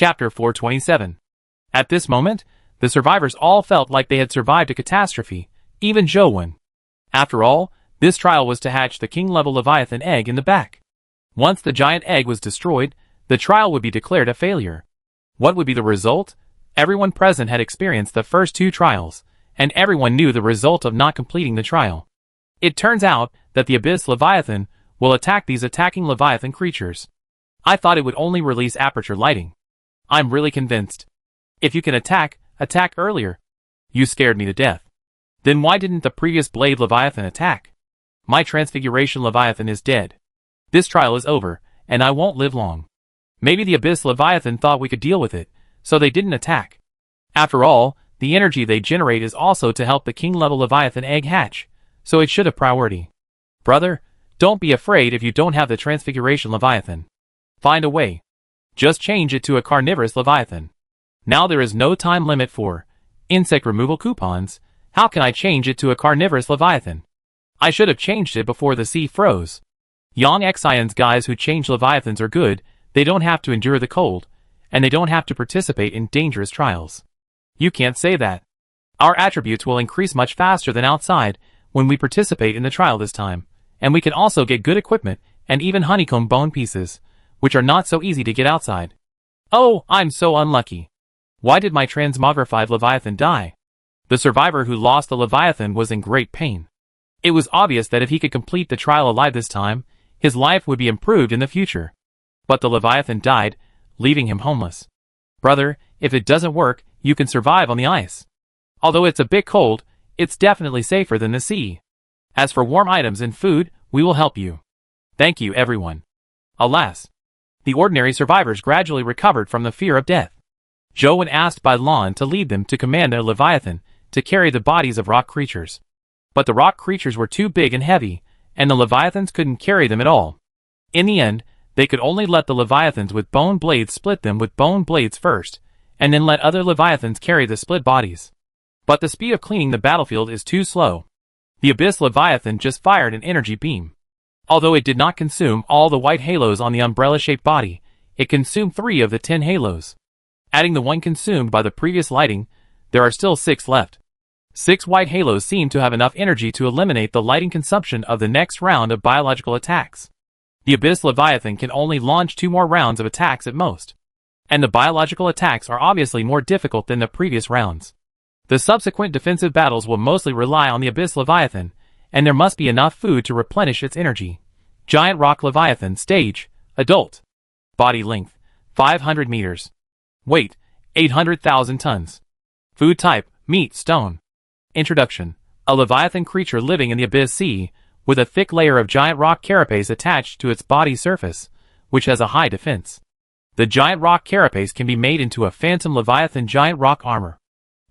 Chapter 427. At this moment, the survivors all felt like they had survived a catastrophe, even Joe. After all, this trial was to hatch the king-level Leviathan egg in the back. Once the giant egg was destroyed, the trial would be declared a failure. What would be the result? Everyone present had experienced the first two trials, and everyone knew the result of not completing the trial. It turns out that the Abyss Leviathan will attack these attacking Leviathan creatures. I thought it would only release aperture lighting. I'm really convinced. If you can attack earlier. You scared me to death. Then why didn't the previous Blade Leviathan attack? My Transfiguration Leviathan is dead. This trial is over, and I won't live long. Maybe the Abyss Leviathan thought we could deal with it, so they didn't attack. After all, the energy they generate is also to help the king-level Leviathan egg hatch, so it should have priority. Brother, don't be afraid if you don't have the Transfiguration Leviathan. Find a way. Just change it to a carnivorous Leviathan. Now there is no time limit for insect removal coupons. How can I change it to a carnivorous Leviathan? I should have changed it before the sea froze. Young Xian's guys who change Leviathans are good, they don't have to endure the cold, and they don't have to participate in dangerous trials. You can't say that. Our attributes will increase much faster than outside when we participate in the trial this time, and we can also get good equipment and even honeycomb bone pieces, which are not so easy to get outside. Oh, I'm so unlucky. Why did my transmogrified Leviathan die? The survivor who lost the Leviathan was in great pain. It was obvious that if he could complete the trial alive this time, his life would be improved in the future. But the Leviathan died, leaving him homeless. Brother, if it doesn't work, you can survive on the ice. Although it's a bit cold, it's definitely safer than the sea. As for warm items and food, we will help you. Thank you, everyone. Alas, the ordinary survivors gradually recovered from the fear of death. Joe asked Bai Lan to lead them to command a Leviathan to carry the bodies of rock creatures. But the rock creatures were too big and heavy, and the Leviathans couldn't carry them at all. In the end, they could only let the Leviathans with bone blades split them with bone blades first, and then let other Leviathans carry the split bodies. But the speed of cleaning the battlefield is too slow. The Abyss Leviathan just fired an energy beam. Although it did not consume all the white halos on the umbrella-shaped body, it consumed 3 of the 10 halos. Adding the 1 consumed by the previous lighting, there are still 6 left. 6 white halos seem to have enough energy to eliminate the lighting consumption of the next round of biological attacks. The Abyss Leviathan can only launch 2 more rounds of attacks at most. And the biological attacks are obviously more difficult than the previous rounds. The subsequent defensive battles will mostly rely on the Abyss Leviathan, and there must be enough food to replenish its energy. Giant Rock Leviathan Stage, Adult. Body length, 500 meters. Weight, 800,000 tons. Food type, meat, stone. Introduction. A Leviathan creature living in the Abyss Sea, with a thick layer of giant rock carapace attached to its body surface, which has a high defense. The giant rock carapace can be made into a Phantom Leviathan giant rock armor.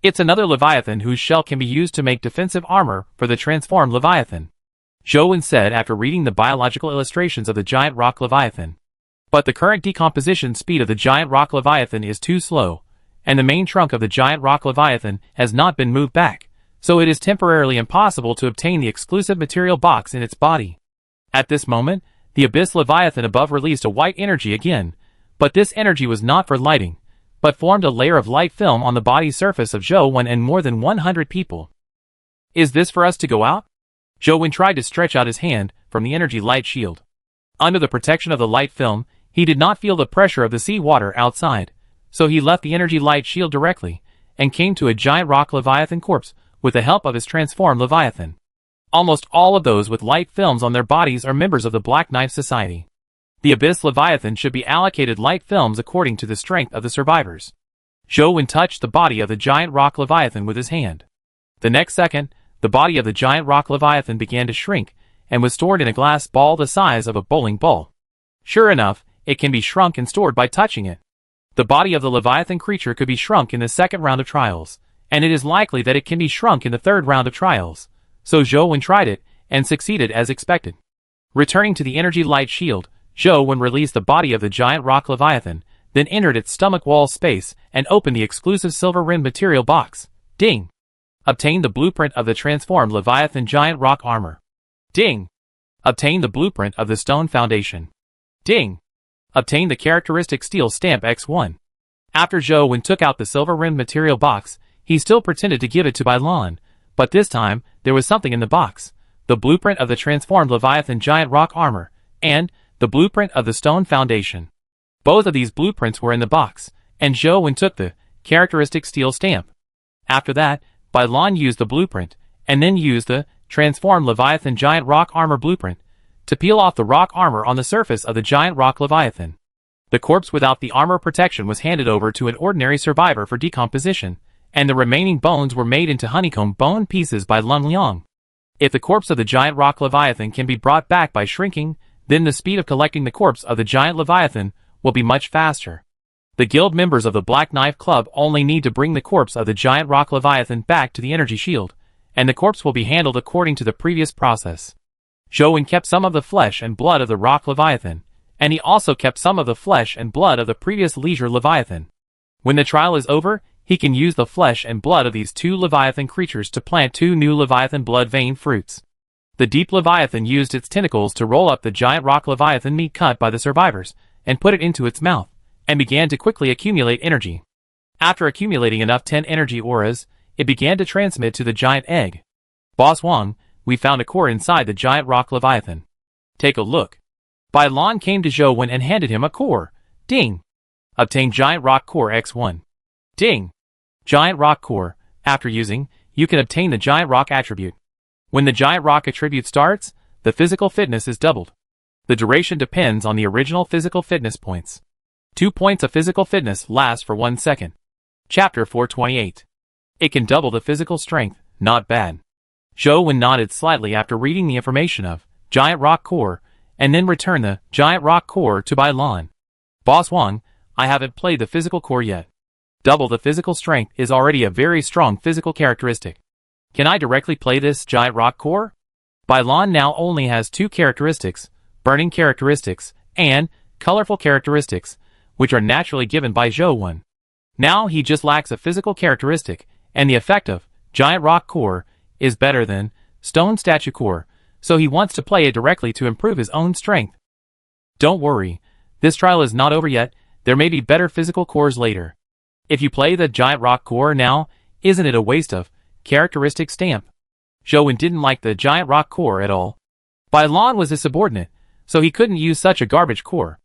It's another Leviathan whose shell can be used to make defensive armor for the transformed Leviathan. Zhou said after reading the biological illustrations of the giant rock Leviathan. But the current decomposition speed of the giant rock Leviathan is too slow, and the main trunk of the giant rock Leviathan has not been moved back, so it is temporarily impossible to obtain the exclusive material box in its body. At this moment, the Abyss Leviathan above released a white energy again, but this energy was not for lighting, but formed a layer of light film on the body surface of Zhou and more than 100 people. Is this for us to go out? Zhou tried to stretch out his hand from the energy light shield. Under the protection of the light film, he did not feel the pressure of the sea water outside, so he left the energy light shield directly, and came to a giant rock Leviathan corpse with the help of his transformed Leviathan. Almost all of those with light films on their bodies are members of the Black Knife Society. The Abyss Leviathan should be allocated light films according to the strength of the survivors. Zhou touched the body of the giant rock Leviathan with his hand. The next second, the body of the giant rock Leviathan began to shrink, and was stored in a glass ball the size of a bowling ball. Sure enough, it can be shrunk and stored by touching it. The body of the Leviathan creature could be shrunk in the second round of trials, and it is likely that it can be shrunk in the third round of trials, so Zhou tried it, and succeeded as expected. Returning to the energy light shield, Zhou released the body of the giant rock Leviathan, then entered its stomach wall space and opened the exclusive silver-rimmed material box. Ding! Obtained the blueprint of the transformed Leviathan giant rock armor. Ding! Obtained the blueprint of the stone foundation. Ding! Obtained the characteristic steel stamp X1. After Zhou took out the silver-rimmed material box, he still pretended to give it to Bailan, but this time, there was something in the box: the blueprint of the transformed Leviathan giant rock armor, and the blueprint of the stone foundation. Both of these blueprints were in the box, and Zhou took the characteristic steel stamp. After that, Bailan used the blueprint, and then used the transformed Leviathan giant rock armor blueprint to peel off the rock armor on the surface of the giant rock Leviathan. The corpse without the armor protection was handed over to an ordinary survivor for decomposition, and the remaining bones were made into honeycomb bone pieces by Lun Liang. If the corpse of the giant rock Leviathan can be brought back by shrinking, then the speed of collecting the corpse of the giant Leviathan will be much faster. The guild members of the Black Knife Club only need to bring the corpse of the giant rock Leviathan back to the energy shield, and the corpse will be handled according to the previous process. Zhou kept some of the flesh and blood of the rock Leviathan, and he also kept some of the flesh and blood of the previous leisure Leviathan. When the trial is over, he can use the flesh and blood of these two Leviathan creatures to plant two new Leviathan blood vein fruits. The deep Leviathan used its tentacles to roll up the giant rock Leviathan meat cut by the survivors, and put it into its mouth, and began to quickly accumulate energy. After accumulating enough 10 energy auras, it began to transmit to the giant egg. Boss Wang, we found a core inside the giant rock Leviathan. Take a look. Bailan came to Zhou and handed him a core. Ding! Obtain Giant Rock Core X1. Ding! Giant Rock Core. After using, you can obtain the Giant Rock attribute. When the Giant Rock attribute starts, the physical fitness is doubled. The duration depends on the original physical fitness points. 2 points of physical fitness last for 1 second. Chapter 428. It can double the physical strength, not bad. Zhou nodded slightly after reading the information of Giant Rock Core, and then returned the Giant Rock Core to Bailan. Boss Wang, I haven't played the physical core yet. Double the physical strength is already a very strong physical characteristic. Can I directly play this Giant Rock Core? Bailan now only has 2 characteristics, burning characteristics, and colorful characteristics, which are naturally given by Zhou. Now he just lacks a physical characteristic, and the effect of Giant Rock Core is better than Stone Statue Core, so he wants to play it directly to improve his own strength. Don't worry, this trial is not over yet. There may be better physical cores later. If you play the Giant Rock Core now, isn't it a waste of characteristic stamp? Zhou didn't like the Giant Rock Core at all. Bailan was his subordinate, so he couldn't use such a garbage core.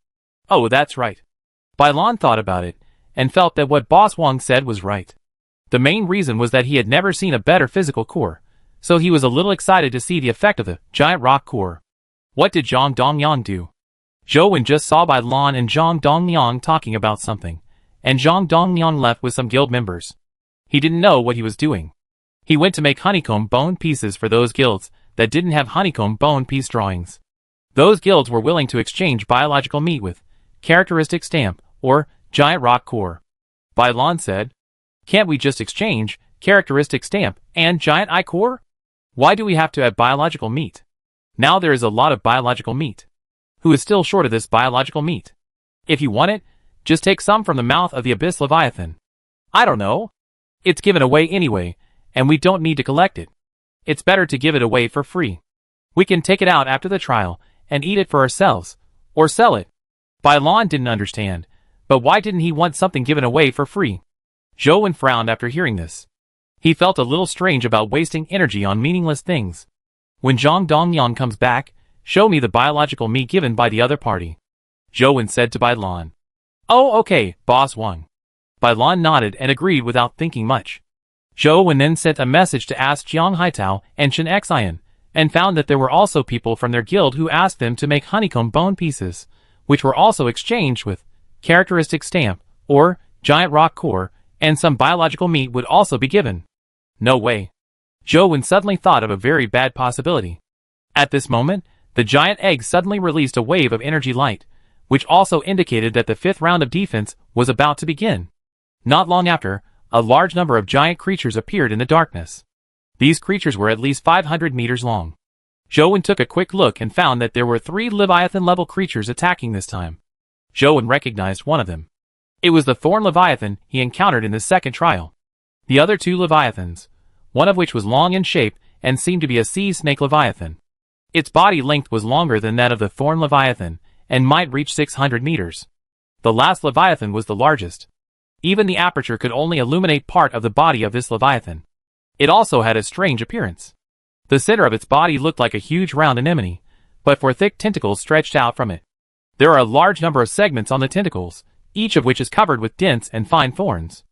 Oh, that's right. Bailan thought about it, and felt that what Boss Wang said was right. The main reason was that he had never seen a better physical core, so he was a little excited to see the effect of the Giant Rock Core. What did Zhang Dongyang do? Zhou just saw Bailan and Zhang Dongyang talking about something, and Zhang Dongyang left with some guild members. He didn't know what he was doing. He went to make honeycomb bone pieces for those guilds that didn't have honeycomb bone piece drawings. Those guilds were willing to exchange biological meat with characteristic stamp, or Giant Rock Core. Bailan said, "Can't we just exchange characteristic stamp and Giant Eye Core? Why do we have to have biological meat? Now there is a lot of biological meat. Who is still short of this biological meat? If you want it, just take some from the mouth of the Abyss Leviathan. I don't know. It's given away anyway, and we don't need to collect it. It's better to give it away for free. We can take it out after the trial and eat it for ourselves, or sell it." Bailan didn't understand, but why didn't he want something given away for free? Zhou frowned after hearing this. He felt a little strange about wasting energy on meaningless things. When Zhang Dongyang comes back, show me the biological meat given by the other party. Zhou said to Bailan. Oh, okay, Boss Wang. Bailan nodded and agreed without thinking much. Zhou then sent a message to ask Jiang Haitao and Chen Xian, and found that there were also people from their guild who asked them to make honeycomb bone pieces, which were also exchanged with characteristic stamp, or Giant Rock Core, and some biological meat would also be given. No way. Zhou suddenly thought of a very bad possibility. At this moment, the giant egg suddenly released a wave of energy light, which also indicated that the 5th round of defense was about to begin. Not long after, a large number of giant creatures appeared in the darkness. These creatures were at least 500 meters long. Zhou took a quick look and found that there were 3 Leviathan-level creatures attacking this time. Zhou recognized one of them. It was the Thorn Leviathan he encountered in the second trial. The other 2 Leviathans, one of which was long in shape and seemed to be a sea snake Leviathan. Its body length was longer than that of the Thorn Leviathan, and might reach 600 meters. The last Leviathan was the largest. Even the aperture could only illuminate part of the body of this leviathan. It also had a strange appearance. The center of its body looked like a huge round anemone, but four thick tentacles stretched out from it. There are a large number of segments on the tentacles, each of which is covered with dense and fine thorns.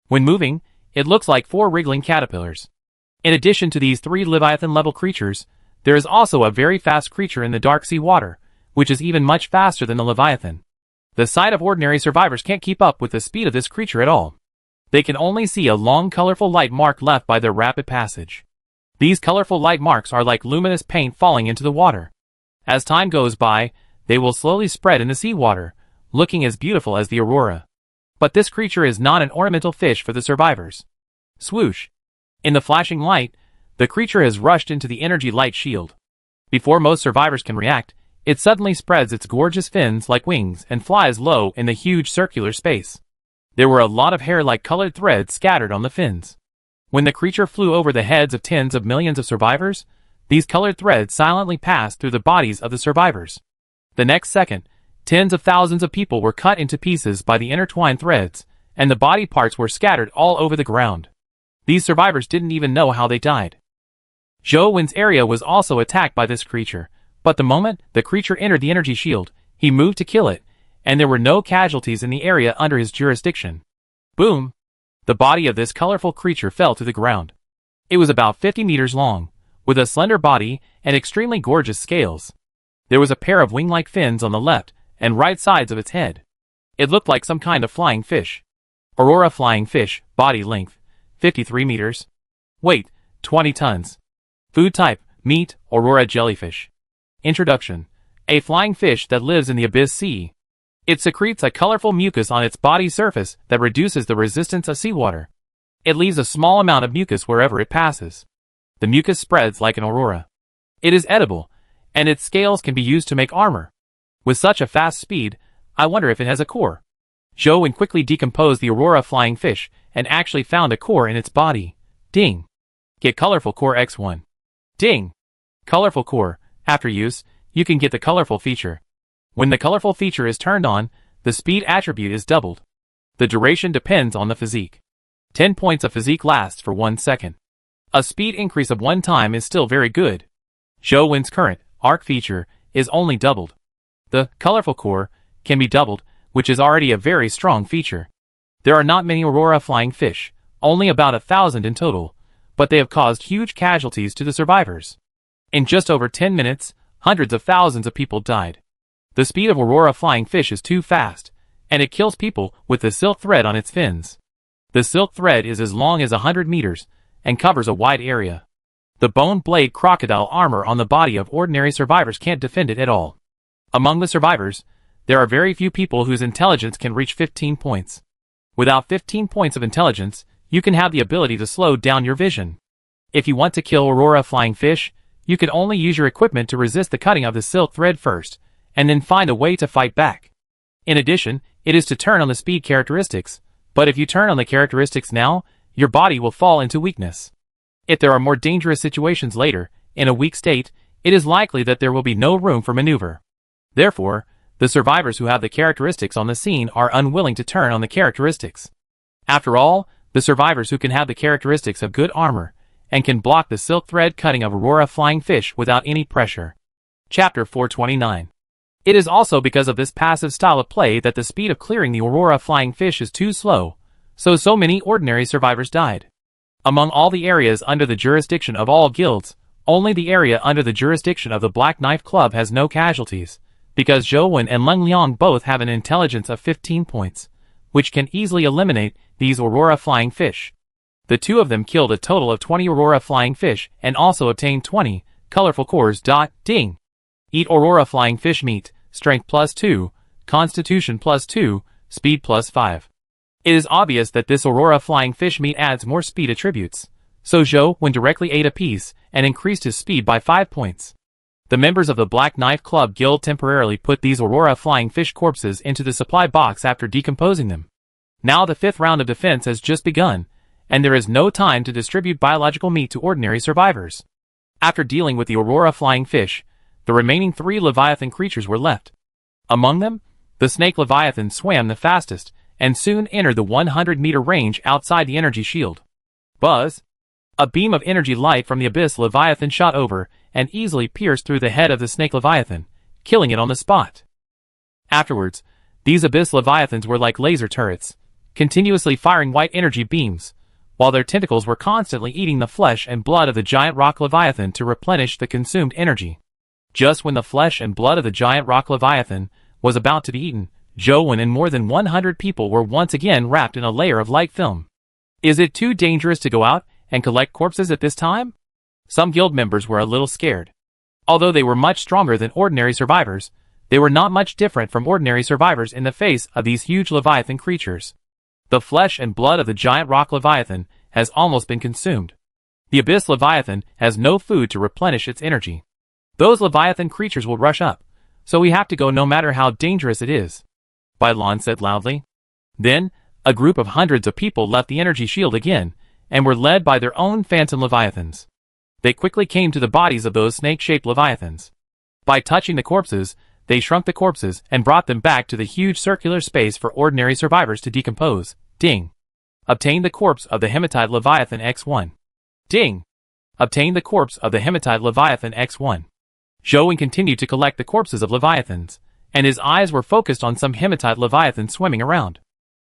When moving, it looks like four wriggling caterpillars. In addition to these three leviathan-level creatures, there is also a very fast creature in the dark sea water, which is even much faster than the leviathan. The sight of ordinary survivors can't keep up with the speed of this creature at all. They can only see a long colorful light mark left by their rapid passage. These colorful light marks are like luminous paint falling into the water. As time goes by, they will slowly spread in the seawater, looking as beautiful as the aurora. But this creature is not an ornamental fish for the survivors. Swoosh! In the flashing light, the creature has rushed into the energy light shield. Before most survivors can react, it suddenly spreads its gorgeous fins like wings and flies low in the huge circular space. There were a lot of hair-like colored threads scattered on the fins. When the creature flew over the heads of tens of millions of survivors, these colored threads silently passed through the bodies of the survivors. The next second, tens of thousands of people were cut into pieces by the intertwined threads, and the body parts were scattered all over the ground. These survivors didn't even know how they died. Zhou Wen's area was also attacked by this creature, but the moment the creature entered the energy shield, he moved to kill it, and there were no casualties in the area under his jurisdiction. Boom! The body of this colorful creature fell to the ground. It was about 50 meters long, with a slender body and extremely gorgeous scales. There was a pair of wing-like fins on the left and right sides of its head. It looked like some kind of flying fish. Aurora flying fish, body length, 53 meters. Weight, 20 tons. Food type, meat, Aurora jellyfish. Introduction. A flying fish that lives in the abyss sea. It secretes a colorful mucus on its body surface that reduces the resistance of seawater. It leaves a small amount of mucus wherever it passes. The mucus spreads like an aurora. It is edible, and its scales can be used to make armor. With such a fast speed, I wonder if it has a core. Zhou Wen quickly decomposed the aurora flying fish and actually found a core in its body. Ding! Get colorful core X1. Ding! Colorful core. After use, you can get the colorful feature. When the colorful feature is turned on, the speed attribute is doubled. The duration depends on the physique. 10 points of physique lasts for 1 second. A speed increase of 1 time is still very good. Zhou Wen's current arc feature is only doubled. The colorful core can be doubled, which is already a very strong feature. There are not many aurora flying fish, only about 1,000 in total, but they have caused huge casualties to the survivors. In just over 10 minutes, hundreds of thousands of people died. The speed of aurora flying fish is too fast, and it kills people with the silk thread on its fins. The silk thread is as long as 100 meters and covers a wide area. The bone blade crocodile armor on the body of ordinary survivors can't defend it at all. Among the survivors, there are very few people whose intelligence can reach 15 points. Without 15 points of intelligence, you can have the ability to slow down your vision. If you want to kill aurora flying fish, you can only use your equipment to resist the cutting of the silk thread first, and then find a way to fight back. In addition, it is to turn on the speed characteristics, but if you turn on the characteristics now, your body will fall into weakness. If there are more dangerous situations later, in a weak state, it is likely that there will be no room for maneuver. Therefore, the survivors who have the characteristics on the scene are unwilling to turn on the characteristics. After all, the survivors who can have the characteristics have good armor, and can block the silk thread cutting of aurora flying fish without any pressure. Chapter 429. It is also because of this passive style of play that the speed of clearing the aurora flying fish is too slow, so many ordinary survivors died. Among all the areas under the jurisdiction of all guilds, only the area under the jurisdiction of the Black Knife Club has no casualties, because Zhou Wen and Leng Liang both have an intelligence of 15 points, which can easily eliminate these aurora flying fish. The two of them killed a total of 20 aurora flying fish and also obtained 20 colorful cores. Ding! Eat aurora flying fish meat, strength +2, constitution +2, speed +5. It is obvious that this aurora flying fish meat adds more speed attributes, so Zhou Wen directly ate a piece and increased his speed by 5 points. The members of the Black Knife Club Guild temporarily put these aurora flying fish corpses into the supply box after decomposing them. Now the 5th round of defense has just begun, and there is no time to distribute biological meat to ordinary survivors. After dealing with the aurora flying fish, the remaining 3 leviathan creatures were left. Among them, the snake leviathan swam the fastest and soon entered the 100-meter range outside the energy shield. Buzz! A beam of energy light from the Abyss Leviathan shot over and easily pierced through the head of the Snake Leviathan, killing it on the spot. Afterwards, these Abyss Leviathans were like laser turrets, continuously firing white energy beams, while their tentacles were constantly eating the flesh and blood of the giant rock Leviathan to replenish the consumed energy. Just when the flesh and blood of the giant rock Leviathan was about to be eaten, Joan and more than 100 people were once again wrapped in a layer of light film. Is it too dangerous to go out and collect corpses at this time? Some guild members were a little scared. Although they were much stronger than ordinary survivors, they were not much different from ordinary survivors in the face of these huge Leviathan creatures. The flesh and blood of the giant rock Leviathan has almost been consumed. The Abyss Leviathan has no food to replenish its energy. Those Leviathan creatures will rush up, so we have to go no matter how dangerous it is, Bailon said loudly. Then, a group of hundreds of people left the energy shield again, and were led by their own phantom Leviathans. They quickly came to the bodies of those snake-shaped Leviathans. By touching the corpses, they shrunk the corpses and brought them back to the huge circular space for ordinary survivors to decompose. Ding! Obtained the corpse of the Hematite Leviathan X1. Ding! Obtained the corpse of the Hematite Leviathan X1. Joan continued to collect the corpses of Leviathans, and his eyes were focused on some Hematite Leviathan swimming around.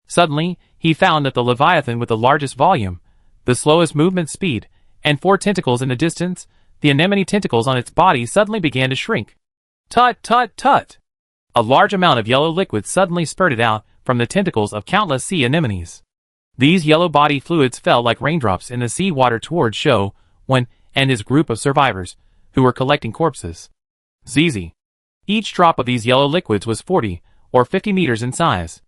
Suddenly, he found that the Leviathan with the largest volume, the slowest movement speed, and 4 tentacles in the distance, the anemone tentacles on its body suddenly began to shrink. Tut tut tut! A large amount of yellow liquid suddenly spurted out from the tentacles of countless sea anemones. These yellow body fluids fell like raindrops in the sea water towards Zhou Wen and his group of survivors, who were collecting corpses. ZZ. Each drop of these yellow liquids was 40 or 50 meters in size.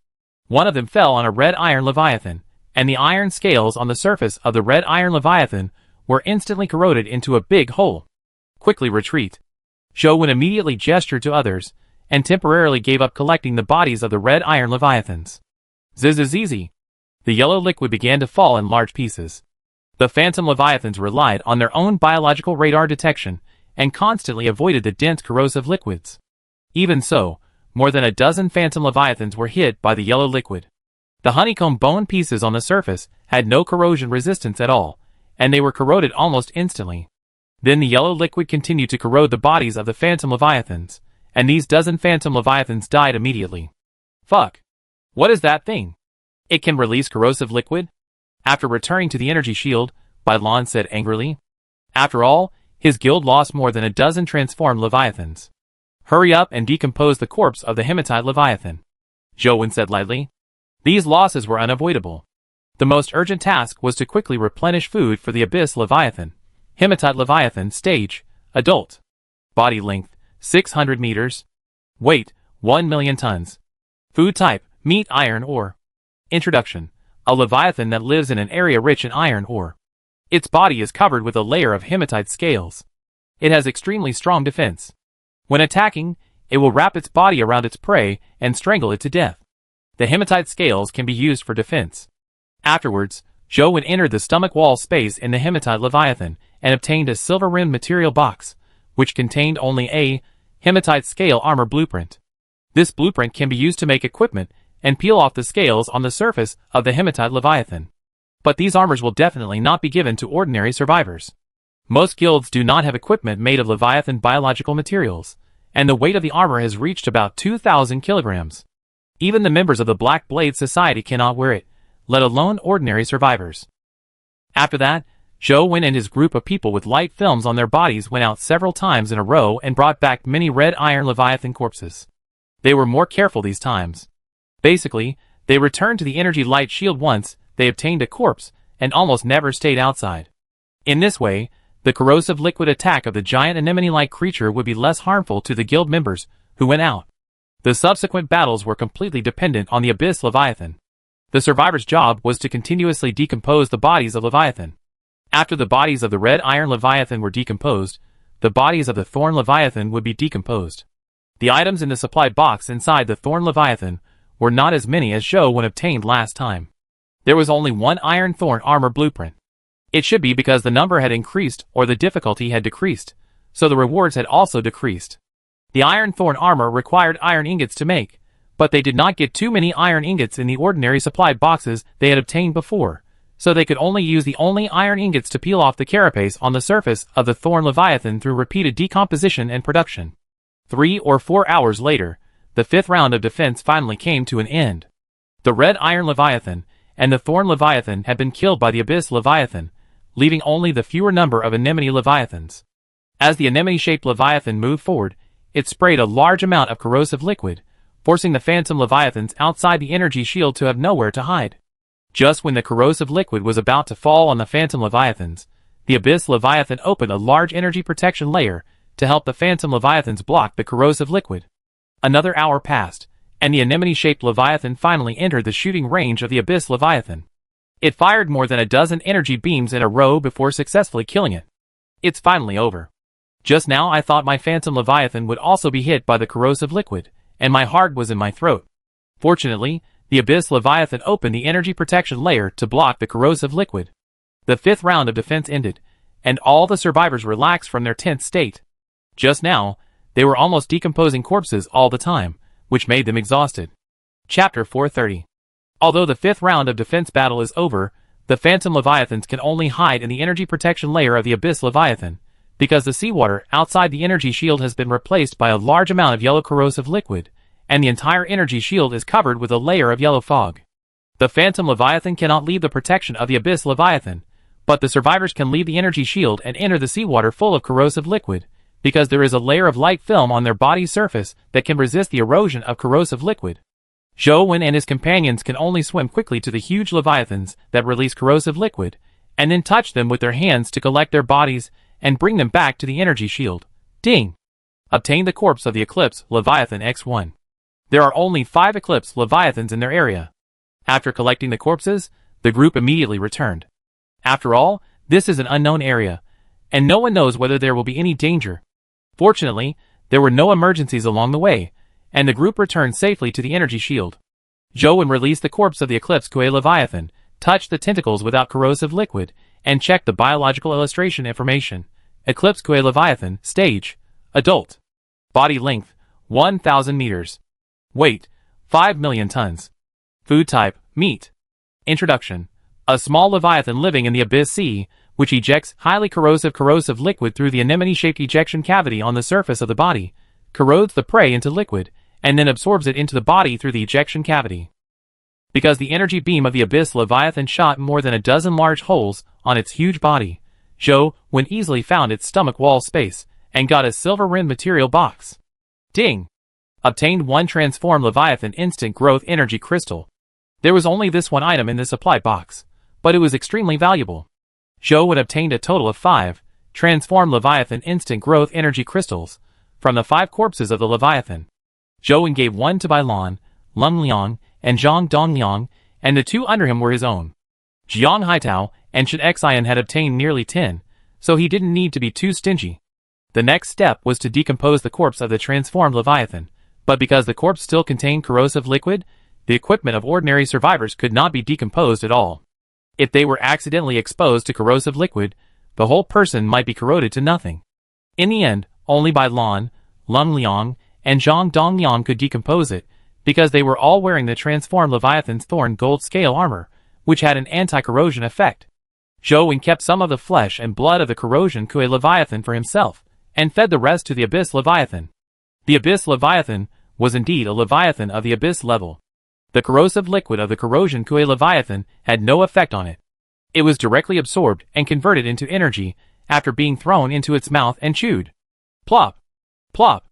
One of them fell on a red iron Leviathan, and the iron scales on the surface of the red iron Leviathan were instantly corroded into a big hole. Quickly retreat. Zhou Wen immediately gestured to others, and temporarily gave up collecting the bodies of the red iron Leviathans. Zzz. The yellow liquid began to fall in large pieces. The phantom Leviathans relied on their own biological radar detection, and constantly avoided the dense corrosive liquids. Even so, more than a dozen phantom Leviathans were hit by the yellow liquid. The honeycomb bone pieces on the surface had no corrosion resistance at all, and they were corroded almost instantly. Then the yellow liquid continued to corrode the bodies of the phantom Leviathans, and these dozen phantom Leviathans died immediately. Fuck. What is that thing? It can release corrosive liquid? After returning to the energy shield, Bailon said angrily. After all, his guild lost more than a dozen transformed Leviathans. Hurry up and decompose the corpse of the Hematite Leviathan, Zhou Wen said lightly. These losses were unavoidable. The most urgent task was to quickly replenish food for the Abyss Leviathan. Hematite Leviathan Stage, Adult. Body length, 600 meters. Weight, 1 million tons. Food type, meat, iron ore. Introduction. A Leviathan that lives in an area rich in iron ore. Its body is covered with a layer of hematite scales. It has extremely strong defense. When attacking, it will wrap its body around its prey and strangle it to death. The hematite scales can be used for defense. Afterwards, Zhou Wen entered the stomach wall space in the Hematite Leviathan and obtained a silver-rimmed material box, which contained only a hematite scale armor blueprint. This blueprint can be used to make equipment and peel off the scales on the surface of the Hematite Leviathan. But these armors will definitely not be given to ordinary survivors. Most guilds do not have equipment made of Leviathan biological materials, and the weight of the armor has reached about 2,000 kilograms. Even the members of the Black Blade Society cannot wear it, let alone ordinary survivors. After that, Zhou Wen and his group of people with light films on their bodies went out several times in a row and brought back many red iron Leviathan corpses. They were more careful these times. Basically, they returned to the energy light shield once they obtained a corpse and almost never stayed outside. In this way, the corrosive liquid attack of the giant anemone-like creature would be less harmful to the guild members who went out. The subsequent battles were completely dependent on the Abyss Leviathan. The survivor's job was to continuously decompose the bodies of Leviathan. After the bodies of the red iron Leviathan were decomposed, the bodies of the thorn Leviathan would be decomposed. The items in the supply box inside the thorn Leviathan were not as many as Zhou Wen obtained last time. There was only one iron thorn armor blueprint. It should be because the number had increased or the difficulty had decreased, so the rewards had also decreased. The iron thorn armor required iron ingots to make, But they did not get too many iron ingots in the ordinary supply boxes they had obtained before, so they could only use the only iron ingots to peel off the carapace on the surface of the Thorn Leviathan through repeated decomposition and production. 3 or 4 hours later, the 5th round of defense finally came to an end. The Red Iron Leviathan and the Thorn Leviathan had been killed by the Abyss Leviathan, leaving only the fewer number of Anemone Leviathans. As the anemone-shaped Leviathan moved forward, it sprayed a large amount of corrosive liquid, forcing the Phantom Leviathans outside the energy shield to have nowhere to hide. Just when the corrosive liquid was about to fall on the Phantom Leviathans, the Abyss Leviathan opened a large energy protection layer to help the Phantom Leviathans block the corrosive liquid. Another hour passed, and the anemone-shaped Leviathan finally entered the shooting range of the Abyss Leviathan. It fired more than a dozen energy beams in a row before successfully killing it. It's finally over. Just now I thought my Phantom Leviathan would also be hit by the corrosive liquid, and my heart was in my throat. Fortunately, the Abyss Leviathan opened the energy protection layer to block the corrosive liquid. The 5th round of defense ended, and all the survivors relaxed from their tense state. Just now, they were almost decomposing corpses all the time, which made them exhausted. Chapter 430. Although the 5th round of defense battle is over, the Phantom Leviathans can only hide in the energy protection layer of the Abyss Leviathan, because the seawater outside the energy shield has been replaced by a large amount of yellow corrosive liquid, and the entire energy shield is covered with a layer of yellow fog. The Phantom Leviathan cannot leave the protection of the Abyss Leviathan, but the survivors can leave the energy shield and enter the seawater full of corrosive liquid, because there is a layer of light film on their body's surface that can resist the erosion of corrosive liquid. Zhou and his companions can only swim quickly to the huge leviathans that release corrosive liquid, and then touch them with their hands to collect their bodies and bring them back to the energy shield. Ding! Obtain the corpse of the Eclipse Leviathan X1. There are only 5 Eclipse Leviathans in their area. After collecting the corpses, the group immediately returned. After all, this is an unknown area, and no one knows whether there will be any danger. Fortunately, there were no emergencies along the way, and the group returned safely to the energy shield. Zhou released the corpse of the Eclipse Kui Leviathan, touched the tentacles without corrosive liquid, and checked the biological illustration information. Eclipse Kui Leviathan, stage, adult. Body length, 1,000 meters. Weight, 5 million tons. Food type, meat. Introduction. A small leviathan living in the Abyss Sea, which ejects highly corrosive liquid through the anemone-shaped ejection cavity on the surface of the body, corrodes the prey into liquid, and then absorbs it into the body through the ejection cavity. Because the energy beam of the Abyss Leviathan shot more than a dozen large holes on its huge body, Zhou easily found its stomach wall space, and got a silver-rimmed material box. Ding! Obtained 1 transformed Leviathan instant growth energy crystal. There was only this one item in the supply box, but it was extremely valuable. Zhou obtained a total of 5 transformed Leviathan instant growth energy crystals from the 5 corpses of the Leviathan. Zhou gave 1 to Bai Lan, Lung Liang, and Zhang Dongliang, and the 2 under him were his own. Jiang Haitao and Shen Xian had obtained nearly 10, so he didn't need to be too stingy. The next step was to decompose the corpse of the transformed Leviathan, but because the corpse still contained corrosive liquid, the equipment of ordinary survivors could not be decomposed at all. If they were accidentally exposed to corrosive liquid, the whole person might be corroded to nothing. In the end, only Bai Lan, Lung Liang, and Zhang Dongliang could decompose it, because they were all wearing the transformed Leviathan's thorn gold scale armor, which had an anti-corrosion effect. Zhou kept some of the flesh and blood of the corrosion Kui Leviathan for himself, and fed the rest to the Abyss Leviathan. The Abyss Leviathan was indeed a Leviathan of the Abyss level. The corrosive liquid of the corrosion Kui Leviathan had no effect on it. It was directly absorbed and converted into energy after being thrown into its mouth and chewed. Plop! Plop!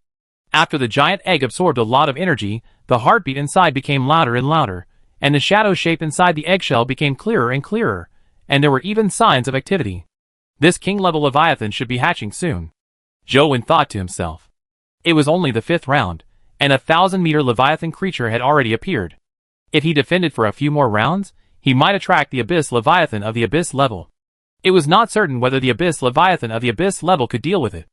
After the giant egg absorbed a lot of energy, the heartbeat inside became louder and louder, and the shadow shape inside the eggshell became clearer and clearer, and there were even signs of activity. This king-level Leviathan should be hatching soon. Zhou thought to himself. It was only the 5th round, and a 1,000-meter Leviathan creature had already appeared. If he defended for a few more rounds, he might attract the Abyss Leviathan of the Abyss level. It was not certain whether the Abyss Leviathan of the Abyss level could deal with it.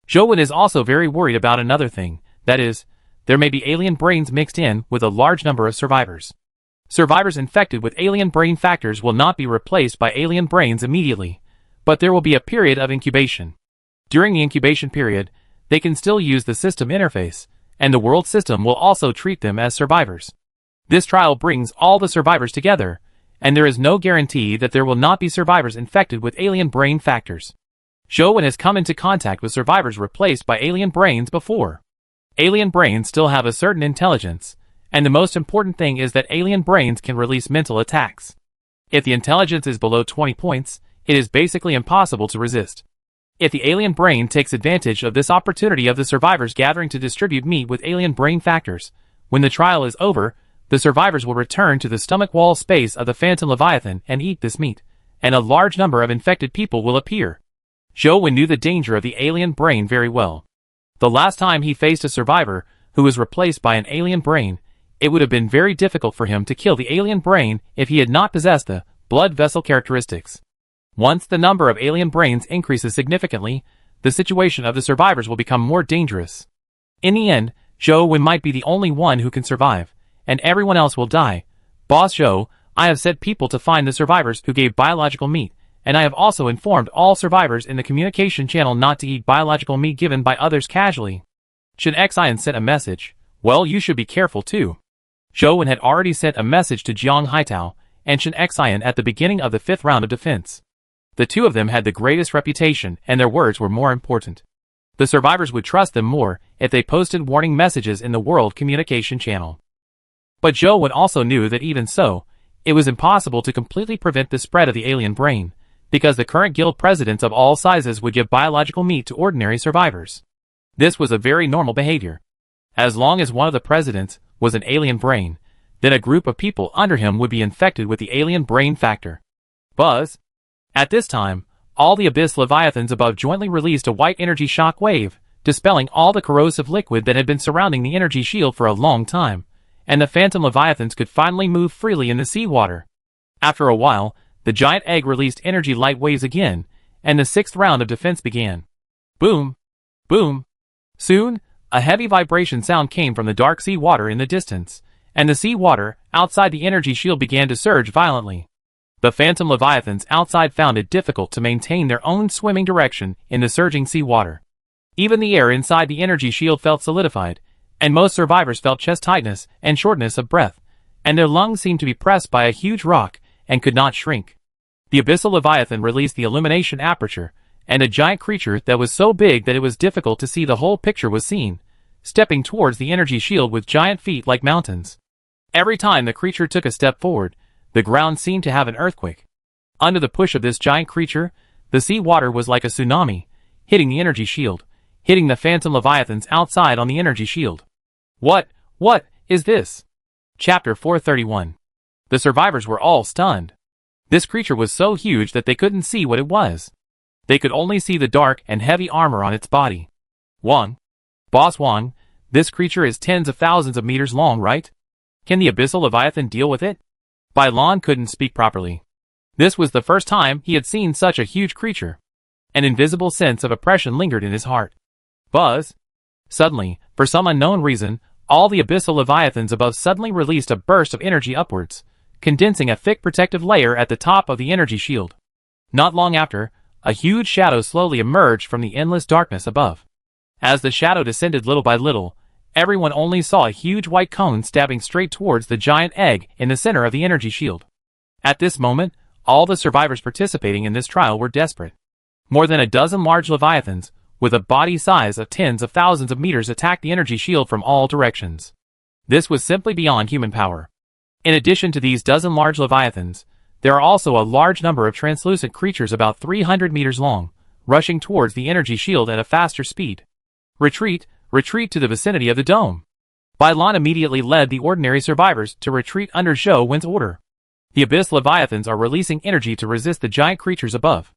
Zhou is also very worried about another thing, that is, there may be alien brains mixed in with a large number of survivors. Survivors infected with alien brain factors will not be replaced by alien brains immediately, but there will be a period of incubation. During the incubation period, they can still use the system interface, and the world system will also treat them as survivors. This trial brings all the survivors together, and there is no guarantee that there will not be survivors infected with alien brain factors. Zhou has come into contact with survivors replaced by alien brains before. Alien brains still have a certain intelligence, and the most important thing is that alien brains can release mental attacks. If the intelligence is below 20 points, it is basically impossible to resist. If the alien brain takes advantage of this opportunity of the survivors gathering to distribute meat with alien brain factors, when the trial is over, the survivors will return to the stomach wall space of the Phantom Leviathan and eat this meat, and a large number of infected people will appear. Zhou knew the danger of the alien brain very well. The last time he faced a survivor who was replaced by an alien brain, it would have been very difficult for him to kill the alien brain if he had not possessed the blood vessel characteristics. Once the number of alien brains increases significantly, the situation of the survivors will become more dangerous. In the end, Zhou might be the only one who can survive, and everyone else will die. Boss Zhou, I have sent people to find the survivors who gave biological meat, and I have also informed all survivors in the communication channel not to eat biological meat given by others casually. Shen Xian sent a message. Well, you should be careful too. Zhou had already sent a message to Jiang Haitao and Shen Xian at the beginning of the 5th round of defense. The two of them had the greatest reputation, and their words were more important. The survivors would trust them more if they posted warning messages in the World Communication Channel. But Zhou also knew that even so, it was impossible to completely prevent the spread of the alien brain, because the current guild presidents of all sizes would give biological meat to ordinary survivors. This was a very normal behavior. As long as one of the presidents was an alien brain, then a group of people under him would be infected with the alien brain factor. Buzz. At this time, all the Abyss Leviathans above jointly released a white energy shock wave, dispelling all the corrosive liquid that had been surrounding the energy shield for a long time, and the Phantom Leviathans could finally move freely in the seawater. After a while, the giant egg released energy light waves again, and the 6th round of defense began. Boom! Boom! Soon, a heavy vibration sound came from the dark sea water in the distance, and the sea water outside the energy shield began to surge violently. The Phantom Leviathans outside found it difficult to maintain their own swimming direction in the surging sea water. Even the air inside the energy shield felt solidified, and most survivors felt chest tightness and shortness of breath, and their lungs seemed to be pressed by a huge rock and could not shrink. The Abyssal Leviathan released the illumination aperture, and a giant creature that was so big that it was difficult to see the whole picture was seen, stepping towards the energy shield with giant feet like mountains. Every time the creature took a step forward, the ground seemed to have an earthquake. Under the push of this giant creature, the sea water was like a tsunami, hitting the energy shield, hitting the Phantom Leviathans outside on the energy shield. What is this? Chapter 431. The survivors were all stunned. This creature was so huge that they couldn't see what it was. They could only see the dark and heavy armor on its body. Wang. Boss Wang, this creature is tens of thousands of meters long, right? Can the Abyssal Leviathan deal with it? Bai Lan couldn't speak properly. This was the first time he had seen such a huge creature. An invisible sense of oppression lingered in his heart. Buzz. Suddenly, for some unknown reason, all the Abyssal Leviathans above suddenly released a burst of energy upwards, condensing a thick protective layer at the top of the energy shield. Not long after, a huge shadow slowly emerged from the endless darkness above. As the shadow descended little by little, everyone only saw a huge white cone stabbing straight towards the giant egg in the center of the energy shield. At this moment, all the survivors participating in this trial were desperate. More than a dozen large leviathans, with a body size of tens of thousands of meters, attacked the energy shield from all directions. This was simply beyond human power. In addition to these dozen large leviathans, there are also a large number of translucent creatures about 300 meters long, rushing towards the energy shield at a faster speed. Retreat to the vicinity of the dome. Bai Lan immediately led the ordinary survivors to retreat under Zhou Wen's order. The Abyss Leviathans are releasing energy to resist the giant creatures above.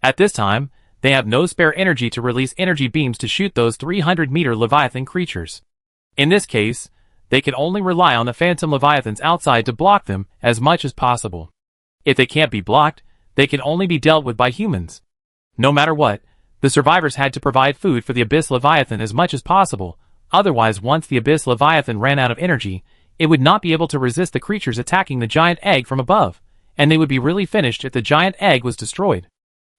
At this time, they have no spare energy to release energy beams to shoot those 300-meter Leviathan creatures. In this case, they can only rely on the Phantom Leviathans outside to block them as much as possible. If they can't be blocked, they can only be dealt with by humans. No matter what, the survivors had to provide food for the Abyss Leviathan as much as possible, otherwise once the Abyss Leviathan ran out of energy, it would not be able to resist the creatures attacking the giant egg from above, and they would be really finished if the giant egg was destroyed.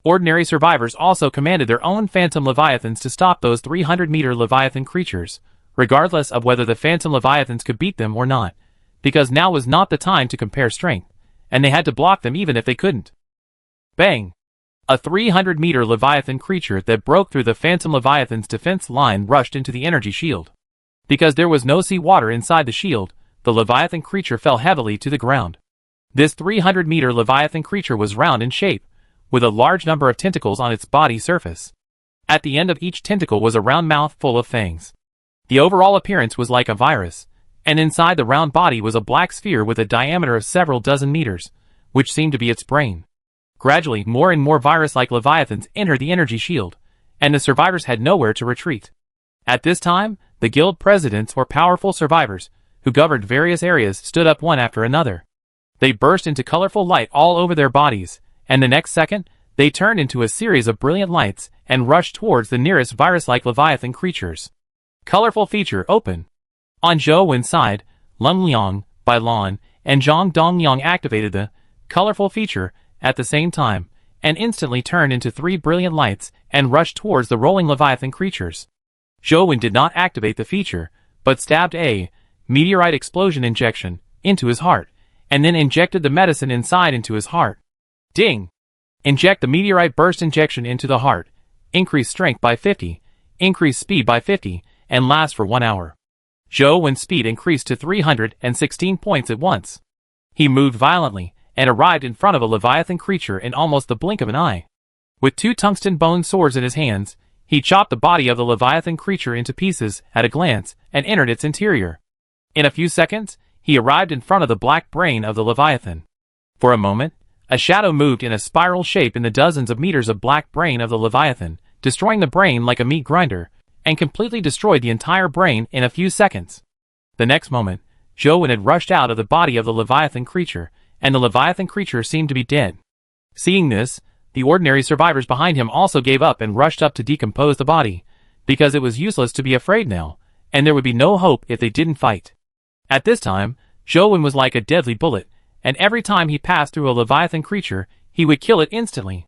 Ordinary survivors also commanded their own Phantom Leviathans to stop those 300-meter Leviathan creatures, regardless of whether the phantom leviathans could beat them or not, because now was not the time to compare strength, and they had to block them even if they couldn't. Bang! A 300-meter leviathan creature that broke through the phantom leviathan's defense line rushed into the energy shield. Because there was no sea water inside the shield, the leviathan creature fell heavily to the ground. This 300-meter leviathan creature was round in shape, with a large number of tentacles on its body surface. At the end of each tentacle was a round mouth full of fangs. The overall appearance was like a virus, and inside the round body was a black sphere with a diameter of several dozen meters, which seemed to be its brain. Gradually, more and more virus-like leviathans entered the energy shield, and the survivors had nowhere to retreat. At this time, the guild presidents or powerful survivors, who governed various areas, stood up one after another. They burst into colorful light all over their bodies, and the next second, they turned into a series of brilliant lights and rushed towards the nearest virus-like leviathan creatures. Colorful feature open. On Zhou Wen's side, Lun Liang, Bai Lan, and Zhang Dongyang activated the colorful feature at the same time, and instantly turned into 3 brilliant lights and rushed towards the rolling leviathan creatures. Zhou Wen did not activate the feature, but stabbed a meteorite explosion injection into his heart, and then injected the medicine inside into his heart. Ding! Inject the meteorite burst injection into the heart. Increase strength by 50, increase speed by 50, and last for 1 hour. Zhou Wen's speed increased to 316 points at once. He moved violently, and arrived in front of a leviathan creature in almost the blink of an eye. With 2 tungsten bone swords in his hands, he chopped the body of the leviathan creature into pieces at a glance, and entered its interior. In a few seconds, he arrived in front of the black brain of the leviathan. For a moment, a shadow moved in a spiral shape in the dozens of meters of black brain of the leviathan, destroying the brain like a meat grinder, and completely destroyed the entire brain in a few seconds. The next moment, Zhou Wen had rushed out of the body of the leviathan creature, and the leviathan creature seemed to be dead. Seeing this, the ordinary survivors behind him also gave up and rushed up to decompose the body, because it was useless to be afraid now, and there would be no hope if they didn't fight. At this time, Zhou Wen was like a deadly bullet, and every time he passed through a leviathan creature, he would kill it instantly.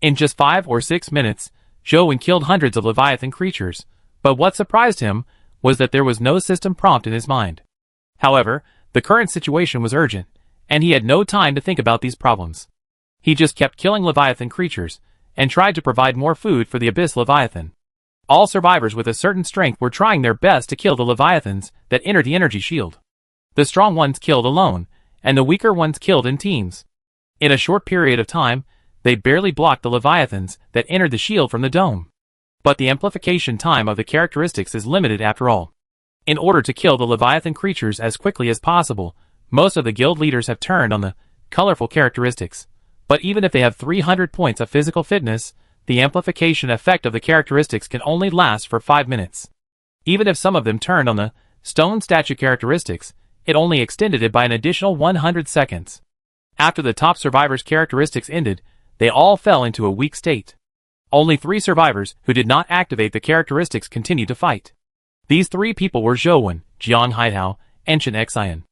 In just 5 or 6 minutes, Zhou Wen killed hundreds of leviathan creatures, but what surprised him was that there was no system prompt in his mind. However, the current situation was urgent, and he had no time to think about these problems. He just kept killing leviathan creatures, and tried to provide more food for the abyss leviathan. All survivors with a certain strength were trying their best to kill the leviathans that entered the energy shield. The strong ones killed alone, and the weaker ones killed in teams. In a short period of time, they barely blocked the leviathans that entered the shield from the dome. But the amplification time of the characteristics is limited after all. In order to kill the leviathan creatures as quickly as possible, most of the guild leaders have turned on the colorful characteristics. But even if they have 300 points of physical fitness, the amplification effect of the characteristics can only last for 5 minutes. Even if some of them turned on the stone statue characteristics, it only extended it by an additional 100 seconds. After the top survivors' characteristics ended, they all fell into a weak state. Only 3 survivors who did not activate the characteristics continued to fight. These 3 people were Zhou Wen, Jiang Haidao, and Chen Xian.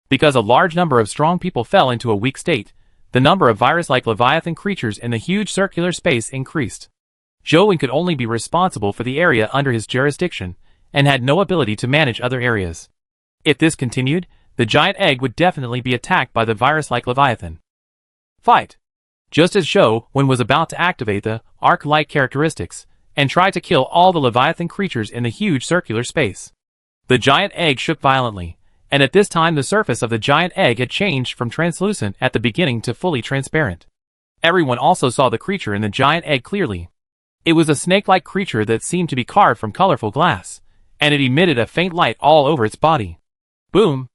Because a large number of strong people fell into a weak state, the number of virus-like leviathan creatures in the huge circular space increased. Zhou Wen could only be responsible for the area under his jurisdiction, and had no ability to manage other areas. If this continued, the giant egg would definitely be attacked by the virus-like leviathan. Fight! Just as Zhou Wen was about to activate the arc-like characteristics, and try to kill all the leviathan creatures in the huge circular space, the giant egg shook violently, and at this time the surface of the giant egg had changed from translucent at the beginning to fully transparent. Everyone also saw the creature in the giant egg clearly. It was a snake-like creature that seemed to be carved from colorful glass, and it emitted a faint light all over its body. Boom!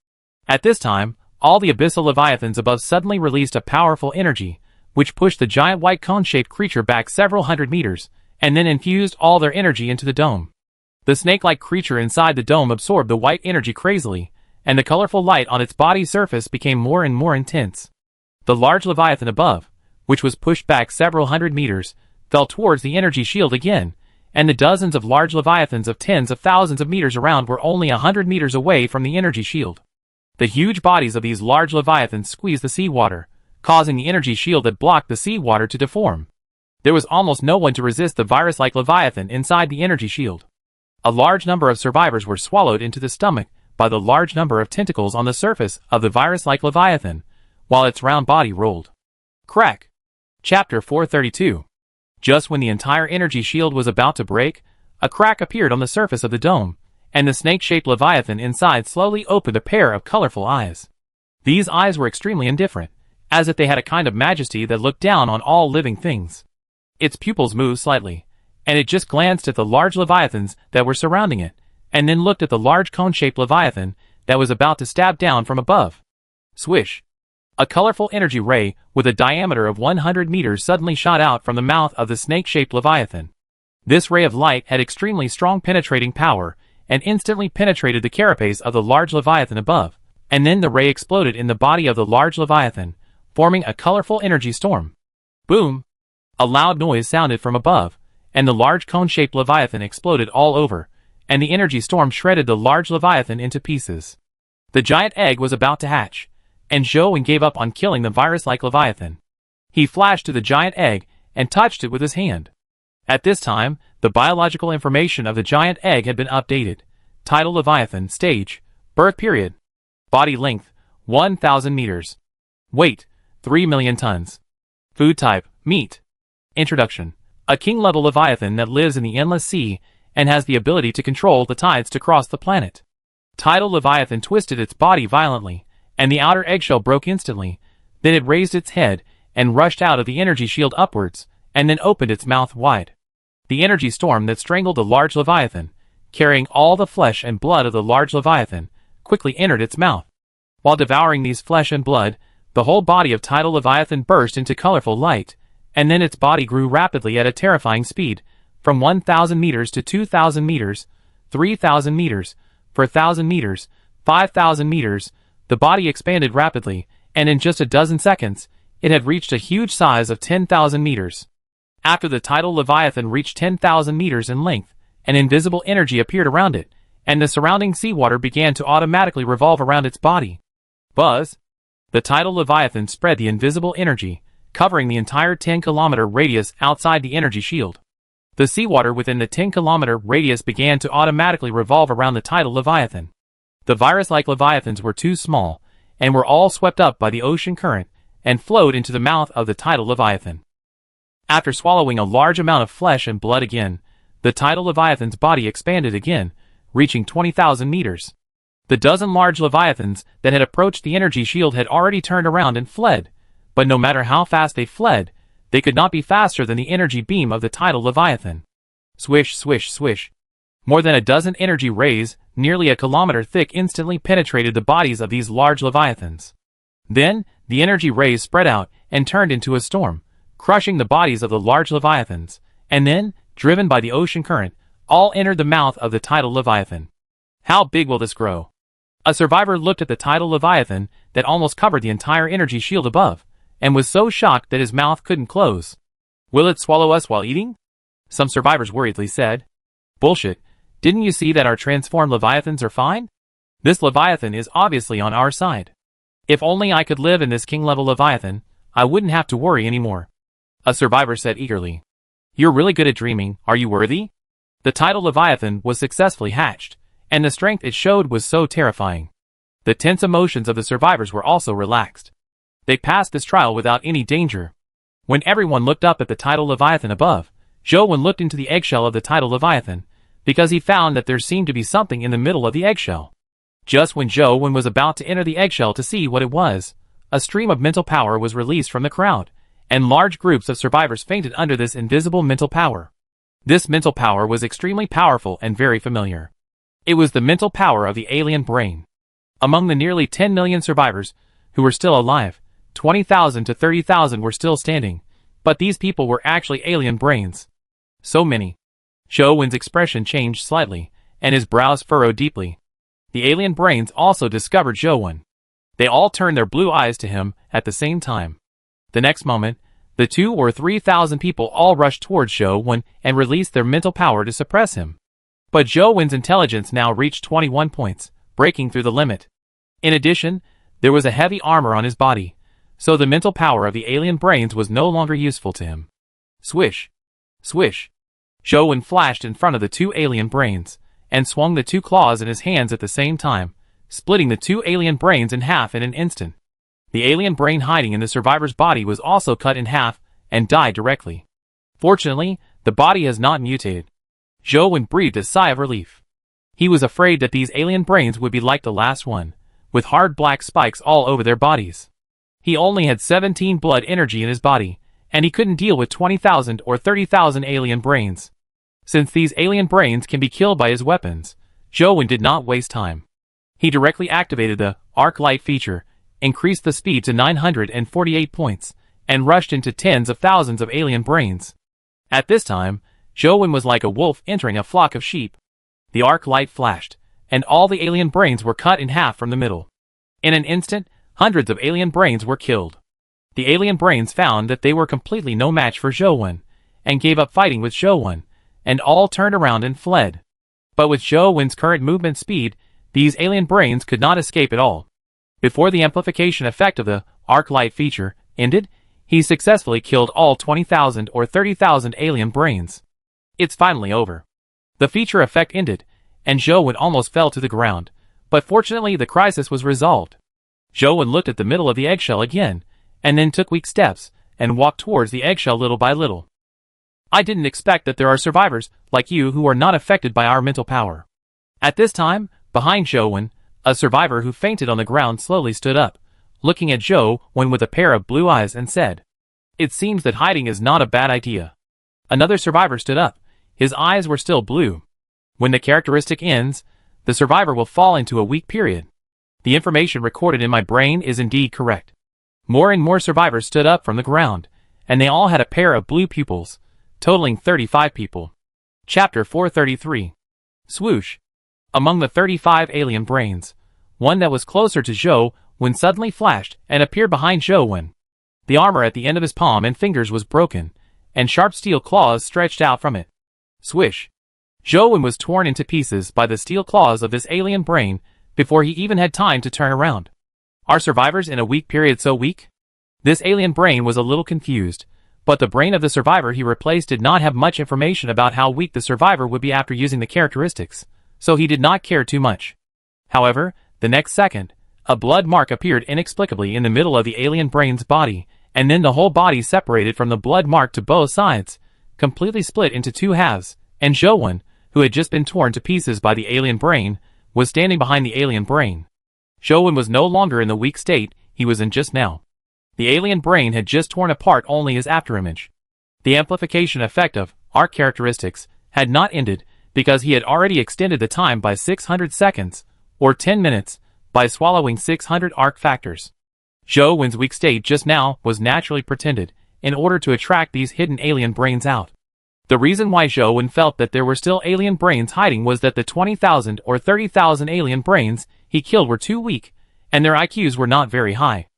At this time, all the abyssal leviathans above suddenly released a powerful energy, which pushed the giant white cone-shaped creature back several hundred meters, and then infused all their energy into the dome. The snake-like creature inside the dome absorbed the white energy crazily, and the colorful light on its body surface became more and more intense. The large leviathan above, which was pushed back several hundred meters, fell towards the energy shield again, and the dozens of large leviathans of tens of thousands of meters around were only 100 meters away from the energy shield. The huge bodies of these large leviathans squeezed the seawater, causing the energy shield that blocked the seawater to deform. There was almost no one to resist the virus-like leviathan inside the energy shield. A large number of survivors were swallowed into the stomach by the large number of tentacles on the surface of the virus-like Leviathan, while its round body rolled. Crack. Chapter 432. Just when the entire energy shield was about to break, a crack appeared on the surface of the dome, and the snake-shaped Leviathan inside slowly opened a pair of colorful eyes. These eyes were extremely indifferent, as if they had a kind of majesty that looked down on all living things. Its pupils moved slightly, and it just glanced at the large Leviathans that were surrounding it, and then looked at the large cone-shaped Leviathan that was about to stab down from above. Swish! A colorful energy ray with a diameter of 100 meters suddenly shot out from the mouth of the snake-shaped Leviathan. This ray of light had extremely strong penetrating power and instantly penetrated the carapace of the large Leviathan above, and then the ray exploded in the body of the large Leviathan, forming a colorful energy storm. Boom! A loud noise sounded from above, and the large cone-shaped Leviathan exploded all over, and the energy storm shredded the large Leviathan into pieces. The giant egg was about to hatch, and Zhou gave up on killing the virus-like Leviathan. He flashed to the giant egg and touched it with his hand. At this time, the biological information of the giant egg had been updated. Title Leviathan, stage, birth period. Body length, 1,000 meters. Weight, 3 million tons. Food type, meat. Introduction. A king-level Leviathan that lives in the endless sea and has the ability to control the tides to cross the planet. Title Leviathan twisted its body violently, and the outer eggshell broke instantly. Then it raised its head and rushed out of the energy shield upwards, and then opened its mouth wide. The energy storm that strangled the large Leviathan, carrying all the flesh and blood of the large Leviathan, quickly entered its mouth. While devouring these flesh and blood, the whole body of Tidal Leviathan burst into colorful light, and then its body grew rapidly at a terrifying speed, from 1,000 meters to 2,000 meters, 3,000 meters, 4,000 meters, 5,000 meters. The body expanded rapidly, and in just a dozen seconds, it had reached a huge size of 10,000 meters. After the Tidal Leviathan reached 10,000 meters in length, an invisible energy appeared around it, and the surrounding seawater began to automatically revolve around its body. Buzz! The Tidal Leviathan spread the invisible energy, covering the entire 10-kilometer radius outside the energy shield. The seawater within the 10-kilometer radius began to automatically revolve around the Tidal Leviathan. The virus-like Leviathans were too small, and were all swept up by the ocean current, and flowed into the mouth of the Tidal Leviathan. After swallowing a large amount of flesh and blood again, the Tidal Leviathan's body expanded again, reaching 20,000 meters. The dozen large Leviathans that had approached the energy shield had already turned around and fled, but no matter how fast they fled, they could not be faster than the energy beam of the Tidal Leviathan. Swish, swish, swish. More than a dozen energy rays, nearly a kilometer thick, instantly penetrated the bodies of these large Leviathans. Then, the energy rays spread out and turned into a storm, crushing the bodies of the large Leviathans, and then, driven by the ocean current, all entered the mouth of the Tidal Leviathan. How big will this grow? A survivor looked at the Tidal Leviathan that almost covered the entire energy shield above, and was so shocked that his mouth couldn't close. Will it swallow us while eating? Some survivors worriedly said. Bullshit. Didn't you see that our transformed Leviathans are fine? This Leviathan is obviously on our side. If only I could live in this king-level Leviathan, I wouldn't have to worry anymore. A survivor said eagerly. You're really good at dreaming, are you worthy? The Tidal Leviathan was successfully hatched, and the strength it showed was so terrifying. The tense emotions of the survivors were also relaxed. They passed this trial without any danger. When everyone looked up at the Tidal Leviathan above, Zhou looked into the eggshell of the Tidal Leviathan, because he found that there seemed to be something in the middle of the eggshell. Just when Zhou was about to enter the eggshell to see what it was, a stream of mental power was released from the crowd, and large groups of survivors fainted under this invisible mental power. This mental power was extremely powerful and very familiar. It was the mental power of the alien brain. Among the nearly 10 million survivors who were still alive, 20,000 to 30,000 were still standing, but these people were actually alien brains. So many. Zhou expression changed slightly, and his brows furrowed deeply. The alien brains also discovered Zhou. They all turned their blue eyes to him at the same time. The next moment, the 2,000 or 3,000 people all rushed towards Zhou and released their mental power to suppress him. But Zhou's intelligence now reached 21 points, breaking through the limit. In addition, there was a heavy armor on his body, so the mental power of the alien brains was no longer useful to him. Swish! Swish! Zhou flashed in front of the 2 alien brains, and swung the two claws in his hands at the same time, splitting the two alien brains in half in an instant. The alien brain hiding in the survivor's body was also cut in half and died directly. Fortunately, the body has not mutated. Zhou breathed a sigh of relief. He was afraid that these alien brains would be like the last one, with hard black spikes all over their bodies. He only had 17 blood energy in his body, and he couldn't deal with 20,000 or 30,000 alien brains. Since these alien brains can be killed by his weapons, Zhou did not waste time. He directly activated the arc light feature, increased the speed to 948 points, and rushed into tens of thousands of alien brains. At this time, Zhou was like a wolf entering a flock of sheep. The arc light flashed, and all the alien brains were cut in half from the middle. In an instant, hundreds of alien brains were killed. The alien brains found that they were completely no match for Zhou, and gave up fighting with Zhou, and all turned around and fled. But with Zhou's current movement speed, these alien brains could not escape at all. Before the amplification effect of the arc light feature ended, he successfully killed all 20,000 or 30,000 alien brains. It's finally over. The feature effect ended, and Zhou almost fell to the ground, but fortunately the crisis was resolved. Zhou looked at the middle of the eggshell again, and then took weak steps, and walked towards the eggshell little by little. I didn't expect that there are survivors like you who are not affected by our mental power. At this time, behind Zhou, a survivor who fainted on the ground slowly stood up, looking at Zhou with a pair of blue eyes and said, "It seems that hiding is not a bad idea." Another survivor stood up. His eyes were still blue. When the characteristic ends, the survivor will fall into a weak period. The information recorded in my brain is indeed correct. More and more survivors stood up from the ground, and they all had a pair of blue pupils, totaling 35 people. Chapter 433. Swoosh. Among the 35 alien brains, one that was closer to Zhou suddenly flashed and appeared behind Zhou. The armor at the end of his palm and fingers was broken, and sharp steel claws stretched out from it. Swish. Zhou was torn into pieces by the steel claws of this alien brain before he even had time to turn around. Are survivors in a weak period so weak? This alien brain was a little confused, but the brain of the survivor he replaced did not have much information about how weak the survivor would be after using the characteristics, so he did not care too much. However, the next second, a blood mark appeared inexplicably in the middle of the alien brain's body, and then the whole body separated from the blood mark to both sides, completely split into two halves, and Zhou, who had just been torn to pieces by the alien brain, was standing behind the alien brain. Zhou was no longer in the weak state he was in just now. The alien brain had just torn apart only his afterimage. The amplification effect of arc characteristics had not ended because he had already extended the time by 600 seconds, or 10 minutes, by swallowing 600 arc factors. Zhou's weak state just now was naturally pretended, in order to attract these hidden alien brains out. The reason why Zhou felt that there were still alien brains hiding was that the 20,000 or 30,000 alien brains he killed were too weak, and their IQs were not very high.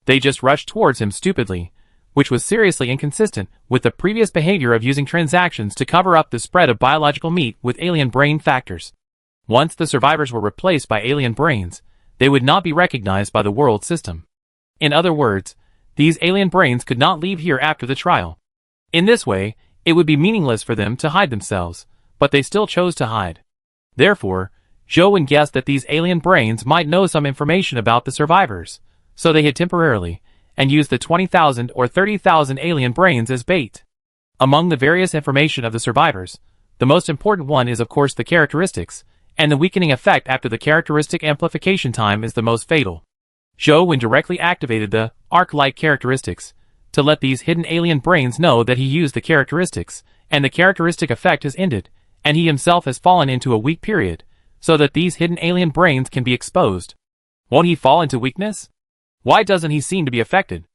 They just rushed towards him stupidly, which was seriously inconsistent with the previous behavior of using transactions to cover up the spread of biological meat with alien brain factors. Once the survivors were replaced by alien brains, they would not be recognized by the world system. In other words, these alien brains could not leave here after the trial. In this way, it would be meaningless for them to hide themselves, but they still chose to hide. Therefore, Zhou guessed that these alien brains might know some information about the survivors, so they hid temporarily, and used the 20,000 or 30,000 alien brains as bait. Among the various information of the survivors, the most important one is of course the characteristics, and the weakening effect after the characteristic amplification time is the most fatal. Zhou directly activated the arc light characteristics, to let these hidden alien brains know that he used the characteristics, and the characteristic effect has ended, and he himself has fallen into a weak period, so that these hidden alien brains can be exposed. Won't he fall into weakness? Why doesn't he seem to be affected?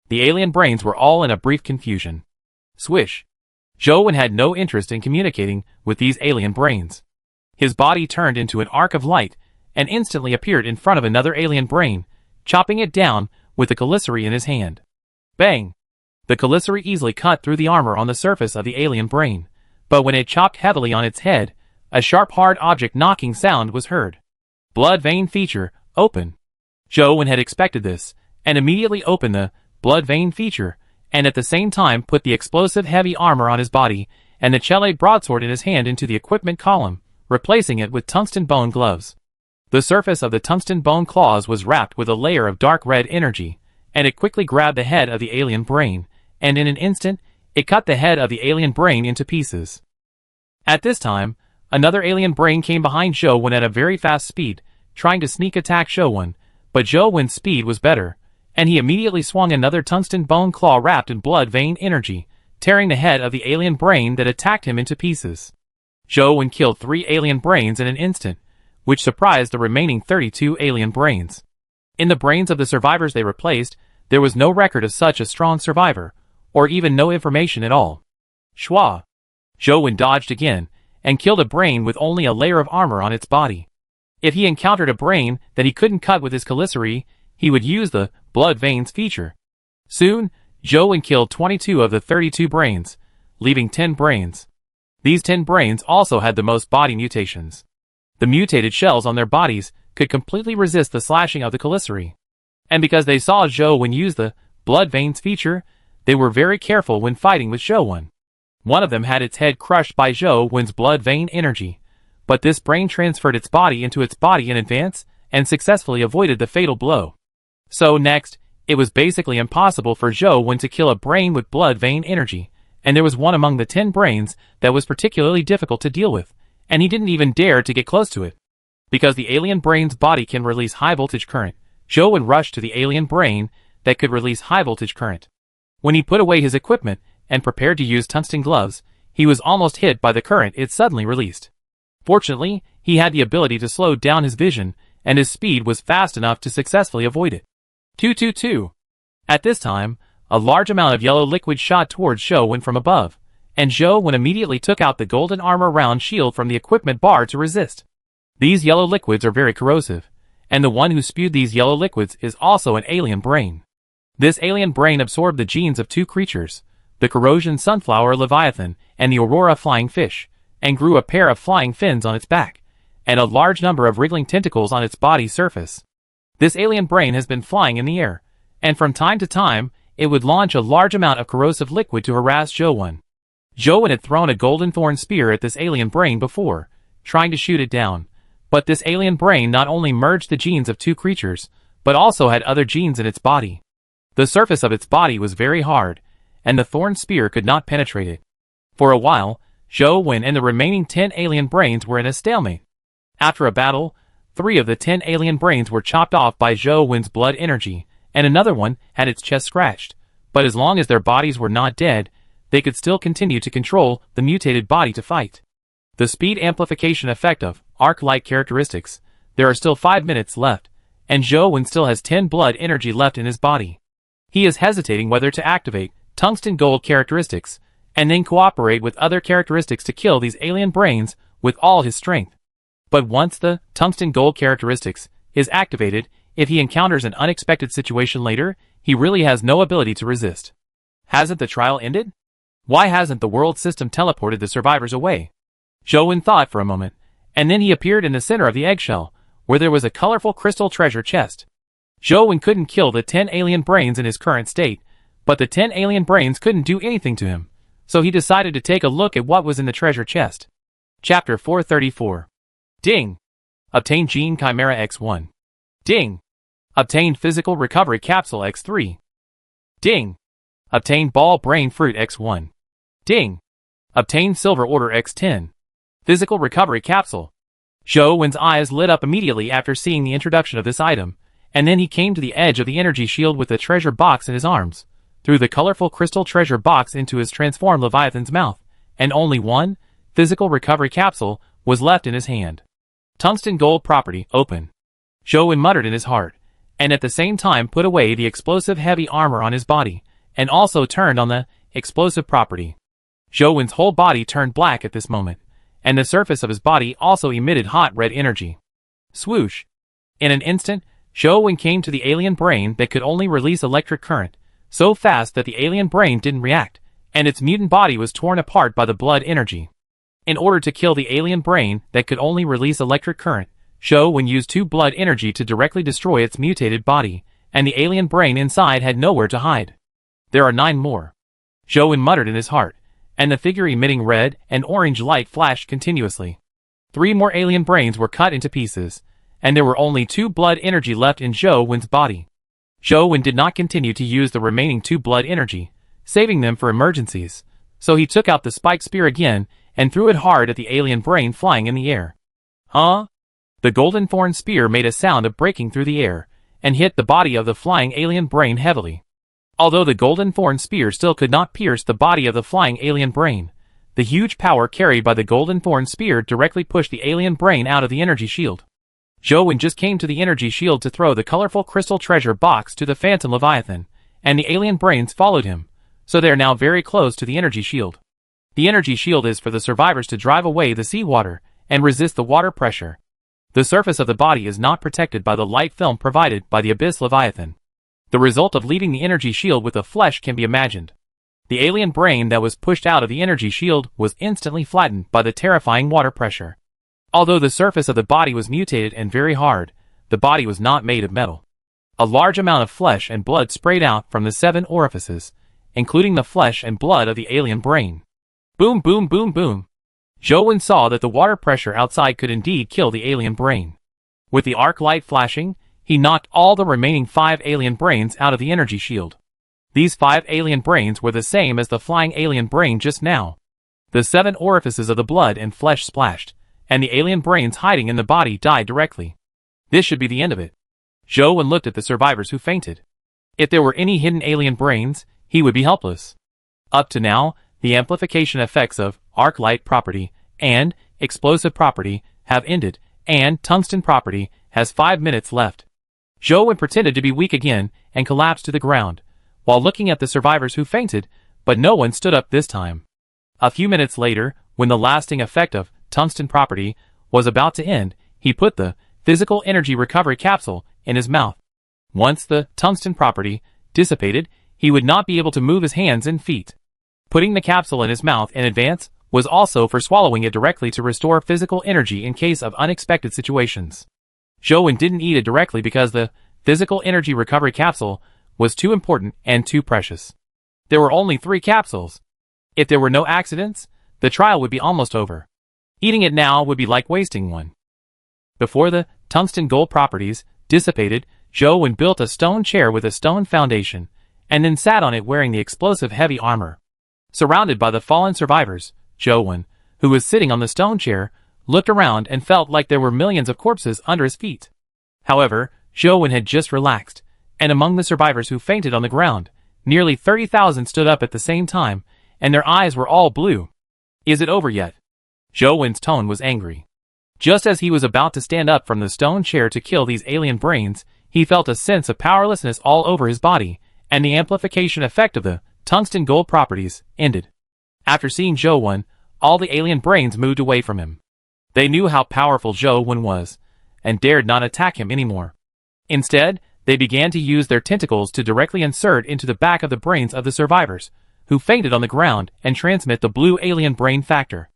The alien brains were all in a brief confusion. Swish. Zhou had no interest in communicating with these alien brains. His body turned into an arc of light, and instantly appeared in front of another alien brain, chopping it down with the calicity in his hand. Bang! The calicity easily cut through the armor on the surface of the alien brain, but when it chopped heavily on its head, a sharp hard object knocking sound was heard. Blood vein feature, open. Zhou had expected this, and immediately opened the blood vein feature, and at the same time put the explosive heavy armor on his body, and the chelate broadsword in his hand into the equipment column, replacing it with tungsten bone gloves. The surface of the tungsten bone claws was wrapped with a layer of dark red energy, and it quickly grabbed the head of the alien brain, and in an instant, it cut the head of the alien brain into pieces. At this time, another alien brain came behind Zhou Wen at a very fast speed, trying to sneak attack Zhou Wen, but Zhou Wen's speed was better, and he immediately swung another tungsten bone claw wrapped in blood vein energy, tearing the head of the alien brain that attacked him into pieces. Zhou Wen killed 3 alien brains in an instant, which surprised the remaining 32 alien brains. In the brains of the survivors they replaced, there was no record of such a strong survivor, or even no information at all. Schwa. Zhou Wen dodged again, and killed a brain with only a layer of armor on its body. If he encountered a brain that he couldn't cut with his Caliceri, he would use the blood veins feature. Soon, Zhou Wen killed 22 of the 32 brains, leaving 10 brains. These 10 brains also had the most body mutations. The mutated shells on their bodies could completely resist the slashing of the Caliceri. And because they saw Zhou Wen use the blood veins feature, they were very careful when fighting with Zhou Wen. One of them had its head crushed by Zhou Wen's blood vein energy, but this brain transferred its body into its body in advance and successfully avoided the fatal blow. So next, it was basically impossible for Zhou Wen to kill a brain with blood vein energy, and there was one among the 10 brains that was particularly difficult to deal with, and he didn't even dare to get close to it. Because the alien brain's body can release high voltage current, Zhou Wen rushed to the alien brain that could release high voltage current. When he put away his equipment and prepared to use tungsten gloves, he was almost hit by the current it suddenly released. Fortunately, he had the ability to slow down his vision, and his speed was fast enough to successfully avoid it. 222. At this time, a large amount of yellow liquid shot towards Zhou Wen from above, and Zhou Wen immediately took out the golden armor round shield from the equipment bar to resist. These yellow liquids are very corrosive, and the one who spewed these yellow liquids is also an alien brain. This alien brain absorbed the genes of 2 creatures, the corrosion sunflower leviathan and the aurora flying fish, and grew a pair of flying fins on its back, and a large number of wriggling tentacles on its body surface. This alien brain has been flying in the air, and from time to time, it would launch a large amount of corrosive liquid to harass Zhou Wen. Zhou Wen had thrown a golden thorn spear at this alien brain before, trying to shoot it down, but this alien brain not only merged the genes of 2 creatures, but also had other genes in its body. The surface of its body was very hard, and the thorn spear could not penetrate it. For a while, Zhou Wen and the remaining 10 alien brains were in a stalemate. After a battle, 3 of the 10 alien brains were chopped off by Zhou Wen's blood energy, and another one had its chest scratched, but as long as their bodies were not dead, they could still continue to control the mutated body to fight. The speed amplification effect of arc-like characteristics, there are still 5 minutes left, and Zhou Wen still has 10 blood energy left in his body. He is hesitating whether to activate tungsten gold characteristics, and then cooperate with other characteristics to kill these alien brains with all his strength. But once the tungsten gold characteristics is activated, if he encounters an unexpected situation later, he really has no ability to resist. Hasn't the trial ended? Why hasn't the world system teleported the survivors away? Zhou Wen thought for a moment, and then he appeared in the center of the eggshell, where there was a colorful crystal treasure chest. Zhou Wen couldn't kill the 10 alien brains in his current state, but the 10 alien brains couldn't do anything to him, so he decided to take a look at what was in the treasure chest. Chapter 434. Ding! Obtained Gene Chimera X1. Ding! Obtained Physical Recovery Capsule X3. Ding! Obtained Ball Brain Fruit X1. Ding! Obtained Silver Order X10. Physical Recovery Capsule. Zhou Wen's eyes lit up immediately after seeing the introduction of this item, and then he came to the edge of the energy shield with the treasure box in his arms, threw the colorful crystal treasure box into his transformed Leviathan's mouth, and only one physical recovery capsule was left in his hand. Tungsten gold property, open. Zhou Wen muttered in his heart, and at the same time put away the explosive heavy armor on his body, and also turned on the explosive property. Zhou Wen's whole body turned black at this moment, and the surface of his body also emitted hot red energy. Swoosh! In an instant, Zhou Wen came to the alien brain that could only release electric current, so fast that the alien brain didn't react, and its mutant body was torn apart by the blood energy. In order to kill the alien brain that could only release electric current, Zhou Wen used 2 blood energy to directly destroy its mutated body, and the alien brain inside had nowhere to hide. There are 9 more. Zhou Wen muttered in his heart, and the figure emitting red and orange light flashed continuously. 3 more alien brains were cut into pieces, and there were only 2 blood energy left in Zhou Wen's body. Zhou Wen did not continue to use the remaining 2 blood energy, saving them for emergencies, so he took out the spike spear again and threw it hard at the alien brain flying in the air. Huh? The golden thorn spear made a sound of breaking through the air, and hit the body of the flying alien brain heavily. Although the golden thorn spear still could not pierce the body of the flying alien brain, the huge power carried by the golden thorn spear directly pushed the alien brain out of the energy shield. Zhou Wen just came to the energy shield to throw the colorful crystal treasure box to the phantom leviathan, and the alien brains followed him, so they are now very close to the energy shield. The energy shield is for the survivors to drive away the seawater and resist the water pressure. The surface of the body is not protected by the light film provided by the abyss leviathan. The result of leaving the energy shield with the flesh can be imagined. The alien brain that was pushed out of the energy shield was instantly flattened by the terrifying water pressure. Although the surface of the body was mutated and very hard, the body was not made of metal. A large amount of flesh and blood sprayed out from the 7 orifices, including the flesh and blood of the alien brain. Boom, boom, boom, boom. Zhou Wen saw that the water pressure outside could indeed kill the alien brain. With the arc light flashing, he knocked all the remaining 5 alien brains out of the energy shield. These 5 alien brains were the same as the flying alien brain just now. The 7 orifices of the blood and flesh splashed, and the alien brains hiding in the body died directly. This should be the end of it. Zhou Wen looked at the survivors who fainted. If there were any hidden alien brains, he would be helpless. Up to now, the amplification effects of arc light property and explosive property have ended, and tungsten property has 5 minutes left. Zhou Wen pretended to be weak again and collapsed to the ground, while looking at the survivors who fainted, but no one stood up this time. A few minutes later, when the lasting effect of tungsten property was about to end, he put the physical energy recovery capsule in his mouth. Once the tungsten property dissipated, he would not be able to move his hands and feet. Putting the capsule in his mouth in advance was also for swallowing it directly to restore physical energy in case of unexpected situations. Zhou Wen didn't eat it directly because the physical energy recovery capsule was too important and too precious. There were only 3 capsules. If there were no accidents, the trial would be almost over. Eating it now would be like wasting one. Before the tungsten gold properties dissipated, Zhou Wen built a stone chair with a stone foundation, and then sat on it wearing the explosive heavy armor. Surrounded by the fallen survivors, Zhou Wen, who was sitting on the stone chair, looked around and felt like there were millions of corpses under his feet. However, Zhou Wen had just relaxed, and among the survivors who fainted on the ground, nearly 30,000 stood up at the same time, and their eyes were all blue. Is it over yet? Zhou Wen's tone was angry. Just as he was about to stand up from the stone chair to kill these alien brains, he felt a sense of powerlessness all over his body, and the amplification effect of the tungsten gold properties ended. After seeing Zhou Wen, all the alien brains moved away from him. They knew how powerful Zhou Wen was, and dared not attack him anymore. Instead, they began to use their tentacles to directly insert into the back of the brains of the survivors, who fainted on the ground, and transmit the blue alien brain factor.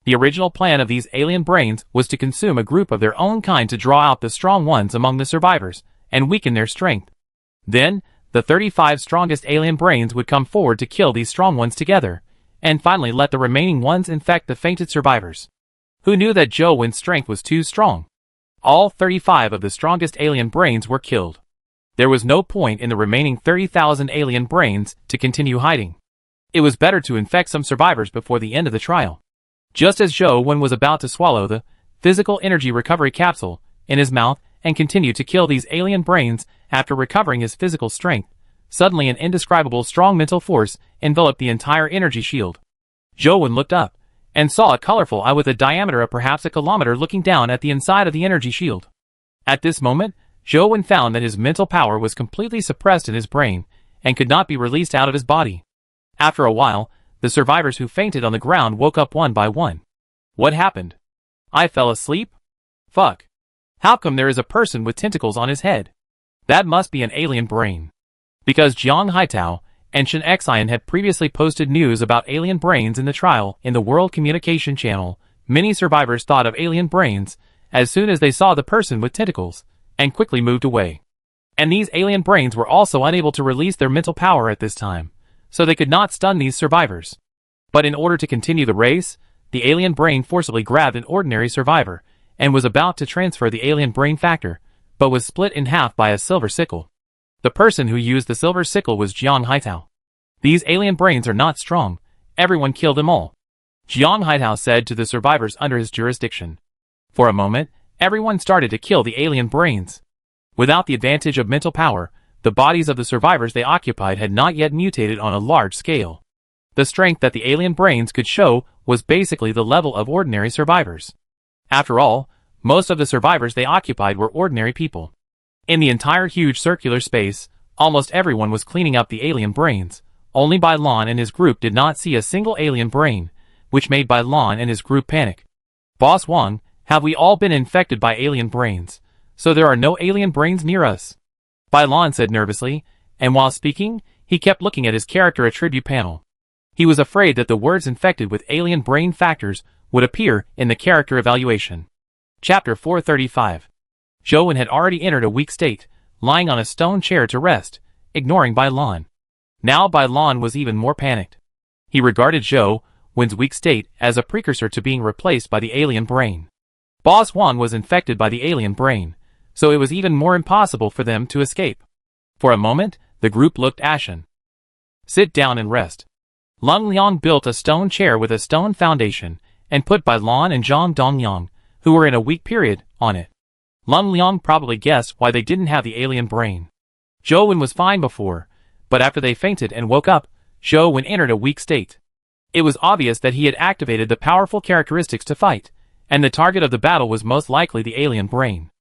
The original plan of these alien brains was to consume a group of their own kind to draw out the strong ones among the survivors, and weaken their strength. Then, the 35 strongest alien brains would come forward to kill these strong ones together, and finally let the remaining ones infect the fainted survivors. Who knew that Zhou Wen's strength was too strong? All 35 of the strongest alien brains were killed. There was no point in the remaining 30,000 alien brains to continue hiding. It was better to infect some survivors before the end of the trial. Just as Zhou Wen was about to swallow the physical energy recovery capsule in his mouth and continue to kill these alien brains after recovering his physical strength, suddenly an indescribable strong mental force enveloped the entire energy shield. Zhou Wen looked up and saw a colorful eye with a diameter of perhaps a kilometer looking down at the inside of the energy shield. At this moment, Zhou Wen found that his mental power was completely suppressed in his brain and could not be released out of his body. After a while, the survivors who fainted on the ground woke up one by one. What happened? I fell asleep? Fuck. How come there is a person with tentacles on his head? That must be an alien brain. Because Jiang Haitao and Shen Xian had previously posted news about alien brains in the trial in the World Communication Channel, many survivors thought of alien brains as soon as they saw the person with tentacles, and quickly moved away. And these alien brains were also unable to release their mental power at this time, so they could not stun these survivors. But in order to continue the race, the alien brain forcibly grabbed an ordinary survivor, and was about to transfer the alien brain factor, but was split in half by a silver sickle. The person who used the silver sickle was Jiang Haitao. These alien brains are not strong. Everyone killed them all, Jiang Haitao said to the survivors under his jurisdiction. For a moment, everyone started to kill the alien brains. Without the advantage of mental power, the bodies of the survivors they occupied had not yet mutated on a large scale. The strength that the alien brains could show was basically the level of ordinary survivors. After all, most of the survivors they occupied were ordinary people. In the entire huge circular space, almost everyone was cleaning up the alien brains. Only Bai Lan and his group did not see a single alien brain, which made Bai Lan and his group panic. Boss Wang, have we all been infected by alien brains, so there are no alien brains near us? Bai Lan said nervously, and while speaking, he kept looking at his character attribute panel. He was afraid that the words infected with alien brain factors would appear in the character evaluation. Chapter 435. Zhou Wen had already entered a weak state, lying on a stone chair to rest, ignoring Bai Lan. Now Bai Lan was even more panicked. He regarded Zhou Wen's weak state as a precursor to being replaced by the alien brain. Boss Wang was infected by the alien brain, so it was even more impossible for them to escape. For a moment, the group looked ashen. Sit down and rest. Lung Liang built a stone chair with a stone foundation and put Bai Lan and Zhang Dongyang, who were in a weak period, on it. Lung Liang probably guessed why they didn't have the alien brain. Zhou Wen was fine before, but after they fainted and woke up, Zhou Wen entered a weak state. It was obvious that he had activated the powerful characteristics to fight, and the target of the battle was most likely the alien brain.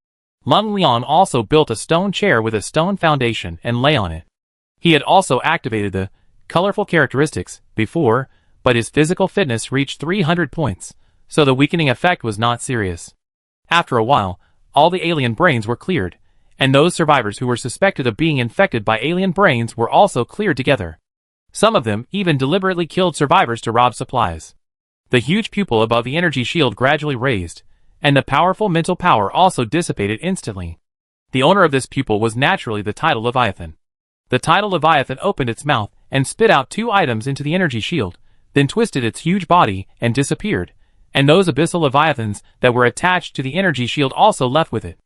Lung Liang also built a stone chair with a stone foundation and lay on it. He had also activated the colorful characteristics before, but his physical fitness reached 300 points, so the weakening effect was not serious. After a while, all the alien brains were cleared, and those survivors who were suspected of being infected by alien brains were also cleared together. Some of them even deliberately killed survivors to rob supplies. The huge pupil above the energy shield gradually raised, and the powerful mental power also dissipated instantly. The owner of this pupil was naturally the tidal Leviathan. The tidal Leviathan opened its mouth and spit out 2 items into the energy shield, then twisted its huge body and disappeared, and those abyssal Leviathans that were attached to the energy shield also left with it.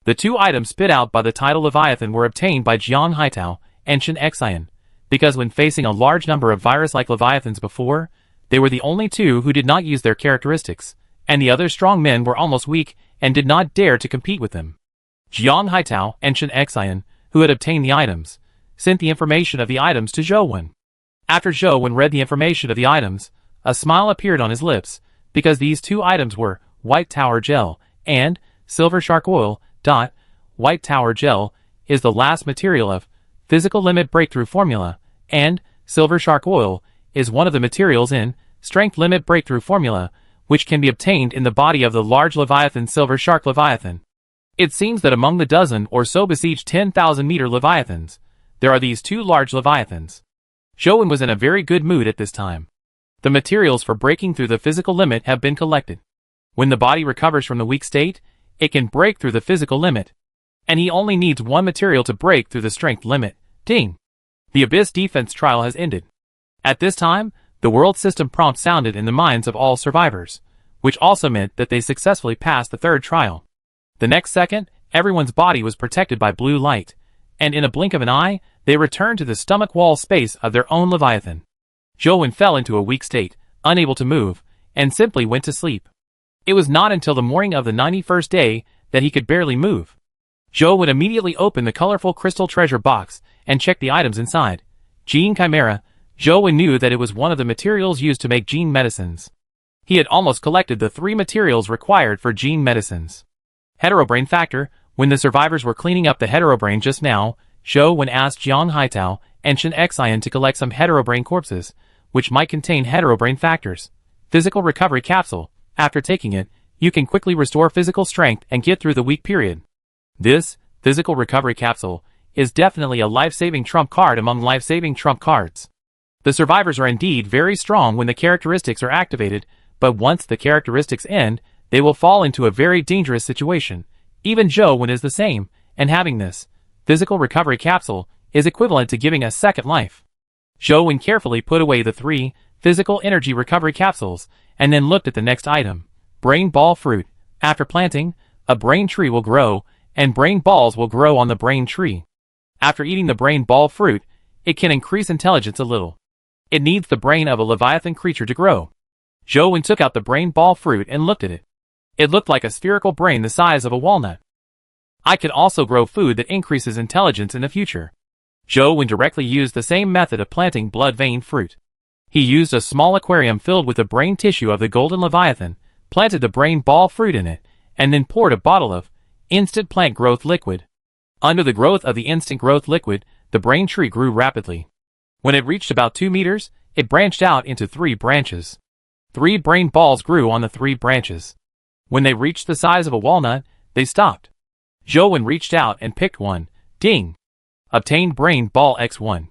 The 2 items spit out by the tidal Leviathan were obtained by Jiang Haitao and Shen Xian, because when facing a large number of virus-like Leviathans before, they were the only 2 who did not use their characteristics, and the other strong men were almost weak and did not dare to compete with them. Jiang Haitao and Shen Xian, who had obtained the items, sent the information of the items to Zhou Wen. After Zhou Wen read the information of the items, a smile appeared on his lips, because these 2 items were White Tower Gel and Silver Shark Oil. White Tower Gel is the last material of Physical Limit Breakthrough Formula, and Silver Shark Oil is one of the materials in Strength Limit Breakthrough Formula, which can be obtained in the body of the large Leviathan Silver Shark Leviathan. It seems that among the dozen or so besieged 10,000-meter Leviathans, there are these 2 large Leviathans. Zhou Wen was in a very good mood at this time. The materials for breaking through the physical limit have been collected. When the body recovers from the weak state, it can break through the physical limit. And he only needs 1 material to break through the strength limit. Ding! The Abyss defense trial has ended. At this time, the world system prompt sounded in the minds of all survivors, which also meant that they successfully passed the 3rd trial. The next second, everyone's body was protected by blue light, and in a blink of an eye, they returned to the stomach wall space of their own Leviathan. Zhou Wen fell into a weak state, unable to move, and simply went to sleep. It was not until the morning of the 91st day that he could barely move. Zhou Wen immediately opened the colorful crystal treasure box and checked the items inside. Gene Chimera. Zhou Wen knew that it was one of the materials used to make gene medicines. He had almost collected the 3 materials required for gene medicines. Heterobrain factor. When the survivors were cleaning up the heterobrain just now, Zhou Wen asked Jiang Haitao and Shen Xian to collect some heterobrain corpses, which might contain heterobrain factors. Physical recovery capsule. After taking it, you can quickly restore physical strength and get through the weak period. This physical recovery capsule is definitely a life-saving trump card among life-saving trump cards. The survivors are indeed very strong when the characteristics are activated, but once the characteristics end, they will fall into a very dangerous situation. Even Zhou Wen is the same, and having this physical recovery capsule is equivalent to giving a second life. Zhou Wen carefully put away the 3 physical energy recovery capsules, and then looked at the next item, brain ball fruit. After planting, a brain tree will grow, and brain balls will grow on the brain tree. After eating the brain ball fruit, it can increase intelligence a little. It needs the brain of a Leviathan creature to grow. Zhou took out the brain ball fruit and looked at it. It looked like a spherical brain the size of a walnut. I could also grow food that increases intelligence in the future. Zhou directly used the same method of planting blood vein fruit. He used a small aquarium filled with the brain tissue of the golden Leviathan, planted the brain ball fruit in it, and then poured a bottle of instant plant growth liquid. Under the growth of the instant growth liquid, the brain tree grew rapidly. When it reached about 2 meters, it branched out into 3 branches. 3 brain balls grew on the 3 branches. When they reached the size of a walnut, they stopped. Zhou reached out and picked one. Ding! Obtained brain ball X1.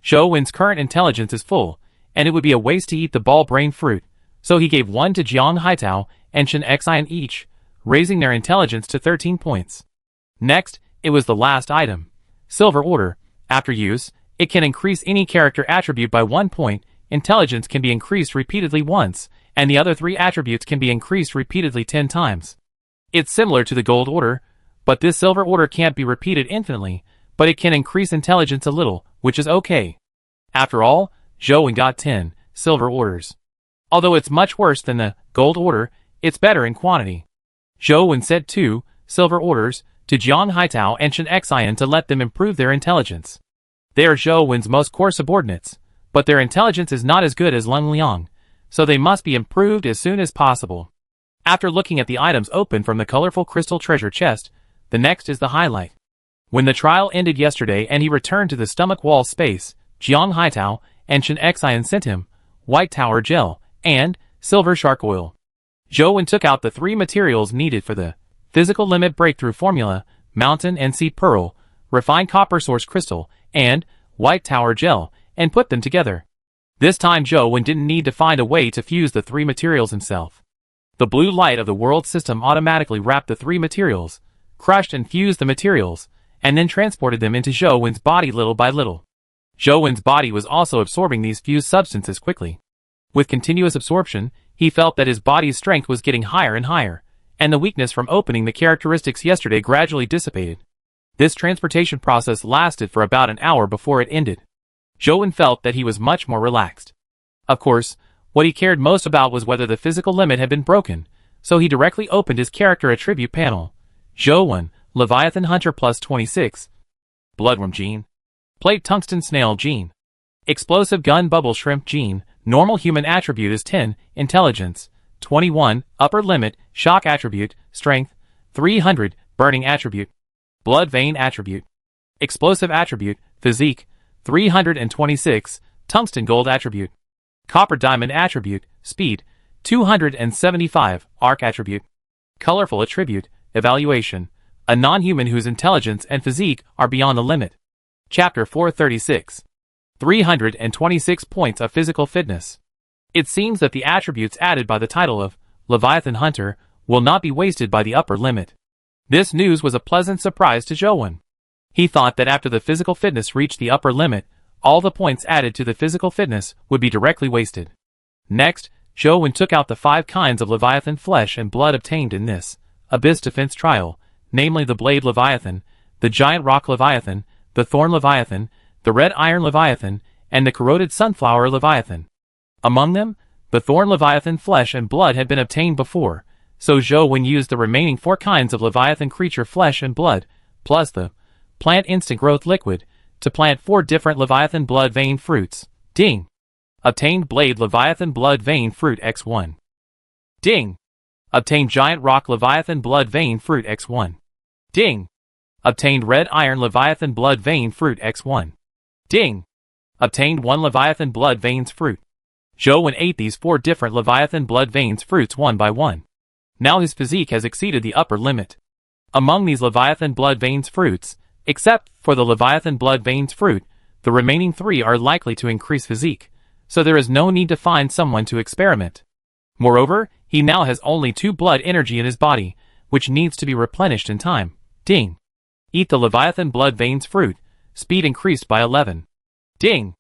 Zhou current intelligence is full, and it would be a waste to eat the ball brain fruit, so he gave one to Jiang Haitao and Shen Xian each, raising their intelligence to 13 points. Next, it was the last item. Silver Order. After use, it can increase any character attribute by 1 point, intelligence can be increased repeatedly once, and the other 3 attributes can be increased repeatedly 10 times. It's similar to the Gold Order, but this Silver Order can't be repeated infinitely, but it can increase intelligence a little, which is okay. After all, Zhou got 10 Silver Orders. Although it's much worse than the Gold Order, it's better in quantity. Zhou sent 2 Silver Orders to Jiang Haitao and Shen Xian to let them improve their intelligence. They are Zhou most core subordinates, but their intelligence is not as good as Leng Liang, so they must be improved as soon as possible. After looking at the items open from the colorful crystal treasure chest, the next is the highlight. When the trial ended yesterday and he returned to the stomach wall space, Jiang Haitao and Shen Xian sent him White Tower Gel and Silver Shark Oil. Zhou took out the 3 materials needed for the Physical Limit Breakthrough Formula, Mountain and Sea Pearl, Refined Copper Source Crystal, and White Tower Gel, and put them together. This time Zhou didn't need to find a way to fuse the 3 materials himself. The blue light of the world system automatically wrapped the 3 materials, crushed and fused the materials, and then transported them into Zhou's body little by little. Zhou's body was also absorbing these fused substances quickly. With continuous absorption, he felt that his body's strength was getting higher and higher, and the weakness from opening the characteristics yesterday gradually dissipated. This transportation process lasted for about an hour before it ended. Zhou felt that he was much more relaxed. Of course, what he cared most about was whether the physical limit had been broken, so he directly opened his character attribute panel. Zhou, Leviathan Hunter plus 26. Bloodworm Gene. Plate Tungsten Snail Gene. Explosive Gun Bubble Shrimp Gene. Normal human attribute is 10, intelligence, 21, upper limit, shock attribute, strength, 300, burning attribute, blood vein attribute, explosive attribute, physique, 326, tungsten gold attribute, copper diamond attribute, speed, 275, arc attribute, colorful attribute, evaluation, a non-human whose intelligence and physique are beyond the limit. Chapter 436. 326 points of physical fitness. It seems that the attributes added by the title of Leviathan Hunter will not be wasted by the upper limit. This news was a pleasant surprise to Zhou. He thought that after the physical fitness reached the upper limit, all the points added to the physical fitness would be directly wasted. Next, Zhou took out the 5 kinds of Leviathan flesh and blood obtained in this Abyss Defense Trial, namely the Blade Leviathan, the Giant Rock Leviathan, the Thorn Leviathan, the Red Iron Leviathan, and the Corroded Sunflower Leviathan. Among them, the Thorn Leviathan flesh and blood had been obtained before, so Zhou used the remaining 4 kinds of Leviathan creature flesh and blood, plus the Plant Instant Growth Liquid, to plant 4 different Leviathan blood vein fruits. Ding! Obtained Blade Leviathan blood vein fruit X1. Ding! Obtained Giant Rock Leviathan blood vein fruit X1. Ding! Obtained Red Iron Leviathan blood vein fruit X1. Ding! Obtained 1 Leviathan blood veins fruit. Zhou ate these 4 different Leviathan blood veins fruits one by one. Now his physique has exceeded the upper limit. Among these Leviathan blood veins fruits, except for the Leviathan blood veins fruit, the remaining 3 are likely to increase physique, so there is no need to find someone to experiment. Moreover, he now has only 2 blood energy in his body, which needs to be replenished in time. Ding! Eat the Leviathan blood veins fruit, speed increased by 11. Ding!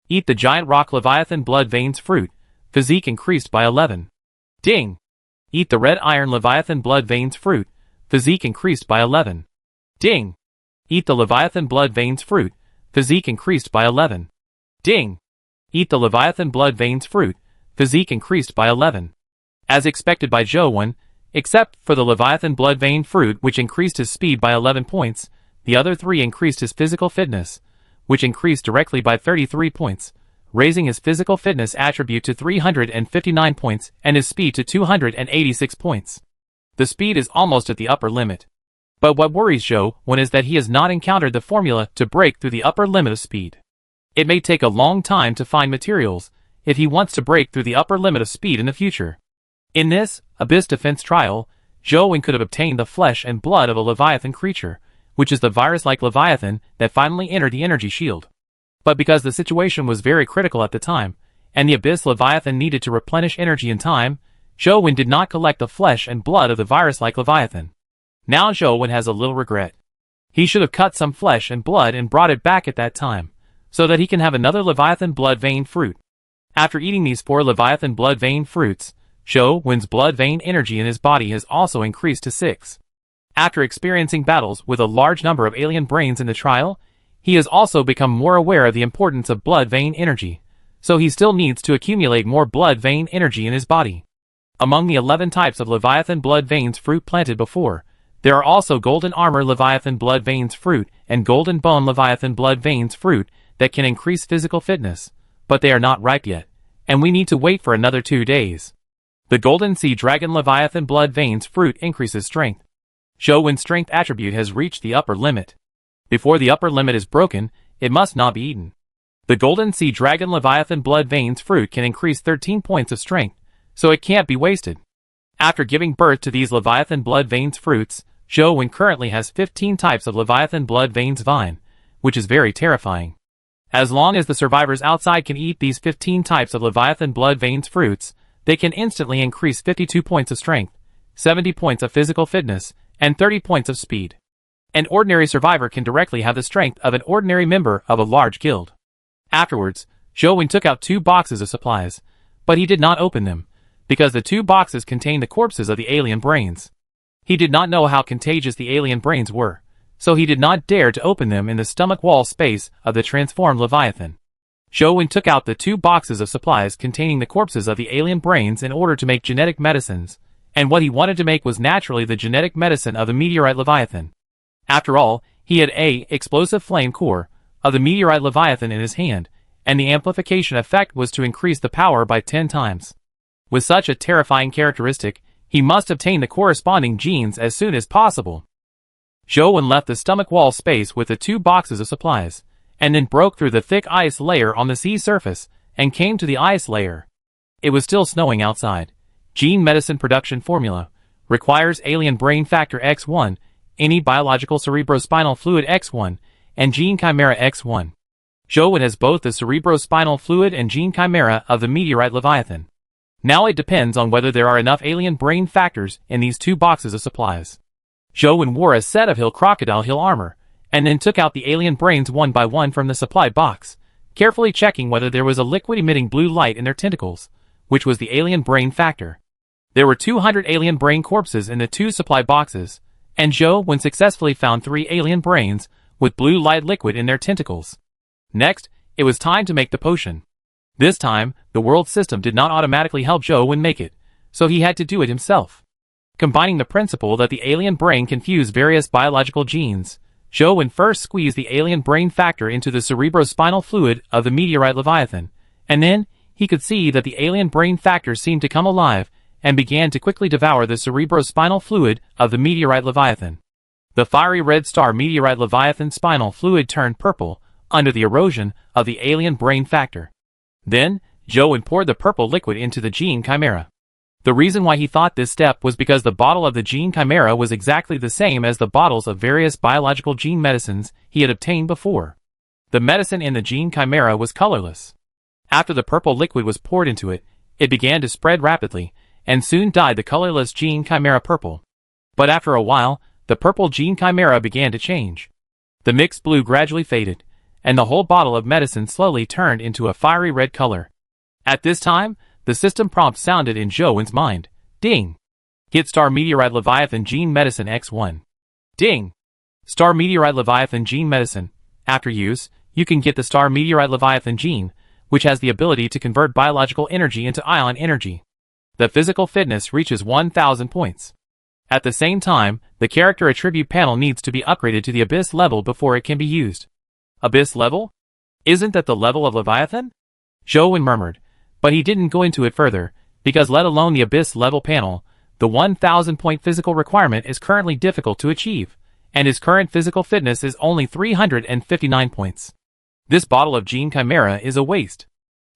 Eat the giant rock Leviathan blood veins fruit. Physique increased by 11. Ding! Eat the red iron Leviathan blood veins fruit. Physique increased by 11. Ding! Eat the Leviathan blood veins fruit. Physique increased by 11. Ding! Eat the Leviathan blood veins fruit. Physique increased by 11. As expected by Joe, except for the Leviathan blood vein fruit, which increased his speed by 11 points, the other three increased his physical fitness, which increased directly by 33 points, raising his physical fitness attribute to 359 points and his speed to 286 points. The speed is almost at the upper limit. But what worries Joe is that he has not encountered the formula to break through the upper limit of speed. It may take a long time to find materials if he wants to break through the upper limit of speed in the future. In this Abyss Defense trial, Joe could have obtained the flesh and blood of a Leviathan creature, which is the virus-like Leviathan that finally entered the energy shield. But because the situation was very critical at the time, and the Abyss Leviathan needed to replenish energy in time, Joe did not collect the flesh and blood of the virus-like Leviathan. Now Joe has a little regret. He should have cut some flesh and blood and brought it back at that time, so that he can have another Leviathan blood vein fruit. After eating these 4 Leviathan blood vein fruits, Joe's blood vein energy in his body has also increased to 6. After experiencing battles with a large number of alien brains in the trial, he has also become more aware of the importance of blood vein energy, so he still needs to accumulate more blood vein energy in his body. Among the 11 types of Leviathan blood veins fruit planted before, there are also Golden Armor Leviathan blood veins fruit and Golden Bone Leviathan blood veins fruit that can increase physical fitness, but they are not ripe yet, and we need to wait for another 2 days. The Golden Sea Dragon Leviathan blood veins fruit increases strength. Joe's strength attribute has reached the upper limit. Before the upper limit is broken, it must not be eaten. The Golden Sea Dragon Leviathan blood veins fruit can increase 13 points of strength, so it can't be wasted. After giving birth to these Leviathan blood veins fruits, Joe currently has 15 types of Leviathan blood veins vine, which is very terrifying. As long as the survivors outside can eat these 15 types of Leviathan blood veins fruits, they can instantly increase 52 points of strength, 70 points of physical fitness, and 30 points of speed. An ordinary survivor can directly have the strength of an ordinary member of a large guild. Afterwards, Joe took out 2 boxes of supplies, but he did not open them, because the 2 boxes contained the corpses of the alien brains. He did not know how contagious the alien brains were, so he did not dare to open them in the stomach wall space of the transformed Leviathan. Joe took out the 2 boxes of supplies containing the corpses of the alien brains in order to make genetic medicines, and what he wanted to make was naturally the genetic medicine of the meteorite Leviathan. After all, he had a explosive flame core of the meteorite Leviathan in his hand, and the amplification effect was to increase the power by 10 times. With such a terrifying characteristic, he must obtain the corresponding genes as soon as possible. Joe left the stomach wall space with the 2 boxes of supplies, and then broke through the thick ice layer on the sea surface and came to the ice layer. It was still snowing outside. Gene medicine production formula requires alien brain factor X1, any biological cerebrospinal fluid X1, and gene chimera X1. Joe has both the cerebrospinal fluid and gene chimera of the meteorite Leviathan. Now it depends on whether there are enough alien brain factors in these 2 boxes of supplies. Joe wore a set of crocodile hill armor, and then took out the alien brains one by one from the supply box, carefully checking whether there was a liquid emitting blue light in their tentacles, which was the alien brain factor. There were 200 alien brain corpses in the 2 supply boxes, and Joe successfully found 3 alien brains with blue light liquid in their tentacles. Next, it was time to make the potion. This time, the world system did not automatically help Joe make it, so he had to do it himself. Combining the principle that the alien brain can fuse various biological genes, Joe first squeezed the alien brain factor into the cerebrospinal fluid of the meteorite Leviathan, and then he could see that the alien brain factor seemed to come alive and began to quickly devour the cerebrospinal fluid of the meteorite Leviathan. The fiery red star meteorite Leviathan spinal fluid turned purple under the erosion of the alien brain factor. Then, Joe poured the purple liquid into the gene chimera. The reason why he thought this step was because the bottle of the gene chimera was exactly the same as the bottles of various biological gene medicines he had obtained before. The medicine in the gene chimera was colorless. After the purple liquid was poured into it, it began to spread rapidly, and soon dyed the colorless gene chimera purple. But after a while, the purple gene chimera began to change. The mixed blue gradually faded, and the whole bottle of medicine slowly turned into a fiery red color. At this time, the system prompt sounded in Zhou mind. Ding! Hit Star Meteorite Leviathan Gene Medicine X1. Ding! Star Meteorite Leviathan Gene Medicine. After use, you can get the Star Meteorite Leviathan Gene, which has the ability to convert biological energy into ion energy. The physical fitness reaches 1000 points. At the same time, the character attribute panel needs to be upgraded to the Abyss level before it can be used. Abyss level? Isn't that the level of Leviathan? Zhou murmured, but he didn't go into it further, because let alone the Abyss level panel, the 1000 point physical requirement is currently difficult to achieve, and his current physical fitness is only 359 points. This bottle of Gene Chimera is a waste.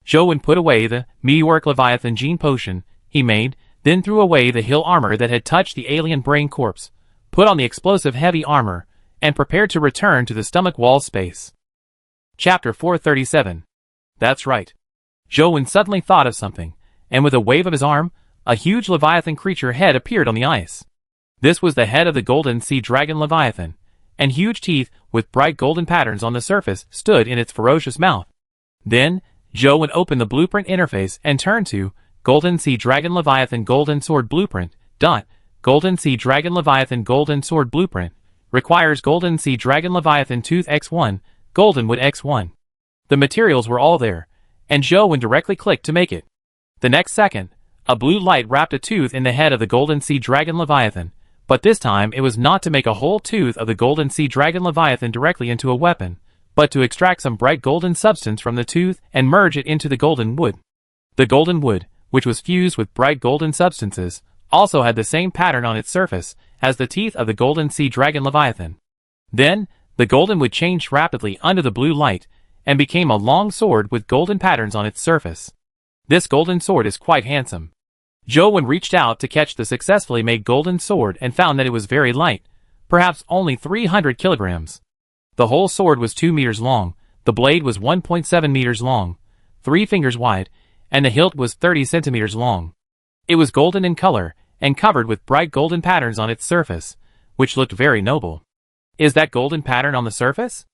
Zhou put away the Meteoric Leviathan Gene Potion he made, then threw away the hill armor that had touched the alien brain corpse, put on the explosive heavy armor, and prepared to return to the stomach wall space. Chapter 437. That's right. Zhou suddenly thought of something, and with a wave of his arm, a huge Leviathan creature head appeared on the ice. This was the head of the golden sea dragon Leviathan, and huge teeth with bright golden patterns on the surface stood in its ferocious mouth. Then, Zhou opened the blueprint interface and turned to Golden Sea Dragon Leviathan Golden Sword Blueprint. Golden Sea Dragon Leviathan Golden Sword Blueprint requires Golden Sea Dragon Leviathan Tooth X1, Golden Wood X1. The materials were all there, and Zhou directly clicked to make it. The next second, a blue light wrapped a tooth in the head of the Golden Sea Dragon Leviathan, but this time it was not to make a whole tooth of the Golden Sea Dragon Leviathan directly into a weapon, but to extract some bright golden substance from the tooth and merge it into the golden wood. The golden wood, which was fused with bright golden substances, also had the same pattern on its surface as the teeth of the Golden Sea Dragon Leviathan. Then, the golden wood changed rapidly under the blue light, and became a long sword with golden patterns on its surface. This golden sword is quite handsome. Zhou reached out to catch the successfully made golden sword and found that it was very light, perhaps only 300 kilograms. The whole sword was 2 meters long, the blade was 1.7 meters long, 3 fingers wide, and the hilt was 30 centimeters long. It was golden in color, and covered with bright golden patterns on its surface, which looked very noble. Is that golden pattern on the surface?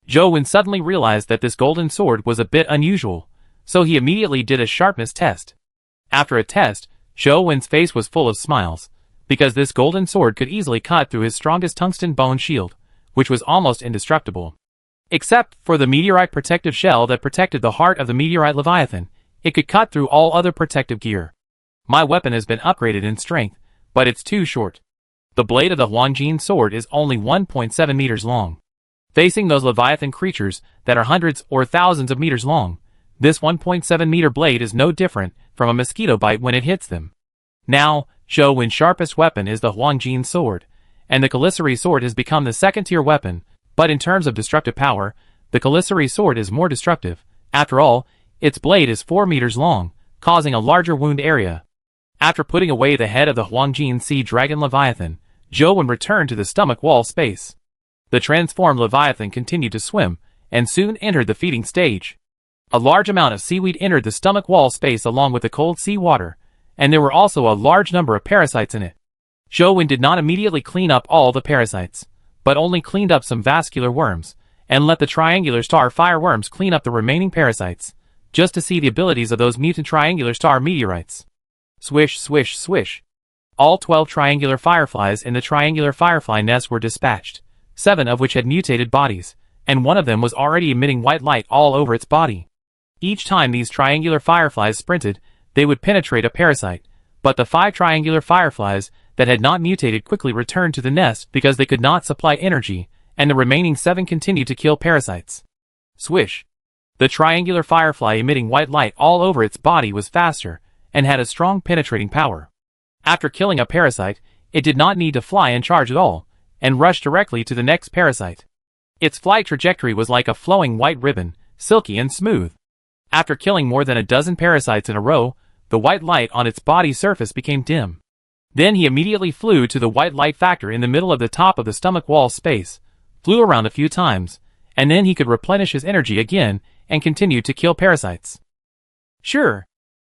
Zhou suddenly realized that this golden sword was a bit unusual, so he immediately did a sharpness test. After a test, Zhou's face was full of smiles, because this golden sword could easily cut through his strongest tungsten bone shield, which was almost indestructible. Except for the meteorite protective shell that protected the heart of the meteorite Leviathan, it could cut through all other protective gear. My weapon has been upgraded in strength, but it's too short. The blade of the Huangjin sword is only 1.7 meters long. Facing those Leviathan creatures that are hundreds or thousands of meters long, this 1.7 meter blade is no different from a mosquito bite when it hits them. Now, Zhou's sharpest weapon is the Huangjin sword, and the Caliceri sword has become the second-tier weapon, but in terms of destructive power, the Caliceri sword is more destructive. After all, its blade is 4 meters long, causing a larger wound area. After putting away the head of the Huangjin Sea Dragon Leviathan, Zhou returned to the stomach wall space. The transformed Leviathan continued to swim, and soon entered the feeding stage. A large amount of seaweed entered the stomach wall space along with the cold sea water, and there were also a large number of parasites in it. Zhou did not immediately clean up all the parasites, but only cleaned up some vascular worms, and let the triangular star fire worms clean up the remaining parasites, just to see the abilities of those mutant triangular star meteorites. Swish, swish, swish. All 12 triangular fireflies in the triangular firefly nest were dispatched, 7 of which had mutated bodies, and one of them was already emitting white light all over its body. Each time these triangular fireflies sprinted, they would penetrate a parasite, but the 5 triangular fireflies that had not mutated quickly returned to the nest because they could not supply energy, and the remaining 7 continued to kill parasites. Swish. The triangular firefly emitting white light all over its body was faster, and had a strong penetrating power. After killing a parasite, it did not need to fly and charge at all, and rushed directly to the next parasite. Its flight trajectory was like a flowing white ribbon, silky and smooth. After killing more than a dozen parasites in a row, the white light on its body surface became dim. Then he immediately flew to the white light factor in the middle of the top of the stomach wall space, flew around a few times, and then he could replenish his energy again and continue to kill parasites. Sure.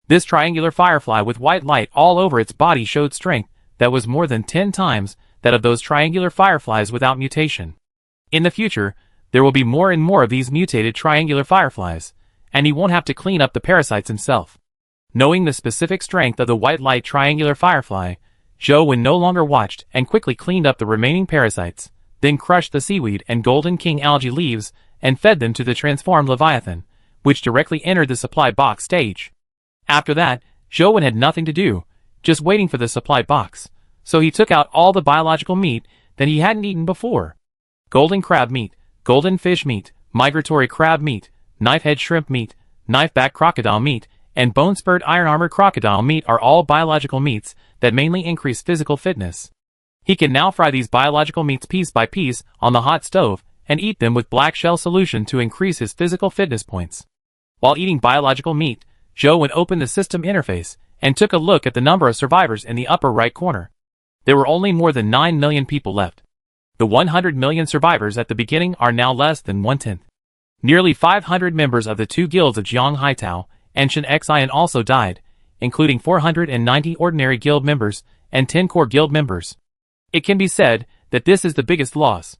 This triangular firefly with white light all over its body showed strength that was more than 10 times that of those triangular fireflies without mutation. In the future, there will be more and more of these mutated triangular fireflies, and he won't have to clean up the parasites himself. Knowing the specific strength of the white light triangular firefly, Zhou no longer watched and quickly cleaned up the remaining parasites, then crushed the seaweed and golden king algae leaves and fed them to the transformed Leviathan, which directly entered the supply box stage. After that, Zhou had nothing to do, just waiting for the supply box, so he took out all the biological meat that he hadn't eaten before. Golden crab meat, golden fish meat, migratory crab meat, knife-head shrimp meat, knife-back crocodile meat, and bone-spurred iron-armored crocodile meat are all biological meats that mainly increase physical fitness. He can now fry these biological meats piece by piece on the hot stove and eat them with black shell solution to increase his physical fitness points. While eating biological meat, Zhou opened the system interface and took a look at the number of survivors in the upper right corner. There were only more than 9 million people left. The 100 million survivors at the beginning are now less than 1/10. Nearly 500 members of the 2 guilds of Jiang Haitao and Shen Xian also died, including 490 ordinary guild members and 10 core guild members. It can be said that this is the biggest loss.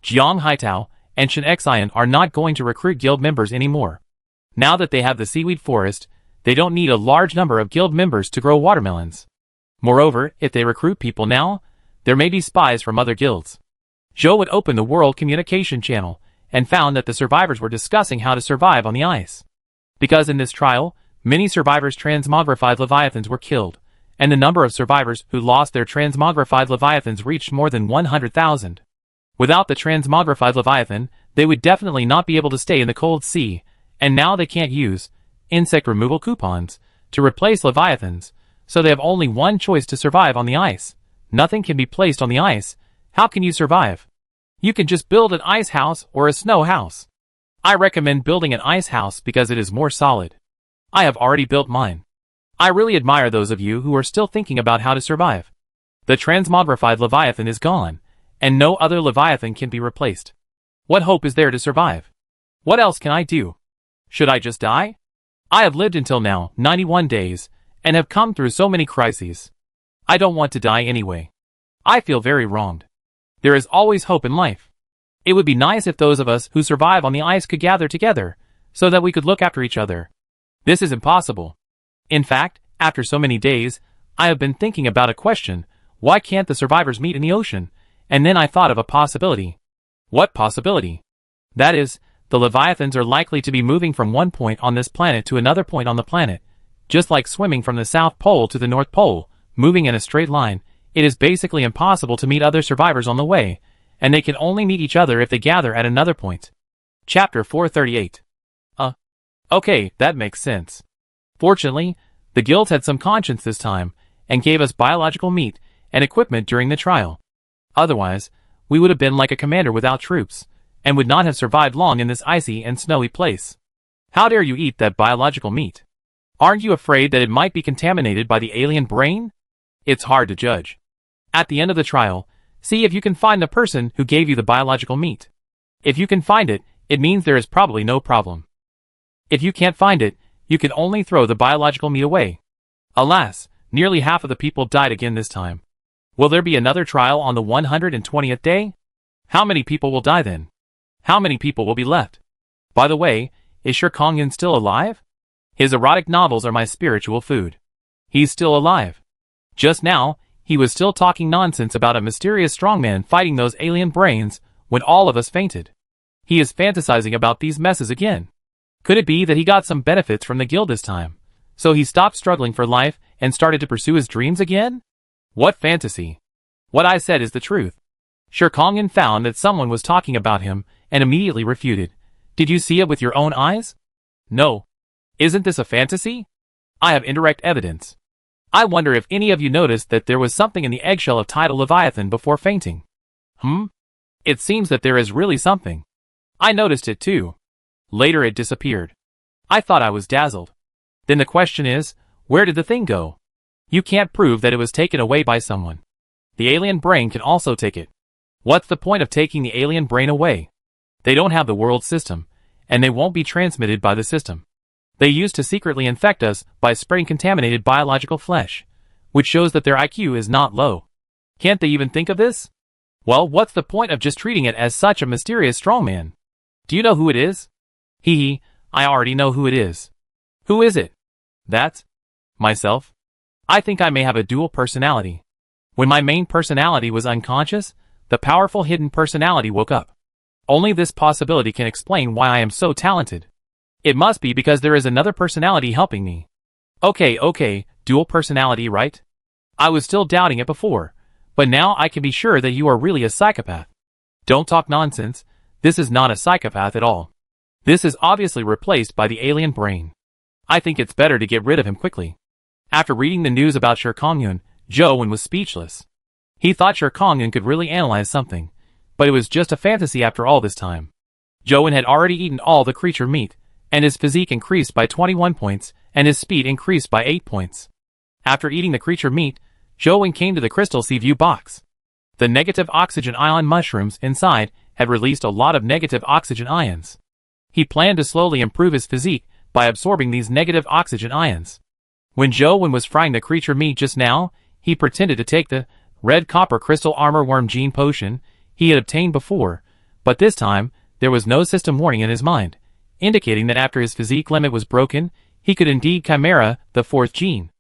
Jiang Haitao and Shen Xian are not going to recruit guild members anymore. Now that they have the seaweed forest, they don't need a large number of guild members to grow watermelons. Moreover, if they recruit people now, there may be spies from other guilds. Zhou would open the world communication channel and found that the survivors were discussing how to survive on the ice. Because in this trial, many survivors' transmogrified leviathans were killed, and the number of survivors who lost their transmogrified leviathans reached more than 100,000. Without the transmogrified leviathan, they would definitely not be able to stay in the cold sea, and now they can't use insect removal coupons to replace leviathans, so they have only one choice to survive on the ice. Nothing can be placed on the ice. How can you survive? You can just build an ice house or a snow house. I recommend building an ice house because it is more solid. I have already built mine. I really admire those of you who are still thinking about how to survive. The transmogrified leviathan is gone, and no other leviathan can be replaced. What hope is there to survive? What else can I do? Should I just die? I have lived until now, 91 days, and have come through so many crises. I don't want to die anyway. I feel very wronged. There is always hope in life. It would be nice if those of us who survive on the ice could gather together, so that we could look after each other. This is impossible. In fact, after so many days, I have been thinking about a question: why can't the survivors meet in the ocean? And then I thought of a possibility. What possibility? That is, the Leviathans are likely to be moving from one point on this planet to another point on the planet. Just like swimming from the South Pole to the North Pole, moving in a straight line, it is basically impossible to meet other survivors on the way, and they can only meet each other if they gather at another point. Chapter 438. Okay, that makes sense. Fortunately, the guilds had some conscience this time, and gave us biological meat and equipment during the trial. Otherwise, we would have been like a commander without troops, and would not have survived long in this icy and snowy place. How dare you eat that biological meat? Aren't you afraid that it might be contaminated by the alien brain? It's hard to judge. At the end of the trial, see if you can find the person who gave you the biological meat. If you can find it, it means there is probably no problem. If you can't find it, you can only throw the biological meat away. Alas, nearly half of the people died again this time. Will there be another trial on the 120th day? How many people will die then? How many people will be left? By the way, is Shi Kongyan still alive? His erotic novels are my spiritual food. He's still alive. Just now, he was still talking nonsense about a mysterious strongman fighting those alien brains when all of us fainted. He is fantasizing about these messes again. Could it be that he got some benefits from the guild this time, so he stopped struggling for life and started to pursue his dreams again? What fantasy? What I said is the truth. Shi Kongyan found that someone was talking about him and immediately refuted. Did you see it with your own eyes? No. Isn't this a fantasy? I have indirect evidence. I wonder if any of you noticed that there was something in the eggshell of Tidal Leviathan before fainting. It seems that there is really something. I noticed it too. Later it disappeared. I thought I was dazzled. Then the question is, where did the thing go? You can't prove that it was taken away by someone. The alien brain can also take it. What's the point of taking the alien brain away? They don't have the world system, and they won't be transmitted by the system. They used to secretly infect us by spreading contaminated biological flesh, which shows that their IQ is not low. Can't they even think of this? Well, what's the point of just treating it as such a mysterious strongman? Do you know who it is? Hee, I already know who it is. Who is it? That's myself. I think I may have a dual personality. When my main personality was unconscious, the powerful hidden personality woke up. Only this possibility can explain why I am so talented. It must be because there is another personality helping me. Okay, dual personality, right? I was still doubting it before, but now I can be sure that you are really a psychopath. Don't talk nonsense, this is not a psychopath at all. This is obviously replaced by the alien brain. I think it's better to get rid of him quickly. After reading the news about Sher Kongyun, Zhou was speechless. He thought Sher Kongyun could really analyze something, but it was just a fantasy after all this time. Zhou had already eaten all the creature meat, and his physique increased by 21 points, and his speed increased by 8 points. After eating the creature meat, Zhou came to the crystal sea view box. The negative oxygen ion mushrooms inside had released a lot of negative oxygen ions. He planned to slowly improve his physique by absorbing these negative oxygen ions. When Zhou was frying the creature meat just now, he pretended to take the red copper crystal armor worm gene potion he had obtained before, but this time, there was no system warning in his mind, indicating that after his physique limit was broken, he could indeed chimera the fourth gene.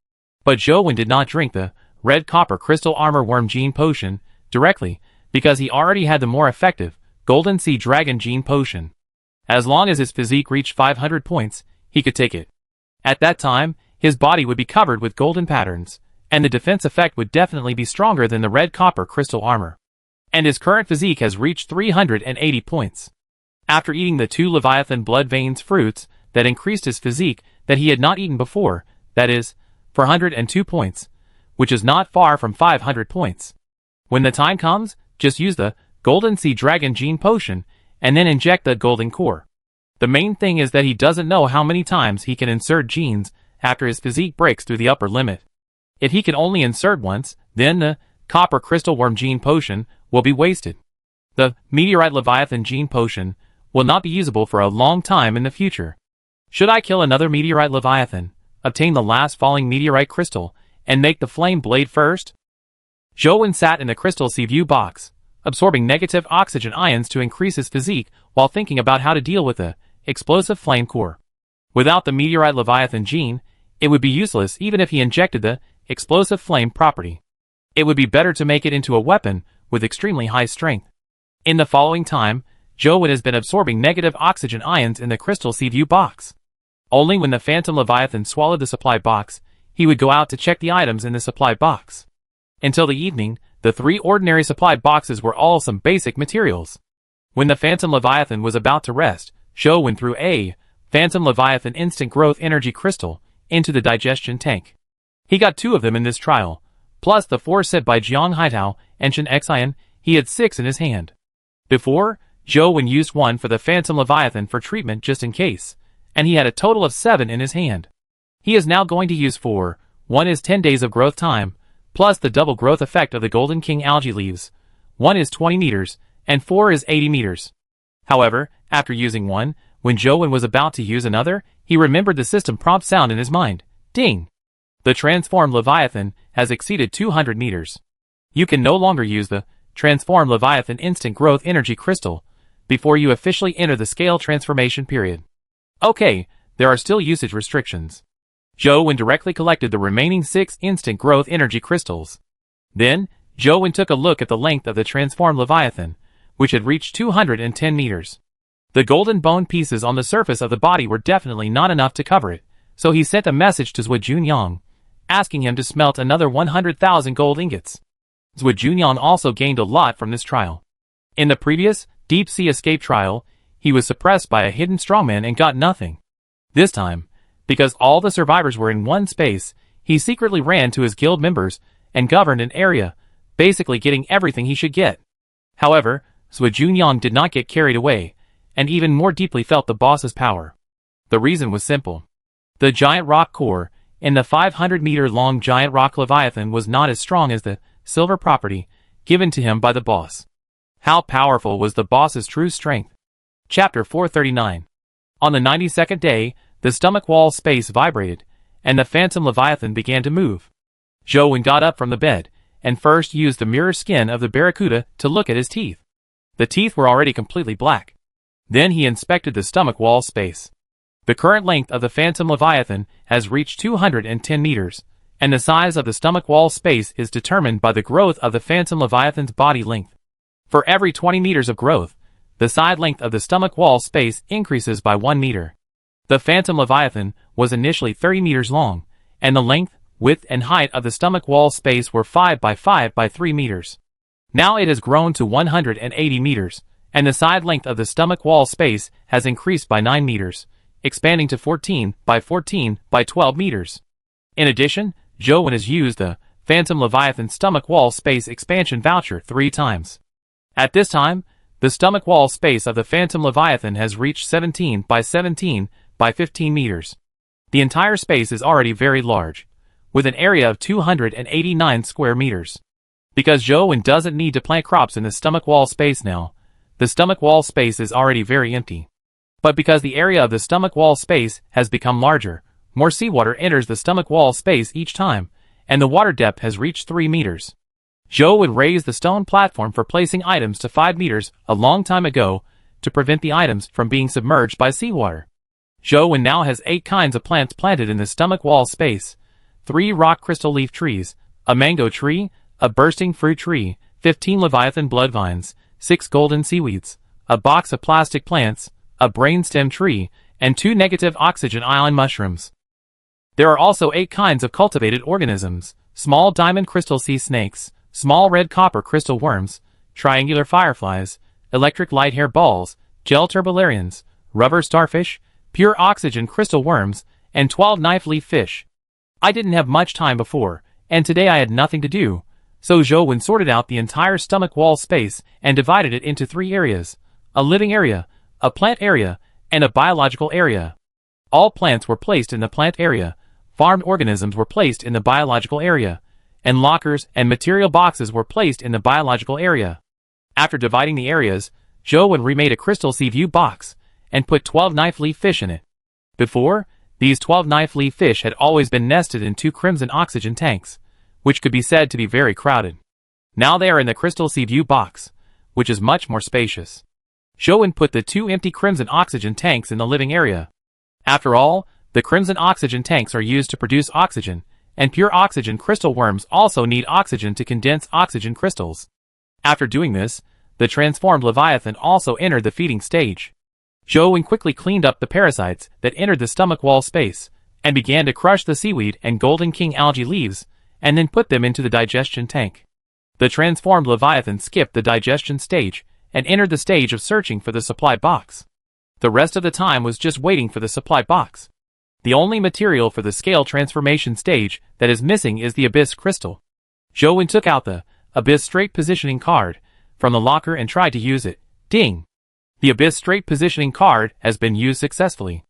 But Zhou did not drink the red copper crystal armor worm gene potion directly, because he already had the more effective golden sea dragon gene potion. As long as his physique reached 500 points, he could take it. At that time, his body would be covered with golden patterns, and the defense effect would definitely be stronger than the red copper crystal armor. And his current physique has reached 380 points. After eating the 2 Leviathan blood veins fruits that increased his physique that he had not eaten before, that is, 402 points, which is not far from 500 points. When the time comes, just use the Golden Sea Dragon Gene Potion, and then inject the Golden Core. The main thing is that he doesn't know how many times he can insert genes after his physique breaks through the upper limit. If he can only insert once, then the Copper Crystal Worm Gene Potion will be wasted. The Meteorite Leviathan Gene Potion will not be usable for a long time in the future. Should I kill another Meteorite Leviathan, obtain the last falling Meteorite Crystal, and make the Flame Blade first? Zhou sat in the Crystal Sea View box, absorbing negative oxygen ions to increase his physique while thinking about how to deal with the explosive flame core. Without the Meteorite Leviathan gene, it would be useless even if he injected the explosive flame property. It would be better to make it into a weapon with extremely high strength. In the following time, Zhou has been absorbing negative oxygen ions in the Crystal Sea View box. Only when the Phantom Leviathan swallowed the supply box, he would go out to check the items in the supply box. Until the evening, the 3 ordinary supply boxes were all some basic materials. When the Phantom Leviathan was about to rest, Zhou threw a Phantom Leviathan Instant Growth Energy Crystal into the digestion tank. He got 2 of them in this trial, plus the 4 sent by Jiang Haitao and Shen Xian. He had 6 in his hand. Before, Zhou used 1 for the Phantom Leviathan for treatment just in case, and he had a total of 7 in his hand. He is now going to use 4. 1 is 10 days of growth time, plus the double growth effect of the Golden King algae leaves. 1 is 20 meters, and 4 is 80 meters. However, after using 1, when Zhou was about to use another, he remembered the system prompt sound in his mind. Ding! The transformed Leviathan has exceeded 200 meters. You can no longer use the transformed Leviathan Instant Growth Energy Crystal before you officially enter the scale transformation period. Okay, there are still usage restrictions. Zhou directly collected the remaining 6 instant growth energy crystals. Then, Zhou took a look at the length of the transformed Leviathan, which had reached 210 meters. The golden bone pieces on the surface of the body were definitely not enough to cover it, so he sent a message to Zhuo Junyang, asking him to smelt another 100,000 gold ingots. Zhuo Junyang also gained a lot from this trial. In the previous deep sea escape trial, he was suppressed by a hidden strongman and got nothing. This time, because all the survivors were in one space, he secretly ran to his guild members and governed an area, basically getting everything he should get. However, Zhuo Junyang did not get carried away, and even more deeply felt the boss's power. The reason was simple. The giant rock core in the 500-meter-long giant rock Leviathan was not as strong as the silver property given to him by the boss. How powerful was the boss's true strength? Chapter 439. On the 92nd day, the stomach wall space vibrated, and the Phantom Leviathan began to move. Zhou got up from the bed, and first used the mirror skin of the barracuda to look at his teeth. The teeth were already completely black. Then he inspected the stomach wall space. The current length of the Phantom Leviathan has reached 210 meters, and the size of the stomach wall space is determined by the growth of the Phantom Leviathan's body length. For every 20 meters of growth, the side length of the stomach wall space increases by 1 meter. The Phantom Leviathan was initially 30 meters long, and the length, width, and height of the stomach wall space were 5 by 5 by 3 meters. Now it has grown to 180 meters, and the side length of the stomach wall space has increased by 9 meters, expanding to 14 by 14 by 12 meters. In addition, Joe has used the Phantom Leviathan stomach wall space expansion voucher 3 times. At this time, the stomach wall space of the Phantom Leviathan has reached 17 by 17 by 15 meters. The entire space is already very large, with an area of 289 square meters. Because Joe doesn't need to plant crops in the stomach wall space now, the stomach wall space is already very empty. But because the area of the stomach wall space has become larger, more seawater enters the stomach wall space each time, and the water depth has reached 3 meters. Joe would raise the stone platform for placing items to 5 meters a long time ago to prevent the items from being submerged by seawater. Joe now has 8 kinds of plants planted in the stomach wall space: 3 rock crystal leaf trees, a mango tree, a bursting fruit tree, 15 Leviathan blood vines, 6 golden seaweeds, a box of plastic plants, a brainstem tree, and 2 negative oxygen ion mushrooms. There are also 8 kinds of cultivated organisms: small diamond crystal sea snakes, small red copper crystal worms, triangular fireflies, electric light hair balls, gel turbolarians, rubber starfish, pure oxygen crystal worms, and 12 knife leaf fish. I didn't have much time before, and today I had nothing to do, so Joe sorted out the entire stomach wall space and divided it into 3 areas: a living area, a plant area, and a biological area. All plants were placed in the plant area, farmed organisms were placed in the biological area, and lockers and material boxes were placed in the biological area. After dividing the areas, Joe remade a crystal sea view box and put 12 knife leaf fish in it. Before, these 12 knife leaf fish had always been nested in 2 crimson oxygen tanks, which could be said to be very crowded. Now they are in the crystal sea view box, which is much more spacious. Joe put the 2 empty crimson oxygen tanks in the living area. After all, the crimson oxygen tanks are used to produce oxygen, and pure oxygen crystal worms also need oxygen to condense oxygen crystals. After doing this, the transformed Leviathan also entered the feeding stage. Joe quickly cleaned up the parasites that entered the stomach wall space, and began to crush the seaweed and golden king algae leaves, and then put them into the digestion tank. The transformed Leviathan skipped the digestion stage, and entered the stage of searching for the supply box. The rest of the time was just waiting for the supply box. The only material for the scale transformation stage that is missing is the Abyss crystal. Joe took out the Abyss straight positioning card from the locker and tried to use it. Ding! The Abyss straight positioning card has been used successfully.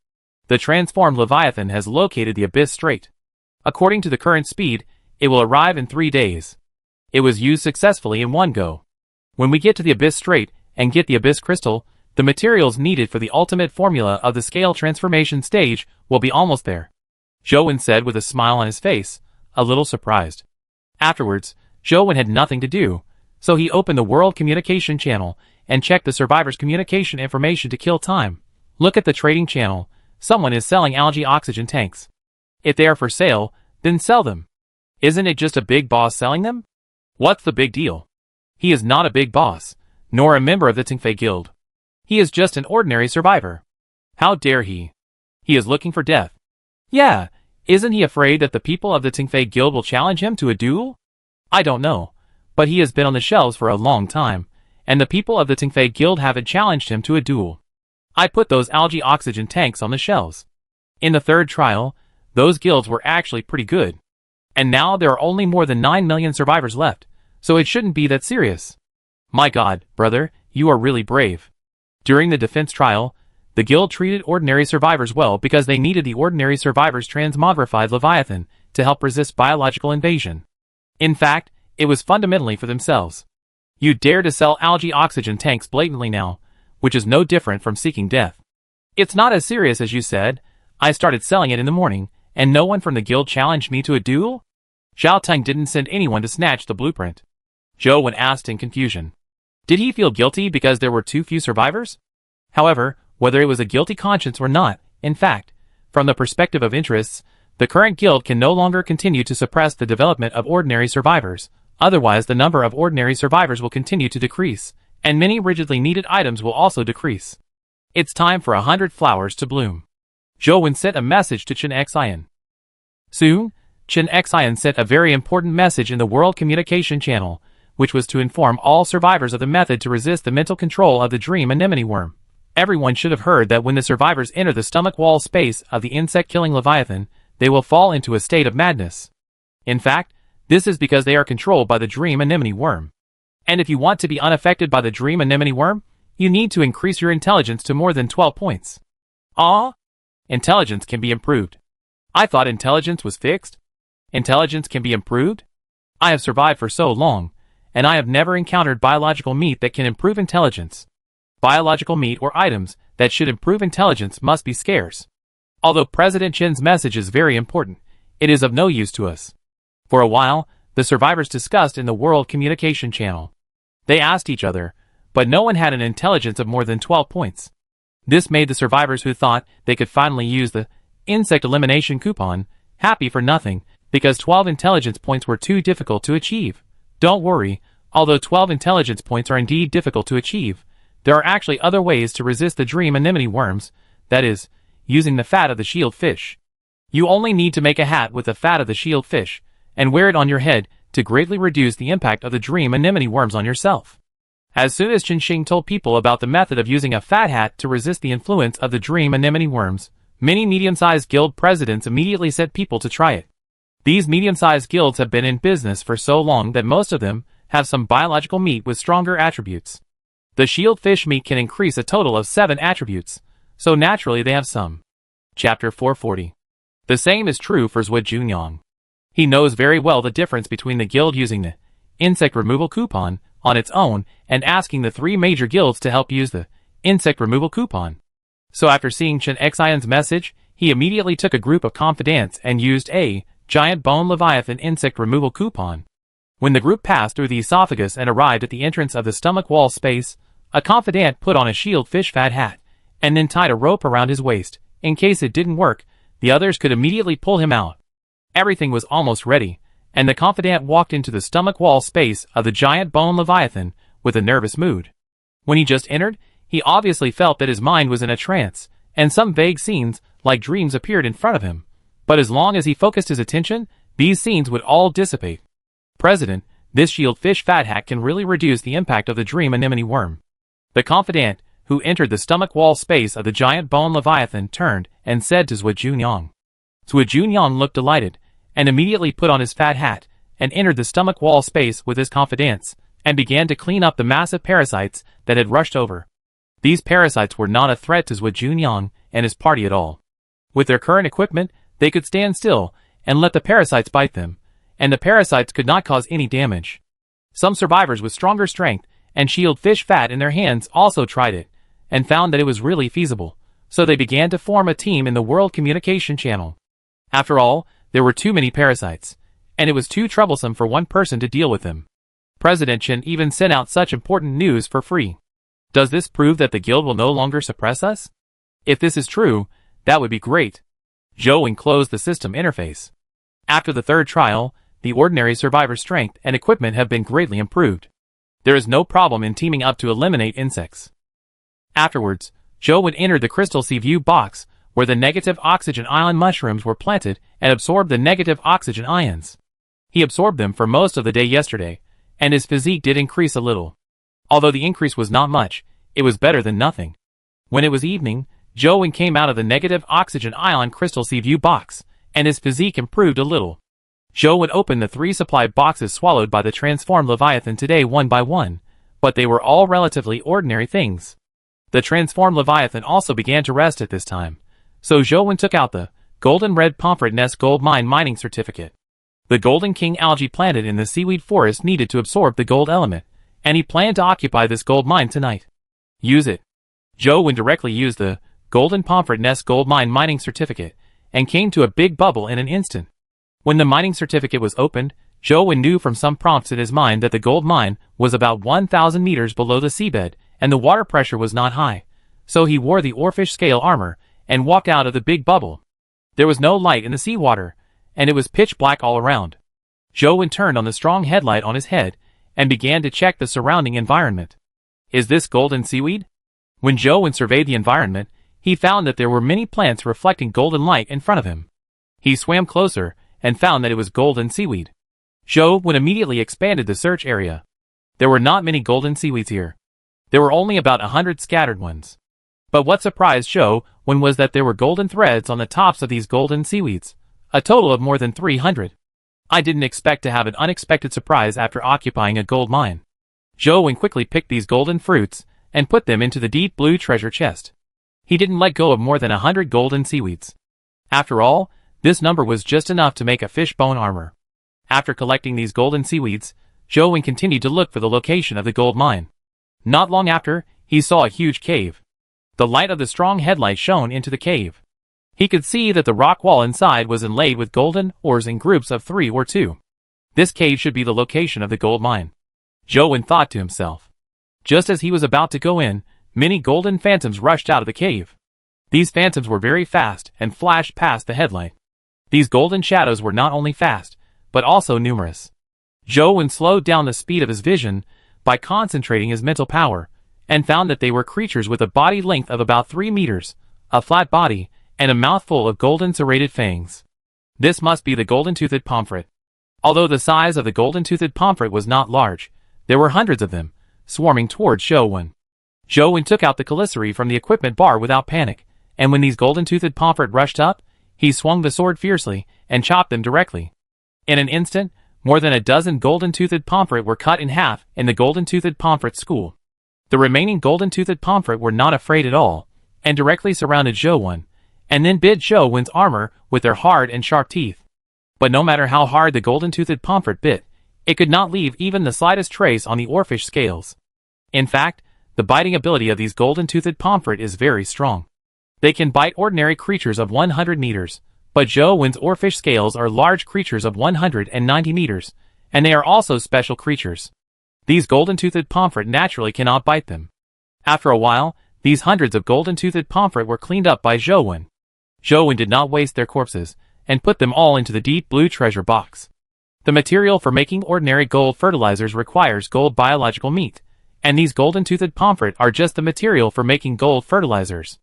The transformed Leviathan has located the Abyss straight. According to the current speed, it will arrive in 3 days. It was used successfully in 1 go. When we get to the Abyss straight and get the Abyss crystal, the materials needed for the ultimate formula of the scale transformation stage will be almost there. Joe said with a smile on his face, a little surprised. Afterwards, Joe had nothing to do, so he opened the World Communication Channel and checked the survivors' communication information to kill time. Look at the trading channel. Someone is selling algae oxygen tanks. If they are for sale, then sell them. Isn't it just a big boss selling them? What's the big deal? He is not a big boss, nor a member of the Tingfei Guild. He is just an ordinary survivor. How dare he? He is looking for death. Yeah, isn't he afraid that the people of the Tingfei Guild will challenge him to a duel? I don't know, but he has been on the shelves for a long time, and the people of the Tingfei Guild haven't challenged him to a duel. I put those algae oxygen tanks on the shelves. In the 3rd trial, those guilds were actually pretty good. And now there are only more than 9 million survivors left, so it shouldn't be that serious. My God, brother, you are really brave. During the defense trial, the guild treated ordinary survivors well because they needed the ordinary survivors' transmogrified Leviathan to help resist biological invasion. In fact, it was fundamentally for themselves. You dare to sell algae oxygen tanks blatantly now, which is no different from seeking death. It's not as serious as you said. I started selling it in the morning, and no one from the guild challenged me to a duel? Zhao Tang didn't send anyone to snatch the blueprint. Joe asked in confusion. Did he feel guilty because there were too few survivors? However, whether it was a guilty conscience or not, in fact, from the perspective of interests, the current guild can no longer continue to suppress the development of ordinary survivors, otherwise the number of ordinary survivors will continue to decrease, and many rigidly needed items will also decrease. It's time for 100 flowers to bloom. Zhou sent a message to Chen Xian. Soon, Chen Xian sent a very important message in the World Communication Channel, which was to inform all survivors of the method to resist the mental control of the dream anemone worm. Everyone should have heard that when the survivors enter the stomach wall space of the insect-killing Leviathan, they will fall into a state of madness. In fact, this is because they are controlled by the dream anemone worm. And if you want to be unaffected by the dream anemone worm, you need to increase your intelligence to more than 12 points. Intelligence can be improved. I thought intelligence was fixed. Intelligence can be improved? I have survived for so long, and I have never encountered biological meat that can improve intelligence. Biological meat or items that should improve intelligence must be scarce. Although President Chen's message is very important, it is of no use to us. For a while, the survivors discussed in the World Communication Channel. They asked each other, but no one had an intelligence of more than 12 points. This made the survivors who thought they could finally use the insect elimination coupon happy for nothing, because 12 intelligence points were too difficult to achieve. Don't worry, although 12 intelligence points are indeed difficult to achieve, there are actually other ways to resist the dream anemone worms, that is, using the fat of the shield fish. You only need to make a hat with the fat of the shield fish, and wear it on your head to greatly reduce the impact of the dream anemone worms on yourself. As soon as Chen Xing told people about the method of using a fat hat to resist the influence of the dream anemone worms, many medium-sized guild presidents immediately set people to try it. These medium-sized guilds have been in business for so long that most of them have some biological meat with stronger attributes. The shield fish meat can increase a total of 7 attributes, so naturally they have some. Chapter 440. The same is true for Zhuo Junyang. He knows very well the difference between the guild using the insect removal coupon on its own and asking the 3 major guilds to help use the insect removal coupon. So after seeing Chen Xian's message, he immediately took a group of confidants and used a giant bone Leviathan insect removal coupon. When the group passed through the esophagus and arrived at the entrance of the stomach wall space, a confidant put on a shield fish fat hat, and then tied a rope around his waist. In case it didn't work, the others could immediately pull him out. Everything was almost ready, and the confidant walked into the stomach wall space of the giant bone Leviathan with a nervous mood. When he just entered, he obviously felt that his mind was in a trance, and some vague scenes, like dreams, appeared in front of him. But as long as he focused his attention, these scenes would all dissipate. President, this shield fish fat hat can really reduce the impact of the dream anemone worm. The confidant, who entered the stomach wall space of the giant bone Leviathan, turned and said to Zhuo Junyang. Zhuo Junyang looked delighted, and immediately put on his fat hat, and entered the stomach wall space with his confidants, and began to clean up the massive parasites that had rushed over. These parasites were not a threat to Zhuo Junyang and his party at all. With their current equipment, they could stand still and let the parasites bite them, and the parasites could not cause any damage. Some survivors with stronger strength and shield fish fat in their hands also tried it, and found that it was really feasible, so they began to form a team in the World Communication Channel. After all, there were too many parasites, and it was too troublesome for one person to deal with them. President Chen even sent out such important news for free. Does this prove that the guild will no longer suppress us? If this is true, that would be great. Zhou closed the system interface. After the 3rd trial, the ordinary survivor strength and equipment have been greatly improved. There is no problem in teaming up to eliminate insects. Afterwards, Zhou entered the crystal sea view box, where the negative oxygen ion mushrooms were planted and absorbed the negative oxygen ions. He absorbed them for most of the day yesterday, and his physique did increase a little. Although the increase was not much, it was better than nothing. When it was evening, Zhou came out of the negative oxygen ion crystal sea view box, and his physique improved a little. Zhou would open the 3 supply boxes swallowed by the transformed Leviathan today one by one, but they were all relatively ordinary things. The transformed Leviathan also began to rest at this time, so Zhou took out the Golden Red Pomfret Nest Gold Mine Mining Certificate. The Golden King algae planted in the seaweed forest needed to absorb the gold element, and he planned to occupy this gold mine tonight. Use it. Zhou directly used the Golden Pomfret Nest Gold Mine Mining Certificate, and came to a big bubble in an instant. When the mining certificate was opened, Zhou knew from some prompts in his mind that the gold mine was about 1,000 meters below the seabed, and the water pressure was not high, so he wore the oarfish scale armor and walked out of the big bubble. There was no light in the seawater, and it was pitch black all around. Zhou turned on the strong headlight on his head and began to check the surrounding environment. Is this golden seaweed? When Zhou surveyed the environment, he found that there were many plants reflecting golden light in front of him. He swam closer and found that it was golden seaweed. Zhou immediately expanded the search area. There were not many golden seaweeds here. There were only about 100 scattered ones. But what surprised Zhou was that there were golden threads on the tops of these golden seaweeds, a total of more than 300. I didn't expect to have an unexpected surprise after occupying a gold mine. Zhou quickly picked these golden fruits and put them into the deep blue treasure chest. He didn't let go of more than 100 golden seaweeds. After all, this number was just enough to make a fishbone armor. After collecting these golden seaweeds, Zhou continued to look for the location of the gold mine. Not long after, he saw a huge cave. The light of the strong headlight shone into the cave. He could see that the rock wall inside was inlaid with golden ores in groups of 3 or 2. This cave should be the location of the gold mine. Zhou thought to himself. Just as he was about to go in, many golden phantoms rushed out of the cave. These phantoms were very fast and flashed past the headlight. These golden shadows were not only fast, but also numerous. Zhou slowed down the speed of his vision by concentrating his mental power, and found that they were creatures with a body length of about 3 meters, a flat body, and a mouthful of golden serrated fangs. This must be the golden-toothed pomfret. Although the size of the golden-toothed pomfret was not large, there were hundreds of them, swarming towards Zhou. Zhou took out the Caliceri from the equipment bar without panic, and when these golden-toothed pomfret rushed up, he swung the sword fiercely and chopped them directly. In an instant, more than a dozen golden-toothed pomfret were cut in half in the golden-toothed pomfret school. The remaining golden-toothed pomfret were not afraid at all, and directly surrounded Zhou, and then bit Zhou's armor with their hard and sharp teeth. But no matter how hard the golden-toothed pomfret bit, it could not leave even the slightest trace on the oarfish scales. In fact, the biting ability of these golden-toothed pomfret is very strong. They can bite ordinary creatures of 100 meters, but Zhou's oarfish scales are large creatures of 190 meters, and they are also special creatures. These golden-toothed pomfret naturally cannot bite them. After a while, these hundreds of golden-toothed pomfret were cleaned up by Zhou. Zhou did not waste their corpses, and put them all into the deep blue treasure box. The material for making ordinary gold fertilizers requires gold biological meat, and these golden-toothed pomfret are just the material for making gold fertilizers.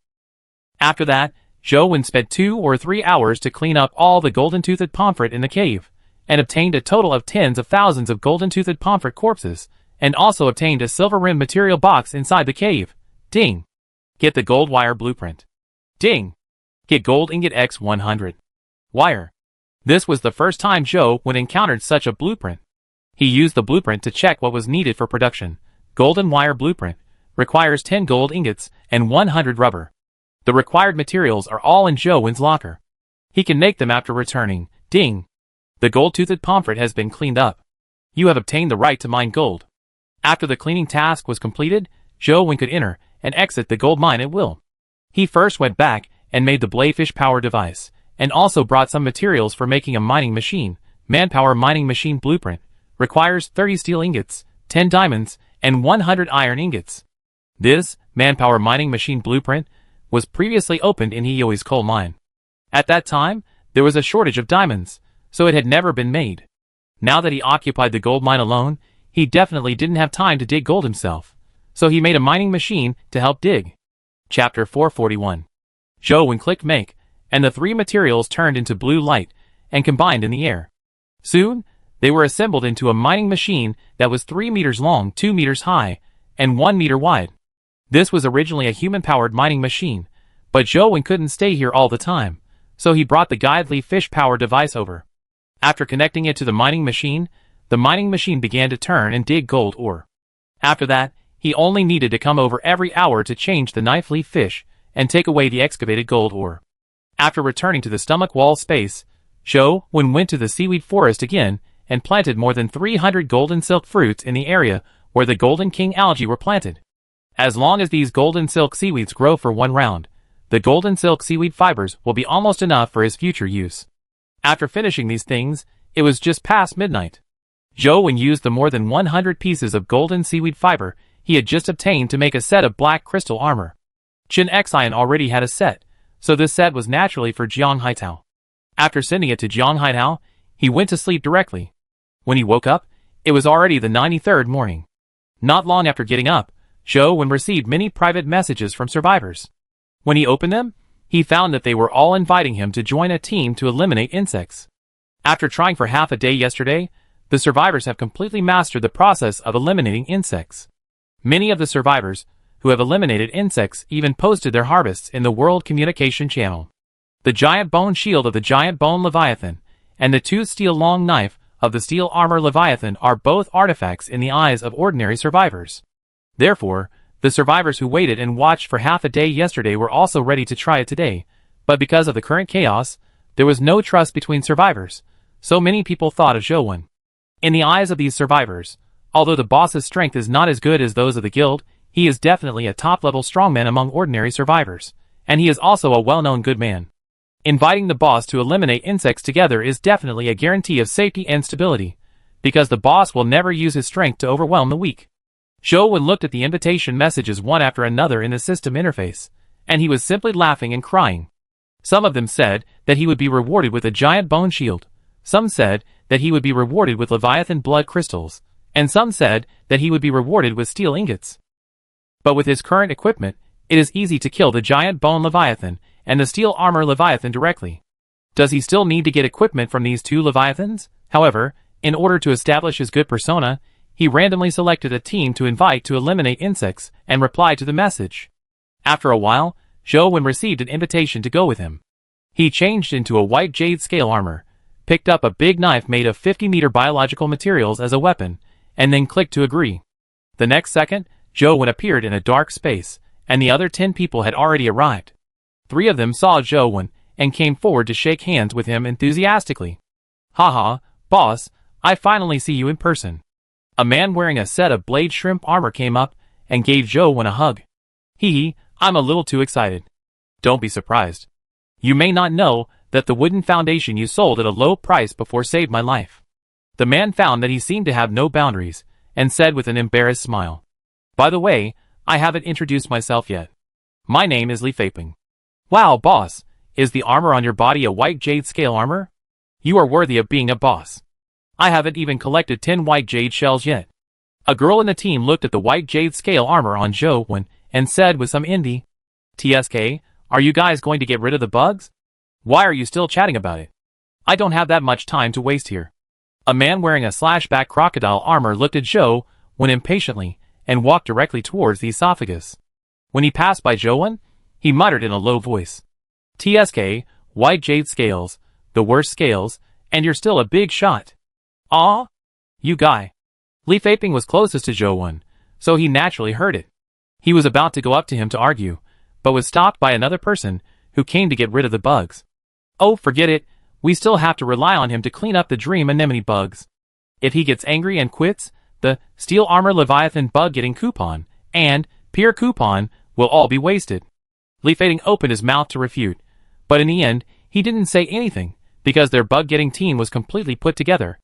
After that, Zhou spent 2 or 3 hours to clean up all the golden-toothed pomfret in the cave, and obtained a total of tens of thousands of golden-toothed pomfret corpses, and also obtained a silver-rimmed material box inside the cave. Ding! Get the gold wire blueprint. Ding! Get gold ingot X100. Wire. This was the first time Zhou encountered such a blueprint. He used the blueprint to check what was needed for production. Golden wire blueprint. Requires 10 gold ingots and 100 rubber. The required materials are all in Zhou's locker. He can make them after returning. Ding! The gold-toothed pomfret has been cleaned up. You have obtained the right to mine gold. After the cleaning task was completed, Zhou could enter and exit the gold mine at will. He first went back and made the Bladefish power device, and also brought some materials for making a mining machine. Manpower mining machine blueprint. Requires 30 steel ingots, 10 diamonds, and 100 iron ingots. This manpower mining machine blueprint was previously opened in Heyoi's coal mine. At that time, there was a shortage of diamonds, so it had never been made. Now that he occupied the gold mine alone, he definitely didn't have time to dig gold himself, so he made a mining machine to help dig. Chapter 441. Zhou clicked make, and the 3 materials turned into blue light and combined in the air. Soon, they were assembled into a mining machine that was 3 meters long, 2 meters high, and 1 meter wide. This was originally a human-powered mining machine, but Zhou couldn't stay here all the time, so he brought the Guidely fish power device over. After connecting it to the mining machine began to turn and dig gold ore. After that, he only needed to come over every hour to change the knife leaf fish and take away the excavated gold ore. After returning to the stomach wall space, Zhou went to the seaweed forest again and planted more than 300 golden silk fruits in the area where the golden king algae were planted. As long as these golden silk seaweeds grow for 1 round, the golden silk seaweed fibers will be almost enough for his future use. After finishing these things, it was just past midnight. Zhou used the more than 100 pieces of golden seaweed fiber he had just obtained to make a set of black crystal armor. Chen Xian already had a set, so this set was naturally for Jiang Haitao. After sending it to Jiang Haitao, he went to sleep directly. When he woke up, it was already the 93rd morning. Not long after getting up, Zhou Wen received many private messages from survivors. When he opened them, he found that they were all inviting him to join a team to eliminate insects. After trying for half a day yesterday, the survivors have completely mastered the process of eliminating insects. Many of the survivors who have eliminated insects even posted their harvests in the World Communication Channel. The giant bone shield of the giant bone Leviathan and the two steel long knife of the steel armor Leviathan are both artifacts in the eyes of ordinary survivors. Therefore, the survivors who waited and watched for half a day yesterday were also ready to try it today, but because of the current chaos, there was no trust between survivors, so many people thought of Zhou Wen. In the eyes of these survivors, although the boss's strength is not as good as those of the guild, he is definitely a top-level strongman among ordinary survivors, and he is also a well-known good man. Inviting the boss to eliminate insects together is definitely a guarantee of safety and stability, because the boss will never use his strength to overwhelm the weak. Zhou Wen looked at the invitation messages one after another in the system interface, and he was simply laughing and crying. Some of them said that he would be rewarded with a giant bone shield, some said that he would be rewarded with Leviathan blood crystals, and some said that he would be rewarded with steel ingots. But with his current equipment, it is easy to kill the giant bone Leviathan and the steel armor Leviathan directly. Does he still need to get equipment from these two Leviathans? However, in order to establish his good persona, he randomly selected a team to invite to eliminate insects and replied to the message. After a while, Zhou Wen received an invitation to go with him. He changed into a white jade scale armor, picked up a big knife made of 50-meter biological materials as a weapon, and then clicked to agree. The next second, Zhou Wen appeared in a dark space, and the other 10 people had already arrived. 3 of them saw Zhou Wen and came forward to shake hands with him enthusiastically. Haha, boss, I finally see you in person. A man wearing a set of blade shrimp armor came up and gave Zhou Wen a hug. Hee, I'm a little too excited. Don't be surprised. You may not know that the wooden foundation you sold at a low price before saved my life. The man found that he seemed to have no boundaries, and said with an embarrassed smile. By the way, I haven't introduced myself yet. My name is Li Feiping. Wow, boss, is the armor on your body a white jade scale armor? You are worthy of being a boss. I haven't even collected 10 white jade shells yet. A girl in the team looked at the white jade scale armor on Zhou Wen and said with some envy, TSK, are you guys going to get rid of the bugs? Why are you still chatting about it? I don't have that much time to waste here. A man wearing a slashback crocodile armor looked at Zhou Wen impatiently and walked directly towards the esophagus. When he passed by Zhou Wen, he muttered in a low voice. TSK, white jade scales, the worst scales, and you're still a big shot. Aw? You guy. Li Feiping was closest to Zhou Wen, so he naturally heard it. He was about to go up to him to argue, but was stopped by another person who came to get rid of the bugs. Oh, forget it, we still have to rely on him to clean up the dream anemone bugs. If he gets angry and quits, the steel armor Leviathan bug getting coupon and peer coupon will all be wasted. Li Feiping opened his mouth to refute, but in the end, he didn't say anything because their bug getting team was completely put together.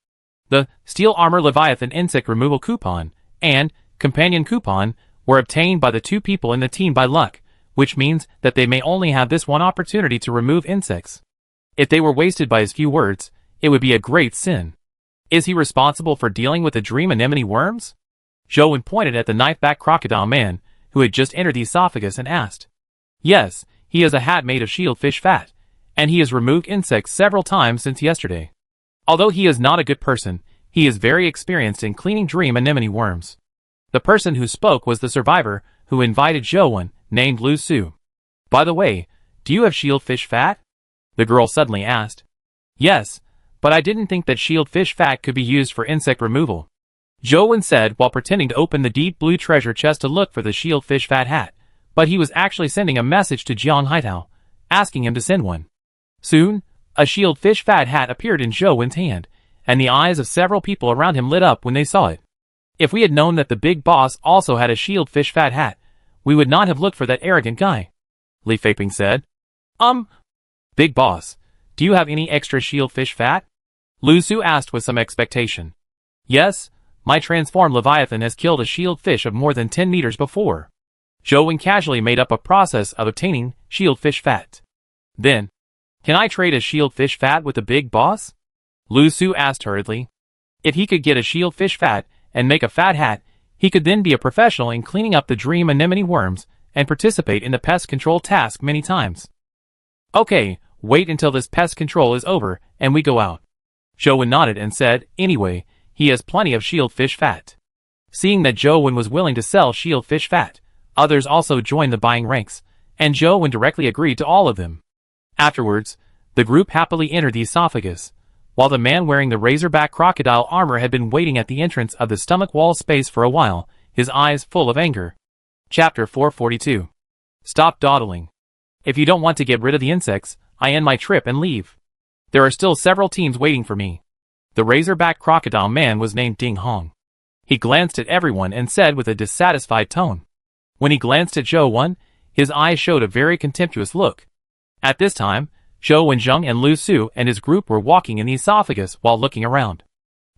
The steel armor Leviathan insect removal coupon and companion coupon were obtained by the 2 people in the team by luck, which means that they may only have this one opportunity to remove insects. If they were wasted by his few words, it would be a great sin. Is he responsible for dealing with the dream anemone worms? Zhou Wen pointed at the knife-back crocodile man, who had just entered the esophagus and asked. Yes, he has a hat made of shieldfish fat, and he has removed insects several times since yesterday. Although he is not a good person, he is very experienced in cleaning dream anemone worms. The person who spoke was the survivor who invited Zhou Wen, named Lu Su. By the way, do you have shieldfish fat? The girl suddenly asked. Yes, but I didn't think that shieldfish fat could be used for insect removal. Zhou Wen said while pretending to open the deep blue treasure chest to look for the shieldfish fat hat, but he was actually sending a message to Jiang Haitao, asking him to send one. Soon, a shieldfish fat hat appeared in Zhou Wen's hand, and the eyes of several people around him lit up when they saw it. If we had known that the big boss also had a shieldfish fat hat, we would not have looked for that arrogant guy. Li Feiping said. Big boss, do you have any extra shieldfish fat? Lu Su asked with some expectation. Yes, my transformed Leviathan has killed a shieldfish of more than 10 meters before. Zhou Wen casually made up a process of obtaining shield fish fat. Then, can I trade a shield fish fat with the big boss? Lu Su asked hurriedly. If he could get a shield fish fat and make a fat hat, he could then be a professional in cleaning up the dream anemone worms and participate in the pest control task many times. Okay, wait until this pest control is over and we go out. Zhou Wen nodded and said, anyway, he has plenty of shield fish fat. Seeing that Zhou Wen was willing to sell shield fish fat, others also joined the buying ranks, and Zhou Wen directly agreed to all of them. Afterwards, the group happily entered the esophagus, while the man wearing the razorback crocodile armor had been waiting at the entrance of the stomach wall space for a while, his eyes full of anger. Chapter 442. Stop dawdling. If you don't want to get rid of the insects, I end my trip and leave. There are still several teams waiting for me. The razorback crocodile man was named Ding Hong. He glanced at everyone and said with a dissatisfied tone. When he glanced at Zhou Wen, his eyes showed a very contemptuous look. At this time, Zhou Wenzheng and Lu Su and his group were walking in the esophagus while looking around.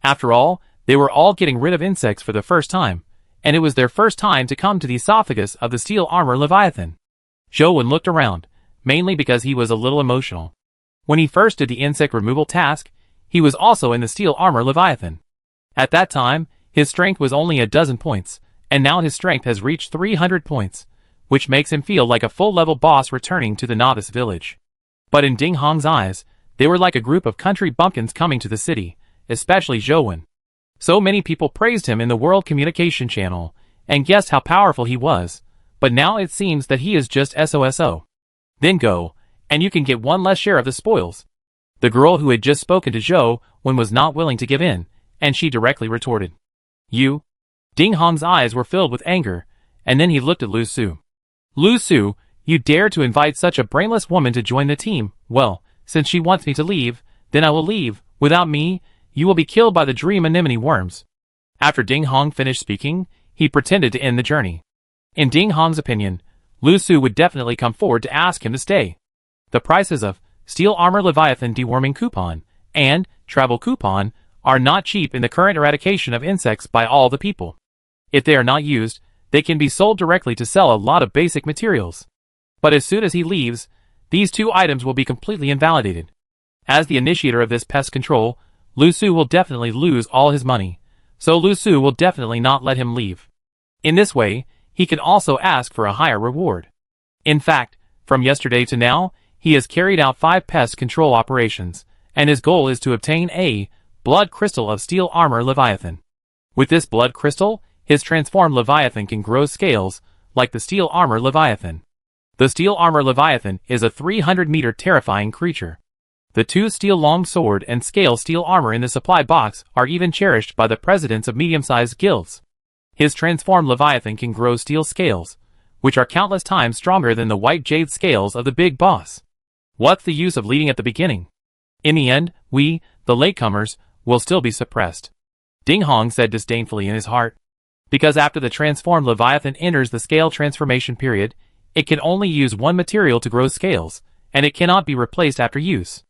After all, they were all getting rid of insects for the first time, and it was their first time to come to the esophagus of the steel armor Leviathan. Zhou Wen looked around, mainly because he was a little emotional. When he first did the insect removal task, he was also in the steel armor Leviathan. At that time, his strength was only a dozen points, and now his strength has reached 300 points, which makes him feel like a full-level boss returning to the novice village. But in Ding Hong's eyes, they were like a group of country bumpkins coming to the city, especially Zhou Wen. So many people praised him in the World Communication Channel, and guessed how powerful he was, but now it seems that he is just SOSO. Then go, and you can get one less share of the spoils. The girl who had just spoken to Zhou Wen was not willing to give in, and she directly retorted. You? Ding Hong's eyes were filled with anger, and then he looked at Lu Su. Lu Su, you dare to invite such a brainless woman to join the team? Well, since she wants me to leave, then I will leave. Without me, you will be killed by the dream anemone worms. After Ding Hong finished speaking, he pretended to end the journey. In Ding Hong's opinion, Lu Su would definitely come forward to ask him to stay. The prices of Steel Armor Leviathan Deworming Coupon and Travel Coupon are not cheap in the current eradication of insects by all the people. If they are not used, they can be sold directly to sell a lot of basic materials. But as soon as he leaves, these two items will be completely invalidated. As the initiator of this pest control, Lu Su will definitely lose all his money, so Lu Su will definitely not let him leave. In this way, he can also ask for a higher reward. In fact, from yesterday to now, he has carried out 5 pest control operations, and his goal is to obtain a blood crystal of Steel Armor Leviathan. With this blood crystal, his transformed Leviathan can grow scales, like the Steel Armor Leviathan. The Steel Armor Leviathan is a 300-meter terrifying creature. The 2 steel long sword and scale steel armor in the supply box are even cherished by the presidents of medium-sized guilds. His transformed Leviathan can grow steel scales, which are countless times stronger than the white jade scales of the big boss. What's the use of leading at the beginning? In the end, we, the latecomers, will still be suppressed. Ding Hong said disdainfully in his heart. Because after the transformed Leviathan enters the scale transformation period, it can only use one material to grow scales, and it cannot be replaced after use.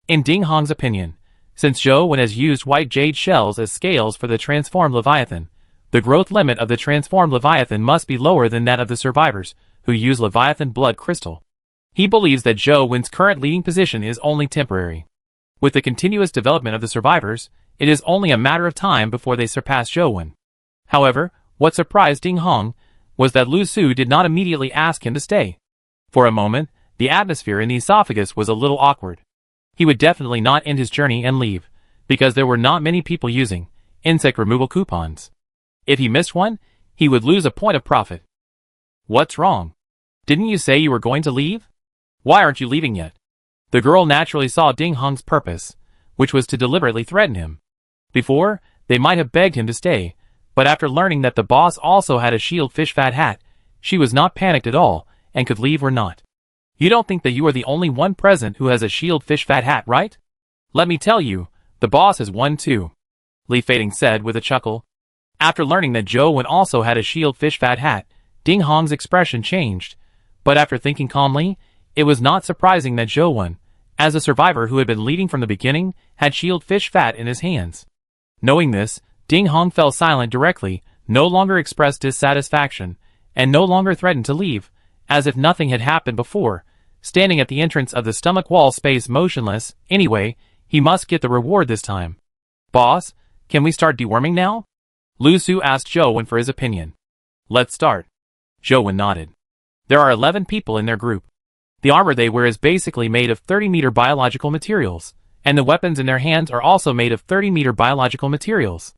In Ding Hong's opinion, since Zhou Wen has used white jade shells as scales for the transformed Leviathan, the growth limit of the transformed Leviathan must be lower than that of the survivors, who use Leviathan blood crystal. He believes that Zhou Wen's current leading position is only temporary. With the continuous development of the survivors, it is only a matter of time before they surpass Zhou Wen. However, what surprised Ding Hong was that Lu Su did not immediately ask him to stay. For a moment, the atmosphere in the esophagus was a little awkward. He would definitely not end his journey and leave, because there were not many people using insect removal coupons. If he missed one, he would lose a point of profit. What's wrong? Didn't you say you were going to leave? Why aren't you leaving yet? The girl naturally saw Ding Hong's purpose, which was to deliberately threaten him. Before, they might have begged him to stay, but after learning that the boss also had a shield fish fat hat, she was not panicked at all, and could leave or not. You don't think that you are the only one present who has a shield fish fat hat, right? Let me tell you, the boss has one too, Li Fading said with a chuckle. After learning that Zhou Wen also had a shield fish fat hat, Ding Hong's expression changed, but after thinking calmly, it was not surprising that Zhou Wen, as a survivor who had been leading from the beginning, had shield fish fat in his hands. Knowing this, Ding Hong fell silent directly, no longer expressed dissatisfaction, and no longer threatened to leave, as if nothing had happened before, standing at the entrance of the stomach wall space motionless. Anyway, he must get the reward this time. Boss, can we start deworming now? Lu Su asked Zhou Wen for his opinion. Let's start. Zhou Wen nodded. There are 11 people in their group. The armor they wear is basically made of 30-meter biological materials, and the weapons in their hands are also made of 30-meter biological materials.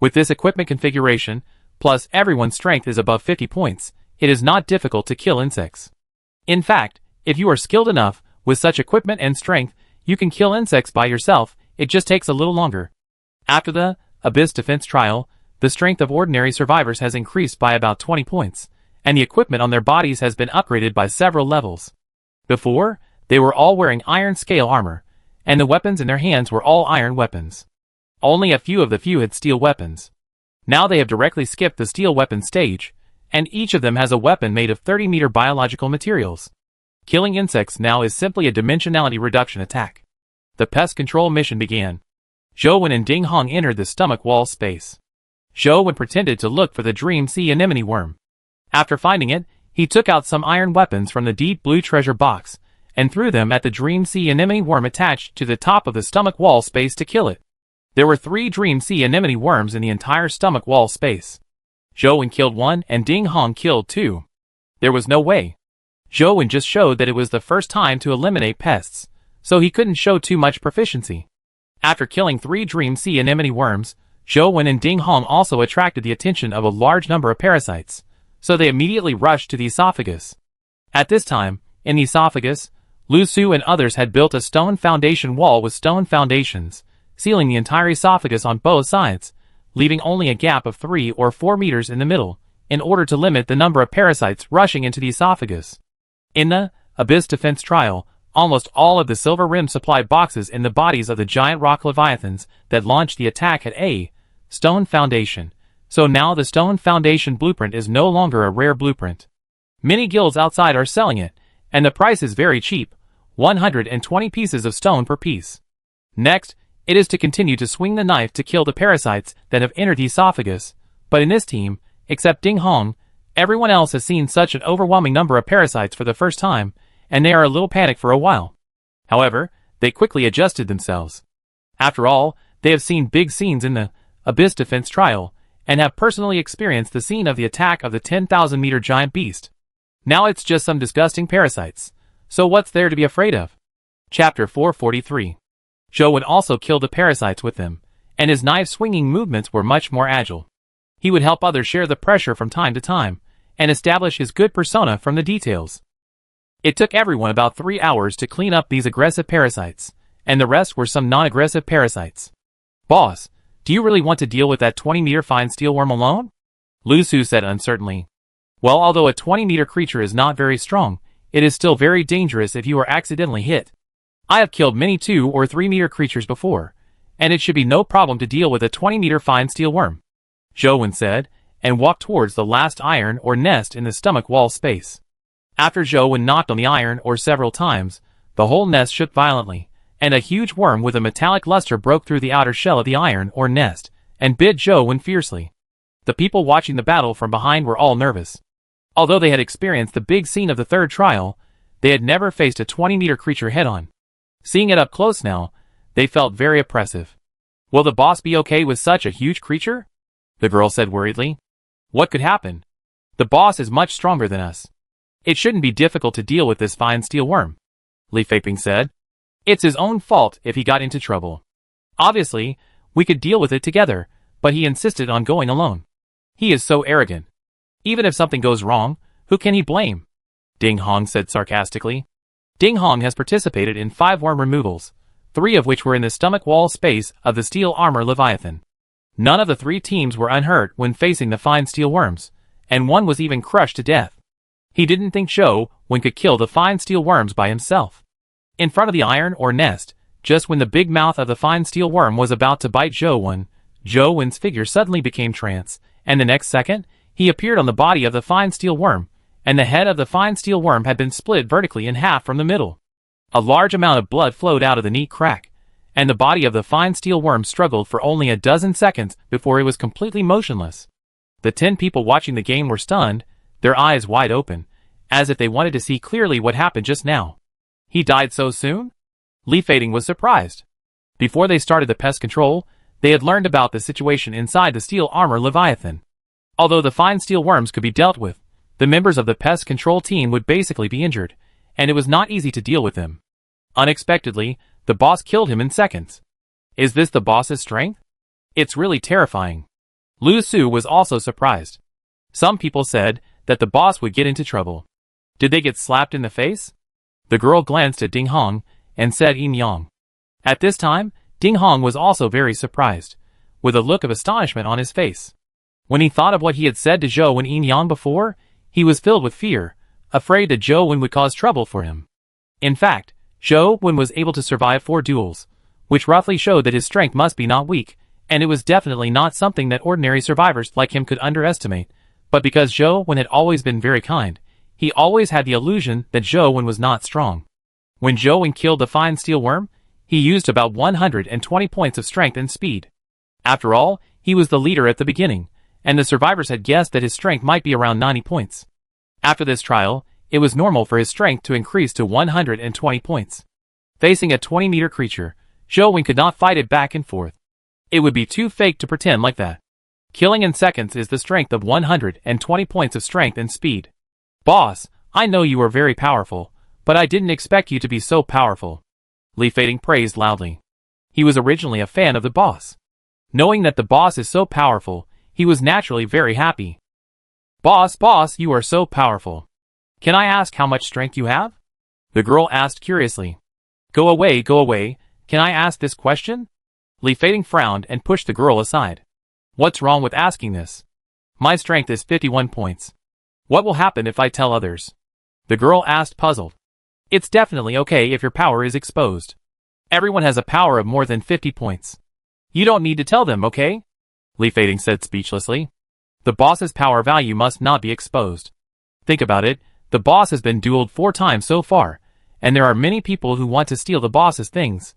With this equipment configuration, plus everyone's strength is above 50 points, it is not difficult to kill insects. In fact, if you are skilled enough, with such equipment and strength, you can kill insects by yourself. It just takes a little longer. After the Abyss Defense Trial, the strength of ordinary survivors has increased by about 20 points, and the equipment on their bodies has been upgraded by several levels. Before, they were all wearing iron scale armor, and the weapons in their hands were all iron weapons. Only a few of the few had steel weapons. Now they have directly skipped the steel weapon stage, and each of them has a weapon made of 30-meter biological materials. Killing insects now is simply a dimensionality reduction attack. The pest control mission began. Zhou Wen and Ding Hong entered the stomach wall space. Zhou Wen pretended to look for the Dream Sea anemone worm. After finding it, he took out some iron weapons from the deep blue treasure box, and threw them at the Dream Sea anemone worm attached to the top of the stomach wall space to kill it. There were 3 Dream Sea anemone worms in the entire stomach wall space. Zhou Wen killed 1 and Ding Hong killed 2. There was no way. Zhou Wen just showed that it was the first time to eliminate pests, so he couldn't show too much proficiency. After killing 3 Dream Sea anemone worms, Zhou Wen and Ding Hong also attracted the attention of a large number of parasites, so they immediately rushed to the esophagus. At this time, in the esophagus, Lu Su and others had built a stone foundation wall with stone foundations, sealing the entire esophagus on both sides, leaving only a gap of 3 or 4 meters in the middle, in order to limit the number of parasites rushing into the esophagus. In the Abyss Defense Trial, almost all of the silver rim supply boxes in the bodies of the giant rock leviathans that launched the attack had a stone foundation, so now the stone foundation blueprint is no longer a rare blueprint. Many guilds outside are selling it, and the price is very cheap, 120 pieces of stone per piece. Next, it is to continue to swing the knife to kill the parasites that have entered the esophagus, but in this team, except Ding Hong, everyone else has seen such an overwhelming number of parasites for the first time, and they are a little panicked for a while. However, they quickly adjusted themselves. After all, they have seen big scenes in the Abyss Defense Trial, and have personally experienced the scene of the attack of the 10,000-meter giant beast. Now it's just some disgusting parasites, so what's there to be afraid of? Chapter 443. Zhou Wen also killed the parasites with them, and his knife-swinging movements were much more agile. He would help others share the pressure from time to time, and establish his good persona from the details. It took everyone about 3 hours to clean up these aggressive parasites, and the rest were some non-aggressive parasites. Boss, do you really want to deal with that 20-meter fine steel worm alone? Lu Su said uncertainly. Well, although a 20-meter creature is not very strong, it is still very dangerous if you are accidentally hit. I have killed many 2 or 3-meter creatures before, and it should be no problem to deal with a 20-meter fine steel worm, Zhou Wen said, and walked towards the last iron or nest in the stomach wall space. After Zhou Wen knocked on the iron ore several times, the whole nest shook violently, and a huge worm with a metallic luster broke through the outer shell of the iron ore nest, and bit Zhou Wen fiercely. The people watching the battle from behind were all nervous. Although they had experienced the big scene of the third trial, they had never faced a 20-meter creature head-on. Seeing it up close now, they felt very oppressive. Will the boss be okay with such a huge creature? The girl said worriedly. What could happen? The boss is much stronger than us. It shouldn't be difficult to deal with this fine steel worm, Li Feiping said. It's his own fault if he got into trouble. Obviously, we could deal with it together, but he insisted on going alone. He is so arrogant. Even if something goes wrong, who can he blame? Ding Hong said sarcastically. Ding Hong has participated in 5 worm removals, 3 of which were in the stomach wall space of the steel armor Leviathan. None of the 3 teams were unhurt when facing the fine steel worms, and one was even crushed to death. He didn't think Zhou Wen could kill the fine steel worms by himself. In front of the iron ore nest, just when the big mouth of the fine steel worm was about to bite Zhou Wen's figure suddenly became trance, and the next second, he appeared on the body of the fine steel worm, and the head of the fine steel worm had been split vertically in half from the middle. A large amount of blood flowed out of the neat crack, and the body of the fine steel worm struggled for only a dozen seconds before it was completely motionless. The 10 people watching the game were stunned. their eyes wide open, as if they wanted to see clearly what happened just now. He died so soon? Li Fading was surprised. Before they started the pest control, they had learned about the situation inside the steel armor Leviathan. Although the fine steel worms could be dealt with, the members of the pest control team would basically be injured, and it was not easy to deal with them. Unexpectedly, the boss killed him in seconds. Is this the boss's strength? It's really terrifying. Lu Su was also surprised. Some people said that the boss would get into trouble. Did they get slapped in the face? The girl glanced at Ding Hong and said Yin Yang. At this time, Ding Hong was also very surprised, with a look of astonishment on his face. When he thought of what he had said to Zhou and Yin Yang before, he was filled with fear, afraid that Zhou Wen would cause trouble for him. In fact, Zhou Wen was able to survive 4 duels, which roughly showed that his strength must be not weak, and it was definitely not something that ordinary survivors like him could underestimate. But because Zhou Wen had always been very kind, he always had the illusion that Zhou Wen was not strong. When Zhou Wen killed the fine steel worm, he used about 120 points of strength and speed. After all, he was the leader at the beginning, and the survivors had guessed that his strength might be around 90 points. After this trial, it was normal for his strength to increase to 120 points. Facing a 20-meter creature, Zhou Wen could not fight it back and forth. It would be too fake to pretend like that. Killing in seconds is the strength of 120 points of strength and speed. Boss, I know you are very powerful, but I didn't expect you to be so powerful. Li Fading praised loudly. He was originally a fan of the boss. Knowing that the boss is so powerful, he was naturally very happy. Boss, you are so powerful. Can I ask how much strength you have? The girl asked curiously. Go away, can I ask this question? Li Fading frowned and pushed the girl aside. What's wrong with asking this? My strength is 51 points. What will happen if I tell others? The girl asked puzzled. It's definitely okay if your power is exposed. Everyone has a power of more than 50 points. You don't need to tell them, okay? Li Fading said speechlessly. The boss's power value must not be exposed. Think about it, the boss has been dueled 4 times so far, and there are many people who want to steal the boss's things.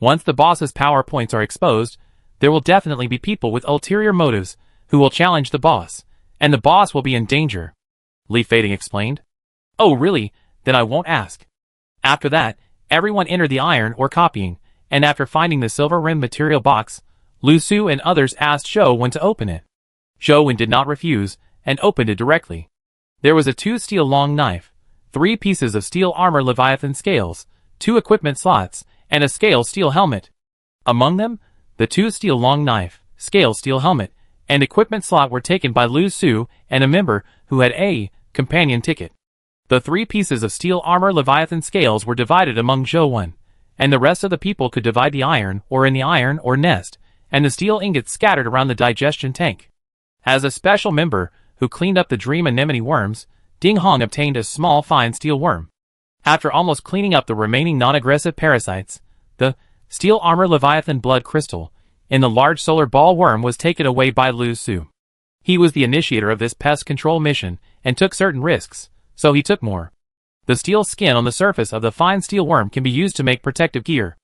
Once the boss's power points are exposed, there will definitely be people with ulterior motives who will challenge the boss, and the boss will be in danger. Li Fading explained. Oh really? Then I won't ask. After that, everyone entered the iron or copying, and after finding the silver-rimmed material box, Lu Su and others asked Zhou Wen to open it. Zhou Wen did not refuse, and opened it directly. There was a 2-steel long knife, 3 pieces of steel armor Leviathan scales, 2 equipment slots, and a scale steel helmet. Among them, the 2 steel long knife, scale steel helmet, and equipment slot were taken by Lu Su and a member who had a companion ticket. The 3 pieces of steel armor Leviathan scales were divided among Zhou Wen, and the rest of the people could divide the iron or in the iron or nest, and the steel ingots scattered around the digestion tank. As a special member who cleaned up the dream anemone worms, Ding Hong obtained a small fine steel worm. After almost cleaning up the remaining non-aggressive parasites, the steel armor Leviathan blood crystal in the large solar ball worm was taken away by Lu Su. He was the initiator of this pest control mission and took certain risks, so he took more. The steel skin on the surface of the fine steel worm can be used to make protective gear.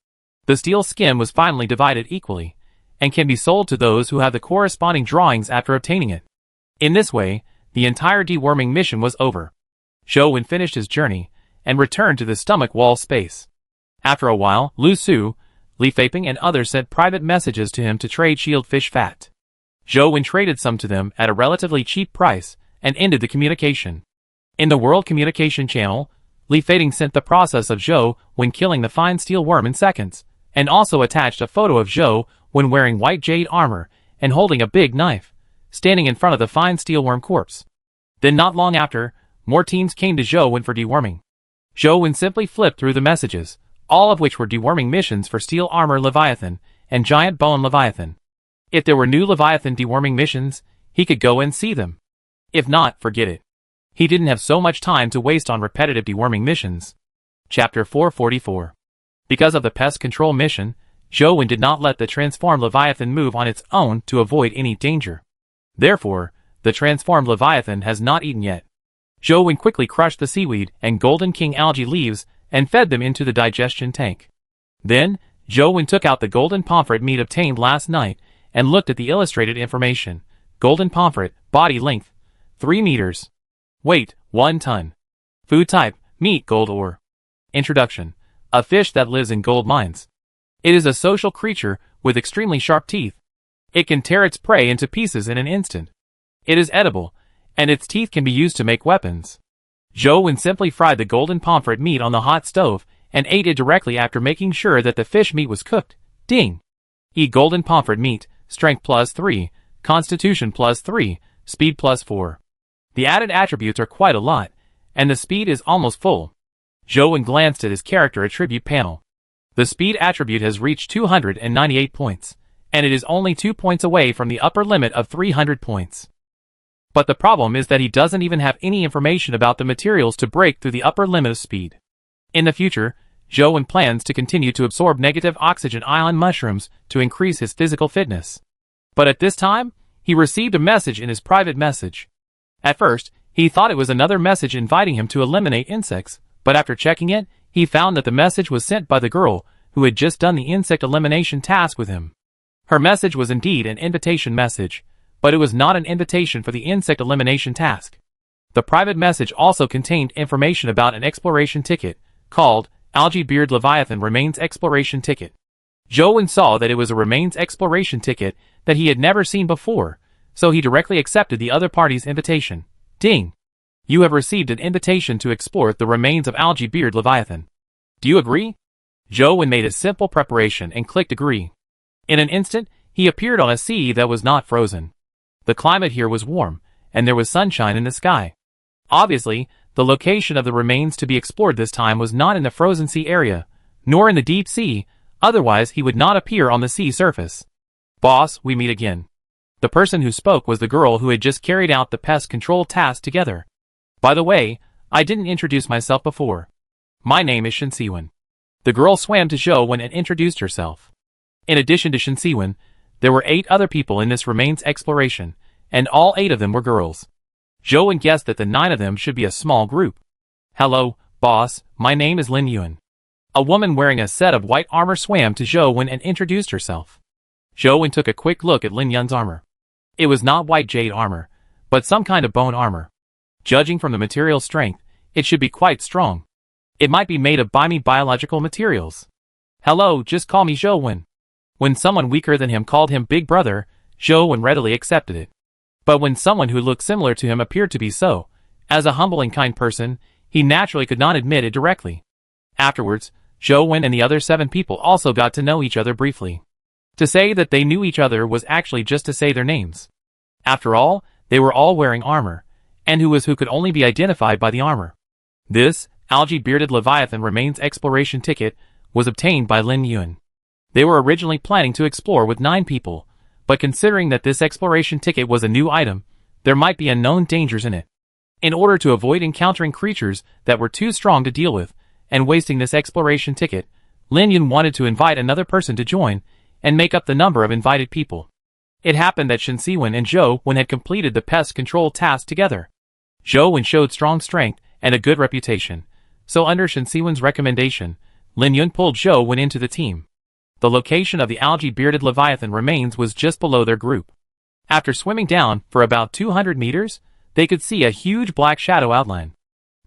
The steel skin was finally divided equally, and can be sold to those who have the corresponding drawings after obtaining it. In this way, the entire deworming mission was over. Zhou Wen finished his journey, and returned to the stomach wall space. After a while, Lu Su, Li Fading and others sent private messages to him to trade shield fish fat. Zhou Wen traded some to them at a relatively cheap price, and ended the communication. In the World Communication Channel, Li Fading sent the process of Zhou Wen killing the fine steel worm in seconds, and also attached a photo of Zhou Wen wearing white jade armor and holding a big knife, standing in front of the fine steel worm corpse. Then not long after, more teams came to Zhou Wen for deworming. Zhou Wen simply flipped through the messages, all of which were deworming missions for steel armor Leviathan and giant bone Leviathan. If there were new Leviathan deworming missions, he could go and see them. If not, forget it. He didn't have so much time to waste on repetitive deworming missions. Chapter 444. Because of the pest control mission, Zhou Wen did not let the transformed Leviathan move on its own to avoid any danger. Therefore, the transformed Leviathan has not eaten yet. Zhou Wen quickly crushed the seaweed and golden king algae leaves and fed them into the digestion tank. Then, Zhou Wen took out the golden pomfret meat obtained last night and looked at the illustrated information. Golden pomfret, body length, 3 meters. Weight, 1 ton. Food type, meat, gold ore. Introduction. A fish that lives in gold mines. It is a social creature with extremely sharp teeth. It can tear its prey into pieces in an instant. It is edible, and its teeth can be used to make weapons. Joe simply fried the golden pomfret meat on the hot stove and ate it directly after making sure that the fish meat was cooked. Ding! Eat golden pomfret meat, strength +3, constitution +3, speed +4. The added attributes are quite a lot, and the speed is almost full. Joe glanced at his character attribute panel. The speed attribute has reached 298 points, and it is only 2 points away from the upper limit of 300 points. But the problem is that he doesn't even have any information about the materials to break through the upper limit of speed. In the future, Joe plans to continue to absorb negative oxygen ion mushrooms to increase his physical fitness. But at this time, he received a message in his private message. At first, he thought it was another message inviting him to eliminate insects, but after checking it, he found that the message was sent by the girl who had just done the insect elimination task with him. Her message was indeed an invitation message, but it was not an invitation for the insect elimination task. The private message also contained information about an exploration ticket, called Algae Beard Leviathan Remains Exploration Ticket. Joe saw that it was a remains exploration ticket that he had never seen before, so he directly accepted the other party's invitation. Ding! You have received an invitation to explore the remains of Algae Beard Leviathan. Do you agree? Joe made a simple preparation and clicked agree. In an instant, he appeared on a sea that was not frozen. The climate here was warm, and there was sunshine in the sky. Obviously, the location of the remains to be explored this time was not in the frozen sea area, nor in the deep sea, otherwise he would not appear on the sea surface. Boss, we meet again. The person who spoke was the girl who had just carried out the pest control task together. By the way, I didn't introduce myself before. My name is Shinsiwen. The girl swam to Joe and introduced herself. In addition to Shinsiwen, there were 8 other people in this remains exploration, and all 8 of them were girls. Joe guessed that the 9 of them should be a small group. Hello, boss, my name is Lin Yuan. A woman wearing a set of white armor swam to Joe and introduced herself. Joe took a quick look at Lin Yuan's armor. It was not white jade armor, but some kind of bone armor. Judging from the material strength, it should be quite strong. It might be made of biological materials. Hello, just call me Joe. When someone weaker than him called him Big Brother, Joe readily accepted it. But when someone who looked similar to him appeared to be so, as a humble and kind person, he naturally could not admit it directly. Afterwards, Joe and the other 7 people also got to know each other briefly. To say that they knew each other was actually just to say their names. After all, they were all wearing armor, and who could only be identified by the armor. This, Algae Bearded Leviathan Remains Exploration Ticket, was obtained by Lin Yuan. They were originally planning to explore with 9 people, but considering that this exploration ticket was a new item, there might be unknown dangers in it. In order to avoid encountering creatures that were too strong to deal with, and wasting this exploration ticket, Lin Yuan wanted to invite another person to join, and make up the number of invited people. It happened that Shinsiwen and Joe had completed the pest control task together. Joe showed strong strength and a good reputation, so under Shinsiwen's recommendation, Lin Yuan pulled Joe into the team. The location of the Algae Bearded Leviathan remains was just below their group. After swimming down for about 200 meters, they could see a huge black shadow outline.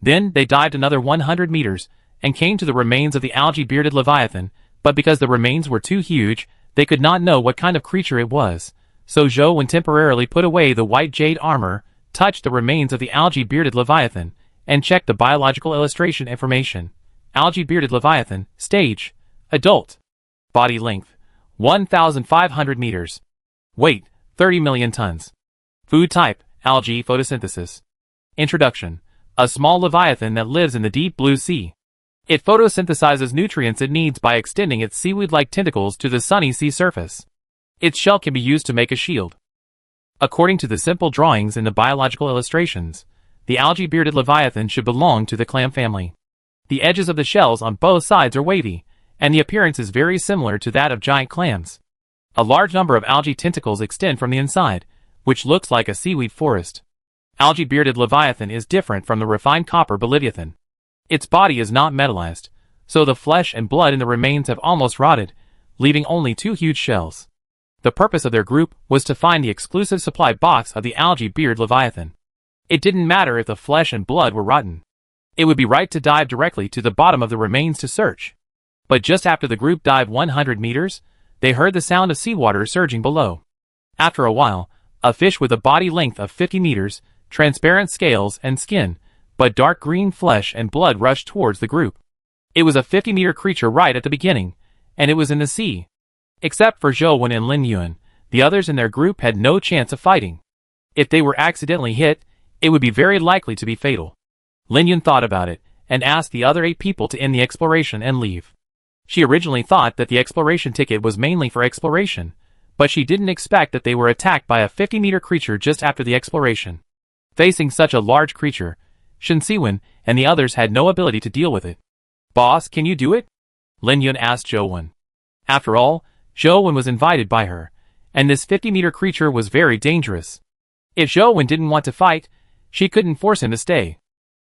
Then they dived another 100 meters and came to the remains of the Algae Bearded Leviathan, but because the remains were too huge, they could not know what kind of creature it was, so Joe temporarily put away the white jade armor, touched the remains of the Algae Bearded Leviathan, and checked the biological illustration information. Algae Bearded Leviathan, stage, adult. Body length, 1,500 meters. Weight, 30 million tons. Food type, algae photosynthesis. Introduction. A small leviathan that lives in the deep blue sea. It photosynthesizes nutrients it needs by extending its seaweed-like tentacles to the sunny sea surface. Its shell can be used to make a shield. According to the simple drawings in the biological illustrations, the algae bearded leviathan should belong to the clam family. The edges of the shells on both sides are wavy, and the appearance is very similar to that of giant clams. A large number of algae tentacles extend from the inside, which looks like a seaweed forest. Algae bearded leviathan is different from the refined copper boliviathan. Its body is not metallized, so the flesh and blood in the remains have almost rotted, leaving only 2 huge shells. The purpose of their group was to find the exclusive supply box of the algae beard leviathan. It didn't matter if the flesh and blood were rotten. It would be right to dive directly to the bottom of the remains to search. But just after the group dived 100 meters, they heard the sound of seawater surging below. After a while, a fish with a body length of 50 meters, transparent scales and skin, but dark green flesh and blood rushed towards the group. It was a 50-meter creature right at the beginning, and it was in the sea. Except for Zhou Wen and Lin Yun, the others in their group had no chance of fighting. If they were accidentally hit, it would be very likely to be fatal. Lin Yun thought about it, and asked the other 8 people to end the exploration and leave. She originally thought that the exploration ticket was mainly for exploration, but she didn't expect that they were attacked by a 50-meter creature just after the exploration. Facing such a large creature, Shen Siwen and the others had no ability to deal with it. "Boss, can you do it?" Lin Yun asked Zhou Wen. After all, Zhou Wen was invited by her, and this 50-meter creature was very dangerous. If Zhou Wen didn't want to fight, she couldn't force him to stay.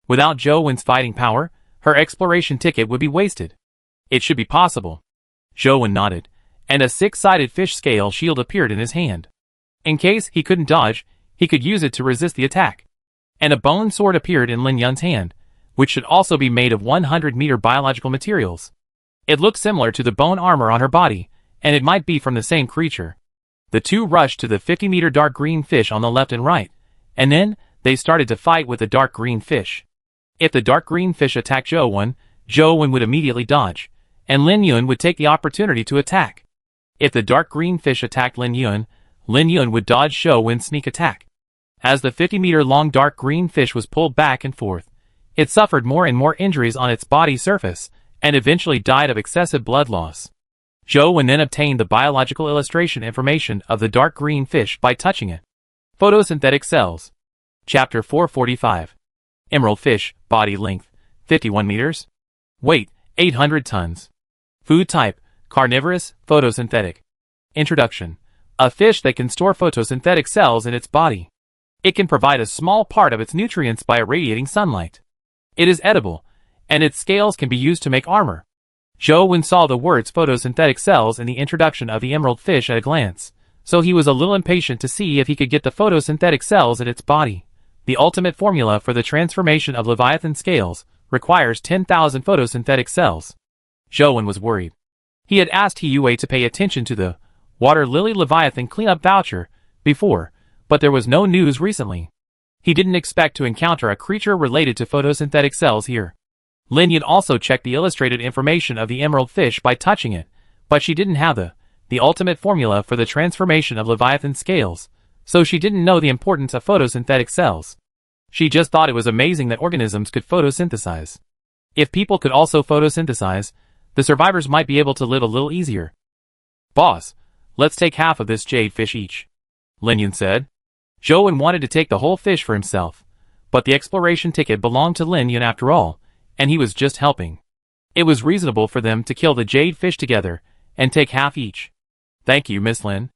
Without Zhou Wen's fighting power, her exploration ticket would be wasted. It should be possible. Zhou Wen nodded, and a 6-sided fish scale shield appeared in his hand. In case he couldn't dodge, he could use it to resist the attack. And a bone sword appeared in Lin Yun's hand, which should also be made of 100-meter biological materials. It looked similar to the bone armor on her body, and it might be from the same creature. The two rushed to the 50-meter dark green fish on the left and right, and then they started to fight with the dark green fish. If the dark green fish attacked Zhou Wen would immediately dodge, and Lin Yun would take the opportunity to attack. If the dark green fish attacked Lin Yun would dodge Zhou Wen's sneak attack. As the 50-meter long dark green fish was pulled back and forth, it suffered more and more injuries on its body surface, and eventually died of excessive blood loss. Zhou Wen then obtained the biological illustration information of the dark green fish by touching it. Photosynthetic cells. Chapter 445. Emerald fish, body length, 51 meters. Weight, 800 tons. Food type, carnivorous, photosynthetic. Introduction. A fish that can store photosynthetic cells in its body. It can provide a small part of its nutrients by irradiating sunlight. It is edible, and its scales can be used to make armor. Zhou Wen saw the words photosynthetic cells in the introduction of the emerald fish at a glance, so he was a little impatient to see if he could get the photosynthetic cells in its body. The ultimate formula for the transformation of Leviathan scales requires 10,000 photosynthetic cells. Zhou Wen was worried. He had asked He Yue to pay attention to the Water Lily Leviathan cleanup voucher before, but there was no news recently. He didn't expect to encounter a creature related to photosynthetic cells here. Lin Yun also checked the illustrated information of the emerald fish by touching it, but she didn't have the ultimate formula for the transformation of Leviathan scales, so she didn't know the importance of photosynthetic cells. She just thought it was amazing that organisms could photosynthesize. If people could also photosynthesize, the survivors might be able to live a little easier. "Boss, let's take half of this jade fish each," Lin Yun said. Zhou Wen wanted to take the whole fish for himself, but the exploration ticket belonged to Lin Yun after all, and he was just helping. It was reasonable for them to kill the jade fish together and take half each. "Thank you, Miss Lin."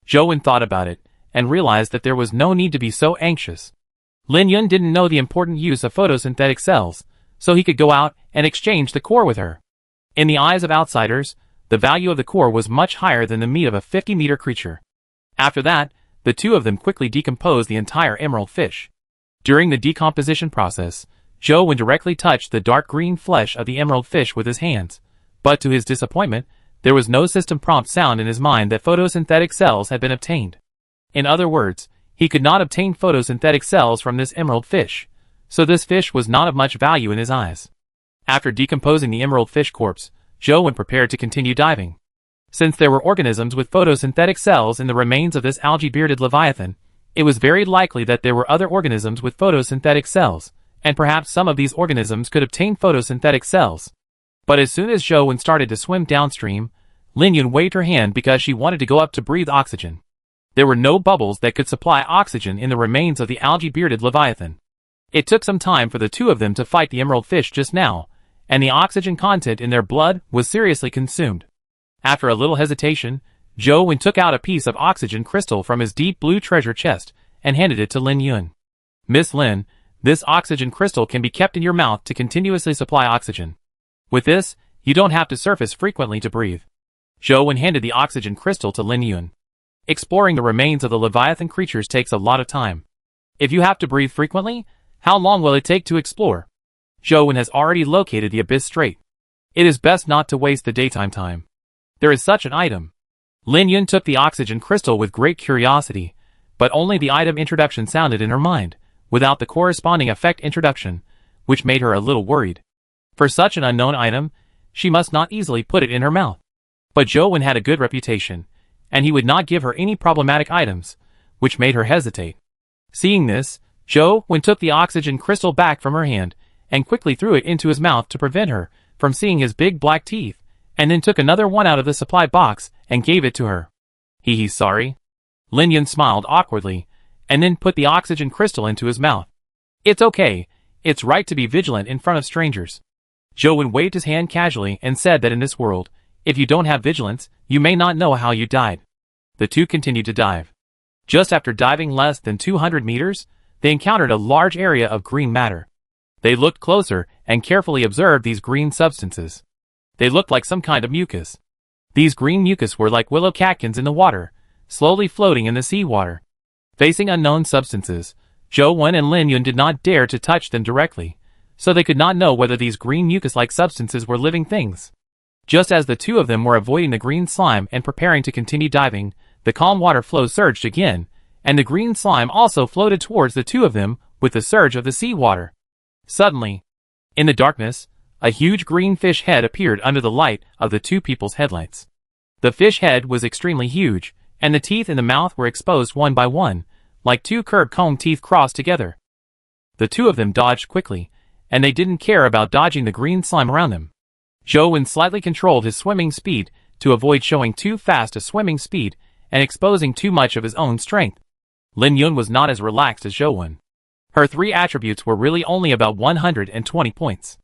Zhou Wen thought about it and realized that there was no need to be so anxious. Lin Yun didn't know the important use of photosynthetic cells, so he could go out and exchange the core with her. In the eyes of outsiders, the value of the core was much higher than the meat of a 50-meter creature. After that, the two of them quickly decomposed the entire emerald fish. During the decomposition process, Zhou Wen directly touched the dark green flesh of the emerald fish with his hands, but to his disappointment, there was no system prompt sound in his mind that photosynthetic cells had been obtained. In other words, he could not obtain photosynthetic cells from this emerald fish, so this fish was not of much value in his eyes. After decomposing the emerald fish corpse, Zhou Wen prepared to continue diving. Since there were organisms with photosynthetic cells in the remains of this algae-bearded Leviathan, it was very likely that there were other organisms with photosynthetic cells, and perhaps some of these organisms could obtain photosynthetic cells. But as soon as Zhou Wen started to swim downstream, Lin Yun waved her hand because she wanted to go up to breathe oxygen. There were no bubbles that could supply oxygen in the remains of the algae-bearded Leviathan. It took some time for the two of them to fight the emerald fish just now, and the oxygen content in their blood was seriously consumed. After a little hesitation, Zhou Wen took out a piece of oxygen crystal from his deep blue treasure chest and handed it to Lin Yun. "Miss Lin, this oxygen crystal can be kept in your mouth to continuously supply oxygen. With this, you don't have to surface frequently to breathe." Zhou Wen handed the oxygen crystal to Lin Yun. Exploring the remains of the Leviathan creatures takes a lot of time. If you have to breathe frequently, how long will it take to explore? Zhou Wen has already located the Abyss Strait. It is best not to waste the daytime time. There is such an item. Lin Yun took the oxygen crystal with great curiosity, but only the item introduction sounded in her mind, without the corresponding effect introduction, which made her a little worried. For such an unknown item, she must not easily put it in her mouth. But Zhou Wen had a good reputation, and he would not give her any problematic items, which made her hesitate. Seeing this, Zhou Wen took the oxygen crystal back from her hand, and quickly threw it into his mouth to prevent her from seeing his big black teeth, and then took another one out of the supply box and gave it to her. He's sorry. Lin Yun smiled awkwardly, and then put the oxygen crystal into his mouth. It's okay, it's right to be vigilant in front of strangers. Zhou Wen waved his hand casually and said that in this world, if you don't have vigilance, you may not know how you died. The two continued to dive. Just after diving less than 200 meters, they encountered a large area of green matter. They looked closer and carefully observed these green substances. They looked like some kind of mucus. These green mucus were like willow catkins in the water, slowly floating in the seawater. Facing unknown substances, Zhou Wen and Lin Yun did not dare to touch them directly, so they could not know whether these green mucus-like substances were living things. Just as the two of them were avoiding the green slime and preparing to continue diving, the calm water flow surged again, and the green slime also floated towards the two of them with the surge of the seawater. Suddenly, in the darkness, a huge green fish head appeared under the light of the two people's headlights. The fish head was extremely huge, and the teeth in the mouth were exposed one by one, like two curved comb teeth crossed together. The two of them dodged quickly, and they didn't care about dodging the green slime around them. Zhou Wen slightly controlled his swimming speed to avoid showing too fast a swimming speed and exposing too much of his own strength. Lin Yun was not as relaxed as Zhou Wen. Her three attributes were really only about 120 points.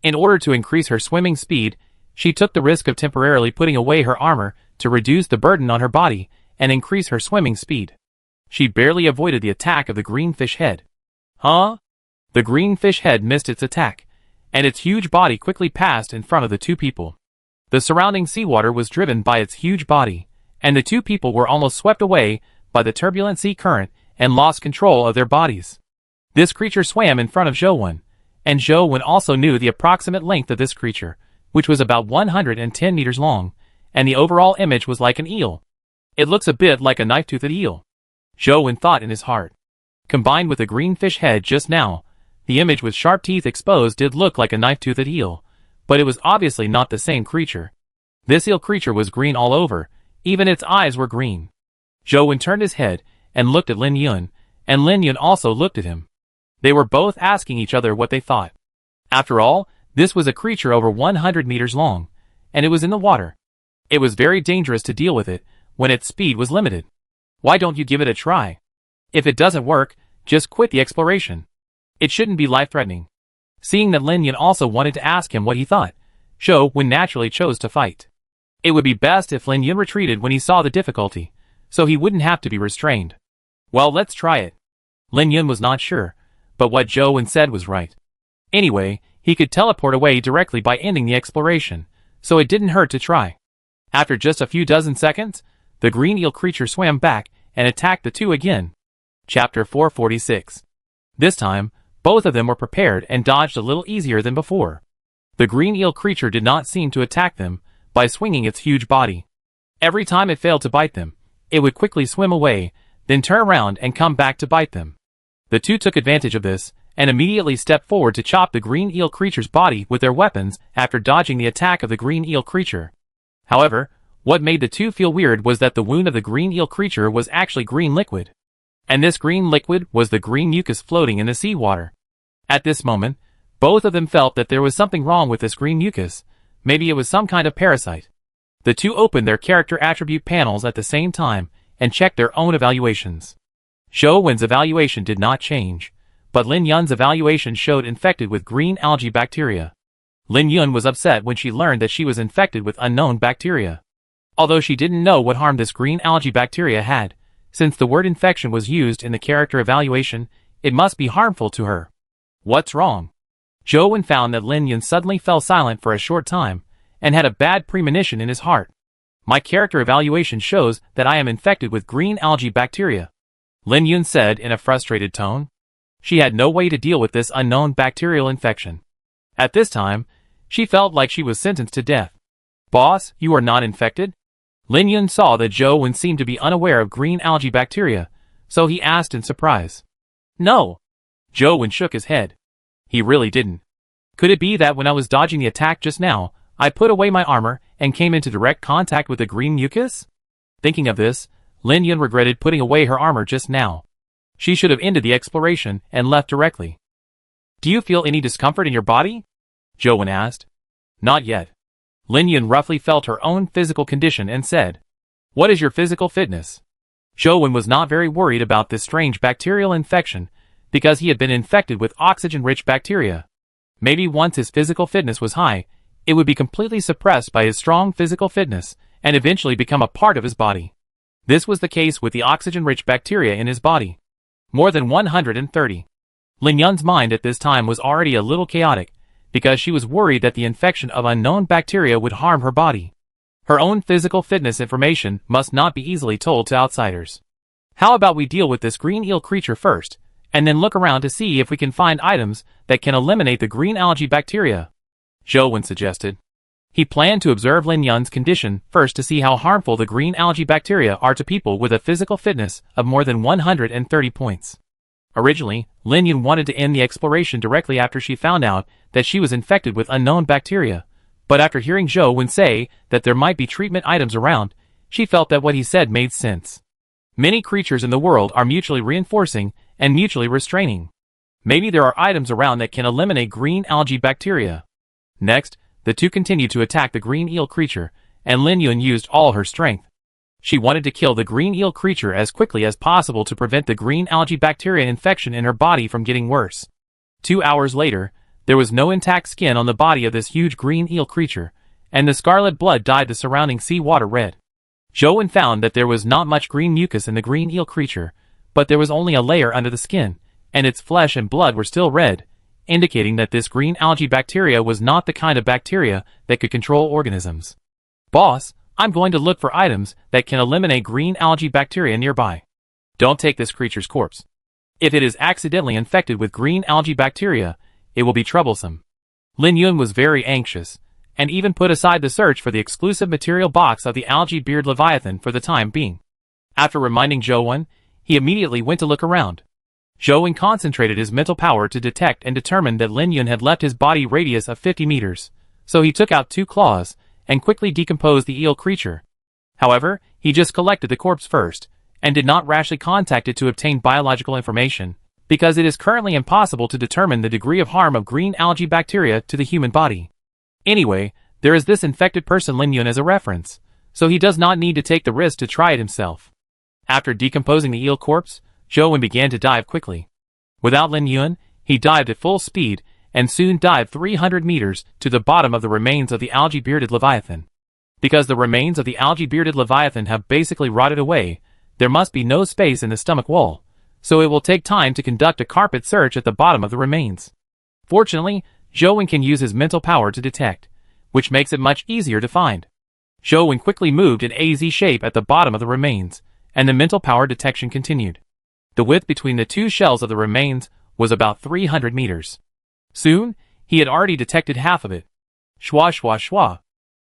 In order to increase her swimming speed, she took the risk of temporarily putting away her armor to reduce the burden on her body and increase her swimming speed. She barely avoided the attack of the green fish head. Huh? The green fish head missed its attack, and its huge body quickly passed in front of the two people. The surrounding seawater was driven by its huge body, and the two people were almost swept away by the turbulent sea current and lost control of their bodies. This creature swam in front of Zhou Wen, and Zhou Wen also knew the approximate length of this creature, which was about 110 meters long, and the overall image was like an eel. It looks a bit like a knife-toothed eel. Zhou Wen thought in his heart. Combined with the green fish head just now, the image with sharp teeth exposed did look like a knife-toothed eel, but it was obviously not the same creature. This eel creature was green all over, even its eyes were green. Zhou Wen turned his head and looked at Lin Yun, and Lin Yun also looked at him. They were both asking each other what they thought. After all, this was a creature over 100 meters long, and it was in the water. It was very dangerous to deal with it when its speed was limited. Why don't you give it a try? If it doesn't work, just quit the exploration. It shouldn't be life-threatening. Seeing that Lin Yun also wanted to ask him what he thought, Zhou Wen naturally chose to fight. It would be best if Lin Yun retreated when he saw the difficulty, so he wouldn't have to be restrained. Well, let's try it. Lin Yun was not sure, but what Zhou Wen said was right. Anyway, he could teleport away directly by ending the exploration, so it didn't hurt to try. After just a few dozen seconds, the green eel creature swam back and attacked the two again. Chapter 446. This time, both of them were prepared and dodged a little easier than before. The green eel creature did not seem to attack them by swinging its huge body. Every time it failed to bite them, it would quickly swim away, then turn around and come back to bite them. The two took advantage of this and immediately stepped forward to chop the green eel creature's body with their weapons after dodging the attack of the green eel creature. However, what made the two feel weird was that the wound of the green eel creature was actually green liquid. And this green liquid was the green mucus floating in the seawater. At this moment, both of them felt that there was something wrong with this green mucus. Maybe it was some kind of parasite. The two opened their character attribute panels at the same time and checked their own evaluations. Zhou Wen's evaluation did not change, but Lin Yun's evaluation showed infected with green algae bacteria. Lin Yun was upset when she learned that she was infected with unknown bacteria. Although she didn't know what harm this green algae bacteria had, since the word infection was used in the character evaluation, it must be harmful to her. What's wrong? Zhou Wen found that Lin Yun suddenly fell silent for a short time, and had a bad premonition in his heart. My character evaluation shows that I am infected with green algae bacteria. Lin Yun said in a frustrated tone. She had no way to deal with this unknown bacterial infection. At this time, she felt like she was sentenced to death. Boss, you are not infected? Lin Yun saw that Zhou Wen seemed to be unaware of green algae bacteria, so he asked in surprise. No. Zhou Wen shook his head. He really didn't. Could it be that when I was dodging the attack just now, I put away my armor and came into direct contact with the green mucus? Thinking of this, Lin Yun regretted putting away her armor just now. She should have ended the exploration and left directly. Do you feel any discomfort in your body? Zhou Wen asked. Not yet. Lin Yun roughly felt her own physical condition and said, What is your physical fitness? Zhou Wen was not very worried about this strange bacterial infection because he had been infected with oxygen-rich bacteria. Maybe once his physical fitness was high, it would be completely suppressed by his strong physical fitness and eventually become a part of his body. This was the case with the oxygen-rich bacteria in his body. More than 130. Lin Yun's mind at this time was already a little chaotic, because she was worried that the infection of unknown bacteria would harm her body. Her own physical fitness information must not be easily told to outsiders. How about we deal with this green eel creature first, and then look around to see if we can find items that can eliminate the green algae bacteria? Zhou Wen suggested. He planned to observe Lin Yun's condition first to see how harmful the green algae bacteria are to people with a physical fitness of more than 130 points. Originally, Lin Yun wanted to end the exploration directly after she found out that she was infected with unknown bacteria, but after hearing Zhou Wen say that there might be treatment items around, she felt that what he said made sense. Many creatures in the world are mutually reinforcing and mutually restraining. Maybe there are items around that can eliminate green algae bacteria. Next, the two continued to attack the green eel creature, and Lin Yun used all her strength. She wanted to kill the green eel creature as quickly as possible to prevent the green algae bacteria infection in her body from getting worse. 2 hours later, there was no intact skin on the body of this huge green eel creature, and the scarlet blood dyed the surrounding sea water red. Zhou Wen found that there was not much green mucus in the green eel creature, but there was only a layer under the skin, and its flesh and blood were still red, indicating that this green algae bacteria was not the kind of bacteria that could control organisms. Boss, I'm going to look for items that can eliminate green algae bacteria nearby. Don't take this creature's corpse. If it is accidentally infected with green algae bacteria, it will be troublesome. Lin Yun was very anxious, and even put aside the search for the exclusive material box of the algae beard leviathan for the time being. After reminding Zhou Wen, he immediately went to look around. Zhou Wen concentrated his mental power to detect and determine that Lin Yun had left his body radius of 50 meters, so he took out 2 claws and quickly decomposed the eel creature. However, he just collected the corpse first, and did not rashly contact it to obtain biological information, because it is currently impossible to determine the degree of harm of green algae bacteria to the human body. Anyway, there is this infected person Lin Yun as a reference, so he does not need to take the risk to try it himself. After decomposing the eel corpse, Zhou Wen began to dive quickly. Without Lin Yun, he dived at full speed, and soon dived 300 meters to the bottom of the remains of the algae-bearded leviathan. Because the remains of the algae-bearded leviathan have basically rotted away, there must be no space in the stomach wall, so it will take time to conduct a carpet search at the bottom of the remains. Fortunately, Zhou Wen can use his mental power to detect, which makes it much easier to find. Zhou Wen quickly moved in a Z shape at the bottom of the remains, and the mental power detection continued. The width between the 2 shells of the remains was about 300 meters. Soon, he had already detected half of it. Shwa shwa shwa.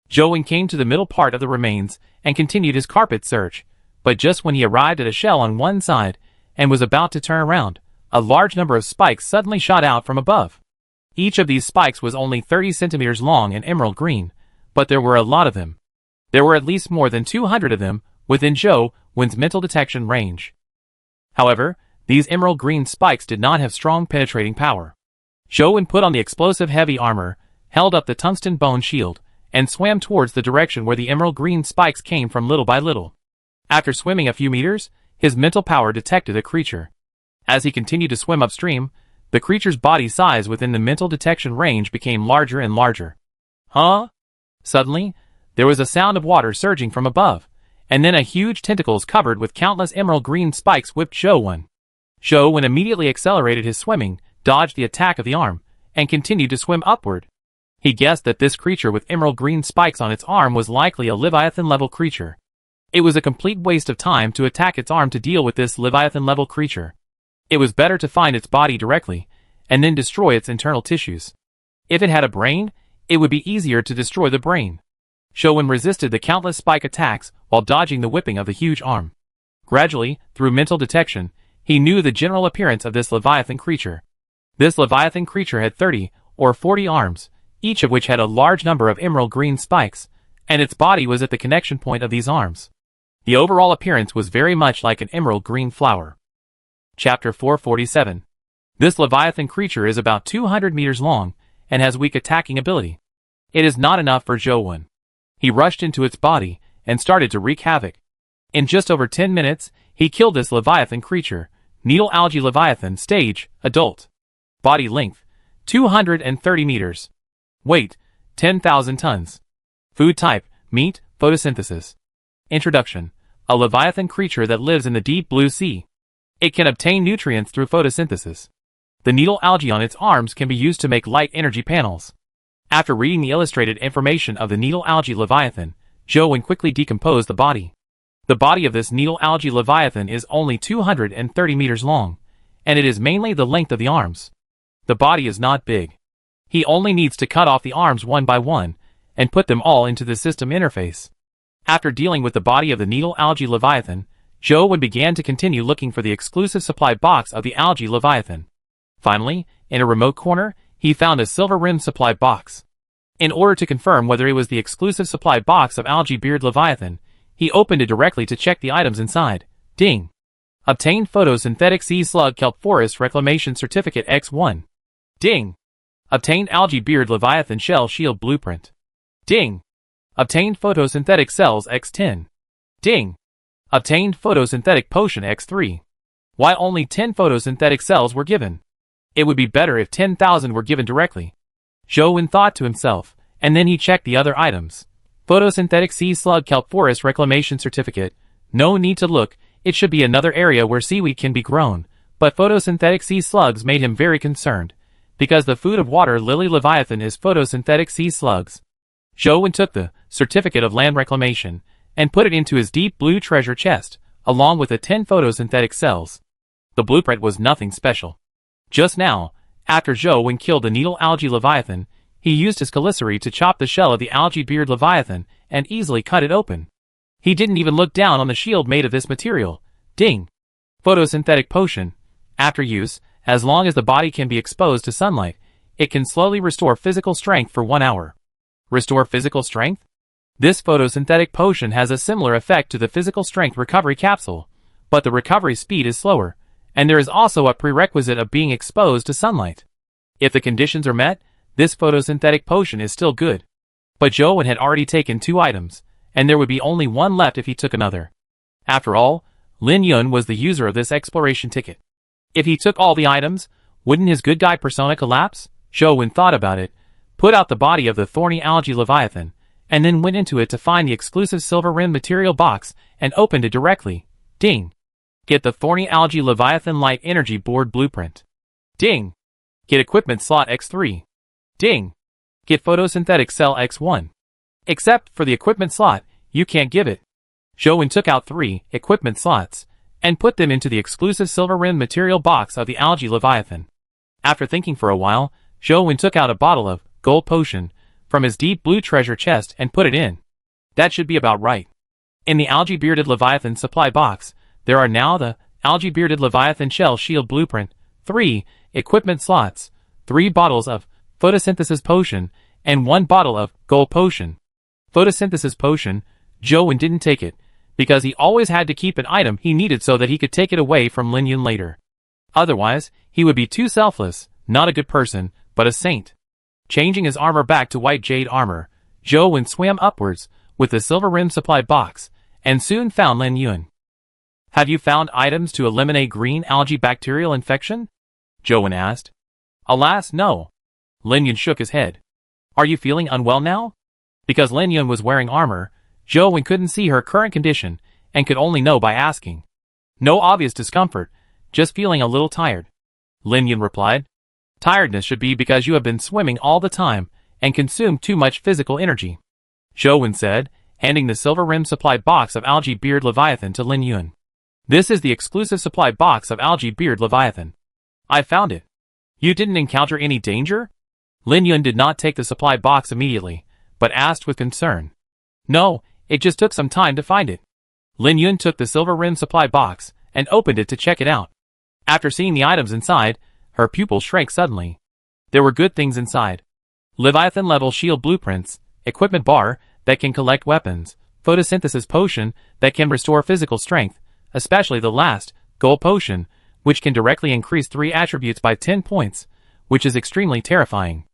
Zhou Wen came to the middle part of the remains and continued his carpet search, but just when he arrived at a shell on one side and was about to turn around, a large number of spikes suddenly shot out from above. Each of these spikes was only 30 centimeters long and emerald green, but there were a lot of them. There were at least more than 200 of them within Zhou Wen's mental detection range. However, these emerald green spikes did not have strong penetrating power. Zhou Wen put on the explosive heavy armor, held up the tungsten bone shield, and swam towards the direction where the emerald green spikes came from little by little. After swimming a few meters, his mental power detected a creature. As he continued to swim upstream, the creature's body size within the mental detection range became larger and larger. Huh? Suddenly, there was a sound of water surging from above, and then a huge tentacles covered with countless emerald green spikes whipped Zhou Wen. Zhou Wen immediately accelerated his swimming, dodged the attack of the arm, and continued to swim upward. He guessed that this creature with emerald green spikes on its arm was likely a Leviathan-level creature. It was a complete waste of time to attack its arm to deal with this Leviathan-level creature. It was better to find its body directly, and then destroy its internal tissues. If it had a brain, it would be easier to destroy the brain. Zhou resisted the countless spike attacks while dodging the whipping of the huge arm. Gradually, through mental detection, he knew the general appearance of this Leviathan creature. This Leviathan creature had 30 or 40 arms, each of which had a large number of emerald green spikes, and its body was at the connection point of these arms. The overall appearance was very much like an emerald green flower. Chapter 447. This Leviathan creature is about 200 meters long and has weak attacking ability. It is not enough for Zhou. He rushed into its body and started to wreak havoc. In just over 10 minutes, he killed this Leviathan creature. Needle algae Leviathan stage, adult. Body length, 230 meters. Weight, 10,000 tons. Food type, meat, photosynthesis. Introduction. A Leviathan creature that lives in the deep blue sea. It can obtain nutrients through photosynthesis. The needle algae on its arms can be used to make light energy panels. After reading the illustrated information of the needle algae Leviathan, Zhou quickly decomposed the body. The body of this needle algae Leviathan is only 230 meters long, and it is mainly the length of the arms. The body is not big. He only needs to cut off the arms one by one, and put them all into the system interface. After dealing with the body of the needle algae Leviathan, Zhou began to continue looking for the exclusive supply box of the algae Leviathan. Finally, in a remote corner, he found a silver-rimmed supply box. In order to confirm whether it was the exclusive supply box of algae beard Leviathan, he opened it directly to check the items inside. Ding! Obtained photosynthetic sea slug kelp forest reclamation certificate X1. Ding! Obtained algae beard Leviathan shell shield blueprint. Ding! Obtained photosynthetic cells X10. Ding! Obtained photosynthetic potion X3. Why only 10 photosynthetic cells were given? It would be better if 10,000 were given directly. Zhou thought to himself, and then he checked the other items. Photosynthetic sea slug kelp forest reclamation certificate. No need to look, it should be another area where seaweed can be grown, but photosynthetic sea slugs made him very concerned, because the food of water lily Leviathan is photosynthetic sea slugs. Zhou took the certificate of land reclamation and put it into his deep blue treasure chest, along with the 10 photosynthetic cells. The blueprint was nothing special. Just now, after Zhou killed the needle algae Leviathan, he used his commissary to chop the shell of the algae beard Leviathan and easily cut it open. He didn't even look down on the shield made of this material. Ding! Photosynthetic potion. After use, as long as the body can be exposed to sunlight, it can slowly restore physical strength for 1 hour. Restore physical strength? This photosynthetic potion has a similar effect to the physical strength recovery capsule, but the recovery speed is slower, and there is also a prerequisite of being exposed to sunlight. If the conditions are met, this photosynthetic potion is still good. But Zhou had already taken 2 items, and there would be only 1 left if he took another. After all, Lin Yun was the user of this exploration ticket. If he took all the items, wouldn't his good guy persona collapse? Zhou thought about it, put out the body of the thorny algae Leviathan, and then went into it to find the exclusive silver-rimmed material box and opened it directly. Ding! Get the thorny algae Leviathan light energy board blueprint. Ding! Get equipment slot X3. Ding! Get photosynthetic cell X1. Except for the equipment slot, you can't give it. Zhou took out 3 equipment slots and put them into the exclusive silver-rimmed material box of the algae Leviathan. After thinking for a while, Zhou took out a bottle of gold potion from his deep blue treasure chest and put it in. That should be about right. In the algae bearded Leviathan supply box, there are now the algae bearded Leviathan shell shield blueprint, 3 equipment slots, 3 bottles of photosynthesis potion, and 1 bottle of gold potion. Photosynthesis potion, Zhou didn't take it, because he always had to keep an item he needed so that he could take it away from Lin Yun later. Otherwise, he would be too selfless, not a good person, but a saint. Changing his armor back to white jade armor, Zhou swam upwards with the silver-rimmed supply box, and soon found Lin Yun. Have you found items to eliminate green algae bacterial infection? Zhou asked. Alas, no. Lin Yun shook his head. Are you feeling unwell now? Because Lin Yun was wearing armor, Zhou couldn't see her current condition, and could only know by asking. No obvious discomfort, just feeling a little tired. Lin Yun replied. Tiredness should be because you have been swimming all the time, and consumed too much physical energy. Zhou said, handing the silver-rimmed supply box of algae beard Leviathan to Lin Yun. This is the exclusive supply box of algae beard Leviathan. I found it. You didn't encounter any danger? Lin Yun did not take the supply box immediately, but asked with concern. No, it just took some time to find it. Lin Yun took the silver-rimmed supply box and opened it to check it out. After seeing the items inside, her pupils shrank suddenly. There were good things inside. Leviathan-level shield blueprints, equipment bar that can collect weapons, photosynthesis potion that can restore physical strength, especially the last, gold potion, which can directly increase 3 attributes by 10 points, which is extremely terrifying.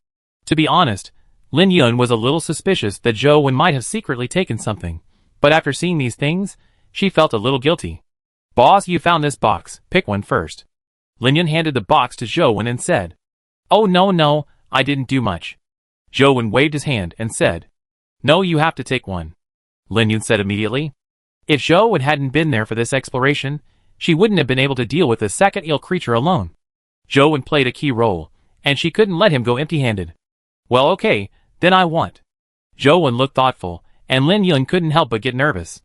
To be honest, Lin Yun was a little suspicious that Zhou Wen might have secretly taken something, but after seeing these things, she felt a little guilty. Boss, you found this box, pick one first. Lin Yun handed the box to Zhou Wen and said, Oh no, I didn't do much. Zhou Wen waved his hand and said, No, you have to take one. Lin Yun said immediately. If Zhou Wen hadn't been there for this exploration, she wouldn't have been able to deal with the second ill creature alone. Zhou Wen played a key role, and she couldn't let him go empty-handed. Well, okay, then I want. Zhou Wen looked thoughtful, and Lin Yun couldn't help but get nervous.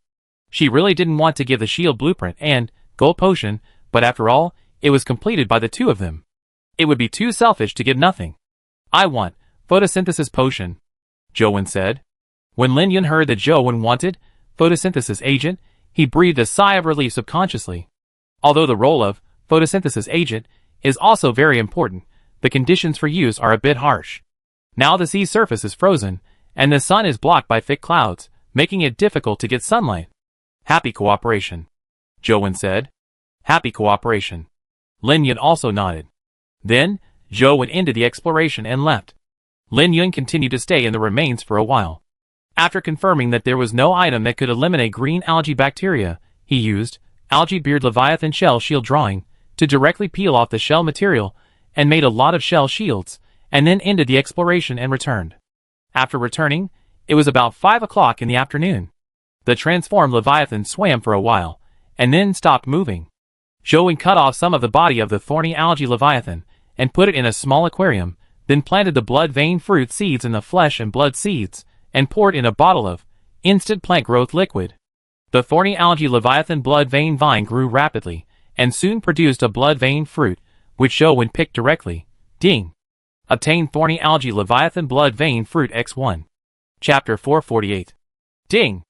She really didn't want to give the shield blueprint and gold potion, but after all, it was completed by the two of them. It would be too selfish to give nothing. I want photosynthesis potion, Zhou Wen said. When Lin Yun heard that Zhou Wen wanted photosynthesis agent, he breathed a sigh of relief subconsciously. Although the role of photosynthesis agent is also very important, the conditions for use are a bit harsh. Now the sea surface is frozen, and the sun is blocked by thick clouds, making it difficult to get sunlight. Happy cooperation, Zhou Wen said. Happy cooperation. Lin Yun also nodded. Then, Zhou Wen ended the exploration and left. Lin Yun continued to stay in the remains for a while. After confirming that there was no item that could eliminate green algae bacteria, he used algae beard Leviathan shell shield drawing to directly peel off the shell material and made a lot of shell shields, and then ended the exploration and returned. After returning, it was about 5 o'clock in the afternoon. The transformed Leviathan swam for a while, and then stopped moving. Zhou Wen cut off some of the body of the thorny algae Leviathan, and put it in a small aquarium, then planted the blood vein fruit seeds in the flesh and blood seeds, and poured in a bottle of instant plant growth liquid. The thorny algae Leviathan blood vein vine grew rapidly, and soon produced a blood vein fruit, which Zhou Wen picked directly. Ding! Obtain thorny algae Leviathan blood vein fruit X1. Chapter 448. Ding!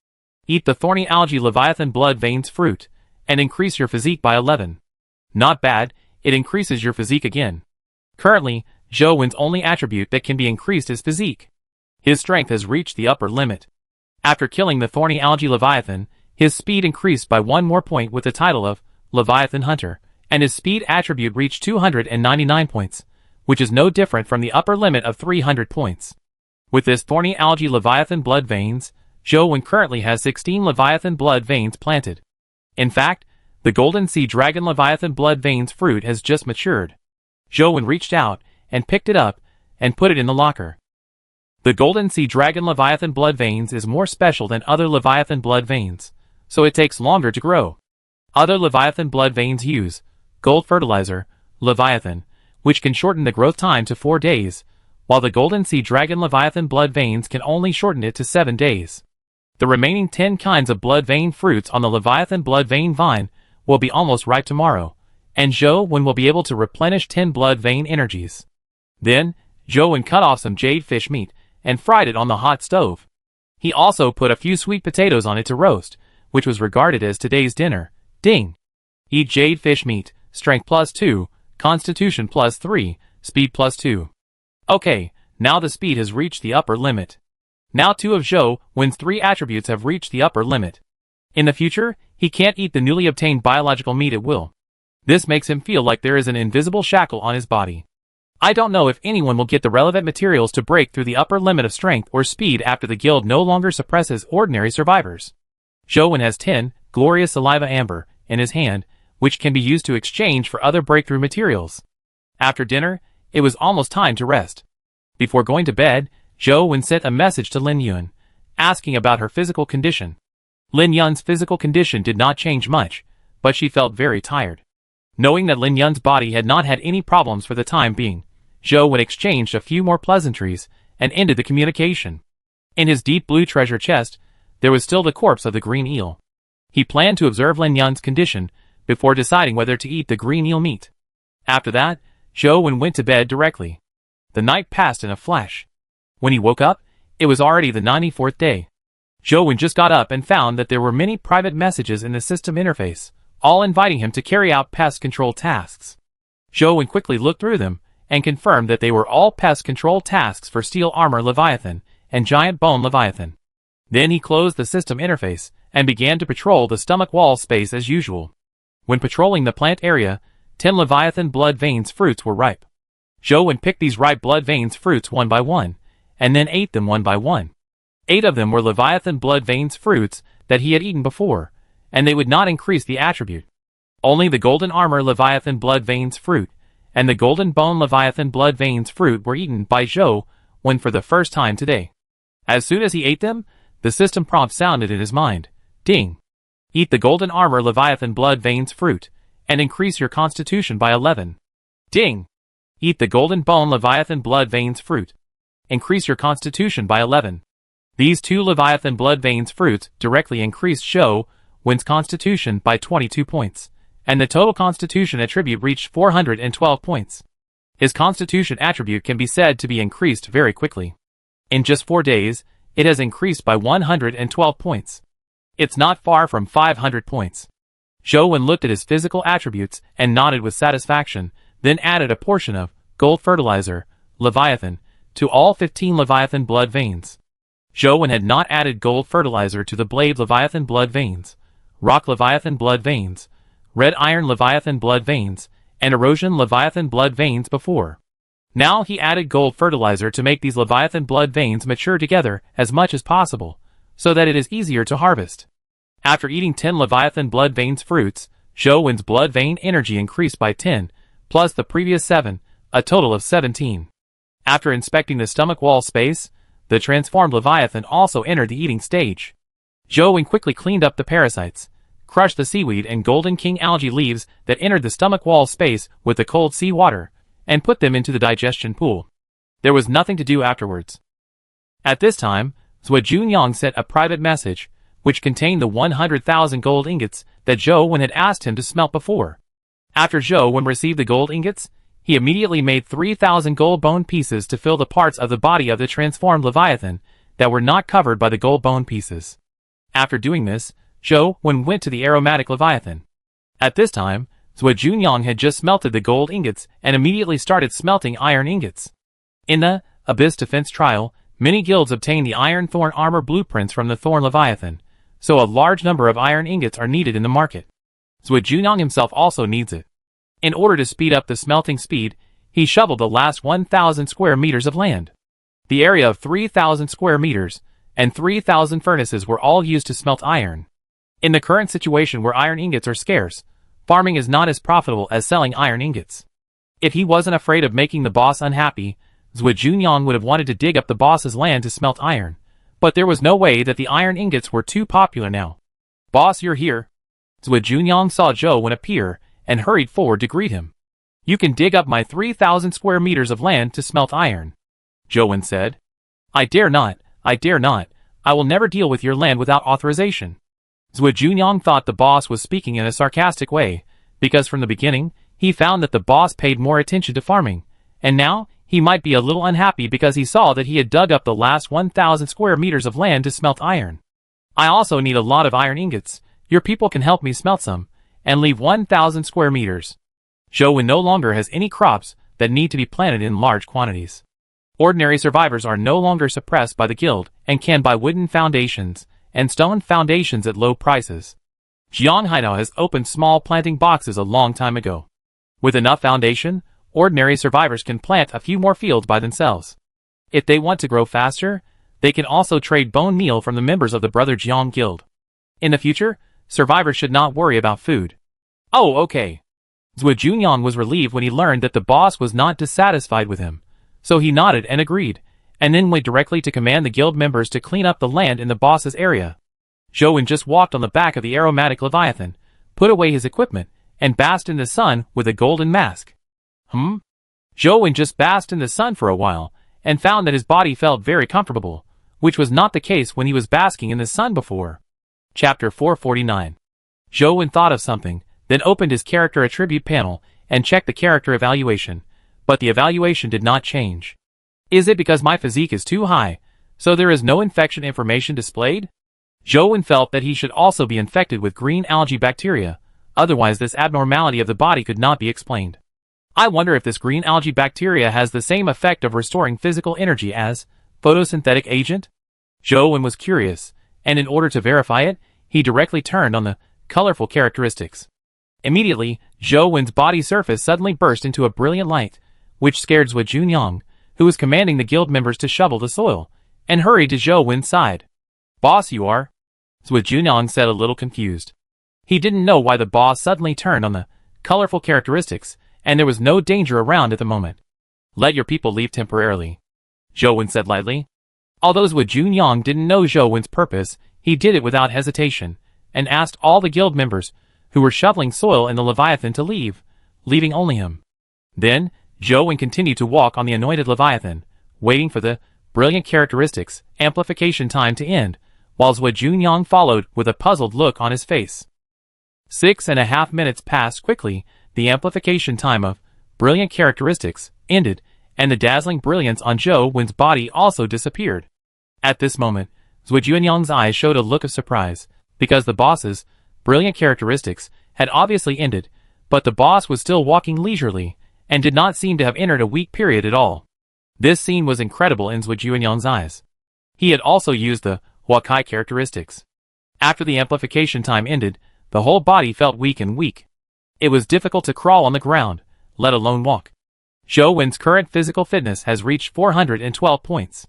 Eat the thorny algae Leviathan blood veins fruit, and increase your physique by 11. Not bad, it increases your physique again. Currently, Zhou Wen's only attribute that can be increased is physique. His strength has reached the upper limit. After killing the thorny algae Leviathan, his speed increased by 1 more point with the title of Leviathan Hunter, and his speed attribute reached 299 points, which is no different from the upper limit of 300 points. With this thorny algae Leviathan blood veins, Zhou Wen currently has 16 Leviathan blood veins planted. In fact, the Golden Sea Dragon Leviathan blood veins fruit has just matured. Zhou Wen reached out and picked it up and put it in the locker. The Golden Sea Dragon Leviathan blood veins is more special than other Leviathan blood veins, so it takes longer to grow. Other Leviathan blood veins use gold fertilizer, Leviathan, which can shorten the growth time to 4 days, while the Golden Sea Dragon Leviathan blood veins can only shorten it to 7 days. The remaining 10 kinds of blood vein fruits on the Leviathan blood vein vine will be almost ripe tomorrow, and Zhou Wen will be able to replenish 10 blood vein energies. Then, Zhou Wen cut off some jade fish meat and fried it on the hot stove. He also put a few sweet potatoes on it to roast, which was regarded as today's dinner. Ding! Eat jade fish meat, strength +2, constitution +3, speed +2. Okay, now the speed has reached the upper limit. Now 2 of Zhou Wen's 3 attributes have reached the upper limit. In the future, he can't eat the newly obtained biological meat at will. This makes him feel like there is an invisible shackle on his body. I don't know if anyone will get the relevant materials to break through the upper limit of strength or speed after the guild no longer suppresses ordinary survivors. Zhou Wen has 10 glorious saliva amber in his hand, which can be used to exchange for other breakthrough materials. After dinner, it was almost time to rest. Before going to bed, Zhou Wen sent a message to Lin Yun, asking about her physical condition. Lin Yun's physical condition did not change much, but she felt very tired. Knowing that Lin Yun's body had not had any problems for the time being, Zhou Wen exchanged a few more pleasantries and ended the communication. In his deep blue treasure chest, there was still the corpse of the green eel. He planned to observe Lin Yun's condition before deciding whether to eat the green eel meat. After that, Zhou Wen went to bed directly. The night passed in a flash. When he woke up, it was already the 94th day. Zhou Wen just got up and found that there were many private messages in the system interface, all inviting him to carry out pest control tasks. Zhou Wen quickly looked through them and confirmed that they were all pest control tasks for Steel Armor Leviathan and Giant Bone Leviathan. Then he closed the system interface and began to patrol the stomach wall space as usual. When patrolling the plant area, 10 Leviathan blood veins fruits were ripe. Zhou Wen picked these ripe blood veins fruits one by one, and then ate them one by one. 8 of them were Leviathan blood veins fruits that he had eaten before, and they would not increase the attribute. Only the golden armor Leviathan blood veins fruit and the golden bone Leviathan blood veins fruit were eaten by Zhou Wen for the first time today. As soon as he ate them, the system prompt sounded in his mind. Ding! Eat the golden armor Leviathan blood veins fruit, and increase your constitution by 11. Ding! Eat the golden bone Leviathan blood veins fruit. Increase your constitution by 11. These 2 Leviathan blood veins fruits directly increased Zhou Wen's constitution by 22 points, and the total constitution attribute reached 412 points. His constitution attribute can be said to be increased very quickly. In just 4 days, it has increased by 112 points. It's not far from 500 points. Zhou Wen looked at his physical attributes and nodded with satisfaction, then added a portion of gold fertilizer, Leviathan, to all 15 Leviathan blood veins. Zhou Wen had not added gold fertilizer to the blade Leviathan blood veins, rock Leviathan blood veins, red iron Leviathan blood veins, and erosion Leviathan blood veins before. Now he added gold fertilizer to make these Leviathan blood veins mature together as much as possible, so that it is easier to harvest. After eating 10 Leviathan blood veins fruits, Zhou Wen's blood vein energy increased by 10, plus the previous 7, a total of 17. After inspecting the stomach wall space, the transformed Leviathan also entered the eating stage. Zhou Wen quickly cleaned up the parasites, crushed the seaweed and golden king algae leaves that entered the stomach wall space with the cold sea water, and put them into the digestion pool. There was nothing to do afterwards. At this time, Zhuo Junyang sent a private message, which contained the 100,000 gold ingots that Zhou Wen had asked him to smelt before. After Zhou Wen received the gold ingots, he immediately made 3,000 gold bone pieces to fill the parts of the body of the transformed Leviathan that were not covered by the gold bone pieces. After doing this, Zhou Wen went to the aromatic Leviathan. At this time, Zhuo Junyang had just smelted the gold ingots and immediately started smelting iron ingots. In the Abyss Defense Trial, many guilds obtain the Iron Thorn armor blueprints from the Thorn Leviathan, so a large number of iron ingots are needed in the market. Zhuo Junyang himself also needs it. In order to speed up the smelting speed, he shoveled the last 1,000 square meters of land. The area of 3,000 square meters and 3,000 furnaces were all used to smelt iron. In the current situation where iron ingots are scarce, farming is not as profitable as selling iron ingots. If he wasn't afraid of making the boss unhappy, Zhuo Junyang would have wanted to dig up the boss's land to smelt iron, but there was no way that the iron ingots were too popular now. "Boss, you're here." Zhuo Junyang saw Zhou Wen appear and hurried forward to greet him. "You can dig up my 3,000 square meters of land to smelt iron," Zhou Wen said. I dare not, I will never deal with your land without authorization." Zhuo Junyang thought the boss was speaking in a sarcastic way, because from the beginning, he found that the boss paid more attention to farming, and now, he might be a little unhappy because he saw that he had dug up the last 1,000 square meters of land to smelt iron. "I also need a lot of iron ingots. Your people can help me smelt some, and leave 1,000 square meters." Zhou Wen no longer has any crops that need to be planted in large quantities. Ordinary survivors are no longer suppressed by the guild and can buy wooden foundations and stone foundations at low prices. Jiang Haidao has opened small planting boxes a long time ago. With enough foundation, ordinary survivors can plant a few more fields by themselves. If they want to grow faster, they can also trade bone meal from the members of the Brother Jiang Guild. In the future, survivors should not worry about food. "Oh, okay." Zhuo Junyang was relieved when he learned that the boss was not dissatisfied with him, so he nodded and agreed, and then went directly to command the guild members to clean up the land in the boss's area. Zhou Wen just walked on the back of the aromatic Leviathan, put away his equipment, and basked in the sun with a golden mask. Zhou Wen just basked in the sun for a while, and found that his body felt very comfortable, which was not the case when he was basking in the sun before. Chapter 449. Zhou thought of something, then opened his character attribute panel and checked the character evaluation, but the evaluation did not change. Is it because my physique is too high, so there is no infection information displayed? Zhou felt that he should also be infected with green algae bacteria, otherwise this abnormality of the body could not be explained. I wonder if this green algae bacteria has the same effect of restoring physical energy as photosynthetic agent? Zhou was curious, and in order to verify it, he directly turned on the colorful characteristics. Immediately, Zhou body surface suddenly burst into a brilliant light, which scared Zhuo Junyang, who was commanding the guild members to shovel the soil, and hurried to Zhou side. Boss, you are? Zhuo Junyang said a little confused. He didn't know why the boss suddenly turned on the colorful characteristics, and there was no danger around at the moment. Let your people leave temporarily, Zhou said lightly. Although Zhuo Junyang didn't know Zhou's purpose, he did it without hesitation, and asked all the guild members who were shoveling soil in the Leviathan to leave, leaving only him. Then, Zhou continued to walk on the anointed Leviathan, waiting for the brilliant characteristics amplification time to end, while Zhuo Junyang followed with a puzzled look on his face. 6.5 minutes passed quickly, the amplification time of brilliant characteristics ended, and the dazzling brilliance on Zhou's body also disappeared. At this moment, Zhuo Junyang's eyes showed a look of surprise, because the boss's brilliant characteristics had obviously ended, but the boss was still walking leisurely, and did not seem to have entered a weak period at all. This scene was incredible in Zhuo Junyang's eyes. He had also used the Huakai characteristics. After the amplification time ended, the whole body felt weak and weak. It was difficult to crawl on the ground, let alone walk. Zhou's current physical fitness has reached 412 points.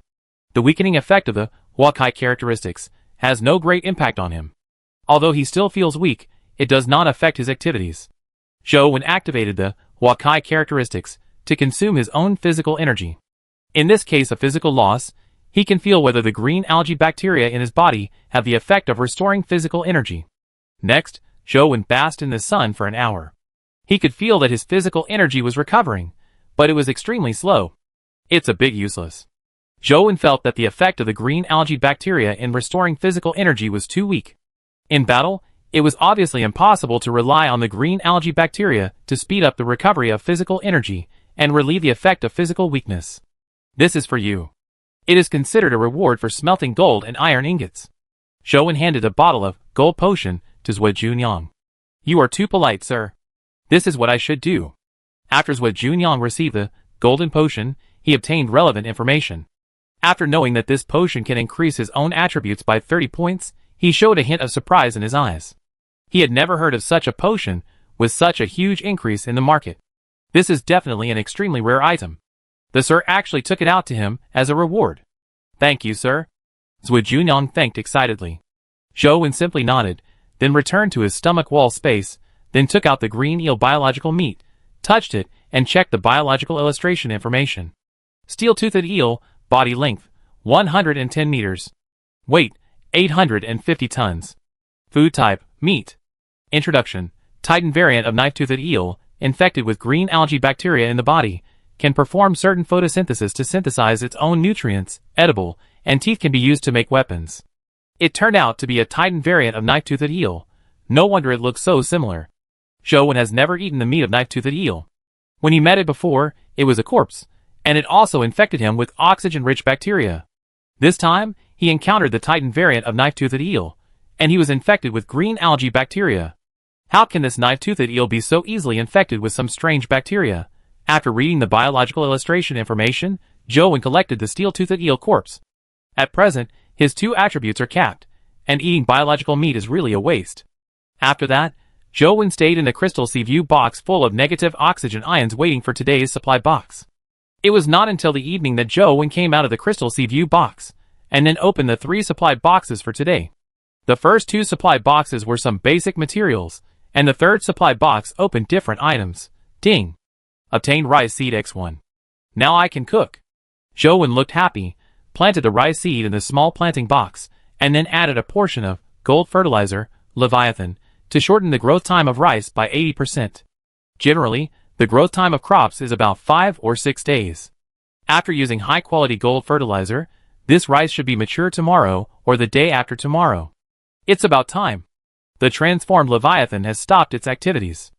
The weakening effect of the Huakai characteristics has no great impact on him. Although he still feels weak, it does not affect his activities. Zhou activated the Huakai characteristics to consume his own physical energy. In this case of physical loss, he can feel whether the green algae bacteria in his body have the effect of restoring physical energy. Next, Zhou basked in the sun for an hour. He could feel that his physical energy was recovering, but it was extremely slow. It's a bit useless. Zhou felt that the effect of the green algae bacteria in restoring physical energy was too weak. In battle, it was obviously impossible to rely on the green algae bacteria to speed up the recovery of physical energy and relieve the effect of physical weakness. This is for you. It is considered a reward for smelting gold and iron ingots. Zhou handed a bottle of gold potion to Zhuo Junyang. You are too polite, sir. This is what I should do. After Zhuo Junyang received the golden potion, he obtained relevant information. After knowing that this potion can increase his own attributes by 30 points, he showed a hint of surprise in his eyes. He had never heard of such a potion with such a huge increase in the market. This is definitely an extremely rare item. The sir actually took it out to him as a reward. Thank you, sir. Zhuo Junyang thanked excitedly. Zhou simply nodded, then returned to his stomach wall space, then took out the green eel biological meat, touched it, and checked the biological illustration information. Steel-toothed eel, body length, 110 meters. Weight, 850 tons. Food type, meat. Introduction. Titan variant of knife-toothed eel, infected with green algae bacteria in the body, can perform certain photosynthesis to synthesize its own nutrients, edible, and teeth can be used to make weapons. It turned out to be a Titan variant of knife-toothed eel. No wonder it looks so similar. Zhou has never eaten the meat of knife-toothed eel. When he met it before, it was a corpse, and it also infected him with oxygen-rich bacteria. This time, he encountered the Titan variant of knife-toothed eel, and he was infected with green algae bacteria. How can this knife-toothed eel be so easily infected with some strange bacteria? After reading the biological illustration information, Zhou collected the steel-toothed eel corpse. At present, his two attributes are capped, and eating biological meat is really a waste. After that, Zhou stayed in the crystal sea view box full of negative oxygen ions waiting for today's supply box. It was not until the evening that Zhou came out of the crystal sea view box, and then opened the 3 supply boxes for today. The first 2 supply boxes were some basic materials, and the third supply box opened different items. Ding! Obtained rice seed X1. Now I can cook. Zhou looked happy, planted the rice seed in the small planting box, and then added a portion of gold fertilizer, Leviathan, to shorten the growth time of rice by 80%. Generally, the growth time of crops is about 5 or 6 days. After using high-quality gold fertilizer, This rice should be mature tomorrow or the day after tomorrow. It's about time. The transformed Leviathan has stopped its activities.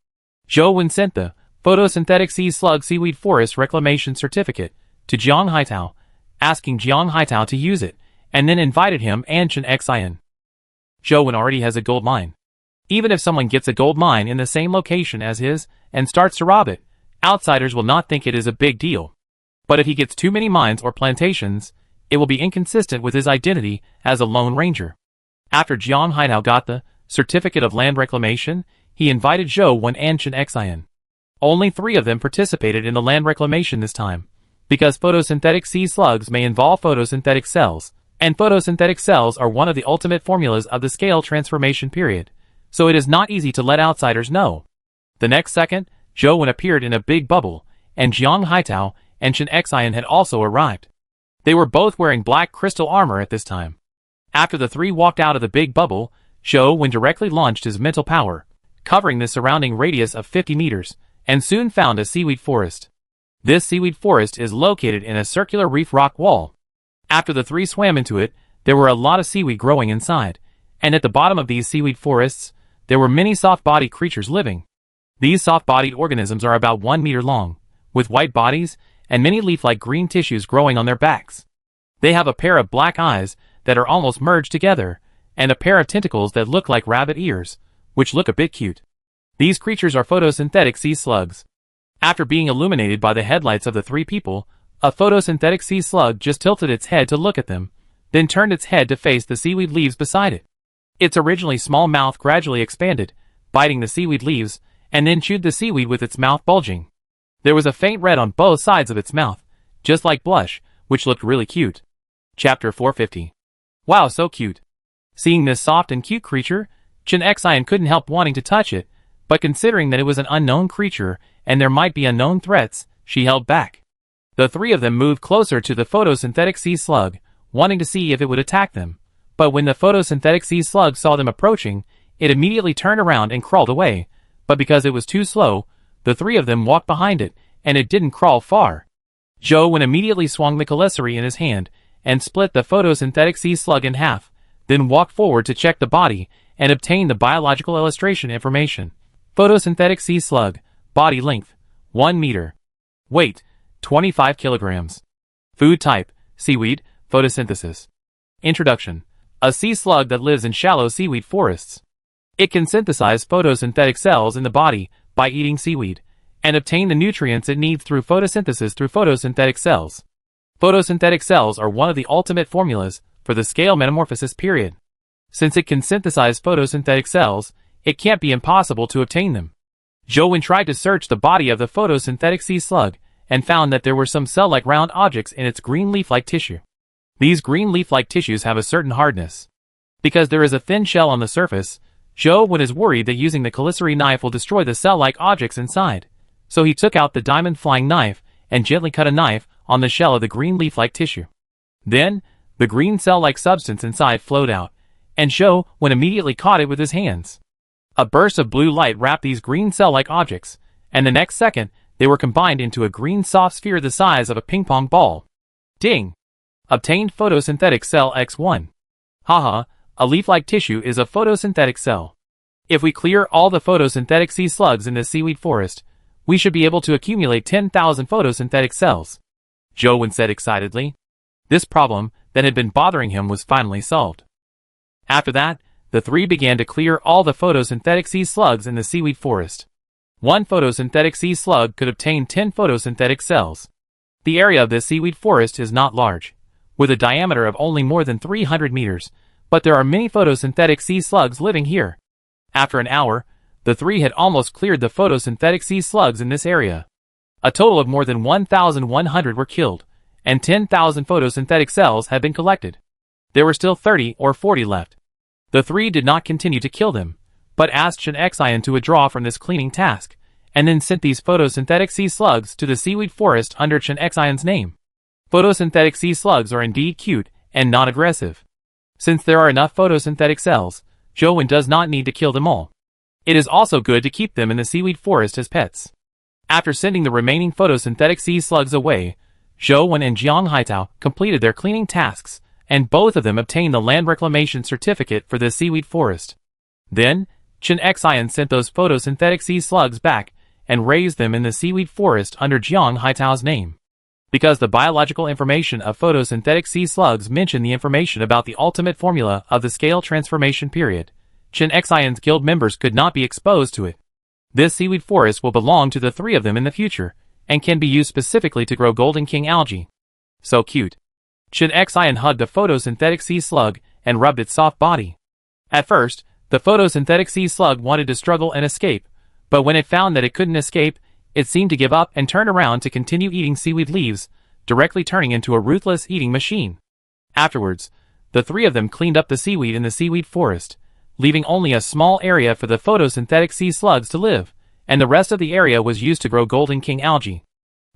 Zhou Wen sent the photosynthetic sea slug seaweed forest reclamation certificate to Jiang Haitao, asking Jiang Haitao to use it, and then invited him and Chen Xian. Zhou Wen already has a gold mine. Even if someone gets a gold mine in the same location as his and starts to rob it, outsiders will not think it is a big deal. But if he gets too many mines or plantations, it will be inconsistent with his identity as a lone ranger. After Jiang Haitao got the certificate of land reclamation, he invited Zhou Wen and Chen Xian. Only 3 of them participated in the land reclamation this time, because photosynthetic sea slugs may involve photosynthetic cells, and photosynthetic cells are one of the ultimate formulas of the scale transformation period, so it is not easy to let outsiders know. The next second, Zhou Wen appeared in a big bubble, and Jiang Haitao and Chen Xian had also arrived. They were both wearing black crystal armor at this time. After the 3 walked out of the big bubble, Zhou Wen directly launched his mental power, covering the surrounding radius of 50 meters, and soon found a seaweed forest. This seaweed forest is located in a circular reef rock wall. After the 3 swam into it, there were a lot of seaweed growing inside, and at the bottom of these seaweed forests, there were many soft-bodied creatures living. These soft-bodied organisms are about 1 meter long, with white bodies and many leaf-like green tissues growing on their backs. They have a pair of black eyes that are almost merged together, and a pair of tentacles that look like rabbit ears, which look a bit cute. These creatures are photosynthetic sea slugs. After being illuminated by the headlights of the 3 people, a photosynthetic sea slug just tilted its head to look at them, then turned its head to face the seaweed leaves beside it. Its originally small mouth gradually expanded, biting the seaweed leaves, and then chewed the seaweed with its mouth bulging. There was a faint red on both sides of its mouth, just like blush, which looked really cute. Chapter 450. Wow, so cute. Seeing this soft and cute creature, Chen Xian couldn't help wanting to touch it, but considering that it was an unknown creature and there might be unknown threats, she held back. The 3 of them moved closer to the photosynthetic sea slug, wanting to see if it would attack them. But when the photosynthetic sea slug saw them approaching, it immediately turned around and crawled away, but because it was too slow, the 3 of them walked behind it, and it didn't crawl far. Zhou Wen immediately swung the calicity in his hand and split the photosynthetic sea slug in half, then walked forward to check the body and obtain the biological illustration information. Photosynthetic sea slug, body length, 1 meter. Weight, 25 kilograms. Food type, seaweed, photosynthesis. Introduction. A sea slug that lives in shallow seaweed forests. It can synthesize photosynthetic cells in the body by eating seaweed, and obtain the nutrients it needs through photosynthesis through photosynthetic cells. Photosynthetic cells are one of the ultimate formulas for the scale metamorphosis period. Since it can synthesize photosynthetic cells, it can't be impossible to obtain them. Zhou Wen tried to search the body of the photosynthetic sea slug, and found that there were some cell-like round objects in its green leaf-like tissue. These green leaf-like tissues have a certain hardness. Because there is a thin shell on the surface, Zhou Wen is worried that using the calicity knife will destroy the cell-like objects inside. So he took out the diamond flying knife and gently cut a knife on the shell of the green leaf-like tissue. Then, the green cell-like substance inside flowed out, and Zhou Wen immediately caught it with his hands. A burst of blue light wrapped these green cell-like objects, and the next second, they were combined into a green soft sphere the size of a ping-pong ball. Ding! Obtained photosynthetic cell X1. Haha, a leaf-like tissue is a photosynthetic cell. If we clear all the photosynthetic sea slugs in the seaweed forest, we should be able to accumulate 10,000 photosynthetic cells. Zhou Wen said excitedly. This problem that had been bothering him was finally solved. After that, the 3 began to clear all the photosynthetic sea slugs in the seaweed forest. 1 photosynthetic sea slug could obtain 10 photosynthetic cells. The area of this seaweed forest is not large, with a diameter of only more than 300 meters, but there are many photosynthetic sea slugs living here. After an hour, the 3 had almost cleared the photosynthetic sea slugs in this area. A total of more than 1,100 were killed, and 10,000 photosynthetic cells had been collected. There were still 30 or 40 left. The 3 did not continue to kill them, but asked Chen Xian to withdraw from this cleaning task, and then sent these photosynthetic sea slugs to the seaweed forest under Chen Xian's name. Photosynthetic sea slugs are indeed cute and not aggressive. Since there are enough photosynthetic cells, Zhou Wen does not need to kill them all. It is also good to keep them in the seaweed forest as pets. After sending the remaining photosynthetic sea slugs away, Zhou Wen and Jiang Haitao completed their cleaning tasks, and both of them obtained the land reclamation certificate for the seaweed forest. Then, Chen Xian sent those photosynthetic sea slugs back and raised them in the seaweed forest under Jiang Haitao's name. Because the biological information of photosynthetic sea slugs mentioned the information about the ultimate formula of the scale transformation period, Chen Xian's guild members could not be exposed to it. This seaweed forest will belong to the three of them in the future, and can be used specifically to grow Golden King algae. So cute. Chen Xian hugged the photosynthetic sea slug and rubbed its soft body. At first, the photosynthetic sea slug wanted to struggle and escape, but when it found that it couldn't escape, it seemed to give up and turn around to continue eating seaweed leaves, directly turning into a ruthless eating machine. Afterwards, the three of them cleaned up the seaweed in the seaweed forest, leaving only a small area for the photosynthetic sea slugs to live, and the rest of the area was used to grow Golden King algae.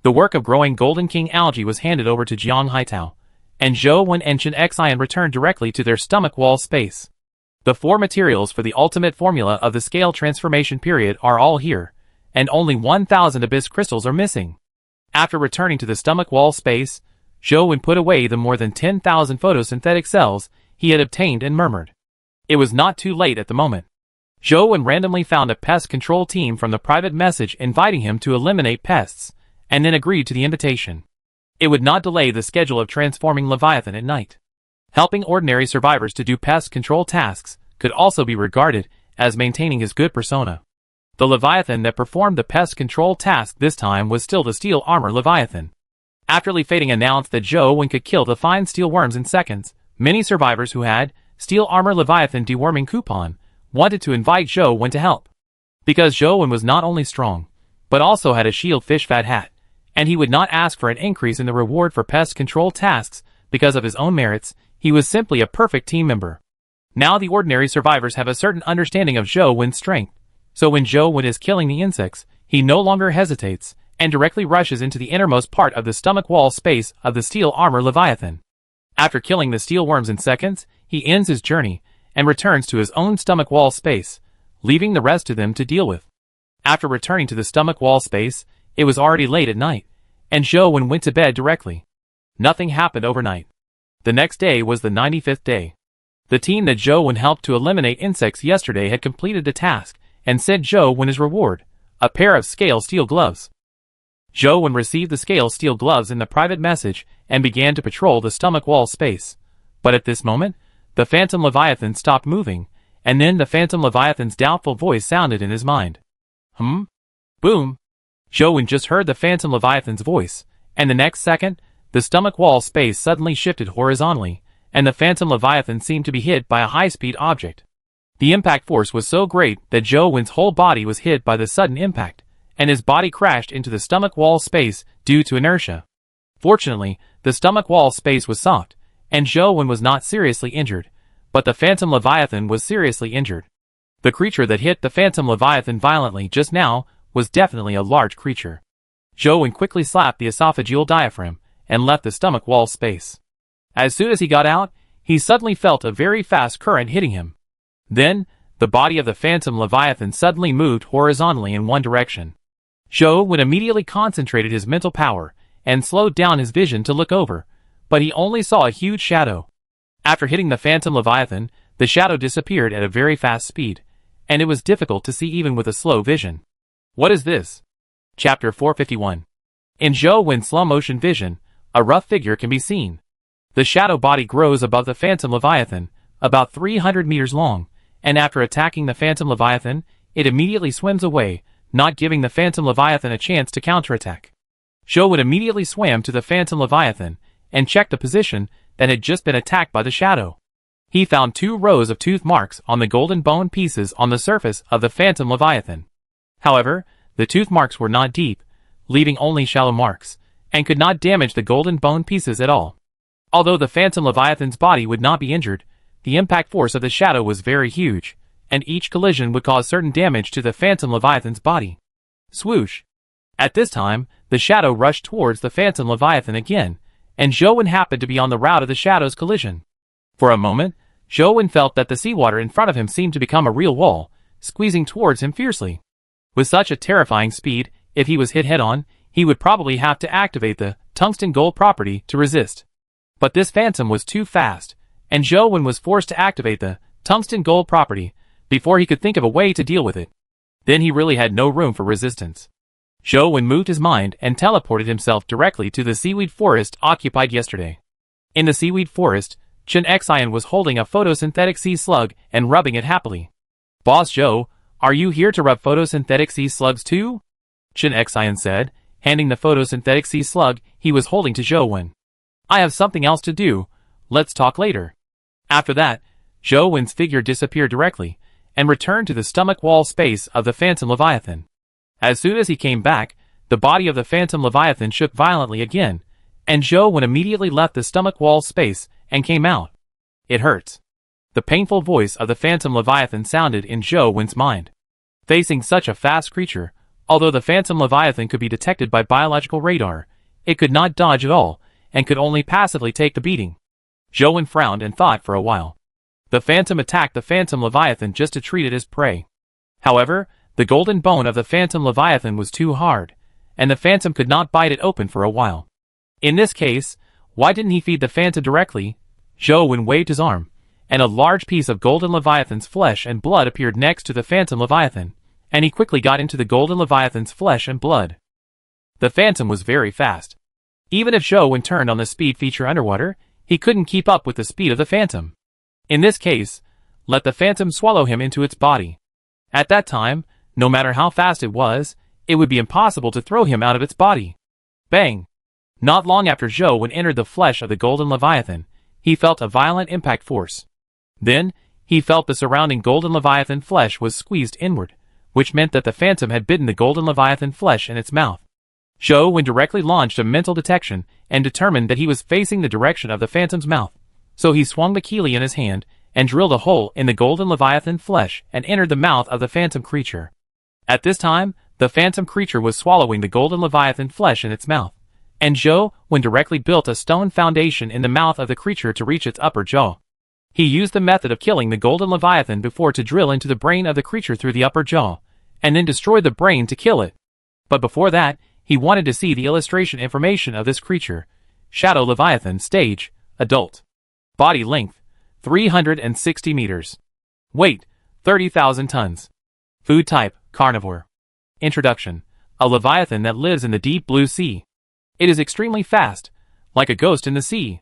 The work of growing Golden King algae was handed over to Jiang Haitao, and Zhou Wen and Chen Xian returned directly to their stomach wall space. The four materials for the ultimate formula of the scale transformation period are all here, and only 1,000 abyss crystals are missing. After returning to the stomach wall space, Zhou Wen put away the more than 10,000 photosynthetic cells he had obtained and murmured. It was not too late at the moment. Zhou Wen randomly found a pest control team from the private message inviting him to eliminate pests, and then agreed to the invitation. It would not delay the schedule of transforming Leviathan at night. Helping ordinary survivors to do pest control tasks could also be regarded as maintaining his good persona. The Leviathan that performed the pest control task this time was still the steel armor Leviathan. After Li Fading announced that Zhou Wen could kill the fine steel worms in seconds, many survivors who had steel armor Leviathan deworming coupon wanted to invite Zhou Wen to help. Because Zhou Wen was not only strong, but also had a shield fish fat hat, and he would not ask for an increase in the reward for pest control tasks because of his own merits. He was simply a perfect team member. Now the ordinary survivors have a certain understanding of Zhou Wen's strength, so when Zhou Wen is killing the insects, he no longer hesitates, and directly rushes into the innermost part of the stomach wall space of the steel armor Leviathan. After killing the steel worms in seconds, he ends his journey, and returns to his own stomach wall space, leaving the rest to them to deal with. After returning to the stomach wall space, it was already late at night, and Zhou Wen went to bed directly. Nothing happened overnight. The next day was the 95th day. The team that Zhou Wen helped to eliminate insects yesterday had completed the task, and sent Zhou Wen his reward, a pair of scale steel gloves. Zhou Wen received the scale steel gloves in the private message, and began to patrol the stomach wall space. But at this moment, the Phantom Leviathan stopped moving, and then the Phantom Leviathan's doubtful voice sounded in his mind. Boom! Zhou Wen just heard the Phantom Leviathan's voice, and the next second, the stomach wall space suddenly shifted horizontally, and the Phantom Leviathan seemed to be hit by a high-speed object. The impact force was so great that Zhou Wen's whole body was hit by the sudden impact, and his body crashed into the stomach wall space due to inertia. Fortunately, the stomach wall space was soft, and Zhou Wen was not seriously injured, but the Phantom Leviathan was seriously injured. The creature that hit the Phantom Leviathan violently just now was definitely a large creature. Zhou Wen quickly slapped the esophageal diaphragm and left the stomach wall space. As soon as he got out, he suddenly felt a very fast current hitting him. Then, the body of the Phantom Leviathan suddenly moved horizontally in one direction. Zhou Wen immediately concentrated his mental power and slowed down his vision to look over, but he only saw a huge shadow. After hitting the Phantom Leviathan, the shadow disappeared at a very fast speed, and it was difficult to see even with a slow vision. What is this? Chapter 451. In Zhou Wen's slow-motion vision, a rough figure can be seen. The shadow body grows above the Phantom Leviathan, about 300 meters long, and after attacking the Phantom Leviathan, it immediately swims away, not giving the Phantom Leviathan a chance to counterattack. Zhou Wen immediately swam to the Phantom Leviathan, and checked the position that had just been attacked by the shadow. He found 2 rows of tooth marks on the golden bone pieces on the surface of the Phantom Leviathan. However, the tooth marks were not deep, leaving only shallow marks, and could not damage the golden bone pieces at all. Although the Phantom Leviathan's body would not be injured, the impact force of the shadow was very huge, and each collision would cause certain damage to the Phantom Leviathan's body. Swoosh! At this time, the shadow rushed towards the Phantom Leviathan again, and Zhou Wen happened to be on the route of the shadow's collision. For a moment, Zhou Wen felt that the seawater in front of him seemed to become a real wall, squeezing towards him fiercely. With such a terrifying speed, if he was hit head-on, he would probably have to activate the tungsten gold property to resist. But this phantom was too fast, and Zhou Wen was forced to activate the tungsten gold property before he could think of a way to deal with it. Then he really had no room for resistance. Zhou Wen moved his mind and teleported himself directly to the seaweed forest occupied yesterday. In the seaweed forest, Chen Xian was holding a photosynthetic sea slug and rubbing it happily. "Boss Zhou, are you here to rub photosynthetic sea slugs too?" Chen Xian said, handing the photosynthetic sea slug he was holding to Zhou Wen. "I have something else to do. Let's talk later." After that, Zhou Wen's figure disappeared directly and returned to the stomach wall space of the Phantom Leviathan. As soon as he came back, the body of the Phantom Leviathan shook violently again, and Zhou Wen immediately left the stomach wall space and came out. "It hurts." The painful voice of the Phantom Leviathan sounded in Zhou Wen's mind. Facing such a fast creature, although the Phantom Leviathan could be detected by biological radar, it could not dodge at all, and could only passively take the beating. Zhou Wen frowned and thought for a while. The Phantom attacked the Phantom Leviathan just to treat it as prey. However, the golden bone of the Phantom Leviathan was too hard, and the Phantom could not bite it open for a while. In this case, why didn't he feed the Phantom directly? Zhou Wen waved his arm, and a large piece of golden Leviathan's flesh and blood appeared next to the Phantom Leviathan, and he quickly got into the golden Leviathan's flesh and blood. The Phantom was very fast. Even if Zhou Wen turned on the speed feature underwater, he couldn't keep up with the speed of the Phantom. In this case, let the Phantom swallow him into its body. At that time, no matter how fast it was, it would be impossible to throw him out of its body. Bang! Not long after Zhou Wen entered the flesh of the golden Leviathan, he felt a violent impact force. Then, he felt the surrounding golden Leviathan flesh was squeezed inward, which meant that the Phantom had bitten the golden Leviathan flesh in its mouth. Zhou Wen directly launched a mental detection and determined that he was facing the direction of the Phantom's mouth. So he swung the keely in his hand and drilled a hole in the golden Leviathan flesh and entered the mouth of the Phantom creature. At this time, the Phantom creature was swallowing the golden Leviathan flesh in its mouth, and Zhou Wen directly built a stone foundation in the mouth of the creature to reach its upper jaw. He used the method of killing the golden Leviathan before to drill into the brain of the creature through the upper jaw, and then destroy the brain to kill it. But before that, he wanted to see the illustration information of this creature. Shadow Leviathan Stage, Adult. Body length, 360 meters. Weight, 30,000 tons. Food type, carnivore. Introduction. A Leviathan that lives in the deep blue sea. It is extremely fast, like a ghost in the sea.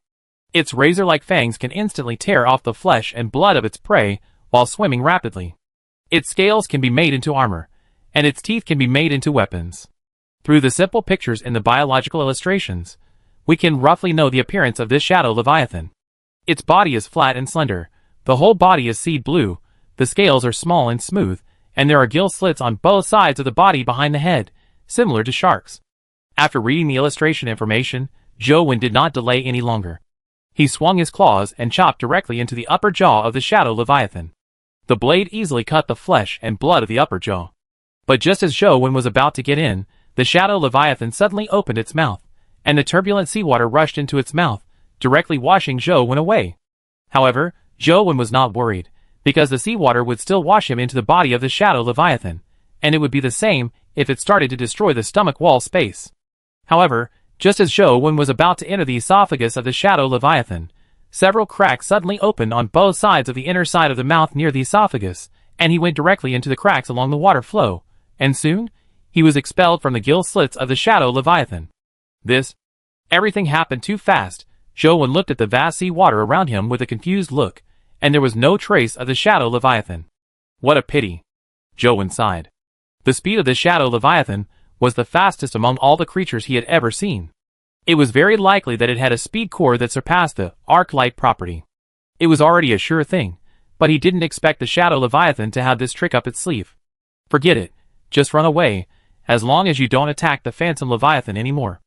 Its razor-like fangs can instantly tear off the flesh and blood of its prey while swimming rapidly. Its scales can be made into armor, and its teeth can be made into weapons. Through the simple pictures in the biological illustrations, we can roughly know the appearance of this shadow Leviathan. Its body is flat and slender, the whole body is seed blue, the scales are small and smooth, and there are gill slits on both sides of the body behind the head, similar to sharks. After reading the illustration information, Zhou Wen did not delay any longer. He swung his claws and chopped directly into the upper jaw of the shadow Leviathan. The blade easily cut the flesh and blood of the upper jaw. But just as Zhou Wen was about to get in, the shadow Leviathan suddenly opened its mouth, and the turbulent seawater rushed into its mouth, directly washing Zhou Wen away. However, Zhou Wen was not worried, because the seawater would still wash him into the body of the shadow Leviathan, and it would be the same if it started to destroy the stomach wall space. However, just as Zhou Wen was about to enter the esophagus of the shadow Leviathan, several cracks suddenly opened on both sides of the inner side of the mouth near the esophagus, and he went directly into the cracks along the water flow, and soon, he was expelled from the gill slits of the shadow Leviathan. Everything happened too fast. Zhou Wen looked at the vast sea water around him with a confused look, and there was no trace of the shadow Leviathan. What a pity. Zhou Wen sighed. The speed of the shadow Leviathan was the fastest among all the creatures he had ever seen. It was very likely that it had a speed core that surpassed the arc light property. It was already a sure thing, but he didn't expect the shadow Leviathan to have this trick up its sleeve. Forget it. Just run away, as long as you don't attack the Phantom Leviathan anymore.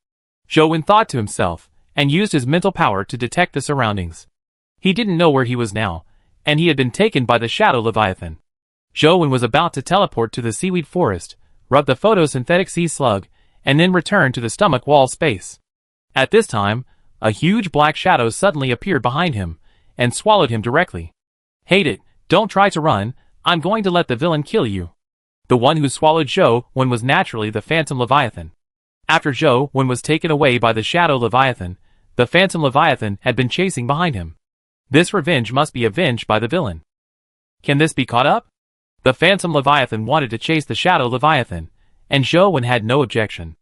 Zhou Wen thought to himself, and used his mental power to detect the surroundings. He didn't know where he was now, and he had been taken by the shadow Leviathan. Zhou Wen was about to teleport to the seaweed forest, rub the photosynthetic sea slug, and then return to the stomach wall space. At this time, a huge black shadow suddenly appeared behind him, and swallowed him directly. Hate it, don't try to run, I'm going to let the villain kill you. The one who swallowed Zhou Wen was naturally the Phantom Leviathan. After Zhou Wen was taken away by the Shadow Leviathan, the Phantom Leviathan had been chasing behind him. This revenge must be avenged by the villain. Can this be caught up? The Phantom Leviathan wanted to chase the Shadow Leviathan, and Zhou Wen had no objection.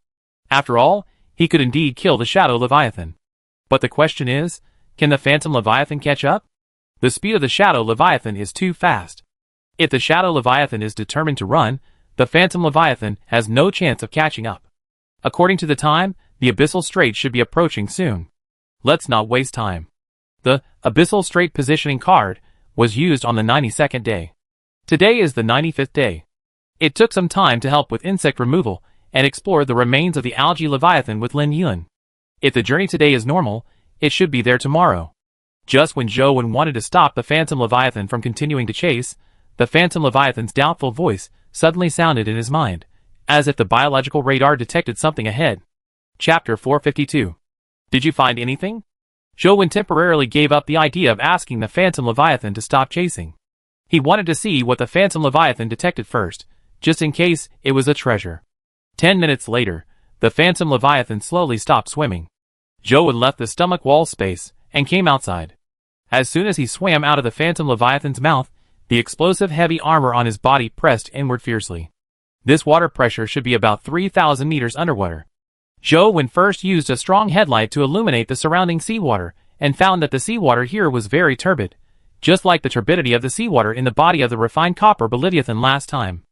After all, he could indeed kill the Shadow Leviathan. But the question is, can the Phantom Leviathan catch up? The speed of the Shadow Leviathan is too fast. If the Shadow Leviathan is determined to run, the Phantom Leviathan has no chance of catching up. According to the time, the Abyssal Strait should be approaching soon. Let's not waste time. The Abyssal Strait positioning card was used on the 92nd day. Today is the 95th day. It took some time to help with insect removal and explore the remains of the algae Leviathan with Lin Yun. If the journey today is normal, it should be there tomorrow. Just when Zhou Wen wanted to stop the Phantom Leviathan from continuing to chase, the Phantom Leviathan's doubtful voice suddenly sounded in his mind, as if the biological radar detected something ahead. Chapter 452. Did you find anything? Zhou Wen temporarily gave up the idea of asking the Phantom Leviathan to stop chasing. He wanted to see what the Phantom Leviathan detected first, just in case it was a treasure. 10 minutes later, the Phantom Leviathan slowly stopped swimming. Zhou Wen left the stomach wall space and came outside. As soon as he swam out of the Phantom Leviathan's mouth, the explosive heavy armor on his body pressed inward fiercely. This water pressure should be about 3,000 meters underwater. Zhou Wen first used a strong headlight to illuminate the surrounding seawater and found that the seawater here was very turbid, just like the turbidity of the seawater in the body of the refined copper Leviathan last time.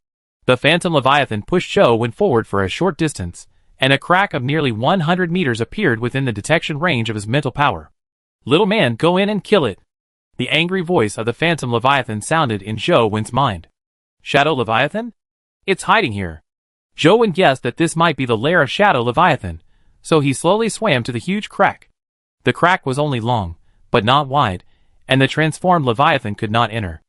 The Phantom Leviathan pushed Zhou Wen forward for a short distance, and a crack of nearly 100 meters appeared within the detection range of his mental power. "Little man, go in and kill it." The angry voice of the Phantom Leviathan sounded in Zhou Wen's mind. Shadow Leviathan? It's hiding here. Zhou Wen guessed that this might be the lair of Shadow Leviathan, so he slowly swam to the huge crack. The crack was only long, but not wide, and the transformed Leviathan could not enter.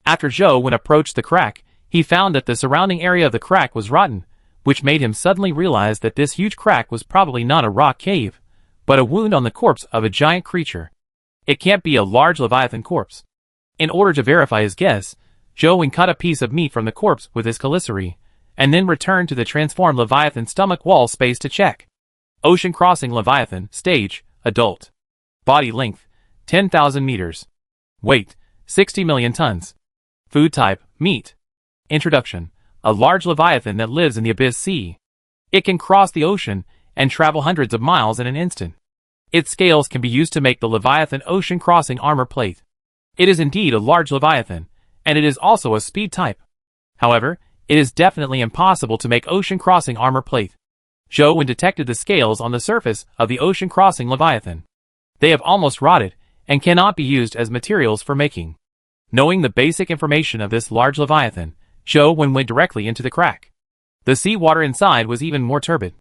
After Zhou Wen approached the crack, he found that the surrounding area of the crack was rotten, which made him suddenly realize that this huge crack was probably not a rock cave, but a wound on the corpse of a giant creature. It can't be a large Leviathan corpse. In order to verify his guess, Zhou Wen cut a piece of meat from the corpse with his calicity, and then returned to the transformed Leviathan stomach wall space to check. Ocean Crossing Leviathan, Stage, Adult. Body length, 10,000 meters. Weight, 60 million tons. Food type, meat. Introduction, a large Leviathan that lives in the Abyss Sea. It can cross the ocean and travel hundreds of miles in an instant. Its scales can be used to make the Leviathan Ocean Crossing armor plate. It is indeed a large Leviathan, and it is also a speed type. However, it is definitely impossible to make Ocean Crossing armor plate. Zhou Wen detected the scales on the surface of the Ocean Crossing Leviathan. They have almost rotted, and cannot be used as materials for making. Knowing the basic information of this large Leviathan, Zhou Wen went directly into the crack. The sea water inside was even more turbid.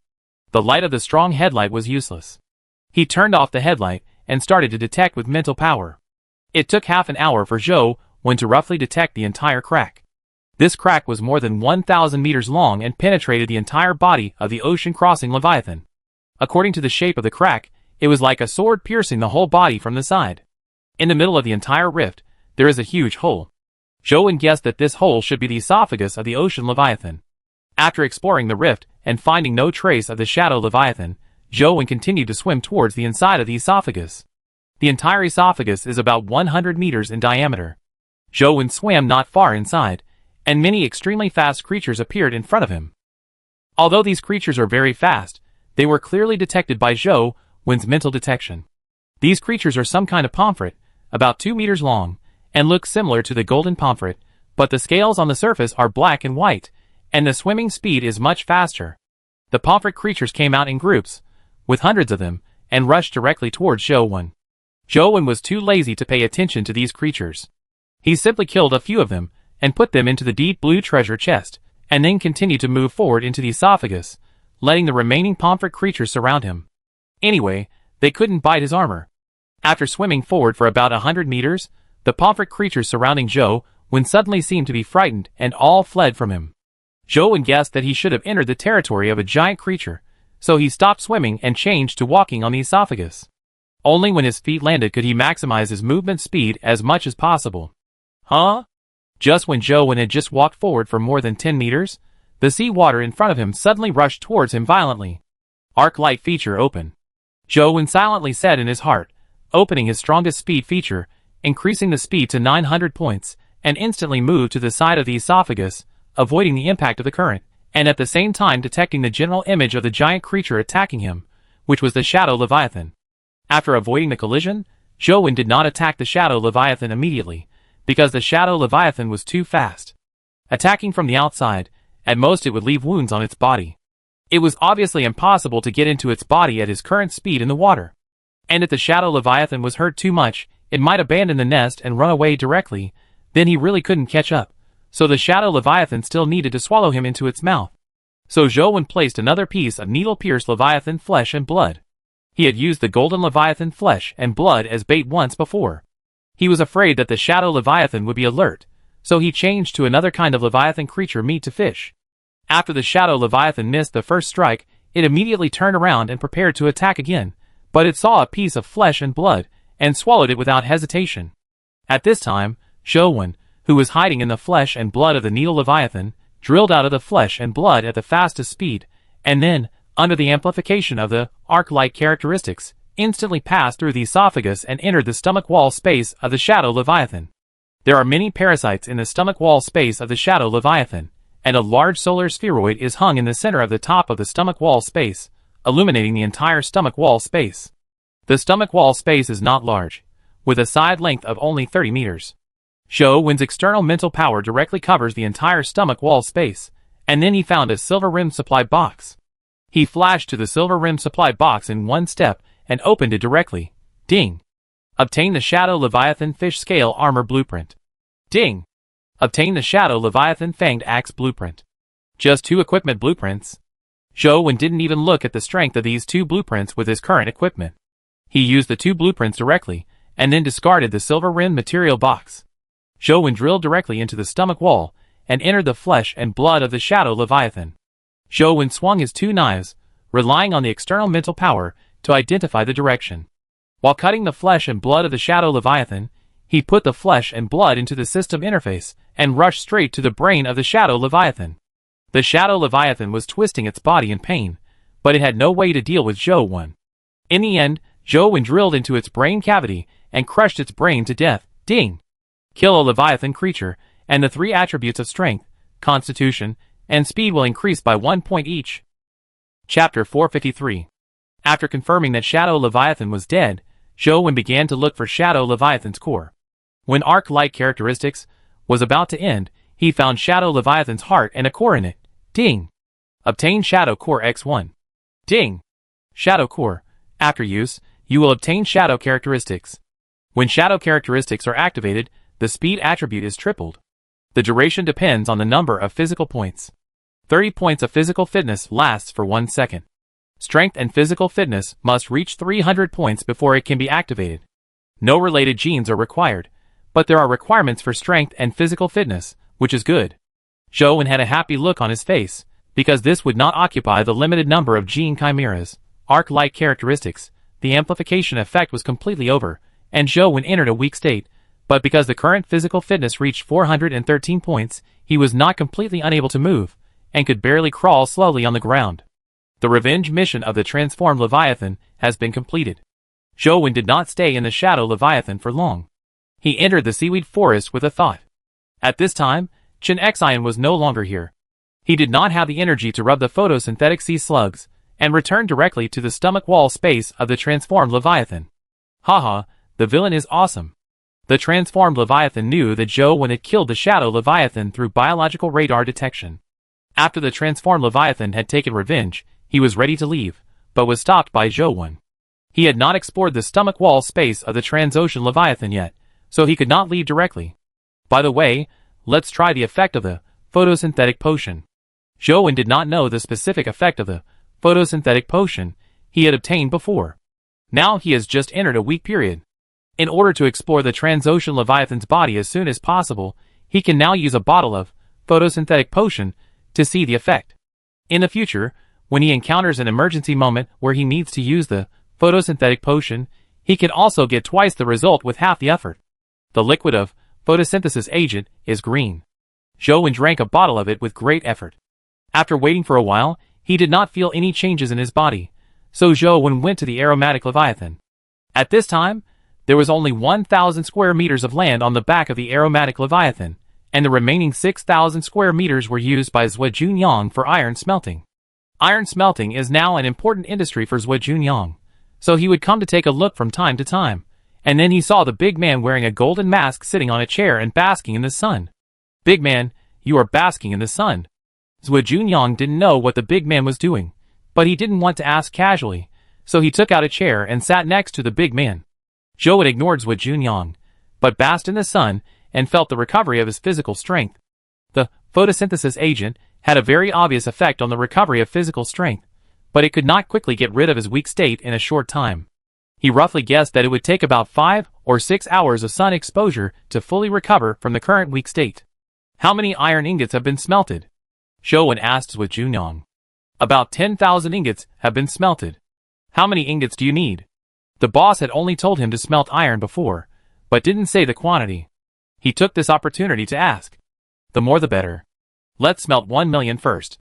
The light of the strong headlight was useless. He turned off the headlight and started to detect with mental power. It took half an hour for Zhou Wen to roughly detect the entire crack. This crack was more than 1,000 meters long and penetrated the entire body of the Ocean Crossing Leviathan. According to the shape of the crack, it was like a sword piercing the whole body from the side. In the middle of the entire rift, there is a huge hole. Zhou Wen guessed that this hole should be the esophagus of the Ocean Leviathan. After exploring the rift and finding no trace of the Shadow Leviathan, Zhou Wen continued to swim towards the inside of the esophagus. The entire esophagus is about 100 meters in diameter. Zhou Wen swam not far inside, and many extremely fast creatures appeared in front of him. Although these creatures are very fast, they were clearly detected by Zhou Wen's mental detection. These creatures are some kind of pomfret, about 2 meters long, and look similar to the golden pomfret, but the scales on the surface are black and white, and the swimming speed is much faster. The pomfret creatures came out in groups, with hundreds of them, and rushed directly towards Zhou Wen. Zhou Wen was too lazy to pay attention to these creatures. He simply killed a few of them, and put them into the deep blue treasure chest, and then continued to move forward into the esophagus, letting the remaining pomfret creatures surround him. Anyway, they couldn't bite his armor. After swimming forward for about 100 meters, the pomfret creatures surrounding Zhou Wen suddenly seemed to be frightened and all fled from him. Zhou Wen guessed that he should have entered the territory of a giant creature, so he stopped swimming and changed to walking on the esophagus. Only when his feet landed could he maximize his movement speed as much as possible. Huh? Just when Zhou Wen had just walked forward for more than 10 meters, The sea water in front of him suddenly rushed towards him violently. Arc light feature open. Zhou silently said in his heart, opening his strongest speed feature, increasing the speed to 900 points, and instantly moved to the side of the esophagus, avoiding the impact of the current, and at the same time detecting the general image of the giant creature attacking him, which was the Shadow Leviathan. After avoiding the collision, Zhou did not attack the Shadow Leviathan immediately, because the Shadow Leviathan was too fast. Attacking from the outside, at most it would leave wounds on its body. It was obviously impossible to get into its body at his current speed in the water. And if the Shadow Leviathan was hurt too much, it might abandon the nest and run away directly, then he really couldn't catch up. So the Shadow Leviathan still needed to swallow him into its mouth. So Zhou placed another piece of needle-pierced Leviathan flesh and blood. He had used the golden Leviathan flesh and blood as bait once before. He was afraid that the Shadow Leviathan would be alert, so he changed to another kind of Leviathan creature meat to fish. After the Shadow Leviathan missed the first strike, it immediately turned around and prepared to attack again, but it saw a piece of flesh and blood, and swallowed it without hesitation. At this time, Zhou, who was hiding in the flesh and blood of the Needle Leviathan, drilled out of the flesh and blood at the fastest speed, and then, under the amplification of the arc-like characteristics, instantly passed through the esophagus and entered the stomach wall space of the Shadow Leviathan. There are many parasites in the stomach wall space of the Shadow Leviathan, and a large solar spheroid is hung in the center of the top of the stomach wall space, illuminating the entire stomach wall space. The stomach wall space is not large, with a side length of only 30 meters. Zhou's external mental power directly covers the entire stomach wall space, and then he found a silver rim supply box. He flashed to the silver rim supply box in one step and opened it directly. Ding! Obtain the Shadow Leviathan Fish Scale Armor Blueprint. Ding! Obtain the Shadow Leviathan Fanged Axe Blueprint. Just 2 equipment blueprints. Zhou didn't even look at the strength of these 2 blueprints with his current equipment. He used the 2 blueprints directly, and then discarded the silver rim material box. Zhou drilled directly into the stomach wall, and entered the flesh and blood of the Shadow Leviathan. Zhou swung his 2 knives, relying on the external mental power to identify the direction. While cutting the flesh and blood of the Shadow Leviathan, he put the flesh and blood into the system interface, and rushed straight to the brain of the Shadow Leviathan. The Shadow Leviathan was twisting its body in pain, but it had no way to deal with Zhou. In the end, Zhou drilled into its brain cavity, and crushed its brain to death. Ding! Kill a Leviathan creature, and the 3 attributes of strength, constitution, and speed will increase by 1 point each. Chapter 453. After confirming that Shadow Leviathan was dead, Zhou began to look for Shadow Leviathan's core. When arc-like characteristics was about to end, he found Shadow Leviathan's heart and a core in it. Ding! Obtain Shadow Core X1. Ding! Shadow Core. After use, you will obtain Shadow characteristics. When Shadow characteristics are activated, the speed attribute is tripled. The duration depends on the number of physical points. 30 points of physical fitness lasts for 1 second. Strength and physical fitness must reach 300 points before it can be activated. No related genes are required, but there are requirements for strength and physical fitness, which is good. Zhou had a happy look on his face, because this would not occupy the limited number of gene chimeras, arc-like characteristics. The amplification effect was completely over, and Zhou entered a weak state, but because the current physical fitness reached 413 points, he was not completely unable to move, and could barely crawl slowly on the ground. The revenge mission of the transformed Leviathan has been completed. Zhou did not stay in the Shadow Leviathan for long. He entered the seaweed forest with a thought. At this time, Chen Xian was no longer here. He did not have the energy to rub the photosynthetic sea slugs, and returned directly to the stomach wall space of the transformed Leviathan. Haha, the villain is awesome. The transformed Leviathan knew that Zhou had killed the Shadow Leviathan through biological radar detection. After the transformed Leviathan had taken revenge, he was ready to leave, but was stopped by Zhou. He had not explored the stomach wall space of the Transocean Leviathan yet, so he could not leave directly. By the way, let's try the effect of the photosynthetic potion. Zhou did not know the specific effect of the photosynthetic potion he had obtained before. Now he has just entered a weak period. In order to explore the Transocean Leviathan's body as soon as possible, he can now use a bottle of photosynthetic potion to see the effect. In the future, when he encounters an emergency moment where he needs to use the photosynthetic potion, he can also get twice the result with half the effort. The liquid of photosynthesis agent is green. Zhou drank a bottle of it with great effort. After waiting for a while, he did not feel any changes in his body, so Zhou went to the aromatic leviathan. At this time, there was only 1,000 square meters of land on the back of the aromatic leviathan, and the remaining 6,000 square meters were used by Zhuo Junyang for iron smelting. Iron smelting is now an important industry for Zhuo Junyang, so he would come to take a look from time to time, and then he saw the big man wearing a golden mask sitting on a chair and basking in the sun. "Big man, you are basking in the sun." Zhuo Junyang didn't know what the big man was doing, but he didn't want to ask casually, so he took out a chair and sat next to the big man. Zhou had ignored Zhuo Junyang, but basked in the sun and felt the recovery of his physical strength. The photosynthesis agent had a very obvious effect on the recovery of physical strength, but it could not quickly get rid of his weak state in a short time. He roughly guessed that it would take about 5 or 6 hours of sun exposure to fully recover from the current weak state. "How many iron ingots have been smelted?" Zhou asked Zhuo Junyang. "About 10,000 ingots have been smelted." "How many ingots do you need?" The boss had only told him to smelt iron before, but didn't say the quantity. He took this opportunity to ask. "The more the better. Let's smelt 1 million first."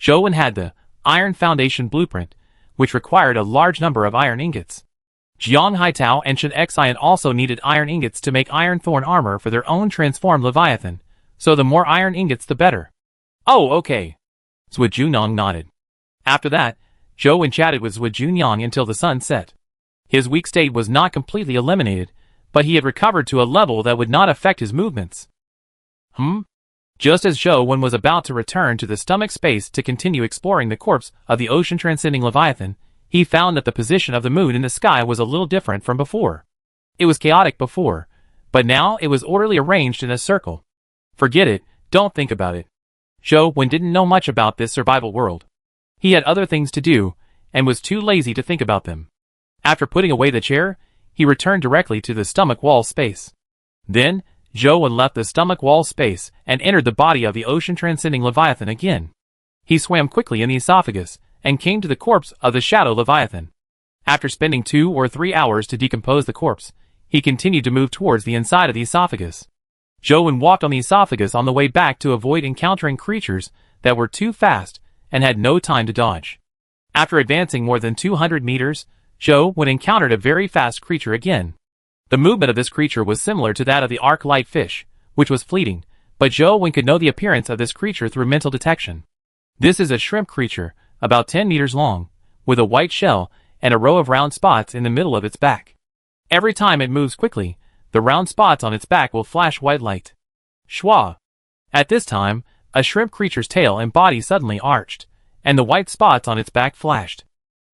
Zhou had the Iron Foundation blueprint, which required a large number of iron ingots. Jiang Haitao and Shen Xian also needed iron ingots to make iron thorn armor for their own transformed leviathan, so the more iron ingots the better. "Oh, okay." Zhuo Junyang nodded. After that, Zhou chatted with Zhuo Junyang until the sun set. His weak state was not completely eliminated, but he had recovered to a level that would not affect his movements. Just as Zhou was about to return to the stomach space to continue exploring the corpse of the ocean-transcending leviathan, he found that the position of the moon in the sky was a little different from before. It was chaotic before, but now it was orderly arranged in a circle. Forget it, don't think about it. Zhou didn't know much about this survival world. He had other things to do, and was too lazy to think about them. After putting away the chair, he returned directly to the stomach wall space. Then, Zhou left the stomach wall space and entered the body of the ocean-transcending leviathan again. He swam quickly in the esophagus and came to the corpse of the shadow leviathan. After spending 2 or 3 hours to decompose the corpse, he continued to move towards the inside of the esophagus. Zhou walked on the esophagus on the way back to avoid encountering creatures that were too fast and had no time to dodge. After advancing more than 200 meters, Zhou encountered a very fast creature again. The movement of this creature was similar to that of the arc-light fish, which was fleeting, but Zhou could know the appearance of this creature through mental detection. This is a shrimp creature, about 10 meters long, with a white shell and a row of round spots in the middle of its back. Every time it moves quickly, the round spots on its back will flash white light. Shwa! At this time, a shrimp creature's tail and body suddenly arched, and the white spots on its back flashed.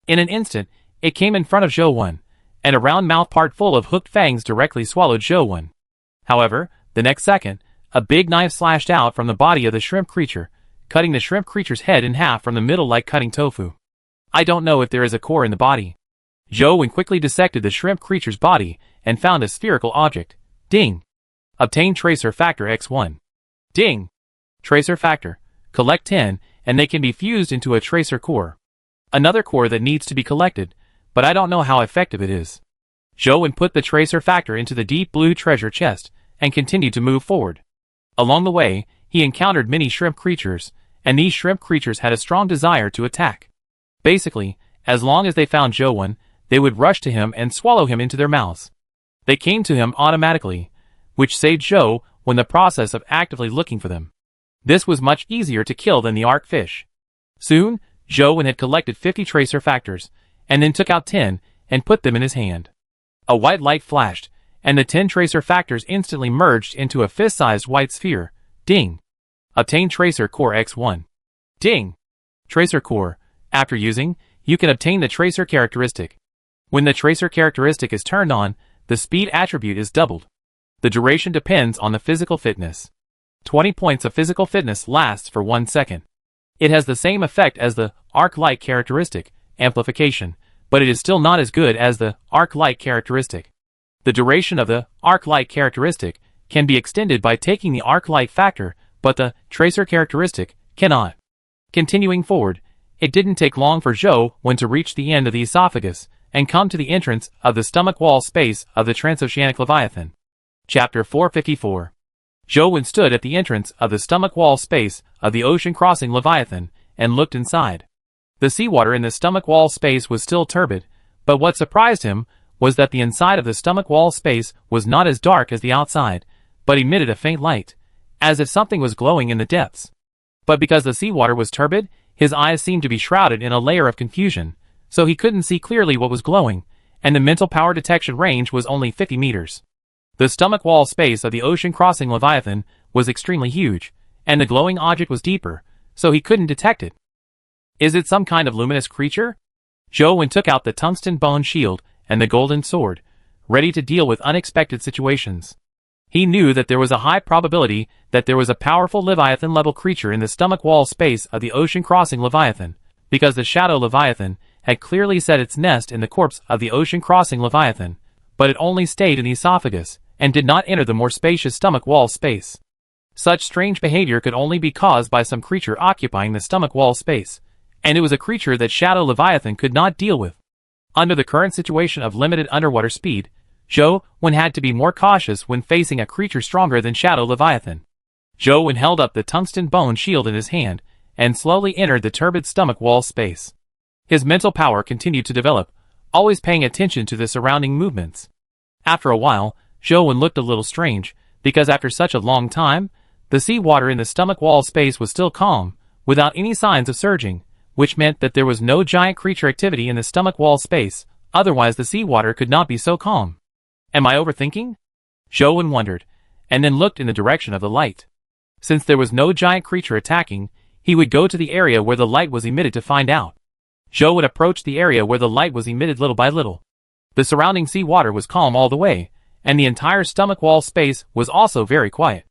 In an instant, it came in front of Zhou, and a round mouth part full of hooked fangs directly swallowed Zhou. However, the next second, a big knife slashed out from the body of the shrimp creature, cutting the shrimp creature's head in half from the middle like cutting tofu. I don't know if there is a core in the body. Zhou quickly dissected the shrimp creature's body and found a spherical object. Ding! Obtain tracer factor X1. Ding! Tracer factor. Collect 10, and they can be fused into a tracer core. Another core that needs to be collected, but I don't know how effective it is. Zhou put the tracer factor into the deep blue treasure chest and continued to move forward. Along the way, he encountered many shrimp creatures, and these shrimp creatures had a strong desire to attack. Basically, as long as they found Zhou, they would rush to him and swallow him into their mouths. They came to him automatically, which saved Zhou the process of actively looking for them. This was much easier to kill than the arc fish. Soon, Zhou had collected 50 tracer factors, and then took out 10 and put them in his hand. A white light flashed, and the 10 tracer factors instantly merged into a fist-sized white sphere. Ding! Obtain Tracer Core X1. Ding! Tracer Core. After using, you can obtain the Tracer characteristic. When the Tracer characteristic is turned on, the speed attribute is doubled. The duration depends on the physical fitness. 20 points of physical fitness lasts for 1 second. It has the same effect as the arc-light characteristic, amplification, but it is still not as good as the arc-light characteristic. The duration of the arc-light characteristic can be extended by taking the arc-light factor, but the tracer characteristic cannot. Continuing forward, it didn't take long for Zhou to reach the end of the esophagus and come to the entrance of the stomach wall space of the transoceanic leviathan. Chapter 454. Zhou stood at the entrance of the stomach wall space of the ocean-crossing Leviathan and looked inside. The seawater in the stomach wall space was still turbid, but what surprised him was that the inside of the stomach wall space was not as dark as the outside, but emitted a faint light, as if something was glowing in the depths. But because the seawater was turbid, his eyes seemed to be shrouded in a layer of confusion, so he couldn't see clearly what was glowing, and the mental power detection range was only 50 meters. The stomach wall space of the ocean-crossing Leviathan was extremely huge, and the glowing object was deeper, so he couldn't detect it. Is it some kind of luminous creature? Zhou took out the tungsten bone shield and the golden sword, ready to deal with unexpected situations. He knew that there was a high probability that there was a powerful Leviathan-level creature in the stomach wall space of the ocean-crossing Leviathan, because the Shadow Leviathan had clearly set its nest in the corpse of the ocean-crossing Leviathan, but it only stayed in the esophagus and did not enter the more spacious stomach wall space. Such strange behavior could only be caused by some creature occupying the stomach wall space, and it was a creature that Shadow Leviathan could not deal with. Under the current situation of limited underwater speed, Zhou had to be more cautious when facing a creature stronger than Shadow Leviathan. Zhou held up the tungsten bone shield in his hand and slowly entered the turbid stomach wall space. His mental power continued to develop, always paying attention to the surrounding movements. After a while, Zhou looked a little strange, because after such a long time, the seawater in the stomach wall space was still calm, without any signs of surging, which meant that there was no giant creature activity in the stomach wall space, otherwise the seawater could not be so calm. Am I overthinking? Zhou wondered, and then looked in the direction of the light. Since there was no giant creature attacking, he would go to the area where the light was emitted to find out. Zhou approached the area where the light was emitted little by little. The surrounding seawater was calm all the way, and the entire stomach wall space was also very quiet.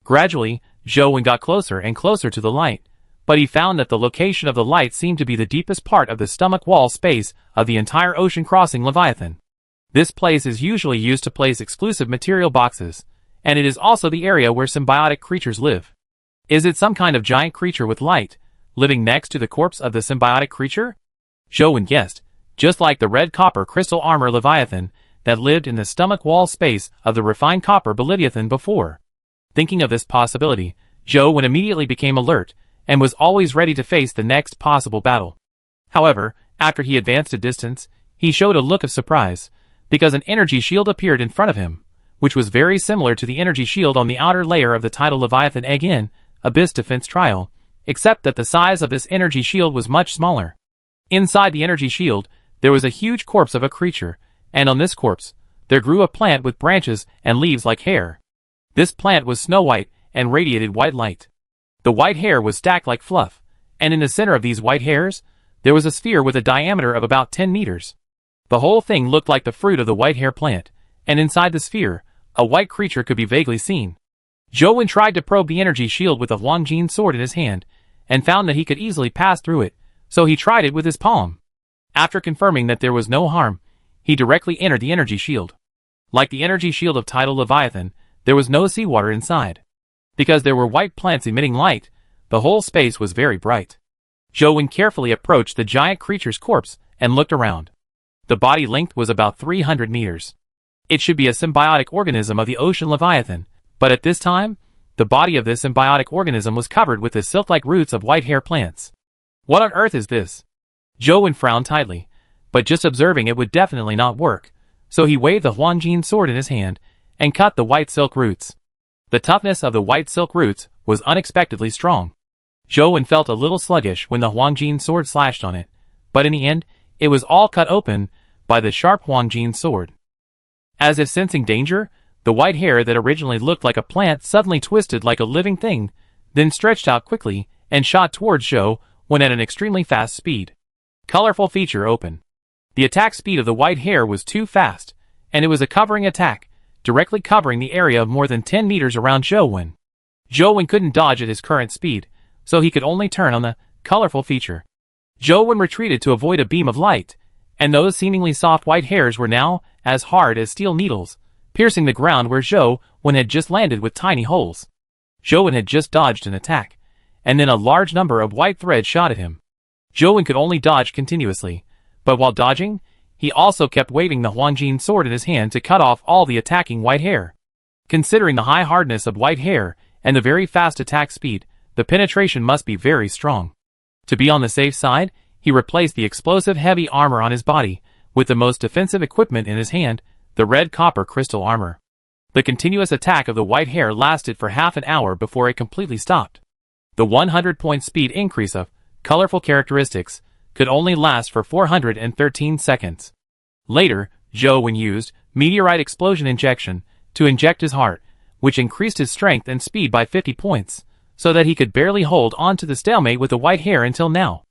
Gradually, Zhou got closer and closer to the light, but he found that the location of the light seemed to be the deepest part of the stomach wall space of the entire ocean-crossing Leviathan. This place is usually used to place exclusive material boxes, and it is also the area where symbiotic creatures live. Is it some kind of giant creature with light, living next to the corpse of the symbiotic creature? Zhou guessed, just like the red copper crystal armor Leviathan that lived in the stomach wall space of the refined copper Leviathan before. Thinking of this possibility, Zhou immediately became alert, and was always ready to face the next possible battle. However, after he advanced a distance, he showed a look of surprise, because an energy shield appeared in front of him, which was very similar to the energy shield on the outer layer of the tidal Leviathan egg in Abyss Defense Trial, except that the size of this energy shield was much smaller. Inside the energy shield, there was a huge corpse of a creature, and on this corpse, there grew a plant with branches and leaves like hair. This plant was snow white and radiated white light. The white hair was stacked like fluff, and in the center of these white hairs, there was a sphere with a diameter of about 10 meters. The whole thing looked like the fruit of the white hair plant, and inside the sphere, a white creature could be vaguely seen. Zhou tried to probe the energy shield with a Huangjin sword in his hand, and found that he could easily pass through it, so he tried it with his palm. After confirming that there was no harm, he directly entered the energy shield. Like the energy shield of tidal Leviathan, there was no seawater inside. Because there were white plants emitting light, the whole space was very bright. Zhou carefully approached the giant creature's corpse and looked around. The body length was about 300 meters. It should be a symbiotic organism of the ocean Leviathan, but at this time, the body of this symbiotic organism was covered with the silk-like roots of white hair plants. What on earth is this? Zhou frowned tightly, but just observing it would definitely not work, so he waved the Huangjin sword in his hand and cut the white silk roots. The toughness of the white silk roots was unexpectedly strong. Zhou felt a little sluggish when the Huangjin sword slashed on it, but in the end, it was all cut open by the sharp Huangjin sword. As if sensing danger, the white hair that originally looked like a plant suddenly twisted like a living thing, then stretched out quickly and shot towards Zhou when at an extremely fast speed. Colorful feature open. The attack speed of the white hair was too fast, and it was a covering attack, directly covering the area of more than 10 meters around Zhou. Zhou couldn't dodge at his current speed, so he could only turn on the colorful feature. Zhou retreated to avoid a beam of light, and those seemingly soft white hairs were now as hard as steel needles, piercing the ground where Zhou had just landed with tiny holes. Zhou had just dodged an attack, and then a large number of white threads shot at him. Zhou could only dodge continuously, but while dodging, he also kept waving the Huangjin sword in his hand to cut off all the attacking white hair. Considering the high hardness of white hair and the very fast attack speed, the penetration must be very strong. To be on the safe side, he replaced the explosive heavy armor on his body with the most defensive equipment in his hand, the red copper crystal armor. The continuous attack of the white hair lasted for half an hour before it completely stopped. The 100-point speed increase of colorful characteristics could only last for 413 seconds. Later, Zhou Wen used meteorite explosion injection to inject his heart, which increased his strength and speed by 50 points, so that he could barely hold on to the stalemate with the white hair until now.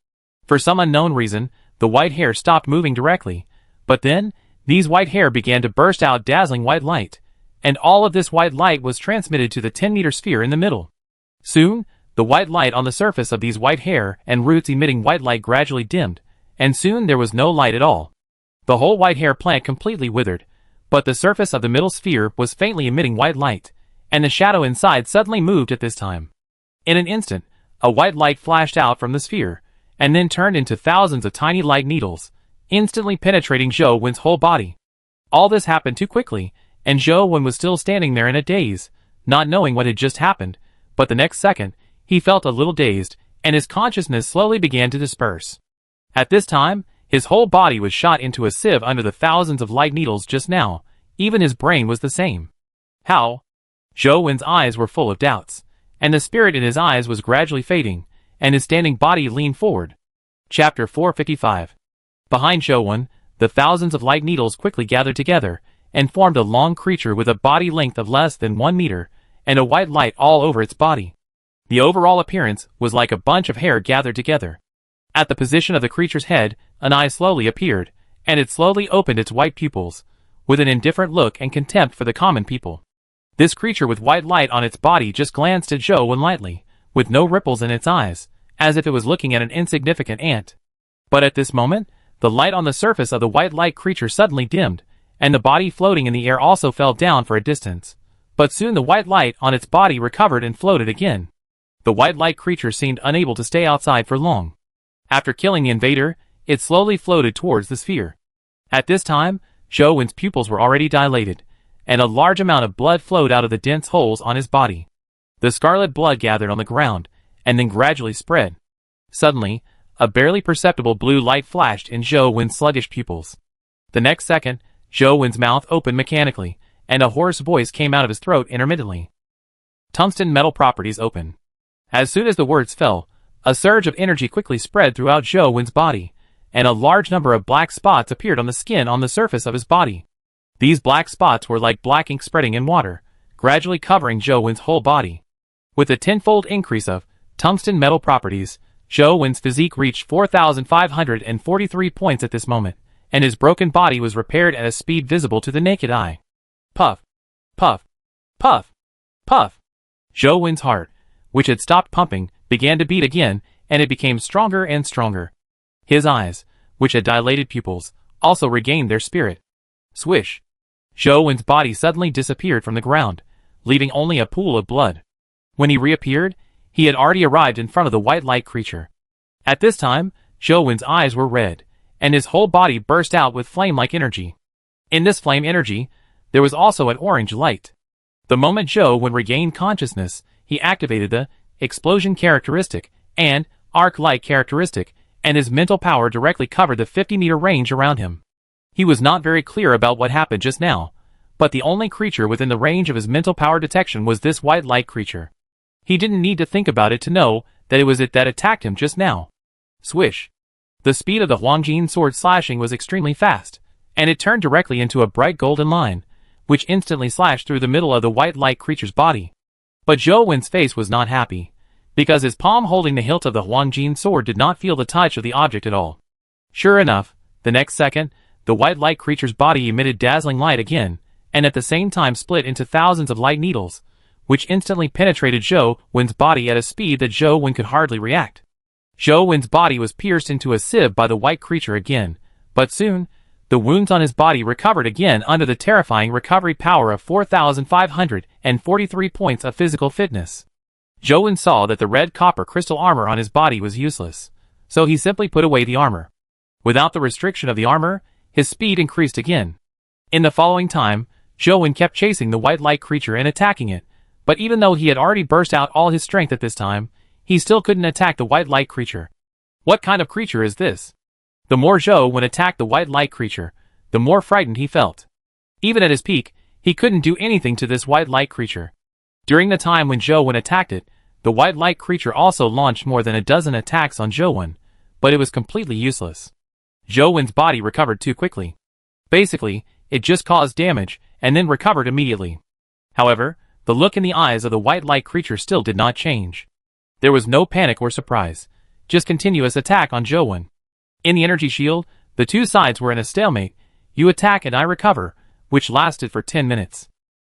For some unknown reason, the white hair stopped moving directly, but then, these white hair began to burst out dazzling white light, and all of this white light was transmitted to the 10-meter sphere in the middle. Soon, the white light on the surface of these white hair and roots emitting white light gradually dimmed, and soon there was no light at all. The whole white hair plant completely withered, but the surface of the middle sphere was faintly emitting white light, and the shadow inside suddenly moved at this time. In an instant, a white light flashed out from the sphere, and then turned into thousands of tiny light needles, instantly penetrating Zhou Wen's whole body. All this happened too quickly, and Zhou Wen was still standing there in a daze, not knowing what had just happened, but the next second, he felt a little dazed, and his consciousness slowly began to disperse. At this time, his whole body was shot into a sieve under the thousands of light needles just now. Even his brain was the same. How? Zhou Wen's eyes were full of doubts, and the spirit in his eyes was gradually fading, and his standing body leaned forward. Chapter 455. Behind Zhou Wen, the thousands of light needles quickly gathered together, and formed a long creature with a body length of less than 1 meter, and a white light all over its body. The overall appearance was like a bunch of hair gathered together. At the position of the creature's head, an eye slowly appeared, and it slowly opened its white pupils, with an indifferent look and contempt for the common people. This creature with white light on its body just glanced at Zhou Wen lightly, with no ripples in its eyes, as if it was looking at an insignificant ant. But at this moment, the light on the surface of the white light creature suddenly dimmed, and the body floating in the air also fell down for a distance. But soon the white light on its body recovered and floated again. The white light creature seemed unable to stay outside for long. After killing the invader, it slowly floated towards the sphere. At this time, Zhou Wen's pupils were already dilated, and a large amount of blood flowed out of the dense holes on his body. The scarlet blood gathered on the ground, and then gradually spread. Suddenly, a barely perceptible blue light flashed in Zhou Wen's sluggish pupils. The next second, Zhou Wen's mouth opened mechanically, and a hoarse voice came out of his throat intermittently. Tungsten metal properties open. As soon as the words fell, a surge of energy quickly spread throughout Zhou Wen's body, and a large number of black spots appeared on the skin on the surface of his body. These black spots were like black ink spreading in water, gradually covering Zhou Wen's whole body. With a tenfold increase of tungsten metal properties, Zhou Wen's physique reached 4,543 points at this moment, and his broken body was repaired at a speed visible to the naked eye. Puff, puff, puff, puff. Zhou Wen's heart, which had stopped pumping, began to beat again, and it became stronger and stronger. His eyes, which had dilated pupils, also regained their spirit. Swish! Zhou Wen's body suddenly disappeared from the ground, leaving only a pool of blood. When he reappeared, he had already arrived in front of the white light creature. At this time, Zhou Wen's eyes were red, and his whole body burst out with flame-like energy. In this flame energy, there was also an orange light. The moment Zhou Wen regained consciousness, he activated the explosion characteristic and arc-light characteristic, and his mental power directly covered the 50-meter range around him. He was not very clear about what happened just now, but the only creature within the range of his mental power detection was this white light creature. He didn't need to think about it to know that it was it that attacked him just now. Swish! The speed of the Huangjin sword slashing was extremely fast, and it turned directly into a bright golden line, which instantly slashed through the middle of the white light creature's body. But Zhou Wen's face was not happy, because his palm holding the hilt of the Huangjin sword did not feel the touch of the object at all. Sure enough, the next second, the white light creature's body emitted dazzling light again, and at the same time split into thousands of light needles, which instantly penetrated Zhou Wen's body at a speed that Zhou Wen could hardly react. Zhou Wen's body was pierced into a sieve by the white creature again, but soon, the wounds on his body recovered again under the terrifying recovery power of 4,543 points of physical fitness. Zhou Wen saw that the red copper crystal armor on his body was useless, so he simply put away the armor. Without the restriction of the armor, his speed increased again. In the following time, Zhou kept chasing the white light creature and attacking it, but even though he had already burst out all his strength at this time, he still couldn't attack the white light creature. What kind of creature is this? The more Zhou attacked the white light creature, the more frightened he felt. Even at his peak, he couldn't do anything to this white light creature. During the time when Zhou attacked it, the white light creature also launched more than a dozen attacks on Zhou, but it was completely useless. Zhou's body recovered too quickly. Basically, it just caused damage, and then recovered immediately. However, the look in the eyes of the white light creature still did not change. There was no panic or surprise, just continuous attack on Zhou. In the energy shield, the two sides were in a stalemate, you attack and I recover, which lasted for 10 minutes.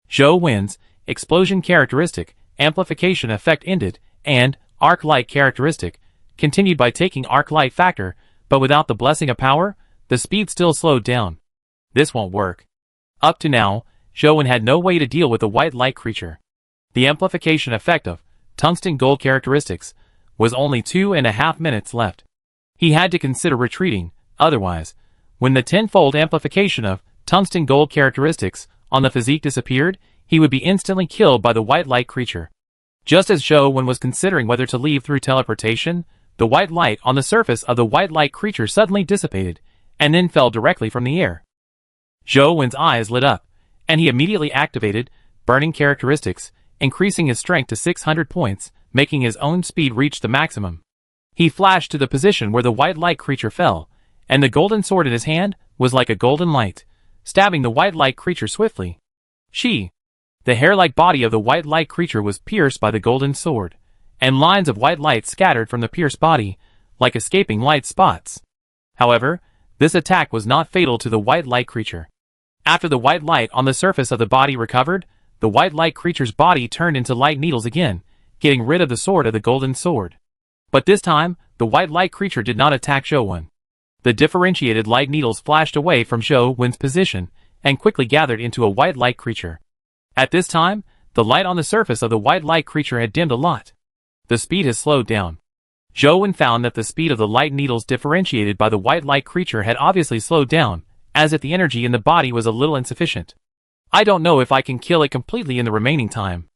Zhou's explosion characteristic, amplification effect ended, and arc light characteristic continued by taking arc light factor, but without the blessing of power, the speed still slowed down. This won't work. Up to now, Zhou had no way to deal with the white light creature. The amplification effect of tungsten gold characteristics was only 2.5 minutes left. He had to consider retreating, otherwise, when the tenfold amplification of tungsten gold characteristics on the physique disappeared, he would be instantly killed by the white light creature. Just as Zhou was considering whether to leave through teleportation, the white light on the surface of the white light creature suddenly dissipated, and then fell directly from the air. Zhou's eyes lit up, and he immediately activated burning characteristics, increasing his strength to 600 points, making his own speed reach the maximum. He flashed to the position where the white light creature fell, and the golden sword in his hand was like a golden light, stabbing the white light creature swiftly. The hair-like body of the white light creature was pierced by the golden sword, and lines of white light scattered from the pierced body, like escaping light spots. However, this attack was not fatal to the white light creature. After the white light on the surface of the body recovered, the white light creature's body turned into light needles again, getting rid of the sword of the golden sword. But this time, the white light creature did not attack Zhou. The differentiated light needles flashed away from Zhou's position, and quickly gathered into a white light creature. At this time, the light on the surface of the white light creature had dimmed a lot. The speed has slowed down. Zhou found that the speed of the light needles differentiated by the white light creature had obviously slowed down, as if the energy in the body was a little insufficient. I don't know if I can kill it completely in the remaining time.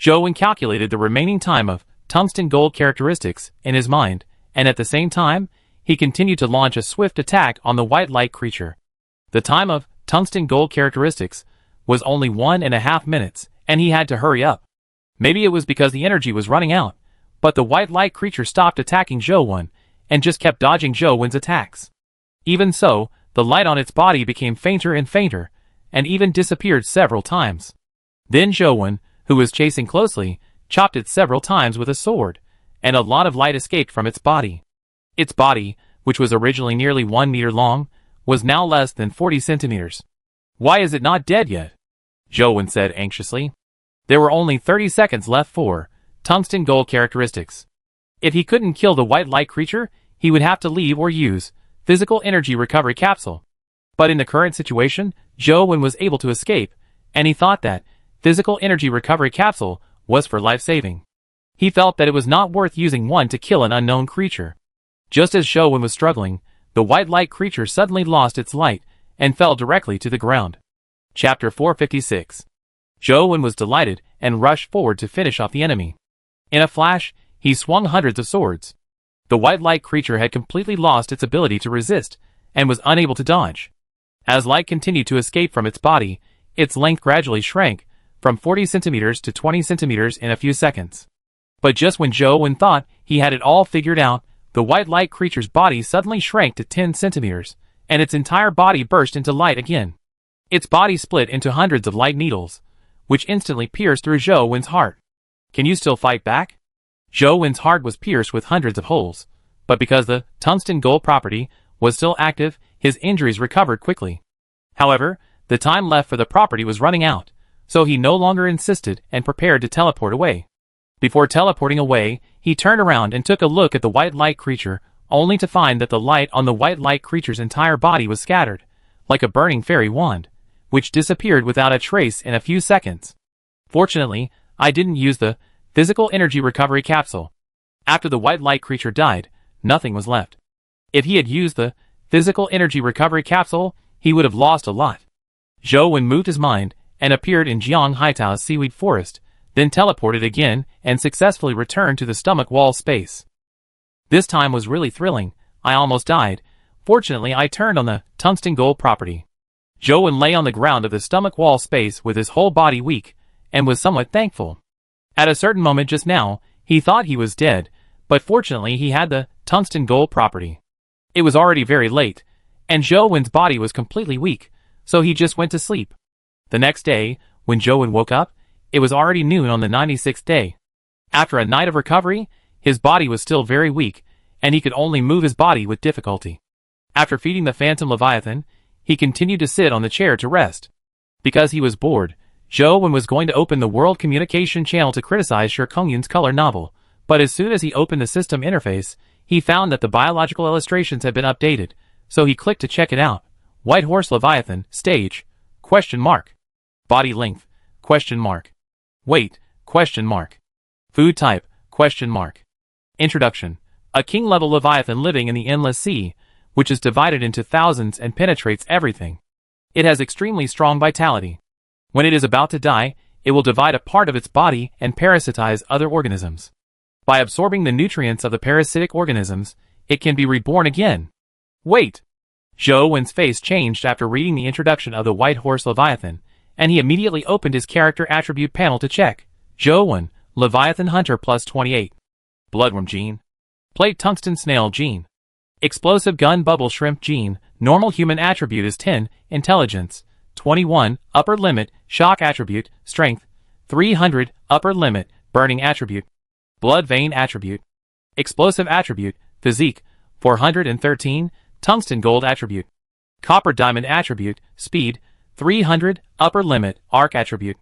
Zhou calculated the remaining time of tungsten gold characteristics in his mind, and at the same time, he continued to launch a swift attack on the white light creature. The time of tungsten gold characteristics was only 1.5 minutes, and he had to hurry up. Maybe it was because the energy was running out, but the white light creature stopped attacking Zhou and just kept dodging Zhou's attacks. Even so, the light on its body became fainter and fainter, and even disappeared several times. Then Zhou, who was chasing closely, chopped it several times with a sword, and a lot of light escaped from its body. Its body, which was originally nearly 1 meter long, was now less than 40 centimeters. Why is it not dead yet? Zhou said anxiously. There were only 30 seconds left for tungsten gold characteristics. If he couldn't kill the white light creature, he would have to leave or use physical energy recovery capsule. But in the current situation, Zhou was able to escape, and he thought that physical energy recovery capsule was for life-saving. He felt that it was not worth using one to kill an unknown creature. Just as Zhou was struggling, the white light creature suddenly lost its light and fell directly to the ground. Chapter 456. Zhou was delighted and rushed forward to finish off the enemy. In a flash, he swung hundreds of swords. The white light creature had completely lost its ability to resist and was unable to dodge. As light continued to escape from its body, its length gradually shrank from 40 centimeters to 20 centimeters in a few seconds. But just when Zhou thought he had it all figured out, the white light creature's body suddenly shrank to 10 centimeters, and its entire body burst into light again. Its body split into hundreds of light needles, which instantly pierced through Zhou's heart. Can you still fight back? Zhou's heart was pierced with hundreds of holes, but because the tungsten gold property was still active, his injuries recovered quickly. However, the time left for the property was running out, so he no longer insisted and prepared to teleport away. Before teleporting away, he turned around and took a look at the white light creature, only to find that the light on the white light creature's entire body was scattered, like a burning fairy wand, which disappeared without a trace in a few seconds. Fortunately, I didn't use the physical energy recovery capsule. After the white light creature died, nothing was left. If he had used the physical energy recovery capsule, he would have lost a lot. Zhou moved his mind and appeared in Jiang Haitao's seaweed forest, then teleported again and successfully returned to the stomach wall space. This time was really thrilling. I almost died. Fortunately, I turned on the tungsten gold property. Zhou lay on the ground of the stomach wall space with his whole body weak, and was somewhat thankful. At a certain moment just now, he thought he was dead, but fortunately he had the tungsten gold property. It was already very late, and Zhou body was completely weak, so he just went to sleep. The next day, when Zhou woke up, it was already noon on the 96th day. After a night of recovery, his body was still very weak, and he could only move his body with difficulty. After feeding the phantom leviathan, he continued to sit on the chair to rest. Because he was bored, Zhou was going to open the World Communication Channel to criticize Shi Kongyun's color novel, but as soon as he opened the system interface, he found that the biological illustrations had been updated, so he clicked to check it out. White Horse Leviathan, stage, ? Body length, ? Weight, ? Food type, ? Introduction. A king-level leviathan living in the endless sea, which is divided into thousands and penetrates everything. It has extremely strong vitality. When it is about to die, it will divide a part of its body and parasitize other organisms. By absorbing the nutrients of the parasitic organisms, it can be reborn again. Wait! Zhou face changed after reading the introduction of the White Horse Leviathan, and he immediately opened his character attribute panel to check. Zhou, Leviathan Hunter plus 28. Bloodworm gene. Plate Tungsten Snail gene. Explosive Gun Bubble Shrimp gene. Normal human attribute is 10, Intelligence, 21, Upper limit, Shock attribute, Strength, 300, Upper limit, Burning attribute. Blood Vein attribute. Explosive attribute, Physique, 413, Tungsten Gold attribute. Copper Diamond attribute, Speed, 300, Upper limit, Arc attribute.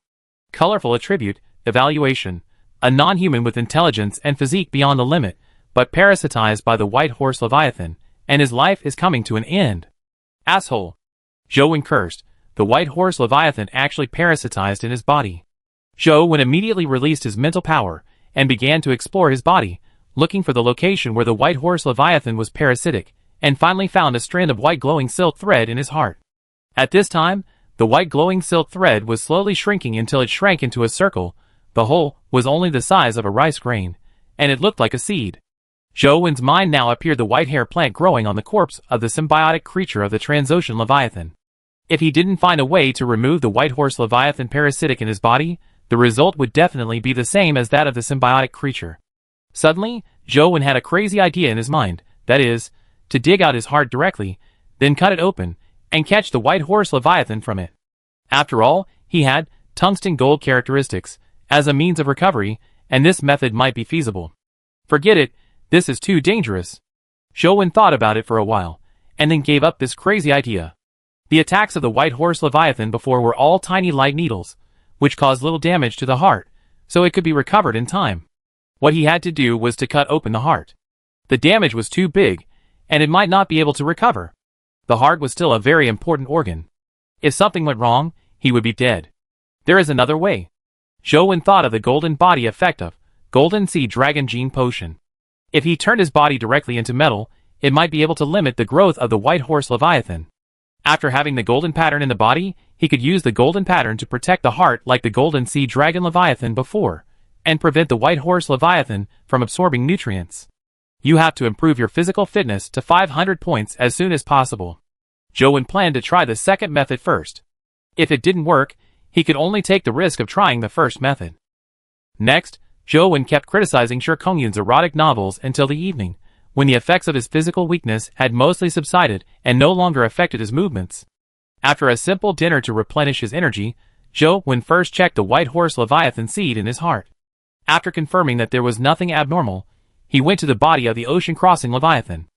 Colorful attribute, Evaluation. A non-human with intelligence and physique beyond the limit, but parasitized by the White Horse Leviathan, and his life is coming to an end. Asshole. Zhou cursed. The White Horse Leviathan actually parasitized in his body. Zhou immediately released his mental power, and began to explore his body, looking for the location where the White Horse Leviathan was parasitic, and finally found a strand of white glowing silk thread in his heart. At this time, the white glowing silk thread was slowly shrinking until it shrank into a circle. The hole was only the size of a rice grain, and it looked like a seed. Zhou's mind now appeared the white hair plant growing on the corpse of the symbiotic creature of the Transocean Leviathan. If he didn't find a way to remove the White Horse Leviathan parasitic in his body, the result would definitely be the same as that of the symbiotic creature. Suddenly, Zhou had a crazy idea in his mind, that is, to dig out his heart directly, then cut it open, and catch the White Horse Leviathan from it. After all, he had tungsten gold characteristics as a means of recovery, and this method might be feasible. Forget it, this is too dangerous. Zhou thought about it for a while, and then gave up this crazy idea. The attacks of the White Horse Leviathan before were all tiny light needles, which caused little damage to the heart, so it could be recovered in time. What he had to do was to cut open the heart. The damage was too big, and it might not be able to recover. The heart was still a very important organ. If something went wrong, he would be dead. There is another way. Zhou thought of the golden body effect of Golden Sea Dragon Gene Potion. If he turned his body directly into metal, it might be able to limit the growth of the White Horse Leviathan. After having the golden pattern in the body, he could use the golden pattern to protect the heart like the Golden Sea Dragon Leviathan before, and prevent the White Horse Leviathan from absorbing nutrients. You have to improve your physical fitness to 500 points as soon as possible. Zhou planned to try the second method first. If it didn't work, he could only take the risk of trying the first method. Next, Zhou kept criticizing Shi Kongyun's erotic novels until the evening, when the effects of his physical weakness had mostly subsided and no longer affected his movements. After a simple dinner to replenish his energy, Zhou first checked the White Horse Leviathan seed in his heart. After confirming that there was nothing abnormal, he went to the body of the ocean-crossing Leviathan.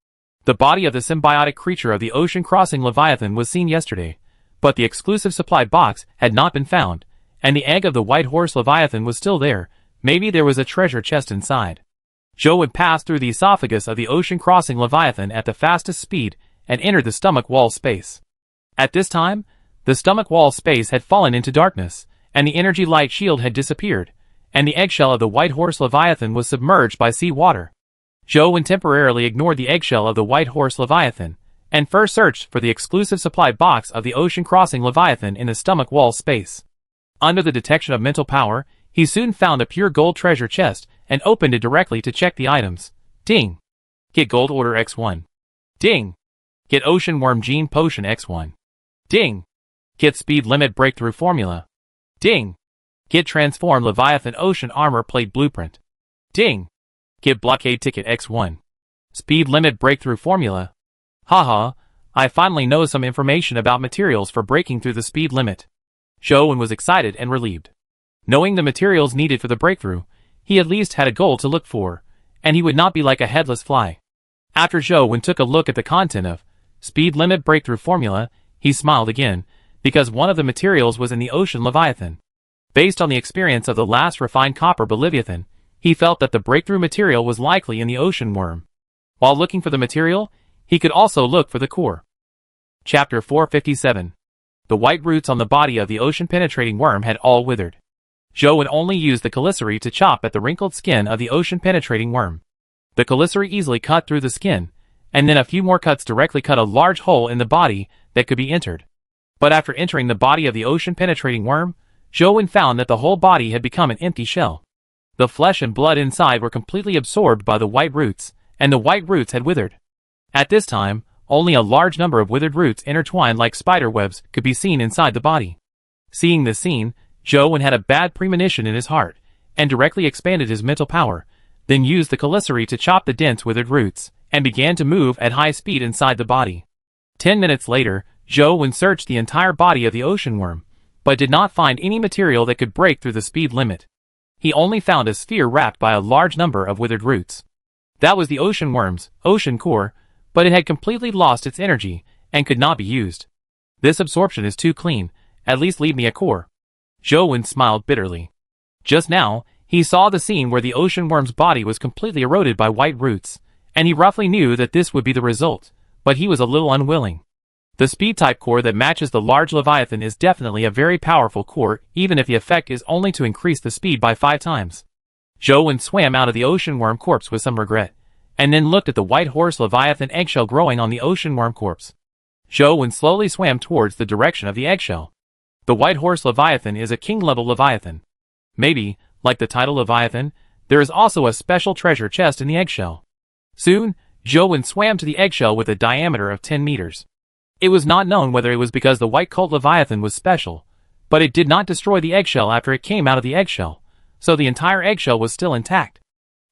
The body of the symbiotic creature of the ocean-crossing Leviathan was seen yesterday, but the exclusive supply box had not been found, and the egg of the White Horse Leviathan was still there. Maybe there was a treasure chest inside. Zhou passed through the esophagus of the ocean-crossing Leviathan at the fastest speed and entered the stomach wall space. At this time, the stomach wall space had fallen into darkness, and the energy light shield had disappeared, and the eggshell of the White Horse Leviathan was submerged by sea water. Zhou temporarily ignored the eggshell of the White Horse Leviathan, and first searched for the exclusive supply box of the ocean-crossing Leviathan in the stomach wall space. Under the detection of mental power, he soon found a pure gold treasure chest and opened it directly to check the items. Ding! Get Gold Order X1. Ding! Get Ocean Worm Gene Potion X1. Ding! Get Speed Limit Breakthrough Formula. Ding! Get Transform Leviathan Ocean Armor Plate Blueprint. Ding! Get Blockade Ticket X1. Speed Limit Breakthrough Formula. Haha, I finally know some information about materials for breaking through the speed limit. Zhou was excited and relieved. Knowing the materials needed for the breakthrough, he at least had a goal to look for, and he would not be like a headless fly. After Zhou took a look at the content of Speed Limit Breakthrough Formula, he smiled again, because one of the materials was in the Ocean Leviathan. Based on the experience of the last refined copper Leviathan, he felt that the breakthrough material was likely in the Ocean Worm. While looking for the material, he could also look for the core. Chapter 457. The white roots on the body of the ocean-penetrating worm had all withered. Zhou only used the calicity to chop at the wrinkled skin of the ocean-penetrating worm. The calicity easily cut through the skin, and then a few more cuts directly cut a large hole in the body that could be entered. But after entering the body of the ocean-penetrating worm, Zhou found that the whole body had become an empty shell. The flesh and blood inside were completely absorbed by the white roots, and the white roots had withered. At this time, only a large number of withered roots intertwined like spider webs could be seen inside the body. Seeing this scene, Zhou had a bad premonition in his heart, and directly expanded his mental power, then used the calicity to chop the dense withered roots, and began to move at high speed inside the body. 10 minutes later, Zhou searched the entire body of the ocean worm, but did not find any material that could break through the speed limit. He only found a sphere wrapped by a large number of withered roots. That was the ocean worm's ocean core, but it had completely lost its energy, and could not be used. This absorption is too clean, at least leave me a core. Zhou smiled bitterly. Just now, he saw the scene where the ocean worm's body was completely eroded by white roots, and he roughly knew that this would be the result, but he was a little unwilling. The speed-type core that matches the large Leviathan is definitely a very powerful core, even if the effect is only to increase the speed by 5 times. Zhou swam out of the ocean worm corpse with some regret, and then looked at the white horse Leviathan eggshell growing on the ocean worm corpse. Zhou slowly swam towards the direction of the eggshell. The white horse Leviathan is a king-level Leviathan. Maybe, like the title Leviathan, there is also a special treasure chest in the eggshell. Soon, Zhou swam to the eggshell with a diameter of 10 meters. It was not known whether it was because the white cult Leviathan was special, but it did not destroy the eggshell after it came out of the eggshell, so the entire eggshell was still intact.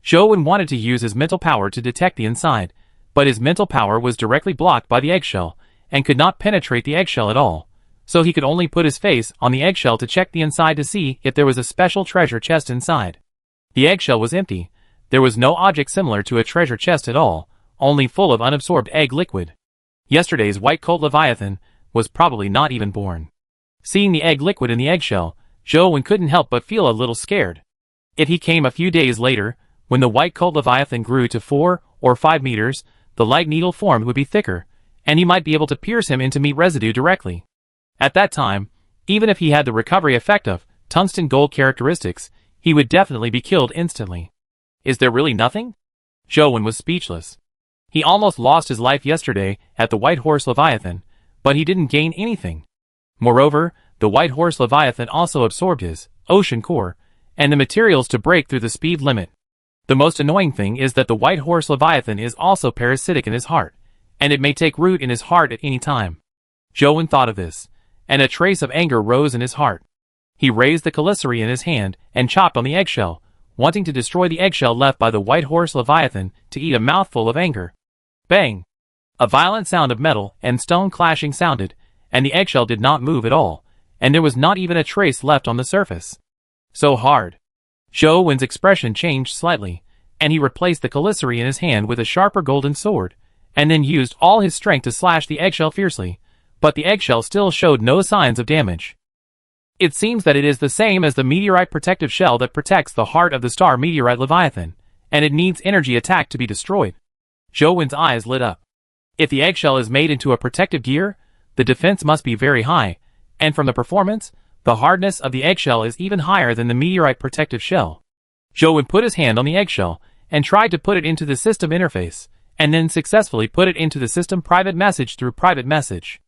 Zhou wanted to use his mental power to detect the inside, but his mental power was directly blocked by the eggshell, and could not penetrate the eggshell at all, so he could only put his face on the eggshell to check the inside to see if there was a special treasure chest inside. The eggshell was empty. There was no object similar to a treasure chest at all, only full of unabsorbed egg liquid. Yesterday's white colt Leviathan was probably not even born. Seeing the egg liquid in the eggshell, Zhou couldn't help but feel a little scared. If he came a few days later, when the white colt Leviathan grew to 4 or 5 meters, the light needle formed would be thicker, and he might be able to pierce him into meat residue directly. At that time, even if he had the recovery effect of tungsten gold characteristics, he would definitely be killed instantly. Is there really nothing? Zhou was speechless. He almost lost his life yesterday at the white horse Leviathan, but he didn't gain anything. Moreover, the white horse Leviathan also absorbed his ocean core, and the materials to break through the speed limit. The most annoying thing is that the white horse Leviathan is also parasitic in his heart, and it may take root in his heart at any time. Zhou thought of this, and a trace of anger rose in his heart. He raised the calicity in his hand and chopped on the eggshell, wanting to destroy the eggshell left by the white horse Leviathan to eat a mouthful of anger. Bang! A violent sound of metal and stone clashing sounded, and the eggshell did not move at all, and there was not even a trace left on the surface. So hard. Zhou's expression changed slightly, and he replaced the calicity in his hand with a sharper golden sword, and then used all his strength to slash the eggshell fiercely, but the eggshell still showed no signs of damage. It seems that it is the same as the meteorite protective shell that protects the heart of the star meteorite Leviathan, and it needs energy attack to be destroyed. Zhou's eyes lit up. If the eggshell is made into a protective gear, the defense must be very high, and from the performance, the hardness of the eggshell is even higher than the meteorite protective shell. Zhou put his hand on the eggshell, and tried to put it into the system interface, and then successfully put it into the system private message through private message.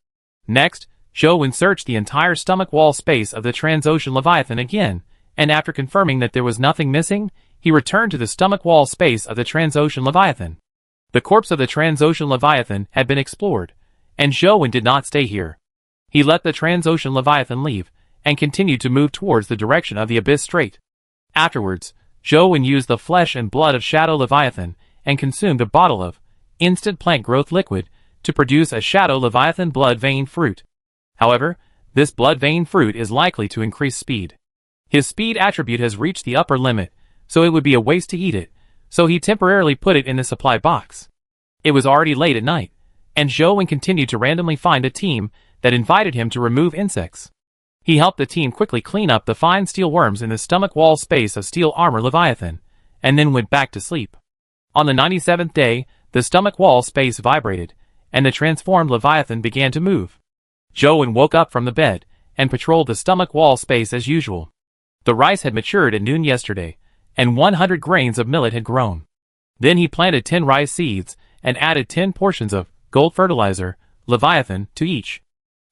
Next, Zhou searched the entire stomach wall space of the Transocean Leviathan again, and after confirming that there was nothing missing, he returned to the stomach wall space of the Transocean Leviathan. The corpse of the Transocean Leviathan had been explored, and Zhou did not stay here. He let the Transocean Leviathan leave, and continued to move towards the direction of the Abyss Strait. Afterwards, Zhou used the flesh and blood of Shadow Leviathan, and consumed a bottle of instant plant growth liquid to produce a Shadow Leviathan blood vein fruit. However, this blood vein fruit is likely to increase speed. His speed attribute has reached the upper limit, so it would be a waste to eat it, so he temporarily put it in the supply box. It was already late at night, and Zhou continued to randomly find a team that invited him to remove insects. He helped the team quickly clean up the fine steel worms in the stomach wall space of Steel Armor Leviathan, and then went back to sleep. On the 97th day, the stomach wall space vibrated, and the transformed Leviathan began to move. Zhou woke up from the bed, and patrolled the stomach wall space as usual. The rice had matured at noon yesterday, and 100 grains of millet had grown. Then he planted 10 rice seeds, and added 10 portions of gold fertilizer, Leviathan, to each.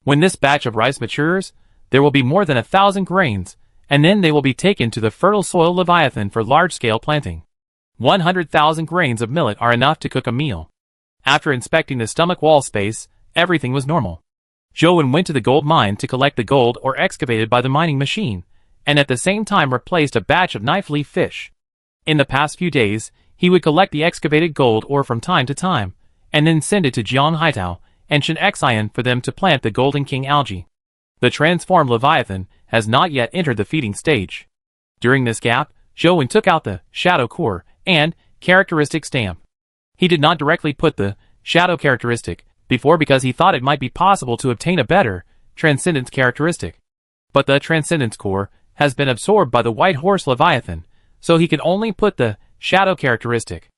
When this batch of rice matures, there will be more than 1,000 grains, and then they will be taken to the fertile soil Leviathan for large-scale planting. 100,000 grains of millet are enough to cook a meal. After inspecting the stomach wall space, everything was normal. Zhou went to the gold mine to collect the gold ore excavated by the mining machine, and at the same time replaced a batch of knife-leaf fish. In the past few days, he would collect the excavated gold ore from time to time, and then send it to Jiang Haitao and Shen Xian for them to plant the Golden King algae. The transformed Leviathan has not yet entered the feeding stage. During this gap, Zhou took out the Shadow Core and Characteristic stamp. He did not directly put the Shadow Characteristic before because he thought it might be possible to obtain a better Transcendence Characteristic. But the Transcendence Core has been absorbed by the White Horse Leviathan, so he could only put the Shadow Characteristic.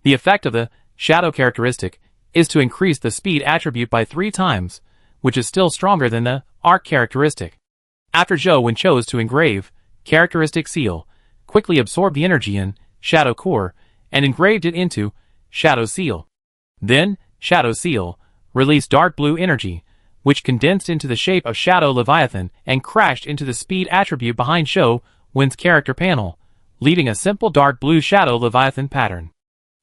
The effect of the Shadow Characteristic is to increase the speed attribute by 3 times, which is still stronger than the Arc Characteristic. After Zhou chose to engrave Characteristic Seal, quickly absorbed the energy in Shadow Core, and engraved it into Shadow Seal. Then, Shadow Seal released dark blue energy, which condensed into the shape of Shadow Leviathan and crashed into the speed attribute behind Zhou's character panel, leaving a simple dark blue Shadow Leviathan pattern.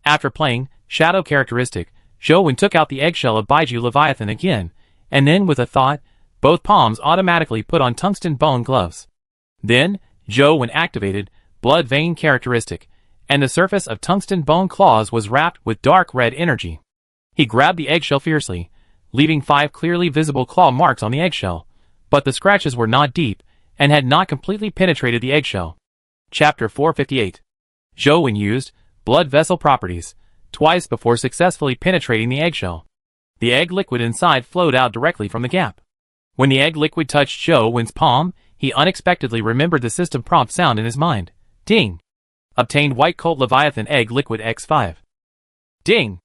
After playing Shadow Characteristic, Zhou took out the eggshell of Baiju Leviathan again, and then with a thought, both palms automatically put on tungsten bone gloves. Then, Zhou activated Blood Vein Characteristic, and the surface of tungsten bone claws was wrapped with dark red energy. He grabbed the eggshell fiercely, leaving 5 clearly visible claw marks on the eggshell, but the scratches were not deep, and had not completely penetrated the eggshell. Chapter 458. Zhou used Blood Vessel Properties twice before successfully penetrating the eggshell. The egg liquid inside flowed out directly from the gap. When the egg liquid touched Zhou's palm, he unexpectedly remembered the system prompt sound in his mind. Ding! Obtained White Colt Leviathan Egg Liquid X5. Ding!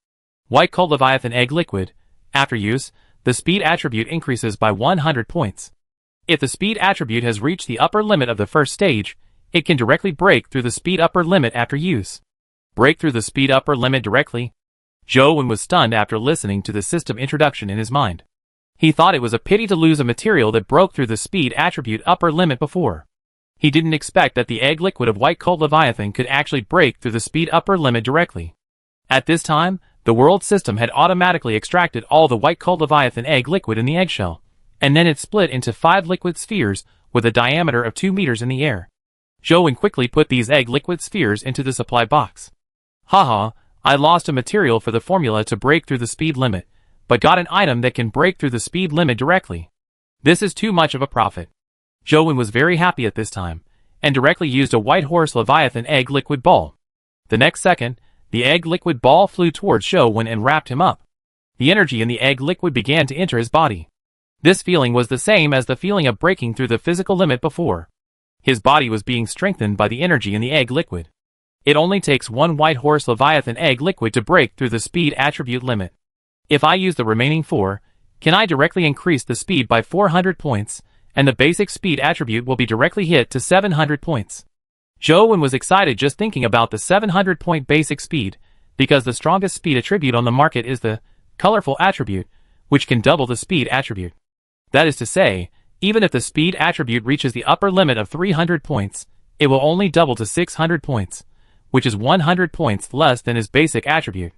White Colt Leviathan Egg Liquid. After use, the speed attribute increases by 100 points. If the speed attribute has reached the upper limit of the first stage, it can directly break through the speed upper limit after use. Break through the speed upper limit directly? Zhou was stunned after listening to the system introduction in his mind. He thought it was a pity to lose a material that broke through the speed attribute upper limit before. He didn't expect that the egg liquid of White Colt Leviathan could actually break through the speed upper limit directly. At this time, the world system had automatically extracted all the White Colt Leviathan egg liquid in the eggshell, and then it split into 5 liquid spheres with a diameter of 2 meters in the air. Zhou quickly put these egg liquid spheres into the supply box. Haha, I lost a material for the formula to break through the speed limit, but got an item that can break through the speed limit directly. This is too much of a profit. Zhou was very happy at this time, and directly used a White Horse Leviathan egg liquid ball. The next second, the egg liquid ball flew towards Zhou and wrapped him up. The energy in the egg liquid began to enter his body. This feeling was the same as the feeling of breaking through the physical limit before. His body was being strengthened by the energy in the egg liquid. It only takes 1 White Horse Leviathan egg liquid to break through the speed attribute limit. If I use the remaining 4, can I directly increase the speed by 400 points, and the basic speed attribute will be directly hit to 700 points. Zhou was excited just thinking about the 700-point basic speed, because the strongest speed attribute on the market is the colorful attribute, which can double the speed attribute. That is to say, even if the speed attribute reaches the upper limit of 300 points, it will only double to 600 points, which is 100 points less than his basic attribute.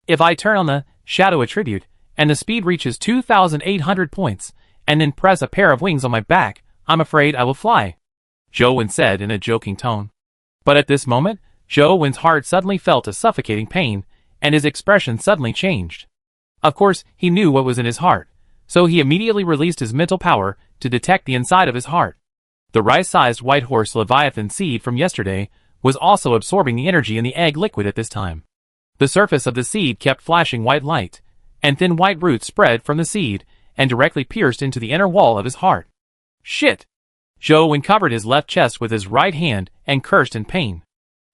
If I turn on the shadow attribute, and the speed reaches 2,800 points, and then press a pair of wings on my back, I'm afraid I will fly, Zhou Wen said in a joking tone. But at this moment, Zhou Wen's heart suddenly felt a suffocating pain, and his expression suddenly changed. Of course, he knew what was in his heart, so he immediately released his mental power to detect the inside of his heart. The rice-sized white horse leviathan seed from yesterday was also absorbing the energy in the egg liquid at this time. The surface of the seed kept flashing white light, and thin white roots spread from the seed and directly pierced into the inner wall of his heart. Shit! Zhou Wen covered his left chest with his right hand and cursed in pain.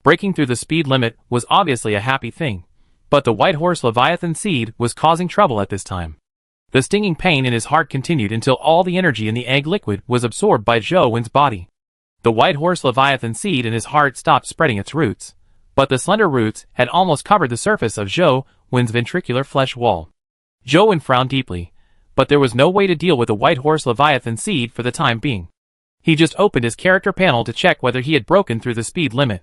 Breaking through the speed limit was obviously a happy thing, but the white horse leviathan seed was causing trouble at this time. The stinging pain in his heart continued until all the energy in the egg liquid was absorbed by Zhou Wen's body. The white horse leviathan seed in his heart stopped spreading its roots, but the slender roots had almost covered the surface of Zhou Wen's ventricular flesh wall. Zhou Wen frowned deeply, but there was no way to deal with the white horse leviathan seed for the time being. He just opened his character panel to check whether he had broken through the speed limit.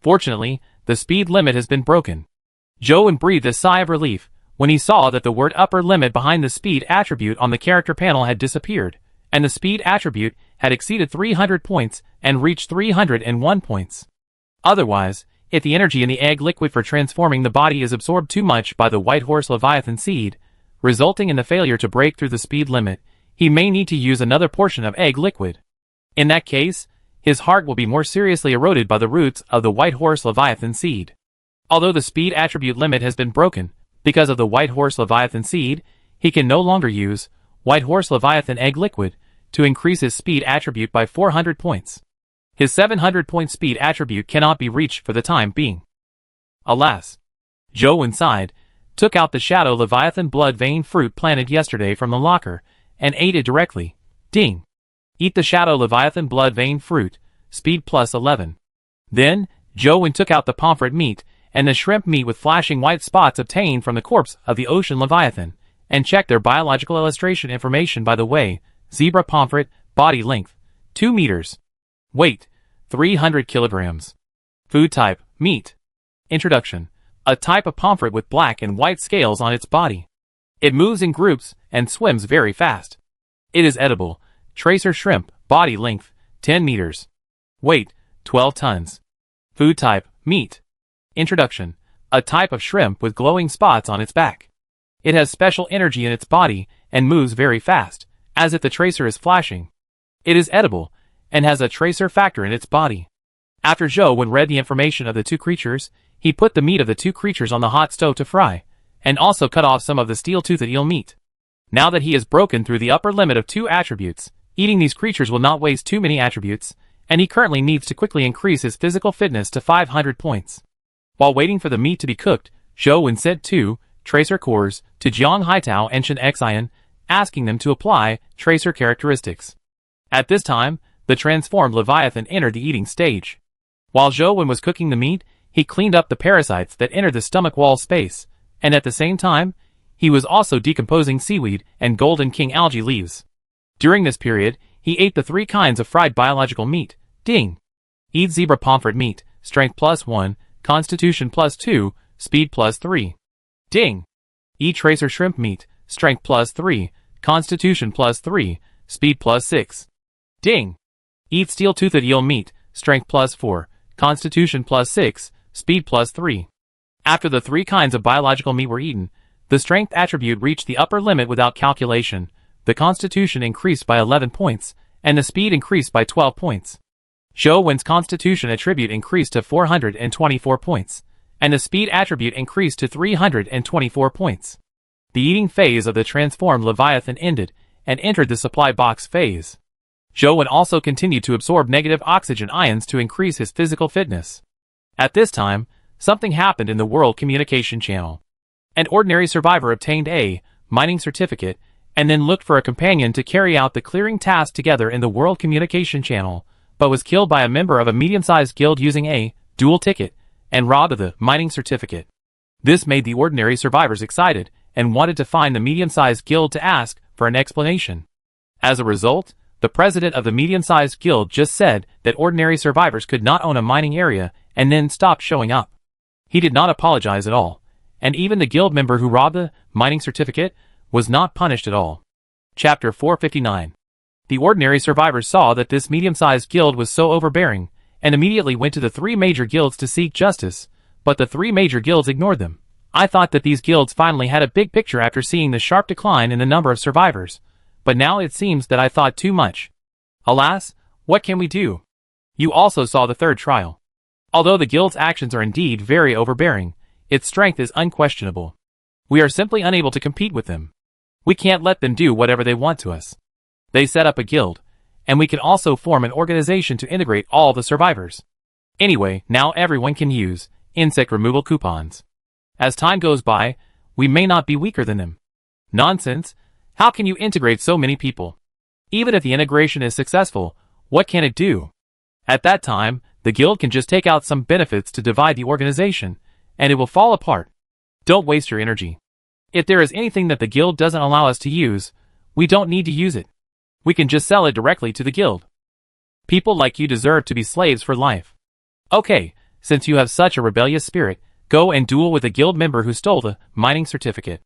Fortunately, the speed limit has been broken. Zhou Wen breathed a sigh of relief when he saw that the word upper limit behind the speed attribute on the character panel had disappeared, and the speed attribute had exceeded 300 points and reached 301 points. Otherwise, if the energy in the egg liquid for transforming the body is absorbed too much by the white horse leviathan seed, resulting in the failure to break through the speed limit, he may need to use another portion of egg liquid. In that case, his heart will be more seriously eroded by the roots of the white horse leviathan seed. Although the speed attribute limit has been broken, because of the white horse leviathan seed, he can no longer use white horse leviathan egg liquid to increase his speed attribute by 400 points. His 700-point speed attribute cannot be reached for the time being. Alas! Zhou Wen sighed, took out the shadow leviathan blood vein fruit planted yesterday from the locker, and ate it directly. Ding! Eat the shadow leviathan blood vein fruit, speed plus 11. Then, Zhou Wen took out the pomfret meat, and the shrimp meat with flashing white spots obtained from the corpse of the ocean leviathan, and checked their biological illustration information by the way. Zebra pomfret, body length, 2 meters. Weight, 300 kilograms. Food type, meat. Introduction. A type of pomfret with black and white scales on its body. It moves in groups and swims very fast. It is edible. Tracer shrimp, body length, 10 meters. Weight, 12 tons. Food type, meat. Introduction. A type of shrimp with glowing spots on its back. It has special energy in its body and moves very fast, as if the tracer is flashing. It is edible, and has a tracer factor in its body. After Zhou Wen read the information of the two creatures, he put the meat of the two creatures on the hot stove to fry, and also cut off some of the steel-toothed eel meat. Now that he has broken through the upper limit of 2 attributes, eating these creatures will not waste too many attributes, and he currently needs to quickly increase his physical fitness to 500 points. While waiting for the meat to be cooked, Zhou Wen sent 2 tracer cores to Jiang Haitao and Shen Xian, asking them to apply tracer characteristics. At this time, the transformed leviathan entered the eating stage. While Zhou Wen was cooking the meat, he cleaned up the parasites that entered the stomach wall space, and at the same time, he was also decomposing seaweed and golden king algae leaves. During this period, he ate the 3 kinds of fried biological meat. Ding! Eat zebra pomfret meat, strength plus 1, constitution plus 2, speed plus 3. Ding! Eat tracer shrimp meat, strength plus 3, constitution plus 3, speed plus 6. Ding! Eat steel-toothed eel meat, strength plus 4, constitution plus 6, speed plus 3. After the 3 kinds of biological meat were eaten, the strength attribute reached the upper limit without calculation, the constitution increased by 11 points, and the speed increased by 12 points. Zhou Wen's constitution attribute increased to 424 points, and the speed attribute increased to 324 points. The eating phase of the transformed leviathan ended, and entered the supply box phase. Zhou Wen also continued to absorb negative oxygen ions to increase his physical fitness. At this time, something happened in the World Communication Channel. An ordinary survivor obtained a mining certificate, and then looked for a companion to carry out the clearing task together in the World Communication Channel, but was killed by a member of a medium-sized guild using a dual ticket, and robbed of the mining certificate. This made the ordinary survivors excited, and wanted to find the medium-sized guild to ask for an explanation. As a result, the president of the medium-sized guild just said that ordinary survivors could not own a mining area and then stopped showing up. He did not apologize at all, and even the guild member who robbed the mining certificate was not punished at all. Chapter 459. The ordinary survivors saw that this medium-sized guild was so overbearing, and immediately went to the 3 major guilds to seek justice, but the 3 major guilds ignored them. I thought that these guilds finally had a big picture after seeing the sharp decline in the number of survivors, but now it seems that I thought too much. Alas, what can we do? You also saw the 3rd trial. Although the guild's actions are indeed very overbearing, its strength is unquestionable. We are simply unable to compete with them. We can't let them do whatever they want to us. They set up a guild, and we can also form an organization to integrate all the survivors. Anyway, now everyone can use insect removal coupons. As time goes by, we may not be weaker than them. Nonsense! How can you integrate so many people? Even if the integration is successful, what can it do? At that time, the guild can just take out some benefits to divide the organization, and it will fall apart. Don't waste your energy. If there is anything that the guild doesn't allow us to use, we don't need to use it. We can just sell it directly to the guild. People like you deserve to be slaves for life. Okay, since you have such a rebellious spirit, go and duel with a guild member who stole the mining certificate.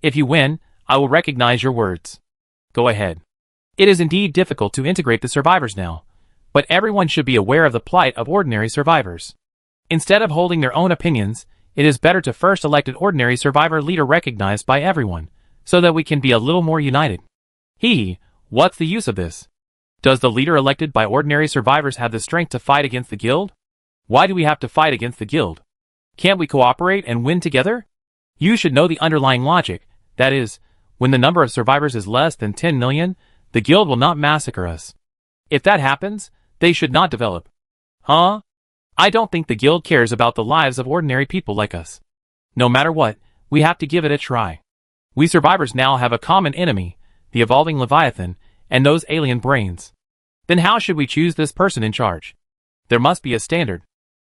If you win, I will recognize your words. Go ahead. It is indeed difficult to integrate the survivors now, but everyone should be aware of the plight of ordinary survivors. Instead of holding their own opinions, it is better to first elect an ordinary survivor leader recognized by everyone, so that we can be a little more united. What's the use of this? Does the leader elected by ordinary survivors have the strength to fight against the guild? Why do we have to fight against the guild? Can't we cooperate and win together? You should know the underlying logic, that is, when the number of survivors is less than 10 million, the guild will not massacre us. If that happens, they should not develop. Huh? I don't think the guild cares about the lives of ordinary people like us. No matter what, we have to give it a try. We survivors now have a common enemy, the evolving Leviathan, and those alien brains. Then how should we choose this person in charge? There must be a standard.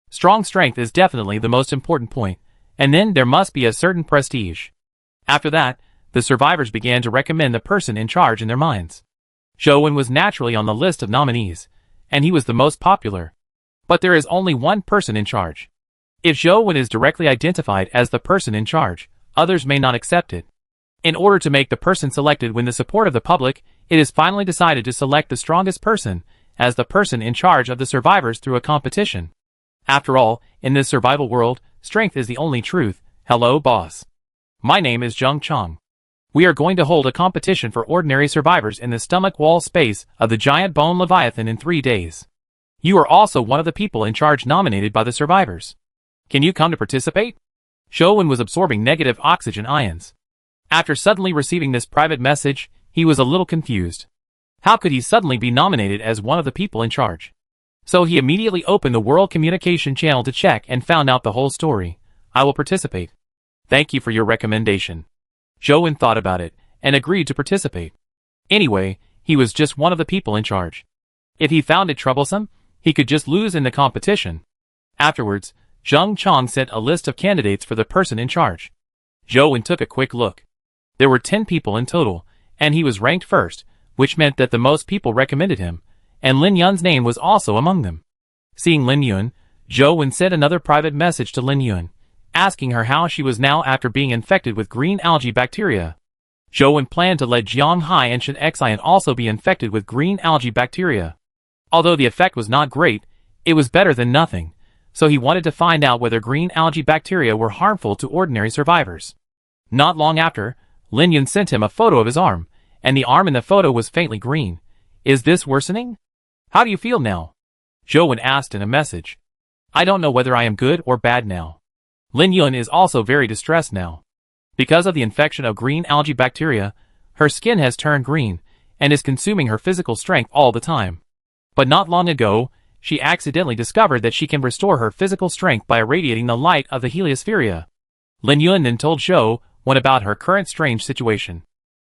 Strong strength is definitely the most important point, and then there must be a certain prestige. After that, the survivors began to recommend the person in charge in their minds. Zhou was naturally on the list of nominees, and he was the most popular. But there is only one person in charge. If Zhou is directly identified as the person in charge, others may not accept it. In order to make the person selected win the support of the public, it is finally decided to select the strongest person as the person in charge of the survivors through a competition. After all, in this survival world, strength is the only truth. Hello, boss. My name is Zheng Chong. We are going to hold a competition for ordinary survivors in the stomach wall space of the giant bone Leviathan in 3 days. You are also one of the people in charge nominated by the survivors. Can you come to participate? Zhou was absorbing negative oxygen ions. After suddenly receiving this private message, he was a little confused. How could he suddenly be nominated as one of the people in charge? So he immediately opened the World Communication Channel to check and found out the whole story. I will participate. Thank you for your recommendation. Zhou thought about it and agreed to participate. Anyway, he was just one of the people in charge. If he found it troublesome, he could just lose in the competition. Afterwards, Zheng Chong sent a list of candidates for the person in charge. Zhou took a quick look. There were 10 people in total, and he was ranked first, which meant that the most people recommended him, and Lin Yun's name was also among them. Seeing Lin Yun, Zhou sent another private message to Lin Yun, asking her how she was now after being infected with green algae bacteria. Zhou planned to let Jiang Hai and Shen Xian also be infected with green algae bacteria. Although the effect was not great, it was better than nothing, so he wanted to find out whether green algae bacteria were harmful to ordinary survivors. Not long after, Lin Yun sent him a photo of his arm, and the arm in the photo was faintly green. Is this worsening? How do you feel now? Zhou asked in a message. I don't know whether I am good or bad now. Lin Yun is also very distressed now. Because of the infection of green algae bacteria, her skin has turned green, and is consuming her physical strength all the time. But not long ago, she accidentally discovered that she can restore her physical strength by irradiating the light of the heliosphere. Lin Yun then told Zhou about her current strange situation.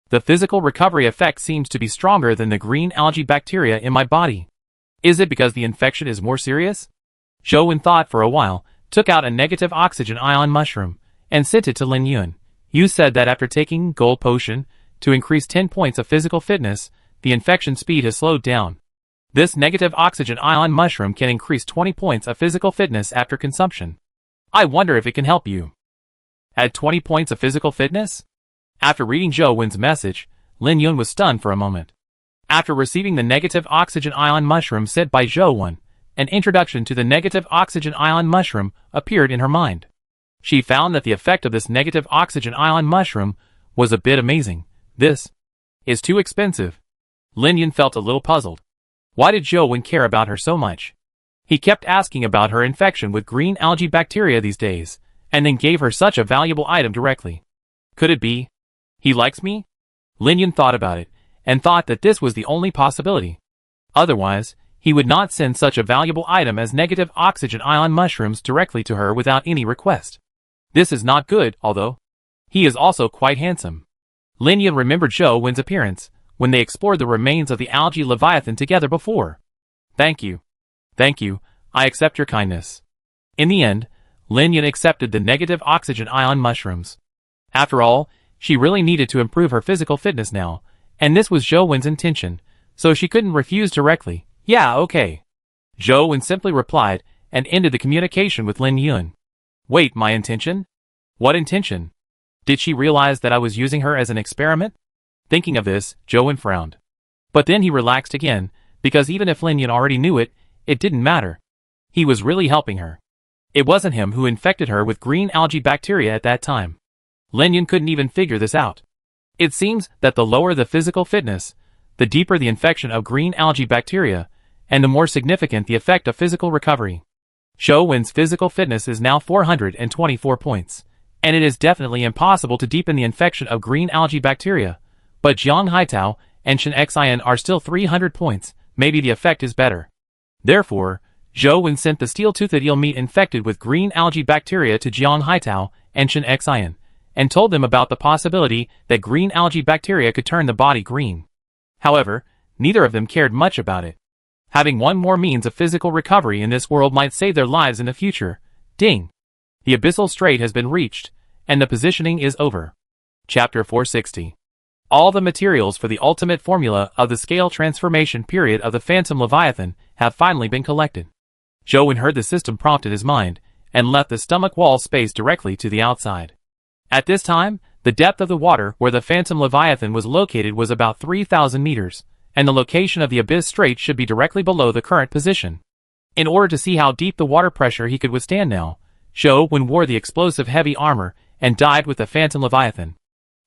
The physical recovery effect seems to be stronger than the green algae bacteria in my body. Is it because the infection is more serious? Zhou thought for a while, took out a negative oxygen ion mushroom, and sent it to Lin Yun. You said that after taking gold potion, to increase 10 points of physical fitness, the infection speed has slowed down. This negative oxygen ion mushroom can increase 20 points of physical fitness after consumption. I wonder if it can help you. Add 20 points of physical fitness? After reading Zhou Wen's message, Lin Yun was stunned for a moment. After receiving the negative oxygen ion mushroom sent by Zhou Wen, an introduction to the negative oxygen ion mushroom appeared in her mind. She found that the effect of this negative oxygen ion mushroom was a bit amazing. This is too expensive. Lin Yun felt a little puzzled. Why did Zhou Wen care about her so much? He kept asking about her infection with green algae bacteria these days, and then gave her such a valuable item directly. Could it be he likes me? Lin Yun thought about it, and thought that this was the only possibility. Otherwise, he would not send such a valuable item as negative oxygen ion mushrooms directly to her without any request. This is not good, although he is also quite handsome. Lin Yun remembered Zhou Wen's appearance when they explored the remains of the algae leviathan together before. Thank you. Thank you, I accept your kindness. In the end, Lin Yun accepted the negative oxygen ion mushrooms. After all, she really needed to improve her physical fitness now, and this was Zhou Wen's intention, so she couldn't refuse directly. Yeah, okay. Zhou Wen simply replied and ended the communication with Lin Yun. Wait, my intention? What intention? Did she realize that I was using her as an experiment? Thinking of this, Zhou Wen frowned. But then he relaxed again, because even if Lin Yun already knew it, it didn't matter. He was really helping her. It wasn't him who infected her with green algae bacteria at that time. Lin Yun couldn't even figure this out. It seems that the lower the physical fitness, the deeper the infection of green algae bacteria, and the more significant the effect of physical recovery. Zhou Wen's physical fitness is now 424 points, and it is definitely impossible to deepen the infection of green algae bacteria, but Jiang Haitao and Shen Xian are still 300 points, maybe the effect is better. Therefore, Zhou Wen sent the steel-toothed eel meat infected with green algae bacteria to Jiang Haitao and Shen Xian, and told them about the possibility that green algae bacteria could turn the body green. However, neither of them cared much about it. Having one more means of physical recovery in this world might save their lives in the future. Ding! The abyssal strait has been reached, and the positioning is over. Chapter 460. All the materials for the ultimate formula of the scale transformation period of the Phantom Leviathan have finally been collected. Zhou Wen heard the system prompt in his mind, and left the stomach wall space directly to the outside. At this time, the depth of the water where the Phantom Leviathan was located was about 3,000 meters, and the location of the abyss strait should be directly below the current position. In order to see how deep the water pressure he could withstand now, Zhou Wen wore the explosive heavy armor and dived with the Phantom Leviathan.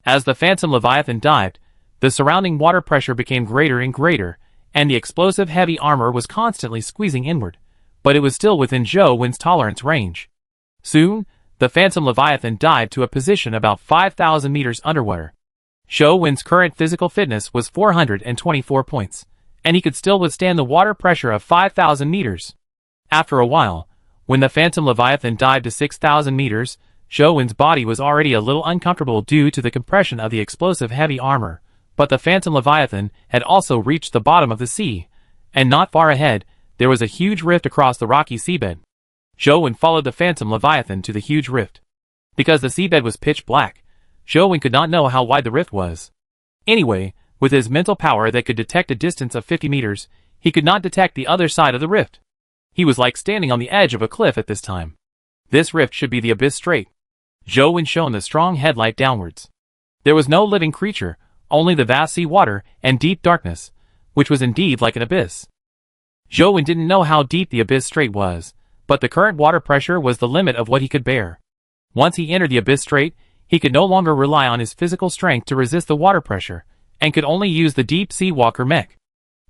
As the Phantom Leviathan dived, the surrounding water pressure became greater and greater, and the explosive heavy armor was constantly squeezing inward, but it was still within Zhou Wen's tolerance range. Soon, the Phantom Leviathan dived to a position about 5,000 meters underwater. Zhou Wen's current physical fitness was 424 points, and he could still withstand the water pressure of 5,000 meters. After a while, when the Phantom Leviathan dived to 6,000 meters, Zhou Wen's body was already a little uncomfortable due to the compression of the explosive heavy armor, but the Phantom Leviathan had also reached the bottom of the sea, and not far ahead, there was a huge rift across the rocky seabed. Zhou Wen followed the Phantom Leviathan to the huge rift. Because the seabed was pitch black, Zhou Wen could not know how wide the rift was. Anyway, with his mental power that could detect a distance of 50 meters, he could not detect the other side of the rift. He was like standing on the edge of a cliff at this time. This rift should be the abyss strait. Zhou Wen shone the strong headlight downwards. There was no living creature, only the vast sea water and deep darkness, which was indeed like an abyss. Zhou Wen didn't know how deep the abyss strait was, but the current water pressure was the limit of what he could bear. Once he entered the abyss strait, he could no longer rely on his physical strength to resist the water pressure, and could only use the deep sea walker mech.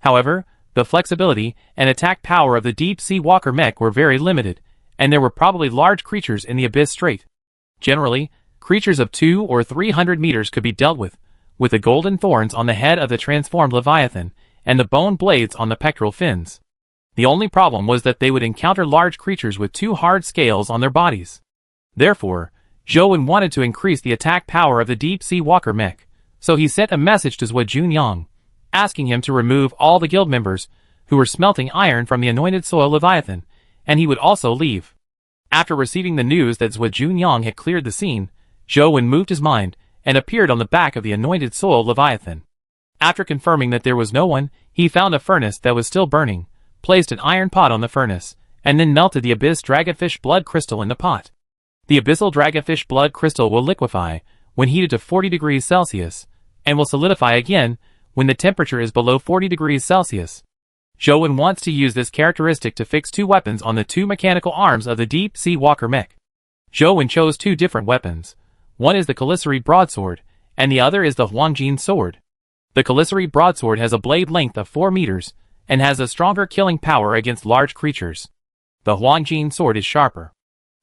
However, the flexibility and attack power of the deep sea walker mech were very limited, and there were probably large creatures in the abyss strait. Generally, creatures of 200 or 300 meters could be dealt with the golden thorns on the head of the transformed Leviathan, and the bone blades on the pectoral fins. The only problem was that they would encounter large creatures with 2 hard scales on their bodies. Therefore, Zhou Wen wanted to increase the attack power of the deep sea walker mech, so he sent a message to Zhuo Junyang, asking him to remove all the guild members who were smelting iron from the anointed soil Leviathan, and he would also leave. After receiving the news that Zhuo Junyang had cleared the scene, Zhou Wen moved his mind and appeared on the back of the anointed soil Leviathan. After confirming that there was no one, he found a furnace that was still burning, placed an iron pot on the furnace, and then melted the abyss dragonfish blood crystal in the pot. The abyssal dragonfish blood crystal will liquefy when heated to 40 degrees Celsius, and will solidify again when the temperature is below 40 degrees Celsius. Joen wants to use this characteristic to fix two weapons on the two mechanical arms of the deep sea walker mech. Joen chose two different weapons. One is the Caliceri broadsword, and the other is the Huangjin sword. The Caliceri broadsword has a blade length of 4 meters, and has a stronger killing power against large creatures. The Huangjin sword is sharper.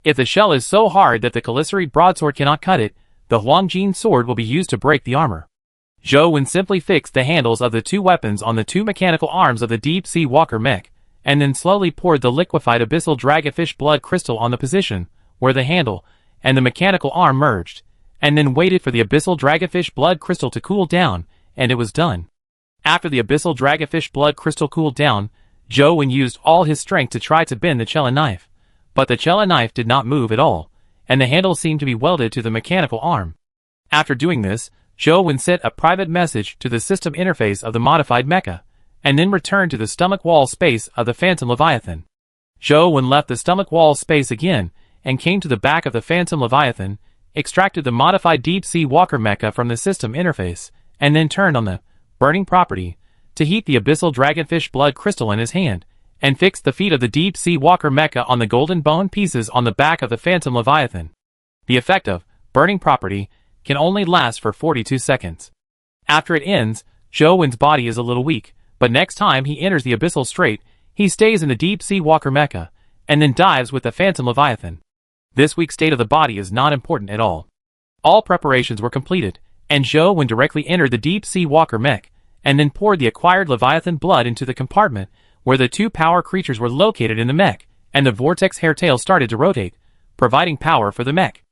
If the shell is so hard that the Caliceri broadsword cannot cut it, the Huangjin sword will be used to break the armor. Joen simply fixed the handles of the two weapons on the two mechanical arms of the deep sea walker mech, and then slowly poured the liquefied abyssal dragonfish blood crystal on the position where the handle and the mechanical arm merged, and then waited for the abyssal dragonfish blood crystal to cool down, and it was done. After the abyssal dragonfish blood crystal cooled down, Joen used all his strength to try to bend the Chella knife, but the Chella knife did not move at all, and the handle seemed to be welded to the mechanical arm. After doing this, Joen sent a private message to the system interface of the modified mecha, and then returned to the stomach wall space of the Phantom Leviathan. Joen left the stomach wall space again, and came to the back of the Phantom Leviathan, extracted the modified deep sea walker mecha from the system interface, and then turned on the burning property to heat the abyssal dragonfish blood crystal in his hand, and fixed the feet of the deep sea walker mecha on the golden bone pieces on the back of the Phantom Leviathan. The effect of burning property can only last for 42 seconds. After it ends, Joen's body is a little weak, but next time he enters the abyssal strait, he stays in the deep sea walker mecha, and then dives with the Phantom Leviathan. This weak state of the body is not important at all. All preparations were completed, and Joen directly entered the deep sea walker mech, and then poured the acquired Leviathan blood into the compartment where the two power creatures were located in the mech, and the vortex hairtail started to rotate, providing power for the mech.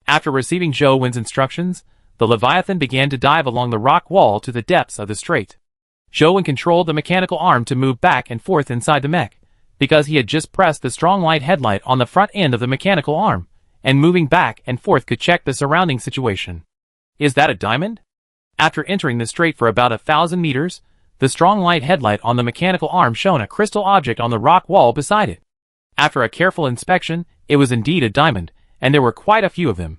After receiving Joen's instructions, the Leviathan began to dive along the rock wall to the depths of the strait. Joen controlled the mechanical arm to move back and forth inside the mech, because he had just pressed the strong light headlight on the front end of the mechanical arm, and moving back and forth could check the surrounding situation. Is that a diamond? After entering the strait for about 1,000 meters, the strong light headlight on the mechanical arm shone a crystal object on the rock wall beside it. After a careful inspection, it was indeed a diamond, and there were quite a few of them.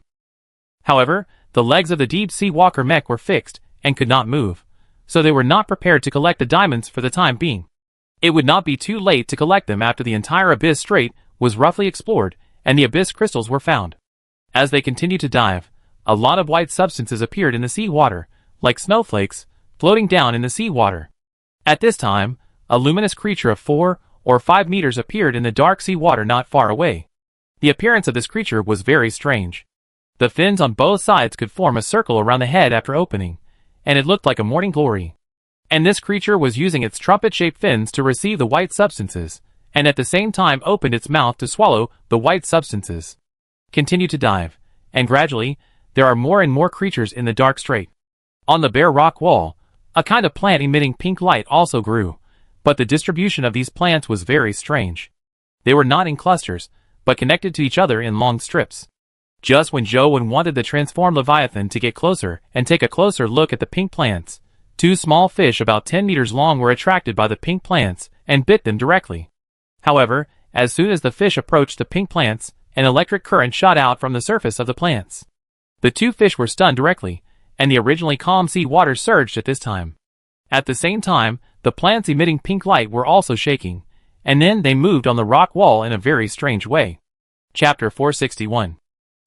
However, the legs of the deep sea walker mech were fixed and could not move, so they were not prepared to collect the diamonds for the time being. It would not be too late to collect them after the entire abyss strait was roughly explored and the abyss crystals were found. As they continued to dive, a lot of white substances appeared in the sea water, like snowflakes, floating down in the sea water. At this time, a luminous creature of 4 or 5 meters appeared in the dark sea water not far away. The appearance of this creature was very strange. The fins on both sides could form a circle around the head after opening, and it looked like a morning glory. And this creature was using its trumpet-shaped fins to receive the white substances, and at the same time opened its mouth to swallow the white substances. Continue to dive, and gradually, there are more and more creatures in the dark strait. On the bare rock wall, a kind of plant emitting pink light also grew, but the distribution of these plants was very strange. They were not in clusters, but connected to each other in long strips. Just when Joen wanted the transformed Leviathan to get closer and take a closer look at the pink plants, two small fish about 10 meters long were attracted by the pink plants and bit them directly. However, as soon as the fish approached the pink plants, an electric current shot out from the surface of the plants. The two fish were stunned directly, and the originally calm sea water surged at this time. At the same time, the plants emitting pink light were also shaking, and then they moved on the rock wall in a very strange way. Chapter 461.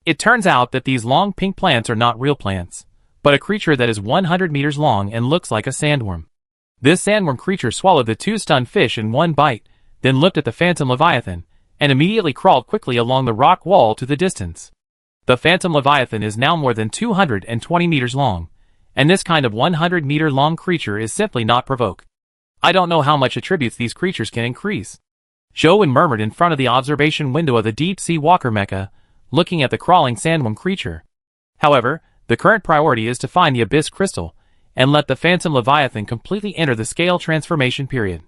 It turns out that these long pink plants are not real plants, but a creature that is 100 meters long and looks like a sandworm. This sandworm creature swallowed the two stunned fish in one bite, then looked at the Phantom Leviathan, and immediately crawled quickly along the rock wall to the distance. The Phantom Leviathan is now more than 220 meters long, and this kind of 100-meter long creature is simply not provoked. I don't know how much attributes these creatures can increase. Joen murmured in front of the observation window of the deep sea walker mecha, looking at the crawling sandworm creature. However, the current priority is to find the abyss crystal, and let the Phantom Leviathan completely enter the scale transformation period.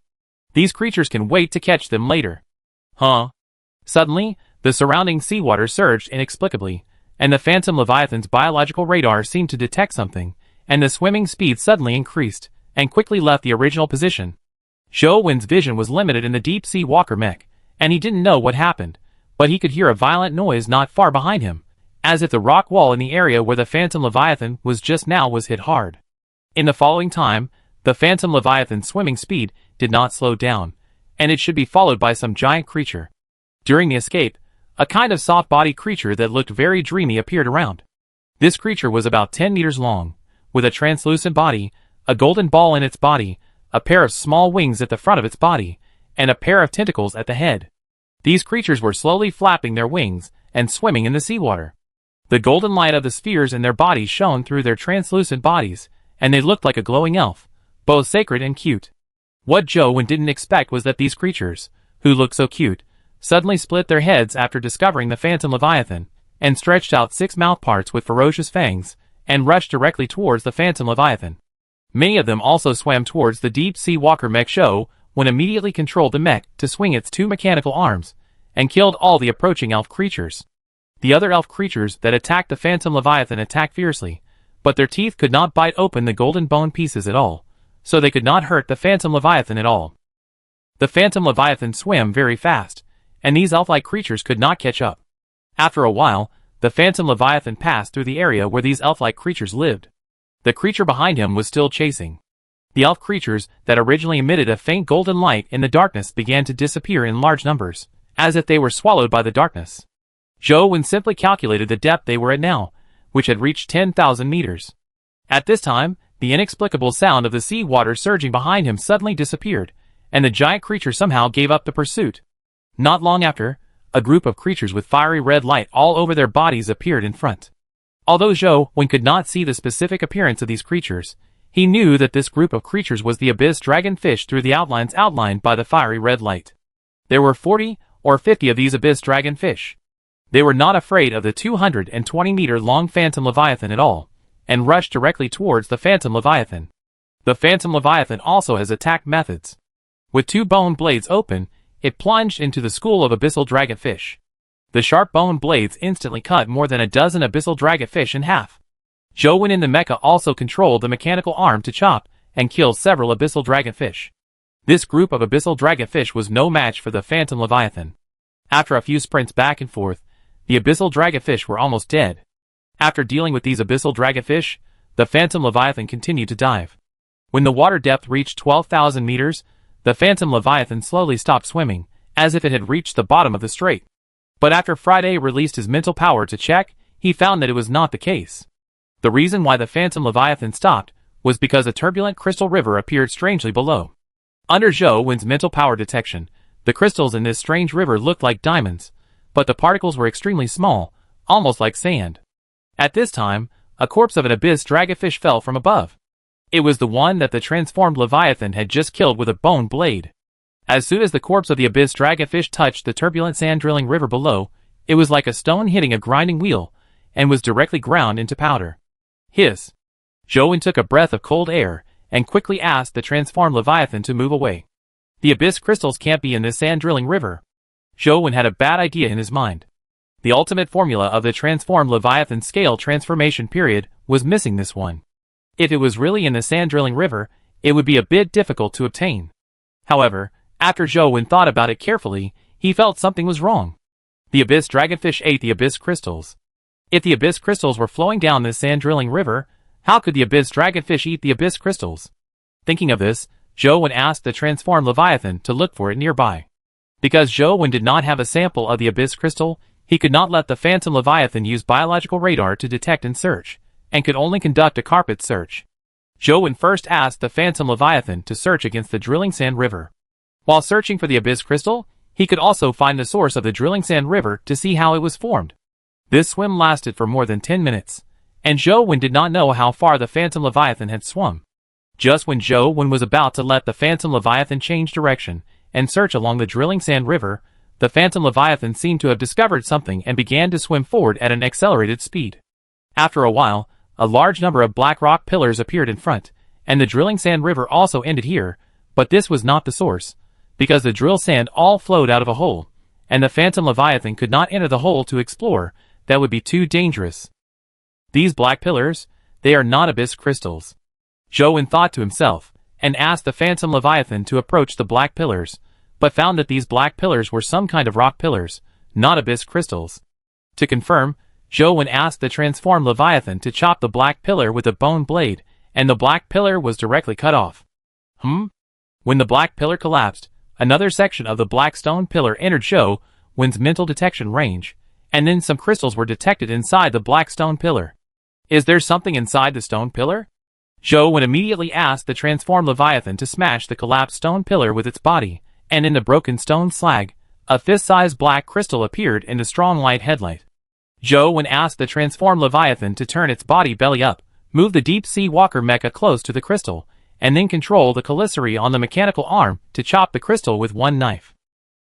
These creatures can wait to catch them later. Huh? Suddenly, the surrounding seawater surged inexplicably, and the Phantom Leviathan's biological radar seemed to detect something, and the swimming speed suddenly increased, and quickly left the original position. Zhou Wen's vision was limited in the deep-sea walker mech, and he didn't know what happened, but he could hear a violent noise not far behind him, as if the rock wall in the area where the Phantom Leviathan was just now was hit hard. In the following time, the Phantom Leviathan's swimming speed did not slow down, and it should be followed by some giant creature. During the escape, a kind of soft-bodied creature that looked very dreamy appeared around. This creature was about 10 meters long, with a translucent body, a golden ball in its body, a pair of small wings at the front of its body, and a pair of tentacles at the head. These creatures were slowly flapping their wings and swimming in the seawater. The golden light of the spheres in their bodies shone through their translucent bodies, and they looked like a glowing elf, both sacred and cute. What Zhou Wen didn't expect was that these creatures, who looked so cute, suddenly split their heads after discovering the Phantom Leviathan, and stretched out 6 mouthparts with ferocious fangs, and rushed directly towards the Phantom Leviathan. Many of them also swam towards the deep-sea walker mech. Zhou Wen immediately controlled the mech to swing its 2 mechanical arms, and killed all the approaching elf creatures. The other elf creatures that attacked the Phantom Leviathan attacked fiercely, but their teeth could not bite open the golden bone pieces at all, so they could not hurt the Phantom Leviathan at all. The Phantom Leviathan swam very fast, and these elf-like creatures could not catch up. After a while, the Phantom Leviathan passed through the area where these elf-like creatures lived. The creature behind him was still chasing. The elf creatures that originally emitted a faint golden light in the darkness began to disappear in large numbers, as if they were swallowed by the darkness. Zhou Wen simply calculated the depth they were at now, which had reached 10,000 meters. At this time, the inexplicable sound of the sea water surging behind him suddenly disappeared, and the giant creature somehow gave up the pursuit. Not long after, a group of creatures with fiery red light all over their bodies appeared in front. Although Zhou Wen could not see the specific appearance of these creatures, he knew that this group of creatures was the abyss dragonfish through the outlines outlined by the fiery red light. There were 40 or 50 of these abyss dragonfish. They were not afraid of the 220-meter-long Phantom Leviathan at all, and rushed directly towards the Phantom Leviathan. The Phantom Leviathan also has attack methods. With 2 bone blades open, it plunged into the school of abyssal dragonfish. The sharp bone blades instantly cut more than a dozen abyssal dragonfish in half. Zhou Wen in the mecha also controlled the mechanical arm to chop and kill several abyssal dragonfish. This group of abyssal dragonfish was no match for the Phantom Leviathan. After a few sprints back and forth, the abyssal dragonfish were almost dead. After dealing with these abyssal dragonfish, the Phantom Leviathan continued to dive. When the water depth reached 12,000 meters, the Phantom Leviathan slowly stopped swimming, as if it had reached the bottom of the strait. But after Friday released his mental power to check, he found that it was not the case. The reason why the Phantom Leviathan stopped was because a turbulent crystal river appeared strangely below. Under Zhou Wen's mental power detection, the crystals in this strange river looked like diamonds, but the particles were extremely small, almost like sand. At this time, a corpse of an abyss dragonfish fell from above. It was the one that the transformed Leviathan had just killed with a bone blade. As soon as the corpse of the abyss dragonfish touched the turbulent sand-drilling river below, it was like a stone hitting a grinding wheel, and was directly ground into powder. Hiss! Zhou Wen took a breath of cold air, and quickly asked the transformed Leviathan to move away. The abyss crystals can't be in this sand-drilling river. Zhou Wen had a bad idea in his mind. The ultimate formula of the transformed Leviathan scale transformation period was missing this one. If it was really in the sand-drilling river, it would be a bit difficult to obtain. However, after Zhou Wen thought about it carefully, he felt something was wrong. The abyss dragonfish ate the abyss crystals. If the abyss crystals were flowing down this sand-drilling river, how could the abyss dragonfish eat the abyss crystals? Thinking of this, Zhou Wen asked the transformed Leviathan to look for it nearby. Because Zhou Wen did not have a sample of the abyss crystal, he could not let the Phantom Leviathan use biological radar to detect and search, and could only conduct a carpet search. Zhou Wen first asked the Phantom Leviathan to search against the drilling sand river. While searching for the abyss crystal, he could also find the source of the drilling sand river to see how it was formed. This swim lasted for more than 10 minutes, and Zhou Wen did not know how far the Phantom Leviathan had swum. Just when Zhou Wen was about to let the Phantom Leviathan change direction and search along the drilling sand river, the Phantom Leviathan seemed to have discovered something and began to swim forward at an accelerated speed. After a while, a large number of black rock pillars appeared in front, and the drilling sand river also ended here, but this was not the source, because the drill sand all flowed out of a hole, and the Phantom Leviathan could not enter the hole to explore. That would be too dangerous. These black pillars, they are not abyss crystals. Zhou Wen thought to himself, and asked the Phantom Leviathan to approach the black pillars, but found that these black pillars were some kind of rock pillars, not abyss crystals. To confirm, Zhou asked the transformed Leviathan to chop the black pillar with a bone blade, and the black pillar was directly cut off. When the black pillar collapsed, another section of the black stone pillar entered Zhou's mental detection range, and then some crystals were detected inside the black stone pillar. Is there something inside the stone pillar? Zhou immediately asked the transformed Leviathan to smash the collapsed stone pillar with its body, and in the broken stone slag, a fist-sized black crystal appeared in the strong light headlight. Zhou asked the transformed Leviathan to turn its body belly up, move the deep-sea walker mecha close to the crystal, and then control the calicity on the mechanical arm to chop the crystal with one knife.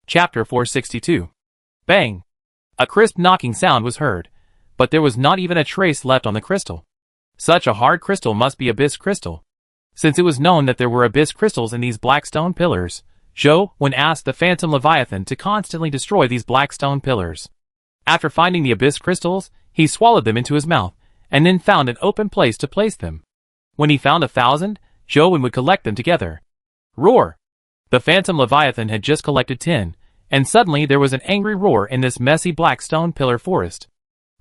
Chapter 462. Bang! A crisp knocking sound was heard, but there was not even a trace left on the crystal. Such a hard crystal must be abyss crystal. Since it was known that there were abyss crystals in these black stone pillars, Zhou asked the Phantom Leviathan to constantly destroy these black stone pillars. After finding the abyss crystals, he swallowed them into his mouth, and then found an open place to place them. When he found 1,000, Zhou would collect them together. Roar! The Phantom Leviathan had just collected 10, and suddenly there was an angry roar in this messy black stone pillar forest.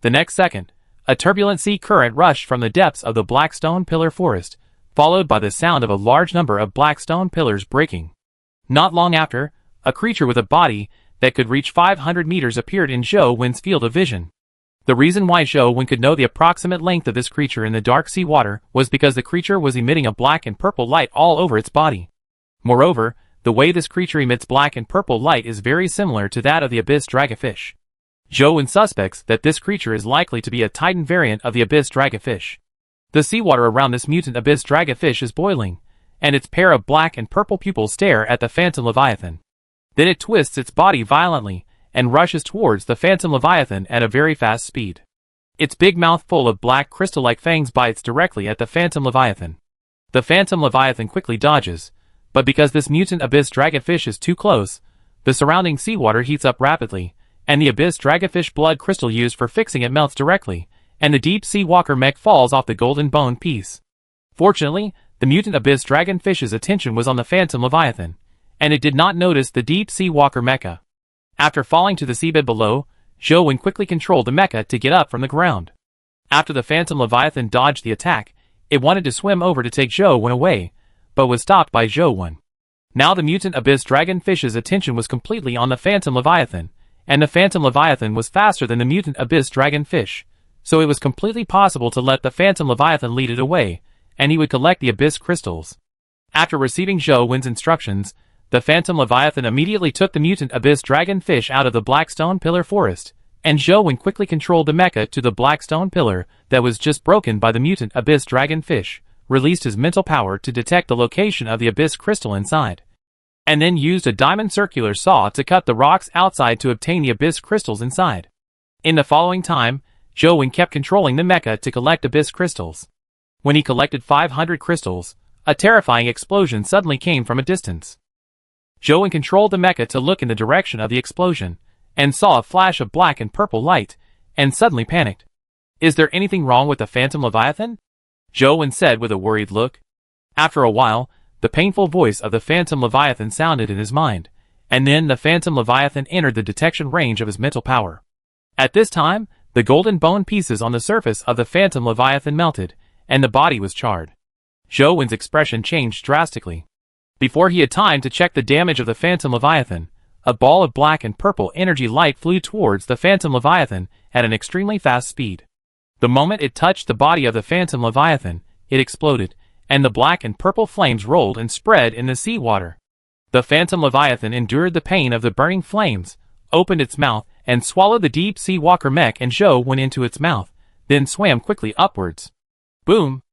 The next second, a turbulent sea current rushed from the depths of the black stone pillar forest, followed by the sound of a large number of black stone pillars breaking. Not long after, a creature with a body that could reach 500 meters appeared in Zhou's field of vision. The reason why Zhou could know the approximate length of this creature in the dark sea water was because the creature was emitting a black and purple light all over its body. Moreover, the way this creature emits black and purple light is very similar to that of the abyss dragonfish. Zhou suspects that this creature is likely to be a Titan variant of the abyss dragonfish. The seawater around this mutant abyss dragonfish is boiling, and its pair of black and purple pupils stare at the Phantom Leviathan. Then it twists its body violently and rushes towards the Phantom Leviathan at a very fast speed. Its big mouth full of black crystal-like fangs bites directly at the Phantom Leviathan. The Phantom Leviathan quickly dodges, but because this mutant abyss dragonfish is too close, the surrounding seawater heats up rapidly, and the abyss dragonfish blood crystal used for fixing it melts directly, and the deep sea walker mech falls off the golden bone piece. Fortunately, the mutant abyss dragonfish's attention was on the Phantom Leviathan, and it did not notice the deep sea walker mecha. After falling to the seabed below, Zhou quickly controlled the mecha to get up from the ground. After the Phantom Leviathan dodged the attack, it wanted to swim over to take Zhou away, but was stopped by Zhou. Now the mutant abyss dragonfish's attention was completely on the Phantom Leviathan, and the Phantom Leviathan was faster than the mutant abyss dragonfish, so it was completely possible to let the Phantom Leviathan lead it away, and he would collect the abyss crystals. After receiving Zhou's instructions, the Phantom Leviathan immediately took the mutant abyss dragonfish out of the black stone pillar forest, and Zhou quickly controlled the mecha to the black stone pillar that was just broken by the mutant abyss dragonfish, released his mental power to detect the location of the abyss crystal inside, and then used a diamond circular saw to cut the rocks outside to obtain the abyss crystals inside. In the following time, Zhou kept controlling the mecha to collect abyss crystals. When he collected 500 crystals, a terrifying explosion suddenly came from a distance. Zhou controlled the mecha to look in the direction of the explosion, and saw a flash of black and purple light, and suddenly panicked. Is there anything wrong with the Phantom Leviathan? Zhou said with a worried look. After a while, the painful voice of the Phantom Leviathan sounded in his mind, and then the Phantom Leviathan entered the detection range of his mental power. At this time, the golden bone pieces on the surface of the Phantom Leviathan melted, and the body was charred. Zhou's expression changed drastically. Before he had time to check the damage of the Phantom Leviathan, a ball of black and purple energy light flew towards the Phantom Leviathan at an extremely fast speed. The moment it touched the body of the Phantom Leviathan, it exploded, and the black and purple flames rolled and spread in the seawater. The Phantom Leviathan endured the pain of the burning flames, opened its mouth, and swallowed the deep sea walker mech and Zhou went into its mouth, then swam quickly upwards. Boom!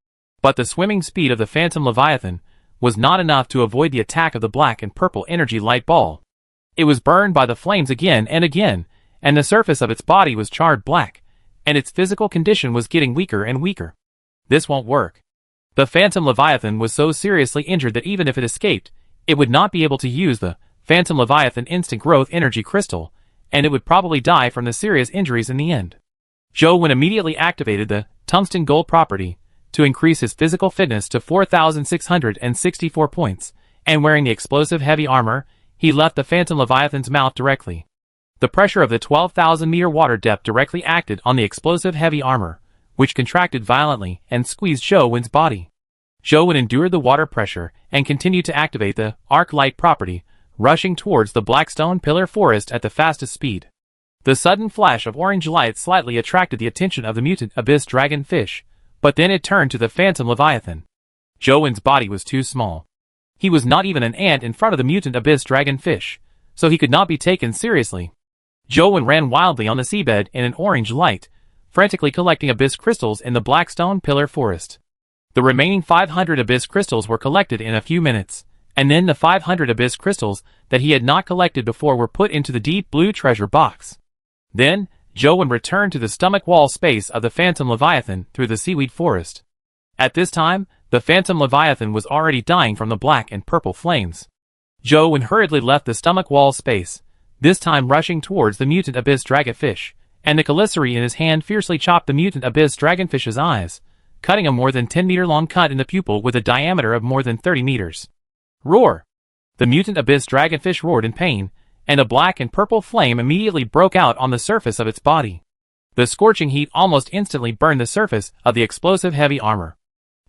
But the swimming speed of the Phantom Leviathan was not enough to avoid the attack of the black and purple energy light ball. It was burned by the flames again and again, and the surface of its body was charred black, and its physical condition was getting weaker and weaker. This won't work. The Phantom Leviathan was so seriously injured that even if it escaped, it would not be able to use the Phantom Leviathan Instant Growth Energy Crystal, and it would probably die from the serious injuries in the end. Zhou immediately activated the Tungsten Gold property, to increase his physical fitness to 4,664 points, and wearing the explosive heavy armor, he left the Phantom Leviathan's mouth directly. The pressure of the 12,000-meter water depth directly acted on the explosive heavy armor, which contracted violently and squeezed Zhou Wen's body. Zhou Wen endured the water pressure and continued to activate the arc light property, rushing towards the Blackstone Pillar Forest at the fastest speed. The sudden flash of orange light slightly attracted the attention of the mutant abyss dragonfish, but then it turned to the Phantom Leviathan. Zhou Wen's body was too small. He was not even an ant in front of the mutant abyss dragonfish, so he could not be taken seriously. Zhou Wen ran wildly on the seabed in an orange light, frantically collecting abyss crystals in the Blackstone Pillar Forest. The remaining 500 abyss crystals were collected in a few minutes, and then the 500 abyss crystals that he had not collected before were put into the deep blue treasure box. Then, Zhou Wen returned to the stomach wall space of the Phantom Leviathan through the seaweed forest. At this time, the Phantom Leviathan was already dying from the black and purple flames. Zhou Wen hurriedly left the stomach wall space, this time rushing towards the mutant abyss dragonfish, and the Caliceri in his hand fiercely chopped the mutant abyss dragonfish's eyes, cutting a more than 10-meter-long cut in the pupil with a diameter of more than 30 meters. Roar! The mutant abyss dragonfish roared in pain, and a black and purple flame immediately broke out on the surface of its body. The scorching heat almost instantly burned the surface of the explosive heavy armor.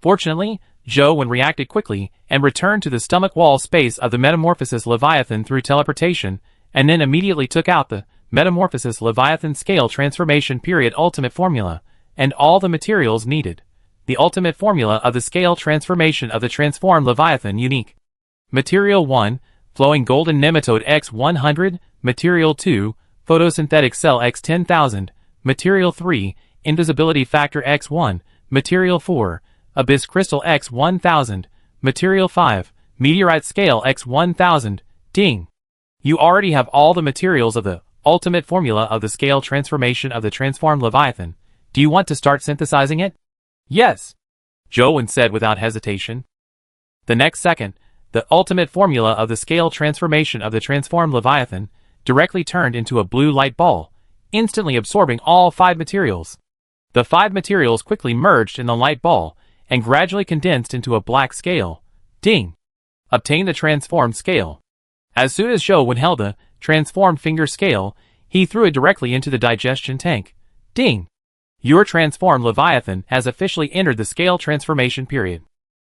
Fortunately, Zhou Wen reacted quickly and returned to the stomach wall space of the Metamorphosis Leviathan through teleportation, and then immediately took out the Metamorphosis Leviathan Scale Transformation Period Ultimate Formula, and all the materials needed. The ultimate formula of the scale transformation of the transformed Leviathan unique. Material 1, Flowing Golden Nematode X100, Material 2, Photosynthetic Cell X10,000, Material 3, Invisibility Factor X1, Material 4, Abyss Crystal X1000, Material 5, Meteorite Scale X1000, ding! You already have all the materials of the ultimate formula of the scale transformation of the transformed Leviathan. Do you want to start synthesizing it? Yes, Zhou Wen said without hesitation. The next second, the ultimate formula of the scale transformation of the transformed Leviathan directly turned into a blue light ball, instantly absorbing all 5 materials. The 5 materials quickly merged in the light ball and gradually condensed into a black scale. Ding! Obtain the transformed scale. As soon as Zhou Wen held the transformed finger scale, he threw it directly into the digestion tank. Ding! Your transformed Leviathan has officially entered the scale transformation period.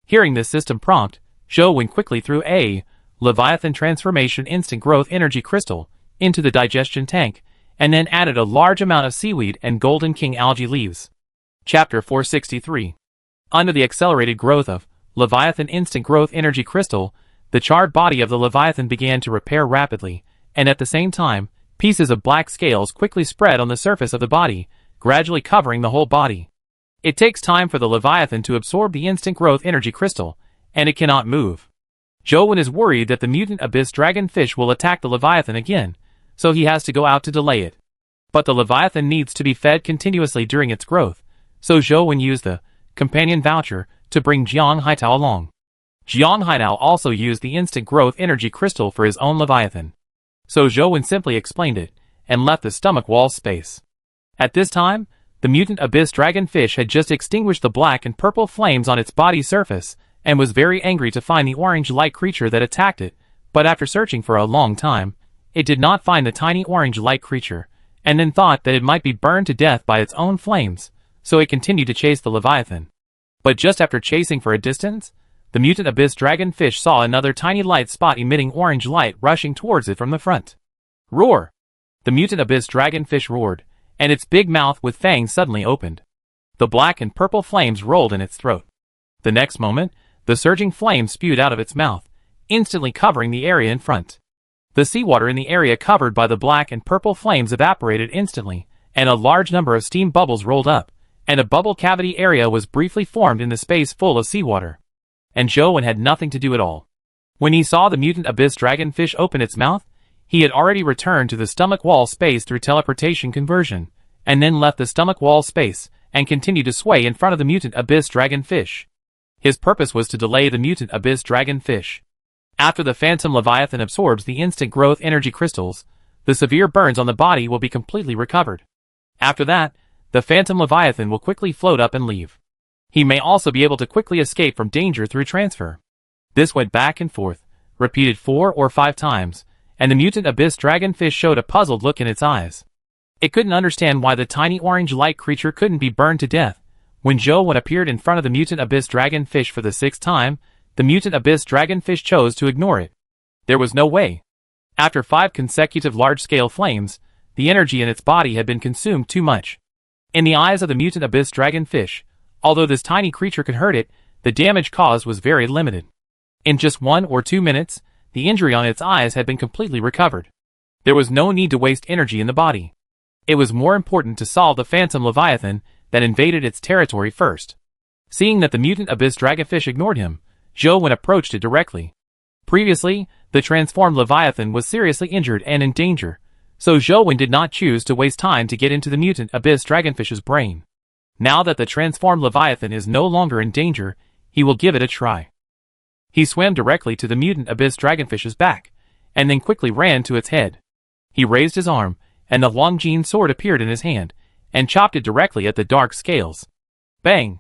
Hearing this system prompt, Zhou Wen quickly threw a Leviathan Transformation Instant Growth Energy Crystal into the digestion tank, and then added a large amount of seaweed and Golden King algae leaves. Chapter 463. Under the accelerated growth of Leviathan Instant Growth Energy Crystal, the charred body of the Leviathan began to repair rapidly, and at the same time, pieces of black scales quickly spread on the surface of the body, gradually covering the whole body. It takes time for the Leviathan to absorb the Instant Growth Energy Crystal, and it cannot move. Zhou Wen is worried that the mutant abyss dragonfish will attack the Leviathan again, so he has to go out to delay it. But the Leviathan needs to be fed continuously during its growth, so Zhou Wen used the companion voucher to bring Jiang Haitao along. Jiang Haitao also used the instant growth energy crystal for his own Leviathan. So Zhou Wen simply explained it, and left the stomach wall space. At this time, the mutant abyss dragonfish had just extinguished the black and purple flames on its body surface, and was very angry to find the orange-light creature that attacked it, but after searching for a long time, it did not find the tiny orange-light creature, and then thought that it might be burned to death by its own flames, so it continued to chase the Leviathan. But just after chasing for a distance, the mutant abyss dragonfish saw another tiny light spot emitting orange light rushing towards it from the front. Roar! The mutant abyss dragonfish roared, and its big mouth with fangs suddenly opened. The black and purple flames rolled in its throat. The next moment, the surging flame spewed out of its mouth, instantly covering the area in front. The seawater in the area covered by the black and purple flames evaporated instantly, and a large number of steam bubbles rolled up, and a bubble cavity area was briefly formed in the space full of seawater. And Zhou Wen had nothing to do at all. When he saw the mutant abyss dragonfish open its mouth, he had already returned to the stomach wall space through teleportation conversion, and then left the stomach wall space, and continued to sway in front of the mutant abyss dragonfish. His purpose was to delay the mutant abyss dragonfish. After the Phantom Leviathan absorbs the instant growth energy crystals, the severe burns on the body will be completely recovered. After that, the Phantom Leviathan will quickly float up and leave. He may also be able to quickly escape from danger through transfer. This went back and forth, repeated 4 or 5 times, and the mutant abyss dragonfish showed a puzzled look in its eyes. It couldn't understand why the tiny orange-like creature couldn't be burned to death. When Zhou appeared in front of the mutant abyss dragonfish for the 6th time, the mutant abyss dragonfish chose to ignore it. There was no way. After 5 consecutive large-scale flames, the energy in its body had been consumed too much. In the eyes of the mutant abyss dragonfish, although this tiny creature could hurt it, the damage caused was very limited. In just 1 or 2 minutes, the injury on its eyes had been completely recovered. There was no need to waste energy in the body. It was more important to solve the phantom leviathan that invaded its territory first. Seeing that the mutant abyss dragonfish ignored him, Zhou approached it directly. Previously, the transformed leviathan was seriously injured and in danger, so Zhou did not choose to waste time to get into the mutant abyss dragonfish's brain. Now that the transformed leviathan is no longer in danger, he will give it a try. He swam directly to the mutant abyss dragonfish's back, and then quickly ran to its head. He raised his arm, and the Longjin sword appeared in his hand, and chopped it directly at the dark scales. Bang!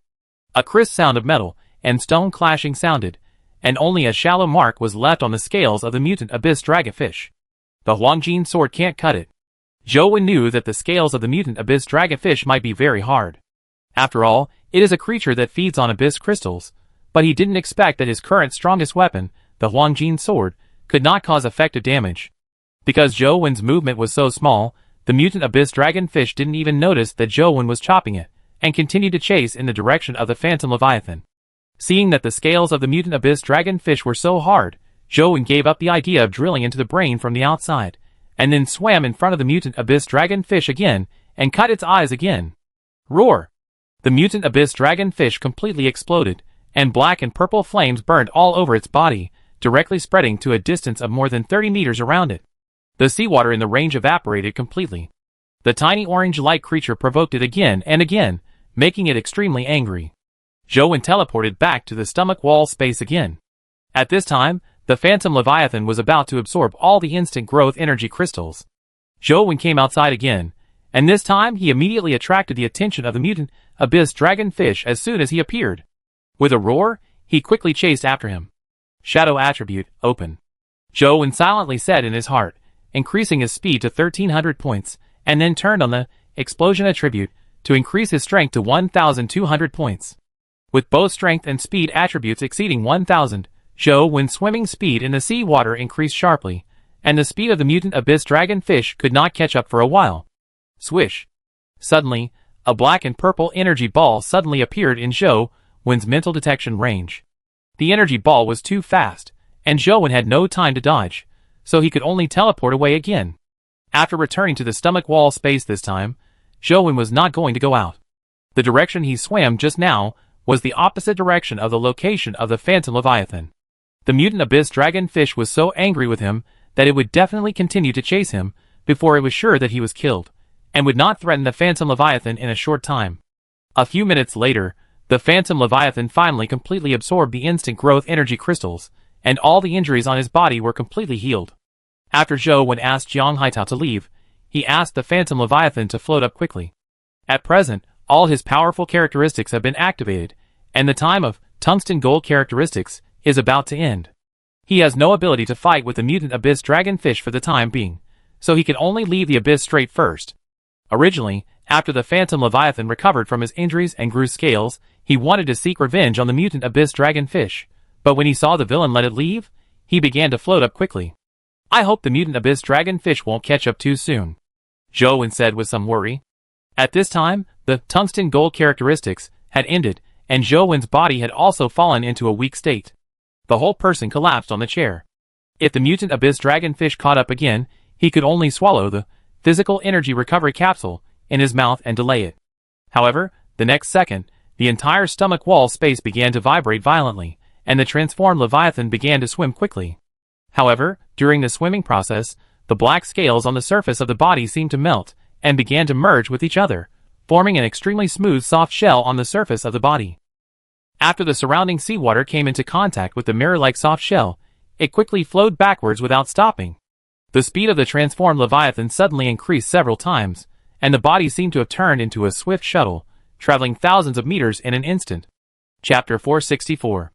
A crisp sound of metal and stone clashing sounded, and only a shallow mark was left on the scales of the mutant abyss dragonfish. The Longjin sword can't cut it. Zhou knew that the scales of the mutant abyss dragonfish might be very hard. After all, it is a creature that feeds on abyss crystals, but he didn't expect that his current strongest weapon, the Longjin sword, could not cause effective damage. Because Zhou movement was so small, the mutant abyss dragonfish didn't even notice that Zhou was chopping it, and continued to chase in the direction of the phantom leviathan. Seeing that the scales of the mutant abyss dragonfish were so hard, Zhou gave up the idea of drilling into the brain from the outside, and then swam in front of the mutant abyss dragonfish again, and cut its eyes again. Roar! The mutant abyss dragonfish completely exploded, and black and purple flames burned all over its body, directly spreading to a distance of more than 30 meters around it. The seawater in the range evaporated completely. The tiny orange-like creature provoked it again and again, making it extremely angry. Zhou teleported back to the stomach wall space again. At this time, the phantom leviathan was about to absorb all the instant growth energy crystals. Zhou came outside again, and this time he immediately attracted the attention of the mutant abyss dragonfish as soon as he appeared. With a roar, he quickly chased after him. Shadow attribute, open. Zhou silently said in his heart, increasing his speed to 1300 points, and then turned on the explosion attribute to increase his strength to 1200 points. With both strength and speed attributes exceeding 1000, Zhou's swimming speed in the sea water increased sharply, and the speed of the mutant abyss dragonfish could not catch up for a while. Swish! Suddenly, a black and purple energy ball suddenly appeared in Zhou's mental detection range. The energy ball was too fast, and Zhou had no time to dodge, so he could only teleport away again. After returning to the stomach wall space this time, Zhou was not going to go out. The direction he swam just now was the opposite direction of the location of the phantom leviathan. The mutant abyss dragonfish was so angry with him that it would definitely continue to chase him before it was sure that he was killed, and would not threaten the phantom leviathan in a short time. A few minutes later, the phantom leviathan finally completely absorbed the instant growth energy crystals, and all the injuries on his body were completely healed. After Zhou asked Jiang Haitao to leave, he asked the phantom leviathan to float up quickly. At present, all his powerful characteristics have been activated, and the time of tungsten gold characteristics is about to end. He has no ability to fight with the mutant abyss dragonfish for the time being, so he can only leave the abyss straight first. Originally, after the phantom leviathan recovered from his injuries and grew scales, he wanted to seek revenge on the mutant abyss dragonfish, but when he saw the villain let it leave, he began to float up quickly. I hope the mutant abyss dragonfish won't catch up too soon, Zhou said with some worry. At this time, the tungsten gold characteristics had ended, and Zhou's body had also fallen into a weak state. The whole person collapsed on the chair. If the mutant abyss dragonfish caught up again, he could only swallow the physical energy recovery capsule in his mouth and delay it. However, the next second, the entire stomach wall space began to vibrate violently, and the transformed leviathan began to swim quickly. However, during the swimming process, the black scales on the surface of the body seemed to melt, and began to merge with each other, forming an extremely smooth soft shell on the surface of the body. After the surrounding seawater came into contact with the mirror-like soft shell, it quickly flowed backwards without stopping. The speed of the transformed leviathan suddenly increased several times, and the body seemed to have turned into a swift shuttle, traveling thousands of meters in an instant. Chapter 464.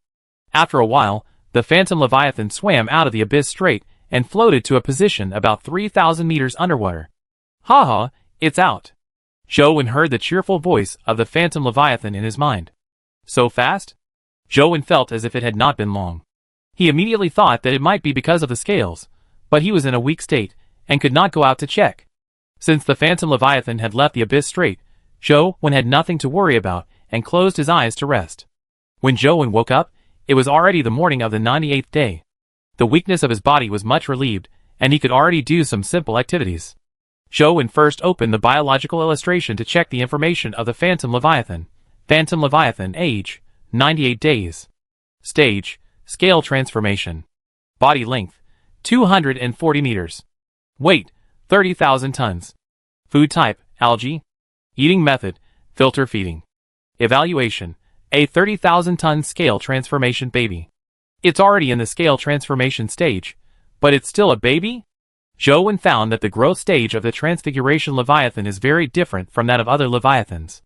After a while, the Phantom Leviathan swam out of the abyss straight and floated to a position about 3,000 meters underwater. "Ha, it's out." Joe heard the cheerful voice of the Phantom Leviathan in his mind. So fast? Joe felt as if it had not been long. He immediately thought that it might be because of the scales, but he was in a weak state and could not go out to check. Since the Phantom Leviathan had left the abyss straight, Joe had nothing to worry about and closed his eyes to rest. When Joe woke up, it was already the morning of the 98th day. The weakness of his body was much relieved, and he could already do some simple activities. Joe first opened the biological illustration to check the information of the Phantom Leviathan. Phantom Leviathan, age, 98 days. Stage, scale transformation. Body length, 240 meters. Weight, 30,000 tons. Food type, algae. Eating method, filter feeding. Evaluation, a 30,000-ton scale transformation baby. It's already in the scale transformation stage, but it's still a baby? Joe found that the growth stage of the Transfiguration Leviathan is very different from that of other Leviathans.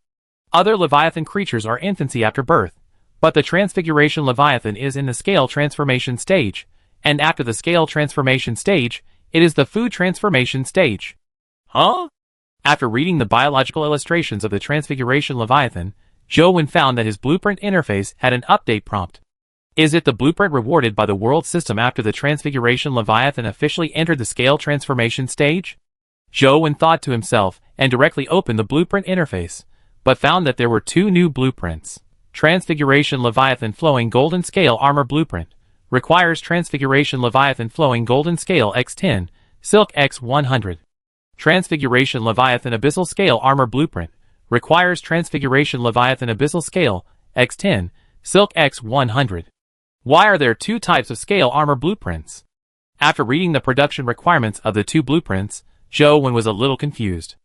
Other Leviathan creatures are infancy after birth, but the Transfiguration Leviathan is in the scale transformation stage, and after the scale transformation stage, it is the food transformation stage. Huh? After reading the biological illustrations of the Transfiguration Leviathan, Joe found that his blueprint interface had an update prompt. Is it the blueprint rewarded by the world system after the Transfiguration Leviathan officially entered the scale transformation stage? Joe thought to himself and directly opened the blueprint interface, but found that there were two new blueprints. Transfiguration Leviathan Flowing Golden Scale Armor Blueprint. Requires Transfiguration Leviathan Flowing Golden Scale X10, Silk X100. Transfiguration Leviathan Abyssal Scale Armor Blueprint. Requires Transfiguration Leviathan Abyssal Scale X10, Silk X100. Why are there two types of scale armor blueprints? After reading the production requirements of the two blueprints, Joe was a little confused.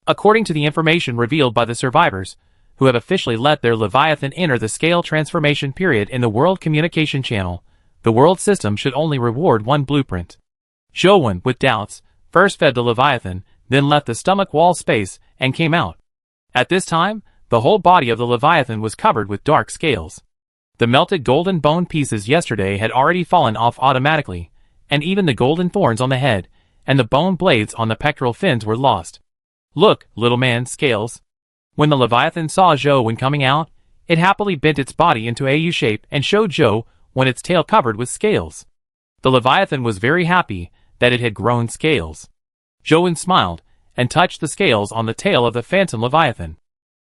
According to the information revealed by the survivors, who have officially let their Leviathan enter the scale transformation period in the World Communication Channel, the world system should only reward one blueprint. Joe, with doubts, first fed the Leviathan, then left the stomach wall space and came out. At this time, the whole body of the Leviathan was covered with dark scales. The melted golden bone pieces yesterday had already fallen off automatically, and even the golden thorns on the head and the bone blades on the pectoral fins were lost. "Look, little man, scales." When the Leviathan saw Joe coming out, it happily bent its body into a U shape and showed Joe its tail covered with scales. The Leviathan was very happy that it had grown scales. Joe smiled and touched the scales on the tail of the Phantom Leviathan.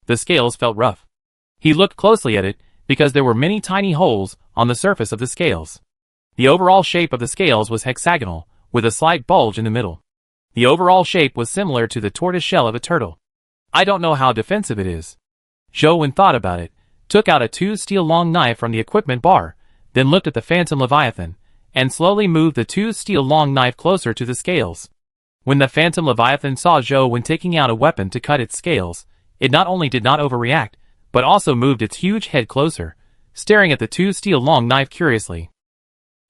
The scales felt rough. He looked closely at it because there were many tiny holes on the surface of the scales. The overall shape of the scales was hexagonal, with a slight bulge in the middle. The overall shape was similar to the tortoise shell of a turtle. "I don't know how defensive it is." Joe thought about it, took out a 2-steel long knife from the equipment bar, then looked at the Phantom Leviathan, and slowly moved the 2-steel long knife closer to the scales. When the Phantom Leviathan saw Joe taking out a weapon to cut its scales, it not only did not overreact, but also moved its huge head closer, staring at the 2-steel long knife curiously.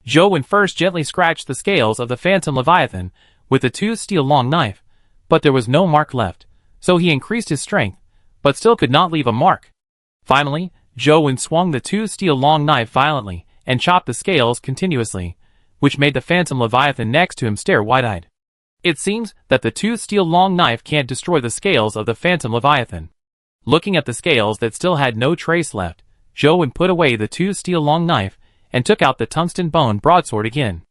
Joe first gently scratched the scales of the Phantom Leviathan with the 2-steel long knife, but there was no mark left, so he increased his strength, but still could not leave a mark. Finally, Joe swung the 2-steel long knife violently and chopped the scales continuously, which made the Phantom Leviathan next to him stare wide-eyed. It seems that the 2-steel long knife can't destroy the scales of the Phantom Leviathan. Looking at the scales that still had no trace left, Joe put away the 2-steel long knife and took out the tungsten bone broadsword again.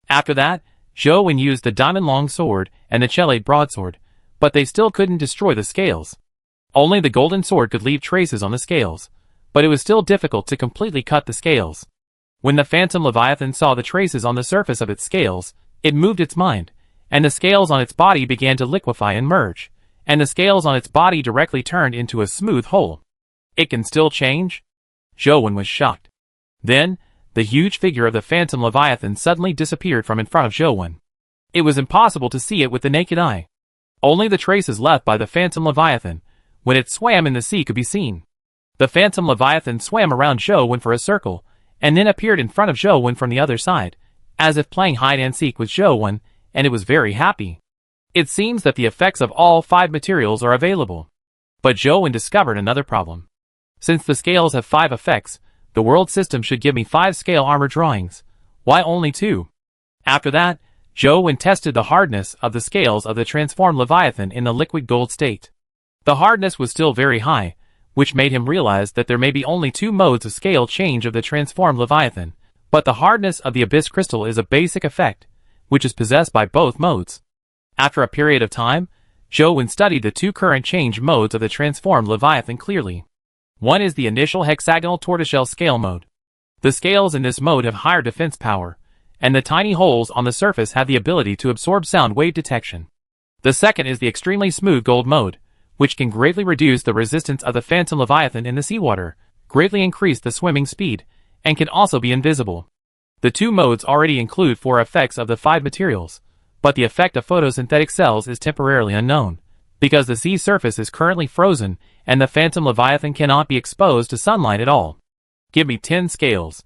After that, Joe used the diamond long sword and the chelate broadsword, but they still couldn't destroy the scales. Only the golden sword could leave traces on the scales, but it was still difficult to completely cut the scales. When the Phantom Leviathan saw the traces on the surface of its scales, it moved its mind, and the scales on its body began to liquefy and merge, and the scales on its body directly turned into a smooth hole. "It can still change?" Joe was shocked. Then, the huge figure of the Phantom Leviathan suddenly disappeared from in front of Joe. It was impossible to see it with the naked eye. Only the traces left by the Phantom Leviathan, when it swam in the sea, could be seen. The Phantom Leviathan swam around Joe for a circle, and then appeared in front of Joe from the other side, as if playing hide-and-seek with Joe, and it was very happy. It seems that the effects of all 5 materials are available. But Joe discovered another problem. Since the scales have 5 effects, the world system should give me 5 scale armor drawings. Why only 2? After that, Zhou tested the hardness of the scales of the transformed Leviathan in the liquid gold state. The hardness was still very high, which made him realize that there may be only 2 modes of scale change of the transformed Leviathan, but the hardness of the Abyss Crystal is a basic effect, which is possessed by both modes. After a period of time, Zhou studied the 2 current change modes of the transformed Leviathan clearly. One is the initial hexagonal tortoiseshell scale mode. The scales in this mode have higher defense power, and the tiny holes on the surface have the ability to absorb sound wave detection. The second is the extremely smooth gold mode, which can greatly reduce the resistance of the Phantom Leviathan in the seawater, greatly increase the swimming speed, and can also be invisible. The 2 modes already include 4 effects of the 5 materials, but the effect of photosynthetic cells is temporarily unknown, because the sea surface is currently frozen and the Phantom Leviathan cannot be exposed to sunlight at all. Give me 10 scales.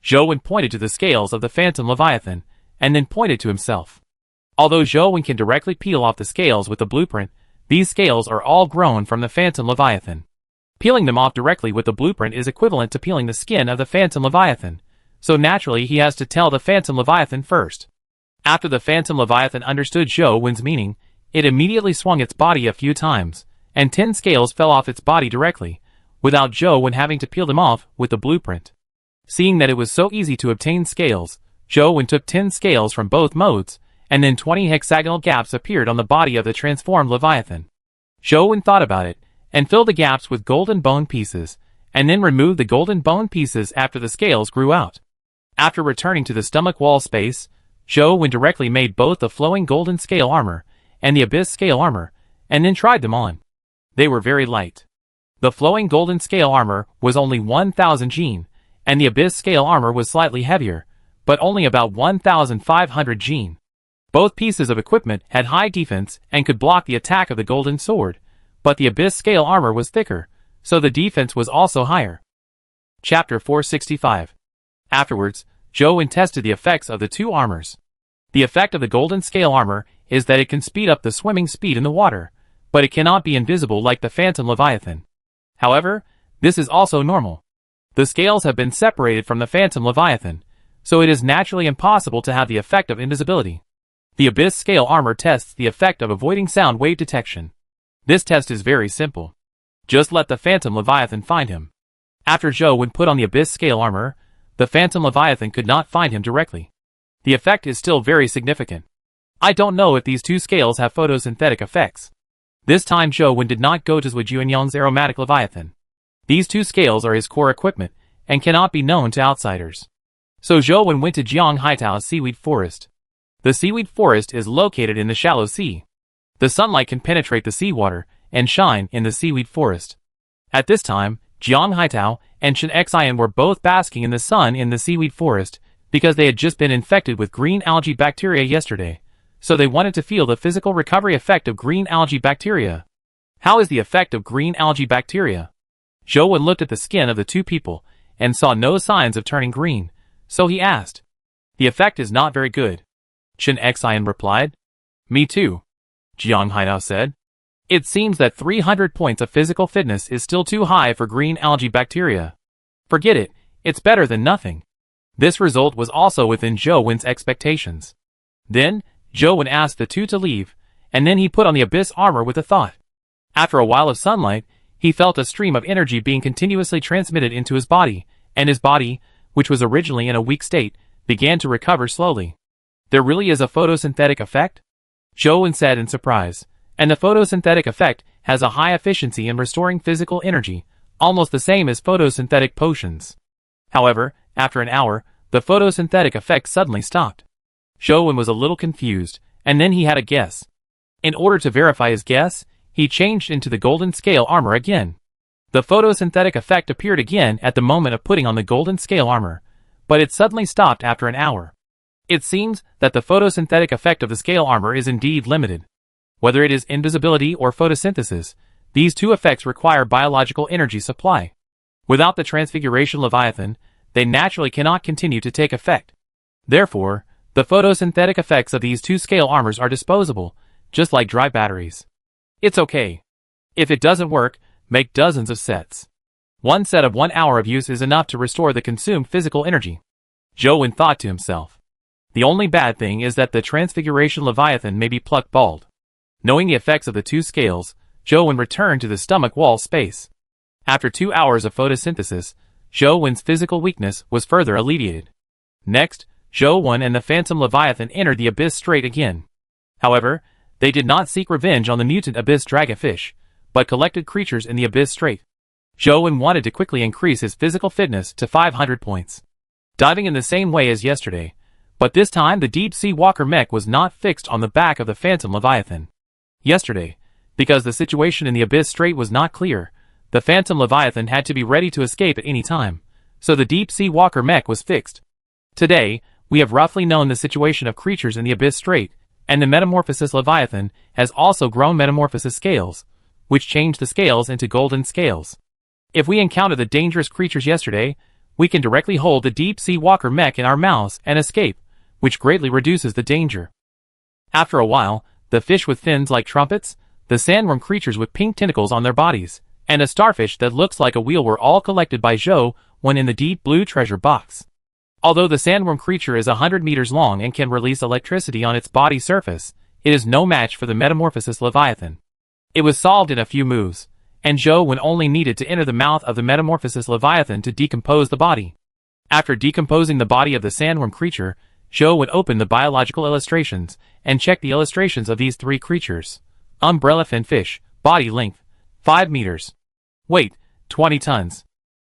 Zhou pointed to the scales of the Phantom Leviathan, and then pointed to himself. Although Zhou can directly peel off the scales with the blueprint, these scales are all grown from the Phantom Leviathan. Peeling them off directly with the blueprint is equivalent to peeling the skin of the Phantom Leviathan, so naturally he has to tell the Phantom Leviathan first. After the Phantom Leviathan understood Zhou's meaning, it immediately swung its body a few times, and 10 scales fell off its body directly, without Zhou having to peel them off with the blueprint. Seeing that it was so easy to obtain scales, Zhou took 10 scales from both modes, and then 20 hexagonal gaps appeared on the body of the transformed Leviathan. Zhou thought about it, and filled the gaps with golden bone pieces, and then removed the golden bone pieces after the scales grew out. After returning to the stomach wall space, Zhou directly made both the flowing golden scale armor and the abyss scale armor, and then tried them on. They were very light. The flowing golden scale armor was only 1,000 gene, and the abyss scale armor was slightly heavier, but only about 1,500 gene. Both pieces of equipment had high defense and could block the attack of the golden sword, but the abyss scale armor was thicker, so the defense was also higher. Chapter 465. Afterwards, Zhou tested the effects of the 2 armors. The effect of the golden scale armor is that it can speed up the swimming speed in the water, but it cannot be invisible like the Phantom Leviathan. However, this is also normal. The scales have been separated from the Phantom Leviathan, so it is naturally impossible to have the effect of invisibility. The abyss scale armor tests the effect of avoiding sound wave detection. This test is very simple. Just let the Phantom Leviathan find him. After Zhou put on the abyss scale armor, the Phantom Leviathan could not find him directly. The effect is still very significant. I don't know if these 2 scales have photosynthetic effects. This time Zhou did not go to Zhuo Juanyang's aromatic Leviathan. These 2 scales are his core equipment, and cannot be known to outsiders. So Zhou went to Jiang Haitao's seaweed forest. The seaweed forest is located in the shallow sea. The sunlight can penetrate the seawater, and shine in the seaweed forest. At this time, Jiang Haitao and Chen Xian were both basking in the sun in the seaweed forest, because they had just been infected with green algae bacteria yesterday, so they wanted to feel the physical recovery effect of green algae bacteria. How is the effect of green algae bacteria? Zhou looked at the skin of the 2 people, and saw no signs of turning green, so he asked. The effect is not very good. Chen Xian replied. Me too. Jiang Haitao said. It seems that 300 points of physical fitness is still too high for green algae bacteria. Forget it, it's better than nothing. This result was also within Zhou's expectations. Then, Zhou asked the 2 to leave, and then he put on the abyss armor with a thought. After a while of sunlight, he felt a stream of energy being continuously transmitted into his body, and his body, which was originally in a weak state, began to recover slowly. There really is a photosynthetic effect? Zhou said in surprise. And the photosynthetic effect has a high efficiency in restoring physical energy, almost the same as photosynthetic potions. However, after an hour, the photosynthetic effect suddenly stopped. Zhou was a little confused, and then he had a guess. In order to verify his guess, he changed into the golden scale armor again. The photosynthetic effect appeared again at the moment of putting on the golden scale armor, but it suddenly stopped after an hour. It seems that the photosynthetic effect of the scale armor is indeed limited. Whether it is invisibility or photosynthesis, these 2 effects require biological energy supply. Without the Transfiguration Leviathan, they naturally cannot continue to take effect. Therefore, the photosynthetic effects of these 2 scale armors are disposable, just like dry batteries. It's okay. If it doesn't work, make dozens of sets. One set of 1 hour of use is enough to restore the consumed physical energy. Zhou thought to himself. The only bad thing is that the Transfiguration Leviathan may be plucked bald. Knowing the effects of the two scales, Zhou returned to the stomach wall space. After 2 hours of photosynthesis, Zhou's physical weakness was further alleviated. Next, Zhou and the Phantom Leviathan entered the Abyss Strait again. However, they did not seek revenge on the mutant Abyss Dragonfish, but collected creatures in the Abyss Strait. Zhou wanted to quickly increase his physical fitness to 500 points. Diving in the same way as yesterday, but this time the deep-sea walker mech was not fixed on the back of the Phantom Leviathan. Yesterday, because the situation in the Abyss Strait was not clear, the Phantom Leviathan had to be ready to escape at any time, so the deep-sea walker mech was fixed. Today, we have roughly known the situation of creatures in the Abyss Strait, and the Metamorphosis Leviathan has also grown Metamorphosis scales, which change the scales into golden scales. If we encounter the dangerous creatures yesterday, we can directly hold the deep-sea walker mech in our mouths and escape, which greatly reduces the danger. After a while, the fish with fins like trumpets, the sandworm creatures with pink tentacles on their bodies, and a starfish that looks like a wheel were all collected by Zhou when in the deep blue treasure box. Although the sandworm creature is 100 meters long and can release electricity on its body surface, it is no match for the Metamorphosis Leviathan. It was solved in a few moves, and Zhou only needed to enter the mouth of the Metamorphosis Leviathan to decompose the body. After decomposing the body of the sandworm creature, Zhou would open the biological illustrations and check the illustrations of these three creatures. Umbrella fin fish, body length, 5 meters. Weight, 20 tons.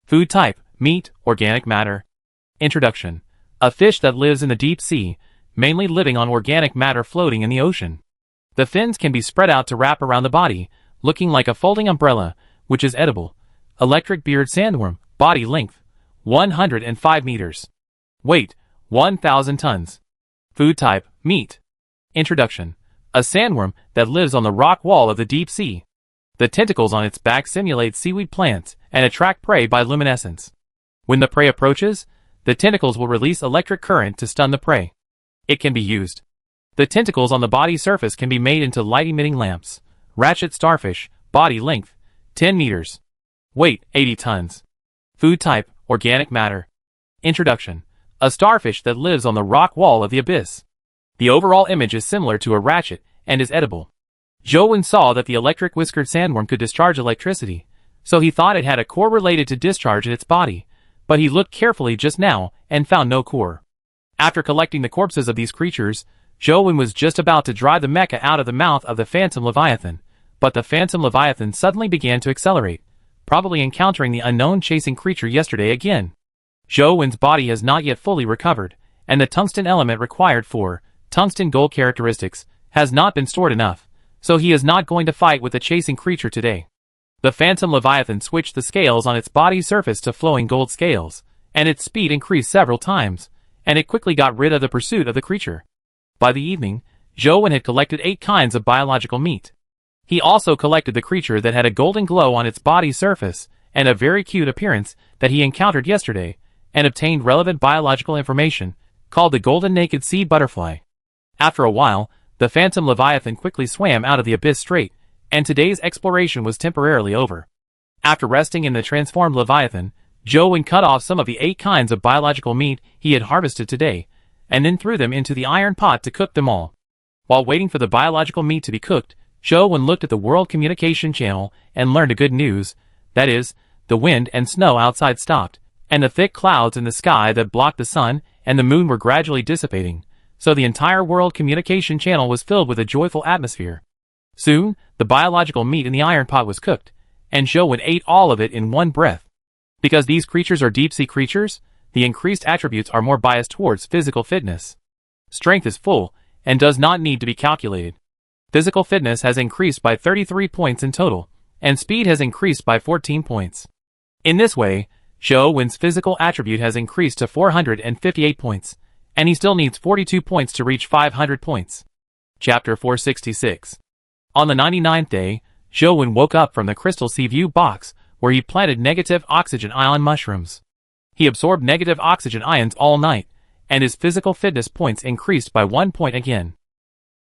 Food type, meat, organic matter. Introduction. A fish that lives in the deep sea, mainly living on organic matter floating in the ocean. The fins can be spread out to wrap around the body, looking like a folding umbrella, which is edible. Electric beard sandworm, body length, 105 meters. Weight, 1,000 tons. Food type, meat. Introduction. A sandworm that lives on the rock wall of the deep sea. The tentacles on its back simulate seaweed plants and attract prey by luminescence. When the prey approaches, the tentacles will release electric current to stun the prey. It can be used. The tentacles on the body surface can be made into light-emitting lamps. Ratchet starfish, body length, 10 meters. Weight, 80 tons. Food type, organic matter. Introduction. A starfish that lives on the rock wall of the abyss. The overall image is similar to a ratchet and is edible. Zhou saw that the electric whiskered sandworm could discharge electricity, so he thought it had a core related to discharge in its body, but he looked carefully just now and found no core. After collecting the corpses of these creatures, Zhou was just about to drive the mecha out of the mouth of the Phantom Leviathan, but the Phantom Leviathan suddenly began to accelerate, probably encountering the unknown chasing creature yesterday again. Zhou's body has not yet fully recovered, and the tungsten element required for tungsten gold characteristics has not been stored enough, so he is not going to fight with the chasing creature today. The Phantom Leviathan switched the scales on its body surface to flowing gold scales, and its speed increased several times, and it quickly got rid of the pursuit of the creature. By the evening, Zhou had collected 8 kinds of biological meat. He also collected the creature that had a golden glow on its body surface and a very cute appearance that he encountered yesterday, and obtained relevant biological information, called the golden naked sea butterfly. After a while, the Phantom Leviathan quickly swam out of the Abyss Strait, and today's exploration was temporarily over. After resting in the transformed Leviathan, Zhou cut off some of the 8 kinds of biological meat he had harvested today, and then threw them into the iron pot to cook them all. While waiting for the biological meat to be cooked, Zhou looked at the World Communication Channel and learned a good news, that is, the wind and snow outside stopped, and the thick clouds in the sky that blocked the sun and the moon were gradually dissipating, so the entire World Communication Channel was filled with a joyful atmosphere. Soon, the biological meat in the iron pot was cooked, and Zhou ate all of it in one breath. Because these creatures are deep-sea creatures, the increased attributes are more biased towards physical fitness. Strength is full, and does not need to be calculated. Physical fitness has increased by 33 points in total, and speed has increased by 14 points. In this way, Zhou's physical attribute has increased to 458 points, and he still needs 42 points to reach 500 points. Chapter 466. On the 99th day, Zhou woke up from the crystal sea view box, where he planted negative oxygen ion mushrooms. He absorbed negative oxygen ions all night, and his physical fitness points increased by 1 point again.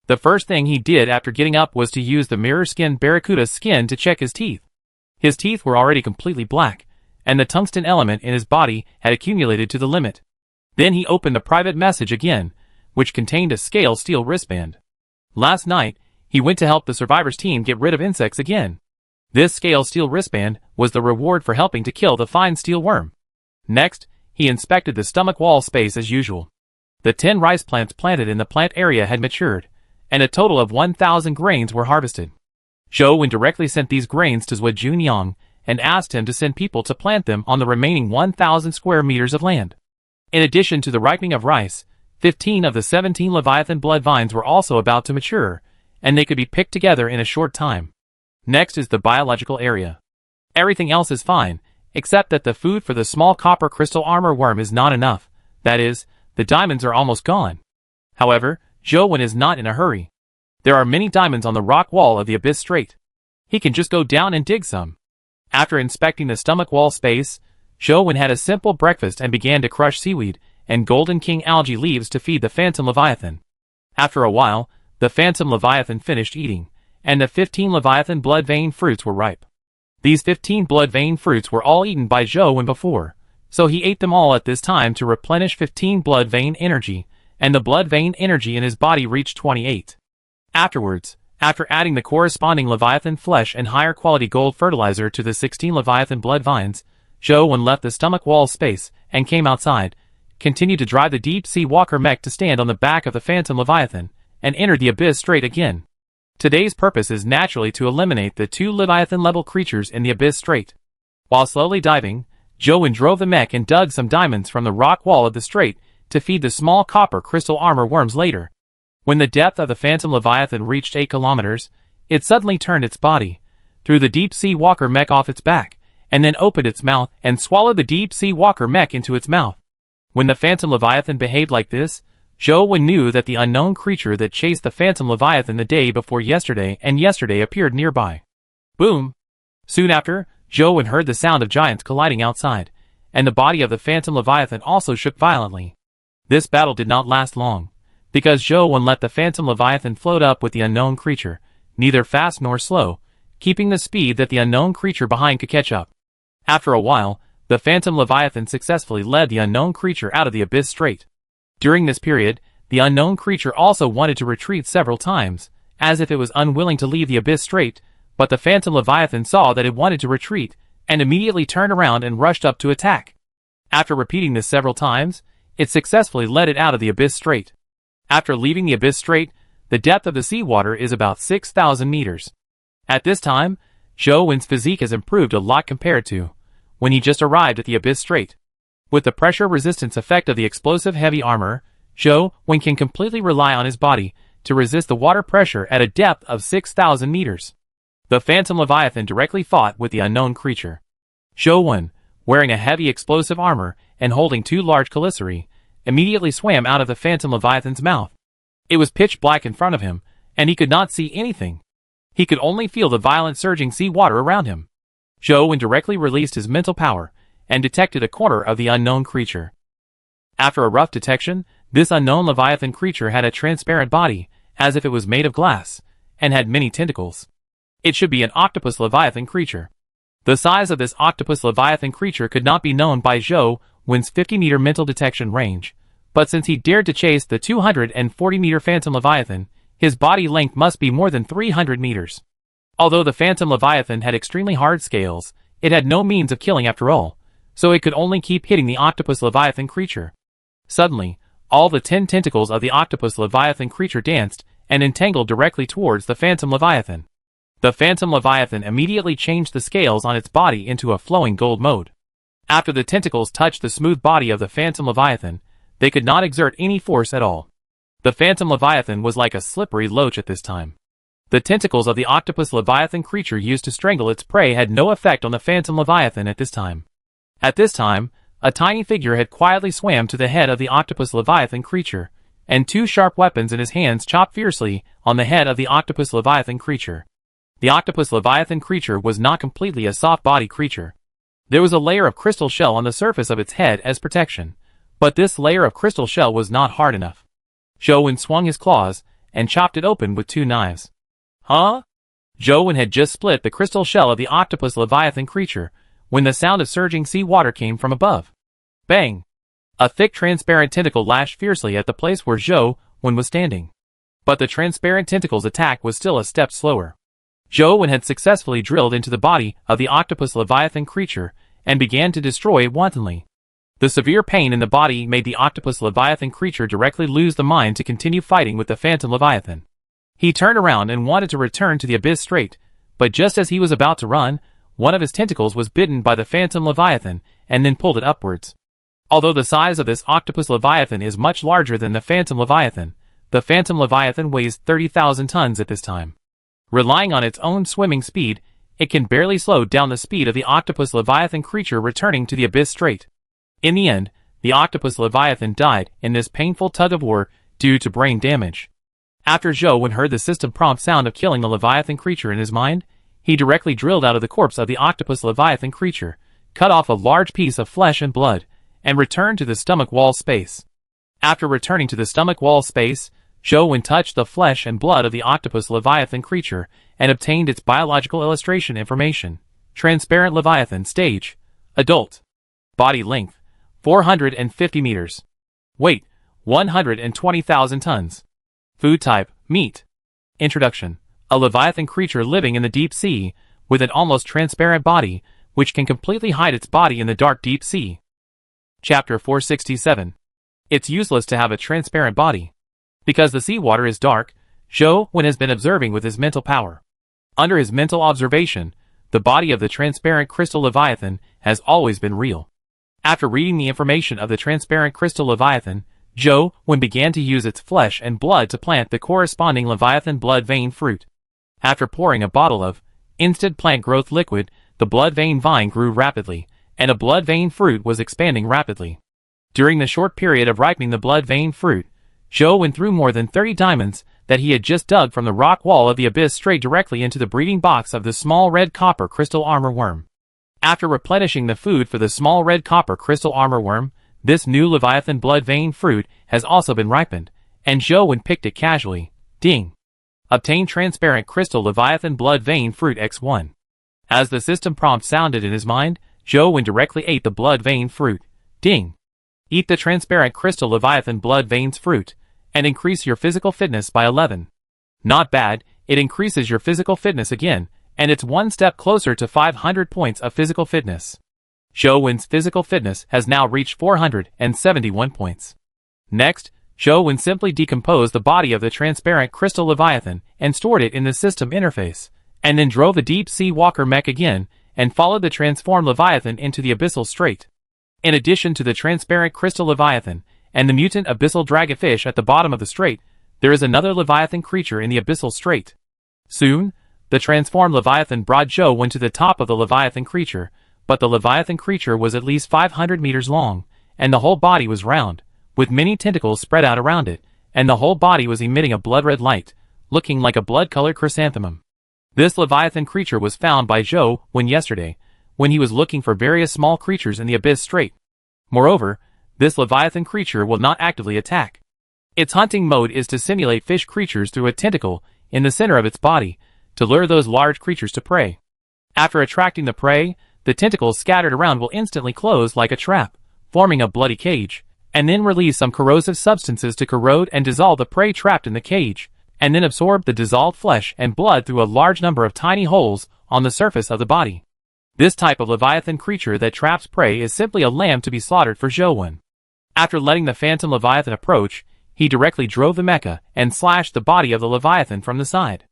The first thing he did after getting up was to use the mirror skin barracuda skin to check his teeth. His teeth were already completely black, and the tungsten element in his body had accumulated to the limit. Then he opened the private message again, which contained a scale steel wristband. Last night, he went to help the survivors team get rid of insects again. This scale steel wristband was the reward for helping to kill the fine steel worm. Next, he inspected the stomach wall space as usual. The 10 rice plants planted in the plant area had matured, and a total of 1,000 grains were harvested. Zhou Wen directly sent these grains to Zhuo Junyang and asked him to send people to plant them on the remaining 1,000 square meters of land. In addition to the ripening of rice, 15 of the 17 Leviathan blood vines were also about to mature, and they could be picked together in a short time. Next is the biological area. Everything else is fine, except that the food for the small copper crystal armor worm is not enough. That is, the diamonds are almost gone. However, Zhou Wen is not in a hurry. There are many diamonds on the rock wall of the Abyss Strait. He can just go down and dig some. After inspecting the stomach wall space, Zhou Wen had a simple breakfast and began to crush seaweed and Golden King algae leaves to feed the Phantom Leviathan. After a while, the Phantom Leviathan finished eating, and the 15 Leviathan blood vein fruits were ripe. These 15 blood vein fruits were all eaten by Zhou Wen before, so he ate them all at this time to replenish 15 blood vein energy, and the blood vein energy in his body reached 28. Afterwards, after adding the corresponding Leviathan flesh and higher quality gold fertilizer to the 16 Leviathan blood vines, Zhou Wen left the stomach wall space and came outside, continued to drive the deep-sea walker mech to stand on the back of the Phantom Leviathan, and entered the Abyss Strait again. Today's purpose is naturally to eliminate the 2 Leviathan-level creatures in the Abyss Strait. While slowly diving, Zhou Wen drove the mech and dug some diamonds from the rock wall of the strait to feed the small copper crystal armor worms later. When the depth of the Phantom Leviathan reached 8 kilometers, it suddenly turned its body, threw the deep-sea walker mech off its back, and then opened its mouth and swallowed the deep-sea walker mech into its mouth. When the Phantom Leviathan behaved like this, Zhou Wen knew that the unknown creature that chased the Phantom Leviathan the day before yesterday and yesterday appeared nearby. Boom! Soon after, Zhou Wen heard the sound of giants colliding outside, and the body of the Phantom Leviathan also shook violently. This battle did not last long, because Zhou Wen let the Phantom Leviathan float up with the unknown creature, neither fast nor slow, keeping the speed that the unknown creature behind could catch up. After a while, the Phantom Leviathan successfully led the unknown creature out of the Abyss Strait. During this period, the unknown creature also wanted to retreat several times, as if it was unwilling to leave the Abyss Strait, but the Phantom Leviathan saw that it wanted to retreat, and immediately turned around and rushed up to attack. After repeating this several times, it successfully led it out of the Abyss Strait. After leaving the Abyss Strait, the depth of the seawater is about 6,000 meters. At this time, Zhou Wen's physique has improved a lot compared to when he just arrived at the Abyss Strait. With the pressure resistance effect of the explosive heavy armor, Zhou Wen can completely rely on his body to resist the water pressure at a depth of 6,000 meters. The Phantom Leviathan directly fought with the unknown creature. Zhou Wen, wearing a heavy explosive armor and holding 2 large caliceri, immediately swam out of the Phantom Leviathan's mouth. It was pitch black in front of him, and he could not see anything. He could only feel the violent surging sea water around him. Zhou Wen directly released his mental power and detected a corner of the unknown creature. After a rough detection, this unknown Leviathan creature had a transparent body, as if it was made of glass, and had many tentacles. It should be an octopus Leviathan creature. The size of this octopus Leviathan creature could not be known by Zhou Wen's 50-meter mental detection range, but since he dared to chase the 240-meter Phantom Leviathan, his body length must be more than 300 meters. Although the Phantom Leviathan had extremely hard scales, it had no means of killing after all, so it could only keep hitting the octopus Leviathan creature. Suddenly, all the 10 tentacles of the octopus Leviathan creature danced and entangled directly towards the Phantom Leviathan. The Phantom Leviathan immediately changed the scales on its body into a flowing gold mode. After the tentacles touched the smooth body of the Phantom Leviathan, they could not exert any force at all. The Phantom Leviathan was like a slippery loach at this time. The tentacles of the octopus Leviathan creature used to strangle its prey had no effect on the Phantom Leviathan at this time. At this time, a tiny figure had quietly swam to the head of the octopus Leviathan creature, and 2 sharp weapons in his hands chopped fiercely on the head of the octopus Leviathan creature. The octopus Leviathan creature was not completely a soft-bodied creature. There was a layer of crystal shell on the surface of its head as protection, but this layer of crystal shell was not hard enough. Zhou Wen swung his claws and chopped it open with 2 knives. Huh? Zhou Wen had just split the crystal shell of the octopus Leviathan creature when the sound of surging sea water came from above. Bang! A thick transparent tentacle lashed fiercely at the place where Zhou Wen was standing. But the transparent tentacle's attack was still a step slower. Zhou Wen had successfully drilled into the body of the octopus leviathan creature and began to destroy it wantonly. The severe pain in the body made the octopus leviathan creature directly lose the mind to continue fighting with the phantom leviathan. He turned around and wanted to return to the abyss straight, but just as he was about to run, one of his tentacles was bitten by the phantom leviathan and then pulled it upwards. Although the size of this octopus leviathan is much larger than the phantom leviathan weighs 30,000 tons at this time. Relying on its own swimming speed, it can barely slow down the speed of the octopus leviathan creature returning to the abyss strait. In the end, the octopus leviathan died in this painful tug-of-war due to brain damage. After Zhou Wen heard the system prompt sound of killing the leviathan creature in his mind, he directly drilled out of the corpse of the octopus leviathan creature, cut off a large piece of flesh and blood, and returned to the stomach wall space. After returning to the stomach wall space, Zhou Wen touched the flesh and blood of the octopus leviathan creature and obtained its biological illustration information. Transparent leviathan stage. Adult. Body length 450 meters. Weight 120,000 tons. Food type meat. Introduction. A leviathan creature living in the deep sea, with an almost transparent body, which can completely hide its body in the dark deep sea. Chapter 467. It's useless to have a transparent body. Because the seawater is dark, Zhou Wen has been observing with his mental power. Under his mental observation, the body of the transparent crystal leviathan has always been real. After reading the information of the transparent crystal leviathan, Zhou Wen began to use its flesh and blood to plant the corresponding leviathan blood vein fruit. After pouring a bottle of instant plant growth liquid, the blood vein vine grew rapidly, and a blood vein fruit was expanding rapidly. During the short period of ripening the blood vein fruit, Zhou Wen threw more than 30 diamonds that he had just dug from the rock wall of the abyss straight directly into the breeding box of the small red copper crystal armor worm. After replenishing the food for the small red copper crystal armor worm, this new leviathan blood vein fruit has also been ripened, and Zhou Wen picked it casually. Ding! Obtain transparent crystal leviathan blood vein fruit X1. As the system prompt sounded in his mind, Zhou Wen directly ate the blood vein fruit. Ding! Eat the transparent crystal leviathan blood veins fruit, and increase your physical fitness by 11. Not bad, it increases your physical fitness again, and it's one step closer to 500 points of physical fitness. Zhou Wen's physical fitness has now reached 471 points. Next, Zhou Wen simply decomposed the body of the transparent crystal leviathan and stored it in the system interface, and then drove the deep sea walker mech again and followed the transformed leviathan into the abyssal strait. In addition to the transparent crystal leviathan and the mutant abyssal dragonfish at the bottom of the strait, there is another leviathan creature in the abyssal strait. Soon, the transformed leviathan brought Zhou Wen to the top of the leviathan creature, but the leviathan creature was at least 500 meters long, and the whole body was round, with many tentacles spread out around it, and the whole body was emitting a blood-red light, looking like a blood-colored chrysanthemum. This leviathan creature was found by Zhou Wen yesterday, when he was looking for various small creatures in the abyss strait. Moreover, this leviathan creature will not actively attack. Its hunting mode is to simulate fish creatures through a tentacle in the center of its body, to lure those large creatures to prey. After attracting the prey, the tentacles scattered around will instantly close like a trap, forming a bloody cage, and then release some corrosive substances to corrode and dissolve the prey trapped in the cage, and then absorb the dissolved flesh and blood through a large number of tiny holes on the surface of the body. This type of leviathan creature that traps prey is simply a lamb to be slaughtered for Zhou Wen. After letting the phantom leviathan approach, he directly drove the mecha and slashed the body of the leviathan from the side.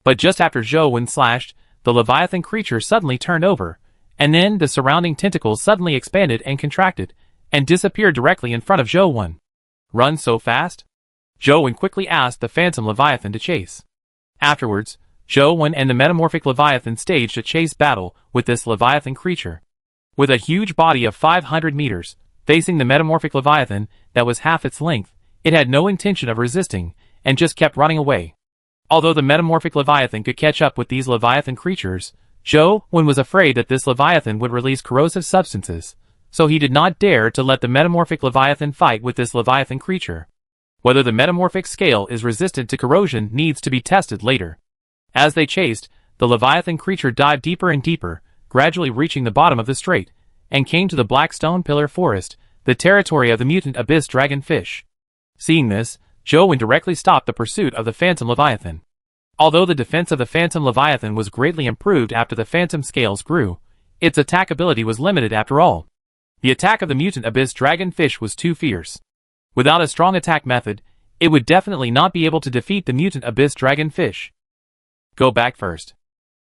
But just after Zhou Wen slashed, the leviathan creature suddenly turned over, and then the surrounding tentacles suddenly expanded and contracted, and disappeared directly in front of Zhou Wen. Run so fast? Zhou Wen quickly asked the phantom leviathan to chase. Afterwards, Zhou Wen and the metamorphic leviathan staged a chase battle with this leviathan creature. With a huge body of 500 meters, facing the metamorphic leviathan that was half its length, it had no intention of resisting, and just kept running away. Although the metamorphic leviathan could catch up with these leviathan creatures, Zhou Wen was afraid that this leviathan would release corrosive substances, so he did not dare to let the metamorphic leviathan fight with this leviathan creature. Whether the metamorphic scale is resistant to corrosion needs to be tested later. As they chased, the leviathan creature dived deeper and deeper, gradually reaching the bottom of the strait, and came to the Black Stone Pillar Forest, the territory of the mutant abyss dragonfish. Seeing this, Joe indirectly stopped the pursuit of the Phantom Leviathan. Although the defense of the Phantom Leviathan was greatly improved after the Phantom scales grew, its attack ability was limited after all. The attack of the mutant abyss dragonfish was too fierce. Without a strong attack method, it would definitely not be able to defeat the mutant abyss dragonfish. Go back first.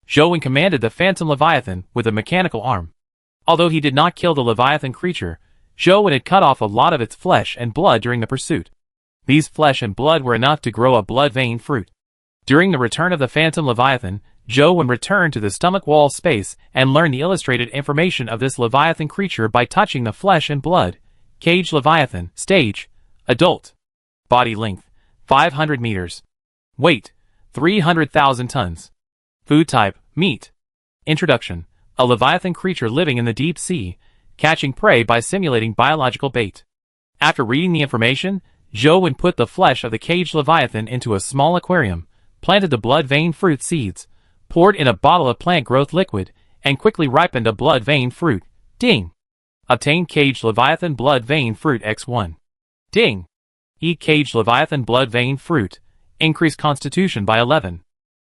Joe commanded the Phantom Leviathan with a mechanical arm. Although he did not kill the Leviathan creature, Joe had cut off a lot of its flesh and blood during the pursuit. These flesh and blood were enough to grow a blood vein fruit. During the return of the Phantom Leviathan, Joe returned to the stomach wall space and learned the illustrated information of this Leviathan creature by touching the flesh and blood. Cage Leviathan, stage, adult. Body length, 500 meters. Weight, 300,000 tons. Food type, meat. Introduction, a Leviathan creature living in the deep sea, catching prey by simulating biological bait. After reading the information, Joe put the flesh of the caged Leviathan into a small aquarium, planted the blood vein fruit seeds, poured in a bottle of plant growth liquid, and quickly ripened a blood vein fruit. Ding! Obtained caged Leviathan blood vein fruit X1. Ding! Eat caged Leviathan blood vein fruit. Increase constitution by 11.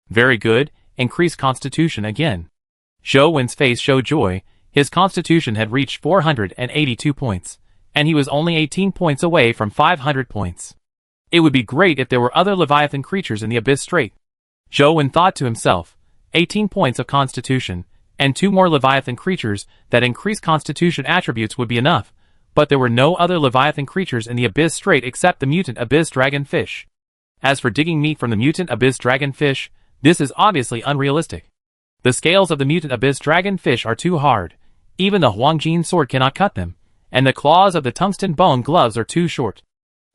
Very good, increase constitution again. Joe's face showed joy. His constitution had reached 482 points, and he was only 18 points away from 500 points. It would be great if there were other Leviathan creatures in the Abyss Strait. Joe thought to himself, 18 points of constitution, and 2 more Leviathan creatures that increase constitution attributes would be enough, but there were no other Leviathan creatures in the Abyss Strait except the mutant Abyss Dragonfish. As for digging meat from the mutant Abyss Dragonfish, this is obviously unrealistic. The scales of the mutant Abyss Dragonfish are too hard. Even the Huangjin sword cannot cut them, and the claws of the tungsten bone gloves are too short.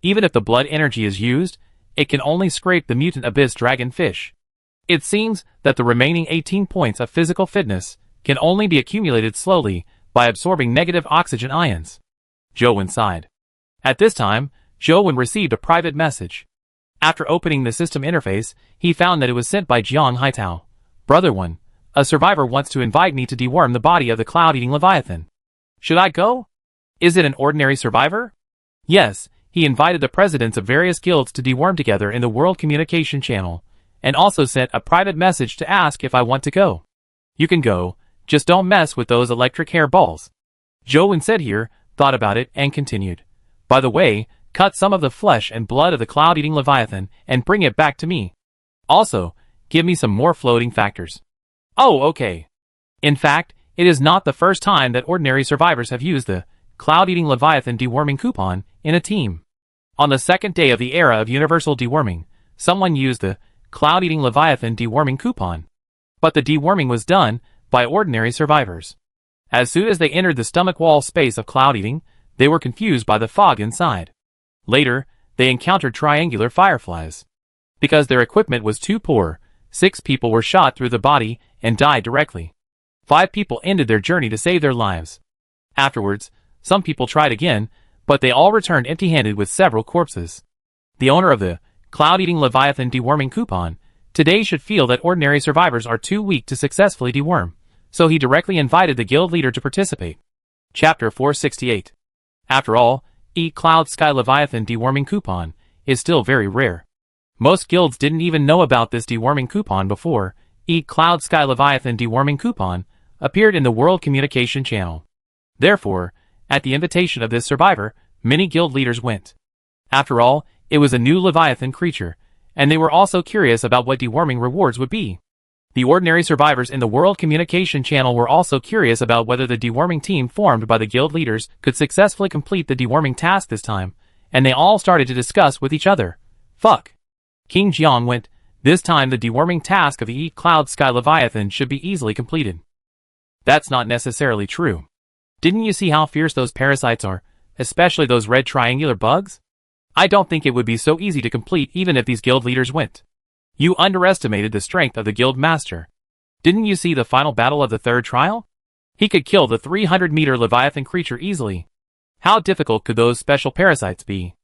Even if the blood energy is used, it can only scrape the mutant Abyss Dragonfish. It seems that the remaining 18 points of physical fitness can only be accumulated slowly by absorbing negative oxygen ions. Joe sighed. At this time, Joe received a private message. After opening the system interface, he found that it was sent by Jiang Haitao. Brother 1, a survivor wants to invite me to deworm the body of the cloud-eating Leviathan. Should I go? Is it an ordinary survivor? Yes, he invited the presidents of various guilds to deworm together in the World Communication Channel, and also sent a private message to ask if I want to go. You can go, just don't mess with those electric hair balls. Joe said here, thought about it, and continued. By the way, cut some of the flesh and blood of the cloud-eating Leviathan and bring it back to me. Also, give me some more floating factors. Oh, okay. In fact, it is not the first time that ordinary survivors have used the cloud-eating Leviathan deworming coupon in a team. On the second day of the era of universal deworming, someone used the cloud-eating Leviathan deworming coupon. But the deworming was done by ordinary survivors. As soon as they entered the stomach wall space of cloud-eating, they were confused by the fog inside. Later, they encountered triangular fireflies. Because their equipment was too poor, 6 people were shot through the body and died directly. 5 people ended their journey to save their lives. Afterwards, some people tried again, but they all returned empty-handed with several corpses. The owner of the cloud-eating Leviathan deworming coupon today should feel that ordinary survivors are too weak to successfully deworm, so he directly invited the guild leader to participate. Chapter 468. After all, Cloud Sky Leviathan deworming coupon is still very rare. Most guilds didn't even know about this deworming coupon before Cloud Sky Leviathan deworming coupon appeared in the World Communication Channel. Therefore, at the invitation of this survivor, many guild leaders went. After all, it was a new Leviathan creature, and they were also curious about what deworming rewards would be. The ordinary survivors in the World Communication Channel were also curious about whether the deworming team formed by the guild leaders could successfully complete the deworming task this time, and they all started to discuss with each other. Fuck. King Jiang went, this time the deworming task of the Cloud Sky Leviathan should be easily completed. That's not necessarily true. Didn't you see how fierce those parasites are, especially those red triangular bugs? I don't think it would be so easy to complete even if these guild leaders went. You underestimated the strength of the guild master. Didn't you see the final battle of the third trial? He could kill the 300-meter Leviathan creature easily. How difficult could those special parasites be?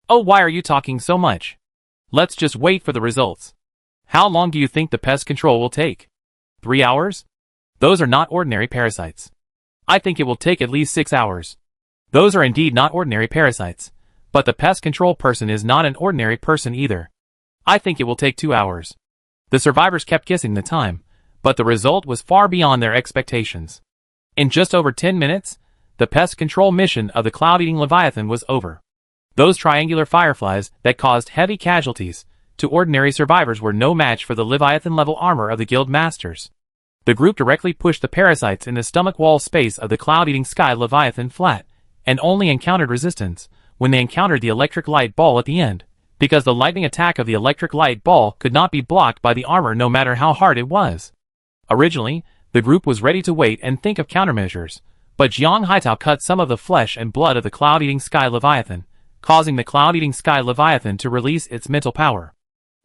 Oh, why are you talking so much? Let's just wait for the results. How long do you think the pest control will take? 3 hours? Those are not ordinary parasites. I think it will take at least 6 hours. Those are indeed not ordinary parasites. But the pest control person is not an ordinary person either. I think it will take 2 hours. The survivors kept guessing the time, but the result was far beyond their expectations. In just over 10 minutes, the pest control mission of the cloud-eating Leviathan was over. Those triangular fireflies that caused heavy casualties to ordinary survivors were no match for the Leviathan-level armor of the guild masters. The group directly pushed the parasites in the stomach wall space of the cloud-eating sky Leviathan flat, and only encountered resistance when they encountered the electric light ball at the end, because the lightning attack of the electric light ball could not be blocked by the armor no matter how hard it was. Originally, the group was ready to wait and think of countermeasures, but Jiang Haitao cut some of the flesh and blood of the cloud-eating sky Leviathan, causing the cloud-eating sky Leviathan to release its mental power.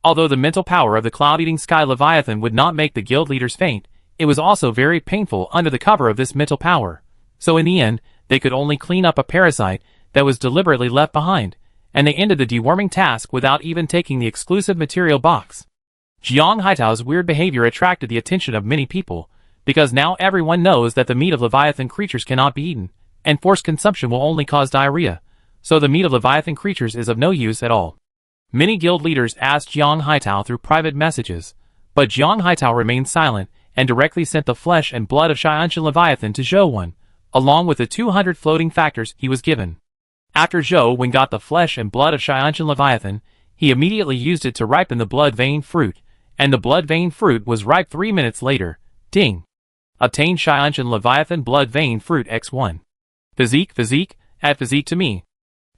Although the mental power of the cloud-eating sky Leviathan would not make the guild leaders faint, it was also very painful under the cover of this mental power. So in the end, they could only clean up a parasite that was deliberately left behind, and they ended the deworming task without even taking the exclusive material box. Jiang Haitao's weird behavior attracted the attention of many people, because now everyone knows that the meat of Leviathan creatures cannot be eaten, and forced consumption will only cause diarrhea, so the meat of Leviathan creatures is of no use at all. Many guild leaders asked Jiang Haitao through private messages, but Jiang Haitao remained silent and directly sent the flesh and blood of Xianshan Leviathan to Zhou Wen, along with the 200 floating factors he was given. After Zhou Wen got the flesh and blood of Xianshan Leviathan, he immediately used it to ripen the blood vein fruit, and the blood vein fruit was ripe 3 minutes later. Ding! Obtained Xianshan Leviathan blood vein fruit X1. Physique, add physique to me.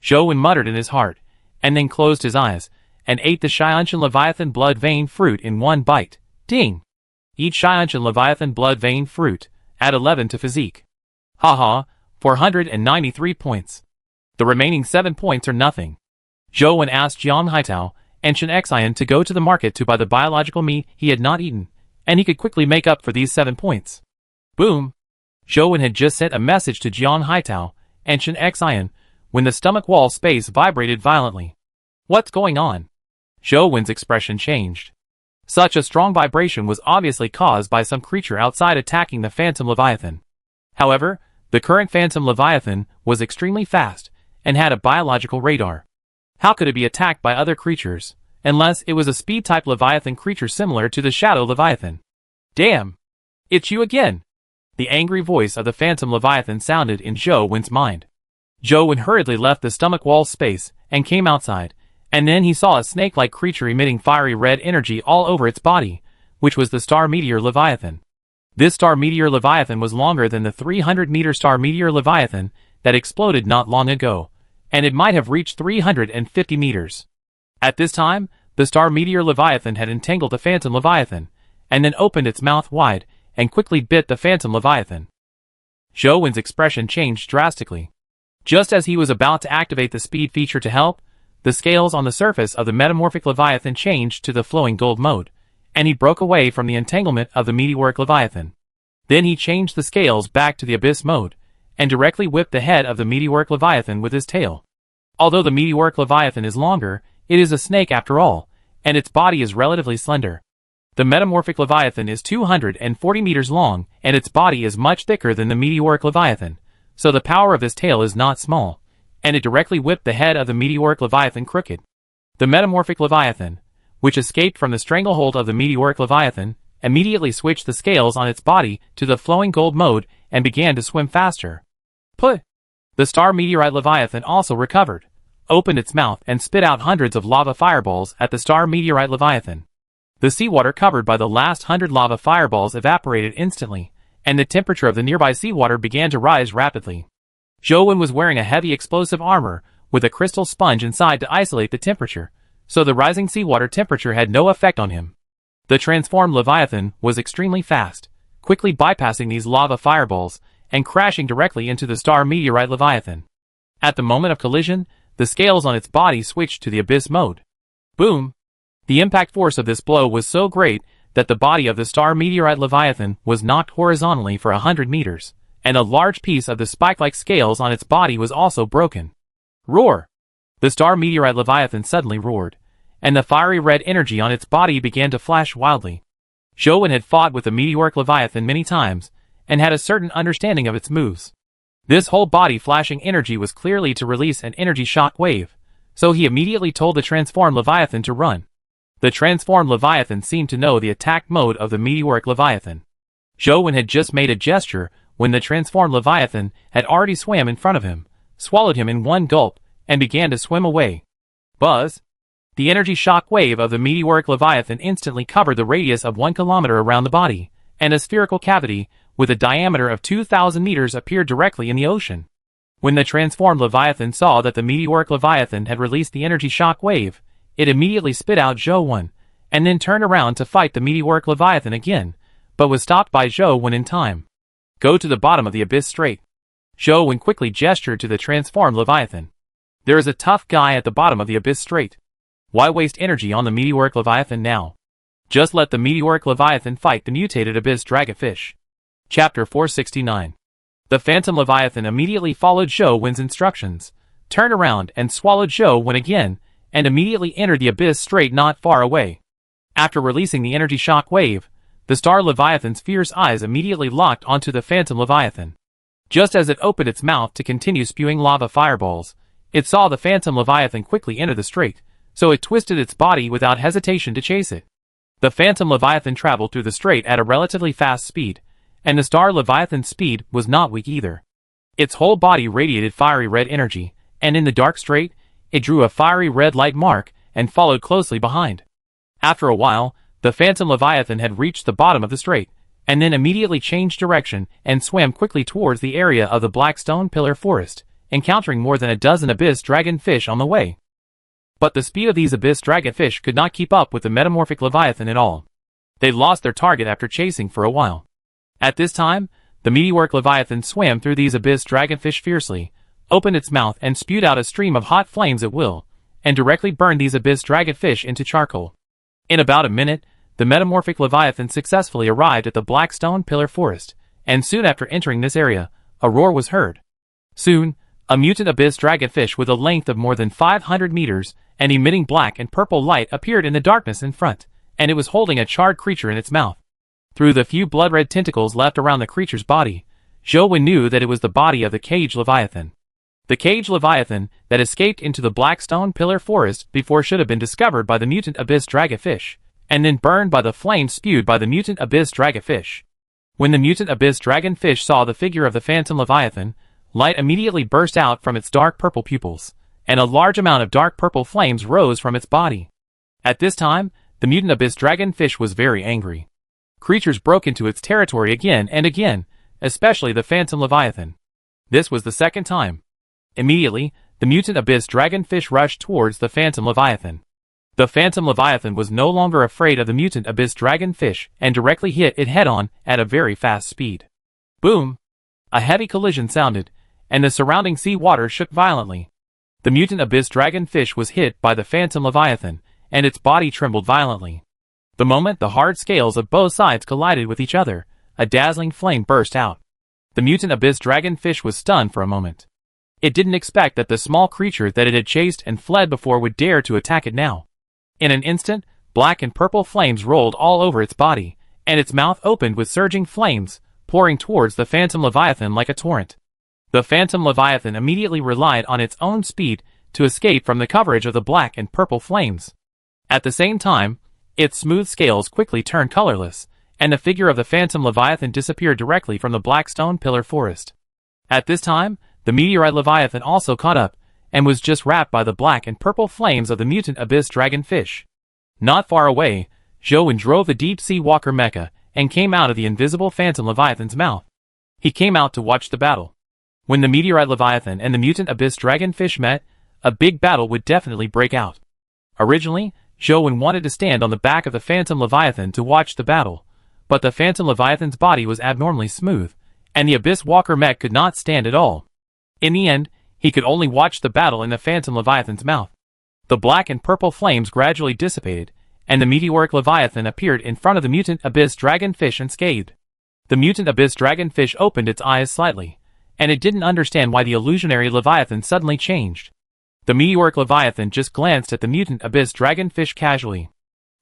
Zhou Wen muttered in his heart, and then closed his eyes, and ate the Xianshan Leviathan blood vein fruit in one bite. Ding! Eat Xianshan Leviathan blood vein fruit, add 11 to physique. Haha, 493 points. The remaining 7 points are nothing. Zhou Wen asked Jiang Haitao and Shen Xian to go to the market to buy the biological meat he had not eaten, and he could quickly make up for these 7 points. Boom! Zhou Wen had just sent a message to Jiang Haitao and Shen Xian when the stomach wall space vibrated violently. What's going on? Zhou Wen's expression changed. Such a strong vibration was obviously caused by some creature outside attacking the Phantom Leviathan. However, the current Phantom Leviathan was extremely fast and had a biological radar. How could it be attacked by other creatures, unless it was a speed-type Leviathan creature similar to the Shadow Leviathan? Damn! It's you again! The angry voice of the Phantom Leviathan sounded in Zhou Wen's mind. Zhou Wen hurriedly left the stomach wall space and came outside, and then he saw a snake-like creature emitting fiery red energy all over its body, which was the Star Meteor Leviathan. This Star Meteor Leviathan was longer than the 300-meter Star Meteor Leviathan that exploded not long ago, and it might have reached 350 meters. At this time, the Star Meteor Leviathan had entangled the Phantom Leviathan, and then opened its mouth wide, and quickly bit the Phantom Leviathan. Zhou Wen's expression changed drastically. Just as he was about to activate the speed feature to help, the scales on the surface of the metamorphic Leviathan changed to the flowing gold mode, and he broke away from the entanglement of the meteoric Leviathan. Then he changed the scales back to the abyss mode, and directly whipped the head of the meteoric Leviathan with his tail. Although the meteoric Leviathan is longer, it is a snake after all, and its body is relatively slender. The metamorphic Leviathan is 240 meters long, and its body is much thicker than the meteoric Leviathan, so the power of this tail is not small, and it directly whipped the head of the meteoric Leviathan crooked. The metamorphic Leviathan, which escaped from the stranglehold of the meteoric Leviathan, immediately switched the scales on its body to the flowing gold mode and began to swim faster. Puh! The Star Meteorite Leviathan also recovered, opened its mouth and spit out hundreds of lava fireballs at the Star Meteorite Leviathan. The seawater covered by the last 100 lava fireballs evaporated instantly, and the temperature of the nearby seawater began to rise rapidly. Zhou Wen was wearing a heavy explosive armor with a crystal sponge inside to isolate the temperature, so the rising seawater temperature had no effect on him. The transformed Leviathan was extremely fast, quickly bypassing these lava fireballs and crashing directly into the Star Meteorite Leviathan. At the moment of collision, the scales on its body switched to the abyss mode. Boom! The impact force of this blow was so great that the body of the Star Meteorite Leviathan was knocked horizontally for 100 meters, and a large piece of the spike-like scales on its body was also broken. Roar! The Star Meteorite Leviathan suddenly roared, and the fiery red energy on its body began to flash wildly. Zhou had fought with the meteoric leviathan many times, and had a certain understanding of its moves. This whole body flashing energy was clearly to release an energy shock wave, so he immediately told the transformed leviathan to run. The transformed leviathan seemed to know the attack mode of the meteoric leviathan. Zhou had just made a gesture when the transformed leviathan had already swam in front of him, swallowed him in one gulp, and began to swim away. Buzz! The energy shock wave of the meteoric leviathan instantly covered the radius of 1 kilometer around the body, and a spherical cavity with a diameter of 2,000 meters appeared directly in the ocean. When the transformed leviathan saw that the meteoric leviathan had released the energy shock wave, it immediately spit out Zhou, and then turned around to fight the meteoric leviathan again, but was stopped by Zhou in time. Go to the bottom of the abyss straight. Zhou quickly gestured to the transformed leviathan. There is a tough guy at the bottom of the abyss straight. Why waste energy on the meteoric leviathan now? Just let the meteoric leviathan fight the mutated abyss dragonfish. Chapter 469. The phantom leviathan immediately followed Zhou's instructions, turned around and swallowed Zhou again, and immediately entered the abyss strait not far away. After releasing the energy shock wave, the star leviathan's fierce eyes immediately locked onto the phantom leviathan. Just as it opened its mouth to continue spewing lava fireballs, it saw the phantom leviathan quickly enter the strait, so it twisted its body without hesitation to chase it. The phantom leviathan traveled through the strait at a relatively fast speed, and the star leviathan's speed was not weak either. Its whole body radiated fiery red energy, and in the dark strait, it drew a fiery red light mark and followed closely behind. After a while, the phantom leviathan had reached the bottom of the strait, and then immediately changed direction and swam quickly towards the area of the black stone pillar forest, encountering more than a dozen abyss dragonfish on the way. But the speed of these abyss dragonfish could not keep up with the metamorphic leviathan at all. They lost their target after chasing for a while. At this time, the meteoric leviathan swam through these abyss dragonfish fiercely, opened its mouth and spewed out a stream of hot flames at will, and directly burned these abyss dragonfish into charcoal. In about a minute, the metamorphic leviathan successfully arrived at the black stone pillar forest, and soon after entering this area, a roar was heard. Soon, a mutant abyss dragonfish with a length of more than 500 meters and emitting black and purple light appeared in the darkness in front, and it was holding a charred creature in its mouth. Through the few blood-red tentacles left around the creature's body, Zhou knew that it was the body of the cage leviathan. The cage leviathan that escaped into the black stone pillar forest before should have been discovered by the mutant abyss dragonfish, and then burned by the flames spewed by the mutant abyss dragonfish. When the mutant abyss dragonfish saw the figure of the phantom leviathan, light immediately burst out from its dark purple pupils, and a large amount of dark purple flames rose from its body. At this time, the mutant abyss dragonfish was very angry. Creatures broke into its territory again and again, especially the phantom leviathan. This was the second time. Immediately, the mutant abyss dragonfish rushed towards the phantom leviathan. The phantom leviathan was no longer afraid of the mutant abyss dragonfish and directly hit it head-on at a very fast speed. Boom! A heavy collision sounded, and the surrounding sea water shook violently. The mutant abyss dragonfish was hit by the phantom leviathan, and its body trembled violently. The moment the hard scales of both sides collided with each other, a dazzling flame burst out. The mutant abyss dragonfish was stunned for a moment. It didn't expect that the small creature that it had chased and fled before would dare to attack it now. In an instant, black and purple flames rolled all over its body, and its mouth opened with surging flames, pouring towards the phantom leviathan like a torrent. The phantom leviathan immediately relied on its own speed to escape from the coverage of the black and purple flames. At the same time, its smooth scales quickly turned colorless, and the figure of the phantom leviathan disappeared directly from the black stone pillar forest. At this time, the meteorite leviathan also caught up, and was just wrapped by the black and purple flames of the mutant abyss dragonfish. Not far away, Zhou drove the deep-sea walker mecha, and came out of the invisible phantom leviathan's mouth. He came out to watch the battle. When the meteorite leviathan and the mutant abyss dragonfish met, a big battle would definitely break out. Originally, Zhou wanted to stand on the back of the phantom leviathan to watch the battle, but the phantom leviathan's body was abnormally smooth, and the abyss walker mech could not stand at all. In the end, he could only watch the battle in the phantom leviathan's mouth. The black and purple flames gradually dissipated, and the meteoric leviathan appeared in front of the mutant abyss dragonfish unscathed. The mutant abyss dragonfish opened its eyes slightly, and it didn't understand why the illusionary leviathan suddenly changed. The meteoric leviathan just glanced at the mutant abyss dragonfish casually.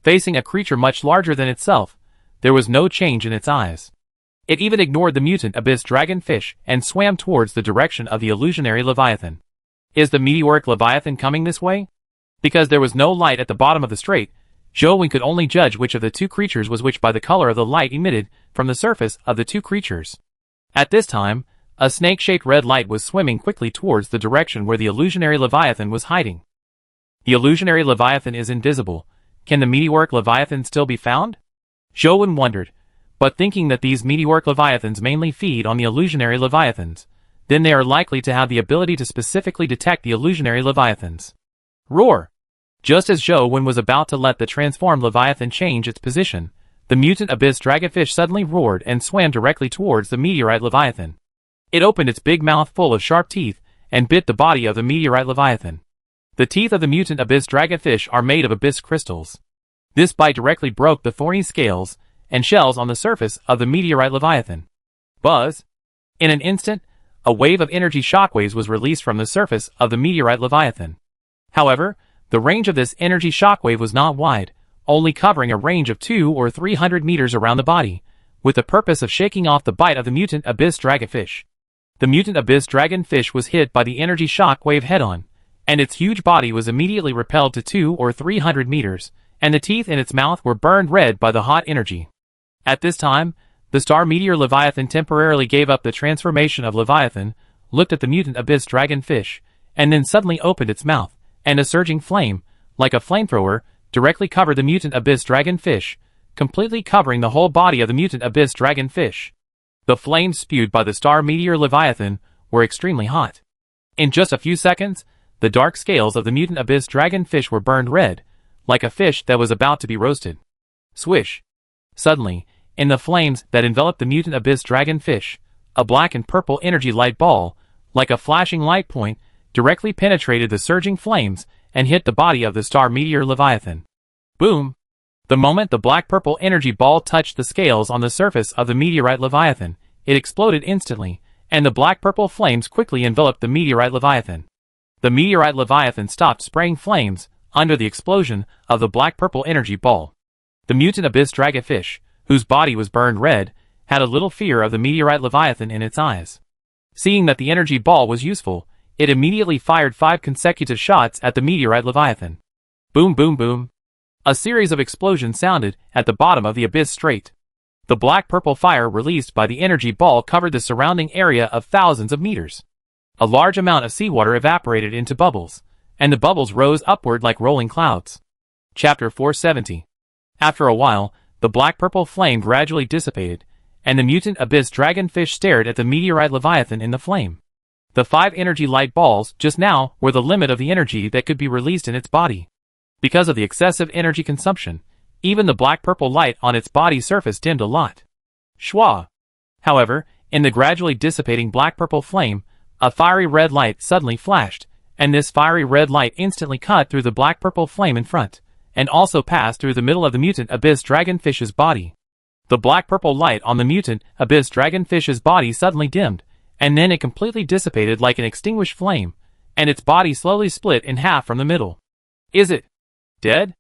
Facing a creature much larger than itself, there was no change in its eyes. It even ignored the mutant abyss dragonfish and swam towards the direction of the illusionary Leviathan. Is the meteoric Leviathan coming this way? Because there was no light at the bottom of the strait, Zhou could only judge which of the two creatures was which by the color of the light emitted from the surface of the two creatures. At this time, a snake-shaped red light was swimming quickly towards the direction where the illusionary Leviathan was hiding. The illusionary Leviathan is invisible. Can the meteoric Leviathan still be found? Zhou wondered, but thinking that these meteoric Leviathans mainly feed on the illusionary Leviathans, then they are likely to have the ability to specifically detect the illusionary Leviathans. Roar! Just as Zhou was about to let the transformed Leviathan change its position, the mutant abyss dragonfish suddenly roared and swam directly towards the meteorite Leviathan. It opened its big mouth full of sharp teeth and bit the body of the meteorite Leviathan. The teeth of the mutant abyss dragonfish are made of abyss crystals. This bite directly broke the thorny scales and shells on the surface of the meteorite Leviathan. Buzz! In an instant, a wave of energy shockwaves was released from the surface of the meteorite Leviathan. However, the range of this energy shockwave was not wide, only covering a range of 200 or 300 meters around the body, with the purpose of shaking off the bite of the mutant abyss dragonfish. The mutant abyss dragonfish was hit by the energy shockwave head-on, and its huge body was immediately repelled to 200 or 300 meters, and the teeth in its mouth were burned red by the hot energy. At this time, the star meteor Leviathan temporarily gave up the transformation of Leviathan, looked at the mutant abyss dragonfish, and then suddenly opened its mouth, and a surging flame, like a flamethrower, directly covered the mutant abyss dragonfish, completely covering the whole body of the mutant abyss dragonfish. The flames spewed by the star meteor Leviathan were extremely hot. In just a few seconds, the dark scales of the mutant abyss dragonfish were burned red, like a fish that was about to be roasted. Swish! Suddenly, in the flames that enveloped the mutant abyss dragonfish, a black and purple energy light ball, like a flashing light point, directly penetrated the surging flames and hit the body of the star meteor Leviathan. Boom! The moment the black-purple energy ball touched the scales on the surface of the meteorite Leviathan, it exploded instantly, and the black-purple flames quickly enveloped the meteorite Leviathan. The meteorite Leviathan stopped spraying flames under the explosion of the black-purple energy ball. The mutant abyss dragonfish, whose body was burned red, had a little fear of the meteorite Leviathan in its eyes. Seeing that the energy ball was useful, it immediately fired 5 consecutive shots at the meteorite Leviathan. Boom boom boom. A series of explosions sounded at the bottom of the abyss strait. The black-purple fire released by the energy ball covered the surrounding area of thousands of meters. A large amount of seawater evaporated into bubbles, and the bubbles rose upward like rolling clouds. Chapter 470. After a while, the black-purple flame gradually dissipated, and the mutant abyss dragonfish stared at the meteorite Leviathan in the flame. The 5 energy light balls just now were the limit of the energy that could be released in its body. Because of the excessive energy consumption, even the black-purple light on its body surface dimmed a lot. Schwa! However, in the gradually dissipating black-purple flame, a fiery red light suddenly flashed, and this fiery red light instantly cut through the black-purple flame in front, and also passed through the middle of the mutant abyss dragonfish's body. The black-purple light on the mutant abyss dragonfish's body suddenly dimmed, and then it completely dissipated like an extinguished flame, and its body slowly split in half from the middle. Is it dead?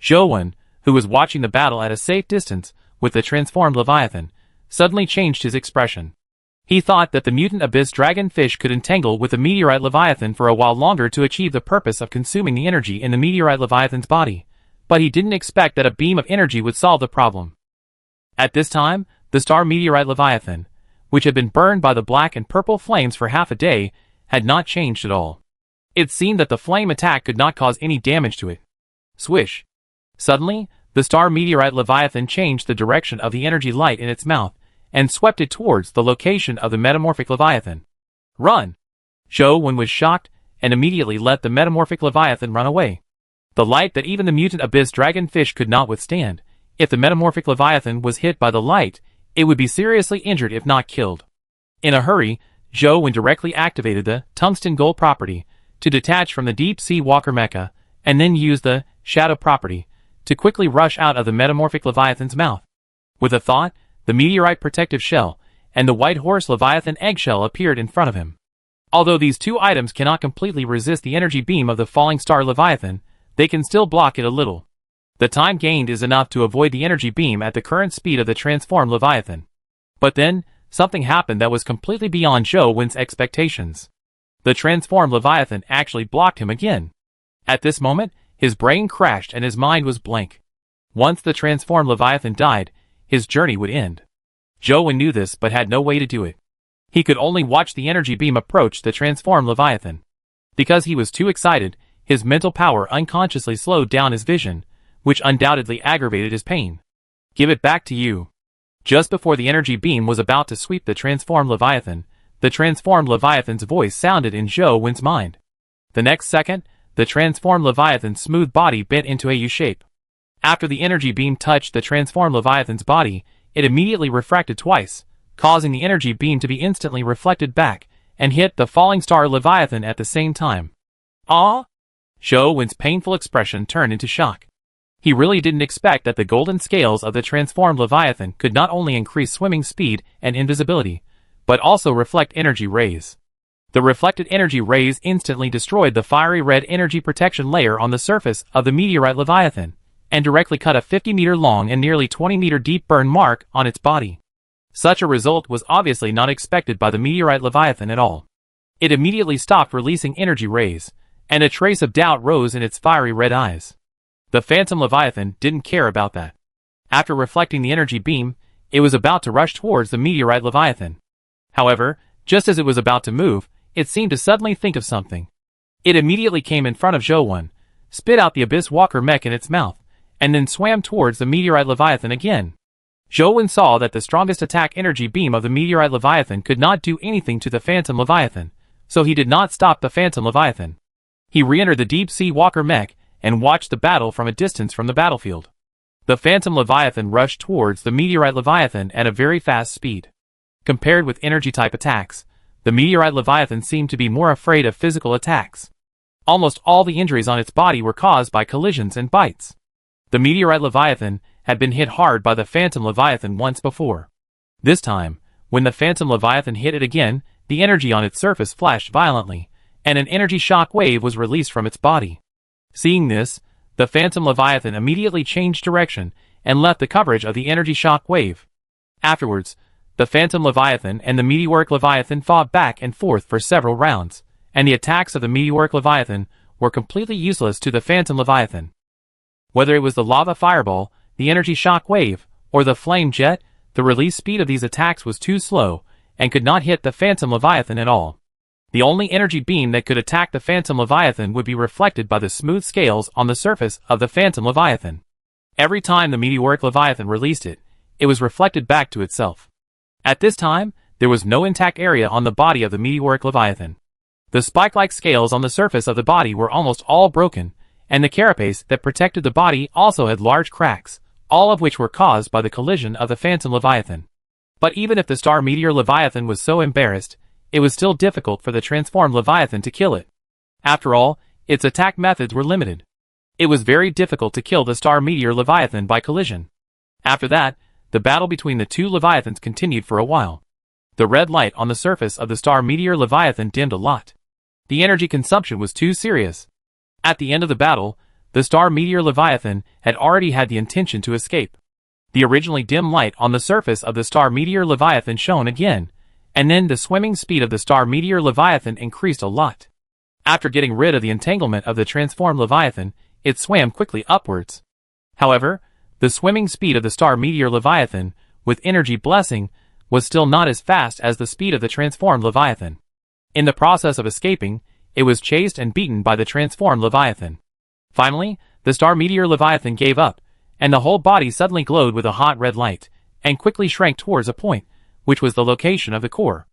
Zhou, who was watching the battle at a safe distance with the transformed Leviathan, suddenly changed his expression. He thought that the mutant abyss dragonfish could entangle with the meteorite Leviathan for a while longer to achieve the purpose of consuming the energy in the meteorite Leviathan's body, but he didn't expect that a beam of energy would solve the problem. At this time, the star meteorite Leviathan, which had been burned by the black and purple flames for half a day, had not changed at all. It seemed that the flame attack could not cause any damage to it. Swish! Suddenly, the star meteorite Leviathan changed the direction of the energy light in its mouth, and swept it towards the location of the metamorphic Leviathan. Run! Zhou was shocked, and immediately let the metamorphic Leviathan run away. The light that even the mutant abyss dragonfish could not withstand. If the metamorphic Leviathan was hit by the light, it would be seriously injured if not killed. In a hurry, Zhou directly activated the tungsten gold property to detach from the deep-sea walker mecha, and then used the shadow property to quickly rush out of the metamorphic Leviathan's mouth. With a thought, the meteorite protective shell and the white horse Leviathan eggshell appeared in front of him. Although these 2 items cannot completely resist the energy beam of the falling star Leviathan, they can still block it a little. The time gained is enough to avoid the energy beam at the current speed of the transformed Leviathan. But then, something happened that was completely beyond Zhou expectations. The transformed Leviathan actually blocked him again. At this moment, his brain crashed and his mind was blank. Once the transformed Leviathan died, his journey would end. Zhou knew this but had no way to do it. He could only watch the energy beam approach the transformed Leviathan. Because he was too excited, his mental power unconsciously slowed down his vision, which undoubtedly aggravated his pain. Give it back to you. Just before the energy beam was about to sweep the transformed Leviathan, the transformed Leviathan's voice sounded in Zhou mind. The next second, the transformed Leviathan's smooth body bent into a U shape. After the energy beam touched the transformed Leviathan's body, it immediately refracted twice, causing the energy beam to be instantly reflected back, and hit the falling star Leviathan at the same time. Ah! Zhou painful expression turned into shock. He really didn't expect that the golden scales of the transformed Leviathan could not only increase swimming speed and invisibility, but also reflect energy rays. The reflected energy rays instantly destroyed the fiery red energy protection layer on the surface of the meteorite Leviathan, and directly cut a 50-meter long and nearly 20-meter deep burn mark on its body. Such a result was obviously not expected by the meteorite Leviathan at all. It immediately stopped releasing energy rays, and a trace of doubt rose in its fiery red eyes. The Phantom Leviathan didn't care about that. After reflecting the energy beam, it was about to rush towards the meteorite Leviathan. However, just as it was about to move, it seemed to suddenly think of something. It immediately came in front of Zhou, spit out the Abyss Walker mech in its mouth, and then swam towards the meteorite Leviathan again. Zhou saw that the strongest attack energy beam of the meteorite Leviathan could not do anything to the Phantom Leviathan, so he did not stop the Phantom Leviathan. He re-entered the deep-sea Walker mech and watched the battle from a distance from the battlefield. The Phantom Leviathan rushed towards the meteorite Leviathan at a very fast speed. Compared with energy-type attacks, the meteorite Leviathan seemed to be more afraid of physical attacks. Almost all the injuries on its body were caused by collisions and bites. The meteorite Leviathan had been hit hard by the Phantom Leviathan once before. This time, when the Phantom Leviathan hit it again, the energy on its surface flashed violently, and an energy shock wave was released from its body. Seeing this, the Phantom Leviathan immediately changed direction and left the coverage of the energy shock wave. Afterwards, the Phantom Leviathan and the Meteoric Leviathan fought back and forth for several rounds, and the attacks of the Meteoric Leviathan were completely useless to the Phantom Leviathan. Whether it was the lava fireball, the energy shock wave, or the flame jet, the release speed of these attacks was too slow, and could not hit the Phantom Leviathan at all. The only energy beam that could attack the Phantom Leviathan would be reflected by the smooth scales on the surface of the Phantom Leviathan. Every time the Meteoric Leviathan released it, it was reflected back to itself. At this time, there was no intact area on the body of the Meteoric Leviathan. The spike-like scales on the surface of the body were almost all broken, and the carapace that protected the body also had large cracks, all of which were caused by the collision of the Phantom Leviathan. But even if the Star Meteor Leviathan was so embarrassed, it was still difficult for the transformed Leviathan to kill it. After all, its attack methods were limited. It was very difficult to kill the Star Meteor Leviathan by collision. After that, the battle between the two Leviathans continued for a while. The red light on the surface of the Star Meteor Leviathan dimmed a lot. The energy consumption was too serious. At the end of the battle, the Star Meteor Leviathan had already had the intention to escape. The originally dim light on the surface of the Star Meteor Leviathan shone again, and then the swimming speed of the Star Meteor Leviathan increased a lot. After getting rid of the entanglement of the transformed Leviathan, it swam quickly upwards. However, the swimming speed of the Star Meteor Leviathan, with energy blessing, was still not as fast as the speed of the transformed Leviathan. In the process of escaping, it was chased and beaten by the transformed Leviathan. Finally, the Star Meteor Leviathan gave up, and the whole body suddenly glowed with a hot red light, and quickly shrank towards a point, which was the location of the core.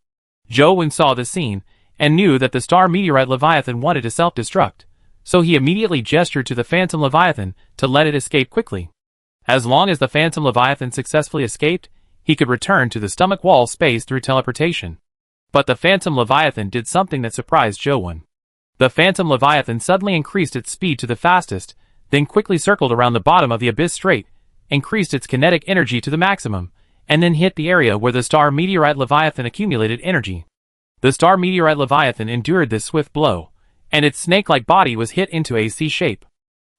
Zhou saw the scene, and knew that the Star Meteorite Leviathan wanted to self-destruct, so he immediately gestured to the Phantom Leviathan to let it escape quickly. As long as the Phantom Leviathan successfully escaped, he could return to the stomach wall space through teleportation. But the Phantom Leviathan did something that surprised Zhou. The Phantom Leviathan suddenly increased its speed to the fastest, then quickly circled around the bottom of the Abyss Strait, increased its kinetic energy to the maximum, and then hit the area where the Star Meteorite Leviathan accumulated energy. The Star Meteorite Leviathan endured this swift blow, and its snake-like body was hit into a C shape.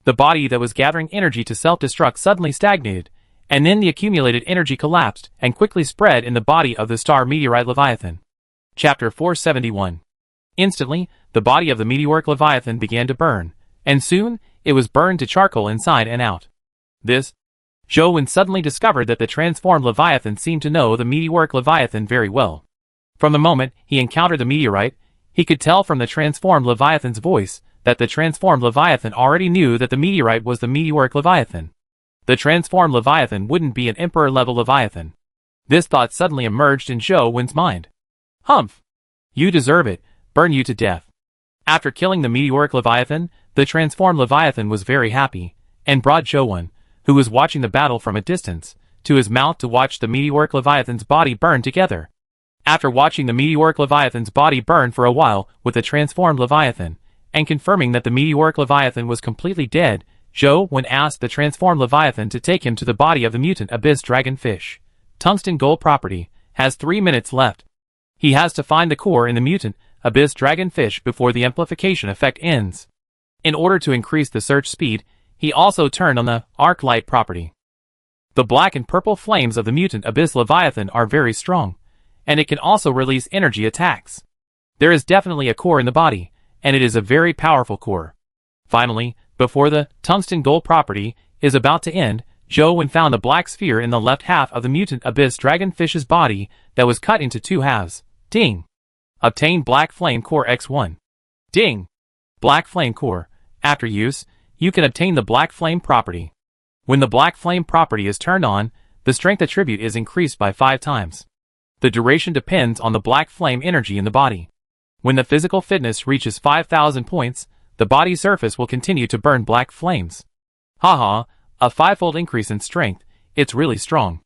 The body that was gathering energy to self-destruct suddenly stagnated, and then the accumulated energy collapsed and quickly spread in the body of the star meteorite Leviathan. Chapter 471. Instantly, the body of the meteoric Leviathan began to burn, and soon, it was burned to charcoal inside and out. Zhou suddenly discovered that the transformed Leviathan seemed to know the meteoric Leviathan very well. From the moment he encountered the meteorite, he could tell from the transformed Leviathan's voice that the transformed Leviathan already knew that the meteorite was the meteoric Leviathan. The transformed Leviathan wouldn't be an Emperor-level Leviathan. This thought suddenly emerged in Zhou mind. Humph! You deserve it, burn you to death. After killing the meteoric Leviathan, the transformed Leviathan was very happy, and brought Zhou, who was watching the battle from a distance, to his mouth to watch the meteoric Leviathan's body burn together. After watching the meteoric Leviathan's body burn for a while with the transformed Leviathan, and confirming that the meteoric Leviathan was completely dead, Zhou asked the transformed Leviathan to take him to the body of the mutant abyss dragonfish. Tungsten gold property, has 3 minutes left. He has to find the core in the mutant abyss dragonfish before the amplification effect ends. In order to increase the search speed, he also turned on the arc light property. The black and purple flames of the mutant abyss Leviathan are very strong, and it can also release energy attacks. There is definitely a core in the body, and it is a very powerful core. Finally, before the tungsten gold property is about to end, Zhou found the black sphere in the left half of the mutant abyss dragonfish's body that was cut into 2 halves. Ding! Obtain Black Flame Core X1. Ding! Black Flame Core. After use, you can obtain the Black Flame property. When the Black Flame property is turned on, the strength attribute is increased by 5 times. The duration depends on the Black Flame energy in the body. When the physical fitness reaches 5,000 points, the body surface will continue to burn black flames. Haha, a 5-fold increase in strength, it's really strong.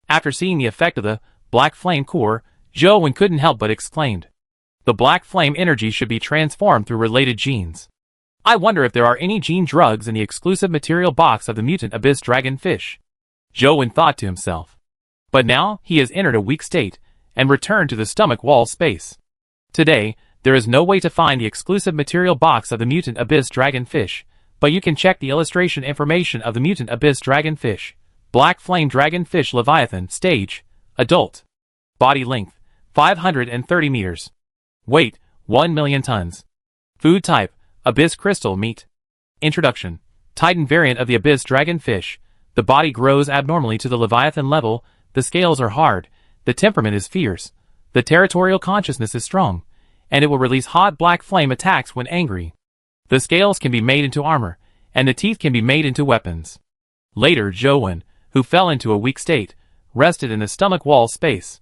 After seeing the effect of the Black Flame Core, Zhou couldn't help but exclaimed. The Black Flame energy should be transformed through related genes. I wonder if there are any gene drugs in the exclusive material box of the mutant abyss dragonfish. Zhou thought to himself. But now he has entered a weak state, and returned to the stomach wall space. Today, there is no way to find the exclusive material box of the mutant abyss dragonfish, but you can check the illustration information of the mutant abyss dragonfish. Black Flame Dragonfish Leviathan Stage, Adult. Body length, 530 meters. Weight, 1 million tons. Food type, Abyss Crystal Meat. Introduction. Titan variant of the abyss dragonfish. The body grows abnormally to the Leviathan level, the scales are hard, the temperament is fierce, the territorial consciousness is strong, and it will release hot black flame attacks when angry. The scales can be made into armor, and the teeth can be made into weapons. Later, Zhou, who fell into a weak state, rested in the stomach wall space.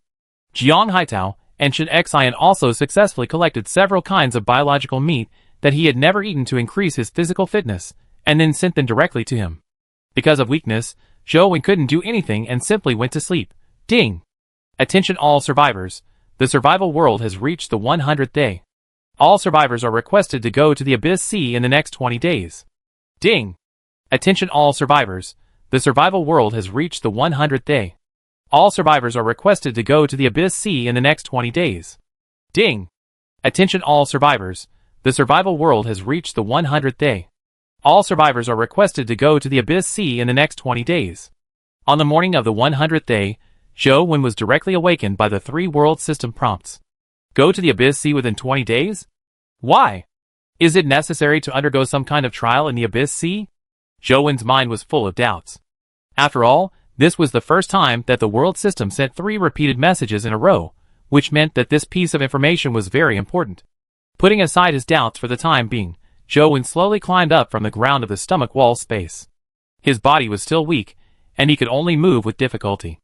Jiang Haitao and Shen Xian also successfully collected several kinds of biological meat that he had never eaten to increase his physical fitness, and then sent them directly to him. Because of weakness, Zhou couldn't do anything and simply went to sleep. Ding! Attention all survivors. The survival world has reached the 100th day. All survivors are requested to go to the Abyss Sea in the next 20 days. Ding! Attention all survivors. The survival world has reached the 100th day. All survivors are requested to go to the Abyss Sea in the next 20 days. Ding! Attention all survivors. The survival world has reached the 100th day. All survivors are requested to go to the Abyss Sea in the next 20 days. On the morning of the 100th day, Zhou was directly awakened by the 3 world system prompts. Go to the Abyss Sea within 20 days? Why? Is it necessary to undergo some kind of trial in the Abyss Sea? Zhou's mind was full of doubts. After all, this was the first time that the world system sent 3 repeated messages in a row, which meant that this piece of information was very important. Putting aside his doubts for the time being, Zhou slowly climbed up from the ground of the stomach wall space. His body was still weak, and he could only move with difficulty.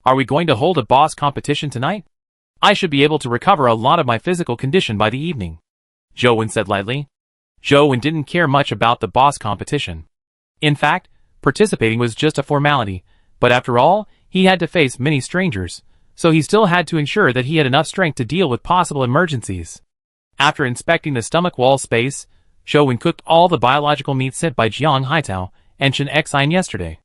Are we going to hold a boss competition tonight? I should be able to recover a lot of my physical condition by the evening, Zhou said lightly. Zhou didn't care much about the boss competition. In fact, participating was just a formality, but after all, he had to face many strangers, so he still had to ensure that he had enough strength to deal with possible emergencies. After inspecting the stomach wall space, Zhou cooked all the biological meat sent by Jiang Haitao and Shen Xian yesterday.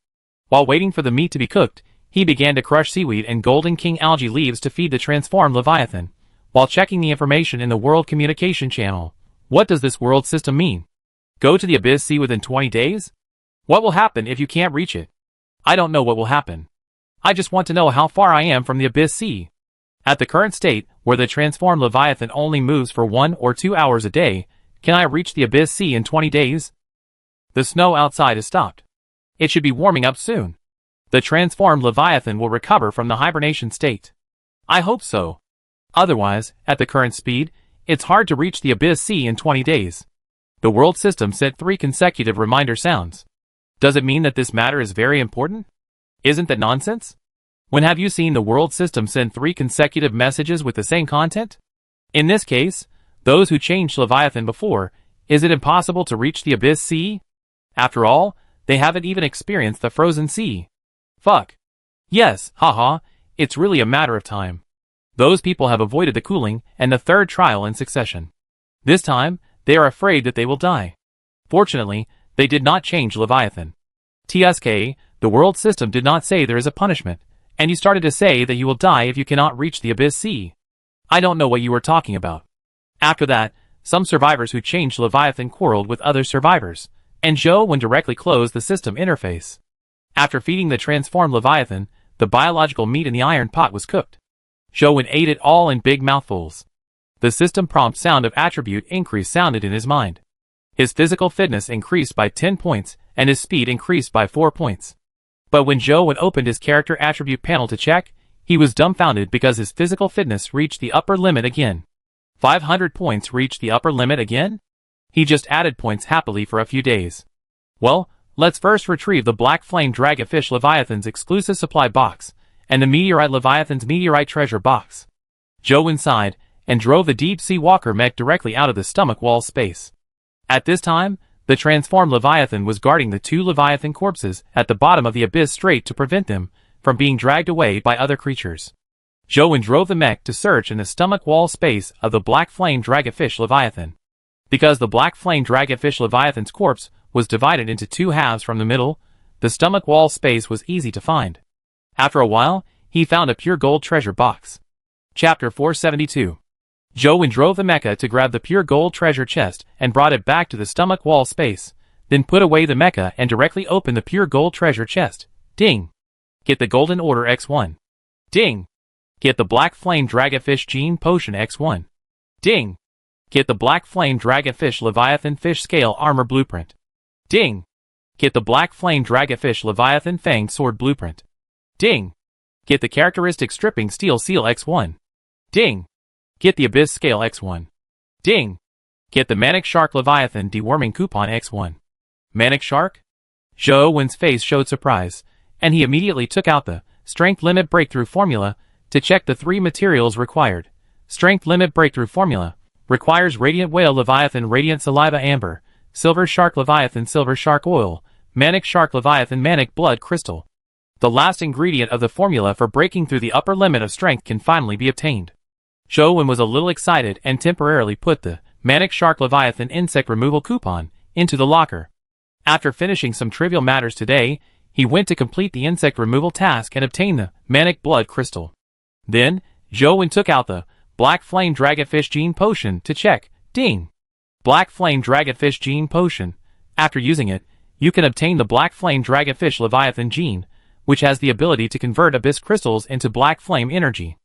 While waiting for the meat to be cooked, he began to crush seaweed and golden king algae leaves to feed the transformed Leviathan, while checking the information in the world communication channel. What does this world system mean? Go to the Abyss Sea within 20 days? What will happen if you can't reach it? I don't know what will happen. I just want to know how far I am from the Abyss Sea. At the current state, where the transformed Leviathan only moves for 1 or 2 hours a day, can I reach the Abyss Sea in 20 days? The snow outside has stopped. It should be warming up soon. The transformed Leviathan will recover from the hibernation state. I hope so. Otherwise, at the current speed, it's hard to reach the Abyss Sea in 20 days. The world system sent 3 consecutive reminder sounds. Does it mean that this matter is very important? Isn't that nonsense? When have you seen the world system send 3 consecutive messages with the same content? In this case, those who changed Leviathan before, is it impossible to reach the Abyss Sea? After all, they haven't even experienced the frozen sea. Fuck. Yes, haha, it's really a matter of time. Those people have avoided the cooling and the 3rd trial in succession. This time, they are afraid that they will die. Fortunately, they did not change Leviathan. TSK, the world system did not say there is a punishment, and you started to say that you will die if you cannot reach the Abyss Sea. I don't know what you were talking about. After that, some survivors who changed Leviathan quarreled with other survivors, and Zhou directly closed the system interface. After feeding the transformed Leviathan, the biological meat in the iron pot was cooked. Zhou ate it all in big mouthfuls. The system prompt sound of attribute increase sounded in his mind. His physical fitness increased by 10 points, and his speed increased by 4 points. But when Zhou opened his character attribute panel to check, he was dumbfounded because his physical fitness reached the upper limit again. 500 points reached the upper limit again? He just added points happily for a few days. Well, let's first retrieve the Black Flame Dragonfish Leviathan's exclusive supply box, and the Meteorite Leviathan's Meteorite Treasure box. Zhou sighed, and drove the Deep Sea Walker mech directly out of the stomach wall space. At this time, the transformed Leviathan was guarding the 2 Leviathan corpses at the bottom of the Abyss Strait to prevent them from being dragged away by other creatures. Zhou drove the mech to search in the stomach wall space of the Black Flame Dragonfish Leviathan. Because the Black Flame Dragonfish Leviathan's corpse was divided into 2 halves from the middle, the stomach wall space was easy to find. After a while, he found a pure gold treasure box. Chapter 472. Zhou drove the mecha to grab the pure gold treasure chest and brought it back to the stomach wall space, then put away the mecha and directly opened the pure gold treasure chest. Ding! Get the Golden Order X1. Ding! Get the Black Flame Dragonfish Gene Potion X1. Ding! Get the Black Flame Dragonfish Leviathan Fish Scale Armor Blueprint. Ding! Get the Black Flame Dragonfish Leviathan Fang Sword Blueprint. Ding! Get the Characteristic Stripping Steel Seal X1. Ding! Get the Abyss Scale X1. Ding! Get the Manic Shark Leviathan Deworming Coupon X1. Manic Shark? Zhou face showed surprise, and he immediately took out the Strength Limit Breakthrough Formula to check the 3 materials required. Strength Limit Breakthrough Formula requires Radiant Whale Leviathan Radiant Saliva Amber, Silver Shark Leviathan Silver Shark Oil, Manic Shark Leviathan Manic Blood Crystal. The last ingredient of the formula for breaking through the upper limit of strength can finally be obtained. Zhou was a little excited and temporarily put the Manic Shark Leviathan Insect Removal Coupon into the locker. After finishing some trivial matters today, he went to complete the insect removal task and obtain the Manic Blood Crystal. Then, Zhou took out the Black Flame Dragonfish Gene Potion to check. Ding! Black Flame Dragonfish Gene Potion. After using it, you can obtain the Black Flame Dragonfish Leviathan Gene, which has the ability to convert Abyss Crystals into Black Flame Energy.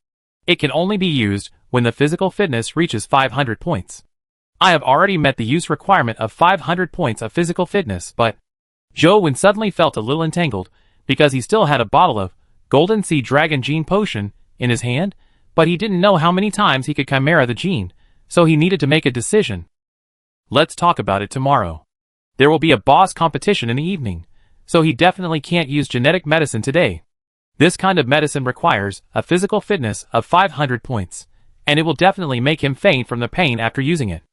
It can only be used when the physical fitness reaches 500 points. I have already met the use requirement of 500 points of physical fitness, but Zhou suddenly felt a little entangled because he still had a bottle of Golden Sea Dragon Gene Potion in his hand, but he didn't know how many times he could chimera the gene, so he needed to make a decision. Let's talk about it tomorrow. There will be a boss competition in the evening, so he definitely can't use genetic medicine today. This kind of medicine requires a physical fitness of 500 points, and it will definitely make him faint from the pain after using it.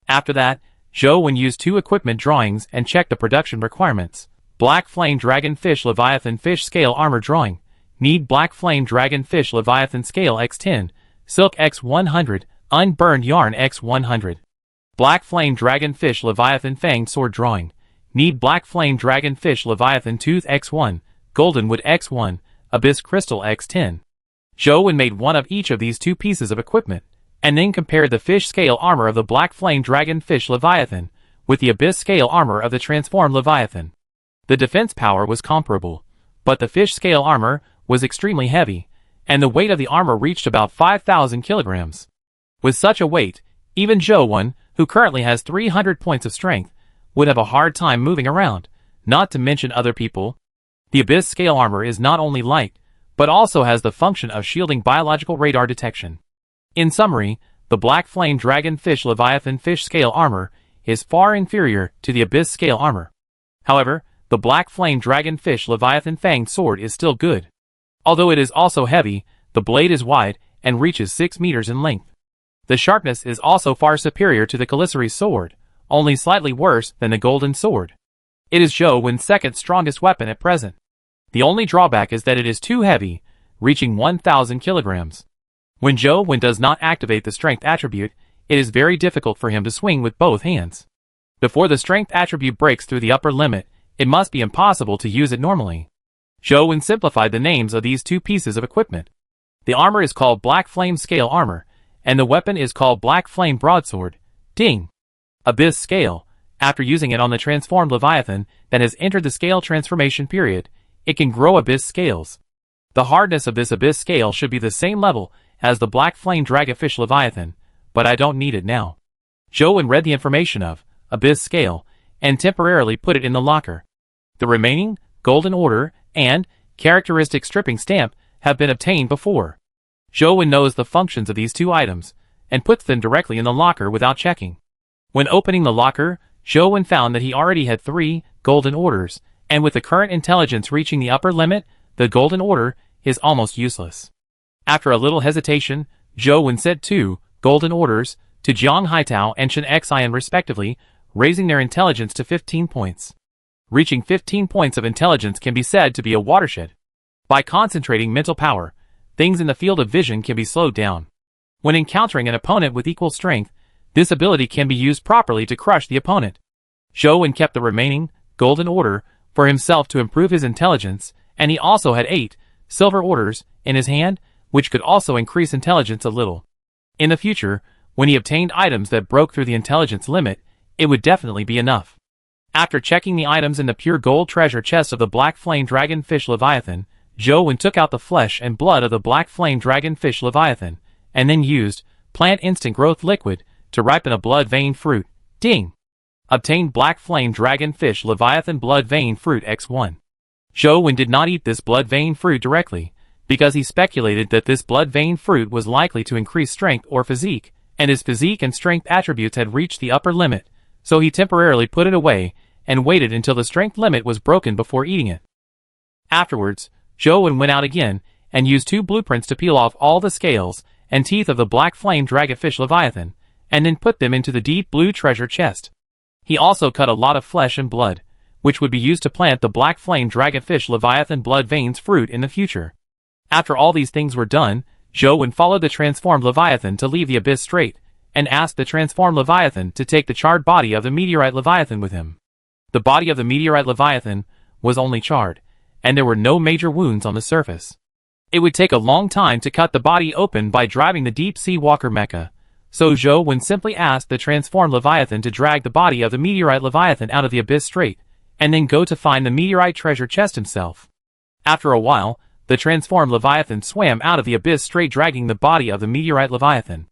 After that, Zhou used 2 equipment drawings and checked the production requirements. Black Flame Dragonfish Leviathan Fish Scale Armor Drawing. Need Black Flame Dragonfish Leviathan Scale X10, Silk X100, Unburned Yarn X100. Black Flame Dragonfish Leviathan Fanged Sword Drawing. Need Black Flame Dragonfish Leviathan Tooth X1, Goldenwood X1, Abyss Crystal X10. Zhou made one of each of these 2 pieces of equipment, and then compared the fish scale armor of the Black Flame Dragonfish Leviathan with the Abyss scale armor of the transformed Leviathan. The defense power was comparable, but the fish scale armor was extremely heavy, and the weight of the armor reached about 5,000 kilograms. With such a weight, even Zhou, who currently has 300 points of strength, would have a hard time moving around, not to mention other people. The Abyss scale armor is not only light, but also has the function of shielding biological radar detection. In summary, the Black Flame Dragon Fish Leviathan Fish Scale Armor is far inferior to the Abyss Scale Armor. However, the Black Flame Dragon Fish Leviathan Fanged Sword is still good. Although it is also heavy, the blade is wide and reaches 6 meters in length. The sharpness is also far superior to the Caliceri's sword, only slightly worse than the Golden Sword. It is Zhou second strongest weapon at present. The only drawback is that it is too heavy, reaching 1,000 kilograms. When Zhou does not activate the strength attribute, it is very difficult for him to swing with both hands. Before the strength attribute breaks through the upper limit, it must be impossible to use it normally. Zhou simplified the names of these two pieces of equipment. The armor is called Black Flame Scale Armor, and the weapon is called Black Flame Broadsword. Ding! Abyss Scale. After using it on the transformed Leviathan that has entered the scale transformation period, it can grow Abyss scales. The hardness of this Abyss scale should be the same level as the Black Flame Dragonfish Leviathan, but I don't need it now. Zhou read the information of Abyss Scale and temporarily put it in the locker. The remaining Golden Order and characteristic stripping stamp have been obtained before. Zhou knows the functions of these two items and puts them directly in the locker without checking. When opening the locker, Zhou found that he already had 3 Golden Orders, and with the current intelligence reaching the upper limit, the Golden Order is almost useless. After a little hesitation, Zhou sent 2 Golden Orders to Jiang Haitao and Shen Xian respectively, raising their intelligence to 15 points. Reaching 15 points of intelligence can be said to be a watershed. By concentrating mental power, things in the field of vision can be slowed down. When encountering an opponent with equal strength, this ability can be used properly to crush the opponent. Zhou kept the remaining Golden Order for himself to improve his intelligence, and he also had 8 Silver Orders in his hand, which could also increase intelligence a little. In the future, when he obtained items that broke through the intelligence limit, it would definitely be enough. After checking the items in the pure gold treasure chest of the Black Flame Dragon Fish Leviathan, Zhou took out the flesh and blood of the Black Flame Dragon Fish Leviathan, and then used Plant Instant Growth Liquid to ripen a blood vein fruit. Ding! Obtained Black Flame Dragon Fish Leviathan Blood Vein Fruit X1. Zhou did not eat this blood vein fruit directly, because he speculated that this blood vein fruit was likely to increase strength or physique, and his physique and strength attributes had reached the upper limit, so he temporarily put it away and waited until the strength limit was broken before eating it. Afterwards, Zhou went out again and used 2 blueprints to peel off all the scales and teeth of the Black Flame Dragonfish Leviathan, and then put them into the deep blue treasure chest. He also cut a lot of flesh and blood, which would be used to plant the Black Flame Dragonfish Leviathan Blood Veins fruit in the future. After all these things were done, Zhou followed the transformed Leviathan to leave the Abyss Strait, and asked the transformed Leviathan to take the charred body of the meteorite Leviathan with him. The body of the meteorite Leviathan was only charred, and there were no major wounds on the surface. It would take a long time to cut the body open by driving the deep-sea walker mecha, so Zhou simply asked the transformed Leviathan to drag the body of the meteorite Leviathan out of the Abyss Strait, and then go to find the meteorite treasure chest himself. After a while, the transformed Leviathan swam out of the Abyss Strait dragging the body of the meteorite Leviathan.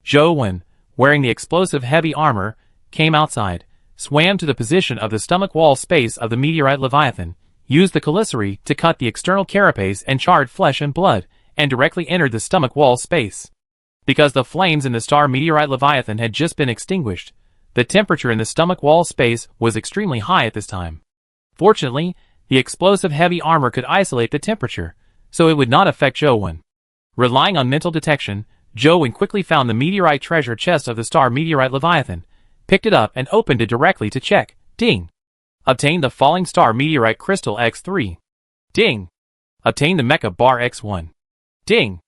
Zhou, wearing the explosive heavy armor, came outside, swam to the position of the stomach wall space of the meteorite Leviathan, used the Caliceri to cut the external carapace and charred flesh and blood, and directly entered the stomach wall space. Because the flames in the star meteorite Leviathan had just been extinguished, the temperature in the stomach wall space was extremely high at this time. Fortunately, the explosive heavy armor could isolate the temperature, so it would not affect Zhou. Relying on mental detection, Zhou quickly found the meteorite treasure chest of the star meteorite Leviathan, picked it up and opened it directly to check. Ding! Obtained the falling star meteorite crystal X3. Ding! Obtained the mecha bar X1. Ding!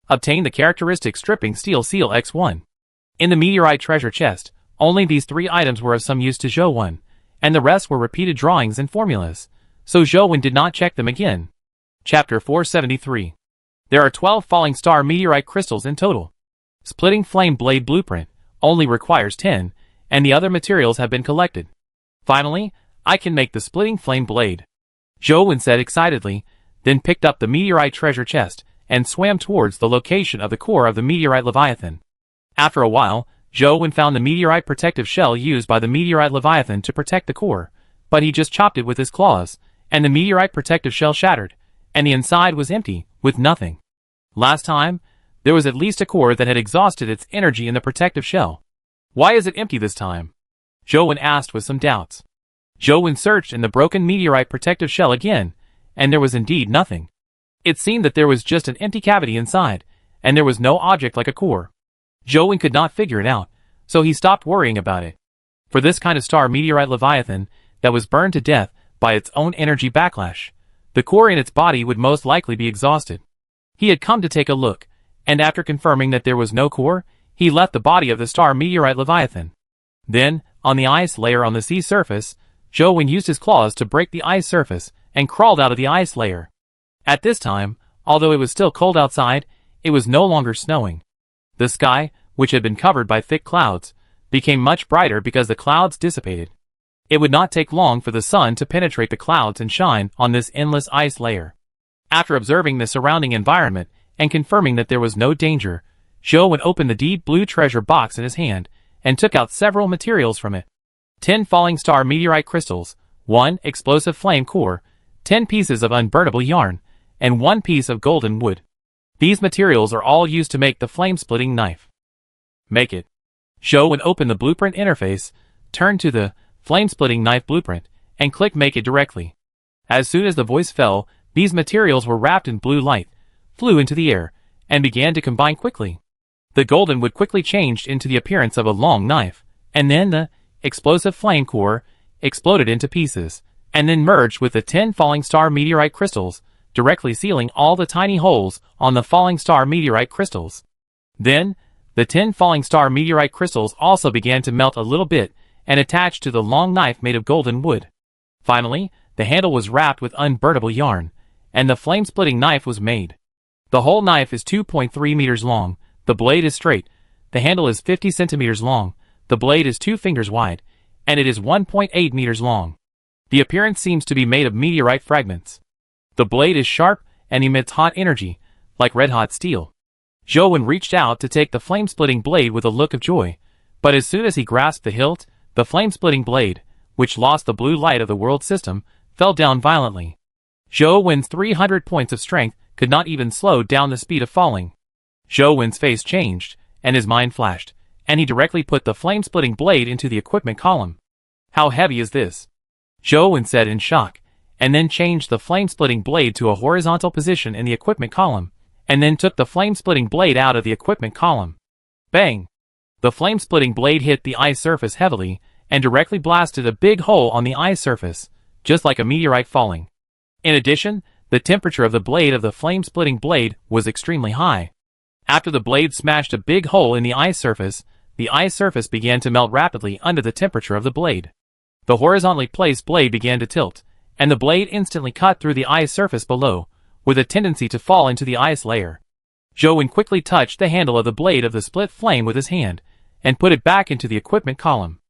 Obtained the characteristic stripping steel seal X1. In the meteorite treasure chest, only these 3 items were of some use to Zhou, and the rest were repeated drawings and formulas, so Zhou did not check them again. Chapter 473. There are 12 falling star meteorite crystals in total. Splitting flame blade blueprint only requires 10, and the other materials have been collected. Finally, I can make the splitting flame blade. Zhou said excitedly, then picked up the meteorite treasure chest and swam towards the location of the core of the meteorite leviathan. After a while, Zhou found the meteorite protective shell used by the meteorite leviathan to protect the core, but he just chopped it with his claws, and the meteorite protective shell shattered, and the inside was empty, with nothing. Last time, there was at least a core that had exhausted its energy in the protective shell. Why is it empty this time? Zhou asked with some doubts. Zhou searched in the broken meteorite protective shell again, and there was indeed nothing. It seemed that there was just an empty cavity inside, and there was no object like a core. Zhou could not figure it out, so he stopped worrying about it. For this kind of star meteorite leviathan that was burned to death by its own energy backlash, the core in its body would most likely be exhausted. He had come to take a look, and after confirming that there was no core, he left the body of the star meteorite leviathan. Then, on the ice layer on the sea surface, Zhou used his claws to break the ice surface and crawled out of the ice layer. At this time, although it was still cold outside, it was no longer snowing. The sky, which had been covered by thick clouds, became much brighter because the clouds dissipated. It would not take long for the sun to penetrate the clouds and shine on this endless ice layer. After observing the surrounding environment and confirming that there was no danger, Zhou opened the deep blue treasure box in his hand and took out several materials from it. 10 falling star meteorite crystals, 1 explosive flame core, 10 pieces of unburnable yarn, and 1 piece of golden wood. These materials are all used to make the flame-splitting knife. Make it. Zhou opened the blueprint interface, turned to the flame-splitting knife blueprint, and clicked Make It directly. As soon as the voice fell, these materials were wrapped in blue light, flew into the air, and began to combine quickly. The golden wood quickly changed into the appearance of a long knife, and then the explosive flame core exploded into pieces, and then merged with the 10 falling star meteorite crystals, directly sealing all the tiny holes on the falling star meteorite crystals. Then, the 10 falling star meteorite crystals also began to melt a little bit and attach to the long knife made of golden wood. Finally, the handle was wrapped with unburnable yarn, and the flame-splitting knife was made. The whole knife is 2.3 meters long, the blade is straight, the handle is 50 centimeters long, the blade is 2 fingers wide, and it is 1.8 meters long. The appearance seems to be made of meteorite fragments. The blade is sharp and emits hot energy, like red-hot steel. Zhou reached out to take the flame-splitting blade with a look of joy, but as soon as he grasped the hilt, the flame-splitting blade, which lost the blue light of the world system, fell down violently. Zhou's 300 points of strength could not even slow down the speed of falling. Zhou's face changed, and his mind flashed, and he directly put the flame-splitting blade into the equipment column. How heavy is this? Zhou said in shock, and then changed the flame-splitting blade to a horizontal position in the equipment column, and then took the flame-splitting blade out of the equipment column. Bang! The flame-splitting blade hit the ice surface heavily, and directly blasted a big hole on the ice surface, just like a meteorite falling. In addition, the temperature of the blade of the flame-splitting blade was extremely high. After the blade smashed a big hole in the ice surface began to melt rapidly under the temperature of the blade. The horizontally placed blade began to tilt, and the blade instantly cut through the ice surface below, with a tendency to fall into the ice layer. Zhou quickly touched the handle of the blade of the split flame with his hand, and put it back into the equipment column.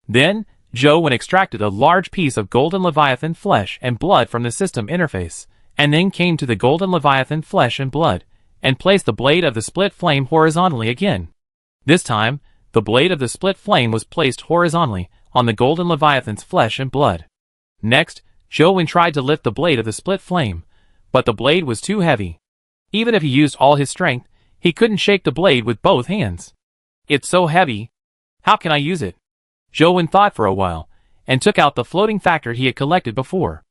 Then, Zhou extracted a large piece of golden leviathan flesh and blood from the system interface, and then came to the golden leviathan flesh and blood, and placed the blade of the split flame horizontally again. This time, the blade of the split flame was placed horizontally on the golden leviathan's flesh and blood. Next, Zhou tried to lift the blade of the split flame, but the blade was too heavy. Even if he used all his strength, he couldn't shake the blade with both hands. It's so heavy. How can I use it? Zhou thought for a while, and took out the floating factor he had collected before.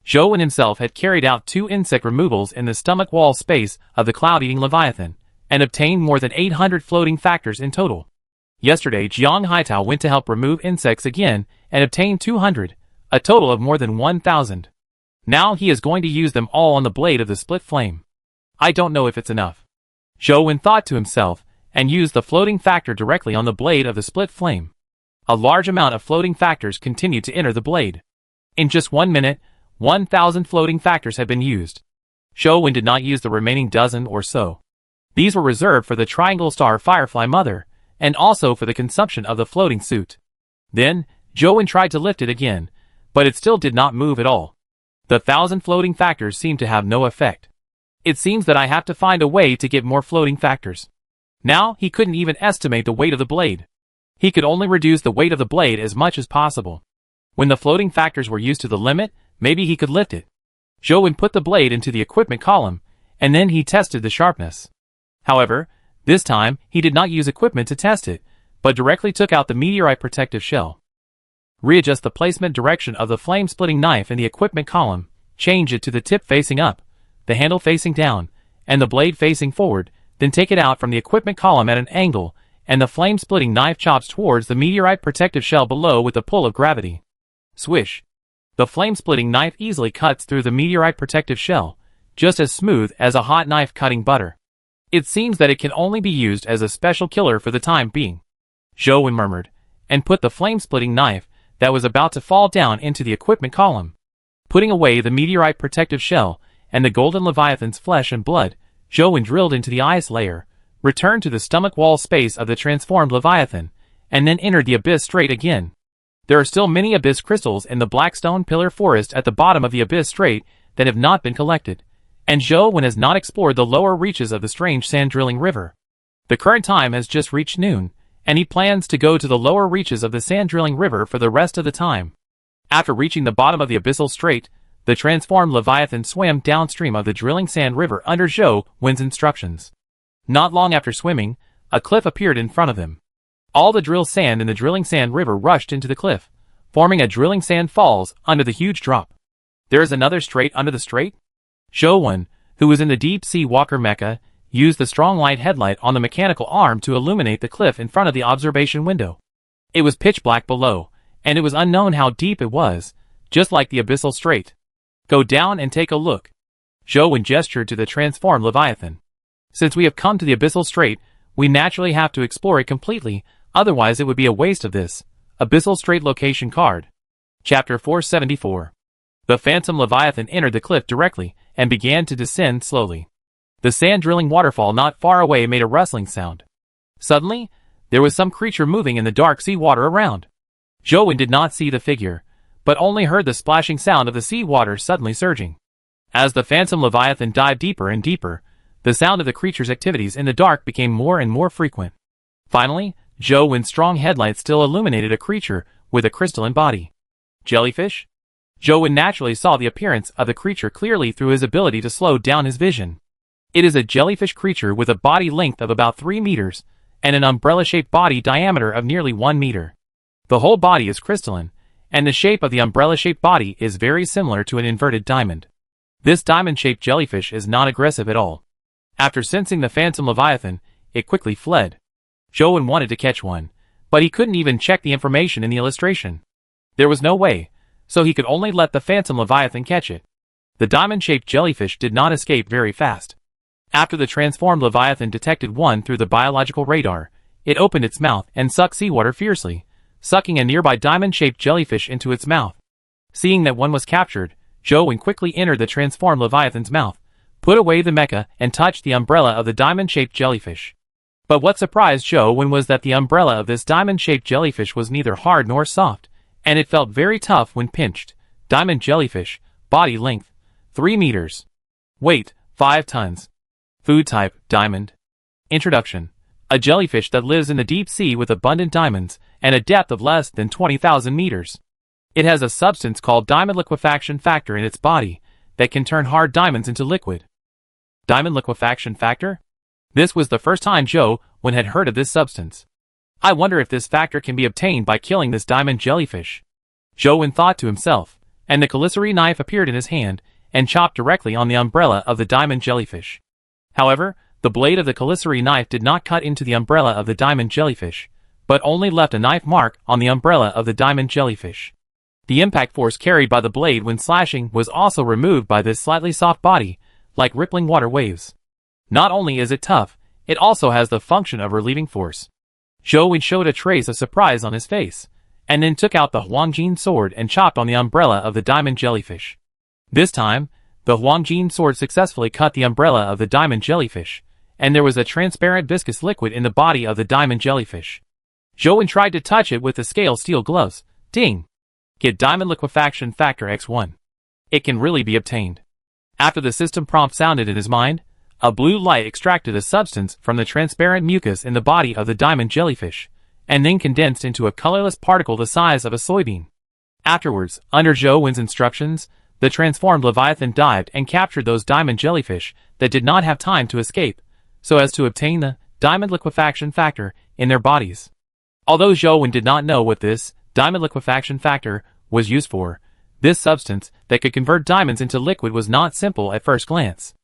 Zhou himself had carried out 2 insect removals in the stomach wall space of the cloud-eating leviathan, and obtained more than 800 floating factors in total. Yesterday, Jiang Haitao went to help remove insects again and obtained 200, a total of more than 1,000. Now he is going to use them all on the blade of the split flame. I don't know if it's enough. Zhou thought to himself, and used the floating factor directly on the blade of the split flame. A large amount of floating factors continued to enter the blade. In just 1 minute, 1,000 floating factors had been used. Zhou did not use the remaining dozen or so. These were reserved for the triangle star firefly mother, and also for the consumption of the floating suit. Then, Zhou tried to lift it again, but it still did not move at all. The 1,000 floating factors seemed to have no effect. It seems that I have to find a way to get more floating factors. Now, he couldn't even estimate the weight of the blade. He could only reduce the weight of the blade as much as possible. When the floating factors were used to the limit, maybe he could lift it. Zhou put the blade into the equipment column, and then he tested the sharpness. However, this time, he did not use equipment to test it, but directly took out the meteorite protective shell. Readjust the placement direction of the flame-splitting knife in the equipment column, change it to the tip facing up, the handle facing down, and the blade facing forward, then take it out from the equipment column at an angle, and the flame-splitting knife chops towards the meteorite protective shell below with the pull of gravity. Swish. The flame-splitting knife easily cuts through the meteorite protective shell, just as smooth as a hot knife cutting butter. It seems that it can only be used as a special killer for the time being, Zhou murmured, and put the flame-splitting knife that was about to fall down into the equipment column. Putting away the meteorite protective shell and the golden leviathan's flesh and blood, Zhou drilled into the ice layer, returned to the stomach wall space of the transformed leviathan, and then entered the abyss strait again. There are still many abyss crystals in the Blackstone Pillar Forest at the bottom of the abyss strait that have not been collected, and Zhou has not explored the lower reaches of the strange sand-drilling river. The current time has just reached noon, and he plans to go to the lower reaches of the sand-drilling river for the rest of the time. After reaching the bottom of the abyssal strait, the transformed leviathan swam downstream of the drilling sand river under Zhou's instructions. Not long after swimming, a cliff appeared in front of them. All the drill sand in the drilling sand river rushed into the cliff, forming a drilling sand falls under the huge drop. There is another strait under the strait? Zhou, who was in the deep-sea walker mecha, used the strong light headlight on the mechanical arm to illuminate the cliff in front of the observation window. It was pitch black below, and it was unknown how deep it was, just like the abyssal strait. Go down and take a look. Zhou gestured to the transformed leviathan. Since we have come to the abyssal strait, we naturally have to explore it completely, otherwise it would be a waste of this. Abyssal Strait Location Card. Chapter 474. The phantom leviathan entered the cliff directly, and began to descend slowly. The sand-drilling waterfall not far away made a rustling sound. Suddenly, there was some creature moving in the dark sea water around. Zhou did not see the figure, but only heard the splashing sound of the sea water suddenly surging. As the phantom leviathan dived deeper and deeper, the sound of the creature's activities in the dark became more and more frequent. Finally, Zhou's strong headlight still illuminated a creature with a crystalline body. Jellyfish? Zhou naturally saw the appearance of the creature clearly through his ability to slow down his vision. It is a jellyfish creature with a body length of about 3 meters, and an umbrella-shaped body diameter of nearly 1 meter. The whole body is crystalline, and the shape of the umbrella-shaped body is very similar to an inverted diamond. This diamond-shaped jellyfish is not aggressive at all. After sensing the phantom leviathan, it quickly fled. Zhou wanted to catch one, but he couldn't even check the information in the illustration. There was no way, so he could only let the phantom leviathan catch it. The diamond-shaped jellyfish did not escape very fast. After the transformed leviathan detected one through the biological radar, it opened its mouth and sucked seawater fiercely, sucking a nearby diamond-shaped jellyfish into its mouth. Seeing that one was captured, Zhou quickly entered the transformed leviathan's mouth, put away the mecha, and touched the umbrella of the diamond-shaped jellyfish. But what surprised Zhou was that the umbrella of this diamond-shaped jellyfish was neither hard nor soft, and it felt very tough when pinched. Diamond jellyfish, body length, 3 meters. Weight, 5 tons. Food type, diamond. Introduction. A jellyfish that lives in the deep sea with abundant diamonds, and a depth of less than 20,000 meters. It has a substance called diamond liquefaction factor in its body, that can turn hard diamonds into liquid. Diamond liquefaction factor? This was the first time Zhou had heard of this substance. I wonder if this factor can be obtained by killing this diamond jellyfish. Zhou thought to himself, and the calicity knife appeared in his hand, and chopped directly on the umbrella of the diamond jellyfish. However, the blade of the calicity knife did not cut into the umbrella of the diamond jellyfish, but only left a knife mark on the umbrella of the diamond jellyfish. The impact force carried by the blade when slashing was also removed by this slightly soft body, like rippling water waves. Not only is it tough, it also has the function of relieving force. Zhou showed a trace of surprise on his face, and then took out the Huangjin sword and chopped on the umbrella of the diamond jellyfish. This time, the Huangjin sword successfully cut the umbrella of the diamond jellyfish, and there was a transparent viscous liquid in the body of the diamond jellyfish. Zhou tried to touch it with the scale steel gloves. Ding! Get Diamond Liquefaction Factor X1. It can really be obtained. After the system prompt sounded in his mind, a blue light extracted a substance from the transparent mucus in the body of the diamond jellyfish, and then condensed into a colorless particle the size of a soybean. Afterwards, under Zhou instructions, the transformed Leviathan dived and captured those diamond jellyfish that did not have time to escape, so as to obtain the diamond liquefaction factor in their bodies. Although Zhou did not know what this diamond liquefaction factor was used for, this substance that could convert diamonds into liquid was not simple at first glance.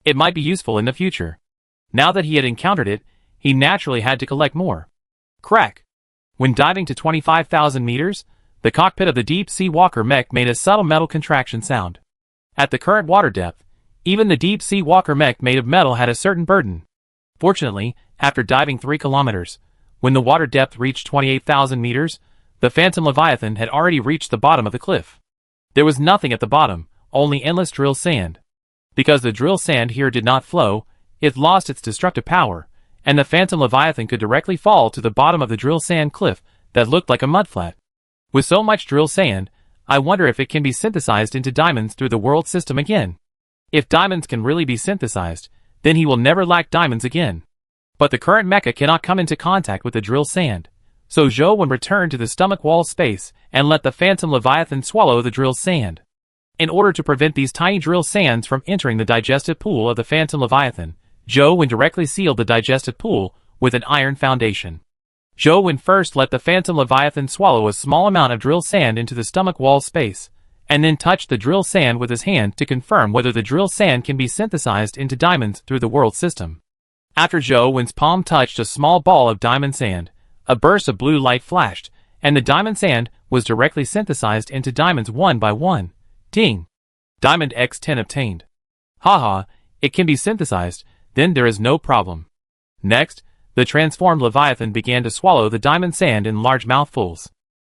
It might be useful in the future. Now that he had encountered it, he naturally had to collect more. Crack! When diving to 25,000 meters, the cockpit of the deep-sea walker mech made a subtle metal contraction sound. At the current water depth, even the deep-sea walker mech made of metal had a certain burden. Fortunately, after diving 3 kilometers, when the water depth reached 28,000 meters, the Phantom Leviathan had already reached the bottom of the cliff. There was nothing at the bottom, only endless drill sand. Because the drill sand here did not flow, it lost its destructive power, and the Phantom Leviathan could directly fall to the bottom of the drill sand cliff that looked like a mudflat. With so much drill sand, I wonder if it can be synthesized into diamonds through the world system again. If diamonds can really be synthesized, then he will never lack diamonds again. But the current mecha cannot come into contact with the drill sand, so Zhou returned to the stomach wall space and let the Phantom Leviathan swallow the drill sand. In order to prevent these tiny drill sands from entering the digestive pool of the Phantom Leviathan, Zhou directly sealed the digestive pool with an iron foundation. Zhou first let the Phantom Leviathan swallow a small amount of drill sand into the stomach wall space, and then touched the drill sand with his hand to confirm whether the drill sand can be synthesized into diamonds through the world system. After Zhou's palm touched a small ball of diamond sand, a burst of blue light flashed, and the diamond sand was directly synthesized into diamonds one by one. Ding! Diamond X10 obtained. Haha, it can be synthesized, then there is no problem. Next, the transformed Leviathan began to swallow the diamond sand in large mouthfuls.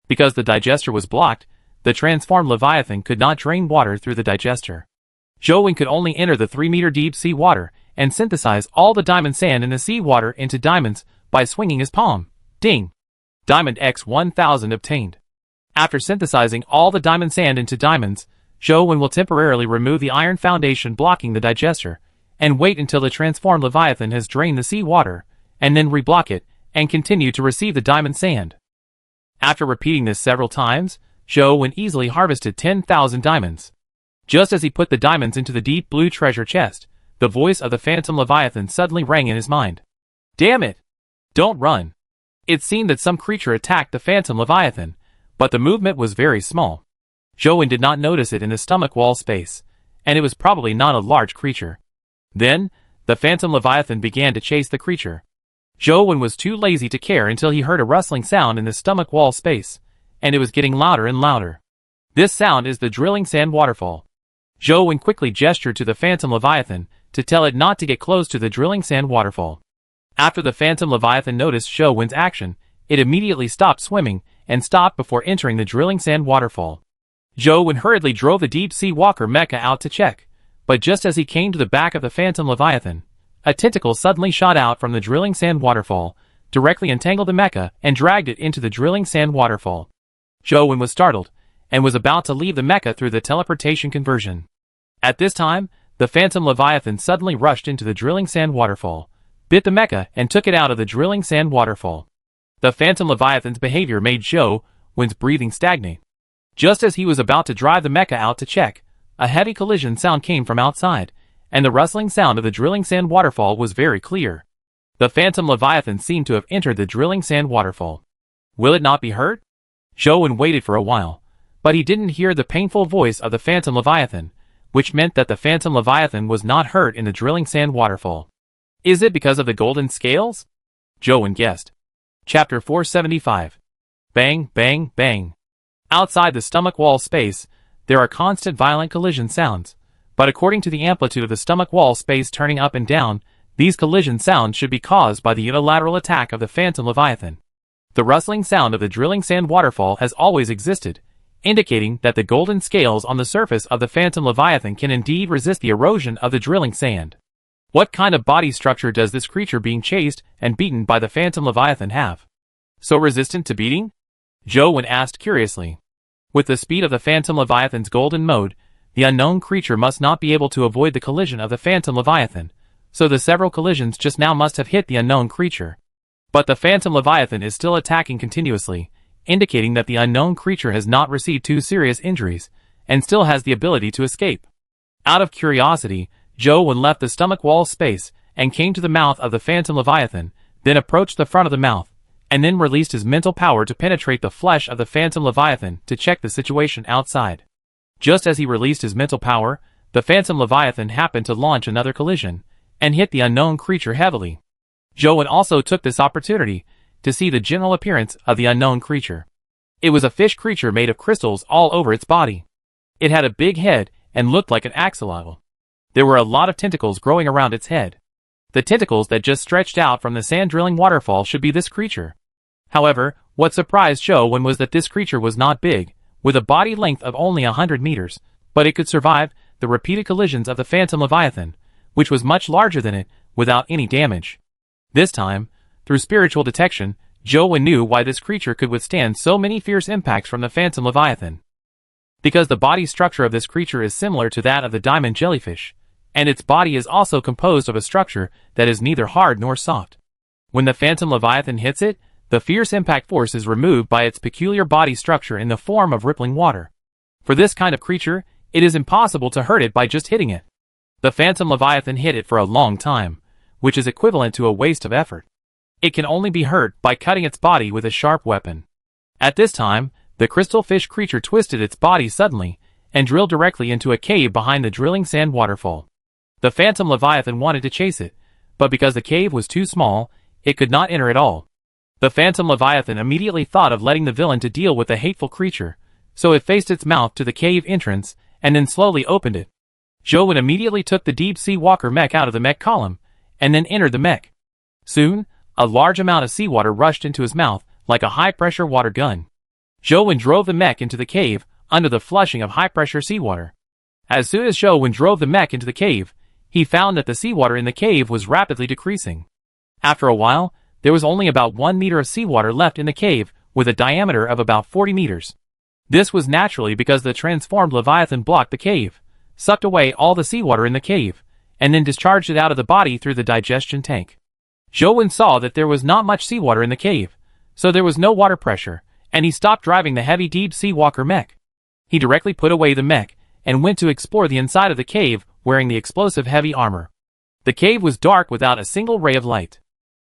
Because the digester was blocked, the transformed Leviathan could not drain water through the digester. Zhou could only enter the 3-meter deep sea water and synthesize all the diamond sand in the sea water into diamonds by swinging his palm. Ding! Diamond X1000 obtained. After synthesizing all the diamond sand into diamonds, Zhou will temporarily remove the iron foundation blocking the digester, and wait until the transformed Leviathan has drained the sea water, and then reblock it, and continue to receive the diamond sand. After repeating this several times, Zhou easily harvested 10,000 diamonds. Just as he put the diamonds into the deep blue treasure chest, the voice of the Phantom Leviathan suddenly rang in his mind. Damn it! Don't run! It seemed that some creature attacked the Phantom Leviathan, but the movement was very small. Zhou did not notice it in the stomach wall space, and it was probably not a large creature. Then, the Phantom Leviathan began to chase the creature. Zhou was too lazy to care until he heard a rustling sound in the stomach wall space, and it was getting louder and louder. This sound is the drilling sand waterfall. Zhou quickly gestured to the Phantom Leviathan to tell it not to get close to the drilling sand waterfall. After the Phantom Leviathan noticed Zhou's action, it immediately stopped swimming and stopped before entering the drilling sand waterfall. Zhou hurriedly drove the deep-sea walker mecha out to check, but just as he came to the back of the Phantom Leviathan, a tentacle suddenly shot out from the drilling sand waterfall, directly entangled the mecha and dragged it into the drilling sand waterfall. Zhou was startled, and was about to leave the mecha through the teleportation conversion. At this time, the Phantom Leviathan suddenly rushed into the drilling sand waterfall, bit the mecha and took it out of the drilling sand waterfall. The Phantom Leviathan's behavior made Zhou's breathing stagnate. Just as he was about to drive the mecha out to check, a heavy collision sound came from outside, and the rustling sound of the drilling sand waterfall was very clear. The Phantom Leviathan seemed to have entered the drilling sand waterfall. Will it not be hurt? Zhou waited for a while, but he didn't hear the painful voice of the Phantom Leviathan, which meant that the Phantom Leviathan was not hurt in the drilling sand waterfall. Is it because of the golden scales? Zhou guessed. Chapter 475. Bang, bang, bang. Outside the stomach wall space, there are constant violent collision sounds, but according to the amplitude of the stomach wall space turning up and down, these collision sounds should be caused by the unilateral attack of the Phantom Leviathan. The rustling sound of the drilling sand waterfall has always existed, indicating that the golden scales on the surface of the Phantom Leviathan can indeed resist the erosion of the drilling sand. What kind of body structure does this creature being chased and beaten by the Phantom Leviathan have? So resistant to beating? Zhou asked curiously. With the speed of the Phantom Leviathan's golden mode, the unknown creature must not be able to avoid the collision of the Phantom Leviathan, so the several collisions just now must have hit the unknown creature. But the Phantom Leviathan is still attacking continuously, indicating that the unknown creature has not received too serious injuries, and still has the ability to escape. Out of curiosity, Zhou left the stomach wall space, and came to the mouth of the Phantom Leviathan, then approached the front of the mouth, and then released his mental power to penetrate the flesh of the Phantom Leviathan to check the situation outside. Just as he released his mental power, the Phantom Leviathan happened to launch another collision, and hit the unknown creature heavily. Zhou also took this opportunity to see the general appearance of the unknown creature. It was a fish creature made of crystals all over its body. It had a big head and looked like an axolotl. There were a lot of tentacles growing around its head. The tentacles that just stretched out from the sand-drilling waterfall should be this creature. However, what surprised Zhou was that this creature was not big, with a body length of only 100 meters, but it could survive the repeated collisions of the Phantom Leviathan, which was much larger than it, without any damage. This time, through spiritual detection, Zhou knew why this creature could withstand so many fierce impacts from the Phantom Leviathan. Because the body structure of this creature is similar to that of the diamond jellyfish, and its body is also composed of a structure that is neither hard nor soft. When the Phantom Leviathan hits it, the fierce impact force is removed by its peculiar body structure in the form of rippling water. For this kind of creature, it is impossible to hurt it by just hitting it. The Phantom Leviathan hit it for a long time, which is equivalent to a waste of effort. It can only be hurt by cutting its body with a sharp weapon. At this time, the crystal fish creature twisted its body suddenly, and drilled directly into a cave behind the drilling sand waterfall. The Phantom Leviathan wanted to chase it, but because the cave was too small, it could not enter at all. The Phantom Leviathan immediately thought of letting the villain to deal with the hateful creature, so it faced its mouth to the cave entrance, and then slowly opened it. Zhou immediately took the deep-sea walker mech out of the mech column, and then entered the mech. Soon, a large amount of seawater rushed into his mouth, like a high-pressure water gun. Zhou drove the mech into the cave, under the flushing of high-pressure seawater. As soon as Zhou drove the mech into the cave, he found that the seawater in the cave was rapidly decreasing. After a while, there was only about 1 meter of seawater left in the cave, with a diameter of about 40 meters. This was naturally because the transformed Leviathan blocked the cave, sucked away all the seawater in the cave, and then discharged it out of the body through the digestion tank. Zhou saw that there was not much seawater in the cave, so there was no water pressure, and he stopped driving the heavy deep-sea walker mech. He directly put away the mech, and went to explore the inside of the cave, wearing the explosive heavy armor. The cave was dark without a single ray of light.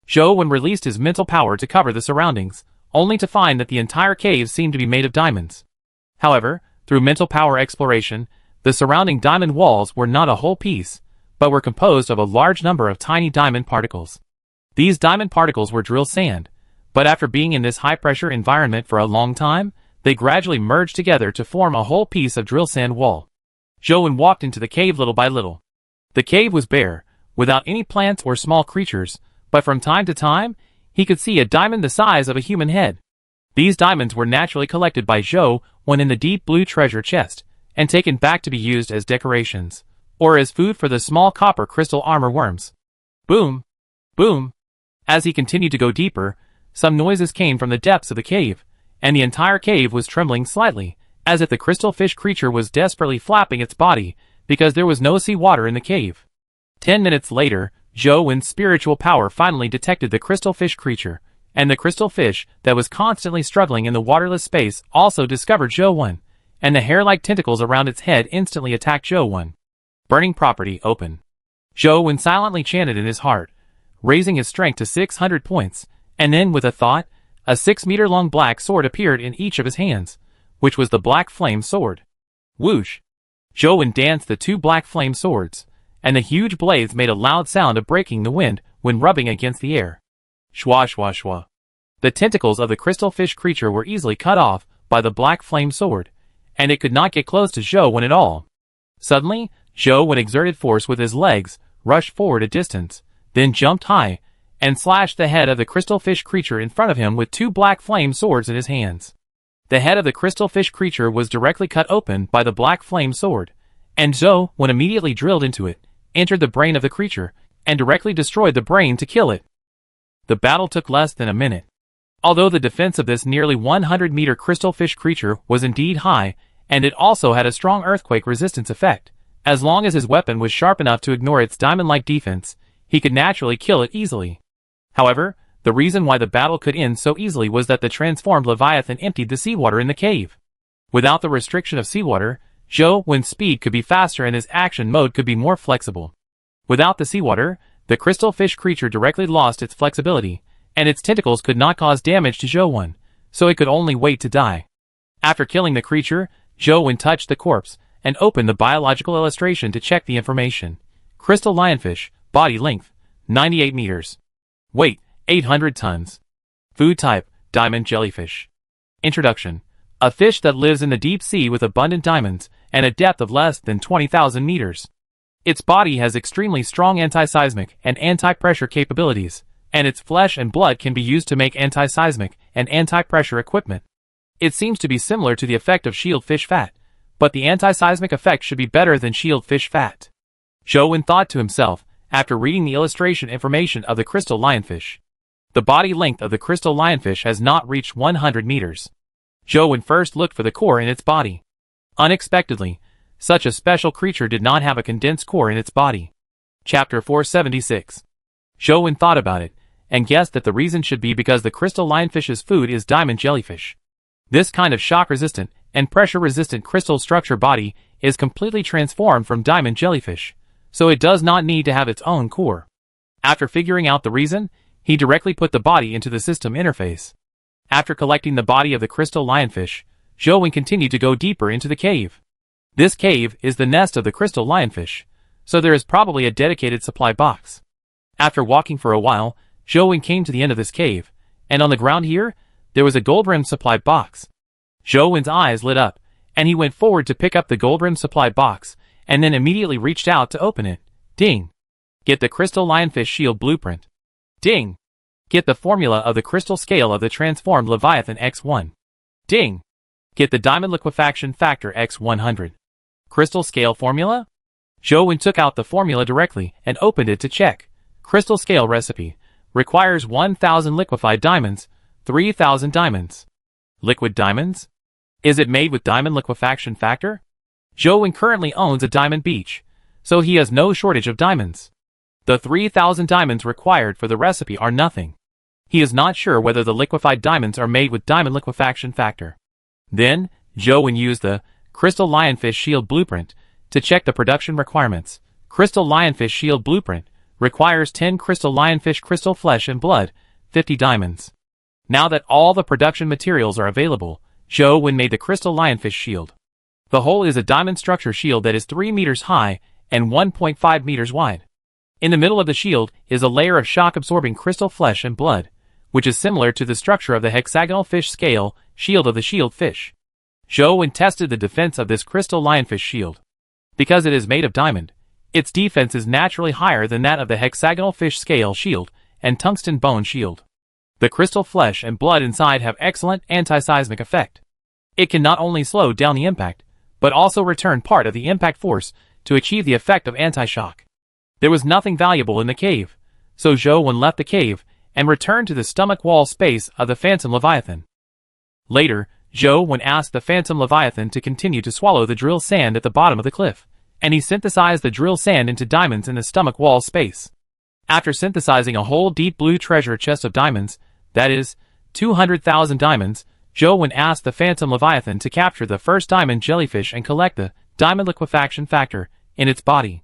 Zhou released his mental power to cover the surroundings, only to find that the entire cave seemed to be made of diamonds. However, through mental power exploration, the surrounding diamond walls were not a whole piece, but were composed of a large number of tiny diamond particles. These diamond particles were drill sand, but after being in this high-pressure environment for a long time, they gradually merged together to form a whole piece of drill sand wall. Zhou walked into the cave little by little. The cave was bare, without any plants or small creatures, but from time to time, he could see a diamond the size of a human head. These diamonds were naturally collected by Zhou when in the deep blue treasure chest, and taken back to be used as decorations, or as food for the small copper crystal armor worms. Boom! Boom! As he continued to go deeper, some noises came from the depths of the cave, and the entire cave was trembling slightly, as if the crystal fish creature was desperately flapping its body, because there was no sea water in the cave. 10 minutes later, Zhou's spiritual power finally detected the crystal fish creature, and the crystal fish that was constantly struggling in the waterless space also discovered Zhou, and the hair-like tentacles around its head instantly attacked Zhou. Burning property open. Zhou silently chanted in his heart, raising his strength to 600 points, and then with a thought, a 6-meter-long black sword appeared in each of his hands, which was the black flame sword. Whoosh! Zhou danced the 2 black flame swords, and the huge blades made a loud sound of breaking the wind when rubbing against the air. Shwa shwa shwa. The tentacles of the crystal fish creature were easily cut off by the black flame sword, and it could not get close to Zhou at all. Suddenly, Zhou exerted force with his legs, rushed forward a distance, then jumped high, and slashed the head of the crystal fish creature in front of him with 2 black flame swords in his hands. The head of the crystal fish creature was directly cut open by the black flame sword, and Zhou, when immediately drilled into it, entered the brain of the creature, and directly destroyed the brain to kill it. The battle took less than a minute. Although the defense of this nearly 100-meter crystal fish creature was indeed high, and it also had a strong earthquake resistance effect, as long as his weapon was sharp enough to ignore its diamond-like defense, he could naturally kill it easily. However, the reason why the battle could end so easily was that the transformed Leviathan emptied the seawater in the cave. Without the restriction of seawater, Zhou Wen's speed could be faster and his action mode could be more flexible. Without the seawater, the crystal fish creature directly lost its flexibility, and its tentacles could not cause damage to Zhou Wen, so it could only wait to die. After killing the creature, Zhou Wen touched the corpse and opened the biological illustration to check the information. Crystal lionfish, body length, 98 meters. Weight, 800 tons. Food type, diamond jellyfish. Introduction. A fish that lives in the deep sea with abundant diamonds and a depth of less than 20,000 meters. Its body has extremely strong anti-seismic and anti-pressure capabilities, and its flesh and blood can be used to make anti-seismic and anti-pressure equipment. It seems to be similar to the effect of shield fish fat, but the anti-seismic effect should be better than shield fish fat. Zhou Wen thought to himself, after reading the illustration information of the crystal lionfish. The body length of the crystal lionfish has not reached 100 meters. Zhou Wen first looked for the core in its body. Unexpectedly, such a special creature did not have a condensed core in its body. Chapter 476. Zhou Wen thought about it, and guessed that the reason should be because the crystal lionfish's food is diamond jellyfish. This kind of shock-resistant and pressure-resistant crystal structure body is completely transformed from diamond jellyfish, so it does not need to have its own core. After figuring out the reason, he directly put the body into the system interface. After collecting the body of the crystal lionfish, Zhou Wen continued to go deeper into the cave. This cave is the nest of the crystal lionfish, so there is probably a dedicated supply box. After walking for a while, Zhou Wen came to the end of this cave, and on the ground here, there was a gold-rimmed supply box. Zhou Wen's eyes lit up, and he went forward to pick up the gold-rimmed supply box, and then immediately reached out to open it. Ding! Get the crystal lionfish shield blueprint. Ding! Get the formula of the crystal scale of the transformed Leviathan X1. Ding! Get the diamond liquefaction factor X100. Crystal scale formula? Zhou Wen took out the formula directly and opened it to check. Crystal scale recipe. Requires 1,000 liquefied diamonds, 3,000 diamonds. Liquid diamonds? Is it made with diamond liquefaction factor? Zhou Wen currently owns a diamond beach, so he has no shortage of diamonds. The 3,000 diamonds required for the recipe are nothing. He is not sure whether the liquefied diamonds are made with diamond liquefaction factor. Then, Zhou Wen used the crystal lionfish shield blueprint to check the production requirements. Crystal lionfish shield blueprint requires 10 crystal lionfish crystal flesh and blood, 50 diamonds. Now that all the production materials are available, Zhou Wen made the crystal lionfish shield. The whole is a diamond structure shield that is 3 meters high and 1.5 meters wide. In the middle of the shield is a layer of shock-absorbing crystal flesh and blood, which is similar to the structure of the hexagonal fish scale shield of the shield fish. Zhou Wen tested the defense of this crystal lionfish shield. Because it is made of diamond, its defense is naturally higher than that of the hexagonal fish scale shield and tungsten bone shield. The crystal flesh and blood inside have excellent anti-seismic effect. It can not only slow down the impact, but also return part of the impact force to achieve the effect of anti-shock. There was nothing valuable in the cave, so Zhou Wen left the cave and returned to the stomach wall space of the Phantom Leviathan. Later, Zhou Wen asked the Phantom Leviathan to continue to swallow the drill sand at the bottom of the cliff, and he synthesized the drill sand into diamonds in the stomach wall space. After synthesizing a whole deep blue treasure chest of diamonds, that is, 200,000 diamonds, Zhou Wen asked the Phantom Leviathan to capture the first diamond jellyfish and collect the diamond liquefaction factor in its body.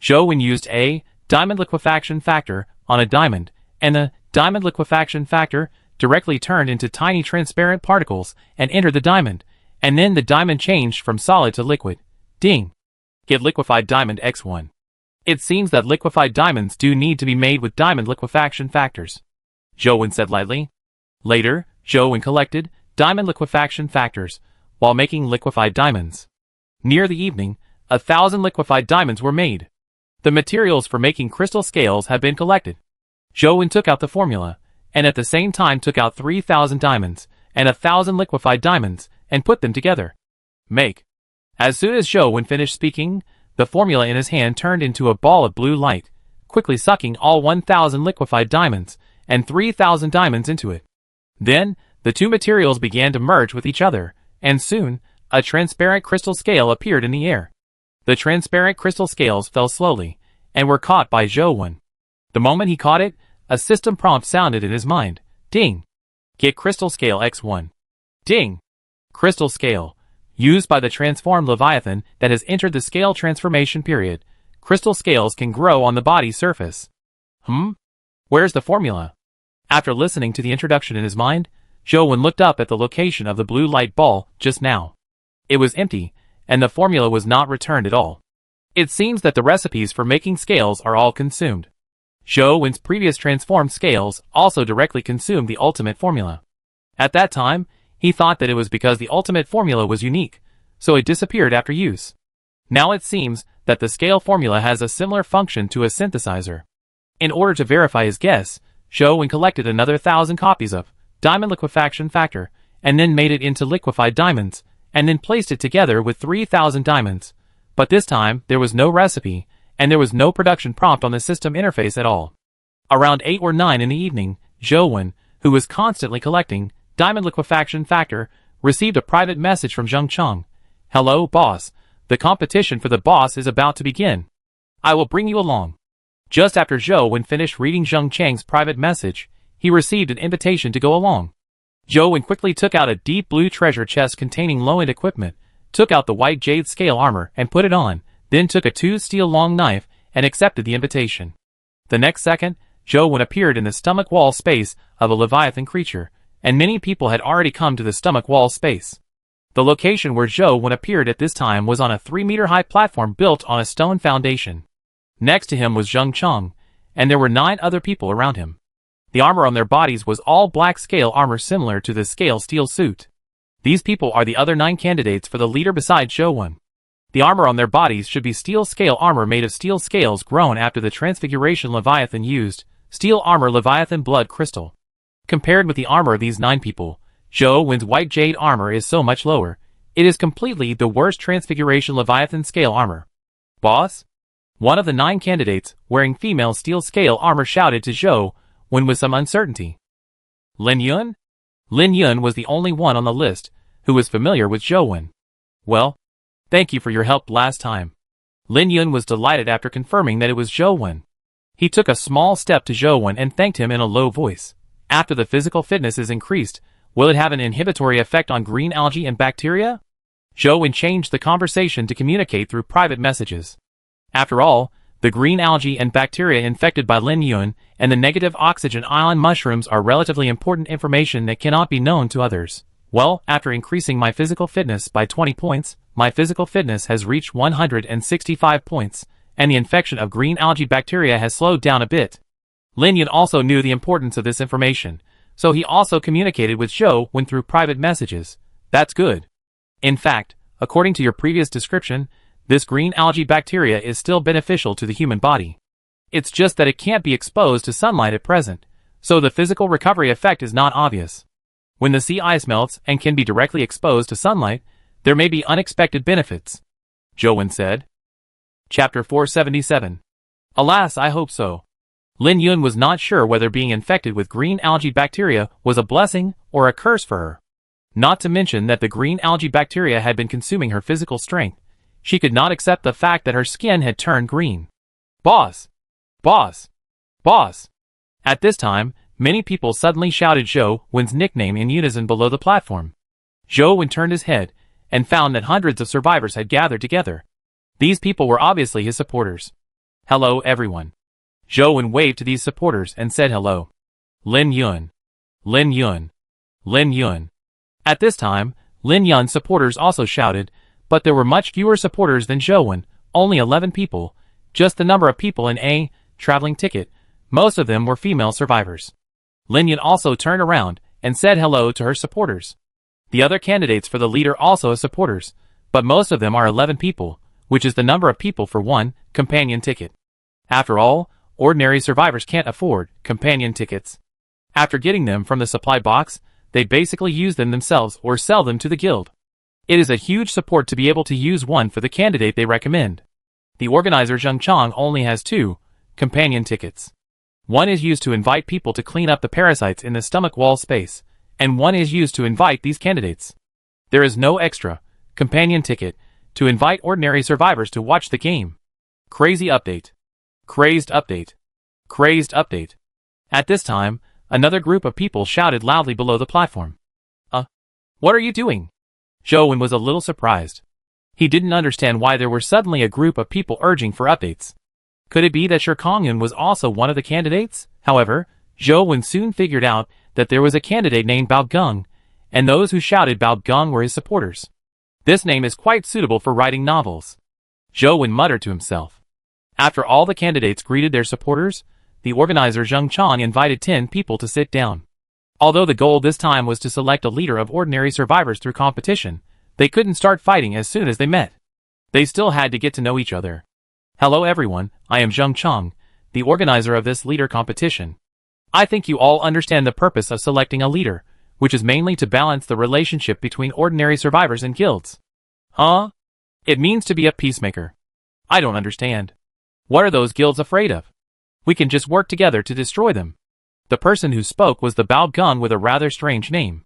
Zhou Wen used a diamond liquefaction factor on a diamond, and the diamond liquefaction factor directly turned into tiny transparent particles and entered the diamond, and then the diamond changed from solid to liquid. Ding! Get liquefied diamond X1. It seems that liquefied diamonds do need to be made with diamond liquefaction factors, Zhou Wen said lightly. Later, Zhou Wen collected diamond liquefaction factors while making liquefied diamonds. Near the evening, 1,000 liquefied diamonds were made. The materials for making crystal scales had been collected. Zhou Wen took out the formula, and at the same time took out 3,000 diamonds and 1,000 liquefied diamonds and put them together. Make. As soon as Zhou Wen finished speaking, the formula in his hand turned into a ball of blue light, quickly sucking all 1,000 liquefied diamonds and 3,000 diamonds into it. Then, the two materials began to merge with each other, and soon, a transparent crystal scale appeared in the air. The transparent crystal scales fell slowly, and were caught by Zhou. The moment he caught it, a system prompt sounded in his mind. Ding! Get crystal scale X1. Ding! Crystal scale. Used by the transformed Leviathan that has entered the scale transformation period. Crystal scales can grow on the body's surface. Where's the formula? After listening to the introduction in his mind, Zhou looked up at the location of the blue light ball just now. It was empty, and the formula was not returned at all. It seems that the recipes for making scales are all consumed. Zhou's previous transformed scales also directly consumed the ultimate formula. At that time, he thought that it was because the ultimate formula was unique, so it disappeared after use. Now it seems that the scale formula has a similar function to a synthesizer. In order to verify his guess, Zhou collected another 1,000 copies of diamond liquefaction factor, and then made it into liquefied diamonds, and then placed it together with 3,000 diamonds. But this time, there was no recipe, and there was no production prompt on the system interface at all. Around 8 or 9 in the evening, Zhou, who was constantly collecting diamond liquefaction factor, received a private message from Zheng Cheng. Hello, boss. The competition for the boss is about to begin. I will bring you along. Just after Zhou finished reading Zheng Cheng's private message, he received an invitation to go along. Zhou quickly took out a deep blue treasure chest containing low-end equipment, took out the white jade scale armor and put it on, then took a 2-steel long knife and accepted the invitation. The next second, Zhou appeared in the stomach wall space of a Leviathan creature, and many people had already come to the stomach wall space. The location where Zhou appeared at this time was on a 3-meter-high platform built on a stone foundation. Next to him was Zheng Cheng, and there were 9 other people around him. The armor on their bodies was all black scale armor similar to the scale steel suit. These people are the other 9 candidates for the leader besides Zhou. The armor on their bodies should be steel scale armor made of steel scales grown after the transfiguration Leviathan used, steel armor Leviathan blood crystal. Compared with the armor of these 9 people, Zhou's white jade armor is so much lower. It is completely the worst transfiguration Leviathan scale armor. Boss? One of the 9 candidates, wearing female steel scale armor, shouted to Zhou with some uncertainty. Lin Yun? Lin Yun was the only one on the list who was familiar with Zhou. Well, thank you for your help last time. Lin Yun was delighted after confirming that it was Zhou. He took a small step to Zhou and thanked him in a low voice. After the physical fitness is increased, will it have an inhibitory effect on green algae and bacteria? Zhou changed the conversation to communicate through private messages. After all, the green algae and bacteria infected by Lin Yun and the negative oxygen ion mushrooms are relatively important information that cannot be known to others. Well, after increasing my physical fitness by 20 points, my physical fitness has reached 165 points, and the infection of green algae bacteria has slowed down a bit. Lin Yun also knew the importance of this information, so he also communicated with Zhou through private messages. That's good. In fact, according to your previous description, this green algae bacteria is still beneficial to the human body. It's just that it can't be exposed to sunlight at present, so the physical recovery effect is not obvious. When the sea ice melts and can be directly exposed to sunlight, there may be unexpected benefits. Zhou said. Chapter 477. Alas, I hope so. Lin Yun was not sure whether being infected with green algae bacteria was a blessing or a curse for her. Not to mention that the green algae bacteria had been consuming her physical strength. She could not accept the fact that her skin had turned green. Boss! Boss! Boss! At this time, many people suddenly shouted Zhou's nickname in unison below the platform. Zhou turned his head and found that hundreds of survivors had gathered together. These people were obviously his supporters. Hello, everyone. Zhou waved to these supporters and said hello. Lin Yun. Lin Yun. Lin Yun. At this time, Lin Yun's supporters also shouted, but there were much fewer supporters than Zhou, only 11 people, just the number of people in a traveling ticket. Most of them were female survivors. Lin Yun also turned around and said hello to her supporters. The other candidates for the leader also have supporters, but most of them are 11 people, which is the number of people for one companion ticket. After all, ordinary survivors can't afford companion tickets. After getting them from the supply box, they basically use them themselves or sell them to the guild. It is a huge support to be able to use one for the candidate they recommend. The organizer Zheng Cheng only has 2 companion tickets. One is used to invite people to clean up the parasites in the stomach wall space, and one is used to invite these candidates. There is no extra companion ticket to invite ordinary survivors to watch the game. Crazy update. Crazed update. Crazed update. At this time, another group of people shouted loudly below the platform. What are you doing? Zhou was a little surprised. He didn't understand why there were suddenly a group of people urging for updates. Could it be that Shi Kongyun was also one of the candidates? However, Zhou soon figured out that there was a candidate named Bao Geng, and those who shouted Bao Geng were his supporters. This name is quite suitable for writing novels. Zhou muttered to himself. After all the candidates greeted their supporters, the organizer Zheng Chang invited 10 people to sit down. Although the goal this time was to select a leader of ordinary survivors through competition, they couldn't start fighting as soon as they met. They still had to get to know each other. Hello everyone, I am Zheng Chang, the organizer of this leader competition. I think you all understand the purpose of selecting a leader, which is mainly to balance the relationship between ordinary survivors and guilds. Huh? It means to be a peacemaker. I don't understand. What are those guilds afraid of? We can just work together to destroy them. The person who spoke was the Bao Geng with a rather strange name.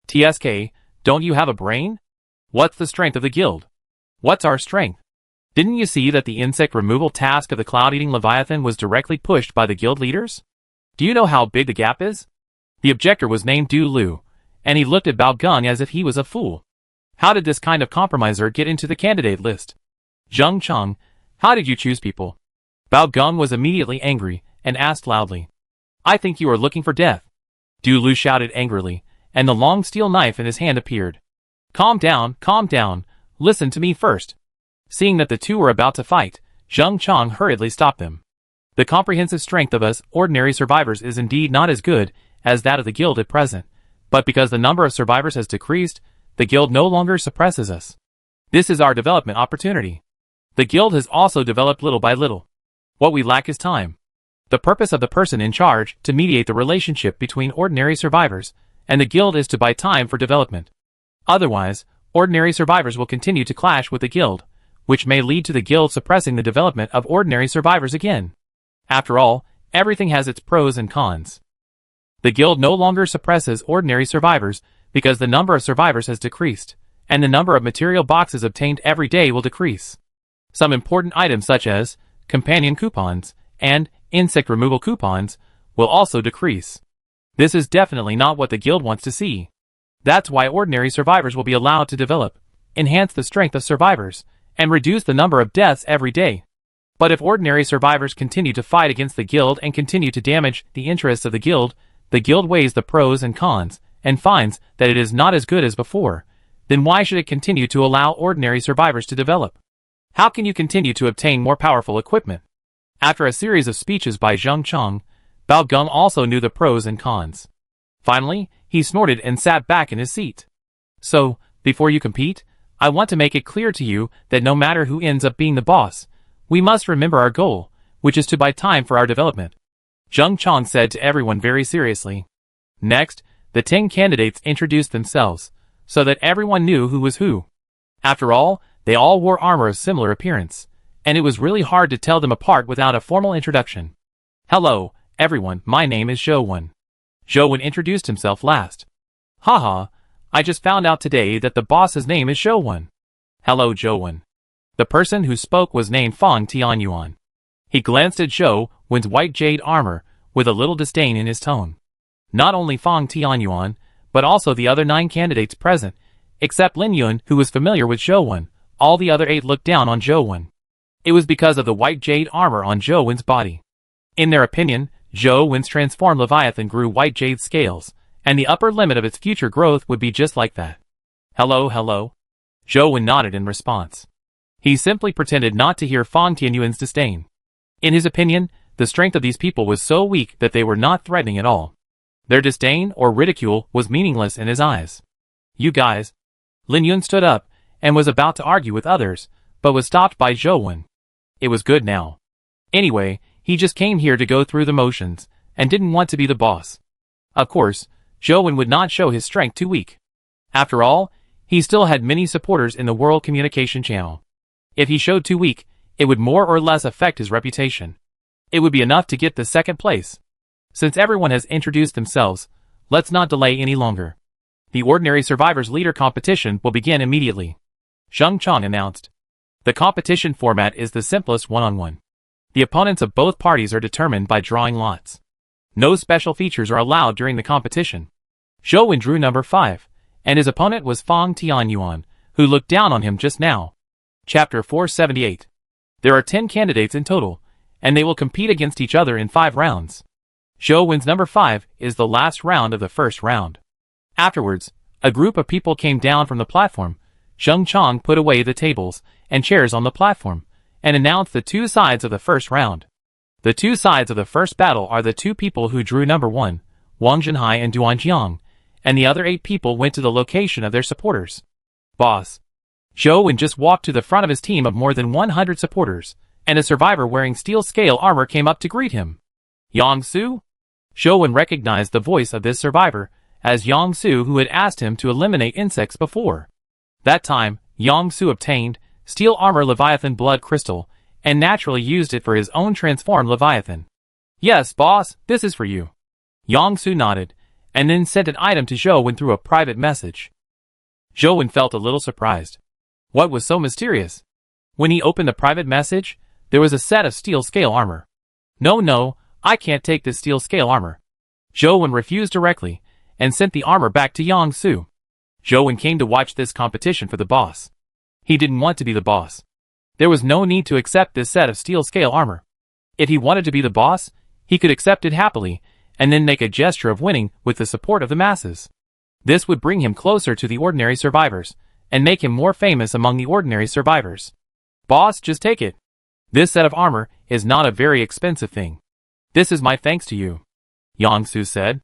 TSK, don't you have a brain? What's the strength of the guild? What's our strength? Didn't you see that the insect removal task of the cloud-eating Leviathan was directly pushed by the guild leaders? Do you know how big the gap is? The objector was named Du Lu, and he looked at Bao Geng as if he was a fool. How did this kind of compromiser get into the candidate list? Zheng Chang, how did you choose people? Bao Geng was immediately angry, and asked loudly. I think you are looking for death. Du Lu shouted angrily, and the long steel knife in his hand appeared. Calm down, listen to me first. Seeing that the two were about to fight, Zheng Chang hurriedly stopped them. The comprehensive strength of us ordinary survivors is indeed not as good as that of the guild at present, but because the number of survivors has decreased, the guild no longer suppresses us. This is our development opportunity. The guild has also developed little by little. What we lack is time. The purpose of the person in charge to mediate the relationship between ordinary survivors and the guild is to buy time for development. Otherwise, ordinary survivors will continue to clash with the guild, which may lead to the guild suppressing the development of ordinary survivors again. After all, everything has its pros and cons. The guild no longer suppresses ordinary survivors because the number of survivors has decreased, and the number of material boxes obtained every day will decrease. Some important items such as companion coupons and insect removal coupons will also decrease. This is definitely not what the guild wants to see. That's why ordinary survivors will be allowed to develop, enhance the strength of survivors, and reduce the number of deaths every day. But if ordinary survivors continue to fight against the guild and continue to damage the interests of the guild weighs the pros and cons, and finds that it is not as good as before, then why should it continue to allow ordinary survivors to develop? How can you continue to obtain more powerful equipment? After a series of speeches by Zheng Chang, Bao Geng also knew the pros and cons. Finally, he snorted and sat back in his seat. So, before you compete, I want to make it clear to you that no matter who ends up being the boss, we must remember our goal, which is to buy time for our development. Zheng Chang said to everyone very seriously. Next, the 10 candidates introduced themselves, so that everyone knew who was who. After all, they all wore armor of similar appearance, and it was really hard to tell them apart without a formal introduction. Hello, everyone, my name is Zhou. Zhou introduced himself last. Haha, I just found out today that the boss's name is Zhou. Hello Zhou. The person who spoke was named Fang Tianyuan. He glanced at Zhou's white jade armor with a little disdain in his tone. Not only Fang Tianyuan, but also the other 9 candidates present, except Lin Yun who was familiar with Zhou, all the other 8 looked down on Zhou. It was because of the white jade armor on Zhou's body. In their opinion, Zhou's transformed Leviathan grew white jade scales, and the upper limit of its future growth would be just like that. Hello. Zhou nodded in response. He simply pretended not to hear Fang Tianyuan's disdain. In his opinion, the strength of these people was so weak that they were not threatening at all. Their disdain or ridicule was meaningless in his eyes. You guys. Lin Yun stood up, and was about to argue with others, but was stopped by Zhou. It was good now. Anyway, he just came here to go through the motions, and didn't want to be the boss. Of course, Zhou would not show his strength too weak. After all, he still had many supporters in the World Communication Channel. If he showed too weak, it would more or less affect his reputation. It would be enough to get the second place. Since everyone has introduced themselves, let's not delay any longer. The Ordinary Survivors Leader competition will begin immediately. Zheng Chang announced. The competition format is the simplest one-on-one. The opponents of both parties are determined by drawing lots. No special features are allowed during the competition. Zhou Wen drew number 5, and his opponent was Fang Tianyuan, who looked down on him just now. Chapter 478. There are 10 candidates in total, and they will compete against each other in 5 rounds. Zhou Wen's number 5 is the last round of the first round. Afterwards, a group of people came down from the platform. Zheng Chang put away the tables and chairs on the platform, and announced the 2 sides of the first round. The 2 sides of the first battle are the 2 people who drew number 1, Wang Zhenhai and Duan Jiang, and the other 8 people went to the location of their supporters. Boss. Zhou Wen just walked to the front of his team of more than 100 supporters, and a survivor wearing steel scale armor came up to greet him. Yang Su? Zhou Wen recognized the voice of this survivor as Yang Su, who had asked him to eliminate insects before. That time, Yang Su obtained steel armor Leviathan blood crystal, and naturally used it for his own transformed Leviathan. Yes, boss, this is for you. Yang Su nodded, and then sent an item to Zhou Wen through a private message. Zhou Wen felt a little surprised. What was so mysterious? When he opened the private message, there was a set of steel scale armor. No, I can't take this steel scale armor. Zhou Wen refused directly, and sent the armor back to Yang Su. Zhou Wen came to watch this competition for the boss. He didn't want to be the boss. There was no need to accept this set of steel scale armor. If he wanted to be the boss, he could accept it happily, and then make a gesture of winning with the support of the masses. This would bring him closer to the Ordinary Survivors, and make him more famous among the Ordinary Survivors. Boss, just take it. This set of armor is not a very expensive thing. This is my thanks to you, Yang Su said.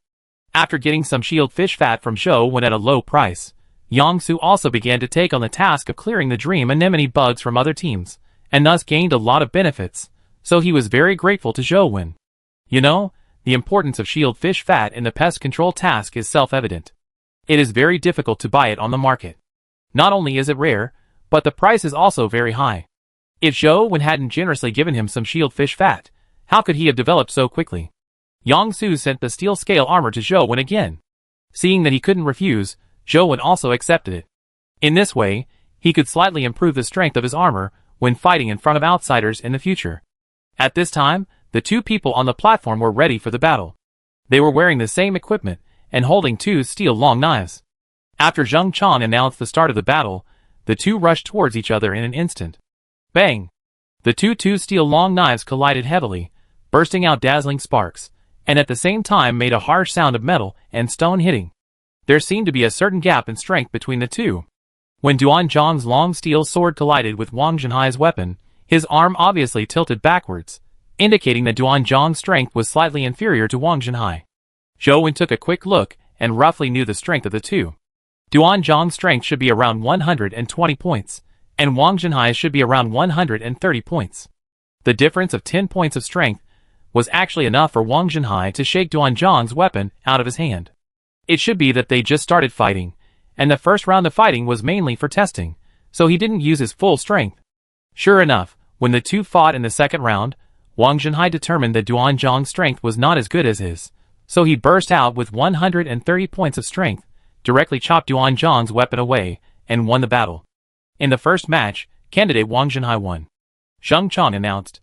After getting some shield fish fat from Zhou Wen at a low price, Yang Su also began to take on the task of clearing the dream anemone bugs from other teams, and thus gained a lot of benefits, so he was very grateful to Zhou Wen. You know, the importance of shield fish fat in the pest control task is self-evident. It is very difficult to buy it on the market. Not only is it rare, but the price is also very high. If Zhou Wen hadn't generously given him some shield fish fat, how could he have developed so quickly? Yang Su sent the steel scale armor to Zhou Wen again. Seeing that he couldn't refuse, Zhou Wen also accepted it. In this way, he could slightly improve the strength of his armor when fighting in front of outsiders in the future. At this time, the 2 people on the platform were ready for the battle. They were wearing the same equipment and holding 2 steel long knives. After Zheng Chang announced the start of the battle, the 2 rushed towards each other in an instant. Bang! The two steel long knives collided heavily, bursting out dazzling sparks, and at the same time made a harsh sound of metal and stone hitting. There seemed to be a certain gap in strength between the 2. When Duan Zhang's long steel sword collided with Wang Zhenhai's weapon, his arm obviously tilted backwards, indicating that Duan Zhang's strength was slightly inferior to Wang Zhenhai. Zhou Wen took a quick look and roughly knew the strength of the 2. Duan Zhang's strength should be around 120 points, and Wang Zhenhai's should be around 130 points. The difference of 10 points of strength was actually enough for Wang Zhenhai to shake Duan Zhang's weapon out of his hand. It should be that they just started fighting, and the first round of fighting was mainly for testing, so he didn't use his full strength. Sure enough, when the 2 fought in the second round, Wang Zhenhai determined that Duan Zhang's strength was not as good as his, so he burst out with 130 points of strength, directly chopped Duan Zhang's weapon away, and won the battle. In the first match, candidate Wang Zhenhai won. Zheng Chang announced.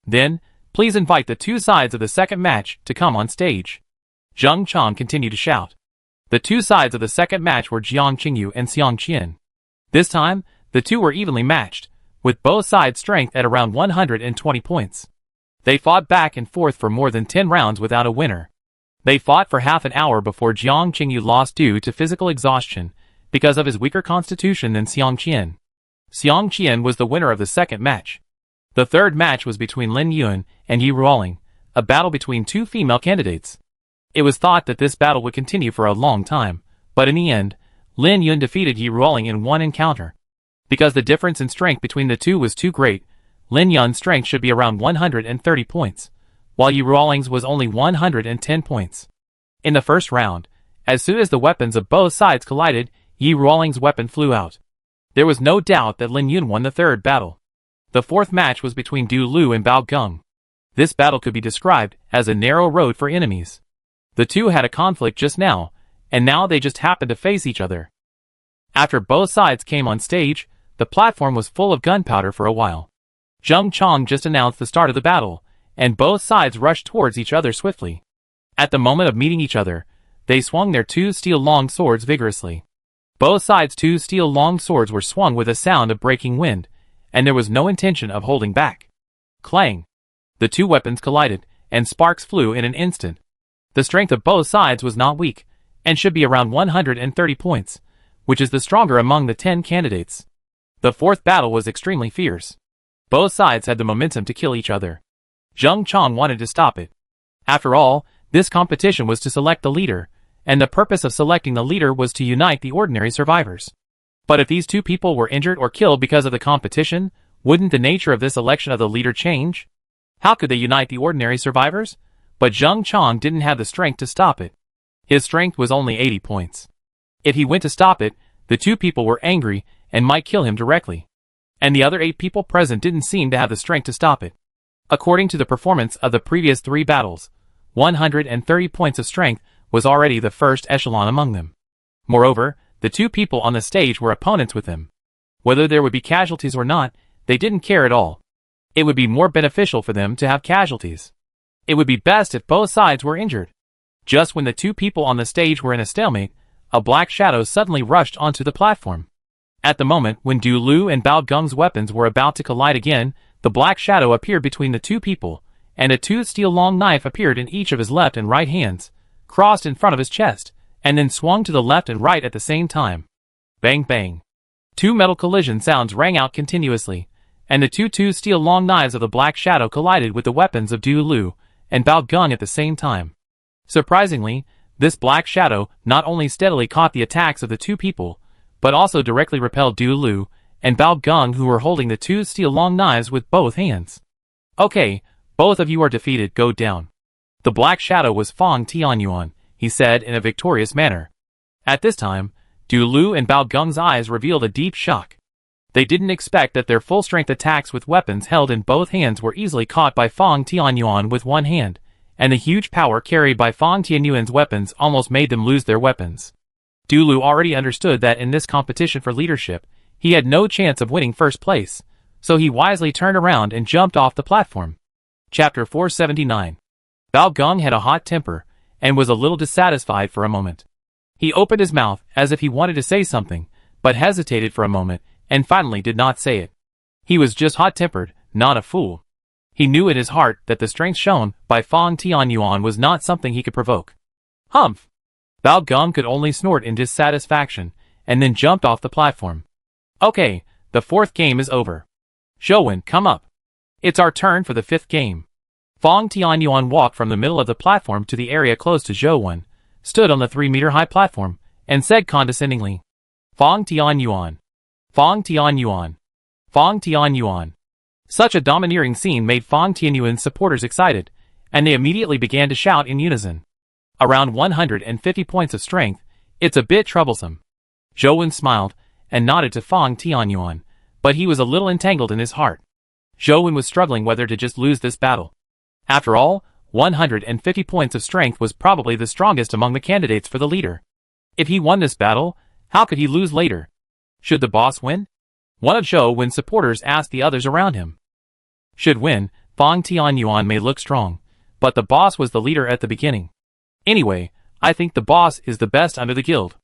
Then, please invite the 2 sides of the second match to come on stage. Zheng Chang continued to shout. The 2 sides of the second match were Jiang Qingyu and Xiang Qian. This time, the 2 were evenly matched, with both sides' strength at around 120 points. They fought back and forth for more than 10 rounds without a winner. They fought for half an hour before Jiang Qingyu lost due to physical exhaustion, because of his weaker constitution than Xiang Qian. Xiang Qian was the winner of the second match. The third match was between Lin Yun and Yi Ruoling, a battle between 2 female candidates. It was thought that this battle would continue for a long time, but in the end, Lin Yun defeated Yi Ruoling in one encounter. Because the difference in strength between the 2 was too great, Lin Yun's strength should be around 130 points, while Yi Ruoling's was only 110 points. In the first round, as soon as the weapons of both sides collided, Yi Ruoling's weapon flew out. There was no doubt that Lin Yun won the third battle. The fourth match was between Du Lu and Bao Geng. This battle could be described as a narrow road for enemies. The two had a conflict just now, and now they just happened to face each other. After both sides came on stage, the platform was full of gunpowder for a while. Zheng Chong just announced the start of the battle, and both sides rushed towards each other swiftly. At the moment of meeting each other, they swung their two steel long swords vigorously. Both sides' two steel long swords were swung with a sound of breaking wind, and there was no intention of holding back. Clang! The two weapons collided, and sparks flew in an instant. The strength of both sides was not weak, and should be around 130 points, which is the stronger among the 10 candidates. The fourth battle was extremely fierce. Both sides had the momentum to kill each other. Zheng Chong wanted to stop it. After all, this competition was to select the leader, and the purpose of selecting the leader was to unite the ordinary survivors. But if these two people were injured or killed because of the competition, wouldn't the nature of this election of the leader change? How could they unite the ordinary survivors? But Zheng Chong didn't have the strength to stop it. His strength was only 80 points. If he went to stop it, the two people were angry and might kill him directly. And the other 8 people present didn't seem to have the strength to stop it. According to the performance of the previous 3 battles, 130 points of strength was already the first echelon among them. Moreover, the two people on the stage were opponents with him. Whether there would be casualties or not, they didn't care at all. It would be more beneficial for them to have casualties. It would be best if both sides were injured. Just when the two people on the stage were in a stalemate, a black shadow suddenly rushed onto the platform. At the moment when Du Lu and Bao Geng's weapons were about to collide again, the black shadow appeared between the two people, and a 2 steel long knife appeared in each of his left and right hands, crossed in front of his chest, and then swung to the left and right at the same time. Bang bang. 2 metal collision sounds rang out continuously, and the two steel long knives of the black shadow collided with the weapons of Du Lu and Bao Geng at the same time. Surprisingly, this black shadow not only steadily caught the attacks of the two people, but also directly repelled Du Lu and Bao Geng, who were holding the 2 steel long knives with both hands. Okay, both of you are defeated, go down. The black shadow was Fang Tianyuan, he said in a victorious manner. At this time, Du Lu and Bao Geng's eyes revealed a deep shock. They didn't expect that their full-strength attacks with weapons held in both hands were easily caught by Fang Tianyuan with one hand, and the huge power carried by Fang Tianyuan's weapons almost made them lose their weapons. Du Lu already understood that in this competition for leadership, he had no chance of winning first place, so he wisely turned around and jumped off the platform. Chapter 479. Bao Geng had a hot temper, and was a little dissatisfied for a moment. He opened his mouth as if he wanted to say something, but hesitated for a moment, and finally did not say it. He was just hot-tempered, not a fool. He knew in his heart that the strength shown by Fang Tianyuan was not something he could provoke. Humph! Bao Geng could only snort in dissatisfaction, and then jumped off the platform. Okay, the 4th game is over. Zhouwen, come up. It's our turn for the 5th game. Fang Tianyuan walked from the middle of the platform to the area close to Zhouwen, stood on the 3-meter-high platform, and said condescendingly, Fang Tianyuan. Fang Tianyuan. Fang Tianyuan. Such a domineering scene made Fang Tianyuan's supporters excited, and they immediately began to shout in unison. Around 150 points of strength, it's a bit troublesome. Zhouwen smiled, and nodded to Fang Tianyuan, but he was a little entangled in his heart. Zhouwen was struggling whether to just lose this battle. After all, 150 points of strength was probably the strongest among the candidates for the leader. If he won this battle, how could he lose later? Should the boss win? One of Zhouwen's supporters asked the others around him. Should win, Fang Tianyuan may look strong, but the boss was the leader at the beginning. Anyway, I think the boss is the best under the guild.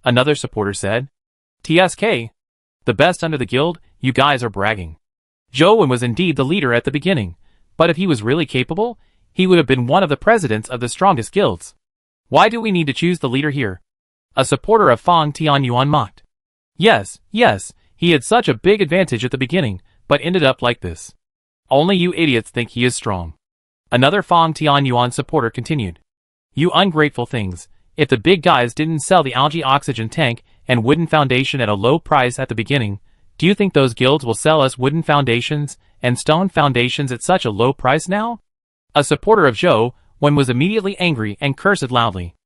Another supporter said. TSK. The best under the guild, you guys are bragging. Zhouwen was indeed the leader at the beginning, but if he was really capable, he would have been one of the presidents of the strongest guilds. Why do we need to choose the leader here? A supporter of Fang Tianyuan mocked. Yes, he had such a big advantage at the beginning, but ended up like this. Only you idiots think he is strong. Another Fang Tianyuan supporter continued. You ungrateful things, if the big guys didn't sell the algae oxygen tank and wooden foundation at a low price at the beginning, do you think those guilds will sell us wooden foundations and stone foundations at such a low price now? A supporter of Zhouwen was immediately angry and cursed loudly.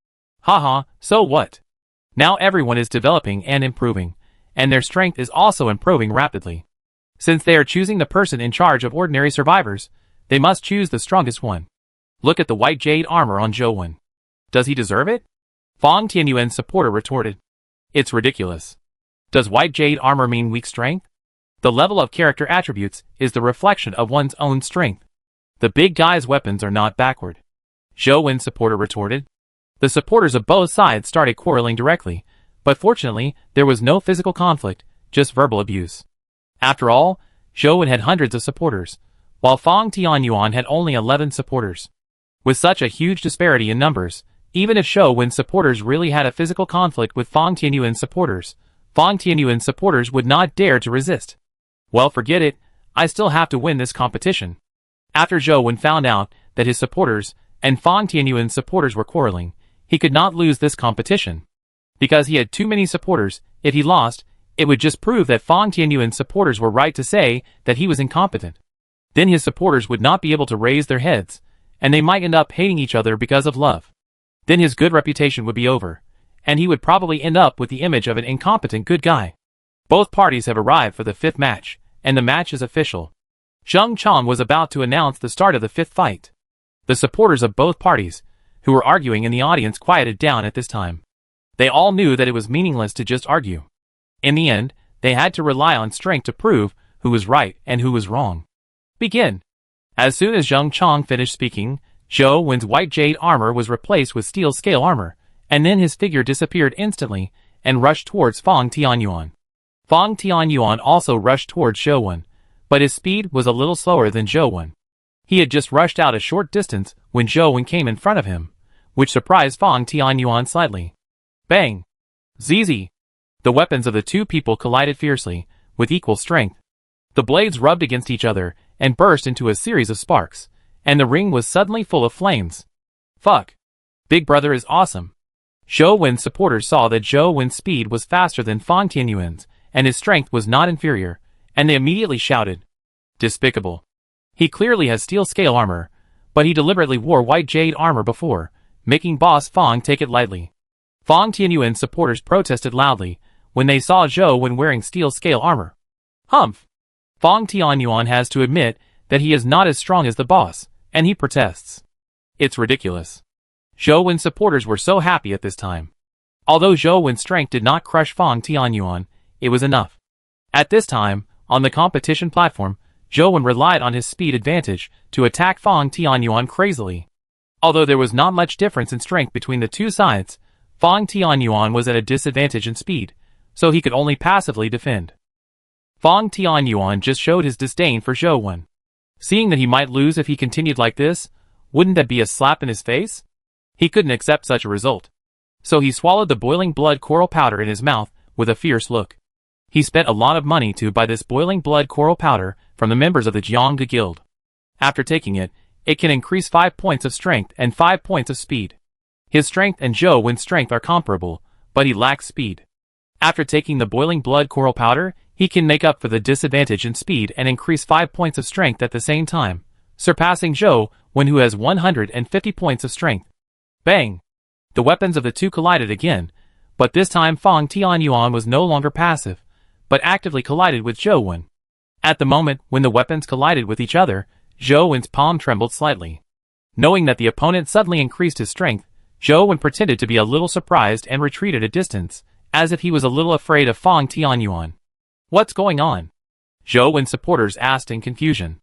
Haha, so what? Now everyone is developing and improving, and their strength is also improving rapidly. Since they are choosing the person in charge of ordinary survivors, they must choose the strongest one. Look at the white jade armor on Zhouwen. Does he deserve it? Fang Tianyuan's supporter retorted. It's ridiculous. Does white jade armor mean weak strength? The level of character attributes is the reflection of one's own strength. The big guy's weapons are not backward. Zhou Wen's supporter retorted. The supporters of both sides started quarreling directly, but fortunately there was no physical conflict, just verbal abuse. After all, Zhou Wen had hundreds of supporters, while Fang Tianyuan had only 11 supporters. With such a huge disparity in numbers, even if Zhou Wen's supporters really had a physical conflict with Fang Tianyuan's supporters, Fang Tianyuan's supporters would not dare to resist. Well, forget it, I still have to win this competition. After Zhou Wen found out that his supporters and Fang Tianyuan's supporters were quarreling, he could not lose this competition. Because he had too many supporters, if he lost, it would just prove that Fang Tianyuan's supporters were right to say that he was incompetent. Then his supporters would not be able to raise their heads, and they might end up hating each other because of love. Then his good reputation would be over, and he would probably end up with the image of an incompetent good guy. Both parties have arrived for the 5th match, and the match is official. Zheng Chang was about to announce the start of the 5th fight. The supporters of both parties, who were arguing in the audience, quieted down at this time. They all knew that it was meaningless to just argue. In the end, they had to rely on strength to prove who was right and who was wrong. Begin. As soon as Zheng Chang finished speaking, Zhou Wen's white jade armor was replaced with steel scale armor, and then his figure disappeared instantly and rushed towards Fang Tianyuan. Fang Tianyuan also rushed towards Zhou Wen, but his speed was a little slower than Zhou Wen. He had just rushed out a short distance when Zhou Wen came in front of him, which surprised Fang Tianyuan slightly. Bang! Zizi! The weapons of the two people collided fiercely, with equal strength. The blades rubbed against each other and burst into a series of sparks, and the ring was suddenly full of flames. Fuck! Big Brother is awesome. Zhou Wen's supporters saw that Zhou Wen's speed was faster than Fang Tianyuan's, and his strength was not inferior, and they immediately shouted. Despicable. He clearly has steel scale armor, but he deliberately wore white jade armor before, making boss Fang take it lightly. Fang Tianyuan's supporters protested loudly when they saw Zhou Wen wearing steel scale armor. Humph! Fang Tianyuan has to admit that he is not as strong as the boss, and he protests. It's ridiculous. Zhou Wen's supporters were so happy at this time. Although Zhou Wen's strength did not crush Fang Tianyuan, it was enough. At this time, on the competition platform, Zhou Wen relied on his speed advantage to attack Fang Tianyuan crazily. Although there was not much difference in strength between the two sides, Fang Tianyuan was at a disadvantage in speed, so he could only passively defend. Fang Tianyuan just showed his disdain for Zhou Wen. Seeing that he might lose if he continued like this, wouldn't that be a slap in his face? He couldn't accept such a result. So he swallowed the boiling blood coral powder in his mouth with a fierce look. He spent a lot of money to buy this boiling blood coral powder from the members of the Jiangge Guild. After taking it, it can increase 5 points of strength and 5 points of speed. His strength and Zhou Wen's strength are comparable, but he lacks speed. After taking the boiling blood coral powder, he can make up for the disadvantage in speed and increase 5 points of strength at the same time, surpassing Zhou Wen, who has 150 points of strength. Bang! The weapons of the two collided again, but this time Fang Tianyuan was no longer passive, but actively collided with Zhou Wen. At the moment when the weapons collided with each other, Zhou Wen's palm trembled slightly. Knowing that the opponent suddenly increased his strength, Zhou Wen pretended to be a little surprised and retreated a distance, as if he was a little afraid of Fang Tianyuan. What's going on? Zhou Wen's supporters asked in confusion.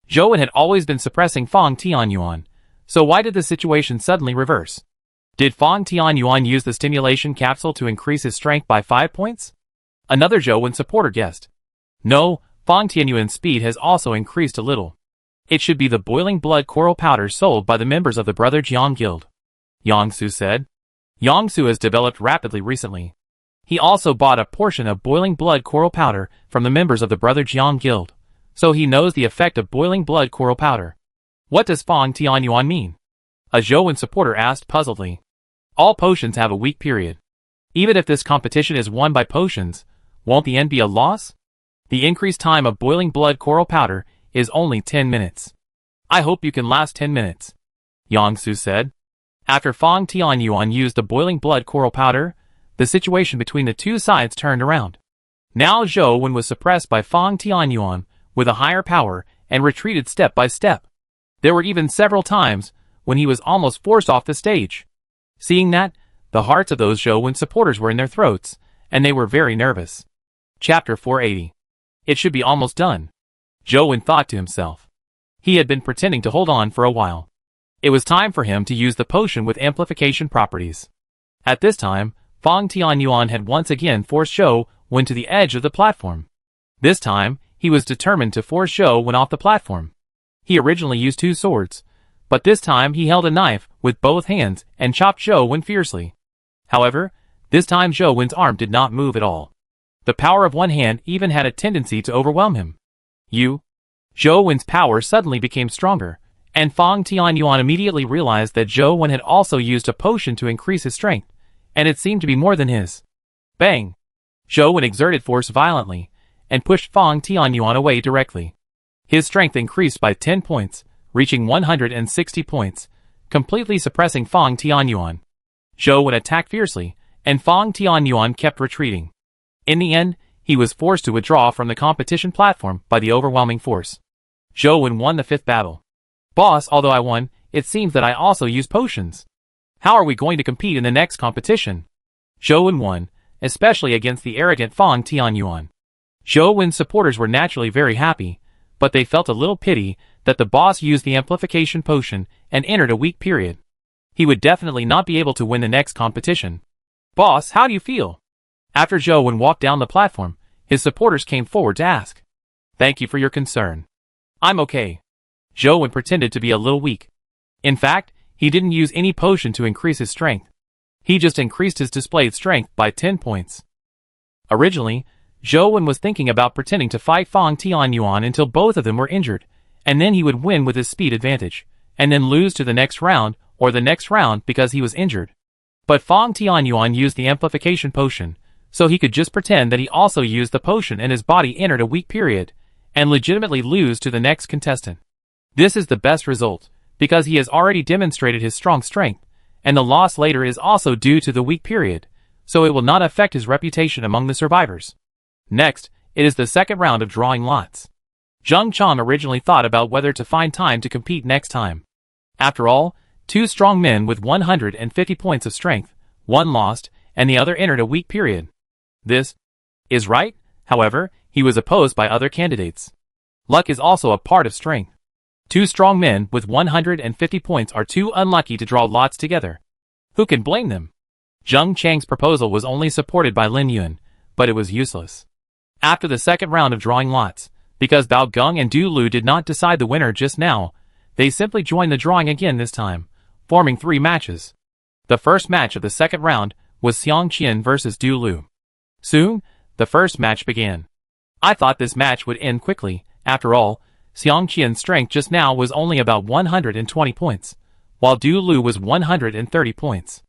Zhou Wen had always been suppressing Fang Tianyuan, so why did the situation suddenly reverse? Did Fang Tianyuan use the stimulation capsule to increase his strength by 5 points? Another Zhou Wen supporter guessed. No, Fang Tianyuan's speed has also increased a little. It should be the boiling blood coral powder sold by the members of the Brother Jiang Guild. Yang Su said. Yang Su has developed rapidly recently. He also bought a portion of boiling blood coral powder from the members of the Brother Jiang Guild, so he knows the effect of boiling blood coral powder. What does Fang Tianyuan mean? A Zhou Wen supporter asked puzzledly. All potions have a weak period. Even if this competition is won by potions, won't the end be a loss? The increased time of boiling blood coral powder is only 10 minutes. I hope you can last 10 minutes. Yang Su said. After Fang Tianyuan used the boiling blood coral powder, the situation between the two sides turned around. Now Zhou Wen was suppressed by Fang Tianyuan with a higher power and retreated step by step. There were even several times when he was almost forced off the stage. Seeing that, the hearts of those Zhou Wen supporters were in their throats, and they were very nervous. Chapter 480. It should be almost done. Zhou Wen thought to himself. He had been pretending to hold on for a while. It was time for him to use the potion with amplification properties. At this time, Fang Tianyuan had once again forced Zhou Wen to the edge of the platform. This time, he was determined to force Zhou Wen off the platform. He originally used 2 swords, but this time he held a knife with both hands and chopped Zhou Wen fiercely. However, this time Zhou Wen's arm did not move at all. The power of one hand even had a tendency to overwhelm him. Zhou Wen's power suddenly became stronger, and Fang Tianyuan immediately realized that Zhou Wen had also used a potion to increase his strength, and it seemed to be more than his. Bang! Zhou Wen exerted force violently, and pushed Fang Tianyuan away directly. His strength increased by 10 points, reaching 160 points, completely suppressing Fang Tianyuan. Zhou Wen attacked fiercely, and Fang Tianyuan kept retreating. In the end, he was forced to withdraw from the competition platform by the overwhelming force. Zhou Wen won the 5th battle. Boss, although I won, it seems that I also use potions. How are we going to compete in the next competition? Zhou Wen won, especially against the arrogant Fang Tianyuan. Zhou Wen's supporters were naturally very happy, but they felt a little pity that the boss used the amplification potion and entered a weak period. He would definitely not be able to win the next competition. Boss, how do you feel? After Zhou Wen walked down the platform, his supporters came forward to ask. Thank you for your concern. I'm okay. Zhou Wen pretended to be a little weak. In fact, he didn't use any potion to increase his strength. He just increased his displayed strength by 10 points. Originally, Zhou Wen was thinking about pretending to fight Fang Tianyuan until both of them were injured, and then he would win with his speed advantage, and then lose to the next round or the next round because he was injured. But Fang Tianyuan used the amplification potion, so he could just pretend that he also used the potion and his body entered a weak period, and legitimately lose to the next contestant. This is the best result, because he has already demonstrated his strong strength, and the loss later is also due to the weak period, so it will not affect his reputation among the survivors. Next, it is the second round of drawing lots. Zheng Chang originally thought about whether to find time to compete next time. After all, 2 strong men with 150 points of strength, one lost, and the other entered a weak period. This is right, however, he was opposed by other candidates. Luck is also a part of strength. 2 strong men with 150 points are too unlucky to draw lots together. Who can blame them? Zheng Chang's proposal was only supported by Lin Yun, but it was useless. After the second round of drawing lots, because Bao Geng and Du Lu did not decide the winner just now, they simply joined the drawing again this time, forming 3 matches. The first match of the second round was Xiang Qian versus Du Lu. Soon, the first match began. I thought this match would end quickly. After all, Xiang Qian's strength just now was only about 120 points, while Du Lu was 130 points.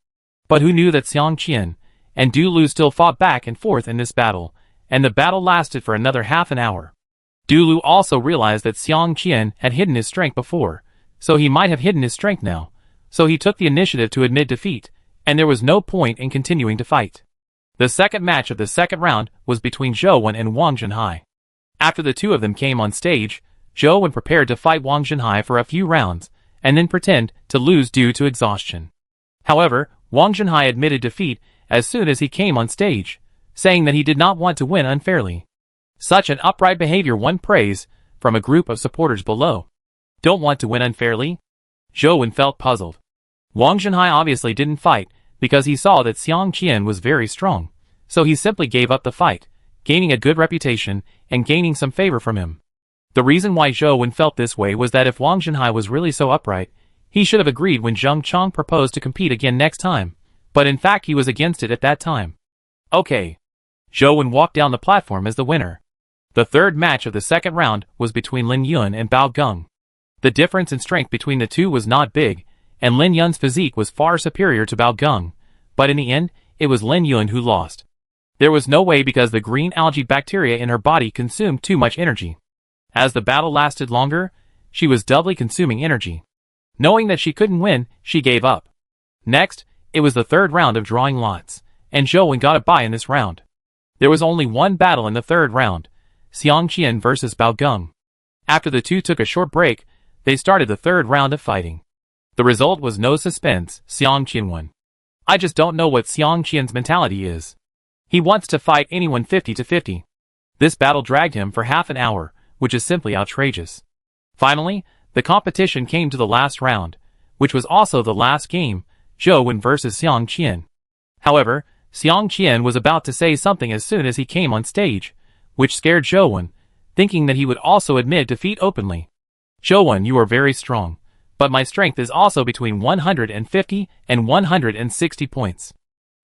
But who knew that Xiang Qian and Du Lu still fought back and forth in this battle, and the battle lasted for another half an hour. Du Lu also realized that Xiang Qian had hidden his strength before, so he might have hidden his strength now, so he took the initiative to admit defeat, and there was no point in continuing to fight. The second match of the second round was between Zhou Wen and Wang Zhenhai. After the 2 of them came on stage, Zhou Wen prepared to fight Wang Zhenhai for a few rounds, and then pretend to lose due to exhaustion. However, Wang Zhenhai admitted defeat as soon as he came on stage, saying that he did not want to win unfairly. Such an upright behavior won praise from a group of supporters below. Don't want to win unfairly? Zhou Wen felt puzzled. Wang Zhenhai obviously didn't fight because he saw that Xiang Qian was very strong, so he simply gave up the fight, gaining a good reputation and gaining some favor from him. The reason why Zhou Wen felt this way was that if Wang Zhenhai was really so upright, he should have agreed when Zheng Chang proposed to compete again next time, but in fact he was against it at that time. Okay. Zhou Wen walked down the platform as the winner. The third match of the second round was between Lin Yun and Bao Geng. The difference in strength between the 2 was not big, and Lin Yun's physique was far superior to Bao Geng, but in the end, it was Lin Yun who lost. There was no way because the green algae bacteria in her body consumed too much energy. As the battle lasted longer, she was doubly consuming energy. Knowing that she couldn't win, she gave up. Next, it was the third round of drawing lots, and Zhou Wen got a bye in this round. There was only one battle in the third round, Xiang Qian versus Bao Geng. After the 2 took a short break, they started the third round of fighting. The result was no suspense, Xiang Qian won. I just don't know what Xiang Qian's mentality is. He wants to fight anyone 50-50. This battle dragged him for half an hour, which is simply outrageous. Finally, the competition came to the last round, which was also the last game, Zhou Wen versus Xiang Qian. However, Xiang Qian was about to say something as soon as he came on stage, which scared Zhou Wen, thinking that he would also admit defeat openly. Zhou Wen, you are very strong, but my strength is also between 150 and 160 points.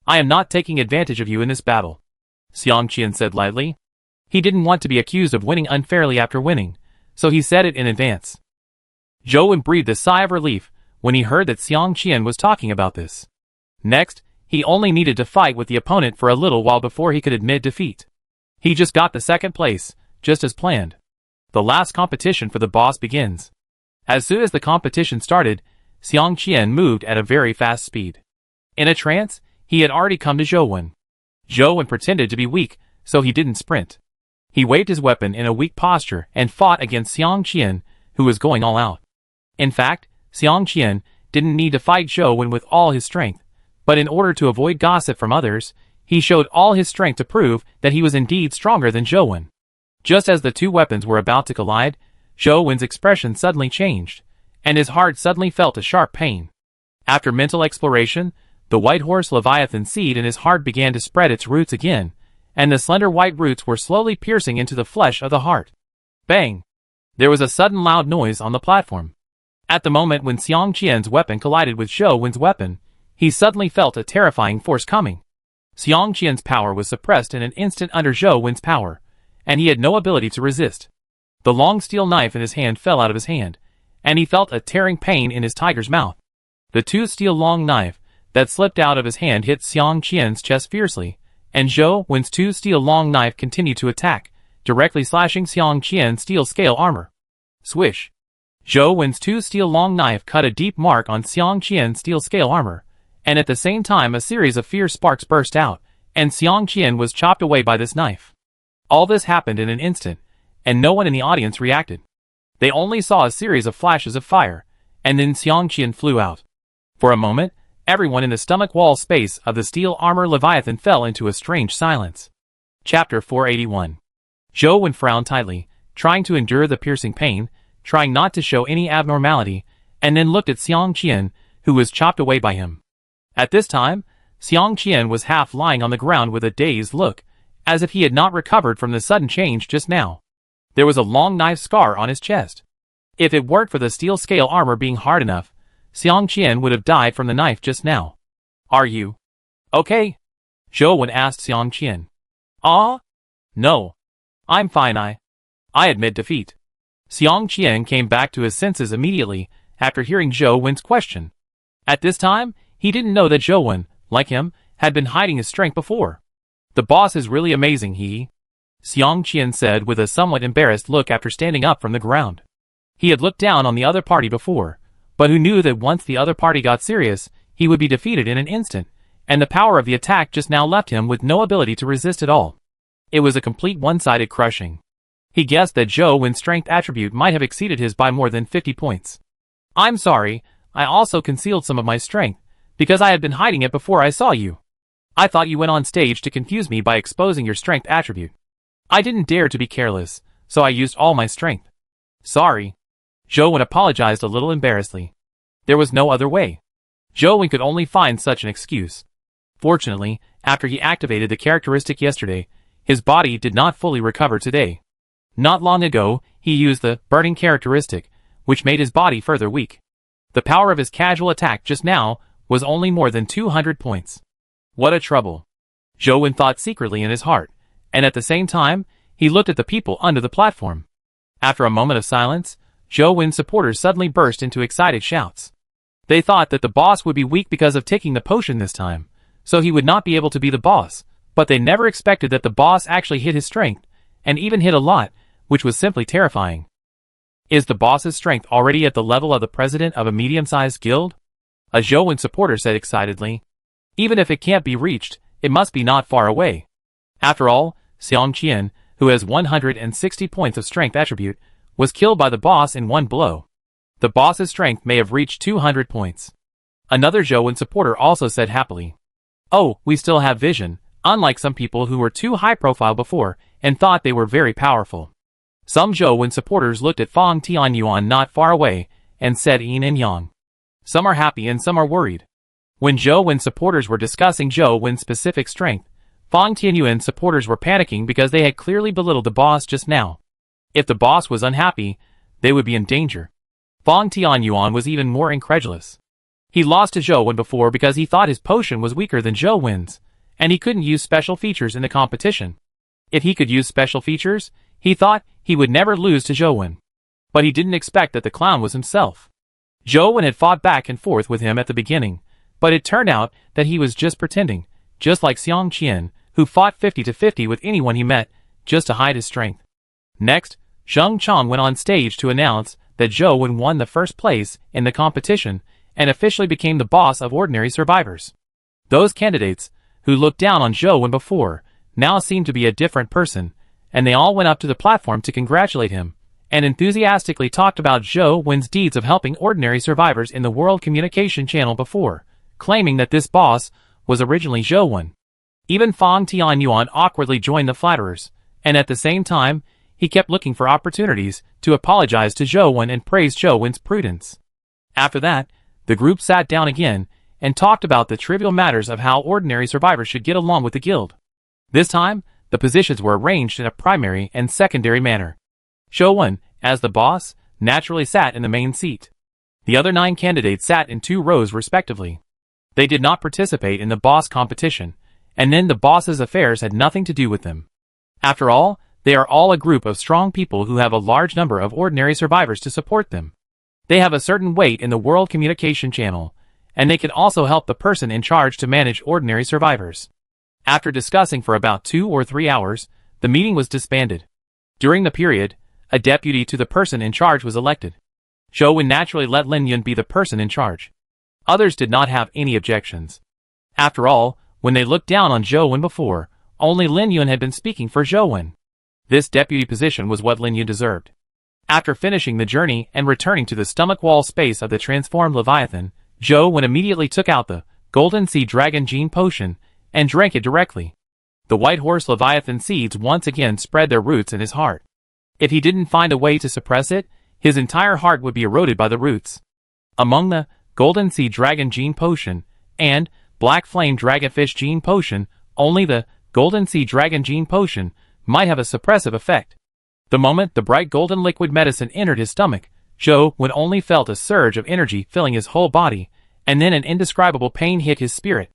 I am not taking advantage of you in this battle, Xiang Qian said lightly. He didn't want to be accused of winning unfairly after winning, so he said it in advance. Zhou Wen breathed a sigh of relief when he heard that Xiang Qian was talking about this. Next, he only needed to fight with the opponent for a little while before he could admit defeat. He just got the second place, just as planned. The last competition for the boss begins. As soon as the competition started, Xiang Qian moved at a very fast speed. In a trance, he had already come to Zhou Wen. Zhou Wen pretended to be weak, so he didn't sprint. He waved his weapon in a weak posture and fought against Xiang Qian, who was going all out. In fact, Xiang Qian didn't need to fight Zhou Wen with all his strength, but in order to avoid gossip from others, he showed all his strength to prove that he was indeed stronger than Zhou Wen. Just as the two weapons were about to collide, Zhou Wen's expression suddenly changed, and his heart suddenly felt a sharp pain. After mental exploration, the white horse Leviathan seed in his heart began to spread its roots again, and the slender white roots were slowly piercing into the flesh of the heart. Bang! There was a sudden loud noise on the platform. At the moment when Xiang Qian's weapon collided with Zhou Wen's weapon, he suddenly felt a terrifying force coming. Xiang Qian's power was suppressed in an instant under Zhou Wen's power, and he had no ability to resist. The long steel knife in his hand fell out of his hand, and he felt a tearing pain in his tiger's mouth. The two steel long knife that slipped out of his hand hit Xiang Qian's chest fiercely, and Zhou Wen's two steel long knife continued to attack, directly slashing Xiang Qian's steel scale armor. Swish! Zhou Wen's two steel long knife cut a deep mark on Xiang Qian's steel scale armor, and at the same time a series of fierce sparks burst out, and Xiang Qian was chopped away by this knife. All this happened in an instant, and no one in the audience reacted. They only saw a series of flashes of fire, and then Xiang Qian flew out. For a moment, everyone in the stomach wall space of the steel armor Leviathan fell into a strange silence. Chapter 481. Zhou Wen frowned tightly, trying to endure the piercing pain, trying not to show any abnormality, and then looked at Xiang Qian, who was chopped away by him. At this time, Xiang Qian was half lying on the ground with a dazed look, as if he had not recovered from the sudden change just now. There was a long knife scar on his chest. If it weren't for the steel scale armor being hard enough, Xiang Qian would have died from the knife just now. Are you okay? Zhou Wen asked Xiang Qian. No. I'm fine. I admit defeat. Xiang Qian came back to his senses immediately after hearing Zhou Wen's question. At this time, he didn't know that Zhou Wen, like him, had been hiding his strength before. The boss is really amazing, Xiang Qian said with a somewhat embarrassed look after standing up from the ground. He had looked down on the other party before, but who knew that once the other party got serious, he would be defeated in an instant, and the power of the attack just now left him with no ability to resist at all. It was a complete one-sided crushing. He guessed that Zhou Wen's strength attribute might have exceeded his by more than 50 points. I'm sorry, I also concealed some of my strength, because I had been hiding it before I saw you. I thought you went on stage to confuse me by exposing your strength attribute. I didn't dare to be careless, so I used all my strength. Sorry. Zhou Wen apologized a little embarrassedly. There was no other way. Zhou Wen could only find such an excuse. Fortunately, after he activated the characteristic yesterday, his body did not fully recover today. Not long ago, he used the burning characteristic, which made his body further weak. The power of his casual attack just now was only more than 200 points. What a trouble. Zhou Wen thought secretly in his heart, and at the same time, he looked at the people under the platform. After a moment of silence, Zhou Wen's supporters suddenly burst into excited shouts. They thought that the boss would be weak because of taking the potion this time, so he would not be able to be the boss, but they never expected that the boss actually hit his strength, and even hit a lot, which was simply terrifying. Is the boss's strength already at the level of the president of a medium-sized guild? A Zhou Wen supporter said excitedly. Even if it can't be reached, it must be not far away. After all, Xiang Qian, who has 160 points of strength attribute, was killed by the boss in one blow. The boss's strength may have reached 200 points. Another Zhou supporter also said happily. Oh, we still have vision, unlike some people who were too high profile before and thought they were very powerful. Some Zhou supporters looked at Fang Tianyuan not far away and said yin and yang. Some are happy and some are worried. When Zhou supporters were discussing Zhou specific strength, Fang Tianyuan supporters were panicking because they had clearly belittled the boss just now. If the boss was unhappy, they would be in danger. Fang Tianyuan was even more incredulous. He lost to Zhou before because he thought his potion was weaker than Zhou and he couldn't use special features in the competition. If he could use special features, he thought he would never lose to Zhou. But he didn't expect that the clown was himself. Zhou had fought back and forth with him at the beginning, but it turned out that he was just pretending, just like Xiang Qian, who fought 50-50 with anyone he met, just to hide his strength. Next, Zheng Chong went on stage to announce that Zhou won the first place in the competition and officially became the boss of ordinary survivors. Those candidates, who looked down on Zhou before, now seemed to be a different person, and they all went up to the platform to congratulate him, and enthusiastically talked about Zhou's deeds of helping ordinary survivors in the World Communication Channel before, claiming that this boss was originally Zhou. Even Fang Tianyuan awkwardly joined the flatterers, and at the same time, he kept looking for opportunities to apologize to Zhou and praise Zhou's prudence. After that, the group sat down again and talked about the trivial matters of how ordinary survivors should get along with the guild. This time, the positions were arranged in a primary and secondary manner. Zhou, as the boss, naturally sat in the main seat. The other 9 candidates sat in 2 rows respectively. They did not participate in the boss competition, and then the boss's affairs had nothing to do with them. After all, they are all a group of strong people who have a large number of ordinary survivors to support them. They have a certain weight in the World Communication Channel, and they can also help the person in charge to manage ordinary survivors. After discussing for about 2 or 3 hours, the meeting was disbanded. During the period, a deputy to the person in charge was elected. Zhou naturally let Lin Yun be the person in charge. Others did not have any objections. After all, when they looked down on Zhou before, only Lin Yun had been speaking for Zhou. This deputy position was what Lin Yun deserved. After finishing the journey and returning to the stomach wall space of the transformed Leviathan, Zhou immediately took out the Golden Sea Dragon Gene Potion and drank it directly. The White Horse Leviathan seeds once again spread their roots in his heart. If he didn't find a way to suppress it, his entire heart would be eroded by the roots. Among the Golden Sea Dragon Gene Potion and Black Flame Dragonfish Gene Potion, only the Golden Sea Dragon Gene Potion might have a suppressive effect. The moment the bright golden liquid medicine entered his stomach, Zhou only felt a surge of energy filling his whole body, and then an indescribable pain hit his spirit.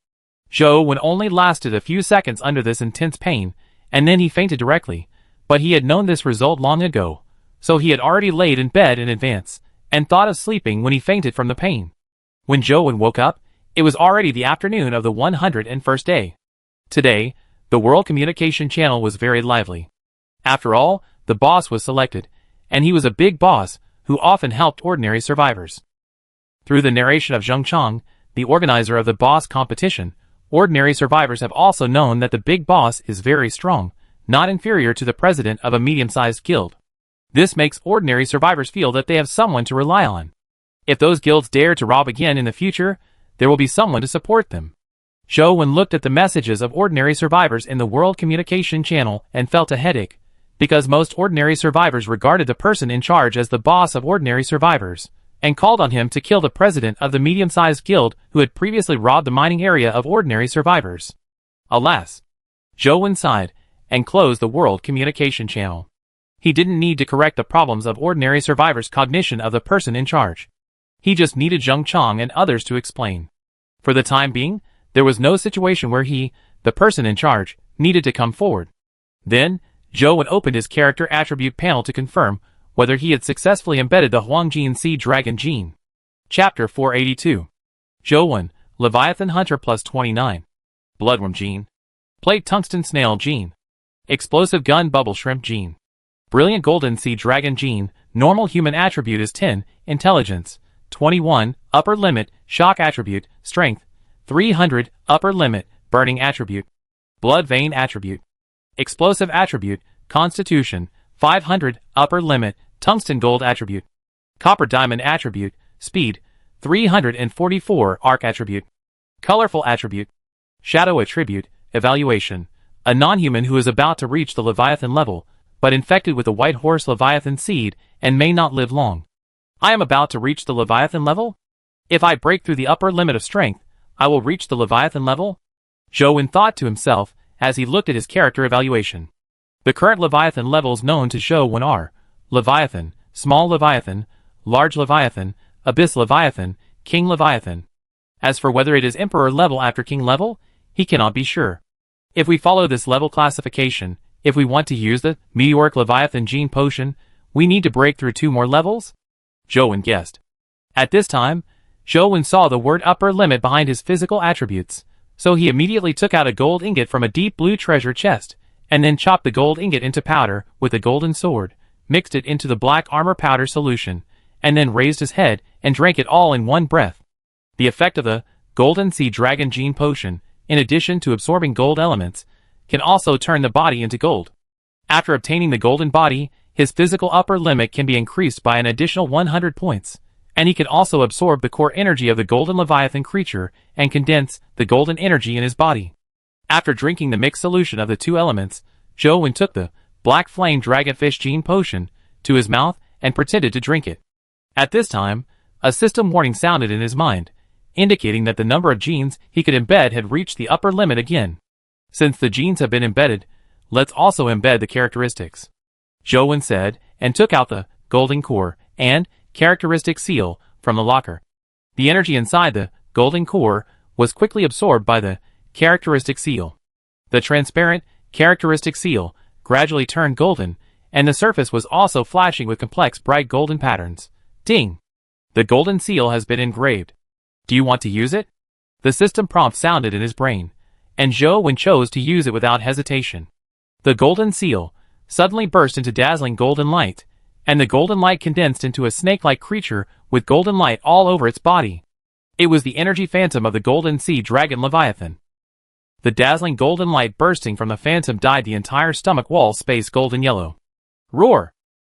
Zhou only lasted a few seconds under this intense pain, and then he fainted directly, but he had known this result long ago, so he had already laid in bed in advance, and thought of sleeping when he fainted from the pain. When Zhou woke up, it was already the afternoon of the 101st day. Today, the World Communication Channel was very lively. After all, the boss was selected, and he was a big boss who often helped ordinary survivors. Through the narration of Zheng Chong, the organizer of the boss competition, ordinary survivors have also known that the big boss is very strong, not inferior to the president of a medium-sized guild. This makes ordinary survivors feel that they have someone to rely on. If those guilds dare to rob again in the future, there will be someone to support them. Zhou looked at the messages of ordinary survivors in the World Communication Channel and felt a headache, because most ordinary survivors regarded the person in charge as the boss of ordinary survivors, and called on him to kill the president of the medium-sized guild who had previously robbed the mining area of ordinary survivors. Alas! Zhou sighed and closed the World Communication Channel. He didn't need to correct the problems of ordinary survivors' cognition of the person in charge. He just needed Zheng Chong and others to explain. For the time being, there was no situation where he, the person in charge, needed to come forward. Then, Zhou opened his character attribute panel to confirm whether he had successfully embedded the Huangjin Sea Dragon gene. Chapter 482. Zhou, Leviathan Hunter plus 29. Bloodworm gene. Plate Tungsten Snail gene. Explosive Gun Bubble Shrimp gene. Brilliant Golden Sea Dragon gene. Normal human attribute is 10, Intelligence, 21, Upper Limit, Shock attribute, Strength, 300, Upper Limit, Burning attribute. Blood Vein attribute. Explosive attribute, Constitution, 500, Upper Limit, Tungsten Gold attribute. Copper Diamond attribute, Speed, 344 Arc Attribute. Colorful Attribute. Shadow Attribute. Evaluation. A non-human who is about to reach the Leviathan level, but infected with the White Horse Leviathan seed and may not live long. I am about to reach the Leviathan level? If I break through the upper limit of strength, I will reach the Leviathan level? Zhou thought to himself as he looked at his character evaluation. The current Leviathan levels known to Zhou are Leviathan, Small Leviathan, Large Leviathan, Abyss Leviathan, King Leviathan. As for whether it is Emperor level after King level, he cannot be sure. If we follow this level classification, if we want to use the Meteoric Leviathan Gene Potion, we need to break through 2 more levels? Zhou guessed. At this time, Zhou saw the word upper limit behind his physical attributes, so he immediately took out a gold ingot from a deep blue treasure chest, and then chopped the gold ingot into powder with a golden sword, mixed it into the black armor powder solution, and then raised his head and drank it all in one breath. The effect of the Golden Sea Dragon Gene Potion, in addition to absorbing gold elements, can also turn the body into gold. After obtaining the golden body, his physical upper limit can be increased by an additional 100 points, and he can also absorb the core energy of the golden Leviathan creature and condense the golden energy in his body. After drinking the mixed solution of the 2 elements, Zhou took the Black Flame Dragonfish Gene Potion to his mouth and pretended to drink it. At this time, a system warning sounded in his mind, indicating that the number of genes he could embed had reached the upper limit again. Since the genes have been embedded, let's also embed the characteristics. Zhou said, and took out the golden core and characteristic seal from the locker. The energy inside the golden core was quickly absorbed by the characteristic seal. The transparent characteristic seal gradually turned golden, and the surface was also flashing with complex bright golden patterns. Ding! The golden seal has been engraved. Do you want to use it? The system prompt sounded in his brain, and Zhou chose to use it without hesitation. The golden seal suddenly burst into dazzling golden light, and the golden light condensed into a snake-like creature with golden light all over its body. It was the energy phantom of the Golden Sea Dragon Leviathan. The dazzling golden light bursting from the phantom dyed the entire stomach wall space golden yellow. Roar!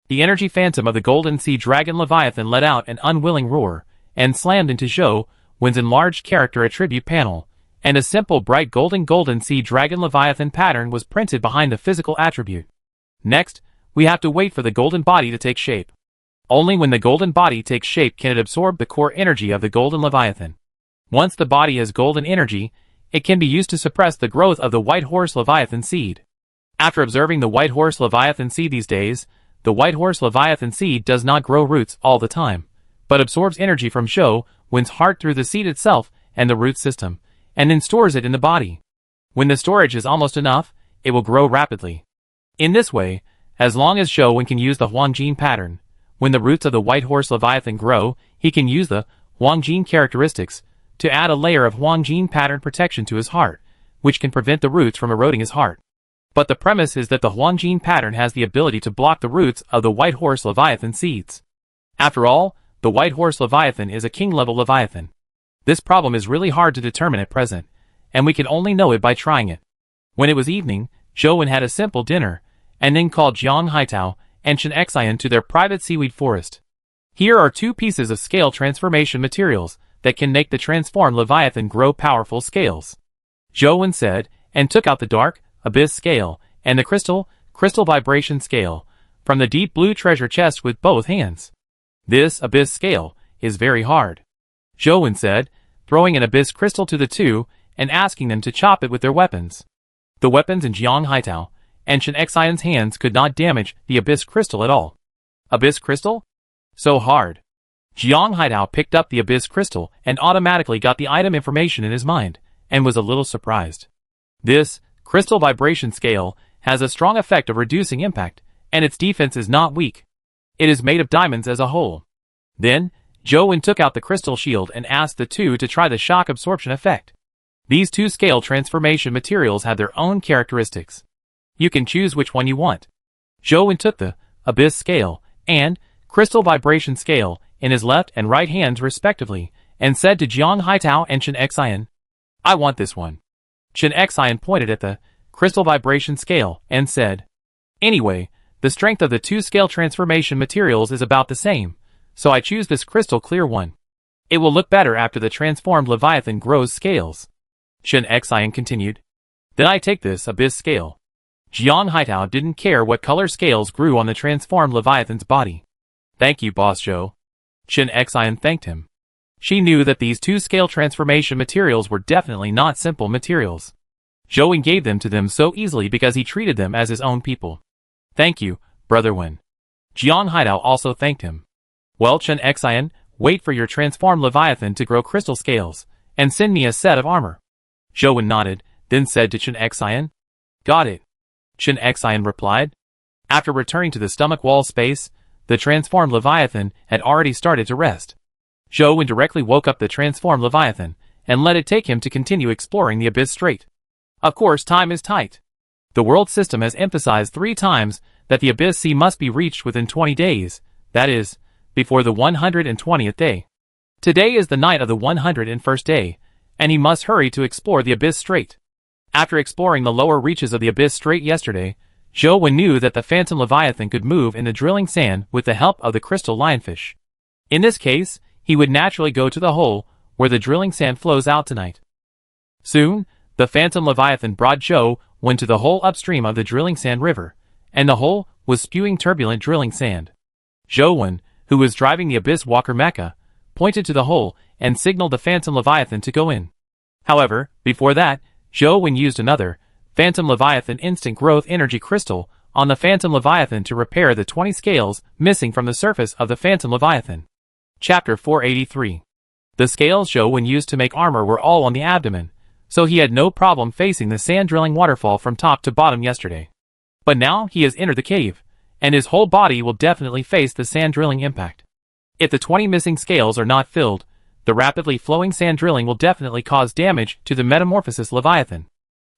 The energy phantom of the Golden Sea Dragon Leviathan let out an unwilling roar, and slammed into Zhou's enlarged character attribute panel, and a simple bright Golden Sea Dragon Leviathan pattern was printed behind the physical attribute. Next, we have to wait for the golden body to take shape. Only when the golden body takes shape can it absorb the core energy of the golden Leviathan. Once the body has golden energy, it can be used to suppress the growth of the White Horse Leviathan seed. After observing the White Horse Leviathan seed these days, the White Horse Leviathan seed does not grow roots all the time, but absorbs energy from Zhou's heart through the seed itself and the root system, and then stores it in the body. When the storage is almost enough, it will grow rapidly. In this way, as long as Zhou can use the Huang Gene pattern, when the roots of the White Horse Leviathan grow, he can use the Huang Gene characteristics to add a layer of Huang Gene pattern protection to his heart, which can prevent the roots from eroding his heart. But the premise is that the Huang Gene pattern has the ability to block the roots of the White Horse Leviathan seeds. After all, the White Horse Leviathan is a king-level Leviathan. This problem is really hard to determine at present, and we can only know it by trying it. When it was evening, Zhou had a simple dinner, and then called Jiang Haitao and Chen Xian to their private seaweed forest. Here are 2 pieces of scale transformation materials that can make the transformed Leviathan grow powerful scales. Zhou said, and took out the dark abyss scale and the crystal vibration scale from the deep blue treasure chest with both hands. This abyss scale is very hard, Zhou said, throwing an abyss crystal to the 2 and asking them to chop it with their weapons. The weapons in Jiang Haitao and Chen Xian's hands could not damage the abyss crystal at all. Abyss crystal? So hard. Jiang Haitao picked up the abyss crystal and automatically got the item information in his mind, and was a little surprised. This crystal vibration scale has a strong effect of reducing impact, and its defense is not weak. It is made of diamonds as a whole. Then, Zhou took out the crystal shield and asked the 2 to try the shock absorption effect. These 2 scale transformation materials have their own characteristics. You can choose which one you want. Zhou took the abyss scale and crystal vibration scale in his left and right hands respectively, and said to Jiang Haitao and Chen Xian, "I want this one." Chen Xian pointed at the crystal vibration scale and said, "Anyway, the strength of the 2 scale transformation materials is about the same, so I choose this crystal clear one." It will look better after the transformed Leviathan grows scales. Chen Xian continued. Then I take this abyss scale. Jiang Haitao didn't care what color scales grew on the transformed Leviathan's body. Thank you, Boss Zhou. Chen Xian thanked him. She knew that these two scale transformation materials were definitely not simple materials. Zhou gave them to them so easily because he treated them as his own people. Thank you, Brother Wen. Jiang Haidao also thanked him. Well, Chen Xian, wait for your transformed Leviathan to grow crystal scales, and send me a set of armor. Zhou nodded, then said to Chen Xian. Got it. Chen Xian replied. After returning to the stomach wall space, the transformed Leviathan had already started to rest. Zhou directly woke up the transformed Leviathan, and let it take him to continue exploring the Abyss Strait. Of course, time is tight. The world system has emphasized 3 times that the Abyss Sea must be reached within 20 days, that is, before the 120th day. Today is the night of the 101st day, and he must hurry to explore the Abyss Strait. After exploring the lower reaches of the Abyss Strait yesterday, Zhou knew that the Phantom Leviathan could move in the drilling sand with the help of the crystal lionfish. In this case, he would naturally go to the hole where the drilling sand flows out tonight. Soon, the Phantom Leviathan brought Zhou to the hole upstream of the drilling sand river, and the hole was spewing turbulent drilling sand. Zhou, who was driving the Abyss Walker Mecha, pointed to the hole and signaled the Phantom Leviathan to go in. However, before that, Zhou used another Phantom Leviathan Instant Growth Energy Crystal on the Phantom Leviathan to repair the 20 scales missing from the surface of the Phantom Leviathan. Chapter 483. The scales Zhou used to make armor were all on the abdomen, so he had no problem facing the sand drilling waterfall from top to bottom yesterday. But now he has entered the cave, and his whole body will definitely face the sand drilling impact. If the 20 missing scales are not filled, the rapidly flowing sand drilling will definitely cause damage to the Metamorphosis Leviathan.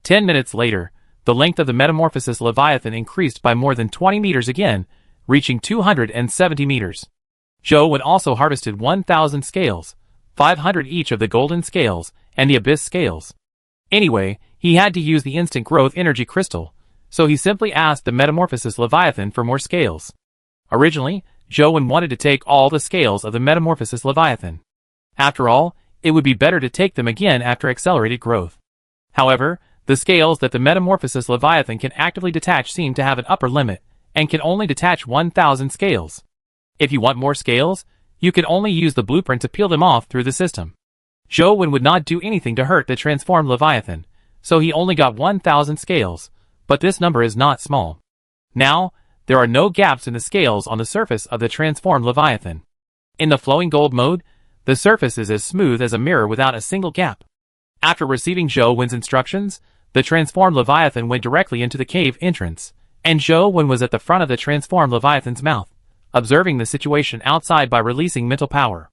10 minutes later, the length of the Metamorphosis Leviathan increased by more than 20 meters again, reaching 270 meters. Zhou also harvested 1,000 scales, 500 each of the golden scales and the abyss scales. Anyway, he had to use the instant growth energy crystal, so he simply asked the Metamorphosis Leviathan for more scales. Originally, Zhou wanted to take all the scales of the Metamorphosis Leviathan. After all, it would be better to take them again after accelerated growth. However, the scales that the Metamorphosis Leviathan can actively detach seem to have an upper limit, and can only detach 1,000 scales. If you want more scales, you can only use the blueprint to peel them off through the system. Zhou would not do anything to hurt the transformed Leviathan, so he only got 1,000 scales, but this number is not small. Now, there are no gaps in the scales on the surface of the transformed Leviathan. In the flowing gold mode, the surface is as smooth as a mirror without a single gap. After receiving Zhou's instructions, the transformed Leviathan went directly into the cave entrance, and Zhou was at the front of the transformed Leviathan's mouth, observing the situation outside by releasing mental power.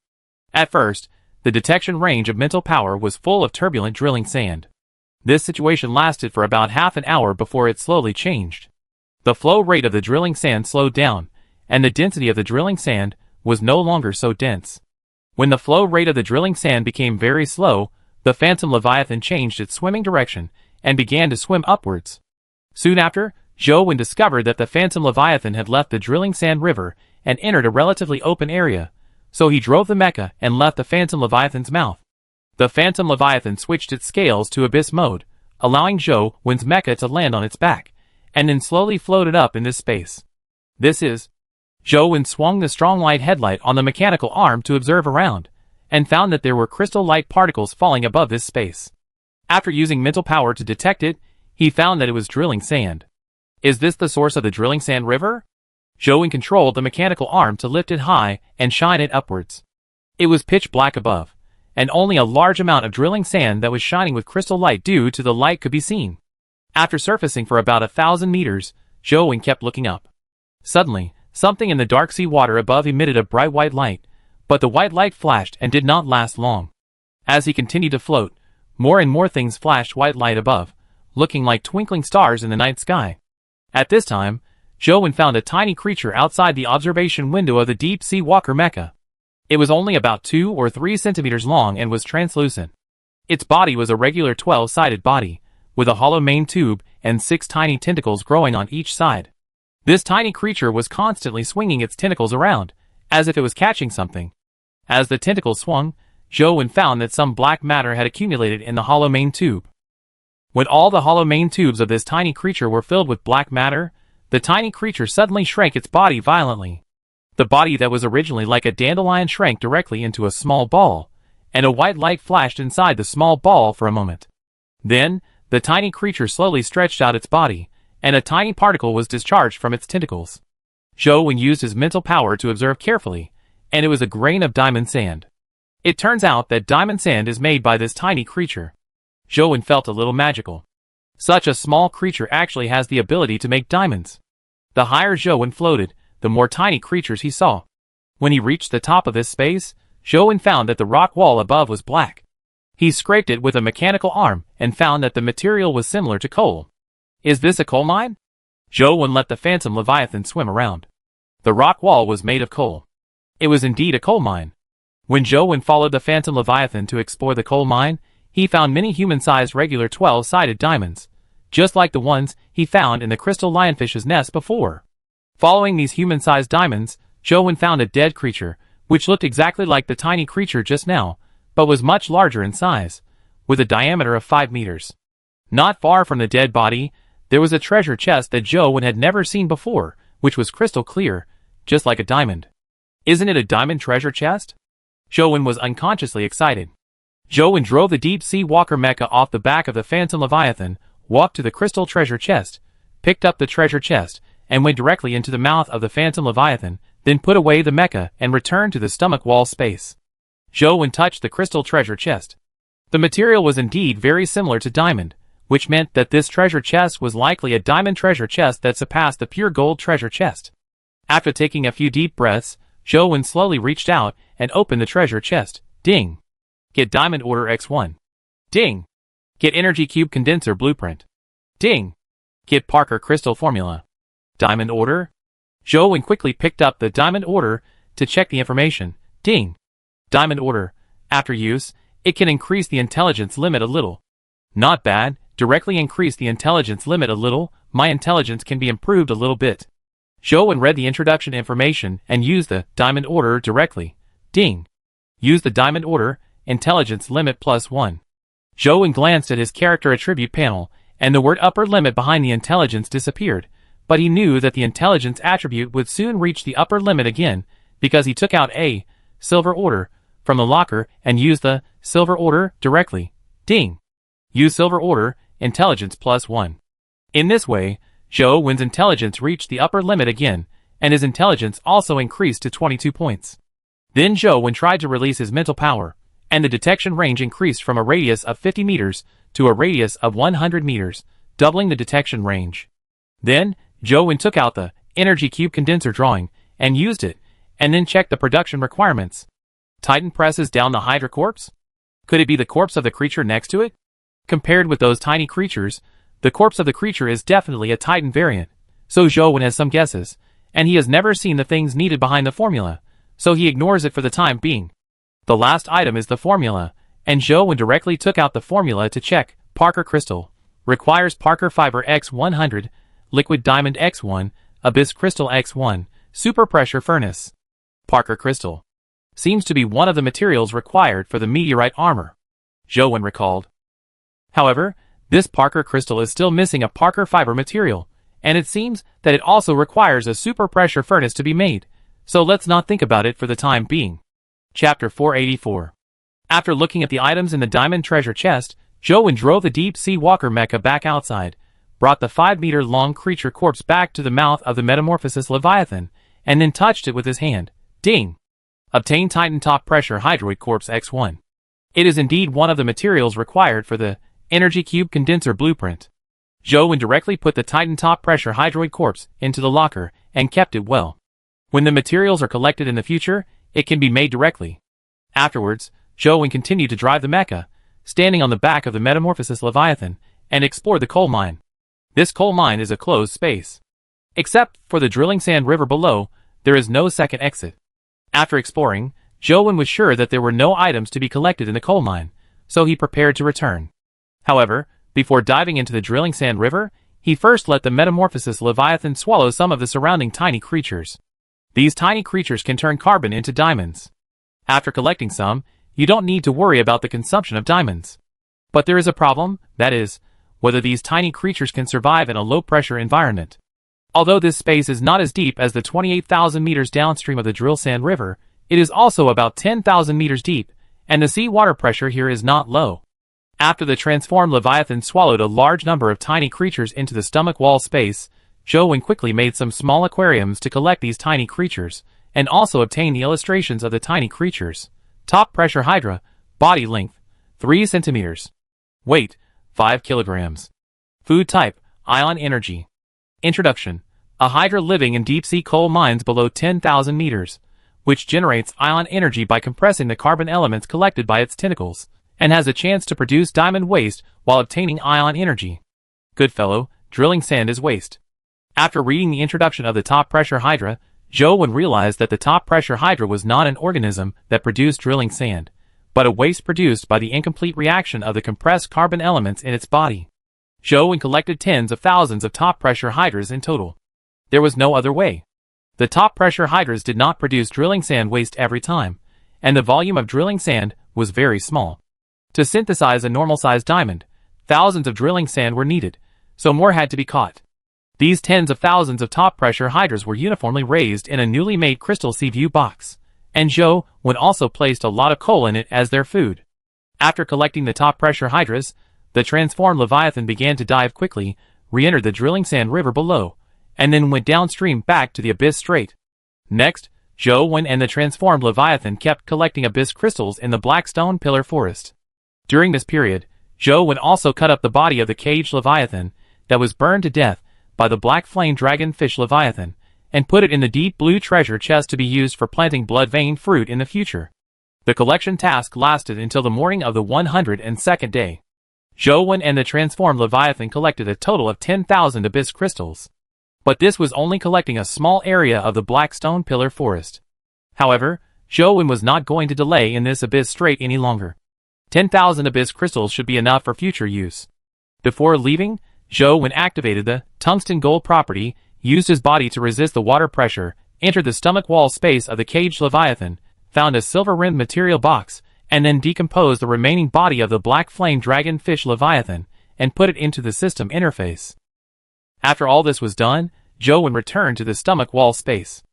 At first, the detection range of mental power was full of turbulent drilling sand. This situation lasted for about half an hour before it slowly changed. The flow rate of the drilling sand slowed down, and the density of the drilling sand was no longer so dense. When the flow rate of the drilling sand became very slow, the Phantom Leviathan changed its swimming direction and began to swim upwards. Soon after, Zhou discovered that the Phantom Leviathan had left the drilling sand river and entered a relatively open area, so he drove the mecha and left the Phantom Leviathan's mouth. The Phantom Leviathan switched its scales to abyss mode, allowing Zhou's mecha to land on its back, and then slowly floated up in this space. This is... Zhou swung the strong light headlight on the mechanical arm to observe around, and found that there were crystal light particles falling above this space. After using mental power to detect it, he found that it was drilling sand. Is this the source of the drilling sand river? Zhou controlled the mechanical arm to lift it high and shine it upwards. It was pitch black above, and only a large amount of drilling sand that was shining with crystal light due to the light could be seen. After surfacing for about 1,000 meters, Zhou kept looking up. Suddenly, something in the dark sea water above emitted a bright white light, but the white light flashed and did not last long. As he continued to float, more and more things flashed white light above, looking like twinkling stars in the night sky. At this time, Zhou found a tiny creature outside the observation window of the deep sea walker mecha. It was only about 2 or 3 centimeters long and was translucent. Its body was a regular 12-sided body, with a hollow main tube and 6 tiny tentacles growing on each side. This tiny creature was constantly swinging its tentacles around, as if it was catching something. As the tentacles swung, Zhou found that some black matter had accumulated in the hollow main tube. When all the hollow main tubes of this tiny creature were filled with black matter, the tiny creature suddenly shrank its body violently. The body that was originally like a dandelion shrank directly into a small ball, and a white light flashed inside the small ball for a moment. Then, the tiny creature slowly stretched out its body, and a tiny particle was discharged from its tentacles. Zhou used his mental power to observe carefully, and it was a grain of diamond sand. It turns out that diamond sand is made by this tiny creature. Zhou felt a little magical. Such a small creature actually has the ability to make diamonds. The higher Zhou floated, the more tiny creatures he saw. When he reached the top of this space, Zhou found that the rock wall above was black. He scraped it with a mechanical arm and found that the material was similar to coal. Is this a coal mine? Zhou let the phantom leviathan swim around. The rock wall was made of coal. It was indeed a coal mine. When Zhou followed the phantom leviathan to explore the coal mine, he found many human-sized regular 12-sided diamonds, just like the ones he found in the crystal lionfish's nest before. Following these human-sized diamonds, Zhou found a dead creature, which looked exactly like the tiny creature just now, but was much larger in size, with a diameter of 5 meters. Not far from the dead body, there was a treasure chest that Zhou had never seen before, which was crystal clear, just like a diamond. Isn't it a diamond treasure chest? Zhou was unconsciously excited. Zhou drove the deep-sea walker mecha off the back of the phantom leviathan, walked to the crystal treasure chest, picked up the treasure chest, and went directly into the mouth of the phantom leviathan, then put away the mecha and returned to the stomach wall space. Zhou touched the crystal treasure chest. The material was indeed very similar to diamond, which meant that this treasure chest was likely a diamond treasure chest that surpassed the pure gold treasure chest. After taking a few deep breaths, Zhou slowly reached out and opened the treasure chest. Ding! Get Diamond Order X1. Ding! Get Energy Cube Condenser Blueprint. Ding! Get Parker Crystal Formula. Diamond Order? Zhou quickly picked up the Diamond Order to check the information. Ding! Diamond Order. After use, it can increase the intelligence limit a little. Not bad. Directly increase the intelligence limit a little. My intelligence can be improved a little bit. Zhou read the introduction information and used the Diamond Order directly. Ding! Use the Diamond Order, intelligence limit +1. Zhou glanced at his character attribute panel, and the word upper limit behind the intelligence disappeared, but he knew that the intelligence attribute would soon reach the upper limit again, because he took out a silver order from the locker and used the silver order directly. Ding! Use silver order, intelligence +1. In this way, Zhou's intelligence reached the upper limit again, and his intelligence also increased to 22 points. Then Zhou tried to release his mental power, and the detection range increased from a radius of 50 meters to a radius of 100 meters, doubling the detection range. Then, Zhou took out the energy cube condenser drawing and used it, and then checked the production requirements. Titan presses down the Hydra corpse? Could it be the corpse of the creature next to it? Compared with those tiny creatures, the corpse of the creature is definitely a Titan variant, so Zhou has some guesses, and he has never seen the things needed behind the formula, so he ignores it for the time being. The last item is the formula, and Zhou directly took out the formula to check. Parker Crystal. Requires Parker Fiber X100, Liquid Diamond X1, Abyss Crystal X1, Super Pressure Furnace. Parker Crystal. Seems to be one of the materials required for the meteorite armor. Zhou recalled. However, this Parker Crystal is still missing a Parker Fiber material, and it seems that it also requires a Super Pressure Furnace to be made, so let's not think about it for the time being. Chapter 484. After looking at the items in the diamond treasure chest, Zhou drove the deep-sea walker mecha back outside, brought the 5-meter-long creature corpse back to the mouth of the metamorphosis leviathan, and then touched it with his hand. Ding! Obtain Titan Top Pressure Hydroid Corpse X1. It is indeed one of the materials required for the Energy Cube Condenser Blueprint. Zhou directly put the Titan Top Pressure Hydroid Corpse into the locker and kept it well. When the materials are collected in the future, it can be made directly. Afterwards, Zhou continued to drive the mecha, standing on the back of the metamorphosis leviathan, and explore the coal mine. This coal mine is a closed space. Except for the drilling sand river below, there is no second exit. After exploring, Zhou was sure that there were no items to be collected in the coal mine, so he prepared to return. However, before diving into the drilling sand river, he first let the metamorphosis leviathan swallow some of the surrounding tiny creatures. These tiny creatures can turn carbon into diamonds. After collecting some, you don't need to worry about the consumption of diamonds. But there is a problem, that is, whether these tiny creatures can survive in a low-pressure environment. Although this space is not as deep as the 28,000 meters downstream of the Drill Sand River, it is also about 10,000 meters deep, and the sea water pressure here is not low. After the transformed Leviathan swallowed a large number of tiny creatures into the stomach wall space, Joe quickly made some small aquariums to collect these tiny creatures, and also obtain the illustrations of the tiny creatures. Top pressure Hydra, body length, 3 centimeters. Weight, 5 kilograms. Food type, ion energy. Introduction. A Hydra living in deep-sea coal mines below 10,000 meters, which generates ion energy by compressing the carbon elements collected by its tentacles, and has a chance to produce diamond waste while obtaining ion energy. Goodfellow, drilling sand is waste. After reading the introduction of the top-pressure Hydra, Joe realized that the top-pressure Hydra was not an organism that produced drilling sand, but a waste produced by the incomplete reaction of the compressed carbon elements in its body. Joe collected tens of thousands of top-pressure Hydras in total. There was no other way. The top-pressure Hydras did not produce drilling sand waste every time, and the volume of drilling sand was very small. To synthesize a normal-sized diamond, thousands of drilling sand were needed, so more had to be caught. These tens of thousands of top-pressure Hydras were uniformly raised in a newly made crystal sea view box, and Joe also placed a lot of coal in it as their food. After collecting the top-pressure Hydras, the transformed Leviathan began to dive quickly, re-entered the drilling sand river below, and then went downstream back to the Abyss Strait. Next, Joe and the transformed Leviathan kept collecting Abyss crystals in the Blackstone Pillar Forest. During this period, Joe also cut up the body of the caged Leviathan that was burned to death by the black flame dragonfish Leviathan, and put it in the deep blue treasure chest to be used for planting blood vein fruit in the future. The collection task lasted until the morning of the 102nd day. Joe and the transformed Leviathan collected a total of 10,000 Abyss crystals. But this was only collecting a small area of the Blackstone Pillar Forest. However, Joe was not going to delay in this Abyss Strait any longer. 10,000 Abyss crystals should be enough for future use. Before leaving, Joe activated the tungsten gold property, used his body to resist the water pressure, entered the stomach wall space of the caged Leviathan, found a silver-rimmed material box, and then decomposed the remaining body of the black flame dragonfish Leviathan, and put it into the system interface. After all this was done, Joe returned to the stomach wall space.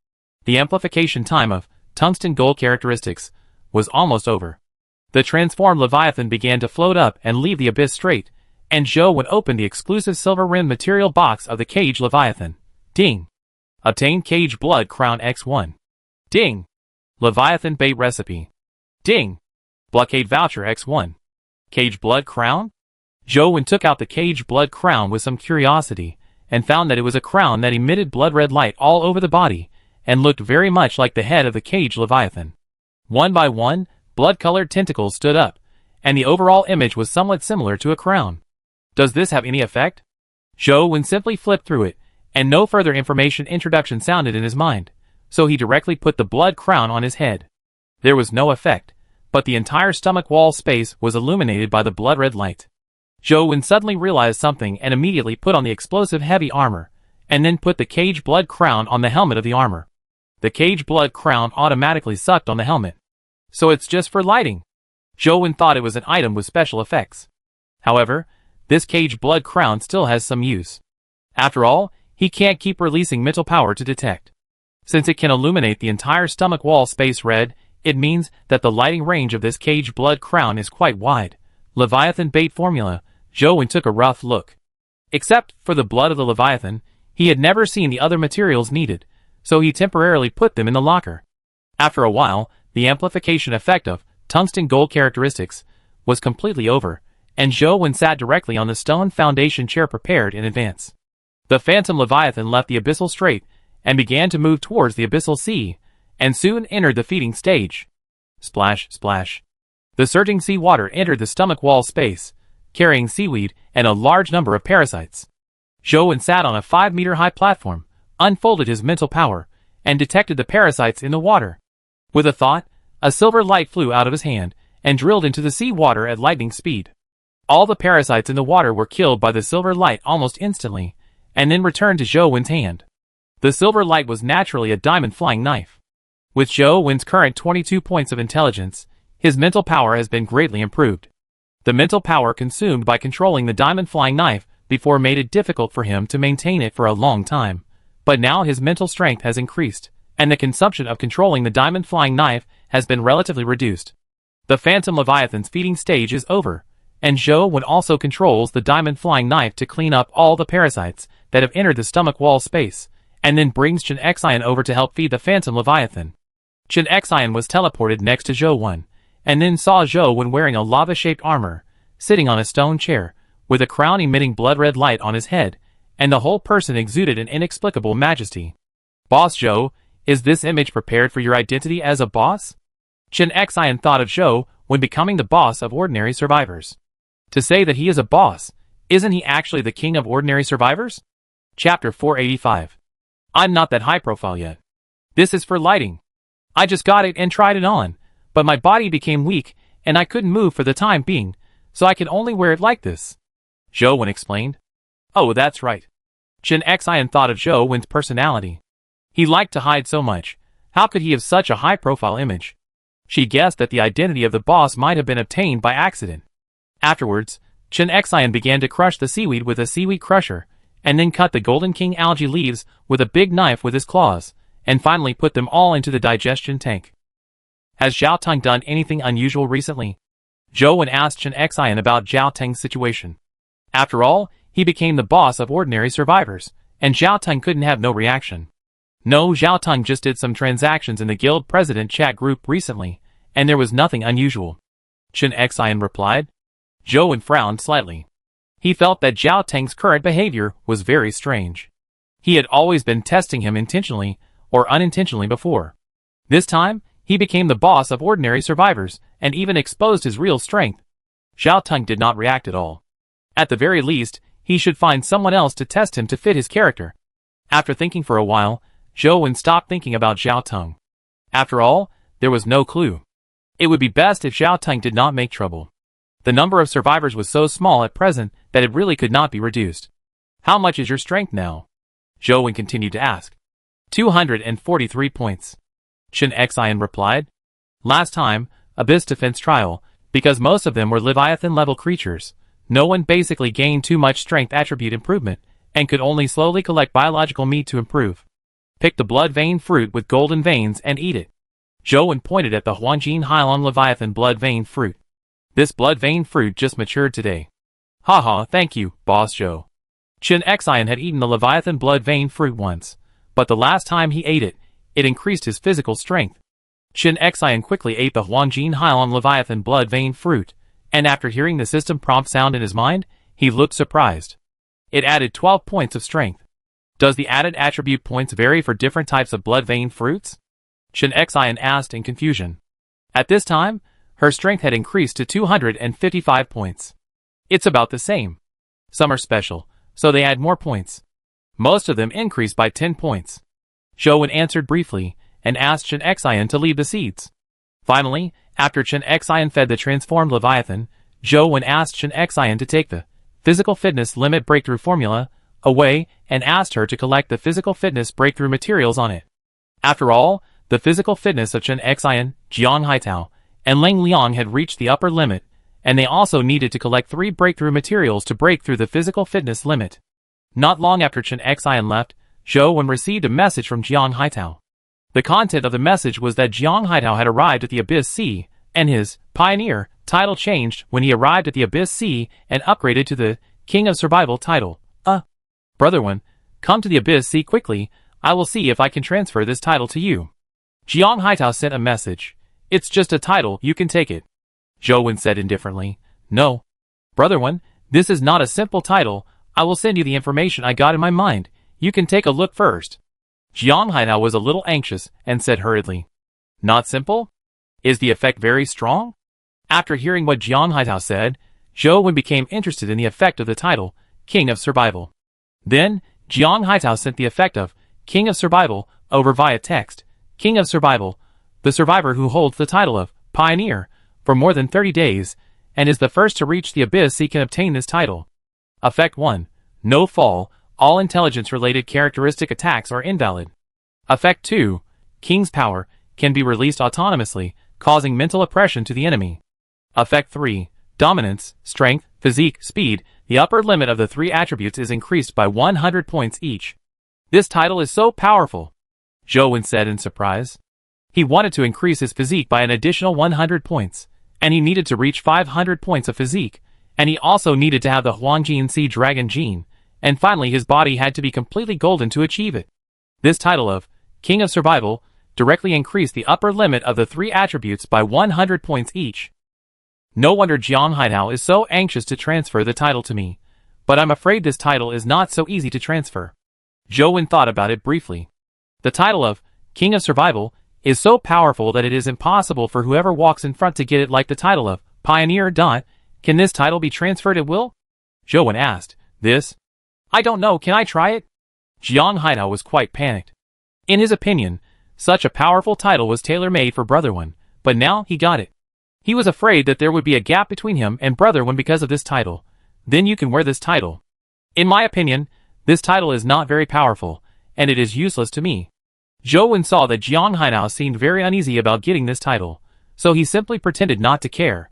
The amplification time of tungsten gold characteristics was almost over. The transformed Leviathan began to float up and leave the Abyss Strait, and Joe open the exclusive silver-rimmed material box of the caged Leviathan. Ding! Obtain Cage Blood Crown X1. Ding! Leviathan Bait Recipe. Ding! Blockade Voucher X1. Cage Blood Crown? Joe took out the Cage Blood Crown with some curiosity, and found that it was a crown that emitted blood-red light all over the body, and looked very much like the head of the caged Leviathan. One by one, blood-colored tentacles stood up, and the overall image was somewhat similar to a crown. Does this have any effect? Joe simply flipped through it, and no further information introduction sounded in his mind, so he directly put the blood crown on his head. There was no effect, but the entire stomach wall space was illuminated by the blood-red light. Joe suddenly realized something and immediately put on the explosive heavy armor, and then put the cage blood crown on the helmet of the armor. The cage blood crown automatically sucked on the helmet. So it's just for lighting. Joe thought it was an item with special effects. However, this cage blood crown still has some use. After all, he can't keep releasing mental power to detect. Since it can illuminate the entire stomach wall space red, it means that the lighting range of this cage blood crown is quite wide. Leviathan bait formula. Joe took a rough look. Except for the blood of the Leviathan, he had never seen the other materials needed, so he temporarily put them in the locker. After a while, the amplification effect of tungsten gold characteristics was completely over, and Joe sat directly on the stone foundation chair prepared in advance. The phantom Leviathan left the abyssal strait and began to move towards the abyssal sea, and soon entered the feeding stage. Splash, splash. The surging sea water entered the stomach wall space, carrying seaweed and a large number of parasites. Joe sat on a 5-meter-high platform, unfolded his mental power, and detected the parasites in the water. With a thought, a silver light flew out of his hand and drilled into the sea water at lightning speed. All the parasites in the water were killed by the silver light almost instantly, and then returned to Joe's hand. The silver light was naturally a diamond flying knife. With Joe's current 22 points of intelligence, His mental power has been greatly improved. The mental power consumed by controlling the diamond flying knife before made it difficult for him to maintain it for a long time. But now his mental strength has increased, and the consumption of controlling the diamond flying knife has been relatively reduced. The Phantom Leviathan's feeding stage is over, and Zhou Wen also controls the diamond flying knife to clean up all the parasites that have entered the stomach wall space, and then brings Chen Xian over to help feed the Phantom Leviathan. Chen Xian was teleported next to Zhou Wen, and then saw Zhou Wen wearing a lava-shaped armor, sitting on a stone chair, with a crown emitting blood-red light on his head, and the whole person exuded an inexplicable majesty. Boss Zhou, is this image prepared for your identity as a boss? Chen Xian thought of Zhou when becoming the boss of ordinary survivors. To say that he is a boss, isn't he actually the king of ordinary survivors? Chapter 485. I'm not that high profile yet. This is for lighting. I just got it and tried it on, but my body became weak and I couldn't move for the time being, so I can only wear it like this. Zhou Wen explained. Oh, that's right. Chen Xian thought of Zhou Wen's personality. He liked to hide so much. How could he have such a high-profile image? She guessed that the identity of the boss might have been obtained by accident. Afterwards, Chen Xian began to crush the seaweed with a seaweed crusher, and then cut the Golden King algae leaves with a big knife with his claws, and finally put them all into the digestion tank. Has Zhao Teng done anything unusual recently? Zhou Wen asked Chen Xian about Zhao Teng's situation. After all, he became the boss of ordinary survivors, and Zhao Teng couldn't have no reaction. No, Zhao Teng just did some transactions in the guild president chat group recently, and there was nothing unusual. Chen Xian replied. Zhou Wen frowned slightly. He felt that Zhao Teng's current behavior was very strange. He had always been testing him intentionally or unintentionally before. This time, he became the boss of ordinary survivors and even exposed his real strength. Zhao Teng did not react at all. At the very least, he should find someone else to test him to fit his character. After thinking for a while, Zhou Wen stopped thinking about Zhao Teng. After all, there was no clue. It would be best if Zhao Teng did not make trouble. The number of survivors was so small at present that it really could not be reduced. How much is your strength now? Zhou Wen continued to ask. 243 points. Chen Xian replied. Last time, Abyss Defense Trial, because most of them were Leviathan-level creatures, no one basically gained too much strength attribute improvement, and could only slowly collect biological meat to improve. Pick the blood vein fruit with golden veins and eat it. Zhou Wen pointed at the Huanjin Hailong Leviathan blood vein fruit. This blood vein fruit just matured today. Haha, thank you, Boss Zhou. Chen Xian had eaten the Leviathan blood vein fruit once, but the last time he ate it, it increased his physical strength. Chen Xian quickly ate the Huanjin Hailong Leviathan blood vein fruit, and after hearing the system prompt sound in his mind, he looked surprised. It added 12 points of strength. Does the added attribute points vary for different types of blood vein fruits? Chen Xian asked in confusion. At this time, her strength had increased to 255 points. It's about the same. Some are special, so they add more points. Most of them increase by 10 points. Zhou Wen answered briefly, and asked Chen Xian to leave the seeds. Finally, after Chen Xian fed the transformed Leviathan, Zhou Wen asked Chen Xian to take the Physical Fitness Limit Breakthrough Formula away and asked her to collect the Physical Fitness Breakthrough materials on it. After all, the physical fitness of Chen Xian, Jiang Haitao, and Leng Liang had reached the upper limit, and they also needed to collect 3 breakthrough materials to break through the physical fitness limit. Not long after Chen Xian left, Zhou Wen received a message from Jiang Haitao. The content of the message was that Jiang Haitao had arrived at the Abyss Sea, and his Pioneer title changed when he arrived at the Abyss Sea and upgraded to the King of Survival title. Brother Wen, come to the Abyss Sea quickly, I will see if I can transfer this title to you. Jiang Haitao sent a message. It's just a title, you can take it. Zhou Wen said indifferently. No. Brother Wen, this is not a simple title, I will send you the information I got in my mind, you can take a look first. Jiang Haitao was a little anxious and said hurriedly. Not simple? Is the effect very strong? After hearing what Jiang Haitao said, Zhou Wen became interested in the effect of the title, King of Survival. Then, Jiang Haitao sent the effect of King of Survival over via text. King of Survival, the survivor who holds the title of Pioneer for more than 30 days and is the first to reach the Abyss Sea can obtain this title. Effect 1. No fall, all intelligence-related characteristic attacks are invalid. Effect 2. King's power can be released autonomously, causing mental oppression to the enemy. Effect 3. Dominance, Strength, Physique, Speed. The upper limit of the 3 attributes is increased by 100 points each. This title is so powerful, Zhou said in surprise. He wanted to increase his physique by an additional 100 points, and he needed to reach 500 points of physique, and he also needed to have the Huangjin Sea Dragon gene, and finally his body had to be completely golden to achieve it. This title of King of Survival directly increased the upper limit of the 3 attributes by 100 points each. No wonder Jiang Haitao is so anxious to transfer the title to me, but I'm afraid this title is not so easy to transfer. Zhou thought about it briefly. The title of King of Survival is so powerful that it is impossible for whoever walks in front to get it, like the title of Pioneer. Can this title be transferred at will? Zhou asked. This? I don't know, can I try it? Jiang Haitao was quite panicked. In his opinion, such a powerful title was tailor-made for Brother Wen, but now he got it. He was afraid that there would be a gap between him and Brother Wen because of this title. Then you can wear this title. In my opinion, this title is not very powerful, and it is useless to me. Zhou saw that Jiang Haitao seemed very uneasy about getting this title, so he simply pretended not to care.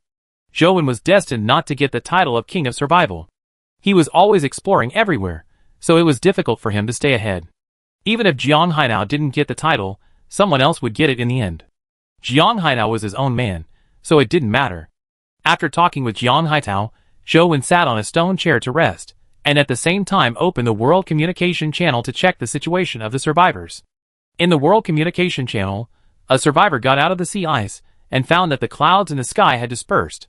Zhou was destined not to get the title of King of Survival. He was always exploring everywhere, so it was difficult for him to stay ahead. Even if Jiang Haitao didn't get the title, someone else would get it in the end. Jiang Haitao was his own man, so it didn't matter. After talking with Jiang Haitao, Zhou sat on a stone chair to rest, and at the same time opened the World Communication Channel to check the situation of the survivors. In the World Communication Channel, a survivor got out of the sea ice and found that the clouds in the sky had dispersed.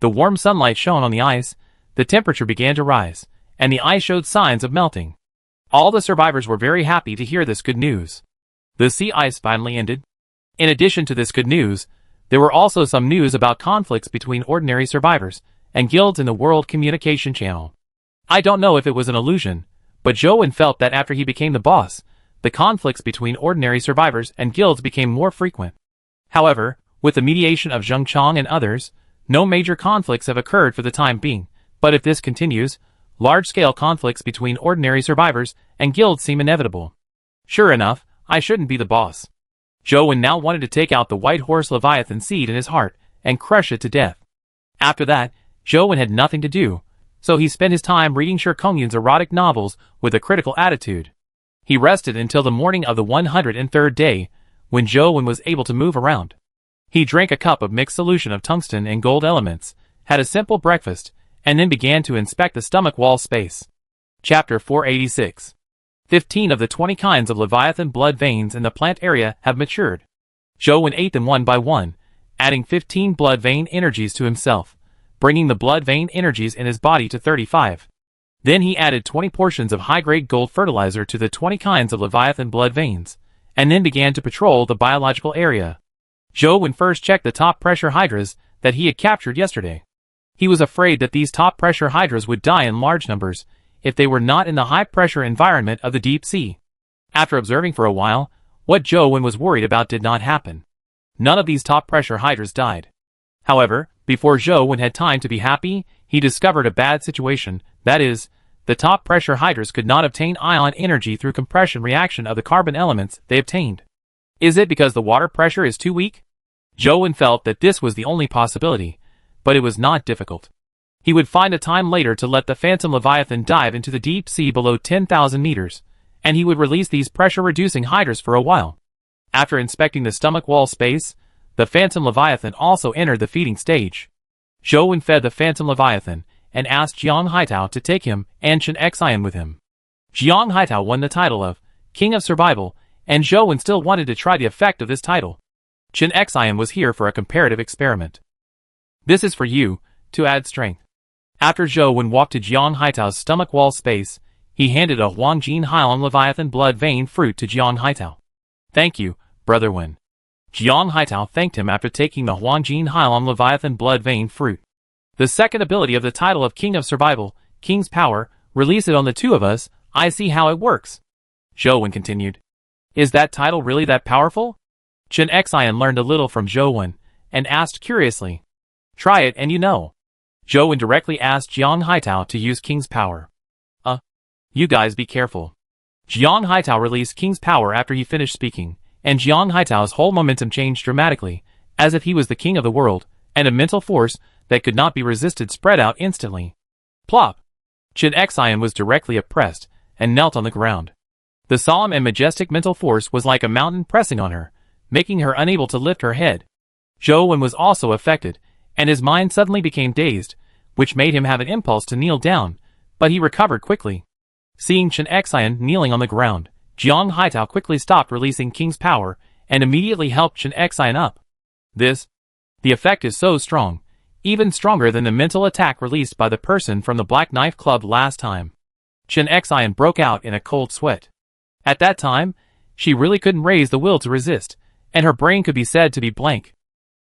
The warm sunlight shone on the ice, the temperature began to rise, and the ice showed signs of melting. All the survivors were very happy to hear this good news. The sea ice finally ended. In addition to this good news, there were also some news about conflicts between ordinary survivors and guilds in the World Communication Channel. I don't know if it was an illusion, but Zhou felt that after he became the boss, the conflicts between ordinary survivors and guilds became more frequent. However, with the mediation of Zheng Chong and others, no major conflicts have occurred for the time being, but if this continues, large-scale conflicts between ordinary survivors and guilds seem inevitable. Sure enough, I shouldn't be the boss. Zhou now wanted to take out the white horse Leviathan seed in his heart and crush it to death. After that, Zhou had nothing to do, so he spent his time reading Shi Kongyun's erotic novels with a critical attitude. He rested until the morning of the 103rd day, when Zhou was able to move around. He drank a cup of mixed solution of tungsten and gold elements, had a simple breakfast, and then began to inspect the stomach wall space. Chapter 486. 15 of the 20 kinds of Leviathan blood veins in the plant area have matured. Zhou ate them one by one, adding 15 blood vein energies to himself, bringing the blood vein energies in his body to 35. Then he added 20 portions of high-grade gold fertilizer to the 20 kinds of Leviathan blood veins, and then began to patrol the biological area. Zhou first checked the top-pressure hydras that he had captured yesterday. He was afraid that these top-pressure hydras would die in large numbers if they were not in the high-pressure environment of the deep sea. After observing for a while, what Zhou was worried about did not happen. None of these top-pressure hydras died. However, before Zhou had time to be happy, he discovered a bad situation, that is, the top-pressure hydras could not obtain ion energy through compression reaction of the carbon elements they obtained. Is it because the water pressure is too weak? Zhou felt that this was the only possibility, but it was not difficult. He would find a time later to let the Phantom Leviathan dive into the deep sea below 10,000 meters, and he would release these pressure-reducing hydras for a while. After inspecting the stomach wall space, the Phantom Leviathan also entered the feeding stage. Zhou fed the Phantom Leviathan, and asked Jiang Haitao to take him and Chen Xian with him. Jiang Haitao won the title of King of Survival, and Zhou still wanted to try the effect of this title. Chen Xian was here for a comparative experiment. This is for you, to add strength. After Zhou walked to Jiang Haitao's stomach wall space, he handed a Huangjin Hylian Leviathan blood vein fruit to Jiang Haitao. Thank you, Brother Wen. Jiang Haitao thanked him after taking the Huangjin Hylian Leviathan blood vein fruit. The second ability of the title of King of Survival, King's Power, release it on the two of us, I see how it works. Zhou continued. Is that title really that powerful? Chen Xian learned a little from Zhou and asked curiously. Try it and you know. Zhou directly asked Jiang Haitao to use King's Power. You guys be careful. Jiang Haitao released King's Power after he finished speaking, and Jiang Haitao's whole momentum changed dramatically, as if he was the king of the world, and a mental force that could not be resisted spread out instantly. Plop! Chen Xian was directly oppressed, and knelt on the ground. The solemn and majestic mental force was like a mountain pressing on her, making her unable to lift her head. Zhou Wen was also affected, and his mind suddenly became dazed, which made him have an impulse to kneel down, but he recovered quickly. Seeing Chen Xian kneeling on the ground, Jiang Haitao quickly stopped releasing King's power, and immediately helped Chen Xian up. The effect is so strong, even stronger than the mental attack released by the person from the Black Knife Club last time. Chen Xian broke out in a cold sweat. At that time, she really couldn't raise the will to resist, and her brain could be said to be blank.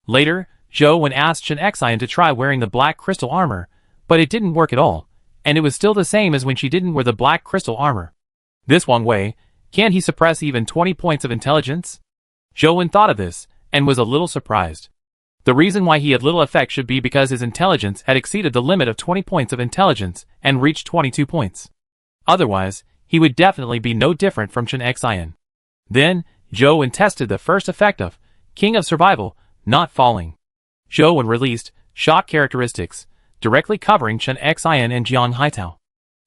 Later, Zhou Wen asked Chen Xian to try wearing the black crystal armor, but it didn't work at all, and it was still the same as when she didn't wear the black crystal armor. This Wang Wei, can't he suppress even 20 points of intelligence? Zhou Wen thought of this, and was a little surprised. The reason why he had little effect should be because his intelligence had exceeded the limit of 20 points of intelligence and reached 22 points. Otherwise, he would definitely be no different from Chen Xian. Then, Zhou Wen tested the first effect of King of Survival, not falling. Zhou Wen released shock characteristics, directly covering Chen Xian and Jiang Haitao.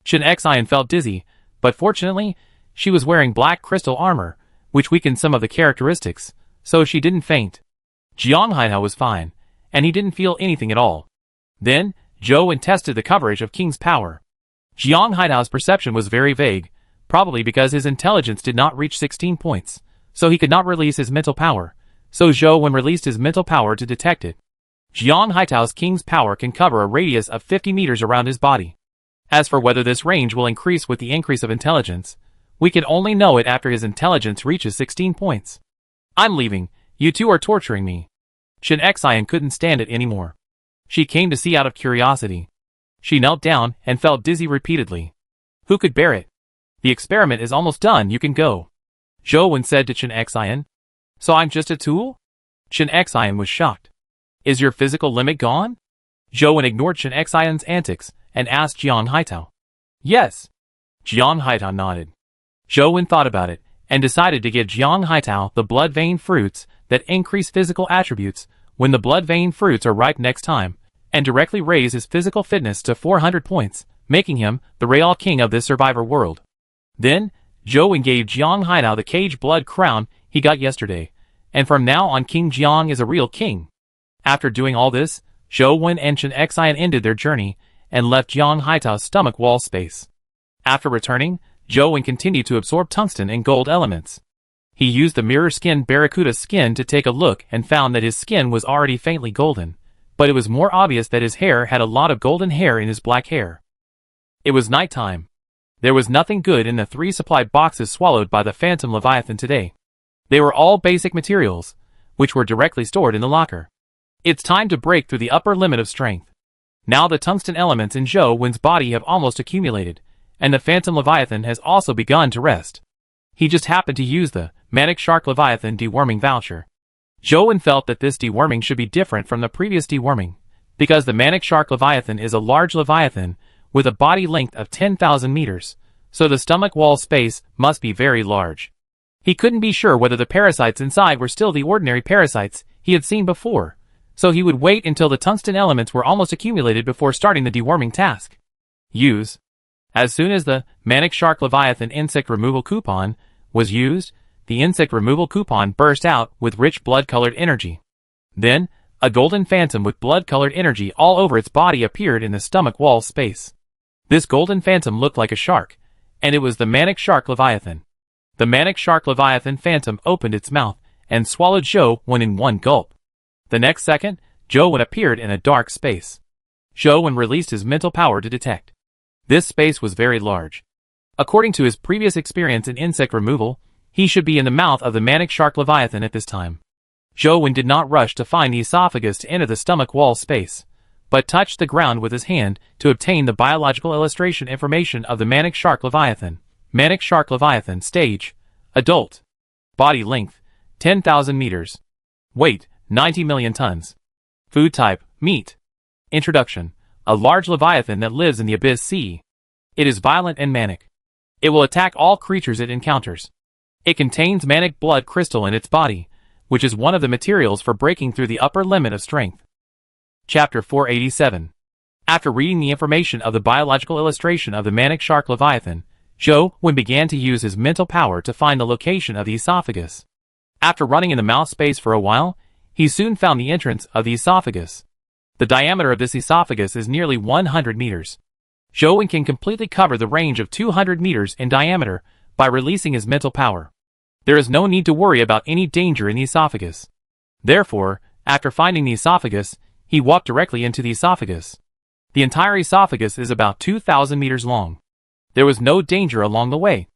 Chen Xian felt dizzy, but fortunately, she was wearing black crystal armor, which weakened some of the characteristics, so she didn't faint. Jiang Haitao was fine, and he didn't feel anything at all. Then, Zhou Wen tested the coverage of King's power. Jiang Haitao's perception was very vague, probably because his intelligence did not reach 16 points, so he could not release his mental power, so Zhou Wen released his mental power to detect it. Jiang Haitao's King's power can cover a radius of 50 meters around his body. As for whether this range will increase with the increase of intelligence, we can only know it after his intelligence reaches 16 points. I'm leaving, you two are torturing me. Chen Xian couldn't stand it anymore. She came to see out of curiosity. She knelt down and felt dizzy repeatedly. Who could bear it? The experiment is almost done, you can go. Zhou Wen said to Chen Xian. So I'm just a tool? Chen Xian was shocked. Is your physical limit gone? Zhou Wen ignored Chen Xian's antics and asked Jiang Haitao. Yes. Jiang Haitao nodded. Zhou Wen thought about it and decided to give Jiang Haitao the blood vein fruits that increase physical attributes when the blood vein fruits are ripe next time, and directly raise his physical fitness to 400 points, making him the real king of this survivor world. Then, Zhou Wen gave Jiang Haitao the cage blood crown he got yesterday, and from now on King Jiang is a real king. After doing all this, Zhou Wen and Chen Xian ended their journey and left Jiang Haitao's stomach wall space. After returning, Zhou Wen continued to absorb tungsten and gold elements. He used the mirror skin Barracuda skin to take a look and found that his skin was already faintly golden, but it was more obvious that his hair had a lot of golden hair in his black hair. It was nighttime. There was nothing good in the 3 supply boxes swallowed by the Phantom Leviathan today. They were all basic materials, which were directly stored in the locker. It's time to break through the upper limit of strength. Now the tungsten elements in Zhou Wen's body have almost accumulated, and the Phantom Leviathan has also begun to rest. He just happened to use the Manic Shark Leviathan deworming voucher. Zhou Wen felt that this deworming should be different from the previous deworming, because the Manic Shark Leviathan is a large leviathan with a body length of 10,000 meters, so the stomach wall space must be very large. He couldn't be sure whether the parasites inside were still the ordinary parasites he had seen before, so he would wait until the tungsten elements were almost accumulated before starting the deworming task. Use. As soon as the Manic Shark Leviathan insect removal coupon was used, the insect removal coupon burst out with rich blood-colored energy. Then, a golden phantom with blood-colored energy all over its body appeared in the stomach wall space. This golden phantom looked like a shark, and it was the Manic Shark Leviathan. The Manic Shark Leviathan phantom opened its mouth and swallowed Zhou Wen in one gulp. The next second, Zhou Wen appeared in a dark space. Zhou Wen released his mental power to detect. This space was very large. According to his previous experience in insect removal, he should be in the mouth of the Manic Shark Leviathan at this time. Zhou Wen did not rush to find the esophagus to enter the stomach wall space, but touched the ground with his hand to obtain the biological illustration information of the Manic Shark Leviathan. Manic Shark Leviathan stage, adult. Body length, 10,000 meters. Weight, 90 million tons. Food type, meat. Introduction, a large leviathan that lives in the abyss sea. It is violent and manic. It will attack all creatures it encounters. It contains manic blood crystal in its body, which is one of the materials for breaking through the upper limit of strength. Chapter 487. After reading the information of the biological illustration of the manic shark leviathan, Zhou began to use his mental power to find the location of the esophagus. After running in the mouth space for a while, he soon found the entrance of the esophagus. The diameter of this esophagus is nearly 100 meters. Zhou can completely cover the range of 200 meters in diameter by releasing his mental power. There is no need to worry about any danger in the esophagus. Therefore, after finding the esophagus, he walked directly into the esophagus. The entire esophagus is about 2,000 meters long. There was no danger along the way.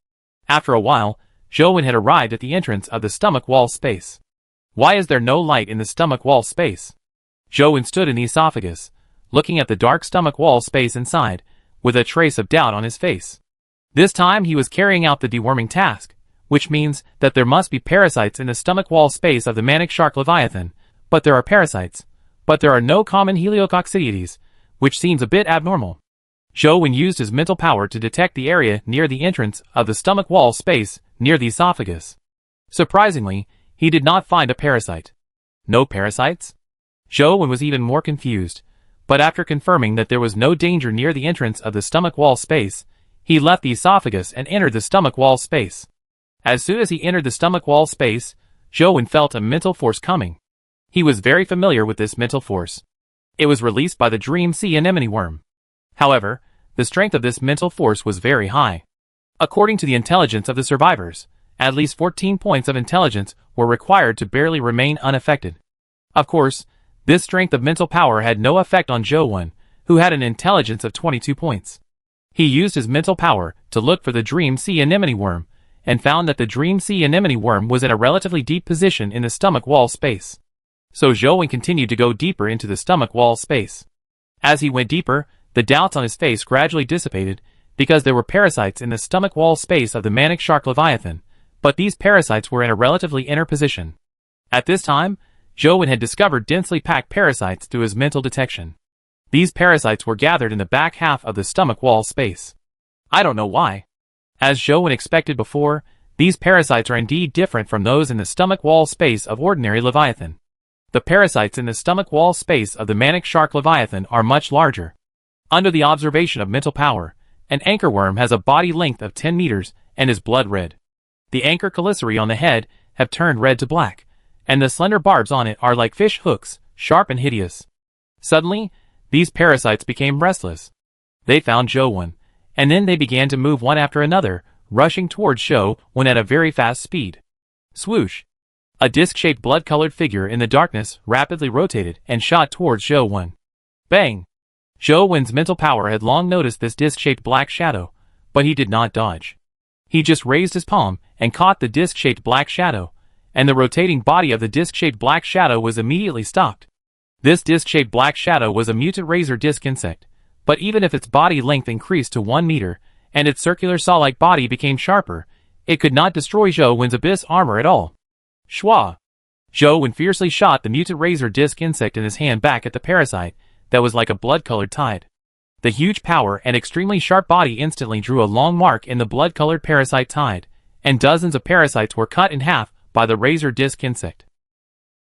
After a while, Zhou had arrived at the entrance of the stomach wall space. Why is there no light in the stomach wall space? Zhou stood in the esophagus, looking at the dark stomach wall space inside, with a trace of doubt on his face. This time he was carrying out the deworming task, which means that there must be parasites in the stomach wall space of the manic shark leviathan, but there are parasites. But there are no common heliococcidies, which seems a bit abnormal. Zhou used his mental power to detect the area near the entrance of the stomach wall space near the esophagus. Surprisingly, he did not find a parasite. No parasites? Zhou was even more confused, but after confirming that there was no danger near the entrance of the stomach wall space, he left the esophagus and entered the stomach wall space. As soon as he entered the stomach wall space, Zhou felt a mental force coming. He was very familiar with this mental force. It was released by the dream sea anemone worm. However, the strength of this mental force was very high. According to the intelligence of the survivors, at least 14 points of intelligence were required to barely remain unaffected. Of course, this strength of mental power had no effect on Zhou, who had an intelligence of 22 points. He used his mental power to look for the dream sea anemone worm, and found that the dream sea anemone worm was in a relatively deep position in the stomach wall space. So Zhou continued to go deeper into the stomach wall space. As he went deeper, the doubts on his face gradually dissipated, because there were parasites in the stomach wall space of the manic shark leviathan, but these parasites were in a relatively inner position. At this time, Zhou had discovered densely packed parasites through his mental detection. These parasites were gathered in the back half of the stomach wall space. I don't know why. As Zhou expected before, these parasites are indeed different from those in the stomach wall space of ordinary leviathan. The parasites in the stomach wall space of the manic shark leviathan are much larger. Under the observation of mental power, an anchorworm has a body length of 10 meters and is blood red. The anchor chelicerae on the head have turned red to black, and the slender barbs on it are like fish hooks, sharp and hideous. Suddenly, these parasites became restless. They found Zhou, and then they began to move one after another, rushing towards Zhou at a very fast speed. Swoosh! A disc-shaped blood-colored figure in the darkness rapidly rotated and shot towards Zhou. Bang! Zhou's mental power had long noticed this disc-shaped black shadow, but he did not dodge. He just raised his palm and caught the disc-shaped black shadow, and the rotating body of the disc-shaped black shadow was immediately stopped. This disc-shaped black shadow was a mutant razor disc insect, but even if its body length increased to 1 meter, and its circular saw-like body became sharper, it could not destroy Zhou's abyss armor at all. Shwa! Zhou fiercely shot the mutant razor disc insect in his hand back at the parasite that was like a blood-colored tide. The huge power and extremely sharp body instantly drew a long mark in the blood-colored parasite tide, and dozens of parasites were cut in half by the razor disc insect.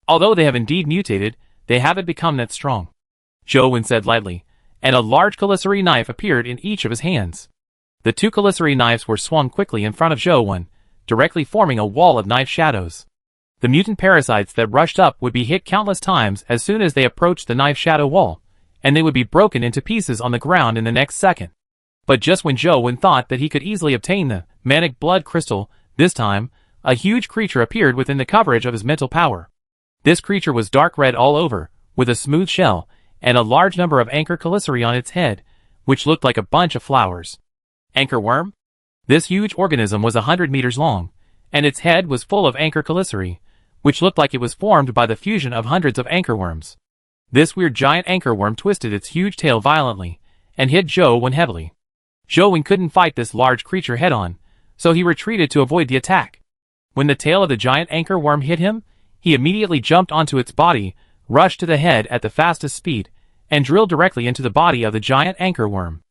Although they have indeed mutated, they haven't become that strong, Zhou said lightly, and a large chelicerae knife appeared in each of his hands. The 2 chelicerae knives were swung quickly in front of Zhou, directly forming a wall of knife shadows. The mutant parasites that rushed up would be hit countless times as soon as they approached the knife shadow wall, and they would be broken into pieces on the ground in the next second. But just when Zhou thought that he could easily obtain the manic blood crystal, this time, a huge creature appeared within the coverage of his mental power. This creature was dark red all over, with a smooth shell, and a large number of anchor chelicerae on its head, which looked like a bunch of flowers. Anchor worm? This huge organism was 100 meters long, and its head was full of anchor chelicerae, which looked like it was formed by the fusion of hundreds of anchorworms. This weird giant anchorworm twisted its huge tail violently, and hit Zhou heavily. Zhou couldn't fight this large creature head-on, so he retreated to avoid the attack. When the tail of the giant anchorworm hit him, he immediately jumped onto its body, rushed to the head at the fastest speed, and drilled directly into the body of the giant anchorworm.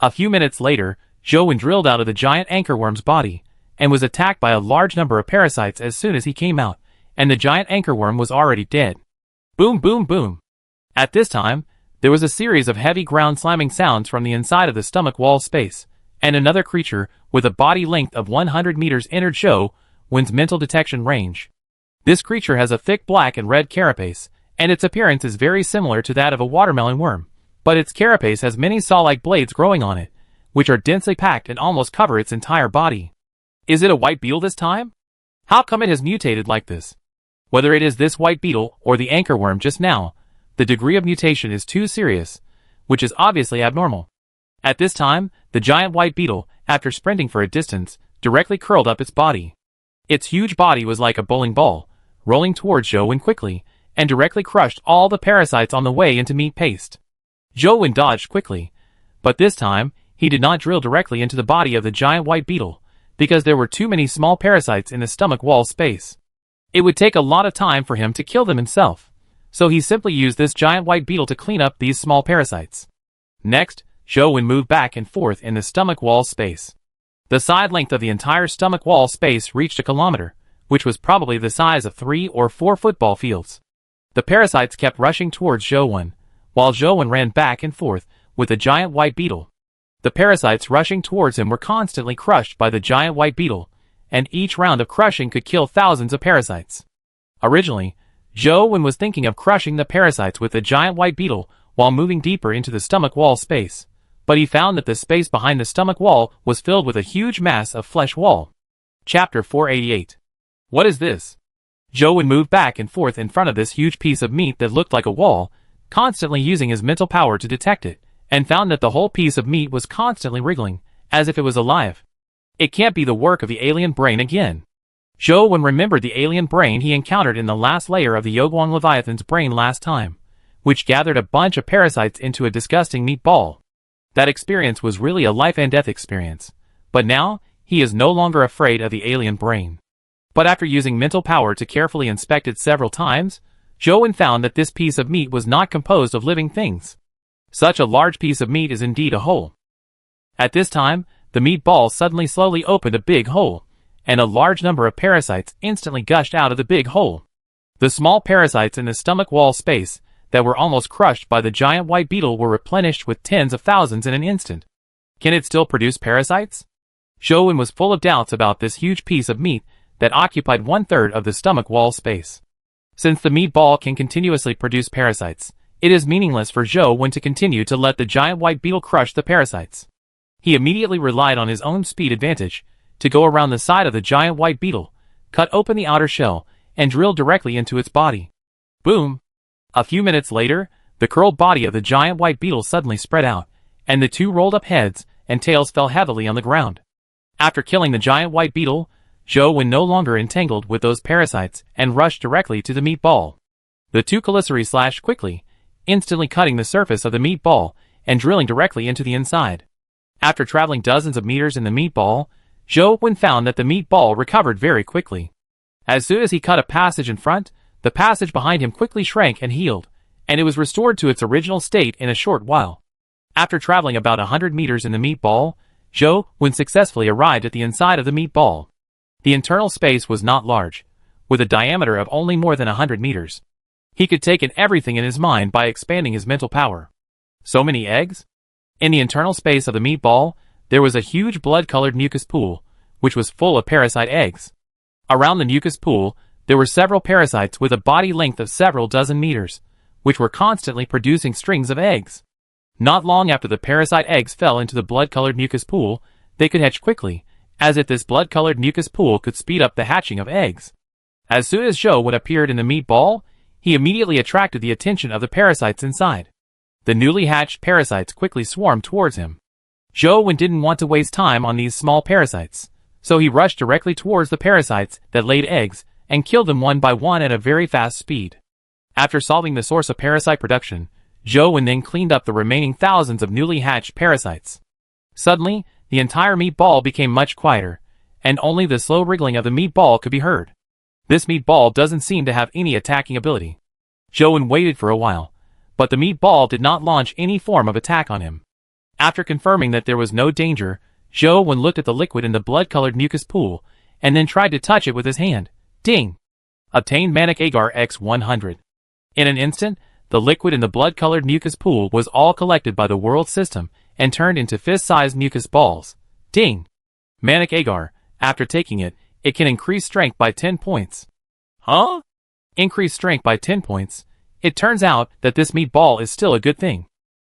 A few minutes later, Zhou drilled out of the giant anchorworm's body, and was attacked by a large number of parasites as soon as he came out, and the giant anchorworm was already dead. Boom, boom, boom. At this time, there was a series of heavy ground slamming sounds from the inside of the stomach wall space, and another creature with a body length of 100 meters entered Zhou-Wen's mental detection range. This creature has a thick black and red carapace, and its appearance is very similar to that of a watermelon worm, but its carapace has many saw-like blades growing on it, which are densely packed and almost cover its entire body. Is it a white beetle this time? How come it has mutated like this? Whether it is this white beetle or the anchorworm just now, the degree of mutation is too serious, which is obviously abnormal. At this time, the giant white beetle, after sprinting for a distance, directly curled up its body. Its huge body was like a bowling ball, rolling towards Zhou-Wen quickly, and directly crushed all the parasites on the way into meat paste. Zhou-Wen dodged quickly, but this time, he did not drill directly into the body of the giant white beetle, because there were too many small parasites in the stomach wall space. It would take a lot of time for him to kill them himself, so he simply used this giant white beetle to clean up these small parasites. Next, Zhou-Wen moved back and forth in the stomach wall space. The side length of the entire stomach wall space reached a kilometer, which was probably the size of 3 or 4 football fields. The parasites kept rushing towards Zhou-Wen, while Zhou-Wen ran back and forth with the giant white beetle. The parasites rushing towards him were constantly crushed by the giant white beetle, and each round of crushing could kill thousands of parasites. Originally, Zhou-Wen was thinking of crushing the parasites with the giant white beetle while moving deeper into the stomach wall space, but he found that the space behind the stomach wall was filled with a huge mass of flesh wall. Chapter 488. What is this? Zhou-Wen moved back and forth in front of this huge piece of meat that looked like a wall, constantly using his mental power to detect it, and found that the whole piece of meat was constantly wriggling, as if it was alive. It can't be the work of the alien brain again. Zhou-Wen remembered the alien brain he encountered in the last layer of the Yoguang Leviathan's brain last time, which gathered a bunch of parasites into a disgusting meat ball. That experience was really a life and death experience, but now, he is no longer afraid of the alien brain. But after using mental power to carefully inspect it several times, Zhou-Wen found that this piece of meat was not composed of living things. Such a large piece of meat is indeed a hole. At this time, the meat ball suddenly slowly opened a big hole, and a large number of parasites instantly gushed out of the big hole. The small parasites in the stomach wall space that were almost crushed by the giant white beetle were replenished with tens of thousands in an instant. Can it still produce parasites? Zhou-Wen was full of doubts about this huge piece of meat that occupied 1/3 of the stomach wall space. Since the meat ball can continuously produce parasites, it is meaningless for Zhou-Wen to continue to let the giant white beetle crush the parasites. He immediately relied on his own speed advantage to go around the side of the giant white beetle, cut open the outer shell, and drill directly into its body. Boom! A few minutes later, the curled body of the giant white beetle suddenly spread out, and the two rolled-up heads and tails fell heavily on the ground. After killing the giant white beetle, Zhou-Wen no longer entangled with those parasites and rushed directly to the meat ball. The two caliceri slashed quickly, instantly cutting the surface of the meat ball and drilling directly into the inside. After traveling dozens of meters in the meat ball, Zhou-Wen found that the meat ball recovered very quickly. As soon as he cut a passage in front, the passage behind him quickly shrank and healed, and it was restored to its original state in a short while. After traveling about 100 meters in the meat ball, Zhou-Wen successfully arrived at the inside of the meat ball. The internal space was not large, with a diameter of only more than 100 meters. He could take in everything in his mind by expanding his mental power. So many eggs? In the internal space of the meat ball, there was a huge blood-colored mucus pool, which was full of parasite eggs. Around the mucus pool, there were several parasites with a body length of several dozen meters, which were constantly producing strings of eggs. Not long after the parasite eggs fell into the blood-colored mucus pool, they could hatch quickly, as if this blood-colored mucus pool could speed up the hatching of eggs. As soon as Zhou-Wen appeared in the meat ball, he immediately attracted the attention of the parasites inside. The newly hatched parasites quickly swarmed towards him. Zhou-Wen didn't want to waste time on these small parasites, so he rushed directly towards the parasites that laid eggs and killed them one by one at a very fast speed. After solving the source of parasite production, Zhou-Wen then cleaned up the remaining thousands of newly hatched parasites. Suddenly, the entire meat ball became much quieter, and only the slow wriggling of the meat ball could be heard. This meat ball doesn't seem to have any attacking ability. Zhou-Wen waited for a while, but the meat ball did not launch any form of attack on him. After confirming that there was no danger, Zhou-Wen looked at the liquid in the blood-colored mucus pool, and then tried to touch it with his hand. Ding! Obtained Manic Agar X100. In an instant, the liquid in the blood-colored mucus pool was all collected by the world system and turned into fist-sized mucus balls. Ding! Manic Agar, after taking it, it can increase strength by 10 points. Huh? Increase strength by 10 points? It turns out that this meatball is still a good thing.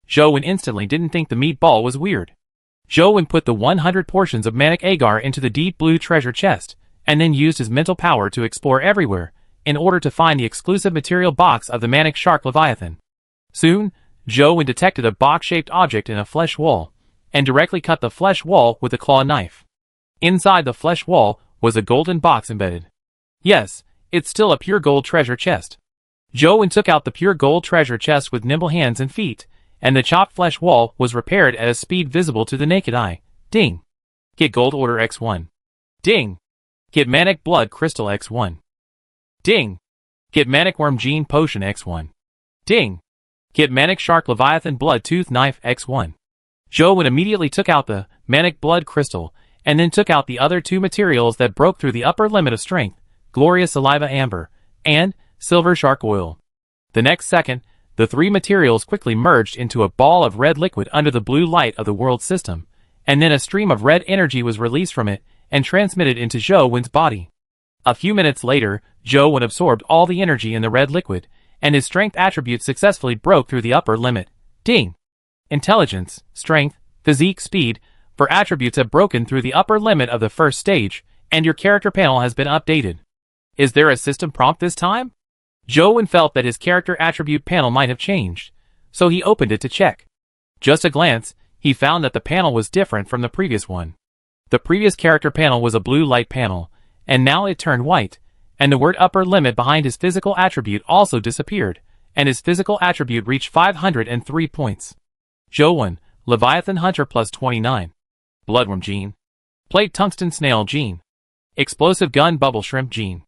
Zhou instantly didn't think the meatball was weird. Zhou put the 100 portions of Manic Agar into the deep blue treasure chest, and then used his mental power to explore everywhere, in order to find the exclusive material box of the Manic Shark Leviathan. Soon, Zhou detected a box-shaped object in a flesh wall, and directly cut the flesh wall with a claw knife. Inside the flesh wall was a golden box embedded. Yes, it's still a pure gold treasure chest. Zhou took out the pure gold treasure chest with nimble hands and feet, and the chopped flesh wall was repaired at a speed visible to the naked eye. Ding! Get Gold Order X1. Ding! Get Manic Blood Crystal X1. Ding! Get Manic Worm Gene Potion X1. Ding! Get Manic Shark Leviathan Blood Tooth Knife X1. Zhou immediately took out the Manic Blood Crystal, and then took out the other two materials that broke through the upper limit of strength, Glorious Saliva Amber, and Silver Shark Oil. The next second, the three materials quickly merged into a ball of red liquid under the blue light of the world system, and then a stream of red energy was released from it and transmitted into Zhou body. A few minutes later, Zhou absorbed all the energy in the red liquid, and his strength attribute successfully broke through the upper limit. Ding! Intelligence, strength, physique, speed, for attributes have broken through the upper limit of the first stage, and your character panel has been updated. Is there a system prompt this time? Zhou felt that his character attribute panel might have changed, so he opened it to check. Just a glance, he found that the panel was different from the previous one. The previous character panel was a blue light panel, and now it turned white, and the word upper limit behind his physical attribute also disappeared, and his physical attribute reached 503 points. Zhou, Leviathan Hunter plus 29. Bloodworm Gene. Plate Tungsten Snail Gene. Explosive Gun Bubble Shrimp Gene.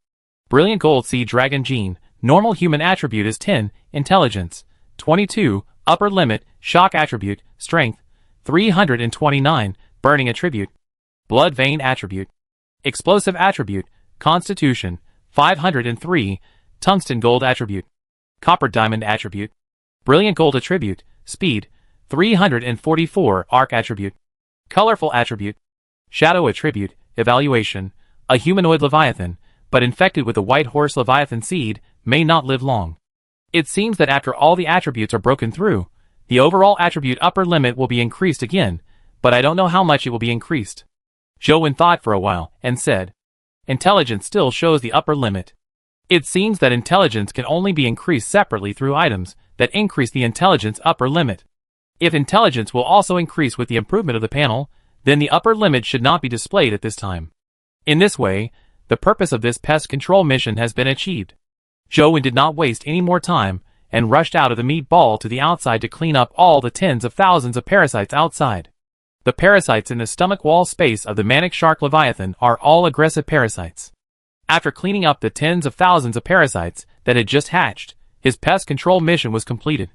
Brilliant Gold Sea Dragon Gene. Normal human attribute is 10, intelligence, 22, upper limit, shock attribute, strength, 329, burning attribute, blood vein attribute, explosive attribute, constitution, 503, tungsten gold attribute, copper diamond attribute, brilliant gold attribute, speed, 344, arc attribute, colorful attribute, shadow attribute, evaluation, a humanoid leviathan, but infected with the white horse leviathan seed, may not live long. It seems that after all the attributes are broken through, the overall attribute upper limit will be increased again, but I don't know how much it will be increased. Zhou thought for a while, and said, Intelligence still shows the upper limit. It seems that intelligence can only be increased separately through items that increase the intelligence upper limit. If intelligence will also increase with the improvement of the panel, then the upper limit should not be displayed at this time. In this way, the purpose of this pest control mission has been achieved. Zhou did not waste any more time, and rushed out of the meat ball to the outside to clean up all the tens of thousands of parasites outside. The parasites in the stomach wall space of the Manic Shark Leviathan are all aggressive parasites. After cleaning up the tens of thousands of parasites that had just hatched, his pest control mission was completed.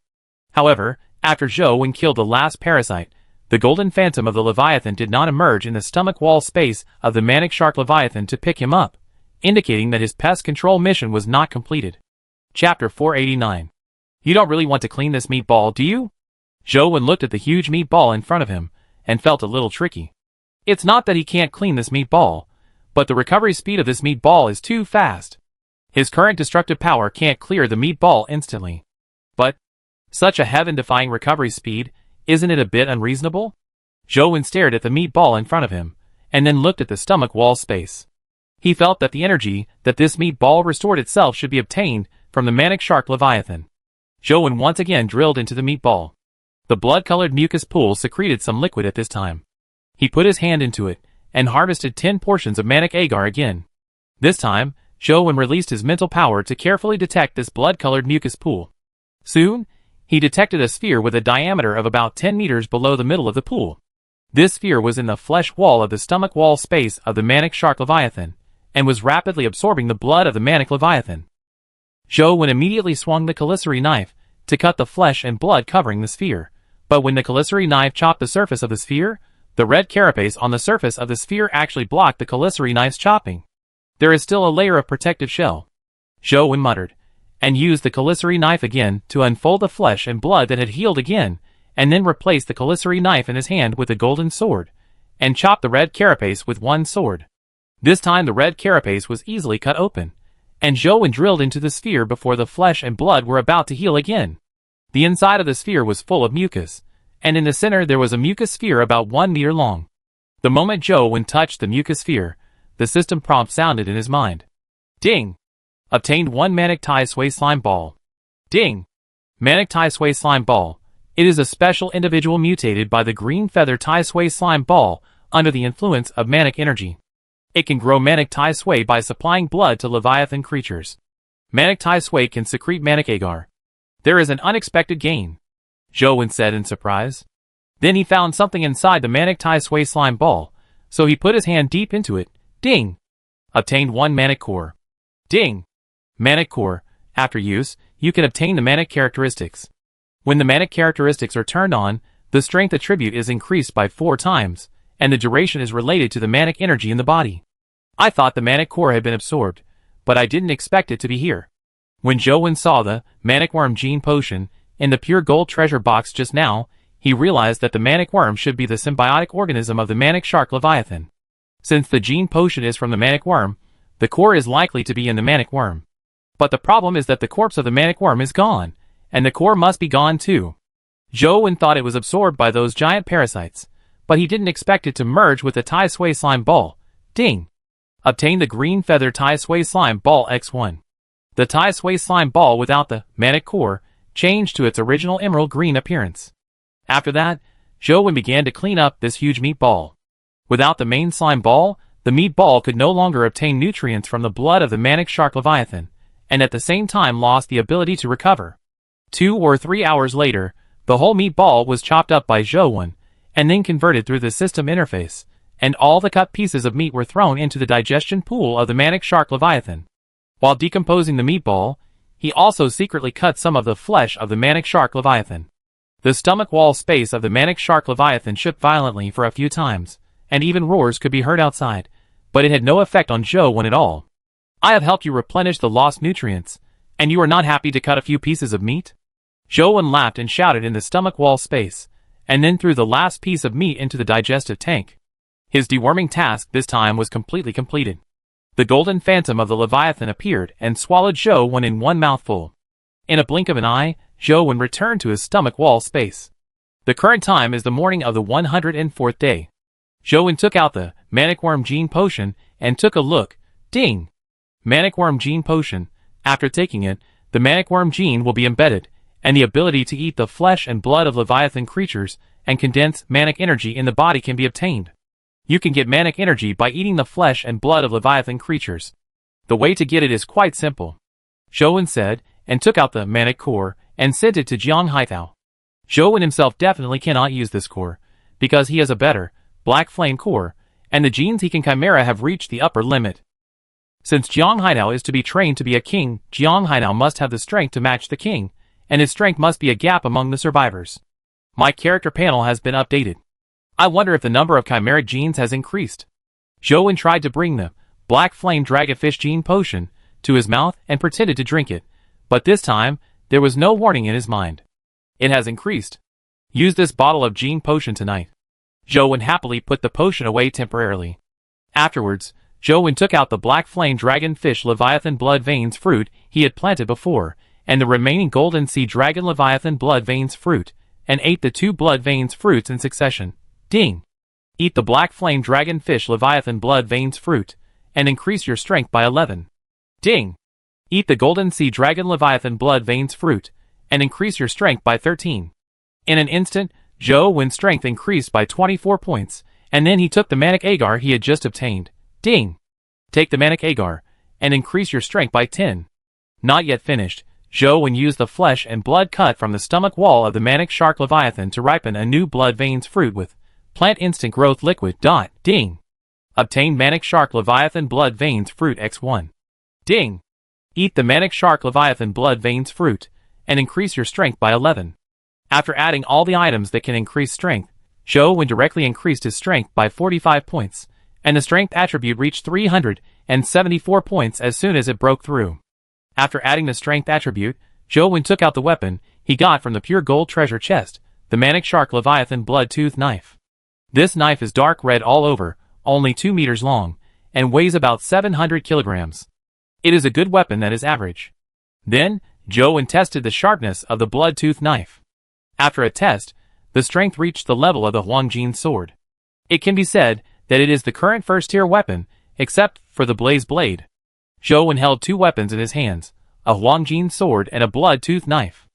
However, after Zhou killed the last parasite, the golden phantom of the Leviathan did not emerge in the stomach wall space of the Manic Shark Leviathan to pick him up, indicating that his pest control mission was not completed. Chapter 489. You don't really want to clean this meatball, do you? Zhou looked at the huge meatball in front of him, and felt a little tricky. It's not that he can't clean this meatball, but the recovery speed of this meatball is too fast. His current destructive power can't clear the meatball instantly. But, such a heaven-defying recovery speed, isn't it a bit unreasonable? Zhou stared at the meatball in front of him, and then looked at the stomach wall space. He felt that the energy that this meatball restored itself should be obtained from the Manic Shark Leviathan. Zhou once again drilled into the meatball. The blood-colored mucus pool secreted some liquid at this time. He put his hand into it, and harvested 10 portions of Manic Agar again. This time, Zhou released his mental power to carefully detect this blood-colored mucus pool. Soon, he detected a sphere with a diameter of about 10 meters below the middle of the pool. This sphere was in the flesh wall of the stomach wall space of the Manic Shark Leviathan, and was rapidly absorbing the blood of the Manic Leviathan. Zhou immediately swung the Calicary knife to cut the flesh and blood covering the sphere, but when the Calicary knife chopped the surface of the sphere, the red carapace on the surface of the sphere actually blocked the Calicary knife's chopping. There is still a layer of protective shell. Zhou muttered, and used the Caliceri knife again to unfold the flesh and blood that had healed again, and then replaced the Caliceri knife in his hand with the golden sword, and chopped the red carapace with one sword. This time the red carapace was easily cut open, and Zhou drilled into the sphere before the flesh and blood were about to heal again. The inside of the sphere was full of mucus, and in the center there was a mucus sphere about 1 meter long. The moment Zhou touched the mucus sphere, the system prompt sounded in his mind. Ding! Obtained 1 Manic Tai Sui Slime Ball. Ding! Manic Tai Sui Slime Ball. It is a special individual mutated by the green feather Tai Sui Slime Ball under the influence of manic energy. It can grow Manic Tai Sui by supplying blood to Leviathan creatures. Manic Tai Sui can secrete Manic Agar. There is an unexpected gain, Zhou said in surprise. Then he found something inside the Manic Tai Sui Slime Ball, so he put his hand deep into it. Ding! Obtained 1 Manic Core. Ding! Manic Core. After use, you can obtain the Manic characteristics. When the Manic characteristics are turned on, the strength attribute is increased by 4 times, and the duration is related to the Manic energy in the body. I thought the Manic Core had been absorbed, but I didn't expect it to be here. When Zhou saw the Manic Worm Gene Potion in the pure gold treasure box just now, he realized that the Manic Worm should be the symbiotic organism of the Manic Shark Leviathan. Since the Gene Potion is from the Manic Worm, the core is likely to be in the Manic Worm. But the problem is that the corpse of the Manic Worm is gone, and the core must be gone too. Zhou thought it was absorbed by those giant parasites, but he didn't expect it to merge with the Tai Sui Slime Ball. Ding! Obtain the green feather Tai Sui Slime Ball X1. The Tai Sui Slime Ball without the Manic Core changed to its original emerald green appearance. After that, Zhou began to clean up this huge meat ball. Without the main slime ball, the meat ball could no longer obtain nutrients from the blood of the Manic Shark Leviathan, and at the same time lost the ability to recover. 2 or 3 hours later, the whole meat ball was chopped up by Zhou, and then converted through the system interface, and all the cut pieces of meat were thrown into the digestion pool of the Manic Shark Leviathan. While decomposing the meatball, he also secretly cut some of the flesh of the Manic Shark Leviathan. The stomach wall space of the Manic Shark Leviathan shook violently for a few times, and even roars could be heard outside, but it had no effect on Zhou at all. I have helped you replenish the lost nutrients, and you are not happy to cut a few pieces of meat? Zhou laughed and shouted in the stomach wall space, and then threw the last piece of meat into the digestive tank. His deworming task this time was completely completed. The golden phantom of the Leviathan appeared and swallowed Zhou in one mouthful. In a blink of an eye, Zhou returned to his stomach wall space. The current time is the morning of the 104th day. Zhou took out the Manic Worm Gene Potion and took a look. Ding! Manic Worm Gene Potion. After taking it, the Manic Worm Gene will be embedded, and the ability to eat the flesh and blood of Leviathan creatures and condense Manic energy in the body can be obtained. You can get Manic energy by eating the flesh and blood of Leviathan creatures. The way to get it is quite simple, Zhou said, and took out the Manic Core and sent it to Jiang Haitao. Zhou himself definitely cannot use this core, because he has a better, Black Flame Core, and the genes he can chimera have reached the upper limit. Since Jiang Haitao is to be trained to be a king, Jiang Haitao must have the strength to match the king, and his strength must be a gap among the survivors. My character panel has been updated. I wonder if the number of chimeric genes has increased. Zhou tried to bring the Black Flame Dragonfish Gene Potion to his mouth and pretended to drink it, but this time, there was no warning in his mind. It has increased. Use this bottle of Gene Potion tonight. Zhou happily put the potion away temporarily. Afterwards, Zhou took out the Black Flame Dragonfish Leviathan Blood Veins fruit he had planted before, and the remaining Golden Sea Dragon Leviathan Blood Veins fruit, and ate the 2 Blood Veins fruits in succession. Ding! Eat the Black Flame Dragonfish Leviathan Blood Veins fruit, and increase your strength by 11. Ding! Eat the Golden Sea Dragon Leviathan Blood Veins fruit, and increase your strength by 13. In an instant, Zhou's strength increased by 24 points, and then he took the Manic Agar he had just obtained. Ding! Take the Manic Agar, and increase your strength by 10. Not yet finished, Zhou used the flesh and blood cut from the stomach wall of the Manic Shark Leviathan to ripen a new Blood Veins fruit with Plant Instant Growth Liquid. Ding! Obtain Manic Shark Leviathan Blood Veins Fruit X1. Ding! Eat the Manic Shark Leviathan Blood Veins fruit, and increase your strength by 11. After adding all the items that can increase strength, Zhou directly increased his strength by 45 points, and the strength attribute reached 374 points as soon as it broke through. After adding the strength attribute, Joe took out the weapon he got from the pure gold treasure chest, the Manic Shark Leviathan Blood-Tooth Knife. This knife is dark red all over, only 2 meters long, and weighs about 700 kilograms. It is a good weapon that is average. Then, Joe tested the sharpness of the Blood-Tooth Knife. After a test, the strength reached the level of the Huangjin sword. It can be said that it is the current first-tier weapon, except for the Blaze Blade. Joe held 2 weapons in his hands, a Huangjin sword and a Blood-Tooth Knife.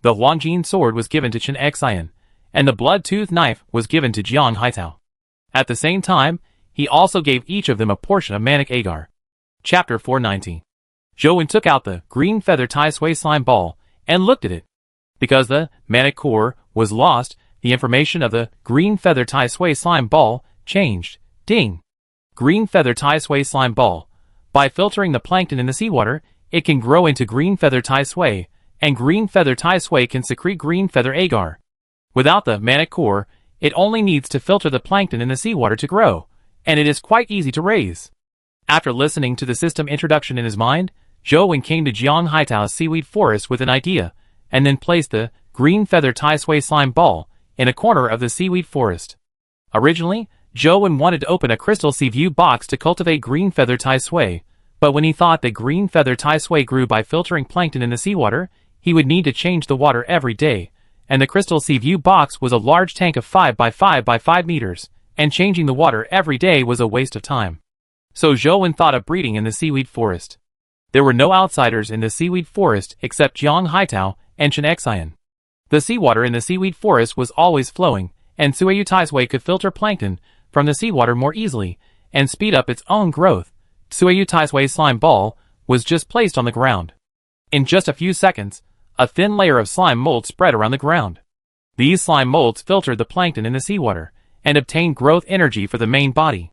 The Huangjin sword was given to Chen Xian, and the Blood-Tooth Knife was given to Jiang Haitao. At the same time, he also gave each of them a portion of Manic Agar. Chapter 490. Joe took out the green feather Tai Sui slime ball and looked at it. Because the Manic core was lost, the information of the green feather Tai Sui slime ball changed. Ding! Green feather Tai Sui slime ball. By filtering the plankton in the seawater, it can grow into green feather Tai Sui, and green feather Tai Sui can secrete green feather agar. Without the Manic core, it only needs to filter the plankton in the seawater to grow, and it is quite easy to raise. After listening to the system introduction in his mind, Joe came to Jiang Haitao's seaweed forest with an idea, and then placed the green feather Tai Sui slime ball in a corner of the seaweed forest. Originally, Joe wanted to open a crystal sea view box to cultivate green feather Tai Sui, but when he thought that green feather Tai Sui grew by filtering plankton in the seawater, he would need to change the water every day, and the crystal sea view box was a large tank of 5 by 5 by 5 meters, and changing the water every day was a waste of time. So Joe thought of breeding in the seaweed forest. There were no outsiders in the seaweed forest except Jiang Haitao and Chen Xian. The seawater in the seaweed forest was always flowing, and Suiyu Taisui could filter plankton from the seawater more easily and speed up its own growth. Suiyu Taisui's slime ball was just placed on the ground. In just a few seconds, a thin layer of slime mold spread around the ground. These slime molds filtered the plankton in the seawater and obtained growth energy for the main body.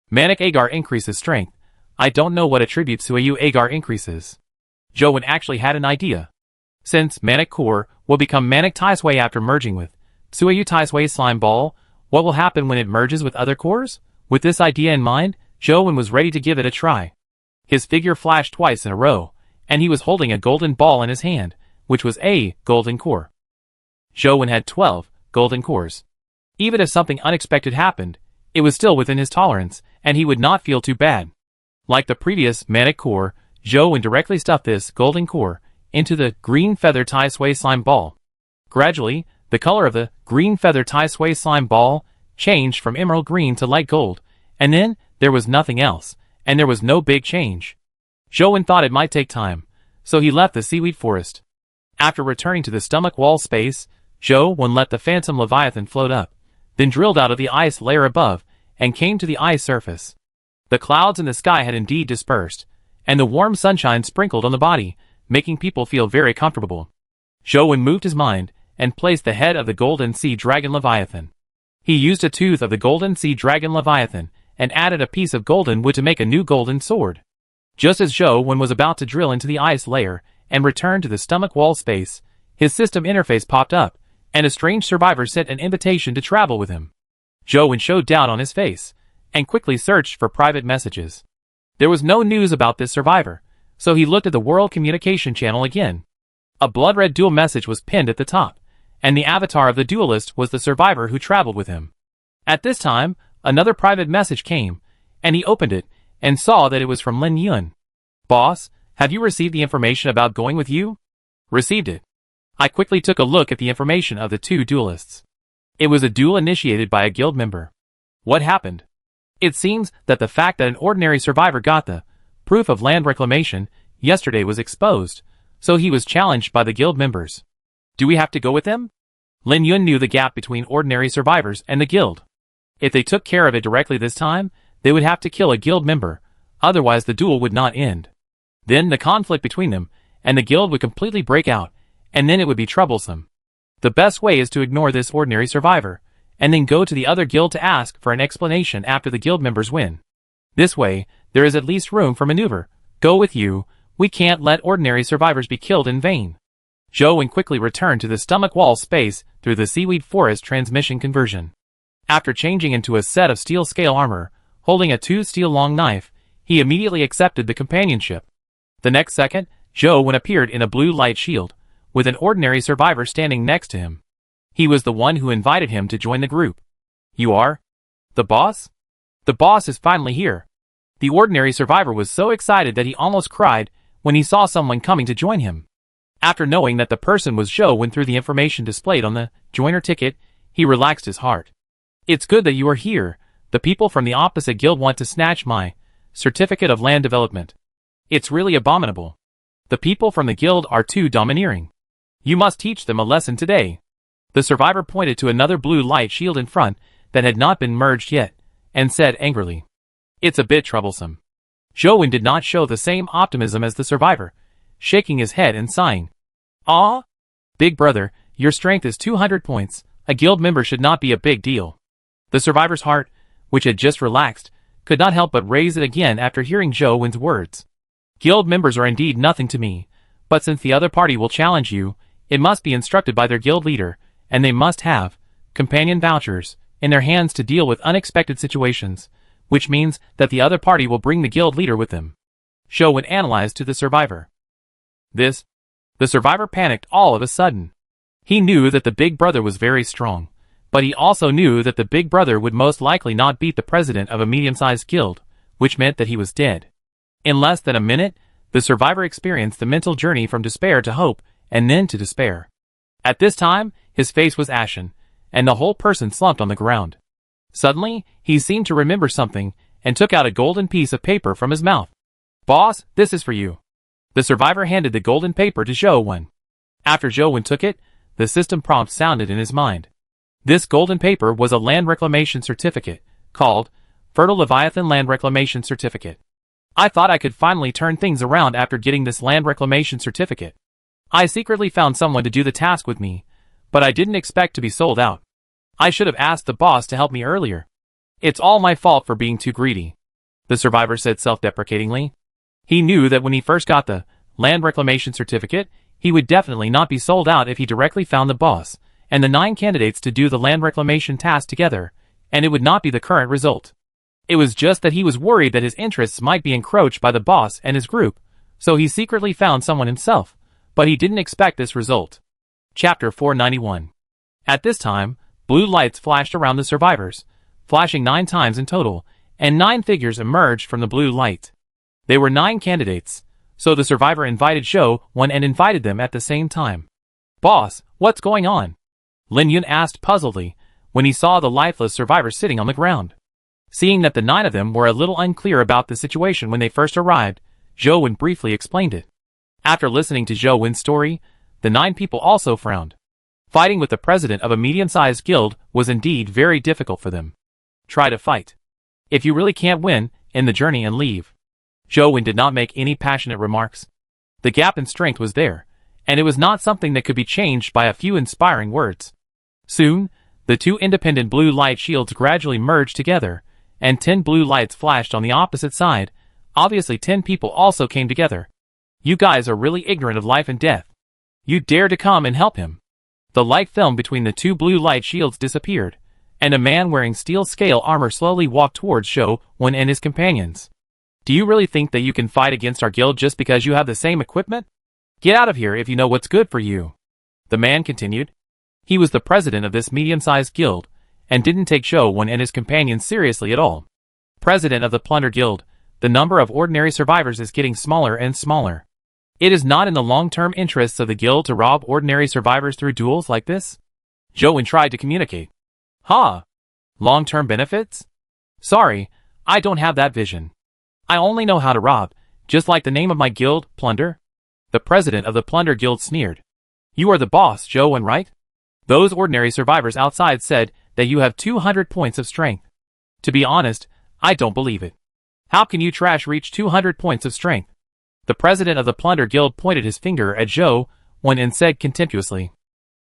Manic Agar increases strength. I don't know what attribute Suiyu Agar increases. Joe actually had an idea. Since Manic Core will become Manic Taisui after merging with Suiyu Taisui's slime ball, what will happen when it merges with other cores? With this idea in mind, Joe was ready to give it a try. His figure flashed twice in a row, and he was holding a golden ball in his hand, which was a golden core. Joe had 12 golden cores. Even if something unexpected happened, it was still within his tolerance, and he would not feel too bad. Like the previous Manic core, Joe directly stuffed this golden core into the green feather Tai Sui slime ball. Gradually, the color of the green feather Tai Sui slime ball changed from emerald green to light gold, and then there was nothing else, and there was no big change. Joe thought it might take time, so he left the seaweed forest. After returning to the stomach wall space, Joe let the phantom leviathan float up, then drilled out of the ice layer above, and came to the ice surface. The clouds in the sky had indeed dispersed, and the warm sunshine sprinkled on the body, making people feel very comfortable. Joe moved his mind, and placed the head of the golden sea dragon leviathan. He used a tooth of the golden sea dragon leviathan, and added a piece of golden wood to make a new golden sword. Just as Joe was about to drill into the ice layer, and return to the stomach wall space, his system interface popped up, and a strange survivor sent an invitation to travel with him. Joe showed doubt on his face, and quickly searched for private messages. There was no news about this survivor, so he looked at the world communication channel again. A blood-red duel message was pinned at the top, and the avatar of the duelist was the survivor who traveled with him. At this time, another private message came, and he opened it, and saw that it was from Lin Yun. "Boss, have you received the information about going with you?" "Received it." I quickly took a look at the information of the two duelists. It was a duel initiated by a guild member. What happened? It seems that the fact that an ordinary survivor got the proof of land reclamation yesterday was exposed, so he was challenged by the guild members. Do we have to go with them? Lin Yun knew the gap between ordinary survivors and the guild. If they took care of it directly this time, they would have to kill a guild member, otherwise the duel would not end. Then the conflict between them and the guild would completely break out, and then it would be troublesome. The best way is to ignore this ordinary survivor, and then go to the other guild to ask for an explanation after the guild members win. This way, there is at least room for maneuver. Go with you, we can't let ordinary survivors be killed in vain. Joe quickly returned to the stomach wall space through the seaweed forest transmission conversion. After changing into a set of steel scale armor, holding a 2 steel long knife, he immediately accepted the companionship. The next second, Zhou Wen appeared in a blue light shield, with an ordinary survivor standing next to him. He was the one who invited him to join the group. You are? The boss? The boss is finally here. The ordinary survivor was so excited that he almost cried when he saw someone coming to join him. After knowing that the person was Zhou Wen through the information displayed on the joiner ticket, he relaxed his heart. It's good that you are here. The people from the opposite guild want to snatch my certificate of land development. It's really abominable. The people from the guild are too domineering. You must teach them a lesson today. The survivor pointed to another blue light shield in front that had not been merged yet, and said angrily, It's a bit troublesome. Zhou Wen did not show the same optimism as the survivor, shaking his head and sighing. Ah? Big brother, your strength is 200 points. A guild member should not be a big deal. The survivor's heart, which had just relaxed, could not help but raise it again after hearing Zhou Wen's words. Guild members are indeed nothing to me, but since the other party will challenge you, it must be instructed by their guild leader, and they must have companion vouchers in their hands to deal with unexpected situations, which means that the other party will bring the guild leader with them. Zhou Wen analyzed to the survivor. The survivor panicked all of a sudden. He knew that the big brother was very strong, but he also knew that the big brother would most likely not beat the president of a medium-sized guild, which meant that he was dead. In less than a minute, the survivor experienced the mental journey from despair to hope, and then to despair. At this time, his face was ashen, and the whole person slumped on the ground. Suddenly, he seemed to remember something, and took out a golden piece of paper from his mouth. Boss, this is for you. The survivor handed the golden paper to Zhou Wen. After Zhou Wen took it, the system prompt sounded in his mind. This golden paper was a land reclamation certificate, called Fertile Leviathan Land Reclamation Certificate. I thought I could finally turn things around after getting this land reclamation certificate. I secretly found someone to do the task with me, but I didn't expect to be sold out. I should have asked the boss to help me earlier. It's all my fault for being too greedy, the survivor said self-deprecatingly. He knew that when he first got the land reclamation certificate, he would definitely not be sold out if he directly found the boss and the 9 candidates to do the land reclamation task together, and it would not be the current result. It was just that he was worried that his interests might be encroached by the boss and his group, so he secretly found someone himself, but he didn't expect this result. Chapter 491. At this time, blue lights flashed around the survivors, flashing 9 times in total, and 9 figures emerged from the blue light. They were 9 candidates, so the survivor invited Zhou Wen and invited them at the same time. Boss, what's going on? Lin Yun asked puzzledly, when he saw the lifeless survivors sitting on the ground. Seeing that the 9 of them were a little unclear about the situation when they first arrived, Zhou Wen briefly explained it. After listening to Zhou Wen's story, the 9 people also frowned. Fighting with the president of a medium-sized guild was indeed very difficult for them. Try to fight. If you really can't win, end the journey and leave. Zhou Wen did not make any passionate remarks. The gap in strength was there, and it was not something that could be changed by a few inspiring words. Soon, the 2 independent blue light shields gradually merged together, and 10 blue lights flashed on the opposite side. Obviously 10 people also came together. You guys are really ignorant of life and death. You dare to come and help him. The light film between the 2 blue light shields disappeared, and a man wearing steel scale armor slowly walked towards Zhou Wen and his companions. Do you really think that you can fight against our guild just because you have the same equipment? Get out of here if you know what's good for you. The man continued. He was the president of this medium-sized guild, and didn't take Zhou Wen and his companions seriously at all. President of the Plunder Guild, the number of ordinary survivors is getting smaller and smaller. It is not in the long-term interests of the guild to rob ordinary survivors through duels like this. Zhou Wen tried to communicate. Long-term benefits? Sorry, I don't have that vision. I only know how to rob, just like the name of my guild, Plunder. The president of the Plunder Guild sneered. You are the boss, Zhou Wen, right? Those ordinary survivors outside said that you have 200 points of strength. To be honest, I don't believe it. How can you trash reach 200 points of strength? The president of the Plunder Guild pointed his finger at Zhou Wen and said contemptuously.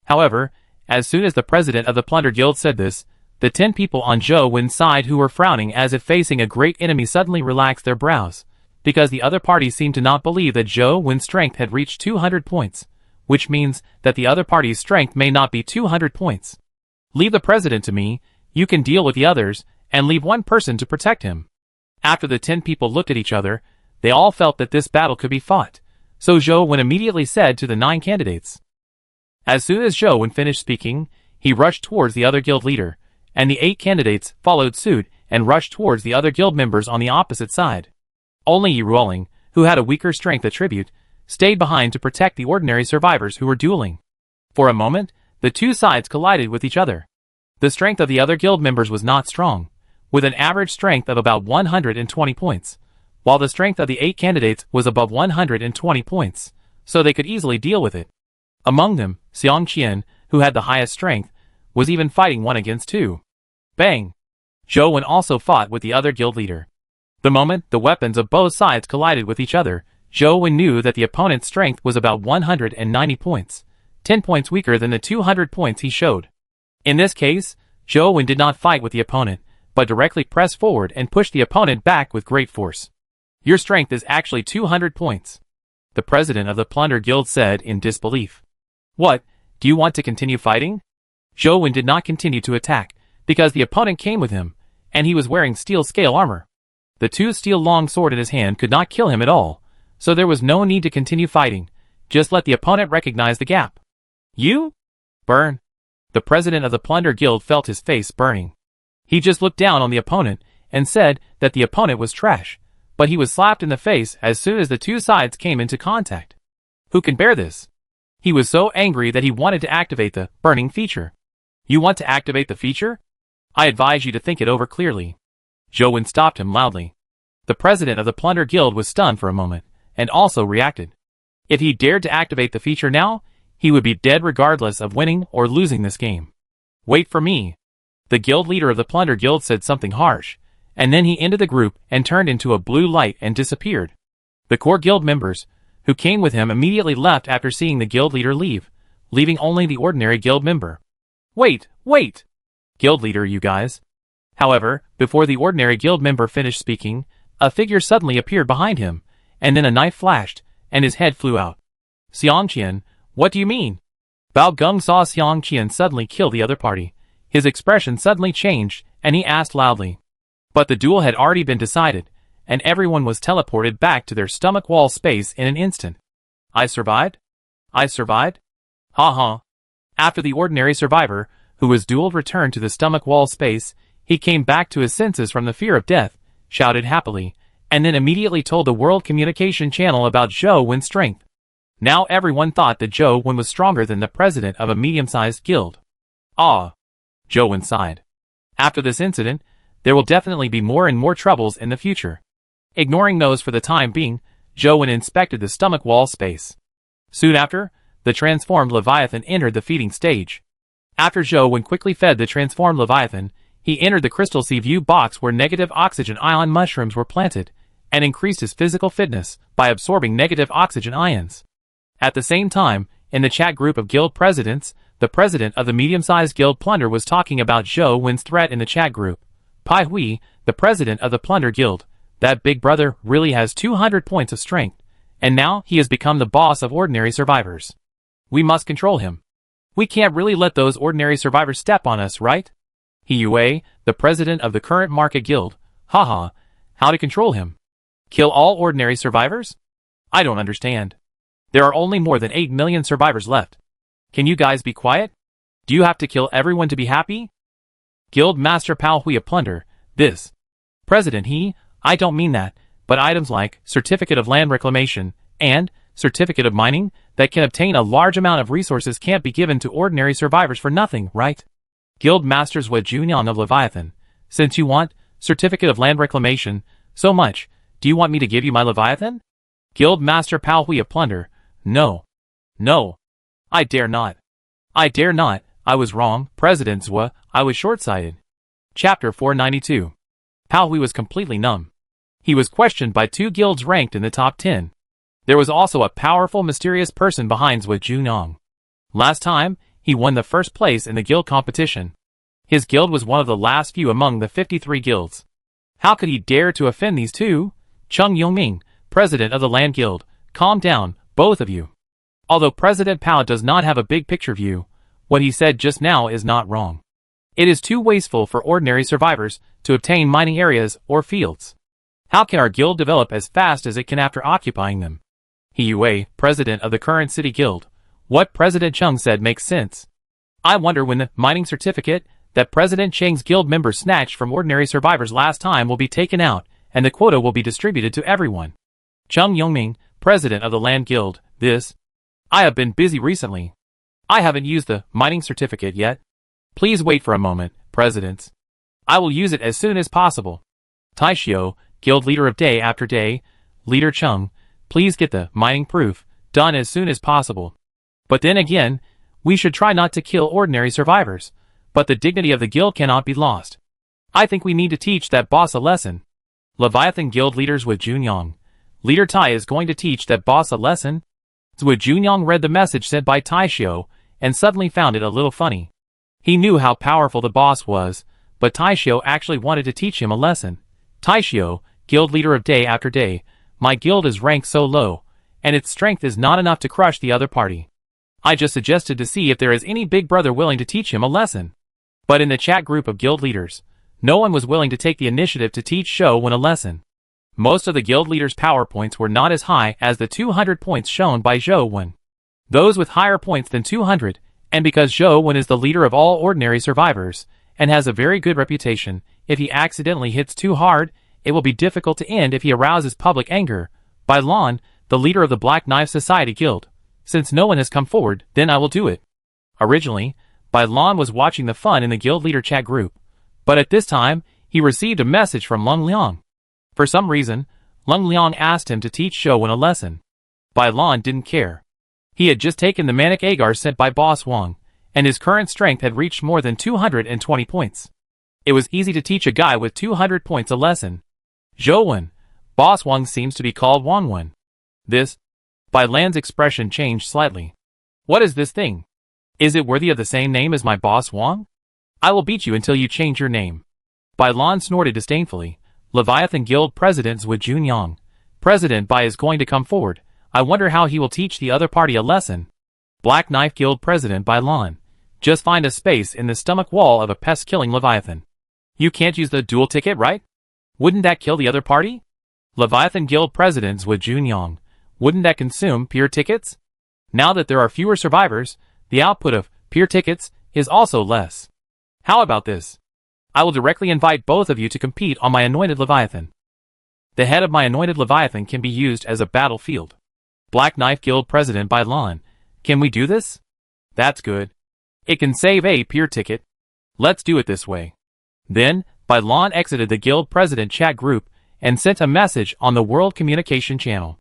However, as soon as the president of the Plunder Guild said this, the 10 people on Zhou Wen's side who were frowning as if facing a great enemy suddenly relaxed their brows, because the other party seemed to not believe that Zhou Wen's strength had reached 200 points, which means that the other party's strength may not be 200 points. Leave the president to me, you can deal with the others, and leave one person to protect him. After the 10 people looked at each other, they all felt that this battle could be fought, So Zhou Wen immediately said to the 9 candidates. As soon as Zhou Wen finished speaking, he rushed towards the other guild leader, and the 8 candidates followed suit and rushed towards the other guild members on the opposite side. Only Yi Ruoling, who had a weaker strength attribute, stayed behind to protect the ordinary survivors who were dueling. For a moment, the two sides collided with each other. The strength of the other guild members was not strong, with an average strength of about 120 points, while the strength of the 8 candidates was above 120 points, so they could easily deal with it. Among them, Xiang Qian, who had the highest strength, was even fighting 1 against 2. Bang! Zhou Wen also fought with the other guild leader. The moment the weapons of both sides collided with each other, Zhou Wen knew that the opponent's strength was about 190 points, 10 points weaker than the 200 points he showed. In this case, Zhou Wen did not fight with the opponent, but directly pressed forward and pushed the opponent back with great force. Your strength is actually 200 points. The president of the Plunder Guild said in disbelief. What, do you want to continue fighting? Zhou Wen did not continue to attack, because the opponent came with him, and he was wearing steel scale armor. The 2 steel long sword in his hand could not kill him at all, so there was no need to continue fighting, just let the opponent recognize the gap. You? Burn. The president of the Plunder Guild felt his face burning. He just looked down on the opponent and said that the opponent was trash, but he was slapped in the face as soon as the 2 sides came into contact. Who can bear this? He was so angry that he wanted to activate the burning feature. You want to activate the feature? I advise you to think it over clearly. Zhou Wen stopped him loudly. The president of the Plunder Guild was stunned for a moment, and also reacted. If he dared to activate the feature now, he would be dead regardless of winning or losing this game. Wait for me. The guild leader of the Plunder Guild said something harsh, and then he ended the group and turned into a blue light and disappeared. The core guild members, who came with him, immediately left after seeing the guild leader leave, leaving only the ordinary guild member. Wait! Guild leader, you guys. However, before the ordinary guild member finished speaking, a figure suddenly appeared behind him, and then a knife flashed, and his head flew out. Xiang Qian, what do you mean? Bao Geng saw Xiang Qian suddenly kill the other party. His expression suddenly changed, and he asked loudly. But the duel had already been decided, and everyone was teleported back to their stomach wall space in an instant. I survived? Ha. After the ordinary survivor, who was dueled, returned to the stomach wall space, he came back to his senses from the fear of death, shouted happily, and then immediately told the World Communication Channel about Zhou Wen's strength. Now everyone thought that Zhou Wen was stronger than the president of a medium-sized guild. Ah! Zhou Wen sighed. After this incident, there will definitely be more and more troubles in the future. Ignoring those for the time being, Zhou Wen inspected the stomach wall space. Soon after, the transformed Leviathan entered the feeding stage. After Zhou Wen quickly fed the transformed Leviathan, he entered the crystal sea view box where negative oxygen ion mushrooms were planted, and increased his physical fitness by absorbing negative oxygen ions. At the same time, in the chat group of guild presidents, the president of the medium-sized guild Plunder was talking about Zhou Wen's threat in the chat group. Pai Hui, the president of the Plunder Guild, that big brother really has 200 points of strength, and now he has become the boss of ordinary survivors. We must control him. We can't really let those ordinary survivors step on us, right? He Yue, the president of the current market guild. Haha, how to control him? Kill all ordinary survivors? I don't understand. There are only more than 8 million survivors left. Can you guys be quiet? Do you have to kill everyone to be happy? Guild Master Pao Hui of Plunder, this. President I don't mean that, but items like Certificate of Land Reclamation and Certificate of Mining that can obtain a large amount of resources can't be given to ordinary survivors for nothing, right? Guild Masters Wei Junyan of Leviathan, since you want Certificate of Land Reclamation so much, do you want me to give you my Leviathan? Guild Master Pao Hui of Plunder, no. I dare not. I was wrong, President Zhua, I was short-sighted. Chapter 492. Pao Hui was completely numb. He was questioned by 2 guilds ranked in the top 10. There was also a powerful, mysterious person behind Zhua Junong. Last time, he won the first place in the guild competition. His guild was one of the last few among the 53 guilds. How could he dare to offend these 2? Cheng Yongming, president of the Land Guild, calm down, both of you. Although President Pao does not have a big picture view, what he said just now is not wrong. It is too wasteful for ordinary survivors to obtain mining areas or fields. How can our guild develop as fast as it can after occupying them? He Yue, president of the current city guild. What President Chung said makes sense. I wonder when the mining certificate that President Cheng's guild members snatched from ordinary survivors last time will be taken out, and the quota will be distributed to everyone. Chung Yongming, president of the Land Guild. I have been busy recently. I haven't used the mining certificate yet. Please wait for a moment, presidents. I will use it as soon as possible. Taishio, guild leader of Day After Day. Leader Chung, please get the mining proof done as soon as possible. But then again, we should try not to kill ordinary survivors, but the dignity of the guild cannot be lost. I think we need to teach that boss a lesson. Leviathan guild leaders with Junyang. Leader Tai is going to teach that boss a lesson. Zhu Junyang read the message sent by Taishio and suddenly found it a little funny. He knew how powerful the boss was, but Taishio actually wanted to teach him a lesson. Taishio, guild leader of Day After Day, my guild is ranked so low, and its strength is not enough to crush the other party. I just suggested to see if there is any big brother willing to teach him a lesson. But in the chat group of guild leaders, no one was willing to take the initiative to teach Shou-Wen a lesson. Most of the guild leaders' power points were not as high as the 200 points shown by Shou-Wen. Those with higher points than 200, and because Shou-Wen is the leader of all ordinary survivors, and has a very good reputation, if he accidentally hits too hard, it will be difficult to end if he arouses public anger. By Lan, the leader of the Black Knife Society Guild. Since no one has come forward, then I will do it. Originally, Bai Lan was watching the fun in the guild leader chat group, but at this time, he received a message from Lung Liang. For some reason, Lung Liang asked him to teach Shou-Wen a lesson. Bai Lan didn't care. He had just taken the manic agar sent by Boss Wang, and his current strength had reached more than 220 points. It was easy to teach a guy with 200 points a lesson. Shou-Wen, Boss Wang seems to be called Wang-Wen. Bai Lan's expression changed slightly. What is this thing? Is it worthy of the same name as my boss Wang? I will beat you until you change your name. Bai Lan snorted disdainfully. Leviathan Guild President Zhu Junyang. President Bai is going to come forward. I wonder how he will teach the other party a lesson. Black Knife Guild President Bai Lan. Just find a space in the stomach wall of a pest-killing Leviathan. You can't use the dual ticket, right? Wouldn't that kill the other party? Leviathan Guild President Zhu Junyang. Wouldn't that consume pure tickets? Now that there are fewer survivors, the output of pure tickets is also less. How about this? I will directly invite both of you to compete on my anointed Leviathan. The head of my anointed Leviathan can be used as a battlefield. Black Knife Guild President Bai Lan. Can we do this? That's good. It can save a pure ticket. Let's do it this way. Then, Bai Lan exited the guild president chat group and sent a message on the World Communication Channel.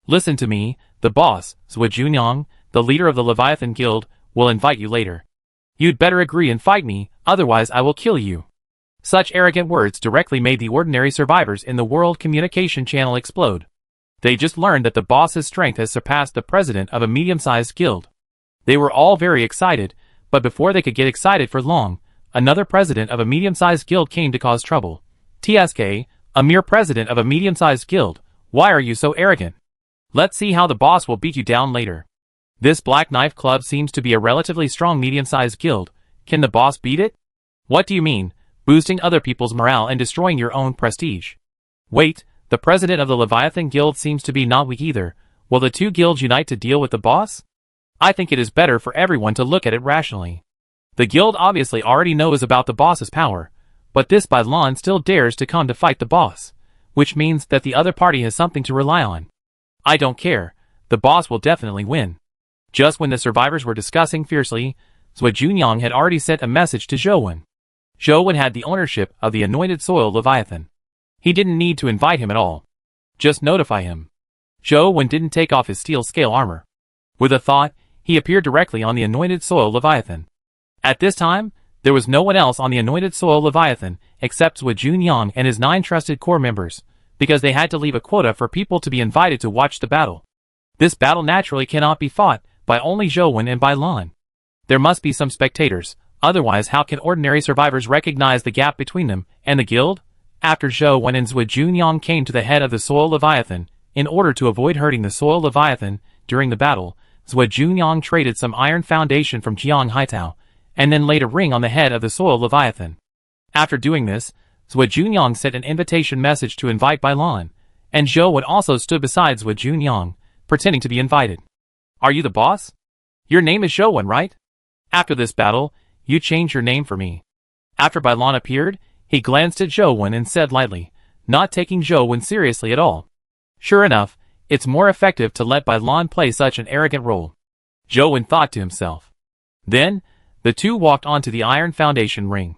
Listen to me, the boss, Zhu Junyang, the leader of the Leviathan Guild, will invite you later. You'd better agree and fight me, otherwise I will kill you. Such arrogant words directly made the ordinary survivors in the World Communication Channel explode. They just learned that the boss's strength has surpassed the president of a medium-sized guild. They were all very excited, but before they could get excited for long, another president of a medium-sized guild came to cause trouble. TSK, a mere president of a medium-sized guild, why are you so arrogant? Let's see how the boss will beat you down later. This Black Knife Club seems to be a relatively strong medium-sized guild. Can the boss beat it? What do you mean, boosting other people's morale and destroying your own prestige? Wait, the president of the Leviathan Guild seems to be not weak either. Will the two guilds unite to deal with the boss? I think it is better for everyone to look at it rationally. The guild obviously already knows about the boss's power, but this Bai Lan still dares to come to fight the boss, which means that the other party has something to rely on. I don't care, the boss will definitely win. Just when the survivors were discussing fiercely, Zhu Junyang had already sent a message to Shou-Wen. Shou-Wen had the ownership of the anointed soil Leviathan. He didn't need to invite him at all. Just notify him. Shou-Wen didn't take off his steel scale armor. With a thought, he appeared directly on the anointed soil Leviathan. At this time, there was no one else on the anointed soil Leviathan except Zhu Junyang and his 9 trusted core members, because they had to leave a quota for people to be invited to watch the battle. This battle naturally cannot be fought by only Shou-Wen and Bai Lan. There must be some spectators, otherwise how can ordinary survivors recognize the gap between them and the guild? After Shou-Wen and Zhu Junyang came to the head of the Soil Leviathan, in order to avoid hurting the Soil Leviathan during the battle, Zhu Junyang traded some iron foundation from Jiang Haitao, and then laid a ring on the head of the Soil Leviathan. After doing this, Zhu Junyang sent an invitation message to invite Bai Lan, and Shou-Wen also stood beside Zhu Junyang, pretending to be invited. Are you the boss? Your name is Zhou, right? After this battle, you change your name for me. After Bai Lan appeared, he glanced at Zhou and said lightly, not taking Zhou seriously at all. Sure enough, it's more effective to let Bai Lan play such an arrogant role. Zhou thought to himself. Then, the two walked onto the Iron Foundation ring.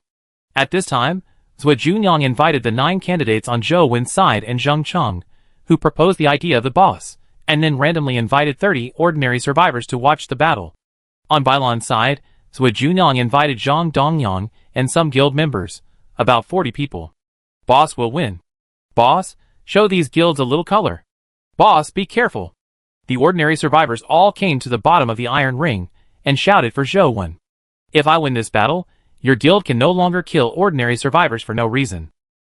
At this time, Zhuo Junyang invited the 9 candidates on Zhou side and Zheng Cheng, who proposed the idea of the boss, and then randomly invited 30 ordinary survivors to watch the battle. On Bai Lan's side, Zhuo Junyang invited Zhang Dongyang and some guild members, about 40 people. Boss will win. Boss, show these guilds a little color. Boss, be careful. The ordinary survivors all came to the bottom of the iron ring and shouted for Zhou. If I win this battle, your guild can no longer kill ordinary survivors for no reason.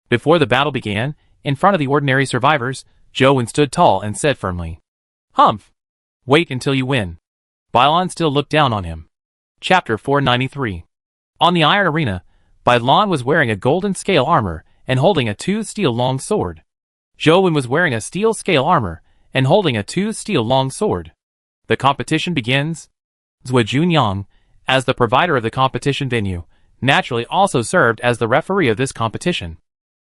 Before the battle began, in front of the ordinary survivors, Zhou stood tall and said firmly, Humph! Wait until you win. Bai Lan still looked down on him. Chapter 493. On the iron arena, Bai Lan was wearing a golden scale armor and holding a 2 steel long sword. Zhou was wearing a steel scale armor and holding a 2 steel long sword. The competition begins. Zhuo Junyang, as the provider of the competition venue, naturally also served as the referee of this competition.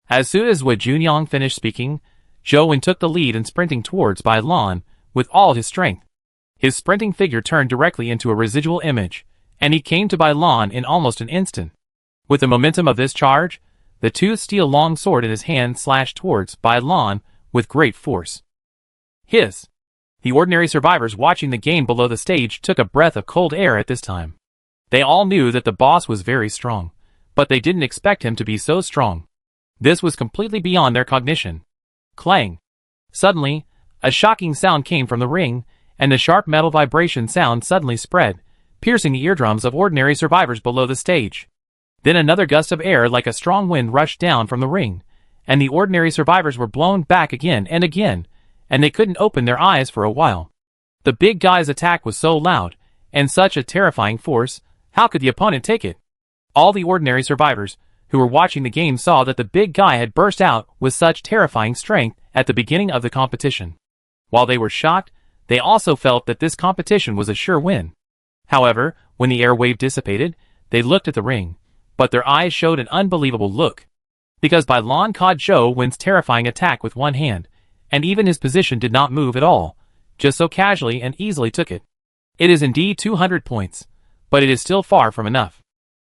As soon as Zhuo Junyang finished speaking, Zhou took the lead in sprinting towards Bai Lan with all his strength. His sprinting figure turned directly into a residual image, and he came to Bai Lan in almost an instant. With the momentum of this charge, the 2 steel long sword in his hand slashed towards Bai Lan with great force. Hiss! The ordinary survivors watching the game below the stage took a breath of cold air at this time. They all knew that the boss was very strong, but they didn't expect him to be so strong. This was completely beyond their cognition. Clang! Suddenly, a shocking sound came from the ring, and the sharp metal vibration sound suddenly spread, piercing the eardrums of ordinary survivors below the stage. Then another gust of air like a strong wind rushed down from the ring, and the ordinary survivors were blown back again, and they couldn't open their eyes for a while. The big guy's attack was so loud, and such a terrifying force, how could the opponent take it? All the ordinary survivors who were watching the game saw that the big guy had burst out with such terrifying strength at the beginning of the competition. While they were shocked, they also felt that this competition was a sure win. However, when the air wave dissipated, they looked at the ring, but their eyes showed an unbelievable look. Because Bai Lan caught Zhou's terrifying attack with one hand, and even his position did not move at all, just so casually and easily took it. It is indeed 200 points, but it is still far from enough.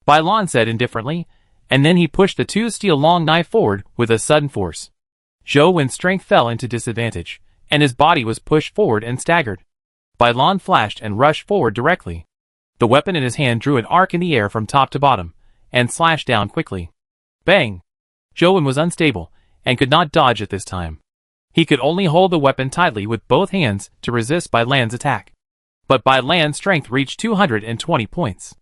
Bai Lan said indifferently, and then he pushed the 2 steel long knife forward with a sudden force. Zhou's strength fell into disadvantage, and his body was pushed forward and staggered. Bai Lan flashed and rushed forward directly. The weapon in his hand drew an arc in the air from top to bottom, and slashed down quickly. Bang! Zhou was unstable, and could not dodge at this time. He could only hold the weapon tightly with both hands to resist Bai Lan's attack. But Bai Lan's strength reached 220 points.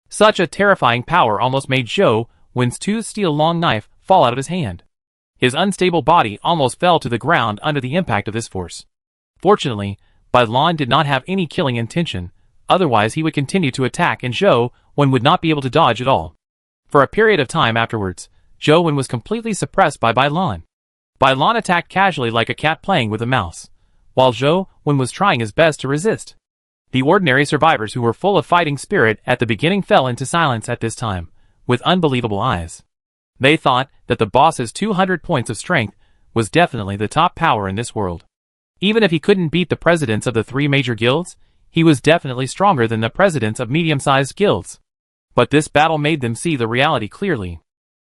Such a terrifying power almost made Zhou's 2 steel long knife fall out of his hand. His unstable body almost fell to the ground under the impact of this force. Fortunately, Bai Lan did not have any killing intention, otherwise he would continue to attack and Zhou would not be able to dodge at all. For a period of time afterwards, Zhou was completely suppressed by Bai Lan. Bai Lan attacked casually like a cat playing with a mouse, while Zhou was trying his best to resist. The ordinary survivors who were full of fighting spirit at the beginning fell into silence at this time, with unbelievable eyes. They thought that the boss's 200 points of strength was definitely the top power in this world. Even if he couldn't beat the presidents of the 3 major guilds, he was definitely stronger than the presidents of medium-sized guilds. But this battle made them see the reality clearly.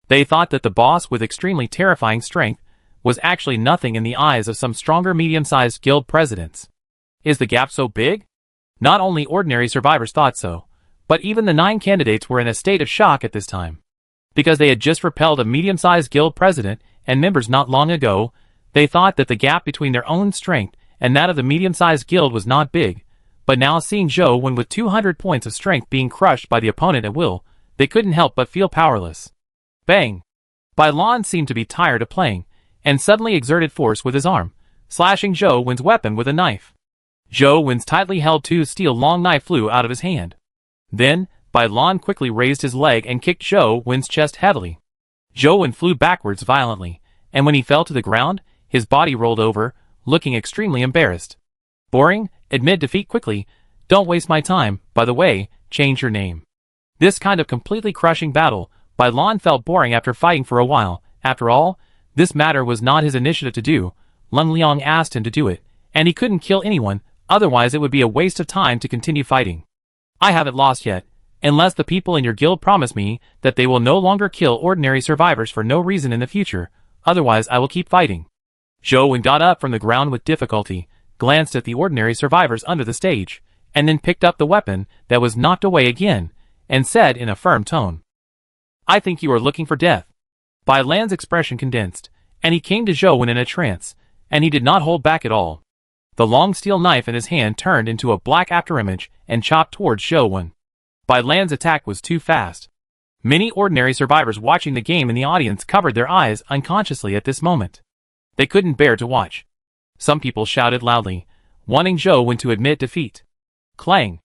They thought that the boss with extremely terrifying strength was actually nothing in the eyes of some stronger medium-sized guild presidents. Is the gap so big? Not only ordinary survivors thought so, but even the 9 candidates were in a state of shock at this time. Because they had just repelled a medium-sized guild president and members not long ago, they thought that the gap between their own strength and that of the medium-sized guild was not big, but now seeing Zhou with 200 points of strength being crushed by the opponent at will, they couldn't help but feel powerless. Bang! Bai Lan seemed to be tired of playing, and suddenly exerted force with his arm, slashing Zhou's weapon with a knife. Zhou's tightly held 2 steel long knife flew out of his hand. Then, Bai Lan quickly raised his leg and kicked Zhou's chest heavily. Zhou flew backwards violently, and when he fell to the ground, his body rolled over, looking extremely embarrassed. Boring, admit defeat quickly, don't waste my time, by the way, change your name. This kind of completely crushing battle, Bai Lan felt boring after fighting for a while. After all, this matter was not his initiative to do. Leng Liang asked him to do it, and he couldn't kill anyone, otherwise it would be a waste of time to continue fighting. I haven't lost yet, unless the people in your guild promise me that they will no longer kill ordinary survivors for no reason in the future, otherwise I will keep fighting. Zhou Wen got up from the ground with difficulty, glanced at the ordinary survivors under the stage, and then picked up the weapon that was knocked away again, and said in a firm tone, I think you are looking for death. Bai Lan's expression condensed, and he came to Zhou Wen in a trance, and he did not hold back at all. The long steel knife in his hand turned into a black afterimage and chopped towards Zhou Wen. Bai Lan's attack was too fast. Many ordinary survivors watching the game in the audience covered their eyes unconsciously at this moment. They couldn't bear to watch. Some people shouted loudly, wanting Zhou Wen to admit defeat. Clang!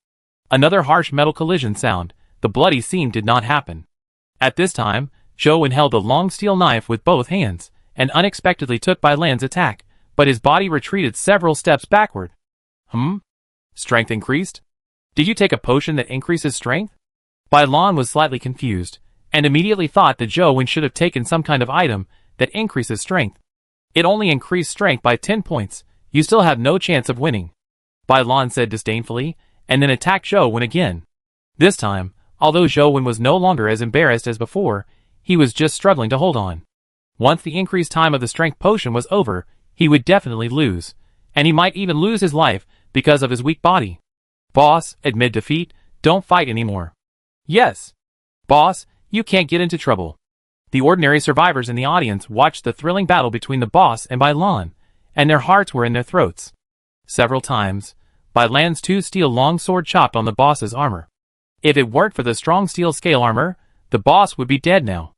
Another harsh metal collision sound. The bloody scene did not happen. At this time, Zhou Wen held the long steel knife with both hands, and unexpectedly took Bai Lan's attack, but his body retreated several steps backward. Strength increased? Did you take a potion that increases strength? Bai Lan was slightly confused, and immediately thought that Zhou Wen should have taken some kind of item that increases strength. It only increased strength by 10 points, you still have no chance of winning. Bai Lan said disdainfully, and then attacked Zhou Wen again. This time, although Zhou Wen was no longer as embarrassed as before, he was just struggling to hold on. Once the increased time of the strength potion was over, he would definitely lose, and he might even lose his life because of his weak body. Boss, admit defeat, don't fight anymore. Yes. Boss, you can't get into trouble. The ordinary survivors in the audience watched the thrilling battle between the boss and Bai Lan, and their hearts were in their throats. Several times, Bai Lan's two steel longsword chopped on the boss's armor. If it weren't for the strong steel scale armor, the boss would be dead now.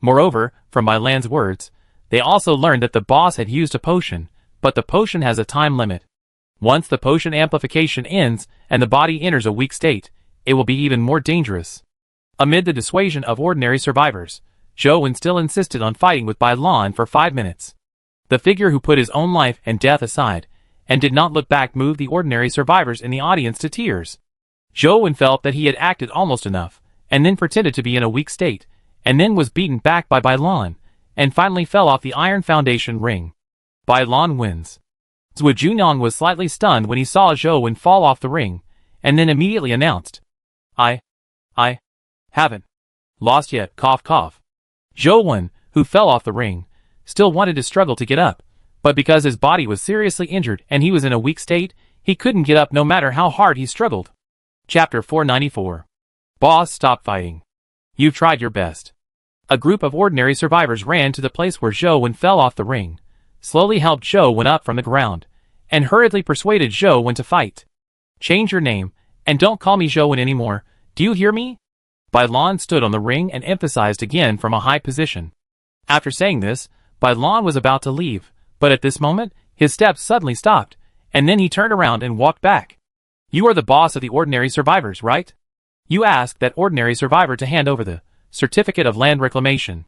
Moreover, from Bai Lan's words, they also learned that the boss had used a potion, but the potion has a time limit. Once the potion amplification ends and the body enters a weak state, it will be even more dangerous. Amid the dissuasion of ordinary survivors, Zhou Wen still insisted on fighting with Bai Lan for 5 minutes. The figure who put his own life and death aside, and did not look back, moved the ordinary survivors in the audience to tears. Zhou Wen felt that he had acted almost enough, and then pretended to be in a weak state, and then was beaten back by Bai Lan, and finally fell off the iron foundation ring. Bai Lan wins. Zhuo Junyang was slightly stunned when he saw Zhou Wen fall off the ring, and then immediately announced, I haven't lost yet, cough cough. Zhou Wen, who fell off the ring, still wanted to struggle to get up, but because his body was seriously injured and he was in a weak state, he couldn't get up no matter how hard he struggled. Chapter 494. Boss, stop fighting. You've tried your best. A group of ordinary survivors ran to the place where Zhou Wen fell off the ring, slowly helped Zhou Wen up from the ground, and hurriedly persuaded Zhou Wen to fight. Change your name, and don't call me Zhou Wen anymore, do you hear me? Bai Lan stood on the ring and emphasized again from a high position. After saying this, Bai Lan was about to leave, but at this moment, his steps suddenly stopped, and then he turned around and walked back. You are the boss of the ordinary survivors, right? You asked that ordinary survivor to hand over the certificate of land reclamation.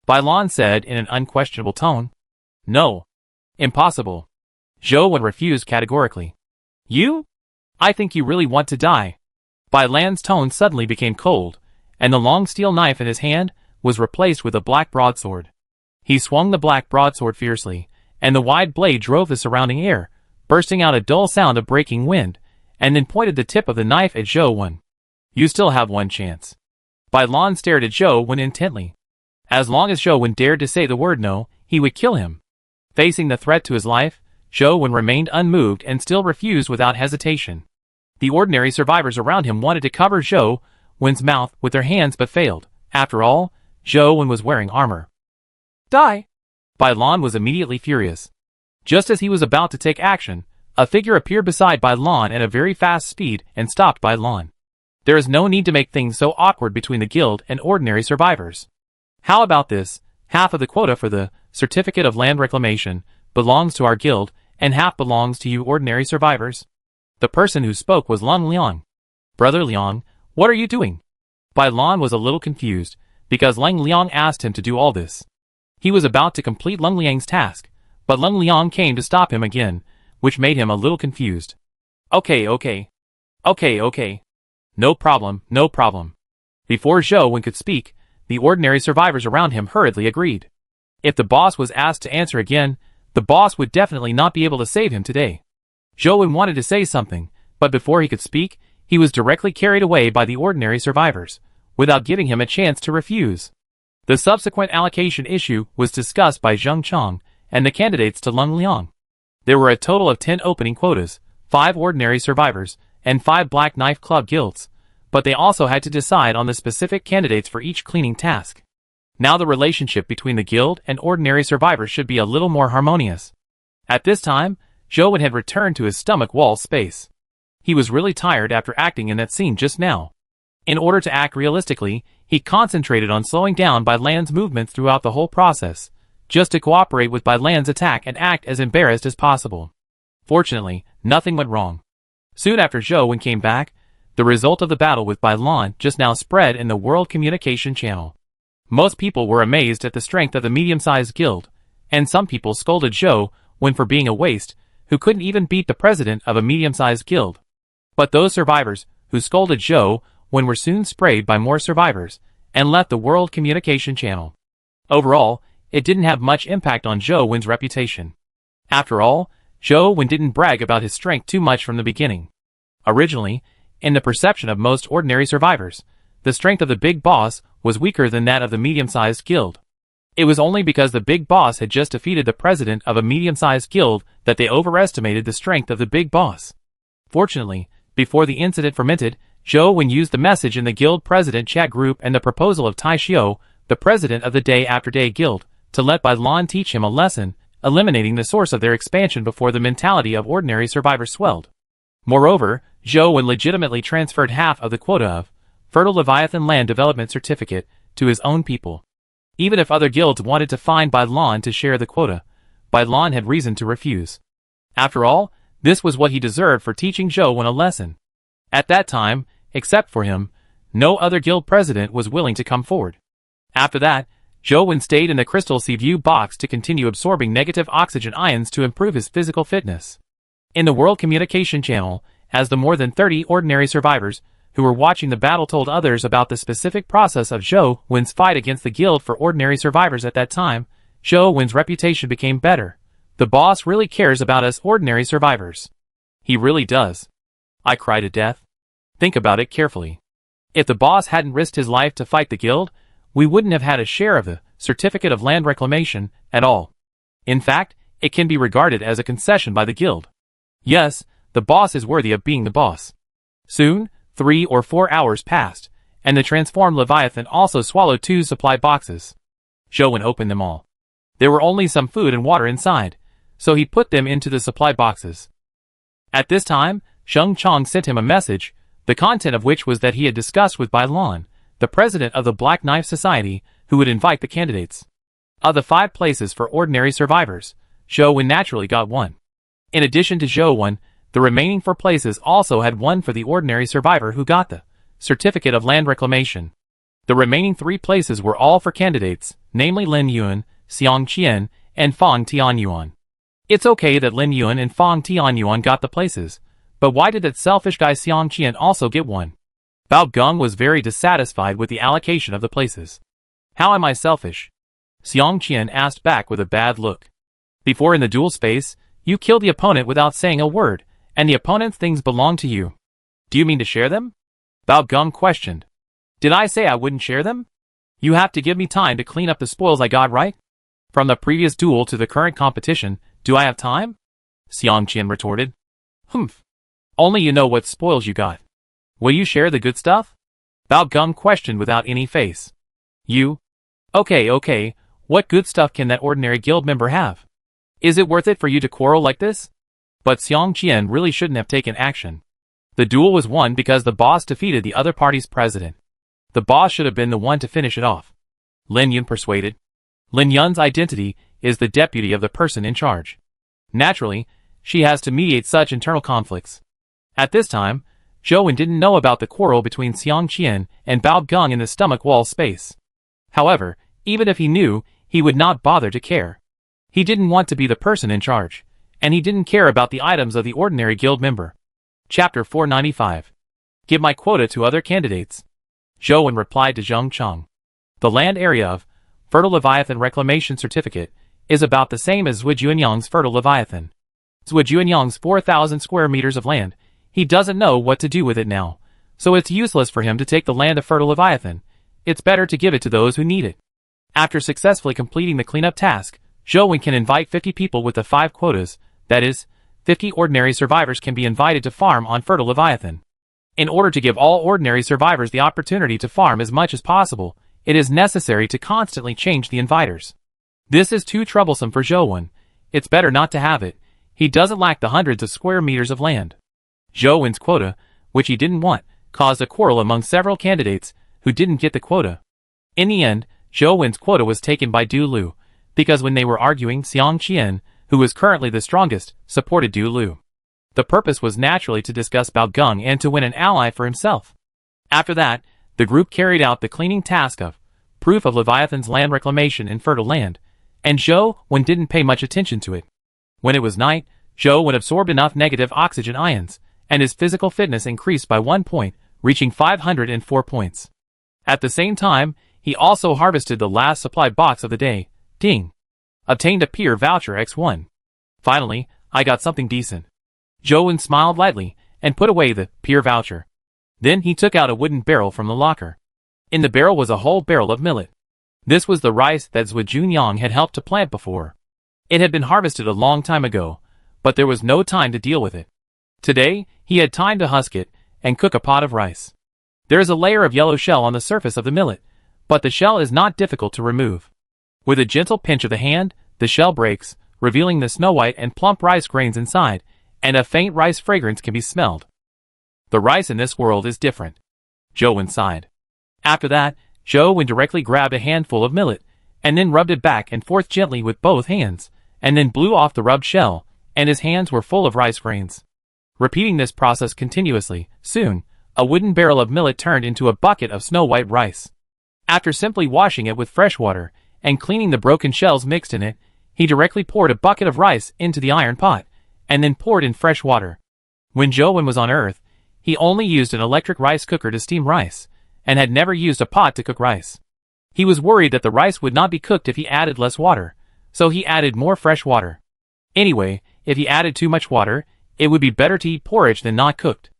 Bai Lan said in an unquestionable tone. No. Impossible. Zhou Wen refused categorically. You? I think you really want to die. Bai Lan's tone suddenly became cold, and the long steel knife in his hand was replaced with a black broadsword. He swung the black broadsword fiercely, and the wide blade drove the surrounding air, bursting out a dull sound of breaking wind, and then pointed the tip of the knife at Zhou Wen. You still have one chance. Bai Lan stared at Zhou Wen intently. As long as Zhou Wen dared to say the word no, he would kill him. Facing the threat to his life, Zhou Wen remained unmoved and still refused without hesitation. The ordinary survivors around him wanted to cover Zhou Wen's mouth with their hands but failed. After all, Zhou Wen was wearing armor. Die! Bai Lan was immediately furious. Just as he was about to take action, a figure appeared beside Bai Lan at a very fast speed and stopped Bai Lan. There is no need to make things so awkward between the guild and ordinary survivors. How about this? Half of the quota for the certificate of land reclamation belongs to our guild, and half belongs to you ordinary survivors. The person who spoke was Leng Liang. Brother Liang, what are you doing? Bai Lan was a little confused, because Leng Liang asked him to do all this. He was about to complete Leng Liang's task, but Leng Liang came to stop him again, which made him a little confused. Okay, okay. Okay, okay. No problem, no problem. Before Zhou Wen could speak, the ordinary survivors around him hurriedly agreed. If the boss was asked to answer again, the boss would definitely not be able to save him today. Zhou Wen wanted to say something, but before he could speak, he was directly carried away by the ordinary survivors, without giving him a chance to refuse. The subsequent allocation issue was discussed by Zheng Chong and the candidates to Lung Liang. There were a total of 10 opening quotas, 5 ordinary survivors, and 5 Black Knife Club guilds, but they also had to decide on the specific candidates for each cleaning task. Now the relationship between the guild and ordinary survivors should be a little more harmonious. At this time, Zhou Wen had returned to his stomach wall space. He was really tired after acting in that scene just now. In order to act realistically, he concentrated on slowing down Bai Lan's movements throughout the whole process, just to cooperate with Bai Lan's attack and act as embarrassed as possible. Fortunately, nothing went wrong. Soon after Zhou Wen came back, the result of the battle with Bai Lan just now spread in the World Communication Channel. Most people were amazed at the strength of the medium-sized guild, and some people scolded Zhou Wen for being a waste, who couldn't even beat the president of a medium-sized guild. But those survivors who scolded Zhou Wen were soon sprayed by more survivors, and left the World Communication Channel. Overall, it didn't have much impact on Zhou Wen's reputation. After all, Zhou Wen didn't brag about his strength too much from the beginning. Originally, in the perception of most ordinary survivors, the strength of the big boss was weaker than that of the medium-sized guild. It was only because the big boss had just defeated the president of a medium-sized guild that they overestimated the strength of the big boss. Fortunately, before the incident fermented, Zhou Wen used the message in the guild president chat group and the proposal of Tai Xiao, the president of the Day After Day guild, to let Bai Lan teach him a lesson, eliminating the source of their expansion before the mentality of ordinary survivors swelled. Moreover, Zhou Wen legitimately transferred half of the quota of Fertile Leviathan Land Development Certificate to his own people. Even if other guilds wanted to find Bai Lan to share the quota, Bai Lan had reason to refuse. After all, this was what he deserved for teaching Zhou Wen a lesson. At that time, except for him, no other guild president was willing to come forward. After that, Zhou Wen stayed in the Crystal Sea View box to continue absorbing negative oxygen ions to improve his physical fitness. In the World Communication Channel, as the more than 30 ordinary survivors who were watching the battle told others about the specific process of Zhou Wen's fight against the guild for ordinary survivors at that time, Zhou Wen's reputation became better. The boss really cares about us ordinary survivors. He really does. I cry to death. Think about it carefully. If the boss hadn't risked his life to fight the guild, we wouldn't have had a share of the Certificate of Land Reclamation at all. In fact, it can be regarded as a concession by the guild. Yes, the boss is worthy of being the boss. Soon, 3 or 4 hours passed, and the transformed Leviathan also swallowed 2 supply boxes. Zhou Wen opened them all. There were only some food and water inside, so he put them into the supply boxes. At this time, Zheng Chong sent him a message, the content of which was that he had discussed with Bai Lan, the president of the Black Knife Society, who would invite the candidates. Of the 5 places for ordinary survivors, Zhou Wen naturally got 1. In addition to Zhou Wen, the remaining 4 places also had 1 for the ordinary survivor who got the Certificate of Land Reclamation. The remaining 3 places were all for candidates, namely Lin Yuan, Xiang Qian, and Fang Tianyuan. It's okay that Lin Yuan and Fang Tianyuan got the places, but why did that selfish guy Xiang Qian also get 1? Bao Geng was very dissatisfied with the allocation of the places. How am I selfish? Xiang Qian asked back with a bad look. Before in the duel space, you killed the opponent without saying a word, and the opponent's things belong to you. Do you mean to share them? Bao Geng questioned. Did I say I wouldn't share them? You have to give me time to clean up the spoils I got, right? From the previous duel to the current competition, do I have time? Xiang Qian retorted. Humph. Only you know what spoils you got. Will you share the good stuff? Bao Geng questioned without any face. You? Okay, what good stuff can that ordinary guild member have? Is it worth it for you to quarrel like this? But Xiang Qian really shouldn't have taken action. The duel was won because the boss defeated the other party's president. The boss should have been the one to finish it off. Lin Yun persuaded. Lin Yun's identity is the deputy of the person in charge. Naturally, she has to mediate such internal conflicts. At this time, Zhou Wen didn't know about the quarrel between Xiang Qian and Bao Geng in the stomach wall space. However, even if he knew, he would not bother to care. He didn't want to be the person in charge, and he didn't care about the items of the ordinary guild member. Chapter 495. Give my quota to other candidates. Zhou Wen replied to Zheng Cheng. The land area of Fertile Leviathan Reclamation Certificate is about the same as Zhu Juanyang's Fertile Leviathan. Zhu Juanyang's 4,000 square meters of land. He doesn't know what to do with it now, so it's useless for him to take the land of Fertile Leviathan. It's better to give it to those who need it. After successfully completing the cleanup task, Zhou Wen can invite 50 people with the 5 quotas, that is, 50 ordinary survivors can be invited to farm on Fertile Leviathan. In order to give all ordinary survivors the opportunity to farm as much as possible, it is necessary to constantly change the inviters. This is too troublesome for Zhou Wen. It's better not to have it. He doesn't lack the hundreds of square meters of land. Zhou Wen's quota, which he didn't want, caused a quarrel among several candidates who didn't get the quota. In the end, Zhou Wen's quota was taken by Du Lu, because when they were arguing, Xiang Qian, who was currently the strongest, supported Du Lu. The purpose was naturally to discuss Bao Geng and to win an ally for himself. After that, the group carried out the cleaning task of proof of Leviathan's land reclamation in fertile land, and Zhou Wen didn't pay much attention to it. When it was night, Zhou Wen absorbed enough negative oxygen ions, and his physical fitness increased by 1 point, reaching 504 points. At the same time, he also harvested the last supply box of the day, Ding. Obtained a peer voucher X1. Finally, I got something decent. Zhou Wen smiled lightly, and put away the peer voucher. Then he took out a wooden barrel from the locker. In the barrel was a whole barrel of millet. This was the rice that Zhu Juanyang had helped to plant before. It had been harvested a long time ago, but there was no time to deal with it. Today, he had time to husk it, and cook a pot of rice. There is a layer of yellow shell on the surface of the millet, but the shell is not difficult to remove. With a gentle pinch of the hand, the shell breaks, revealing the snow-white and plump rice grains inside, and a faint rice fragrance can be smelled. The rice in this world is different. Zhou Wen sighed. After that, Zhou Wen directly grabbed a handful of millet, and then rubbed it back and forth gently with both hands, and then blew off the rubbed shell, and his hands were full of rice grains. Repeating this process continuously, soon, a wooden barrel of millet turned into a bucket of snow-white rice. After simply washing it with fresh water, and cleaning the broken shells mixed in it, he directly poured a bucket of rice into the iron pot, and then poured in fresh water. When Zhou Wen was on Earth, he only used an electric rice cooker to steam rice, and had never used a pot to cook rice. He was worried that the rice would not be cooked if he added less water, so he added more fresh water. Anyway, if he added too much water, it would be better to eat porridge than not cooked.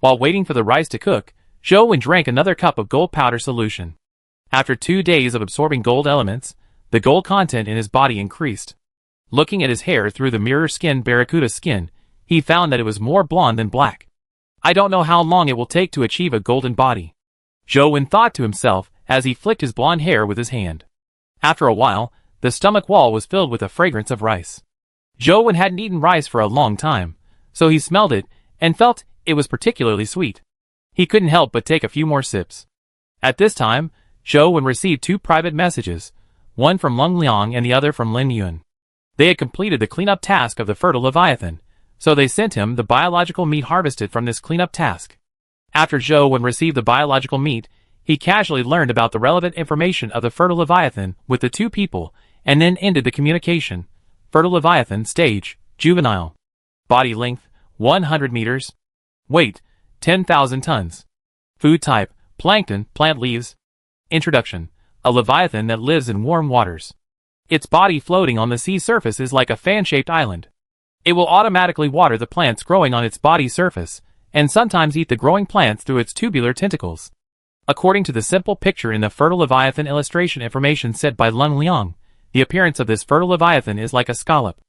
While waiting for the rice to cook, Zhou Wen drank another cup of gold powder solution. After 2 days of absorbing gold elements, the gold content in his body increased. Looking at his hair through the mirror skin barracuda skin, he found that it was more blonde than black. I don't know how long it will take to achieve a golden body. Zhou Wen thought to himself as he flicked his blonde hair with his hand. After a while, the stomach wall was filled with a fragrance of rice. Zhou Wen hadn't eaten rice for a long time, so he smelled it and felt it was particularly sweet. He couldn't help but take a few more sips. At this time, Zhou Wen received 2 private messages, one from Leng Liang and the other from Lin Yun. They had completed the cleanup task of the fertile Leviathan, so they sent him the biological meat harvested from this cleanup task. After Zhou Wen received the biological meat, he casually learned about the relevant information of the fertile Leviathan with the 2 people, and then ended the communication. Fertile Leviathan stage, juvenile. Body length, 100 meters. Weight, 10,000 tons. Food type, plankton, plant leaves. Introduction, a Leviathan that lives in warm waters. Its body floating on the sea surface is like a fan-shaped island. It will automatically water the plants growing on its body surface, and sometimes eat the growing plants through its tubular tentacles. According to the simple picture in the fertile Leviathan illustration information set by Leng Liang, the appearance of this fertile Leviathan is like a scallop.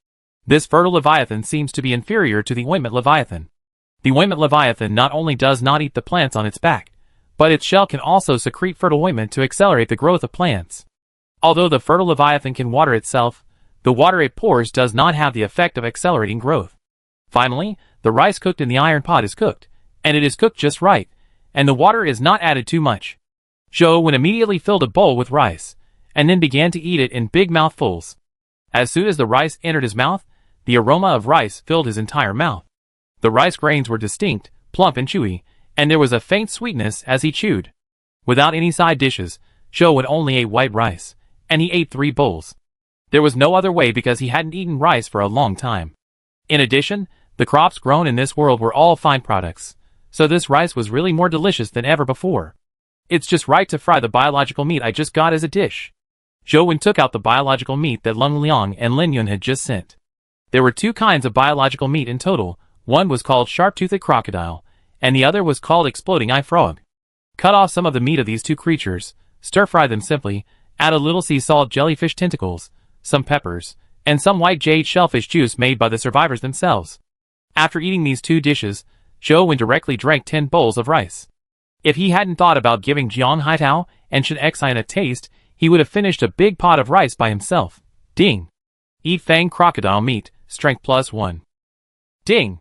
This fertile Leviathan seems to be inferior to the ointment Leviathan. The ointment Leviathan not only does not eat the plants on its back, but its shell can also secrete fertile ointment to accelerate the growth of plants. Although the fertile Leviathan can water itself, the water it pours does not have the effect of accelerating growth. Finally, the rice cooked in the iron pot is cooked, and it is cooked just right, and the water is not added too much. Zhou Wen immediately filled a bowl with rice, and then began to eat it in big mouthfuls. As soon as the rice entered his mouth, the aroma of rice filled his entire mouth. The rice grains were distinct, plump and chewy, and there was a faint sweetness as he chewed. Without any side dishes, Zhou Wen only ate white rice, and he ate 3 bowls. There was no other way because he hadn't eaten rice for a long time. In addition, The crops grown in this world were all fine products, so this rice was really more delicious than ever before. It's just right to fry the biological meat I just got as a dish. Zhou Wen took out the biological meat that Leng Liang and Lin Yun had just sent. There were 2 kinds of biological meat in total. One was called sharp-toothed crocodile, and the other was called exploding eye frog. Cut off some of the meat of these 2 creatures, stir-fry them simply, add a little sea salt jellyfish tentacles, some peppers, and some white jade shellfish juice made by the survivors themselves. After eating these 2 dishes, Zhou Wen directly drank 10 bowls of rice. If he hadn't thought about giving Jiang Haitao and Shen Xian a taste, he would have finished a big pot of rice by himself. Ding! Eat fang crocodile meat, strength +1. Ding!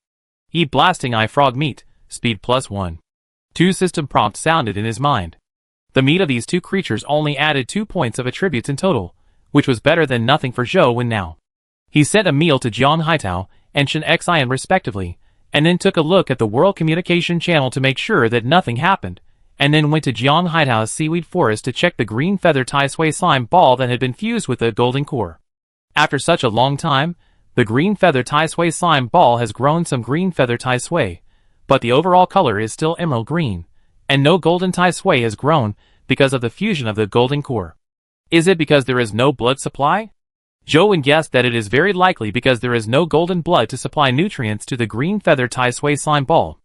Eat blasting eye frog meat, speed +1. 2 system prompt sounded in his mind. The meat of these 2 creatures only added 2 points of attributes in total, which was better than nothing for Zhou Wen now. He sent a meal to Jiang Haitao and Shen Xian respectively, and then took a look at the World Communication Channel to make sure that nothing happened, and then went to Jiang Haitao's seaweed forest to check the green feather tai sui slime ball that had been fused with the golden core. After such a long time, the green feather tai sui slime ball has grown some green feather tai sui, but the overall color is still emerald green, and no golden tai sui has grown because of the fusion of the golden core. Is it because there is no blood supply? Zhou Wen guessed that it is very likely because there is no golden blood to supply nutrients to the green feather tai sui slime ball.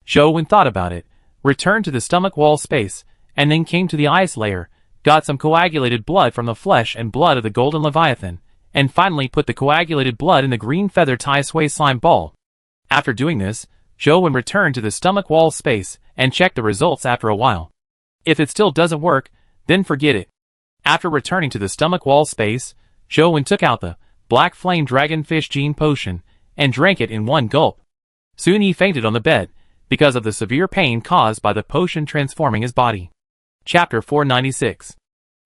Zhou Wen thought about it, returned to the stomach wall space, and then came to the ice layer, got some coagulated blood from the flesh and blood of the golden leviathan, and finally put the coagulated blood in the green feather tai sui slime ball. After doing this, Zhou Wen returned to the stomach wall space and checked the results after a while. If it still doesn't work, then forget it. After returning to the stomach wall space, Zhou Wen took out the black flame dragonfish gene potion and drank it in one gulp. Soon he fainted on the bed, because of the severe pain caused by the potion transforming his body. Chapter 496.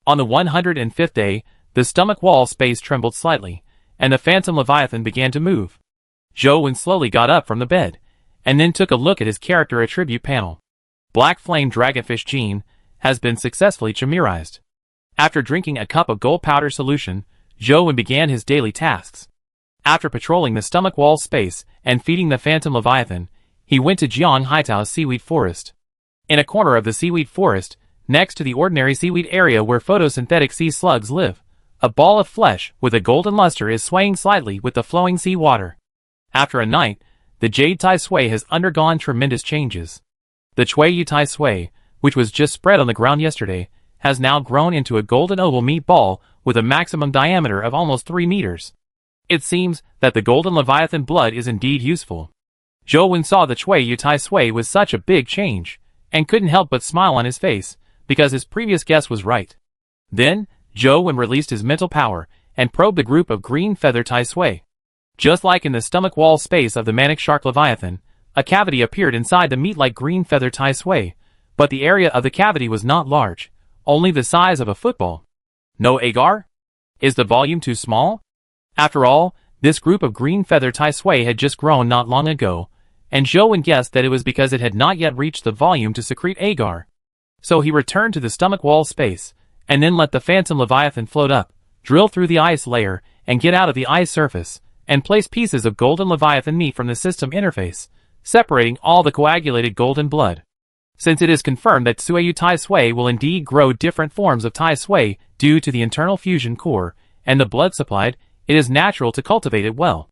On the 105th day, the stomach wall space trembled slightly, and the phantom leviathan began to move. Zhou Wen slowly got up from the bed, and then took a look at his character attribute panel. Black flame dragonfish gene has been successfully chimerized. After drinking a cup of gold powder solution, Zhou Wen began his daily tasks. After patrolling the stomach wall space and feeding the phantom leviathan, he went to Jiang Haitao's seaweed forest. In a corner of the seaweed forest, next to the ordinary seaweed area where photosynthetic sea slugs live, a ball of flesh with a golden luster is swaying slightly with the flowing sea water. After a night, the jade tai sui has undergone tremendous changes. The Chuiyu tai sui, which was just spread on the ground yesterday, has now grown into a golden oval meat ball with a maximum diameter of almost 3 meters. It seems that the golden leviathan blood is indeed useful. Zhou Wen saw the Chuiyu tai sui with such a big change, and couldn't help but smile on his face, because his previous guess was right. Then, Zhou Wen released his mental power, and probed the group of green feather tai sui. Just like in the stomach wall space of the manic shark leviathan, a cavity appeared inside the meat-like green feather tai sui, but the area of the cavity was not large, only the size of a football. No agar? Is the volume too small? After all, this group of green feather tai sui had just grown not long ago, and Zhou Wen guessed that it was because it had not yet reached the volume to secrete agar. So he returned to the stomach wall space, and then let the phantom leviathan float up, drill through the ice layer, and get out of the ice surface, and place pieces of golden leviathan meat from the system interface, separating all the coagulated golden blood. Since it is confirmed that Chuiyu tai sui will indeed grow different forms of tai sui due to the internal fusion core and the blood supplied, it is natural to cultivate it well.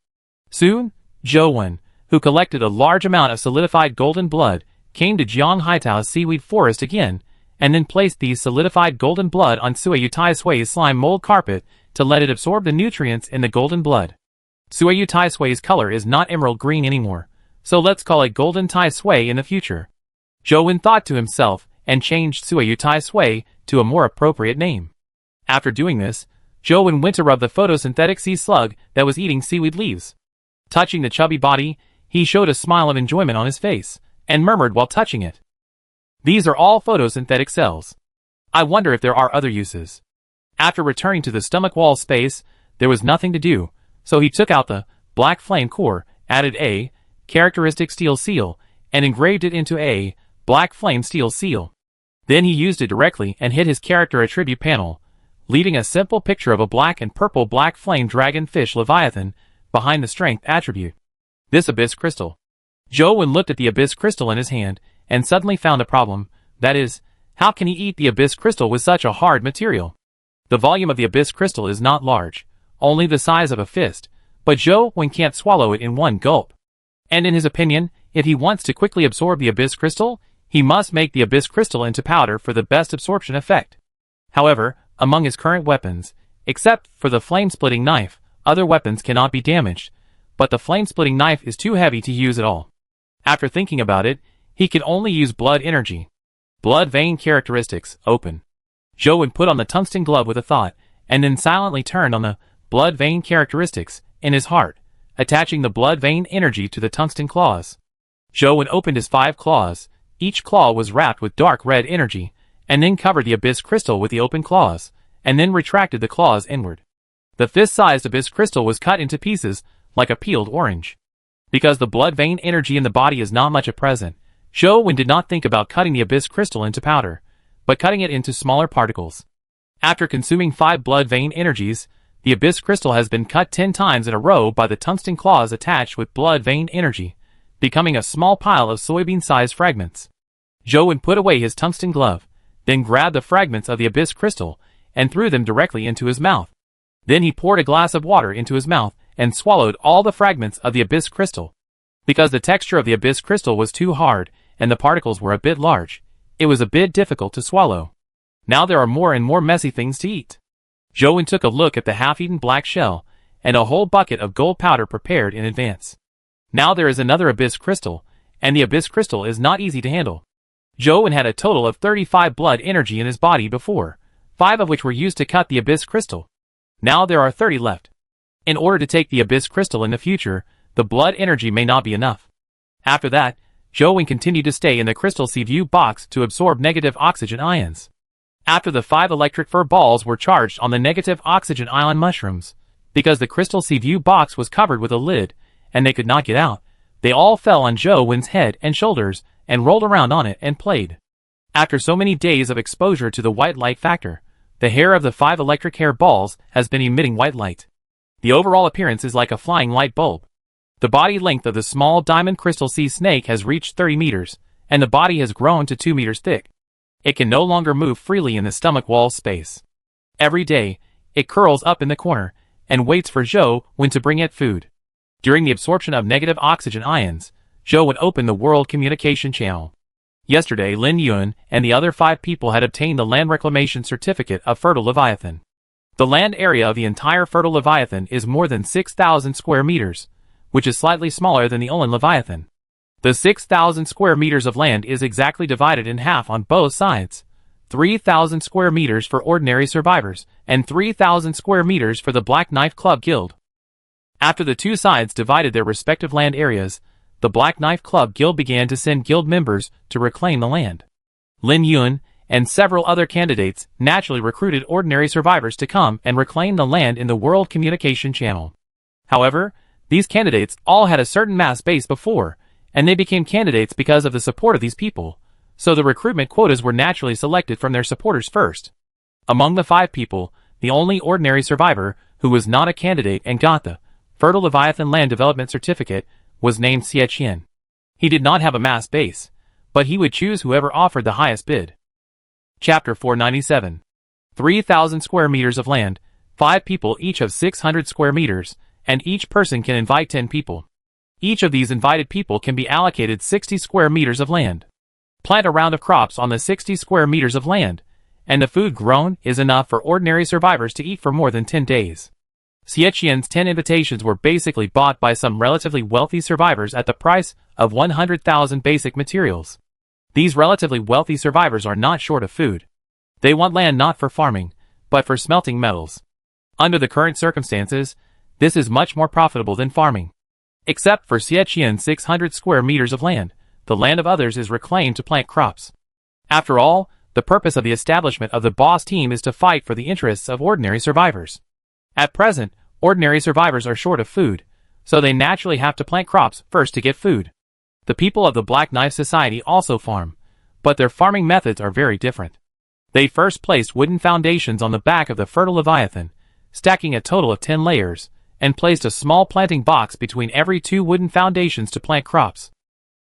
Soon, Zhou Wen, who collected a large amount of solidified golden blood, came to Jiang Haitao's seaweed forest again, and then placed these solidified golden blood on Chuiyu tai sui's slime mold carpet to let it absorb the nutrients in the golden blood. Chuiyu tai sui's color is not emerald green anymore, so let's call it golden tai sui in the future. Zhou Wen thought to himself and changed Chuiyu tai sui to a more appropriate name. After doing this, Zhou Wen went to rub the photosynthetic sea slug that was eating seaweed leaves. Touching the chubby body, he showed a smile of enjoyment on his face, and murmured while touching it. These are all photosynthetic cells. I wonder if there are other uses. After returning to the stomach wall space, there was nothing to do, so he took out the black flame core, added a characteristic steel seal, and engraved it into a black flame steel seal. Then he used it directly and hit his character attribute panel, leaving a simple picture of a black and purple black flame dragonfish leviathan behind the strength attribute. This abyss crystal. Joe looked at the abyss crystal in his hand, and suddenly found a problem. That is, how can he eat the abyss crystal with such a hard material? The volume of the abyss crystal is not large, only the size of a fist, but Joe can't swallow it in one gulp. And in his opinion, if he wants to quickly absorb the abyss crystal, he must make the abyss crystal into powder for the best absorption effect. However, among his current weapons, except for the flame-splitting knife, other weapons cannot be damaged, but the flame-splitting knife is too heavy to use at all. After thinking about it, he can only use blood energy. Blood vein characteristics, open. Joe put on the tungsten glove with a thought, and then silently turned on the blood vein characteristics in his heart, attaching the blood vein energy to the tungsten claws. Joe opened his 5 claws. Each claw was wrapped with dark red energy, and then covered the abyss crystal with the open claws, and then retracted the claws inward. The fist-sized abyss crystal was cut into pieces like a peeled orange. Because the blood vein energy in the body is not much at present, Joe did not think about cutting the abyss crystal into powder, but cutting it into smaller particles. After consuming 5 blood vein energies, the abyss crystal has been cut 10 times in a row by the tungsten claws attached with blood vein energy, becoming a small pile of soybean-sized fragments. Joe put away his tungsten glove, then grabbed the fragments of the abyss crystal and threw them directly into his mouth. Then he poured a glass of water into his mouth and swallowed all the fragments of the abyss crystal. Because the texture of the abyss crystal was too hard and the particles were a bit large, it was a bit difficult to swallow. Now there are more and more messy things to eat. Joe took a look at the half-eaten black shell and a whole bucket of gold powder prepared in advance. Now there is another abyss crystal, and the abyss crystal is not easy to handle. Joe had a total of 35 blood energy in his body before, 5 of which were used to cut the abyss crystal. Now there are 30 left. In order to take the abyss crystal in the future, the blood energy may not be enough. After that, Joe continued to stay in the crystal Sea-View box to absorb negative oxygen ions. After the 5 electric fur balls were charged on the negative oxygen ion mushrooms, because the crystal Sea-View box was covered with a lid, and they could not get out, they all fell on Joe's head and shoulders, and rolled around on it and played. After so many days of exposure to the white light factor, the hair of the 5 electric hair balls has been emitting white light. The overall appearance is like a flying light bulb. The body length of the small diamond crystal sea snake has reached 30 meters, and the body has grown to 2 meters thick. It can no longer move freely in the stomach wall space. Every day, it curls up in the corner, and waits for Joe to bring it food. During the absorption of negative oxygen ions, Joe would open the World Communication Channel. Yesterday, Lin Yun and the other 5 people had obtained the Land Reclamation Certificate of Fertile Leviathan. The land area of the entire Fertile Leviathan is more than 6,000 square meters, which is slightly smaller than the Olin Leviathan. The 6,000 square meters of land is exactly divided in half on both sides. 3,000 square meters for ordinary survivors, and 3,000 square meters for the Black Knife Club Guild. After the 2 sides divided their respective land areas, the Black Knife Club Guild began to send guild members to reclaim the land. Lin Yun and several other candidates naturally recruited ordinary survivors to come and reclaim the land in the World Communication Channel. However, these candidates all had a certain mass base before, and they became candidates because of the support of these people, so the recruitment quotas were naturally selected from their supporters first. Among the 5 people, the only ordinary survivor who was not a candidate and got the Fertile Leviathan Land Development Certificate was named Xie Qian. He did not have a mass base, but he would choose whoever offered the highest bid. Chapter 497. 3,000 square meters of land, 5 people each of 600 square meters, and each person can invite 10 people. Each of these invited people can be allocated 60 square meters of land. Plant a round of crops on the 60 square meters of land, and the food grown is enough for ordinary survivors to eat for more than 10 days. Xie Qian's 10 invitations were basically bought by some relatively wealthy survivors at the price of 100,000 basic materials. These relatively wealthy survivors are not short of food. They want land not for farming, but for smelting metals. Under the current circumstances, this is much more profitable than farming. Except for Xie Qian's 600 square meters of land, the land of others is reclaimed to plant crops. After all, the purpose of the establishment of the boss team is to fight for the interests of ordinary survivors. At present, ordinary survivors are short of food, so they naturally have to plant crops first to get food. The people of the Black Knife Society also farm, but their farming methods are very different. They first placed wooden foundations on the back of the Fertile Leviathan, stacking a total of 10 layers, and placed a small planting box between every 2 wooden foundations to plant crops.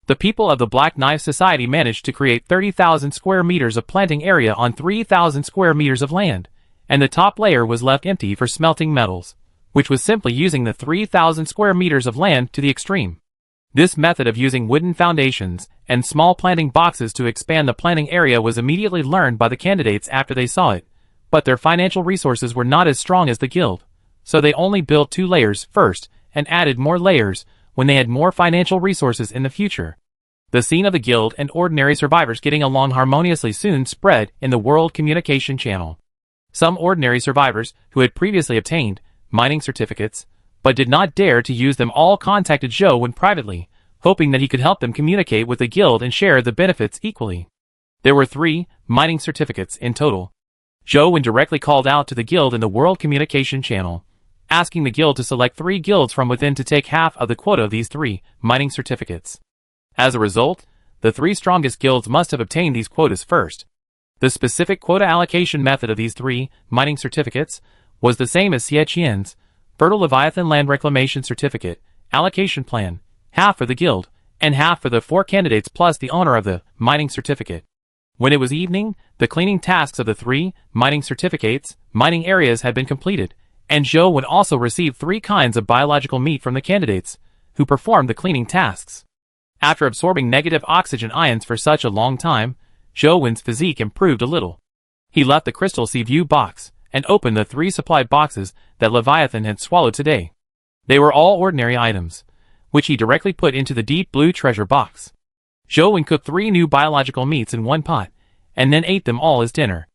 The people of the Black Knife Society managed to create 30,000 square meters of planting area on 3,000 square meters of land, and the top layer was left empty for smelting metals, which was simply using the 3,000 square meters of land to the extreme. This method of using wooden foundations and small planting boxes to expand the planting area was immediately learned by the candidates after they saw it, but their financial resources were not as strong as the guild, so they only built 2 layers first and added more layers when they had more financial resources in the future. The scene of the guild and ordinary survivors getting along harmoniously soon spread in the World Communication Channel. Some ordinary survivors who had previously obtained mining certificates, but did not dare to use them, all contacted Zhou privately, hoping that he could help them communicate with the guild and share the benefits equally. There were 3 mining certificates in total. Zhou directly called out to the guild in the World Communication Channel, asking the guild to select 3 guilds from within to take half of the quota of these 3 mining certificates. As a result, the 3 strongest guilds must have obtained these quotas first. The specific quota allocation method of these 3 mining certificates was the same as Xie Qian's Fertile Leviathan Land Reclamation Certificate allocation plan, half for the guild, and half for the 4 candidates plus the owner of the mining certificate. When it was evening, the cleaning tasks of the 3 mining certificates, mining areas had been completed, and Zhou would also receive 3 kinds of biological meat from the candidates, who performed the cleaning tasks. After absorbing negative oxygen ions for such a long time, Zhou physique improved a little. He left the crystal sea view box, and opened the 3 supplied boxes that Leviathan had swallowed today. They were all ordinary items, which he directly put into the deep blue treasure box. Zhou cooked 3 new biological meats in one pot, and then ate them all as dinner.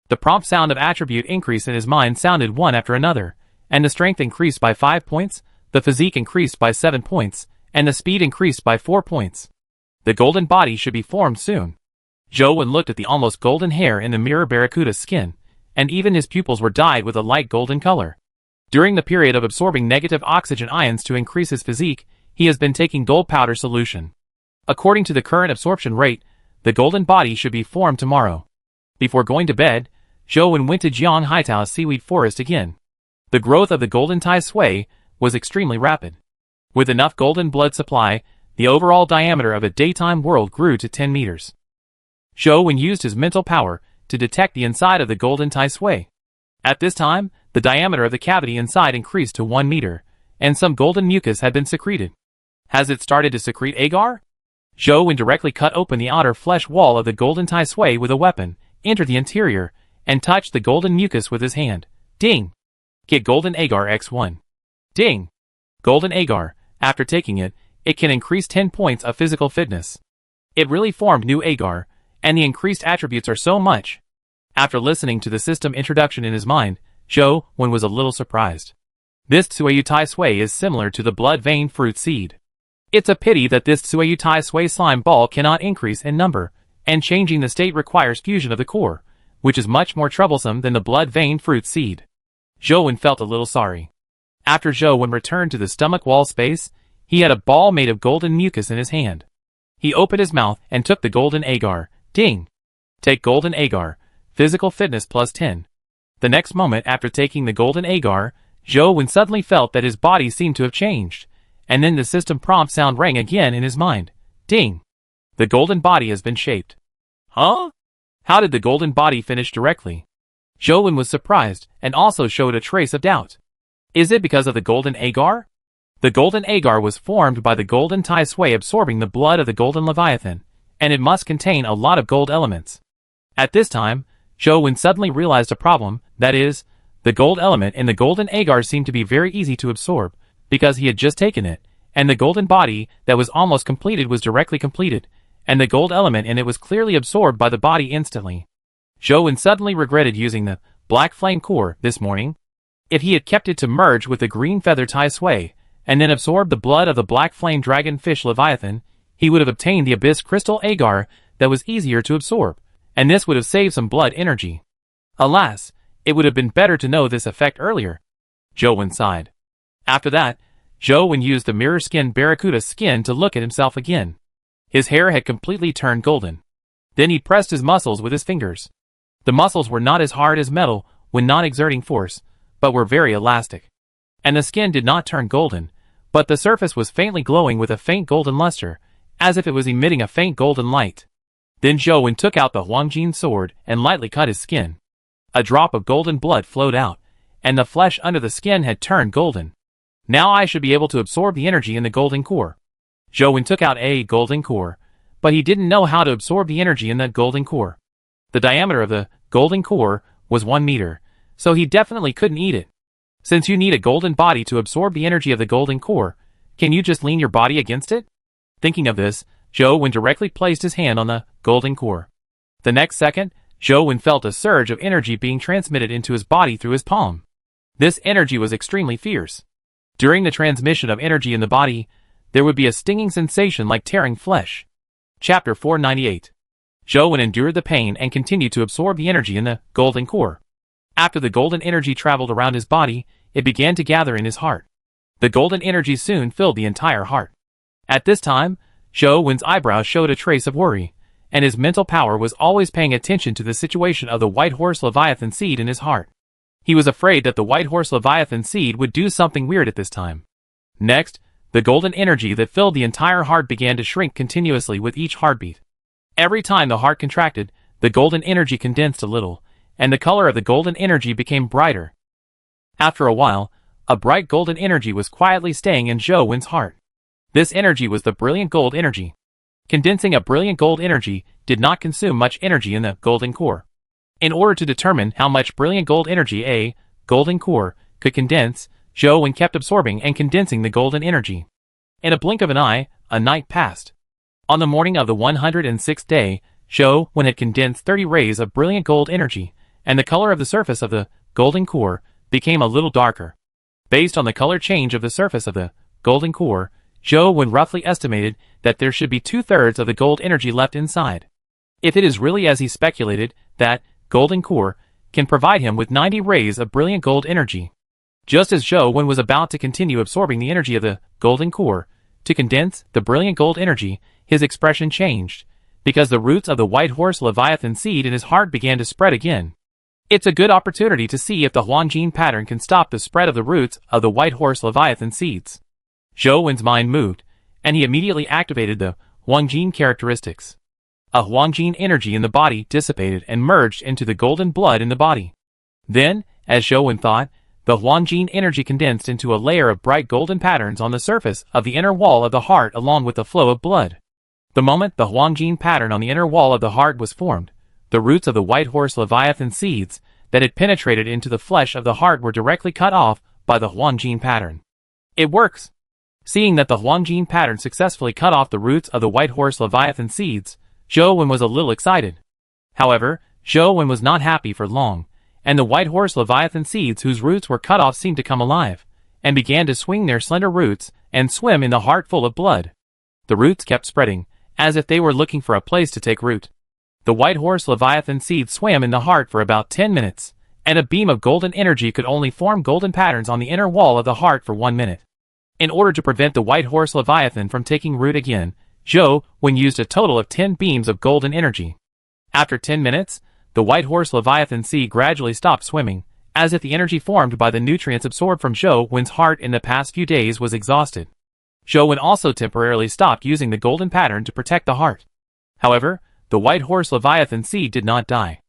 The prompt sound of attribute increase in his mind sounded one after another, and the strength increased by 5 points, the physique increased by 7 points, and the speed increased by 4 points. The golden body should be formed soon. Zhou looked at the almost golden hair in the mirror barracuda's skin, and even his pupils were dyed with a light golden color. During the period of absorbing negative oxygen ions to increase his physique, he has been taking gold powder solution. According to the current absorption rate, the golden body should be formed tomorrow. Before going to bed, Zhou went to Jiang Haitao seaweed forest again. The growth of the golden Tai Sui was extremely rapid. With enough golden blood supply, the overall diameter of a daytime world grew to 10 meters. Zhou used his mental power to detect the inside of the golden Tai Sui. At this time, the diameter of the cavity inside increased to 1 meter, and some golden mucus had been secreted. Has it started to secrete agar? Zhou directly cut open the outer flesh wall of the golden Tai Sui with a weapon, entered the interior, and touched the golden mucus with his hand. Ding! Get golden agar x1. Ding! Golden agar. After taking it, it can increase 10 points of physical fitness. It really formed new agar, and the increased attributes are so much. After listening to the system introduction in his mind, Zhou was a little surprised. This Tsuyu Tai Sui is similar to the blood vein fruit seed. It's a pity that this Tsuyu Tai Sui slime ball cannot increase in number, and changing the state requires fusion of the core, which is much more troublesome than the blood vein fruit seed. Zhou felt a little sorry. After Zhou returned to the stomach wall space, he had a ball made of golden mucus in his hand. He opened his mouth and took the golden agar. Ding! Take golden agar, physical fitness plus 10. The next moment after taking the golden agar, Zhou suddenly felt that his body seemed to have changed, and then the system prompt sound rang again in his mind. Ding! The golden body has been shaped. Huh? How did the golden body finish directly? Zhou was surprised and also showed a trace of doubt. Is it because of the golden agar? The golden agar was formed by the golden Tai Sui absorbing the blood of the golden leviathan, and it must contain a lot of gold elements. At this time, Zhou suddenly realized a problem, that is, the gold element in the golden agar seemed to be very easy to absorb, because he had just taken it, and the golden body that was almost completed was directly completed, and the gold element in it was clearly absorbed by the body instantly. Zhou suddenly regretted using the black flame core this morning. If he had kept it to merge with the green feather Tai Sui, and then absorbed the blood of the black flame dragon fish leviathan, he would have obtained the abyss crystal agar that was easier to absorb, and this would have saved some blood energy. Alas, it would have been better to know this effect earlier. Zhou sighed. After that, Zhou used the mirror skin barracuda skin to look at himself again. His hair had completely turned golden. Then he pressed his muscles with his fingers. The muscles were not as hard as metal when not exerting force, but were very elastic. and the skin did not turn golden, but the surface was faintly glowing with a faint golden luster, as if it was emitting a faint golden light. Then Zhou Wen took out the Huangjin sword and lightly cut his skin. A drop of golden blood flowed out, and the flesh under the skin had turned golden. Now I should be able to absorb the energy in the golden core. Zhou Wen took out a golden core, but he didn't know how to absorb the energy in the golden core. The diameter of the golden core was 1 meter, so he definitely couldn't eat it. Since you need a golden body to absorb the energy of the golden core, can you just lean your body against it? Thinking of this, Zhou Wen directly placed his hand on the golden core. The next second, Zhou Wen felt a surge of energy being transmitted into his body through his palm. This energy was extremely fierce. During the transmission of energy in the body, there would be a stinging sensation like tearing flesh. Chapter 498. Zhou Wen endured the pain and continued to absorb the energy in the golden core. After the golden energy traveled around his body, it began to gather in his heart. The golden energy soon filled the entire heart. At this time, Zhou Wen's eyebrows showed a trace of worry, and his mental power was always paying attention to the situation of the White Horse Leviathan seed in his heart. He was afraid that the White Horse Leviathan seed would do something weird at this time. Next, the golden energy that filled the entire heart began to shrink continuously with each heartbeat. Every time the heart contracted, the golden energy condensed a little, and the color of the golden energy became brighter. After a while, a bright golden energy was quietly staying in Zhou Wen's heart. This energy was the brilliant gold energy. Condensing a brilliant gold energy did not consume much energy in the golden core. In order to determine how much brilliant gold energy a golden core could condense, Zhou Wen kept absorbing and condensing the golden energy. In a blink of an eye, a night passed. On the morning of the 106th day, Zhou Wen had condensed 30 rays of brilliant gold energy, and the color of the surface of the golden core became a little darker. Based on the color change of the surface of the golden core, Zhou Wen roughly estimated that there should be 2/3 of the gold energy left inside. If it is really as he speculated, that golden core can provide him with 90 rays of brilliant gold energy. Just as Zhou Wen was about to continue absorbing the energy of the golden core to condense the brilliant gold energy, his expression changed, because the roots of the White Horse Leviathan seed in his heart began to spread again. It's a good opportunity to see if the Huangjin pattern can stop the spread of the roots of the White Horse Leviathan seeds. Zhou Wen's mind moved, and he immediately activated the Huangjin characteristics. A Huangjin energy in the body dissipated and merged into the golden blood in the body. Then, as Zhou Wen thought, the Huangjin energy condensed into a layer of bright golden patterns on the surface of the inner wall of the heart along with the flow of blood. The moment the Huangjin pattern on the inner wall of the heart was formed, the roots of the White Horse Leviathan seeds that had penetrated into the flesh of the heart were directly cut off by the Huangjin pattern. It works! Seeing that the Huangjin pattern successfully cut off the roots of the White Horse Leviathan seeds, Zhou Wen was a little excited. However, Zhou Wen was not happy for long, and the White Horse Leviathan seeds whose roots were cut off seemed to come alive, and began to swing their slender roots and swim in the heart full of blood. The roots kept spreading, as if they were looking for a place to take root. The White Horse Leviathan seeds swam in the heart for about 10 minutes, and a beam of golden energy could only form golden patterns on the inner wall of the heart for 1 minute. In order to prevent the White Horse Leviathan from taking root again, Zhou Wen used a total of 10 beams of golden energy. After 10 minutes, the White Horse Leviathan seed gradually stopped swimming, as if the energy formed by the nutrients absorbed from Zhou Wen's heart in the past few days was exhausted. Zhou Wen also temporarily stopped using the golden pattern to protect the heart. However, the White Horse Leviathan seed did not die.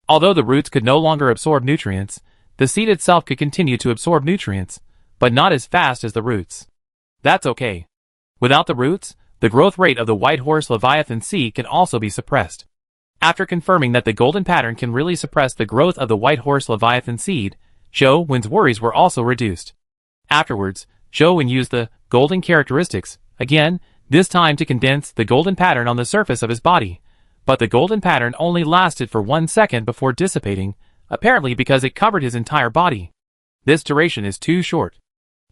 Although the roots could no longer absorb nutrients, the seed itself could continue to absorb nutrients, but not as fast as the roots. That's okay. Without the roots, the growth rate of the White Horse Leviathan seed can also be suppressed. After confirming that the golden pattern can really suppress the growth of the White Horse Leviathan seed, Zhou Wen's worries were also reduced. Afterwards, Zhou Wen used the golden characteristics, again, this time to condense the golden pattern on the surface of his body, but the golden pattern only lasted for 1 second before dissipating, apparently because it covered his entire body. This duration is too short.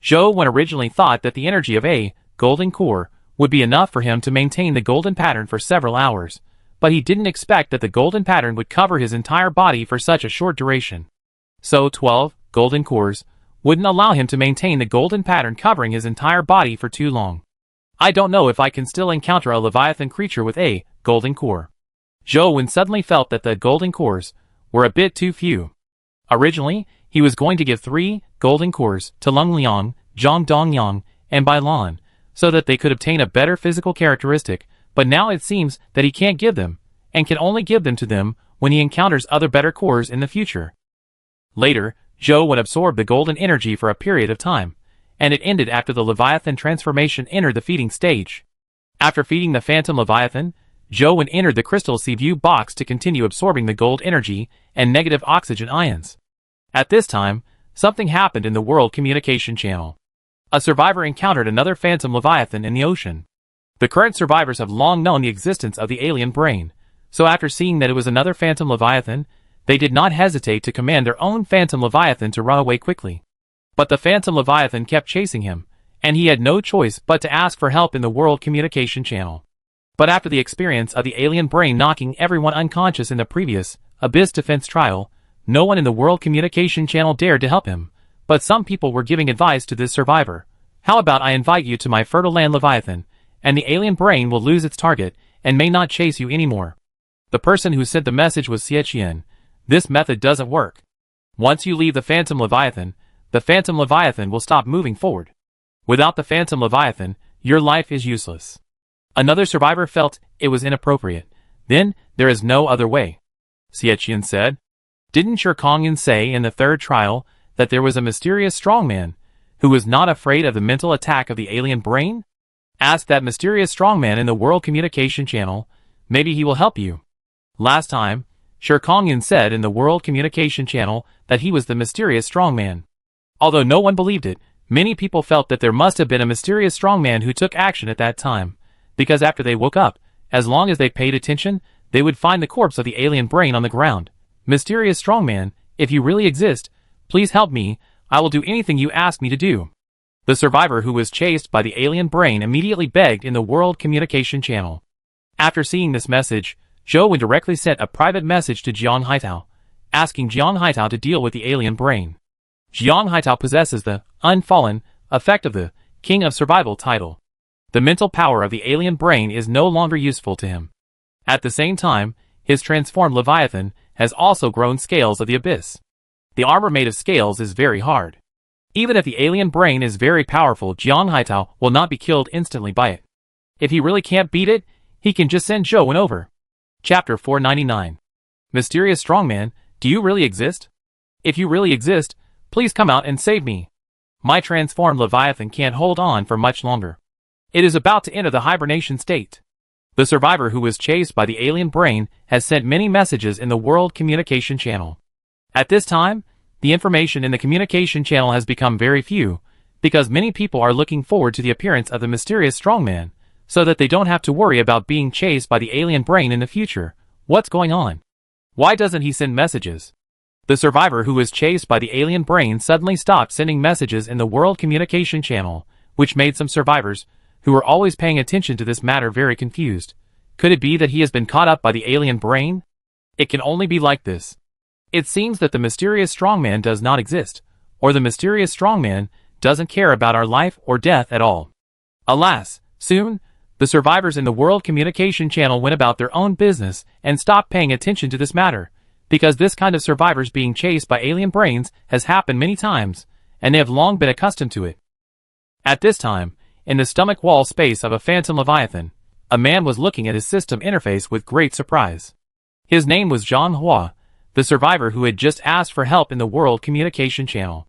Zhou Wen originally thought that the energy of a golden core would be enough for him to maintain the golden pattern for several hours, but he didn't expect that the golden pattern would cover his entire body for such a short duration. So 12 golden cores wouldn't allow him to maintain the golden pattern covering his entire body for too long. I don't know if I can still encounter a Leviathan creature with a golden core. Zhou Wen suddenly felt that the golden cores were a bit too few. Originally, he was going to give 3 golden cores to Lung Liang, Zhang Dongyang, and Bai Lan, so that they could obtain a better physical characteristic, but now it seems that he can't give them, and can only give them to them when he encounters other better cores in the future. Later, Zhou would absorb the golden energy for a period of time, and it ended after the Leviathan transformation entered the feeding stage. After feeding the Phantom Leviathan, Zhou entered the Crystal Sea View box to continue absorbing the gold energy and negative oxygen ions. At this time, something happened in the World Communication Channel. A survivor encountered another Phantom Leviathan in the ocean. The current survivors have long known the existence of the alien brain, so after seeing that it was another Phantom Leviathan, they did not hesitate to command their own Phantom Leviathan to run away quickly. But the Phantom Leviathan kept chasing him, and he had no choice but to ask for help in the World Communication Channel. But after the experience of the alien brain knocking everyone unconscious in the previous Abyss Defense trial, no one in the World Communication Channel dared to help him, but some people were giving advice to this survivor. How about I invite you to my fertile land Leviathan, and the alien brain will lose its target, and may not chase you anymore. The person who sent the message was Xie. This method doesn't work. Once you leave the Phantom Leviathan will stop moving forward. Without the Phantom Leviathan, your life is useless. Another survivor felt it was inappropriate. Then, there is no other way. Xie said. Didn't Shi Kongyan say in the third trial that there was a mysterious strongman who was not afraid of the mental attack of the alien brain? Ask that mysterious strongman in the World Communication Channel. Maybe he will help you. Last time, Shi Kongyan said in the World Communication Channel that he was the mysterious strongman. Although no one believed it, many people felt that there must have been a mysterious strongman who took action at that time, because after they woke up, as long as they paid attention, they would find the corpse of the alien brain on the ground. Mysterious strongman, if you really exist, please help me, I will do anything you ask me to do. The survivor who was chased by the alien brain immediately begged in the World Communication Channel. After seeing this message, Zhou directly sent a private message to Jiang Haitao, asking Jiang Haitao to deal with the alien brain. Jiang Haitao possesses the unfallen effect of the King of Survival title. The mental power of the alien brain is no longer useful to him. At the same time, his transformed Leviathan has also grown scales of the abyss. The armor made of scales is very hard. Even if the alien brain is very powerful, Jiang Haitao will not be killed instantly by it. If he really can't beat it, he can just send Zhou over. Chapter 499. Mysterious Strongman, do you really exist? If you really exist, please come out and save me. My transformed Leviathan can't hold on for much longer. It is about to enter the hibernation state. The survivor who was chased by the alien brain has sent many messages in the World Communication Channel. At this time, the information in the communication channel has become very few, because many people are looking forward to the appearance of the mysterious strongman, so that they don't have to worry about being chased by the alien brain in the future. What's going on? Why doesn't he send messages? The survivor who was chased by the alien brain suddenly stopped sending messages in the World Communication Channel, which made some survivors, who were always paying attention to this matter, very confused. Could it be that he has been caught up by the alien brain? It can only be like this. It seems that the mysterious strongman does not exist, or the mysterious strongman doesn't care about our life or death at all. Alas, soon, the survivors in the World Communication Channel went about their own business and stopped paying attention to this matter, because this kind of survivors being chased by alien brains has happened many times, and they have long been accustomed to it. At this time, in the stomach wall space of a Phantom Leviathan, a man was looking at his system interface with great surprise. His name was Zhang Hua, the survivor who had just asked for help in the World Communication Channel.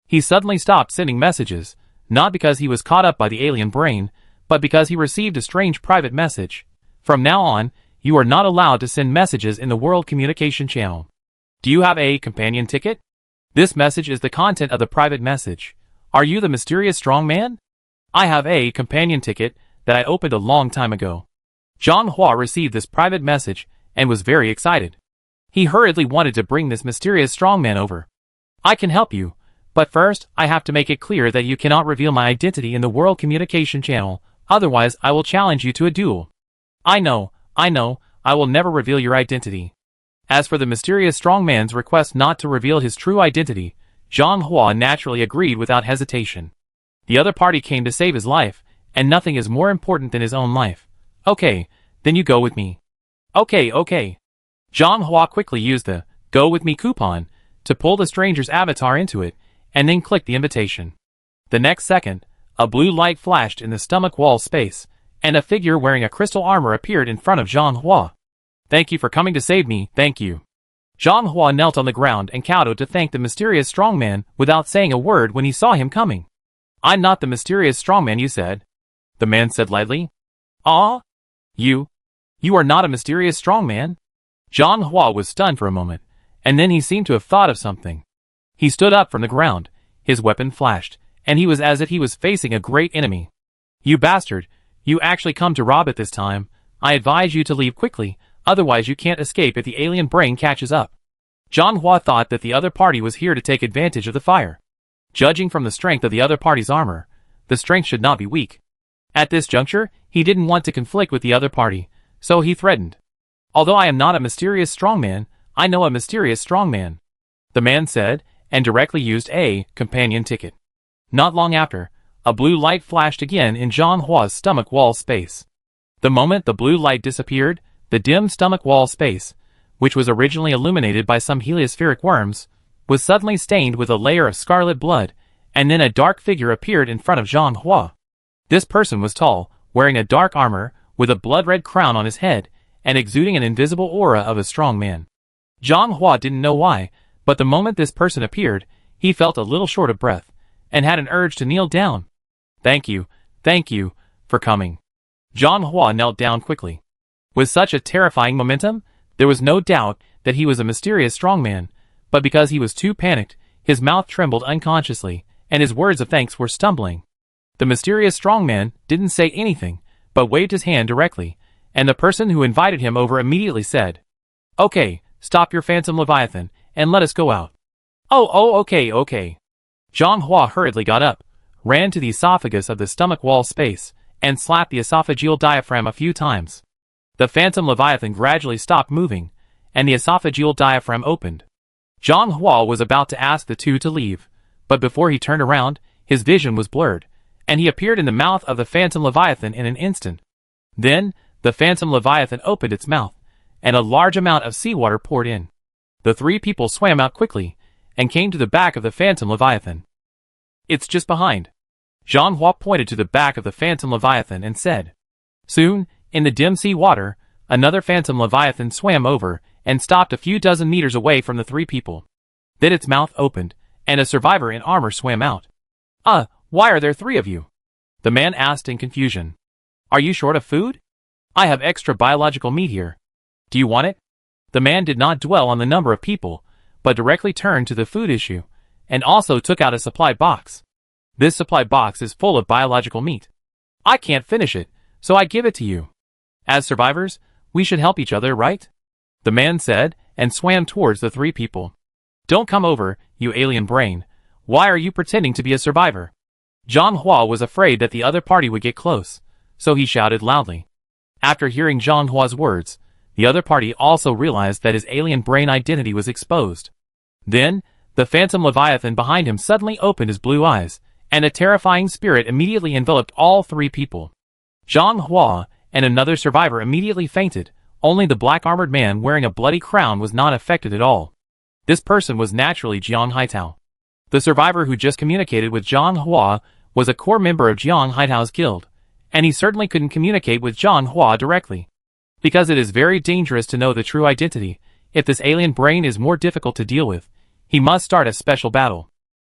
He suddenly stopped sending messages, not because he was caught up by the alien brain, but because he received a strange private message. From now on, you are not allowed to send messages in the World Communication Channel. Do you have a companion ticket? This message is the content of the private message. Are you the mysterious strongman? I have a companion ticket that I opened a long time ago. Zhang Hua received this private message and was very excited. He hurriedly wanted to bring this mysterious strongman over. I can help you, but first I have to make it clear that you cannot reveal my identity in the World Communication Channel, otherwise I will challenge you to a duel. I know, I will never reveal your identity. As for the mysterious strongman's request not to reveal his true identity, Zhang Hua naturally agreed without hesitation. The other party came to save his life, and nothing is more important than his own life. Okay, then you go with me. Okay. Zhang Hua quickly used the Go With Me coupon to pull the stranger's avatar into it, and then click the invitation. The next second, a blue light flashed in the stomach wall space, and a figure wearing a crystal armor appeared in front of Zhang Hua. "Thank you for coming to save me, thank you." Zhang Hua knelt on the ground and kowtowed to thank the mysterious strongman without saying a word when he saw him coming. "I'm not the mysterious strongman you said," the man said lightly. "Ah? You are not a mysterious strongman?" Zhang Hua was stunned for a moment, and then he seemed to have thought of something. He stood up from the ground, his weapon flashed, and he was as if he was facing a great enemy. "You bastard, you actually come to rob at this time. I advise you to leave quickly, otherwise you can't escape if the alien brain catches up." Zhang Hua thought that the other party was here to take advantage of the fire. Judging from the strength of the other party's armor, the strength should not be weak. At this juncture, he didn't want to conflict with the other party, so he threatened. "Although I am not a mysterious strongman, I know a mysterious strongman," the man said, and directly used a companion ticket. Not long after, a blue light flashed again in Zhang Hua's stomach wall space. The moment the blue light disappeared, the dim stomach wall space, which was originally illuminated by some heliospheric worms, was suddenly stained with a layer of scarlet blood, and then a dark figure appeared in front of Zhang Hua. This person was tall, wearing a dark armor, with a blood-red crown on his head, and exuding an invisible aura of a strong man. Zhang Hua didn't know why, but the moment this person appeared, he felt a little short of breath, and had an urge to kneel down. Thank you, for coming." Zhang Hua knelt down quickly. With such a terrifying momentum, there was no doubt that he was a mysterious strongman, but because he was too panicked, his mouth trembled unconsciously, and his words of thanks were stumbling. The mysterious strongman didn't say anything, but waved his hand directly, and the person who invited him over immediately said, "Okay, stop your phantom leviathan, and let us go out." Oh, okay. Zhang Hua hurriedly got up, ran to the esophagus of the stomach wall space, and slapped the esophageal diaphragm a few times. The phantom leviathan gradually stopped moving, and the esophageal diaphragm opened. Zhang Hua was about to ask the two to leave, but before he turned around, his vision was blurred, and he appeared in the mouth of the phantom leviathan in an instant. Then, the phantom leviathan opened its mouth, and a large amount of seawater poured in. The three people swam out quickly, and came to the back of the phantom leviathan. "It's just behind." Zhang Hua pointed to the back of the phantom leviathan and said. Soon, in the dim sea water, another phantom leviathan swam over, and stopped a few dozen meters away from the three people. Then its mouth opened, and a survivor in armor swam out. Why are there three of you?" the man asked in confusion. "Are you short of food? I have extra biological meat here. Do you want it?" The man did not dwell on the number of people, but directly turned to the food issue, and also took out a supply box. "This supply box is full of biological meat. I can't finish it, so I give it to you. As survivors, we should help each other, right?" the man said, and swam towards the three people. "Don't come over, you alien brain. Why are you pretending to be a survivor?" Zhang Hua was afraid that the other party would get close, so he shouted loudly. After hearing Zhang Hua's words, the other party also realized that his alien brain identity was exposed. Then, the phantom leviathan behind him suddenly opened his blue eyes, and a terrifying spirit immediately enveloped all three people. Zhang Hua and another survivor immediately fainted. Only the black-armored man wearing a bloody crown was not affected at all. This person was naturally Jiang Haitao. The survivor who just communicated with Zhang Hua was a core member of Jiang Haitao's guild, and he certainly couldn't communicate with Zhang Hua directly. Because it is very dangerous to know the true identity, if this alien brain is more difficult to deal with, he must start a special battle.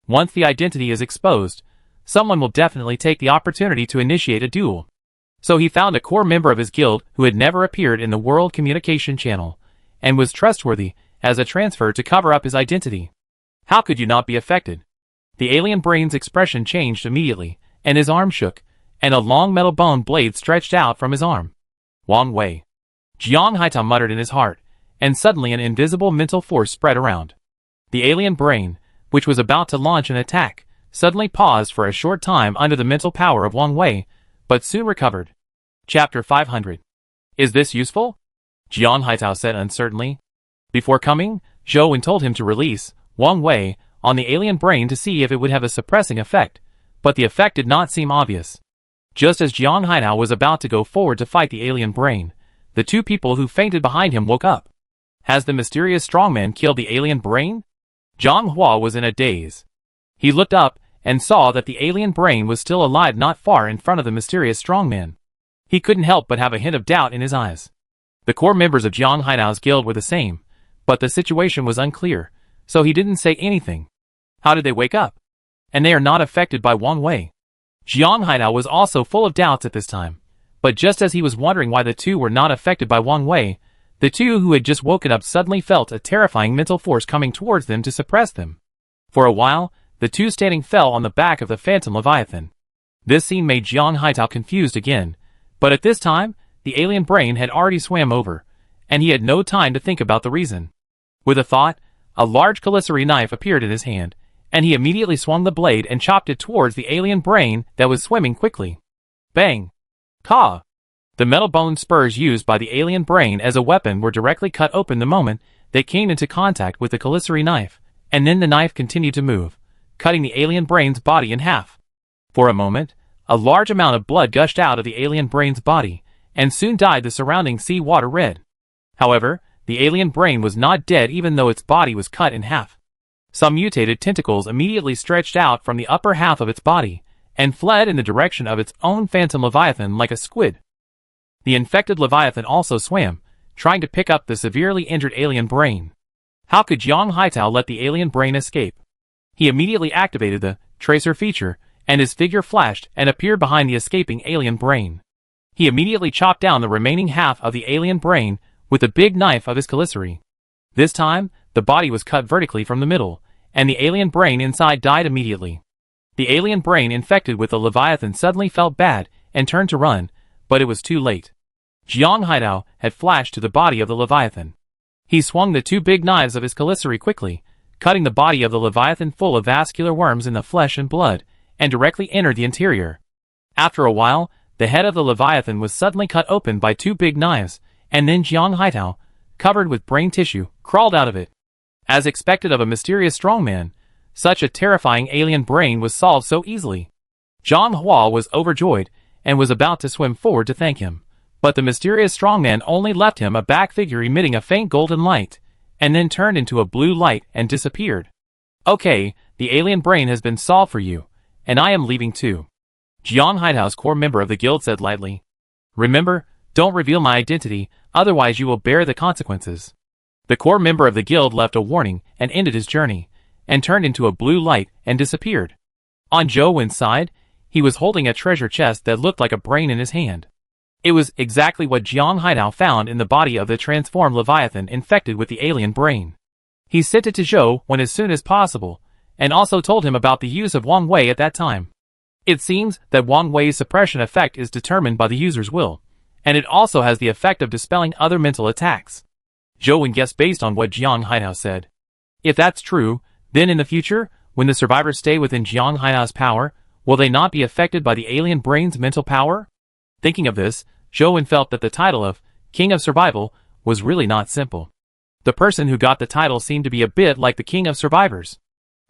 Once the identity is exposed, someone will definitely take the opportunity to initiate a duel. So he found a core member of his guild who had never appeared in the World Communication Channel, and was trustworthy as a transfer to cover up his identity. How could you not be affected? The alien brain's expression changed immediately, and his arm shook, and a long metal bone blade stretched out from his arm. "Wang Wei." Jiang Haitao muttered in his heart, and suddenly an invisible mental force spread around. The alien brain, which was about to launch an attack, suddenly paused for a short time under the mental power of Wang Wei, but soon recovered. Chapter 500. Is this useful? Jiang Haitao said uncertainly. Before coming, Zhou Wen told him to release Wang Wei on the alien brain to see if it would have a suppressing effect, but the effect did not seem obvious. Just as Jiang Haitao was about to go forward to fight the alien brain, the two people who fainted behind him woke up. Has the mysterious strongman killed the alien brain? Zhang Hua was in a daze. He looked up and saw that the alien brain was still alive not far in front of the mysterious strongman. He couldn't help but have a hint of doubt in his eyes. The core members of Jiang Haidao's guild were the same, but the situation was unclear, so he didn't say anything. How did they wake up? And they are not affected by Wang Wei. Jiang Haidao was also full of doubts at this time, but just as he was wondering why the two were not affected by Wang Wei, the two who had just woken up suddenly felt a terrifying mental force coming towards them to suppress them. For a while, the two standing fell on the back of the phantom leviathan. This scene made Jiang Haidao confused again, but at this time, the alien brain had already swam over, and he had no time to think about the reason. With a thought, a large calicary knife appeared in his hand, and he immediately swung the blade and chopped it towards the alien brain that was swimming quickly. Bang! Ka! The metal bone spurs used by the alien brain as a weapon were directly cut open the moment they came into contact with the calicary knife, and then the knife continued to move, cutting the alien brain's body in half. For a moment, a large amount of blood gushed out of the alien brain's body, and soon dyed the surrounding sea water red. However, the alien brain was not dead even though its body was cut in half. Some mutated tentacles immediately stretched out from the upper half of its body, and fled in the direction of its own phantom leviathan like a squid. The infected leviathan also swam, trying to pick up the severely injured alien brain. How could Jiang Haitao let the alien brain escape? He immediately activated the tracer feature, and his figure flashed and appeared behind the escaping alien brain. He immediately chopped down the remaining half of the alien brain with the big knife of his calicary. This time, the body was cut vertically from the middle, and the alien brain inside died immediately. The alien brain infected with the leviathan suddenly felt bad and turned to run, but it was too late. Jiang Haidao had flashed to the body of the leviathan. He swung the two big knives of his calicary quickly, cutting the body of the leviathan full of vascular worms in the flesh and blood, and directly entered the interior. After a while, the head of the leviathan was suddenly cut open by two big knives, and then Jiang Haitao, covered with brain tissue, crawled out of it. As expected of a mysterious strongman, such a terrifying alien brain was solved so easily. Zhang Hua was overjoyed, and was about to swim forward to thank him, but the mysterious strongman only left him a back figure emitting a faint golden light, and then turned into a blue light and disappeared. Okay, the alien brain has been solved for you, and I am leaving too. Jiang Haidao's core member of the guild said lightly. Remember, don't reveal my identity, otherwise you will bear the consequences. The core member of the guild left a warning and ended his journey, and turned into a blue light and disappeared. On Zhou Wen's side, he was holding a treasure chest that looked like a brain in his hand. It was exactly what Jiang Haidao found in the body of the transformed leviathan infected with the alien brain. He sent it to Zhou Wen as soon as possible, and also told him about the use of Wang Wei at that time. It seems that Wang Wei's suppression effect is determined by the user's will, and it also has the effect of dispelling other mental attacks. Zhou Wen guessed based on what Jiang Haidao said. If that's true, then in the future, when the survivors stay within Jiang Haidao's power, will they not be affected by the alien brain's mental power? Thinking of this, Zhou Wen felt that the title of King of Survival was really not simple. The person who got the title seemed to be a bit like the King of Survivors.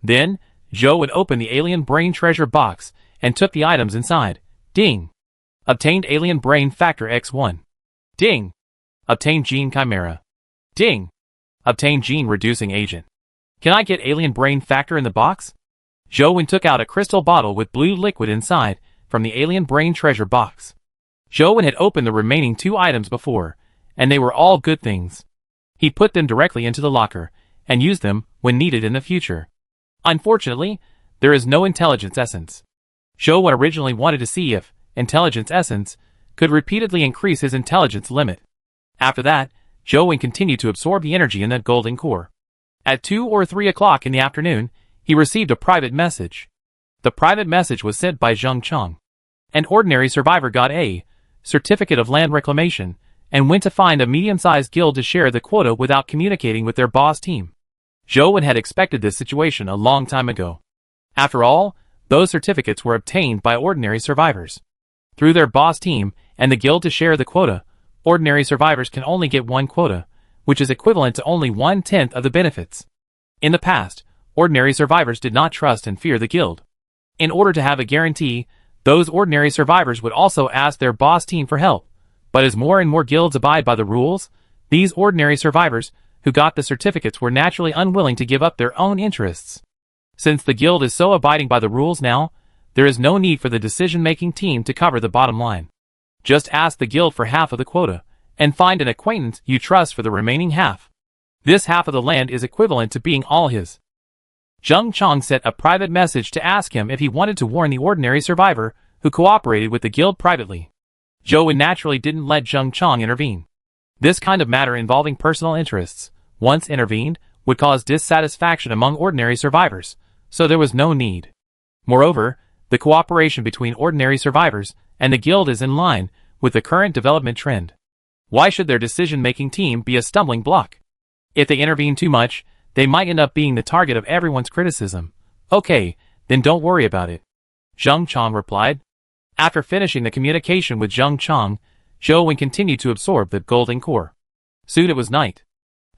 Then, Zhou Wen opened the alien brain treasure box and took the items inside. Ding! Obtained alien brain factor X1. Ding! Obtained gene chimera. Ding! Obtained gene reducing agent. Can I get alien brain factor in the box? Zhou Wen took out a crystal bottle with blue liquid inside from the alien brain treasure box. Zhou Wen had opened the remaining two items before, and they were all good things. He put them directly into the locker, and used them when needed in the future. Unfortunately, there is no intelligence essence. Zhou Wen originally wanted to see if intelligence essence could repeatedly increase his intelligence limit. After that, Zhou Wen continued to absorb the energy in that golden core. At 2 or 3 o'clock in the afternoon, he received a private message. The private message was sent by Zheng Cheng. An ordinary survivor got a certificate of land reclamation, and went to find a medium-sized guild to share the quota without communicating with their boss team. Zhou Wen had expected this situation a long time ago. After all, those certificates were obtained by ordinary survivors. Through their boss team and the guild to share the quota, ordinary survivors can only get one quota, which is equivalent to only 1/10 of the benefits. In the past, ordinary survivors did not trust and fear the guild. In order to have a guarantee, those ordinary survivors would also ask their boss team for help, but as more and more guilds abide by the rules, these ordinary survivors who got the certificates were naturally unwilling to give up their own interests. Since the guild is so abiding by the rules now, there is no need for the decision-making team to cover the bottom line. Just ask the guild for half of the quota, and find an acquaintance you trust for the remaining half. This half of the land is equivalent to being all his. Zheng Chong sent a private message to ask him if he wanted to warn the ordinary survivor who cooperated with the guild privately. Zhou naturally didn't let Zheng Chong intervene. This kind of matter involving personal interests, once intervened, would cause dissatisfaction among ordinary survivors, so there was no need. Moreover, the cooperation between ordinary survivors and the guild is in line with the current development trend. Why should their decision-making team be a stumbling block? If they intervene too much, they might end up being the target of everyone's criticism. Okay, then don't worry about it, Zheng Chong replied. After finishing the communication with Zheng Chong, Zhou continued to absorb the golden core. Soon it was night.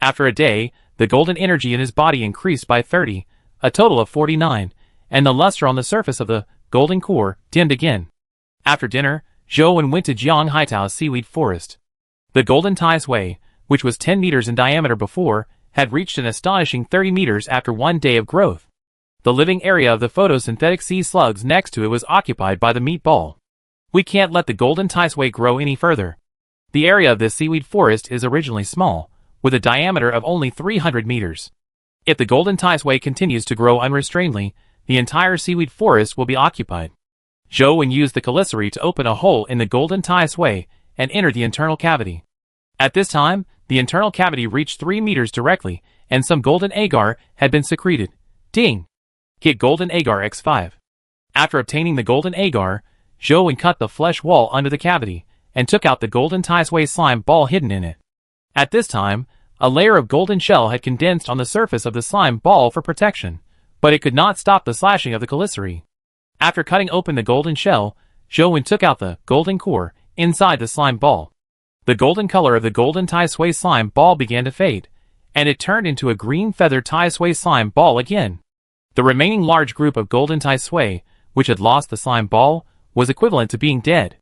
After a day, the golden energy in his body increased by 30, a total of 49, and the luster on the surface of the golden core dimmed again. After dinner, Zhou went to Jiang Haitao's seaweed forest. The golden Tai's Way, which was 10 meters in diameter before, had reached an astonishing 30 meters after one day of growth. The living area of the photosynthetic sea slugs next to it was occupied by the meatball. We can't let the golden Tai's Way grow any further. The area of this seaweed forest is originally small, with a diameter of only 300 meters. If the golden Tai's Way continues to grow unrestrainedly, the entire seaweed forest will be occupied. Zhou used the calicity to open a hole in the golden Tai's Way and enter the internal cavity. At this time, the internal cavity reached 3 meters directly, and some golden agar had been secreted. Ding! Hit golden agar X5. After obtaining the golden agar, Zhou cut the flesh wall under the cavity, and took out the golden Tai's Way slime ball hidden in it. At this time, a layer of golden shell had condensed on the surface of the slime ball for protection, but it could not stop the slashing of the calicity. After cutting open the golden shell, Zhou took out the golden core inside the slime ball. The golden color of the golden Tai's Way slime ball began to fade, and it turned into a green feathered Tai's Way slime ball again. The remaining large group of golden Tai's Way, which had lost the slime ball, was equivalent to being dead.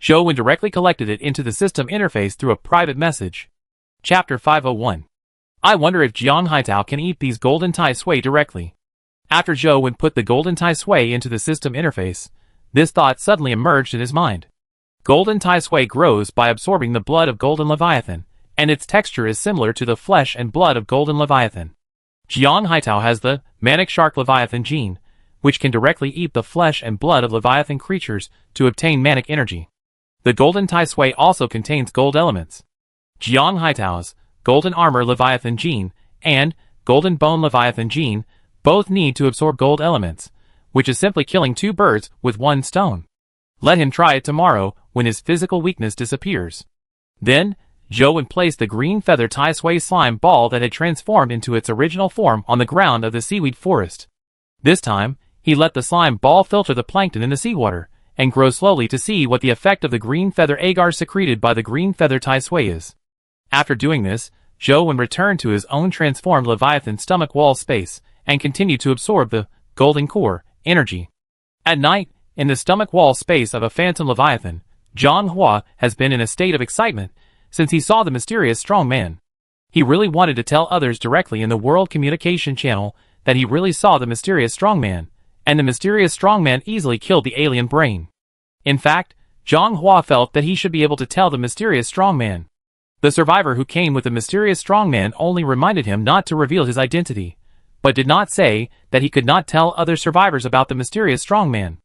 Zhou directly collected it into the system interface through a private message. Chapter 501. I wonder if Jiang Haitao can eat these golden Tai's Way directly. After Zhou put the golden Tai's Way into the system interface, this thought suddenly emerged in his mind. Golden Tai's Way grows by absorbing the blood of golden leviathan, and its texture is similar to the flesh and blood of golden leviathan. Jiang Haitao has the manic shark leviathan gene, which can directly eat the flesh and blood of leviathan creatures to obtain manic energy. The golden Tai's Way also contains gold elements. Jiang Haitao's golden armor leviathan gene and golden bone leviathan gene both need to absorb gold elements, which is simply killing two birds with one stone. Let him try it tomorrow when his physical weakness disappears. Then, Zhou placed the green feather Tai's Way slime ball that had transformed into its original form on the ground of the seaweed forest. This time, he let the slime ball filter the plankton in the seawater, and grow slowly to see what the effect of the green feather agar secreted by the green feather Tai's Way is. After doing this, Zhou returned to his own transformed leviathan stomach wall space, and continued to absorb the golden core energy. At night, in the stomach wall space of a phantom leviathan, Zhang Hua has been in a state of excitement since he saw the mysterious strong man. He really wanted to tell others directly in the World Communication Channel that he really saw the mysterious strong man, and the mysterious strong man easily killed the alien brain. In fact, Zhang Hua felt that he should be able to tell the mysterious strong man. The survivor who came with the mysterious strong man only reminded him not to reveal his identity, but did not say that he could not tell other survivors about the mysterious strong man.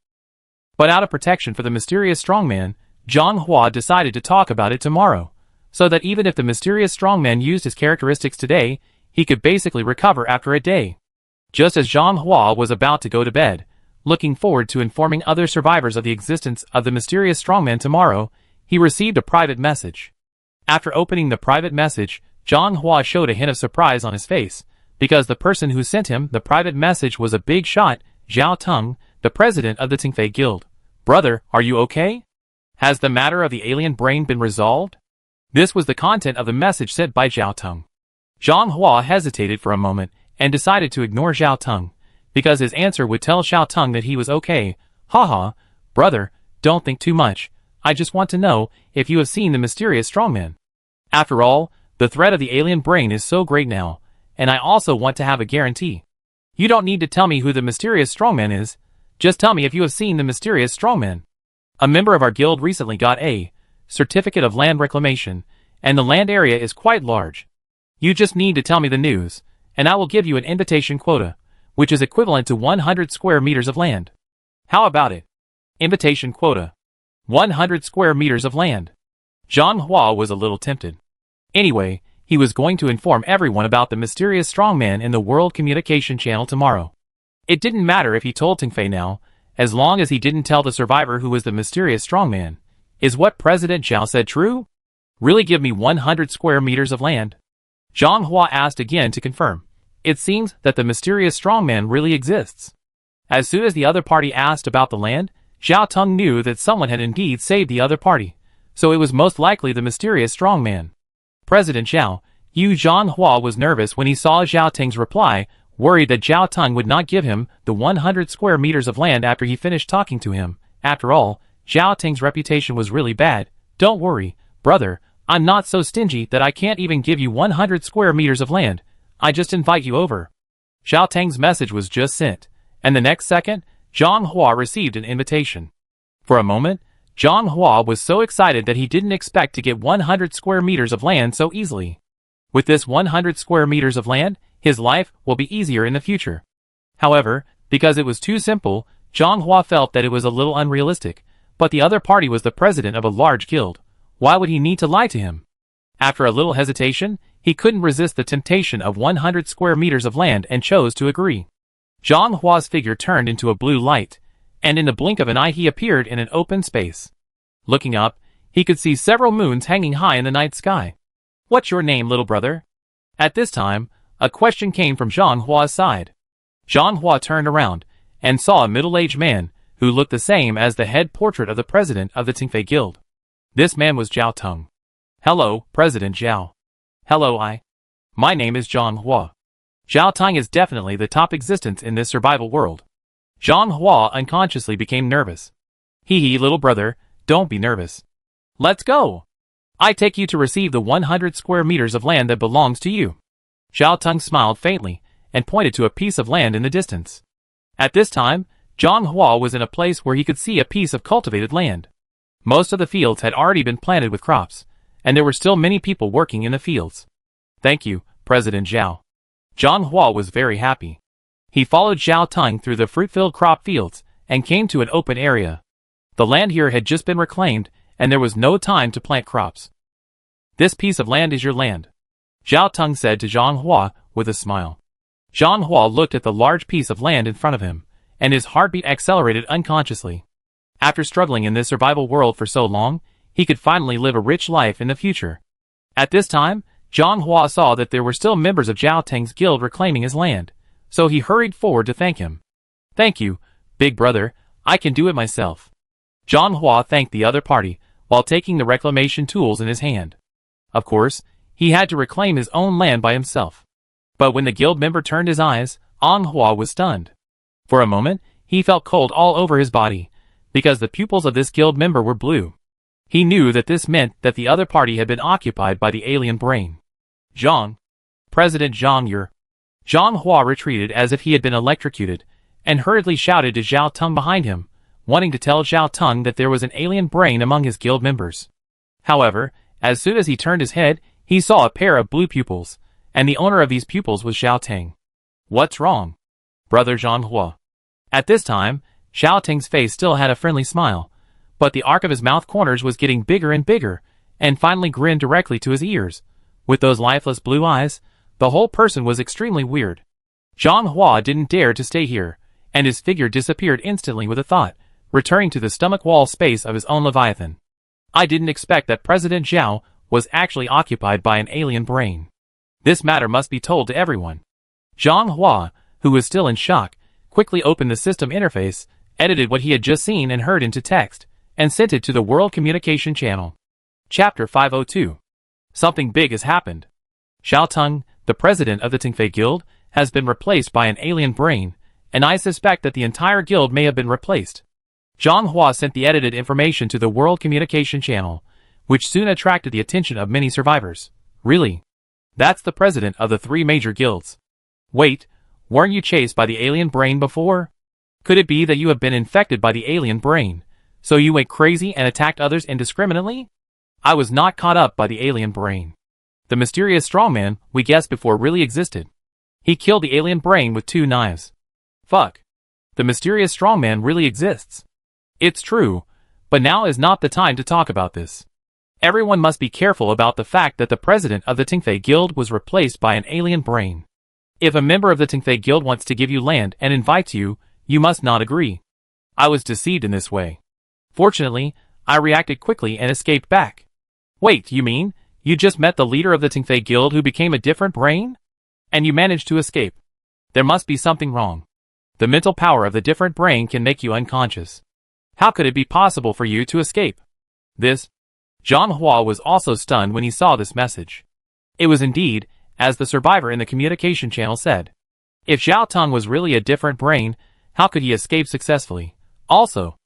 But out of protection for the mysterious strong man, Zhang Hua decided to talk about it tomorrow, so that even if the mysterious strong man used his characteristics today, he could basically recover after a day. Just as Zhang Hua was about to go to bed, looking forward to informing other survivors of the existence of the mysterious strongman tomorrow, he received a private message. After opening the private message, Zhang Hua showed a hint of surprise on his face, because the person who sent him the private message was a big shot, Zhao Teng, the president of the Tingfei Guild. Brother, are you okay? Has the matter of the alien brain been resolved? This was the content of the message sent by Zhao Teng. Zhang Hua hesitated for a moment and decided to ignore Zhao Teng, because his answer would tell Zhao Teng that he was okay. Haha, brother, don't think too much. I just want to know if you have seen the mysterious strongman. After all, The threat of the alien brain is so great now, and I also want to have a guarantee. You don't need to tell me who the mysterious strongman is. Just tell me if you have seen the mysterious strongman. A member of our guild recently got a certificate of land reclamation, and the land area is quite large. You just need to tell me the news, and I will give you an invitation quota, which is equivalent to 100 square meters of land. How about it? Invitation quota. 100 square meters of land. Zhang Hua was a little tempted. Anyway, he was going to inform everyone about the mysterious strongman in the World Communication Channel tomorrow. It didn't matter if he told Tingfei now, as long as he didn't tell the survivor who was the mysterious strongman. Is what President Zhao said true? Really give me 100 square meters of land? Zhang Hua asked again to confirm. It seems that the mysterious strongman really exists. As soon as the other party asked about the land, Zhao Teng knew that someone had indeed saved the other party, so it was most likely the mysterious strongman. President Zhao, Zhang Hua was nervous when he saw Zhao Teng's reply, worried that Zhao Teng would not give him the 100 square meters of land after he finished talking to him. After all, Zhao Teng's reputation was really bad. Don't worry, brother, I'm not so stingy that I can't even give you 100 square meters of land. I just invite you over. Zhao Teng's message was just sent, and the next second, Zhang Hua received an invitation. For a moment, Zhang Hua was so excited that he didn't expect to get 100 square meters of land so easily. With this 100 square meters of land, his life will be easier in the future. However, because it was too simple, Zhang Hua felt that it was a little unrealistic, but the other party was the president of a large guild. Why would he need to lie to him? After a little hesitation, he couldn't resist the temptation of 100 square meters of land and chose to agree. Zhang Hua's figure turned into a blue light, and in the blink of an eye he appeared in an open space. Looking up, he could see several moons hanging high in the night sky. What's your name, little brother? At this time, a question came from Zhang Hua's side. Zhang Hua turned around, and saw a middle-aged man, who looked the same as the head portrait of the president of the Tingfei Guild. This man was Zhao Teng. Hello, President Zhao. Hello, my name is Zhang Hua. Zhao Teng is definitely the top existence in this survival world. Zhang Hua unconsciously became nervous. Hee, little brother, don't be nervous. Let's go. I take you to receive the 100 square meters of land that belongs to you. Zhao Teng smiled faintly, and pointed to a piece of land in the distance. At this time, Zhang Hua was in a place where he could see a piece of cultivated land. Most of the fields had already been planted with crops, and there were still many people working in the fields. Thank you, President Zhao. Zhang Hua was very happy. He followed Zhao Teng through the fruit-filled crop fields, and came to an open area. The land here had just been reclaimed, and there was no time to plant crops. This piece of land is your land, Zhao Teng said to Zhang Hua with a smile. Zhang Hua looked at the large piece of land in front of him, and his heartbeat accelerated unconsciously. After struggling in this survival world for so long, he could finally live a rich life in the future. At this time, Zhang Hua saw that there were still members of Zhao Teng's guild reclaiming his land, so he hurried forward to thank him. Thank you, big brother, I can do it myself. Zhang Hua thanked the other party, while taking the reclamation tools in his hand. Of course, he had to reclaim his own land by himself. But when the guild member turned his eyes, Zhang Hua was stunned. For a moment, he felt cold all over his body, because the pupils of this guild member were blue. He knew that this meant that the other party had been occupied by the alien brain. Zhang. President Zhang, Zhang Hua retreated as if he had been electrocuted, and hurriedly shouted to Zhao Teng behind him, wanting to tell Zhao Teng that there was an alien brain among his guild members. However, as soon as he turned his head, he saw a pair of blue pupils, and the owner of these pupils was Zhao Teng. What's wrong, brother Zhang Hua? At this time, Zhao Teng's face still had a friendly smile, but the arc of his mouth corners was getting bigger and bigger, and finally grinned directly to his ears. With those lifeless blue eyes, the whole person was extremely weird. Zhang Hua didn't dare to stay here, and his figure disappeared instantly with a thought, returning to the stomach wall space of his own Leviathan. I didn't expect that President Zhao was actually occupied by an alien brain. This matter must be told to everyone. Zhang Hua, who was still in shock, quickly opened the system interface, edited what he had just seen and heard into text, and sent it to the World Communication Channel. Chapter 502. Something big has happened. Zhao Teng, the president of the Tingfei Guild, has been replaced by an alien brain, and I suspect that the entire guild may have been replaced. Zhang Hua sent the edited information to the World Communication Channel, which soon attracted the attention of many survivors. Really? That's the president of the 3 major guilds. Wait, weren't you chased by the alien brain before? Could it be that you have been infected by the alien brain, so you went crazy and attacked others indiscriminately? I was not caught up by the alien brain. The mysterious strongman we guessed before really existed. He killed the alien brain with 2 knives. Fuck. The mysterious strongman really exists. It's true, but now is not the time to talk about this. Everyone must be careful about the fact that the president of the Tingfei Guild was replaced by an alien brain. If a member of the Tingfei Guild wants to give you land and invites you, you must not agree. I was deceived in this way. Fortunately, I reacted quickly and escaped back. Wait, you mean, you just met the leader of the Tingfei Guild who became a different brain? And you managed to escape? There must be something wrong. The mental power of the different brain can make you unconscious. How could it be possible for you to escape? Zhang Hua was also stunned when he saw this message. It was indeed, as the survivor in the communication channel said. If Xiao Tong was really a different brain, how could he escape successfully? Also,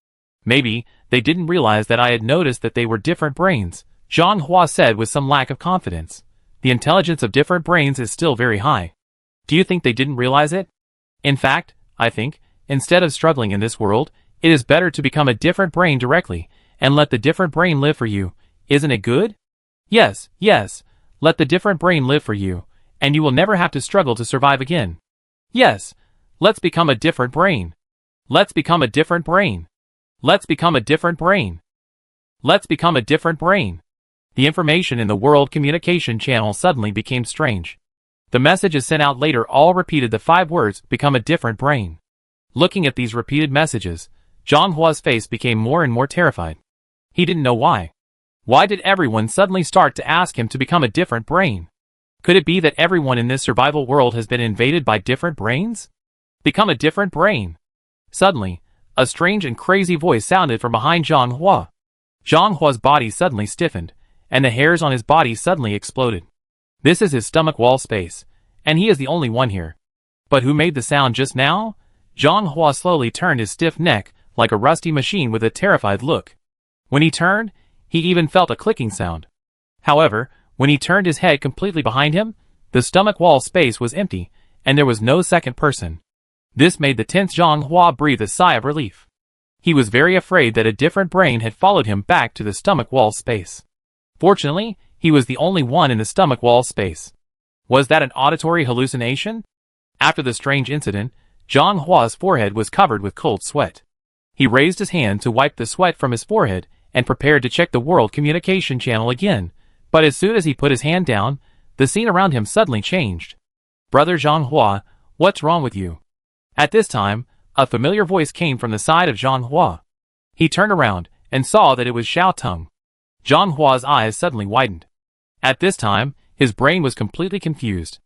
maybe they didn't realize that I had noticed that they were different brains, Zhang Hua said with some lack of confidence. The intelligence of different brains is still very high. Do you think they didn't realize it? In fact, I think, instead of struggling in this world, it is better to become a different brain directly, and let the different brain live for you. Isn't it good? Yes, let the different brain live for you, and you will never have to struggle to survive again. Yes, let's become a different brain. Let's become a different brain. Let's become a different brain. Let's become a different brain. The information in the World Communication Channel suddenly became strange. The messages sent out later all repeated the 5 words, become a different brain. Looking at these repeated messages, Zhang Hua's face became more and more terrified. He didn't know why. Why did everyone suddenly start to ask him to become a different brain? Could it be that everyone in this survival world has been invaded by different brains? Become a different brain. Suddenly, a strange and crazy voice sounded from behind Zhang Hua. Zhang Hua's body suddenly stiffened, and the hairs on his body suddenly exploded. This is his stomach wall space, and he is the only one here. But who made the sound just now? Zhang Hua slowly turned his stiff neck like a rusty machine with a terrified look. When he turned, he even felt a clicking sound. However, when he turned his head completely behind him, the stomach wall space was empty, and there was no second person. This made the tense Zhang Hua breathe a sigh of relief. He was very afraid that a different brain had followed him back to the stomach wall space. Fortunately, he was the only one in the stomach wall space. Was that an auditory hallucination? After the strange incident, Zhang Hua's forehead was covered with cold sweat. He raised his hand to wipe the sweat from his forehead and prepared to check the World Communication Channel again, but as soon as he put his hand down, the scene around him suddenly changed. Brother Zhang Hua, what's wrong with you? At this time, a familiar voice came from the side of Zhang Hua. He turned around and saw that it was Xiao Tong. Zhang Hua's eyes suddenly widened. At this time, his brain was completely confused.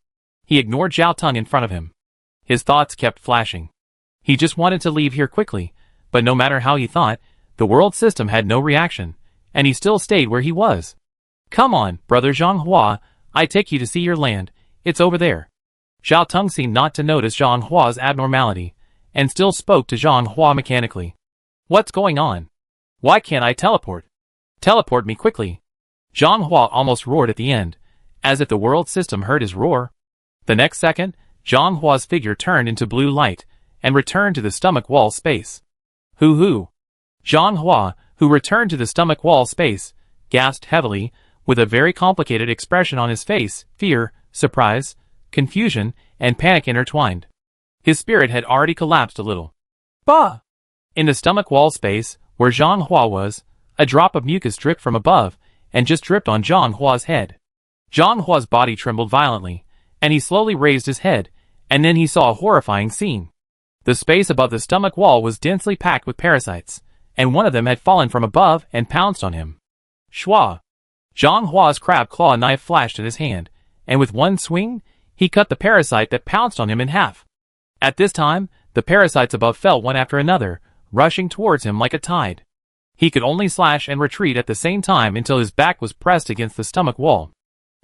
He ignored Xiao Tong in front of him. His thoughts kept flashing. He just wanted to leave here quickly, but no matter how he thought, the world system had no reaction, and he still stayed where he was. Come on, brother Zhang Hua, I take you to see your land, it's over there. Xiao Tong seemed not to notice Zhang Hua's abnormality, and still spoke to Zhang Hua mechanically. What's going on? Why can't I teleport? Teleport me quickly. Zhang Hua almost roared at the end, as if the world system heard his roar. The next second, Zhang Hua's figure turned into blue light, and returned to the stomach wall space. Hoo-hoo. Zhang Hua, who returned to the stomach wall space, gasped heavily, with a very complicated expression on his face, fear, surprise, confusion, and panic intertwined. His spirit had already collapsed a little. Bah! In the stomach wall space, where Zhang Hua was, a drop of mucus dripped from above, and just dripped on Zhang Hua's head. Zhang Hua's body trembled violently, and he slowly raised his head, and then he saw a horrifying scene. The space above the stomach wall was densely packed with parasites, and one of them had fallen from above and pounced on him. Shwa! Zhang Hua's crab claw knife flashed in his hand, and with one swing, he cut the parasite that pounced on him in half. At this time, the parasites above fell one after another, rushing towards him like a tide. He could only slash and retreat at the same time until his back was pressed against the stomach wall.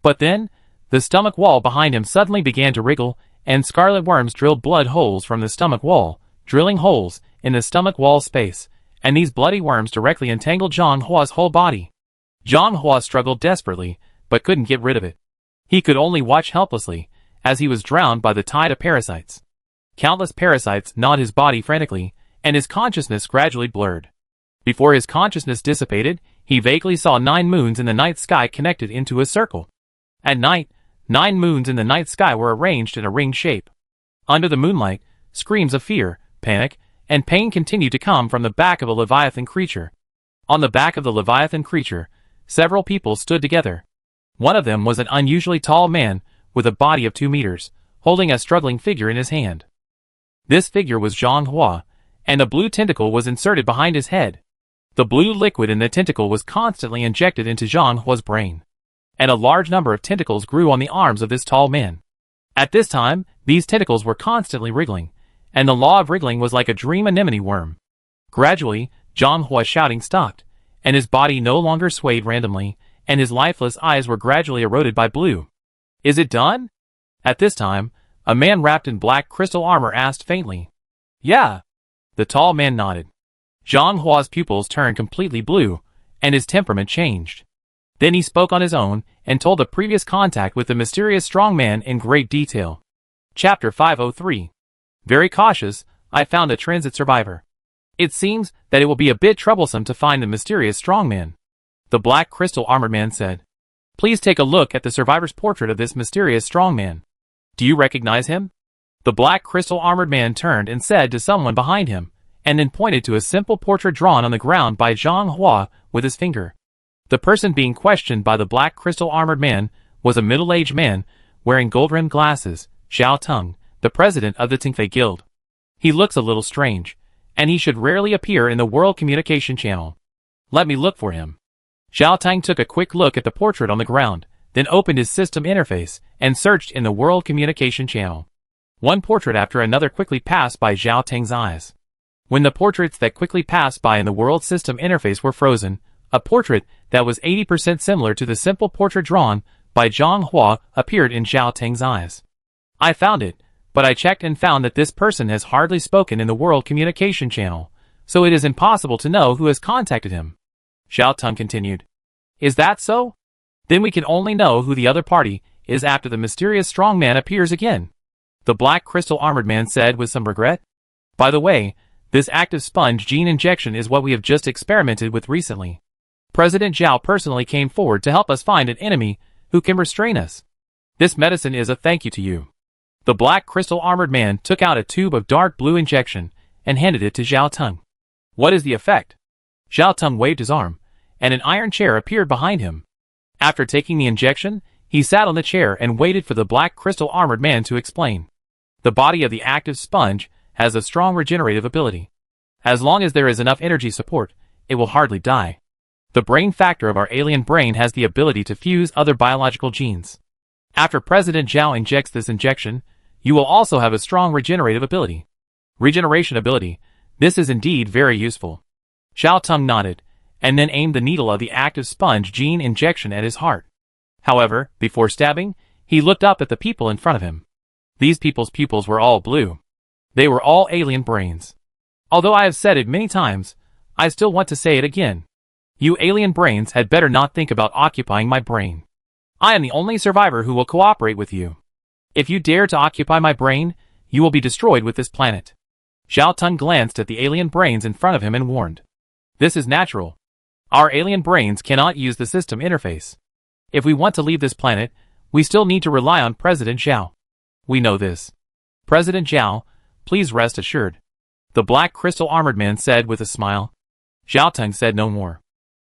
But then, the stomach wall behind him suddenly began to wriggle, and scarlet worms drilled blood holes from the stomach wall, drilling holes in the stomach wall space, and these bloody worms directly entangled Zhang Hua's whole body. Zhang Hua struggled desperately, but couldn't get rid of it. He could only watch helplessly, as he was drowned by the tide of parasites. Countless parasites gnawed his body frantically, and his consciousness gradually blurred. Before his consciousness dissipated, he vaguely saw 9 moons in the night sky connected into a circle. At night, 9 moons in the night sky were arranged in a ring shape. Under the moonlight, screams of fear, panic, and pain continued to come from the back of a Leviathan creature. On the back of the Leviathan creature, several people stood together. One of them was an unusually tall man, with a body of 2 meters, holding a struggling figure in his hand. This figure was Zhang Hua, and a blue tentacle was inserted behind his head. The blue liquid in the tentacle was constantly injected into Zhang Hua's brain, and a large number of tentacles grew on the arms of this tall man. At this time, these tentacles were constantly wriggling, and the law of wriggling was like a dream anemone worm. Gradually, Zhang Hua's shouting stopped, and his body no longer swayed randomly, and his lifeless eyes were gradually eroded by blue. "Is it done?" At this time, a man wrapped in black crystal armor asked faintly. "Yeah." The tall man nodded. Zhang Hua's pupils turned completely blue, and his temperament changed. Then he spoke on his own, and told the previous contact with the mysterious strong man in great detail. Chapter 503. Very cautious, I found a transit survivor. It seems that it will be a bit troublesome to find the mysterious strong man. The black crystal armored man said. Please take a look at the survivor's portrait of this mysterious strong man. Do you recognize him? The black crystal armored man turned and said to someone behind him, and then pointed to a simple portrait drawn on the ground by Zhang Hua with his finger. The person being questioned by the black crystal armored man was a middle-aged man wearing gold-rimmed glasses, Xiao Teng, the president of the Tingfei Guild. He looks a little strange, and he should rarely appear in the World Communication Channel. Let me look for him. Xiao Teng took a quick look at the portrait on the ground, then opened his system interface and searched in the World Communication Channel. One portrait after another quickly passed by Xiao Teng's eyes. When the portraits that quickly passed by in the World System interface were frozen, a portrait that was 80% similar to the simple portrait drawn by Zhang Hua appeared in Xiao Teng's eyes. I found it, but I checked and found that this person has hardly spoken in the World Communication Channel, so it is impossible to know who has contacted him. Xiao Teng continued. Is that so? Then we can only know who the other party is after the mysterious strong man appears again. The black crystal armored man said with some regret. By the way, this active sponge gene injection is what we have just experimented with recently. President Zhao personally came forward to help us find an enemy who can restrain us. This medicine is a thank you to you. The black crystal armored man took out a tube of dark blue injection and handed it to Xiao Teng. What is the effect? Xiao Teng waved his arm, and an iron chair appeared behind him. After taking the injection, he sat on the chair and waited for the black crystal armored man to explain. The body of the active sponge has a strong regenerative ability. As long as there is enough energy support, it will hardly die. The brain factor of our alien brain has the ability to fuse other biological genes. After President Zhao injects this injection, you will also have a strong regenerative ability. Regeneration ability, this is indeed very useful. Xiao Teng nodded, and then aimed the needle of the active sponge gene injection at his heart. However, before stabbing, he looked up at the people in front of him. These people's pupils were all blue. They were all alien brains. Although I have said it many times, I still want to say it again. You alien brains had better not think about occupying my brain. I am the only survivor who will cooperate with you. If you dare to occupy my brain, you will be destroyed with this planet. Xiao Teng glanced at the alien brains in front of him and warned. This is natural. Our alien brains cannot use the system interface. If we want to leave this planet, we still need to rely on President Zhao. We know this. President Zhao, please rest assured. The black crystal armored man said with a smile. Xiao Teng said no more.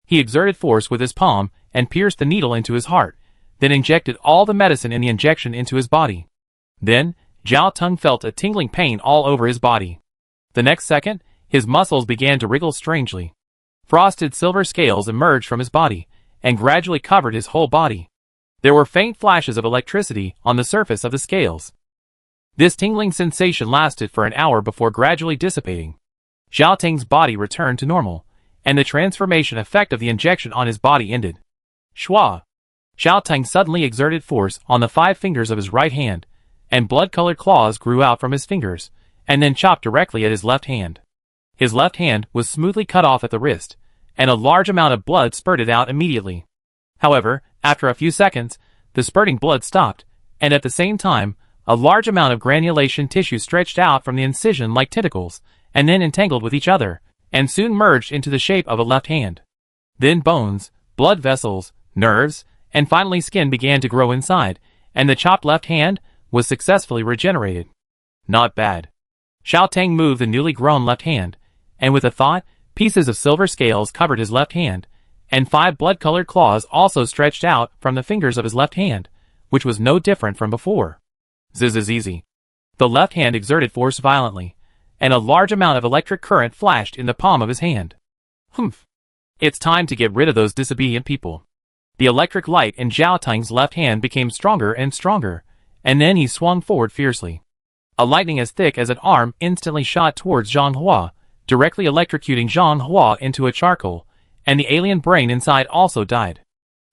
He exerted force with his palm and pierced the needle into his heart, then injected all the medicine in the injection into his body. Then, Xiao Teng felt a tingling pain all over his body. The next second, his muscles began to wriggle strangely. Frosted silver scales emerged from his body, and gradually covered his whole body. There were faint flashes of electricity on the surface of the scales. This tingling sensation lasted for an hour before gradually dissipating. Xiao Teng's body returned to normal, and the transformation effect of the injection on his body ended. Shua! Xiao Teng suddenly exerted force on the 5 fingers of his right hand, and blood-colored claws grew out from his fingers, and then chopped directly at his left hand. His left hand was smoothly cut off at the wrist, and a large amount of blood spurted out immediately. However, after a few seconds, the spurting blood stopped, and at the same time, a large amount of granulation tissue stretched out from the incision like tentacles, and then entangled with each other, and soon merged into the shape of a left hand. Then bones, blood vessels, nerves, and finally skin began to grow inside, and the chopped left hand was successfully regenerated. Not bad. Xiao Tang moved the newly grown left hand, and with a thought, pieces of silver scales covered his left hand, and 5 blood-colored claws also stretched out from the fingers of his left hand, which was no different from before. Zzz. The left hand exerted force violently, and a large amount of electric current flashed in the palm of his hand. Humph. It's time to get rid of those disobedient people. The electric light in Xiao Tang's left hand became stronger and stronger, and then he swung forward fiercely. A lightning as thick as an arm instantly shot towards Zhang Hua, directly electrocuting Zhang Hua into a charcoal, and the alien brain inside also died.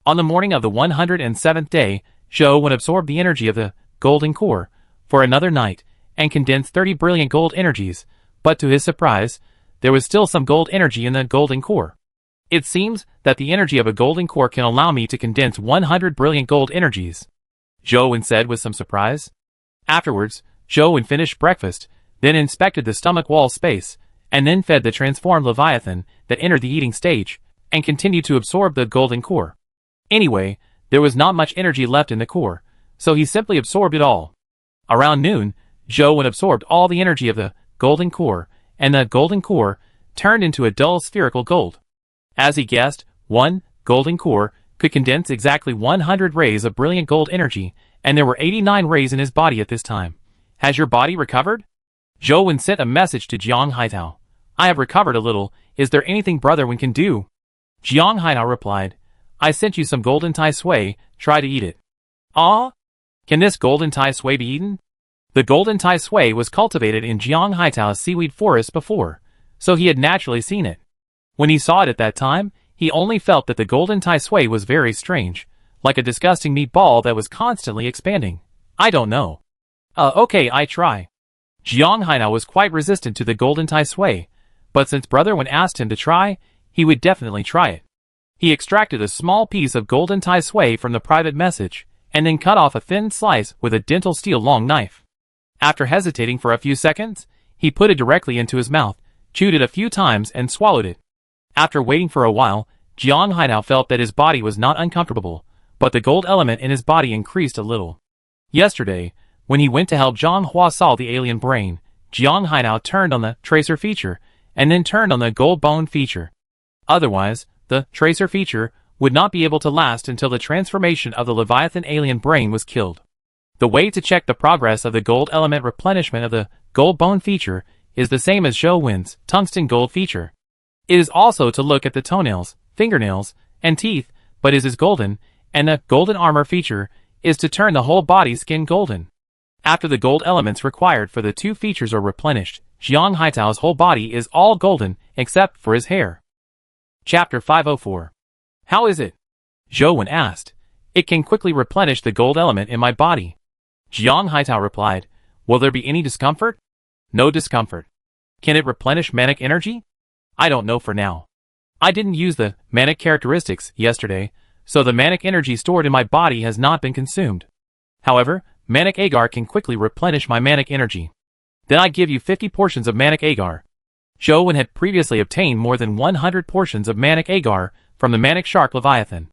On the morning of the 107th day, Zhou Wen absorbed the energy of the golden core for another night, and condensed 30 brilliant gold energies, but to his surprise, there was still some gold energy in the golden core. It seems that the energy of a golden core can allow me to condense 100 brilliant gold energies, Zhou Wen said with some surprise. Afterwards, Zhou Wen finished breakfast, then inspected the stomach wall space, and then fed the transformed Leviathan that entered the eating stage, and continued to absorb the golden core. Anyway, there was not much energy left in the core, so he simply absorbed it all. Around noon, Zhou Wen absorbed all the energy of the golden core, and the golden core turned into a dull spherical gold. As he guessed, one golden core could condense exactly 100 rays of brilliant gold energy, and there were 89 rays in his body at this time. Has your body recovered? Zhou Wen sent a message to Jiang Haitao. I have recovered a little. Is there anything Brother Wen can do? Jiang Haitao replied, I sent you some golden tai sui, try to eat it. Ah? Can this golden tai sui be eaten? The golden tai sui was cultivated in Jiang Haitao's seaweed forest before, so he had naturally seen it. When he saw it at that time, he only felt that the golden tai sui was very strange, like a disgusting meatball that was constantly expanding. I don't know. Okay, I try. Jiang Haitao was quite resistant to the golden tai sui, but since Brother Wen asked him to try, he would definitely try it. He extracted a small piece of golden tai sui from the private message, and then cut off a thin slice with a dental steel long knife. After hesitating for a few seconds, he put it directly into his mouth, chewed it a few times and swallowed it. After waiting for a while, Jiang Haitao felt that his body was not uncomfortable, but the gold element in his body increased a little. Yesterday, when he went to help Zhang Hua solve the alien brain, Jiang Haitao turned on the tracer feature, and then turned on the gold bone feature. Otherwise, the tracer feature would not be able to last until the transformation of the Leviathan alien brain was killed. The way to check the progress of the gold element replenishment of the gold bone feature is the same as Zhou Wen's tungsten gold feature. It is also to look at the toenails, fingernails, and teeth, but is golden, and the golden armor feature is to turn the whole body skin golden. After the gold elements required for the two features are replenished, Jiang Haitao's whole body is all golden except for his hair. Chapter 504. How is it? Zhou Wen asked. It can quickly replenish the gold element in my body. Jiang Haitao replied, Will there be any discomfort? No discomfort. Can it replenish manic energy? I don't know for now. I didn't use the manic characteristics yesterday, so the manic energy stored in my body has not been consumed. However, manic agar can quickly replenish my manic energy. Then I give you 50 portions of manic agar. Zhou Wen had previously obtained more than 100 portions of manic agar from the manic shark Leviathan.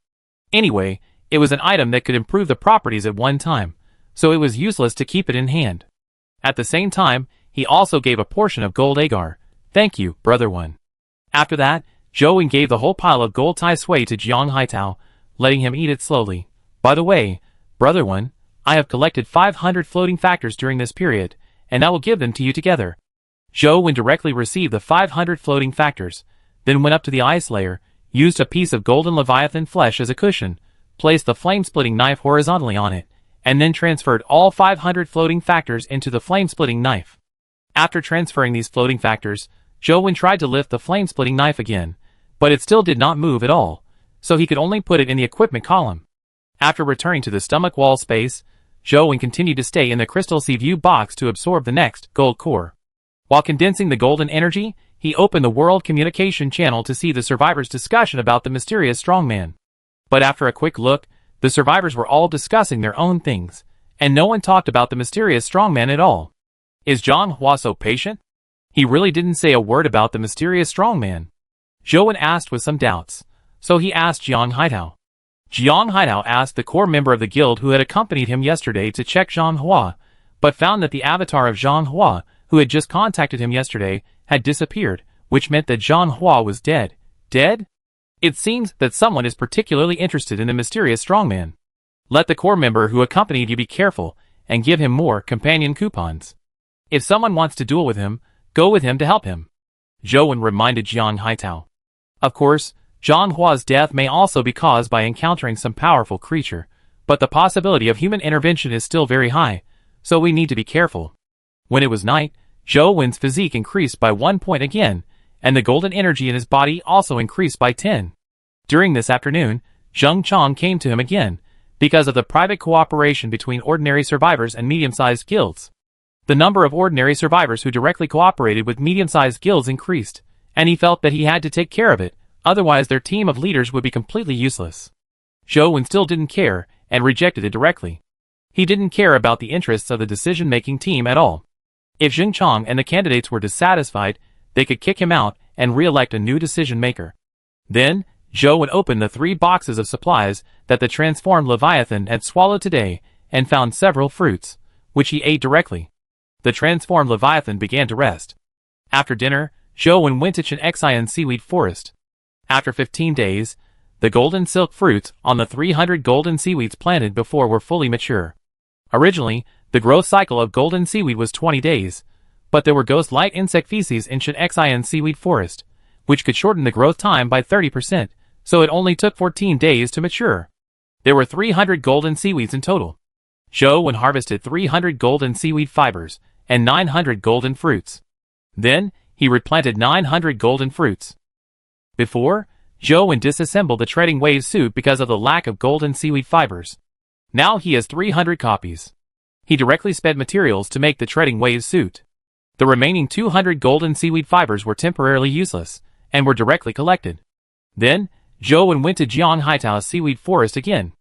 Anyway, it was an item that could improve the properties at one time, so it was useless to keep it in hand. At the same time, he also gave a portion of gold agar. Thank you, Brother Wen. After that, Zhou Wen gave the whole pile of gold tai sui to Jiang Haitao, letting him eat it slowly. By the way, Brother Wen, I have collected 500 floating factors during this period, and I will give them to you together. Zhou Wen directly received the 500 floating factors, then went up to the ice layer, used a piece of golden Leviathan flesh as a cushion, placed the flame-splitting knife horizontally on it, and then transferred all 500 floating factors into the flame-splitting knife. After transferring these floating factors, Zhou Wen tried to lift the flame-splitting knife again, but it still did not move at all, so he could only put it in the equipment column. After returning to the stomach wall space, Zhou Wen continued to stay in the crystal sea view box to absorb the next gold core. While condensing the golden energy, he opened the world communication channel to see the survivors' discussion about the mysterious strongman. But after a quick look, The survivors were all discussing their own things, and no one talked about the mysterious strongman at all. Is Jiang Hua so patient? He really didn't say a word about the mysterious strongman. Zhou asked with some doubts, so he asked Jiang Haitao. Jiang Haitao asked the core member of the guild who had accompanied him yesterday to check Jiang Hua, but found that the avatar of Jiang Hua, who had just contacted him yesterday, had disappeared, which meant that Jiang Hua was dead. Dead? It seems that someone is particularly interested in the mysterious strongman. Let the core member who accompanied you be careful, and give him more companion coupons. If someone wants to duel with him, go with him to help him. Zhou reminded Jiang Haitao. Of course, Jiang Hua's death may also be caused by encountering some powerful creature, but the possibility of human intervention is still very high, so we need to be careful. When it was night, Zhou Wen's physique increased by 1 point again, and the golden energy in his body also increased by 10. During this afternoon, Zheng Chong came to him again, because of the private cooperation between ordinary survivors and medium-sized guilds. The number of ordinary survivors who directly cooperated with medium-sized guilds increased, and he felt that he had to take care of it, otherwise their team of leaders would be completely useless. Zhou Wen still didn't care, and rejected it directly. He didn't care about the interests of the decision-making team at all. If Zheng Chong and the candidates were dissatisfied, they could kick him out and re-elect a new decision-maker. Then, Zhou Wen opened the 3 boxes of supplies that the transformed Leviathan had swallowed today, and found several fruits, which he ate directly. The transformed Leviathan began to rest. After dinner, Zhou Wen went to Chen seaweed forest. After 15 days, the golden silk fruits on the 300 golden seaweeds planted before were fully mature. Originally, the growth cycle of golden seaweed was 20 days, but there were ghost-light insect feces in Chen seaweed forest, which could shorten the growth time by 30%, so it only took 14 days to mature. There were 300 golden seaweeds in total. Zhou Wen harvested 300 golden seaweed fibers and 900 golden fruits. Then, he replanted 900 golden fruits. Before, Zhou Wen disassembled the treading wave suit because of the lack of golden seaweed fibers. Now he has 300 copies. He directly spent materials to make the treading wave suit. The remaining 200 golden seaweed fibers were temporarily useless, and were directly collected. Then, Zhou Wen went to Jiang Haitao's seaweed forest again.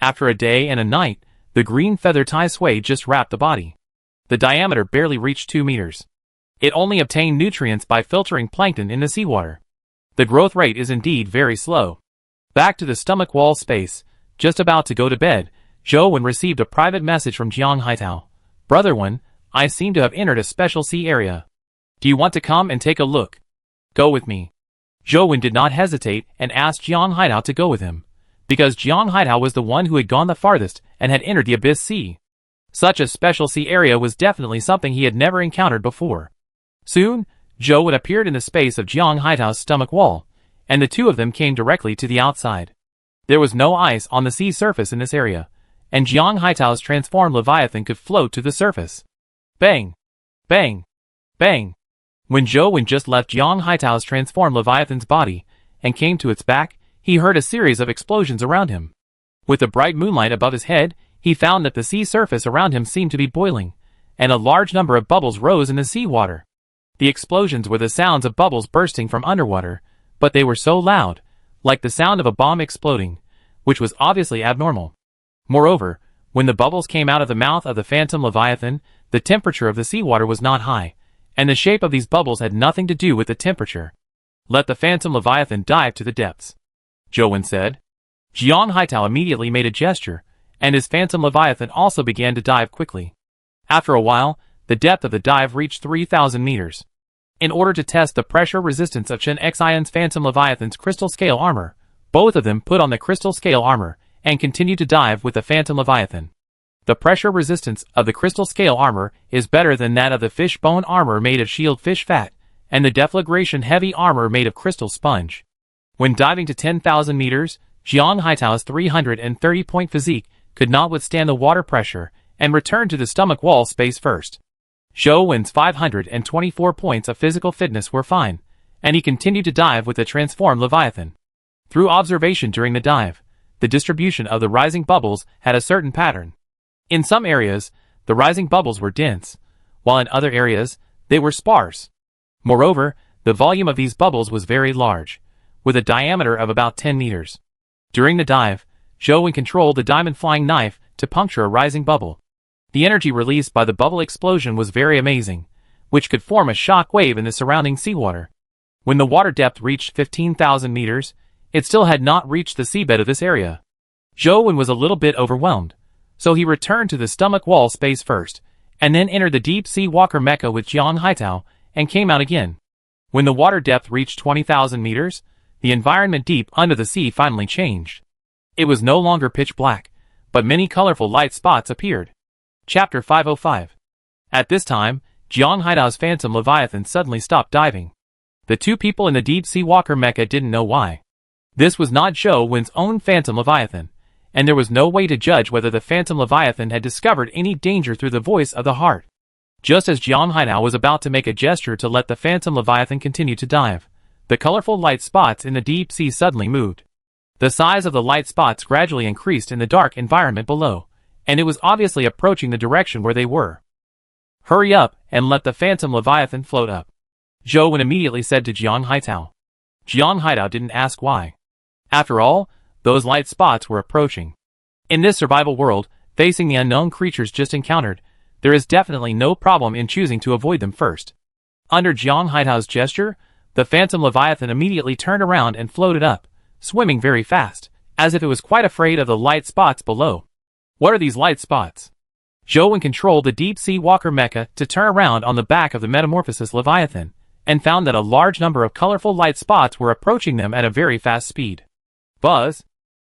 After a day and a night, the green feather tie suede just wrapped the body. The diameter barely reached 2 meters. It only obtained nutrients by filtering plankton in the seawater. The growth rate is indeed very slow. Back to the stomach wall space, just about to go to bed, Zhou Wen received a private message from Jiang Haitao. Brother Wen, I seem to have entered a special sea area. Do you want to come and take a look? Go with me. Zhou Wen did not hesitate and asked Jiang Haitao to go with him, because Jiang Haitao was the one who had gone the farthest and had entered the Abyss Sea. Such a special sea area was definitely something he had never encountered before. Soon, Zhou Wen appeared in the space of Jiang Haitao's stomach wall, and the two of them came directly to the outside. There was no ice on the sea surface in this area, and Jiang Haitao's transformed Leviathan could float to the surface. Bang! Bang! Bang! When Zhou Wen just left Jiang Haitao's transformed Leviathan's body, and came to its back, he heard a series of explosions around him. With the bright moonlight above his head, he found that the sea surface around him seemed to be boiling, and a large number of bubbles rose in the sea water. The explosions were the sounds of bubbles bursting from underwater, but they were so loud, like the sound of a bomb exploding, which was obviously abnormal. Moreover, when the bubbles came out of the mouth of the phantom Leviathan, the temperature of the seawater was not high, and the shape of these bubbles had nothing to do with the temperature. Let the phantom Leviathan dive to the depths, Zhou Wen said. Jiang Haitao immediately made a gesture, and his phantom Leviathan also began to dive quickly. After a while, the depth of the dive reached 3,000 meters. In order to test the pressure resistance of Chen Xion's phantom Leviathan's crystal scale armor, both of them put on the crystal scale armor, and continued to dive with the phantom Leviathan. The pressure resistance of the crystal scale armor is better than that of the fish bone armor made of shield fish fat, and the deflagration heavy armor made of crystal sponge. When diving to 10,000 meters, Jiang Haitao's 330-point physique could not withstand the water pressure, and returned to the stomach wall space first. Zhou Wen's 524 points of physical fitness were fine, and he continued to dive with the transformed Leviathan. Through observation during the dive, the distribution of the rising bubbles had a certain pattern. In some areas, the rising bubbles were dense, while in other areas, they were sparse. Moreover, the volume of these bubbles was very large, with a diameter of about 10 meters. During the dive, Zhou controlled the diamond-flying knife to puncture a rising bubble. The energy released by the bubble explosion was very amazing, which could form a shock wave in the surrounding seawater. When the water depth reached 15,000 meters, it still had not reached the seabed of this area. Zhou was a little bit overwhelmed, so he returned to the stomach wall space first, and then entered the deep-sea walker mecha with Jiang Haitao, and came out again. When the water depth reached 20,000 meters, the environment deep under the sea finally changed. It was no longer pitch black, but many colorful light spots appeared. Chapter 505. At this time, Jiang Haitao's Phantom Leviathan suddenly stopped diving. The two people in the deep-sea walker mecha didn't know why. This was not Zhou Wen's own Phantom Leviathan, and there was no way to judge whether the Phantom Leviathan had discovered any danger through the voice of the heart. Just as Jiang Haitao was about to make a gesture to let the Phantom Leviathan continue to dive, the colorful light spots in the deep sea suddenly moved. The size of the light spots gradually increased in the dark environment below, and it was obviously approaching the direction where they were. Hurry up and let the Phantom Leviathan float up, Zhou Wen immediately said to Jiang Haitao. Jiang Haitao didn't ask why. After all, those light spots were approaching. In this survival world, facing the unknown creatures just encountered, there is definitely no problem in choosing to avoid them first. Under Jiang Haitao's gesture, the Phantom Leviathan immediately turned around and floated up, swimming very fast, as if it was quite afraid of the light spots below. What are these light spots? Zhou Wen controlled the deep-sea walker mecha to turn around on the back of the Metamorphosis Leviathan, and found that a large number of colorful light spots were approaching them at a very fast speed. Buzz!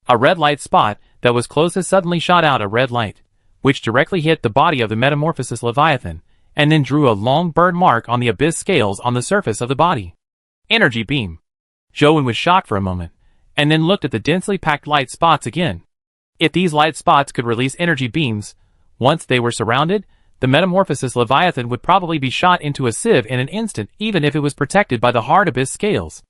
A red light spot that was closest suddenly shot out a red light, which directly hit the body of the Metamorphosis Leviathan, and then drew a long burn mark on the abyss scales on the surface of the body. Energy beam. Zhou Wen was shocked for a moment, and then looked at the densely packed light spots again. If these light spots could release energy beams, once they were surrounded, the Metamorphosis Leviathan would probably be shot into a sieve in an instant, even if it was protected by the hard abyss scales.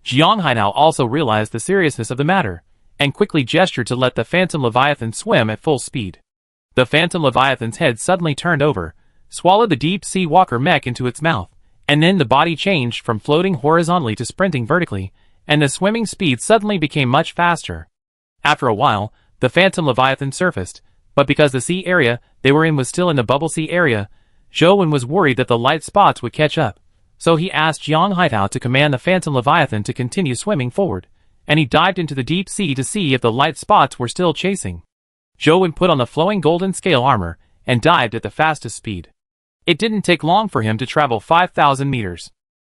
Jiang Haitao also realized the seriousness of the matter, and quickly gestured to let the Phantom Leviathan swim at full speed. The Phantom Leviathan's head suddenly turned over, swallowed the deep-sea walker mech into its mouth, and then the body changed from floating horizontally to sprinting vertically, and the swimming speed suddenly became much faster. After a while, the Phantom Leviathan surfaced, but because the sea area they were in was still in the bubble sea area, Zhou Wen was worried that the light spots would catch up, so he asked Jiang Haitao to command the Phantom Leviathan to continue swimming forward, and he dived into the deep sea to see if the light spots were still chasing. Zhou Wen put on the flowing golden scale armor, and dived at the fastest speed. It didn't take long for him to travel 5,000 meters.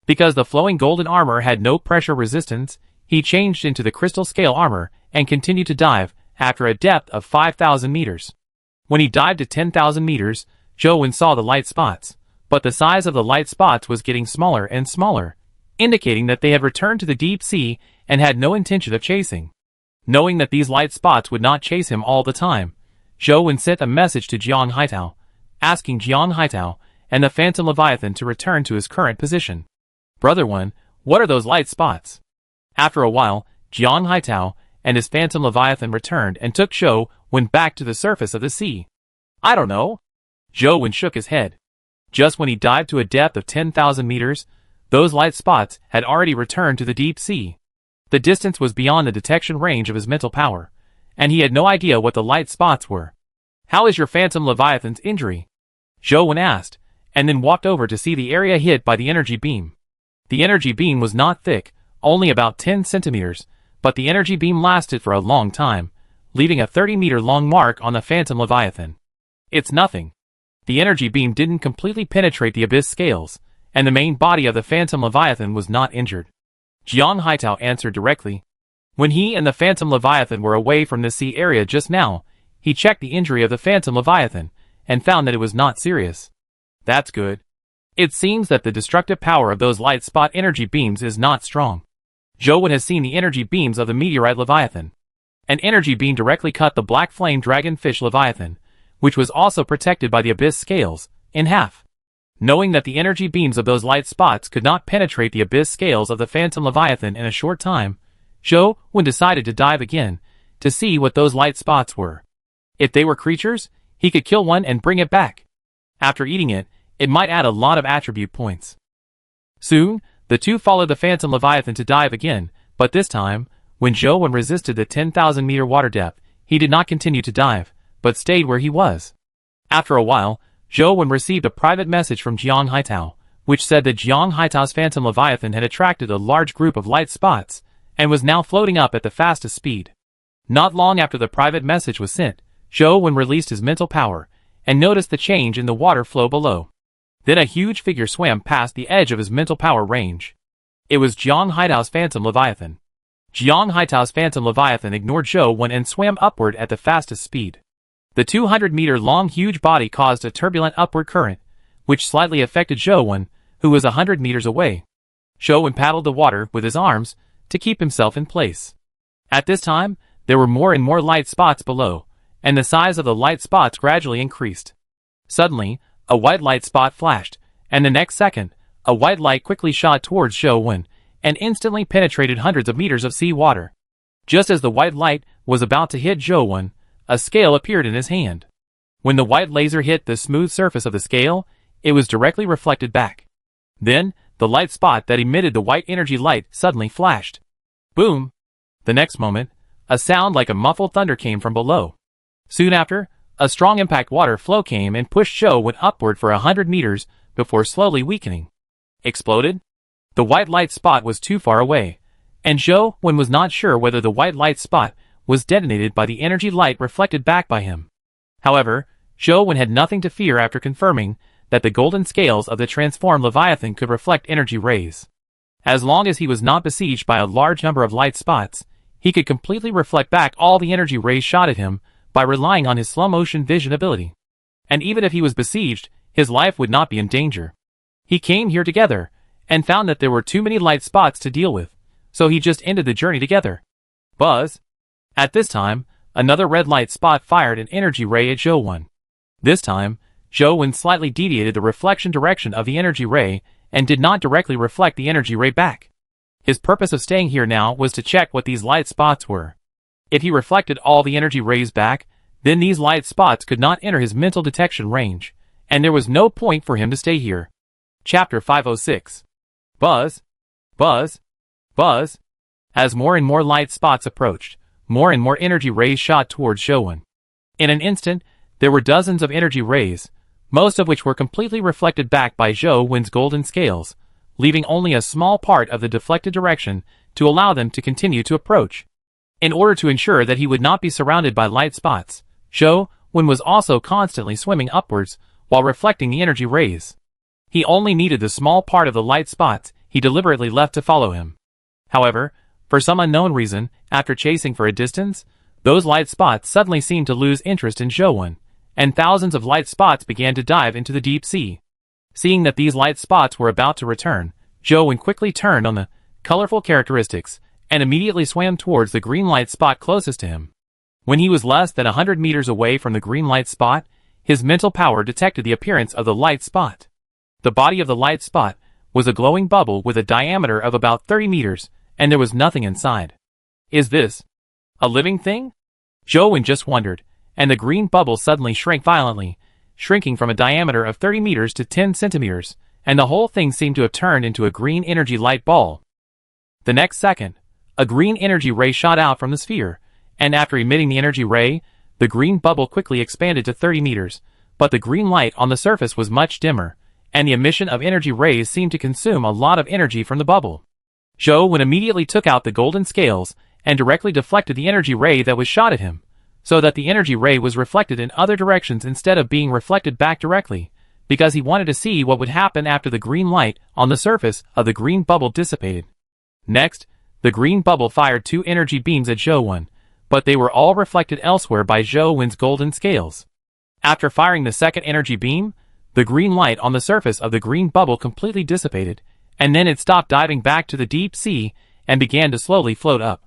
Because the flowing golden armor had no pressure resistance, he changed into the crystal scale armor, and continued to dive, after a depth of 5,000 meters. When he dived to 10,000 meters, Zhou Wen saw the light spots, but the size of the light spots was getting smaller and smaller, indicating that they had returned to the deep sea and had no intention of chasing. Knowing that these light spots would not chase him all the time, Zhou Wen sent a message to Jiang Haitao, asking Jiang Haitao and the Phantom Leviathan to return to his current position. Brother Wen, what are those light spots? After a while, Jiang Haitao and his Phantom Leviathan returned and took Zhou Wen back to the surface of the sea. I don't know. Zhou Wen shook his head. Just when he dived to a depth of 10,000 meters, those light spots had already returned to the deep sea. The distance was beyond the detection range of his mental power, and he had no idea what the light spots were. How is your Phantom Leviathan's injury? Zhou Wen asked, and then walked over to see the area hit by the energy beam. The energy beam was not thick, only about 10 centimeters, but the energy beam lasted for a long time, leaving a 30-meter-long mark on the Phantom Leviathan. It's nothing. The energy beam didn't completely penetrate the abyss scales, and the main body of the Phantom Leviathan was not injured. Jiang Haitao answered directly. When he and the Phantom Leviathan were away from the sea area just now, he checked the injury of the Phantom Leviathan, and found that it was not serious. That's good. It seems that the destructive power of those light spot energy beams is not strong. Zhou Wen has seen the energy beams of the meteorite Leviathan. An energy beam directly cut the black flame dragonfish Leviathan, which was also protected by the abyss scales, in half. Knowing that the energy beams of those light spots could not penetrate the abyss scales of the Phantom Leviathan in a short time, Zhou Wen decided to dive again, to see what those light spots were. If they were creatures, he could kill one and bring it back. After eating it, it might add a lot of attribute points. Soon, the two followed the Phantom Leviathan to dive again, but this time, When Zhou Wen resisted the 10,000-meter water depth, he did not continue to dive, but stayed where he was. After a while, Zhou Wen received a private message from Jiang Haitao, which said that Jiang Haitao's Phantom Leviathan had attracted a large group of light spots, and was now floating up at the fastest speed. Not long after the private message was sent, Zhou Wen released his mental power, and noticed the change in the water flow below. Then a huge figure swam past the edge of his mental power range. It was Jiang Haitao's Phantom Leviathan. Jiang Haitao's Phantom Leviathan ignored Zhou Wen and swam upward at the fastest speed. The 200-meter-long huge body caused a turbulent upward current, which slightly affected Zhou Wen, who was 100 meters away. Zhou Wen paddled the water with his arms to keep himself in place. At this time, there were more and more light spots below, and the size of the light spots gradually increased. Suddenly, a white light spot flashed, and the next second, a white light quickly shot towards Zhou Wen, and instantly penetrated hundreds of meters of sea water. Just as the white light was about to hit Zhou Wen, a scale appeared in his hand. When the white laser hit the smooth surface of the scale, it was directly reflected back. Then, the light spot that emitted the white energy light suddenly flashed. Boom! The next moment, a sound like a muffled thunder came from below. Soon after, a strong impact water flow came and pushed Zhou Wen upward for 100 meters before slowly weakening. Exploded? The white light spot was too far away, and Zhou Wen was not sure whether the white light spot was detonated by the energy light reflected back by him. However, Zhou Wen had nothing to fear after confirming that the golden scales of the transformed Leviathan could reflect energy rays. As long as he was not besieged by a large number of light spots, he could completely reflect back all the energy rays shot at him by relying on his slow-motion vision ability. And even if he was besieged, his life would not be in danger. He came here together, and found that there were too many light spots to deal with, so he just ended the journey together. Buzz! At this time, another red light spot fired an energy ray at Zhou Wen. This time, Zhou Wen slightly deviated the reflection direction of the energy ray and did not directly reflect the energy ray back. His purpose of staying here now was to check what these light spots were. If he reflected all the energy rays back, then these light spots could not enter his mental detection range, and there was no point for him to stay here. Chapter 506. Buzz! Buzz! Buzz! As more and more light spots approached, more and more energy rays shot towards Zhou Wen. In an instant, there were dozens of energy rays, most of which were completely reflected back by Zhou Wen's golden scales, leaving only a small part of the deflected direction to allow them to continue to approach. In order to ensure that he would not be surrounded by light spots, Zhou Wen was also constantly swimming upwards while reflecting the energy rays. He only needed the small part of the light spots he deliberately left to follow him. However, for some unknown reason, after chasing for a distance, those light spots suddenly seemed to lose interest in Zhou Wen, and thousands of light spots began to dive into the deep sea. Seeing that these light spots were about to return, Zhou Wen quickly turned on the colorful characteristics and immediately swam towards the green light spot closest to him. When he was less than 100 meters away from the green light spot, his mental power detected the appearance of the light spot. The body of the light spot was a glowing bubble with a diameter of about 30 meters, and there was nothing inside. Is this a living thing? Zhou Wen just wondered, and the green bubble suddenly shrank violently, shrinking from a diameter of 30 meters to 10 centimeters, and the whole thing seemed to have turned into a green energy light ball. The next second, a green energy ray shot out from the sphere, and after emitting the energy ray, the green bubble quickly expanded to 30 meters, but the green light on the surface was much dimmer, and the emission of energy rays seemed to consume a lot of energy from the bubble. Zhou Wen immediately took out the golden scales and directly deflected the energy ray that was shot at him, so that the energy ray was reflected in other directions instead of being reflected back directly, because he wanted to see what would happen after the green light on the surface of the green bubble dissipated. Next, the green bubble fired 2 energy beams at Zhou Wen, but they were all reflected elsewhere by Zhou Wen's golden scales. After firing the second energy beam, the green light on the surface of the green bubble completely dissipated, and then it stopped diving back to the deep sea and began to slowly float up.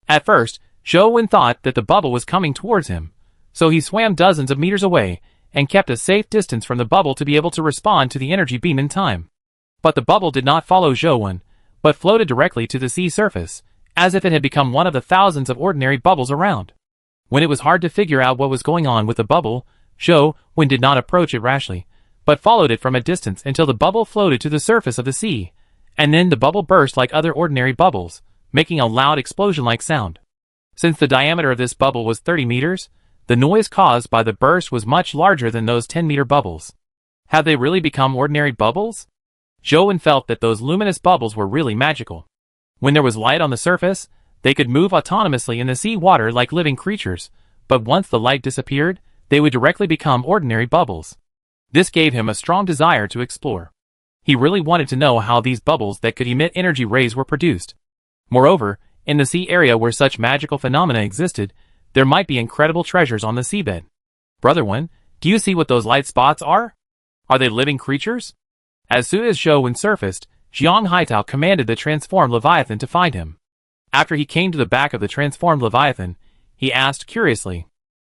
At first, Zhou Wen thought that the bubble was coming towards him, so he swam dozens of meters away and kept a safe distance from the bubble to be able to respond to the energy beam in time. But the bubble did not follow Zhou Wen, but floated directly to the sea surface, as if it had become one of the thousands of ordinary bubbles around. When it was hard to figure out what was going on with the bubble, Zhou Wen did not approach it rashly, but followed it from a distance until the bubble floated to the surface of the sea, and then the bubble burst like other ordinary bubbles, making a loud explosion-like sound. Since the diameter of this bubble was 30 meters, the noise caused by the burst was much larger than those 10-meter bubbles. Had they really become ordinary bubbles? Joe felt that those luminous bubbles were really magical. When there was light on the surface, they could move autonomously in the sea water like living creatures, but once the light disappeared, they would directly become ordinary bubbles. This gave him a strong desire to explore. He really wanted to know how these bubbles that could emit energy rays were produced. Moreover, in the sea area where such magical phenomena existed, there might be incredible treasures on the seabed. Brother One, do you see what those light spots are? Are they living creatures? As soon as Zhou Wen surfaced, Jiang Haitao commanded the transformed Leviathan to find him. After he came to the back of the transformed Leviathan, he asked curiously,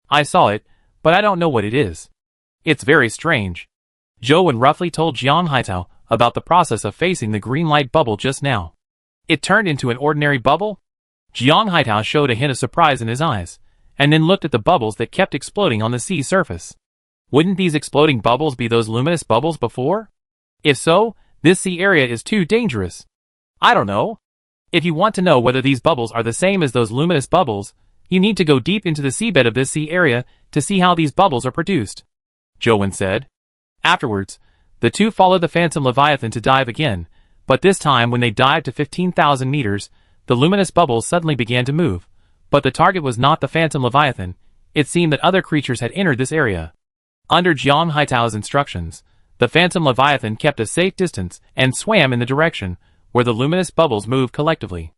"I saw it, but I don't know what it is. It's very strange." Zhou Wen roughly told Jiang Haitao about the process of facing the green light bubble just now. It turned into an ordinary bubble? Jiang Haitao showed a hint of surprise in his eyes, and then looked at the bubbles that kept exploding on the sea surface. Wouldn't these exploding bubbles be those luminous bubbles before? If so, this sea area is too dangerous. I don't know. If you want to know whether these bubbles are the same as those luminous bubbles, you need to go deep into the seabed of this sea area to see how these bubbles are produced, Zhou Wen said. Afterwards, the two followed the Phantom Leviathan to dive again, but this time when they dived to 15,000 meters, the luminous bubbles suddenly began to move. But the target was not the Phantom Leviathan. It seemed that other creatures had entered this area. Under Jiang Haitao's instructions, the Phantom Leviathan kept a safe distance and swam in the direction where the luminous bubbles moved collectively.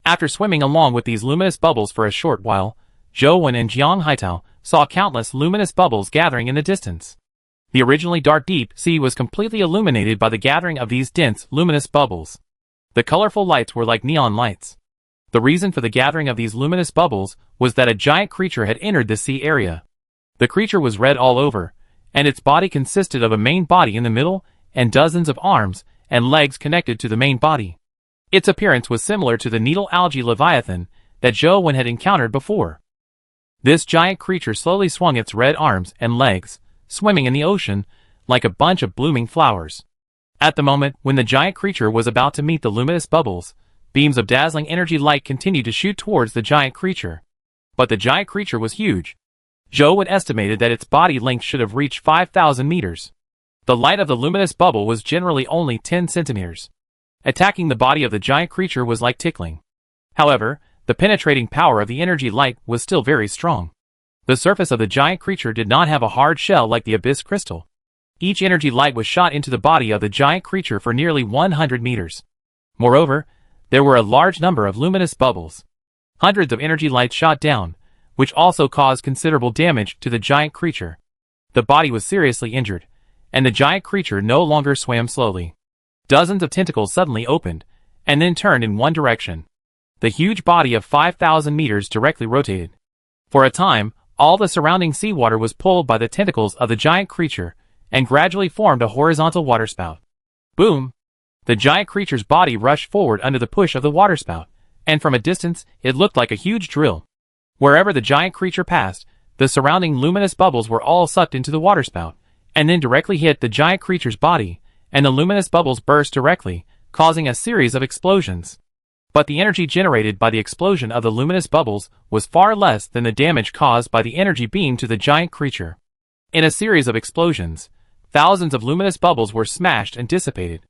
After swimming along with these luminous bubbles for a short while, Zhou Wen and Jiang Haitao saw countless luminous bubbles gathering in the distance. The originally dark deep sea was completely illuminated by the gathering of these dense, luminous bubbles. The colorful lights were like neon lights. The reason for the gathering of these luminous bubbles was that a giant creature had entered the sea area. The creature was red all over, and its body consisted of a main body in the middle and dozens of arms and legs connected to the main body. Its appearance was similar to the needle algae leviathan that Zhou Wen had encountered before. This giant creature slowly swung its red arms and legs, swimming in the ocean like a bunch of blooming flowers. At the moment when the giant creature was about to meet the luminous bubbles, beams of dazzling energy light continued to shoot towards the giant creature. But the giant creature was huge. Zhou Wen estimated that its body length should have reached 5,000 meters. The light of the luminous bubble was generally only 10 centimeters. Attacking the body of the giant creature was like tickling. However, the penetrating power of the energy light was still very strong. The surface of the giant creature did not have a hard shell like the abyss crystal. Each energy light was shot into the body of the giant creature for nearly 100 meters. Moreover, there were a large number of luminous bubbles. Hundreds of energy lights shot down, which also caused considerable damage to the giant creature. The body was seriously injured, and the giant creature no longer swam slowly. Dozens of tentacles suddenly opened, and then turned in one direction. The huge body of 5,000 meters directly rotated. For a time, all the surrounding seawater was pulled by the tentacles of the giant creature, and gradually formed a horizontal waterspout. Boom! The giant creature's body rushed forward under the push of the waterspout, and from a distance, it looked like a huge drill. Wherever the giant creature passed, the surrounding luminous bubbles were all sucked into the waterspout, and then directly hit the giant creature's body, and the luminous bubbles burst directly, causing a series of explosions. But the energy generated by the explosion of the luminous bubbles was far less than the damage caused by the energy beam to the giant creature. In a series of explosions, thousands of luminous bubbles were smashed and dissipated.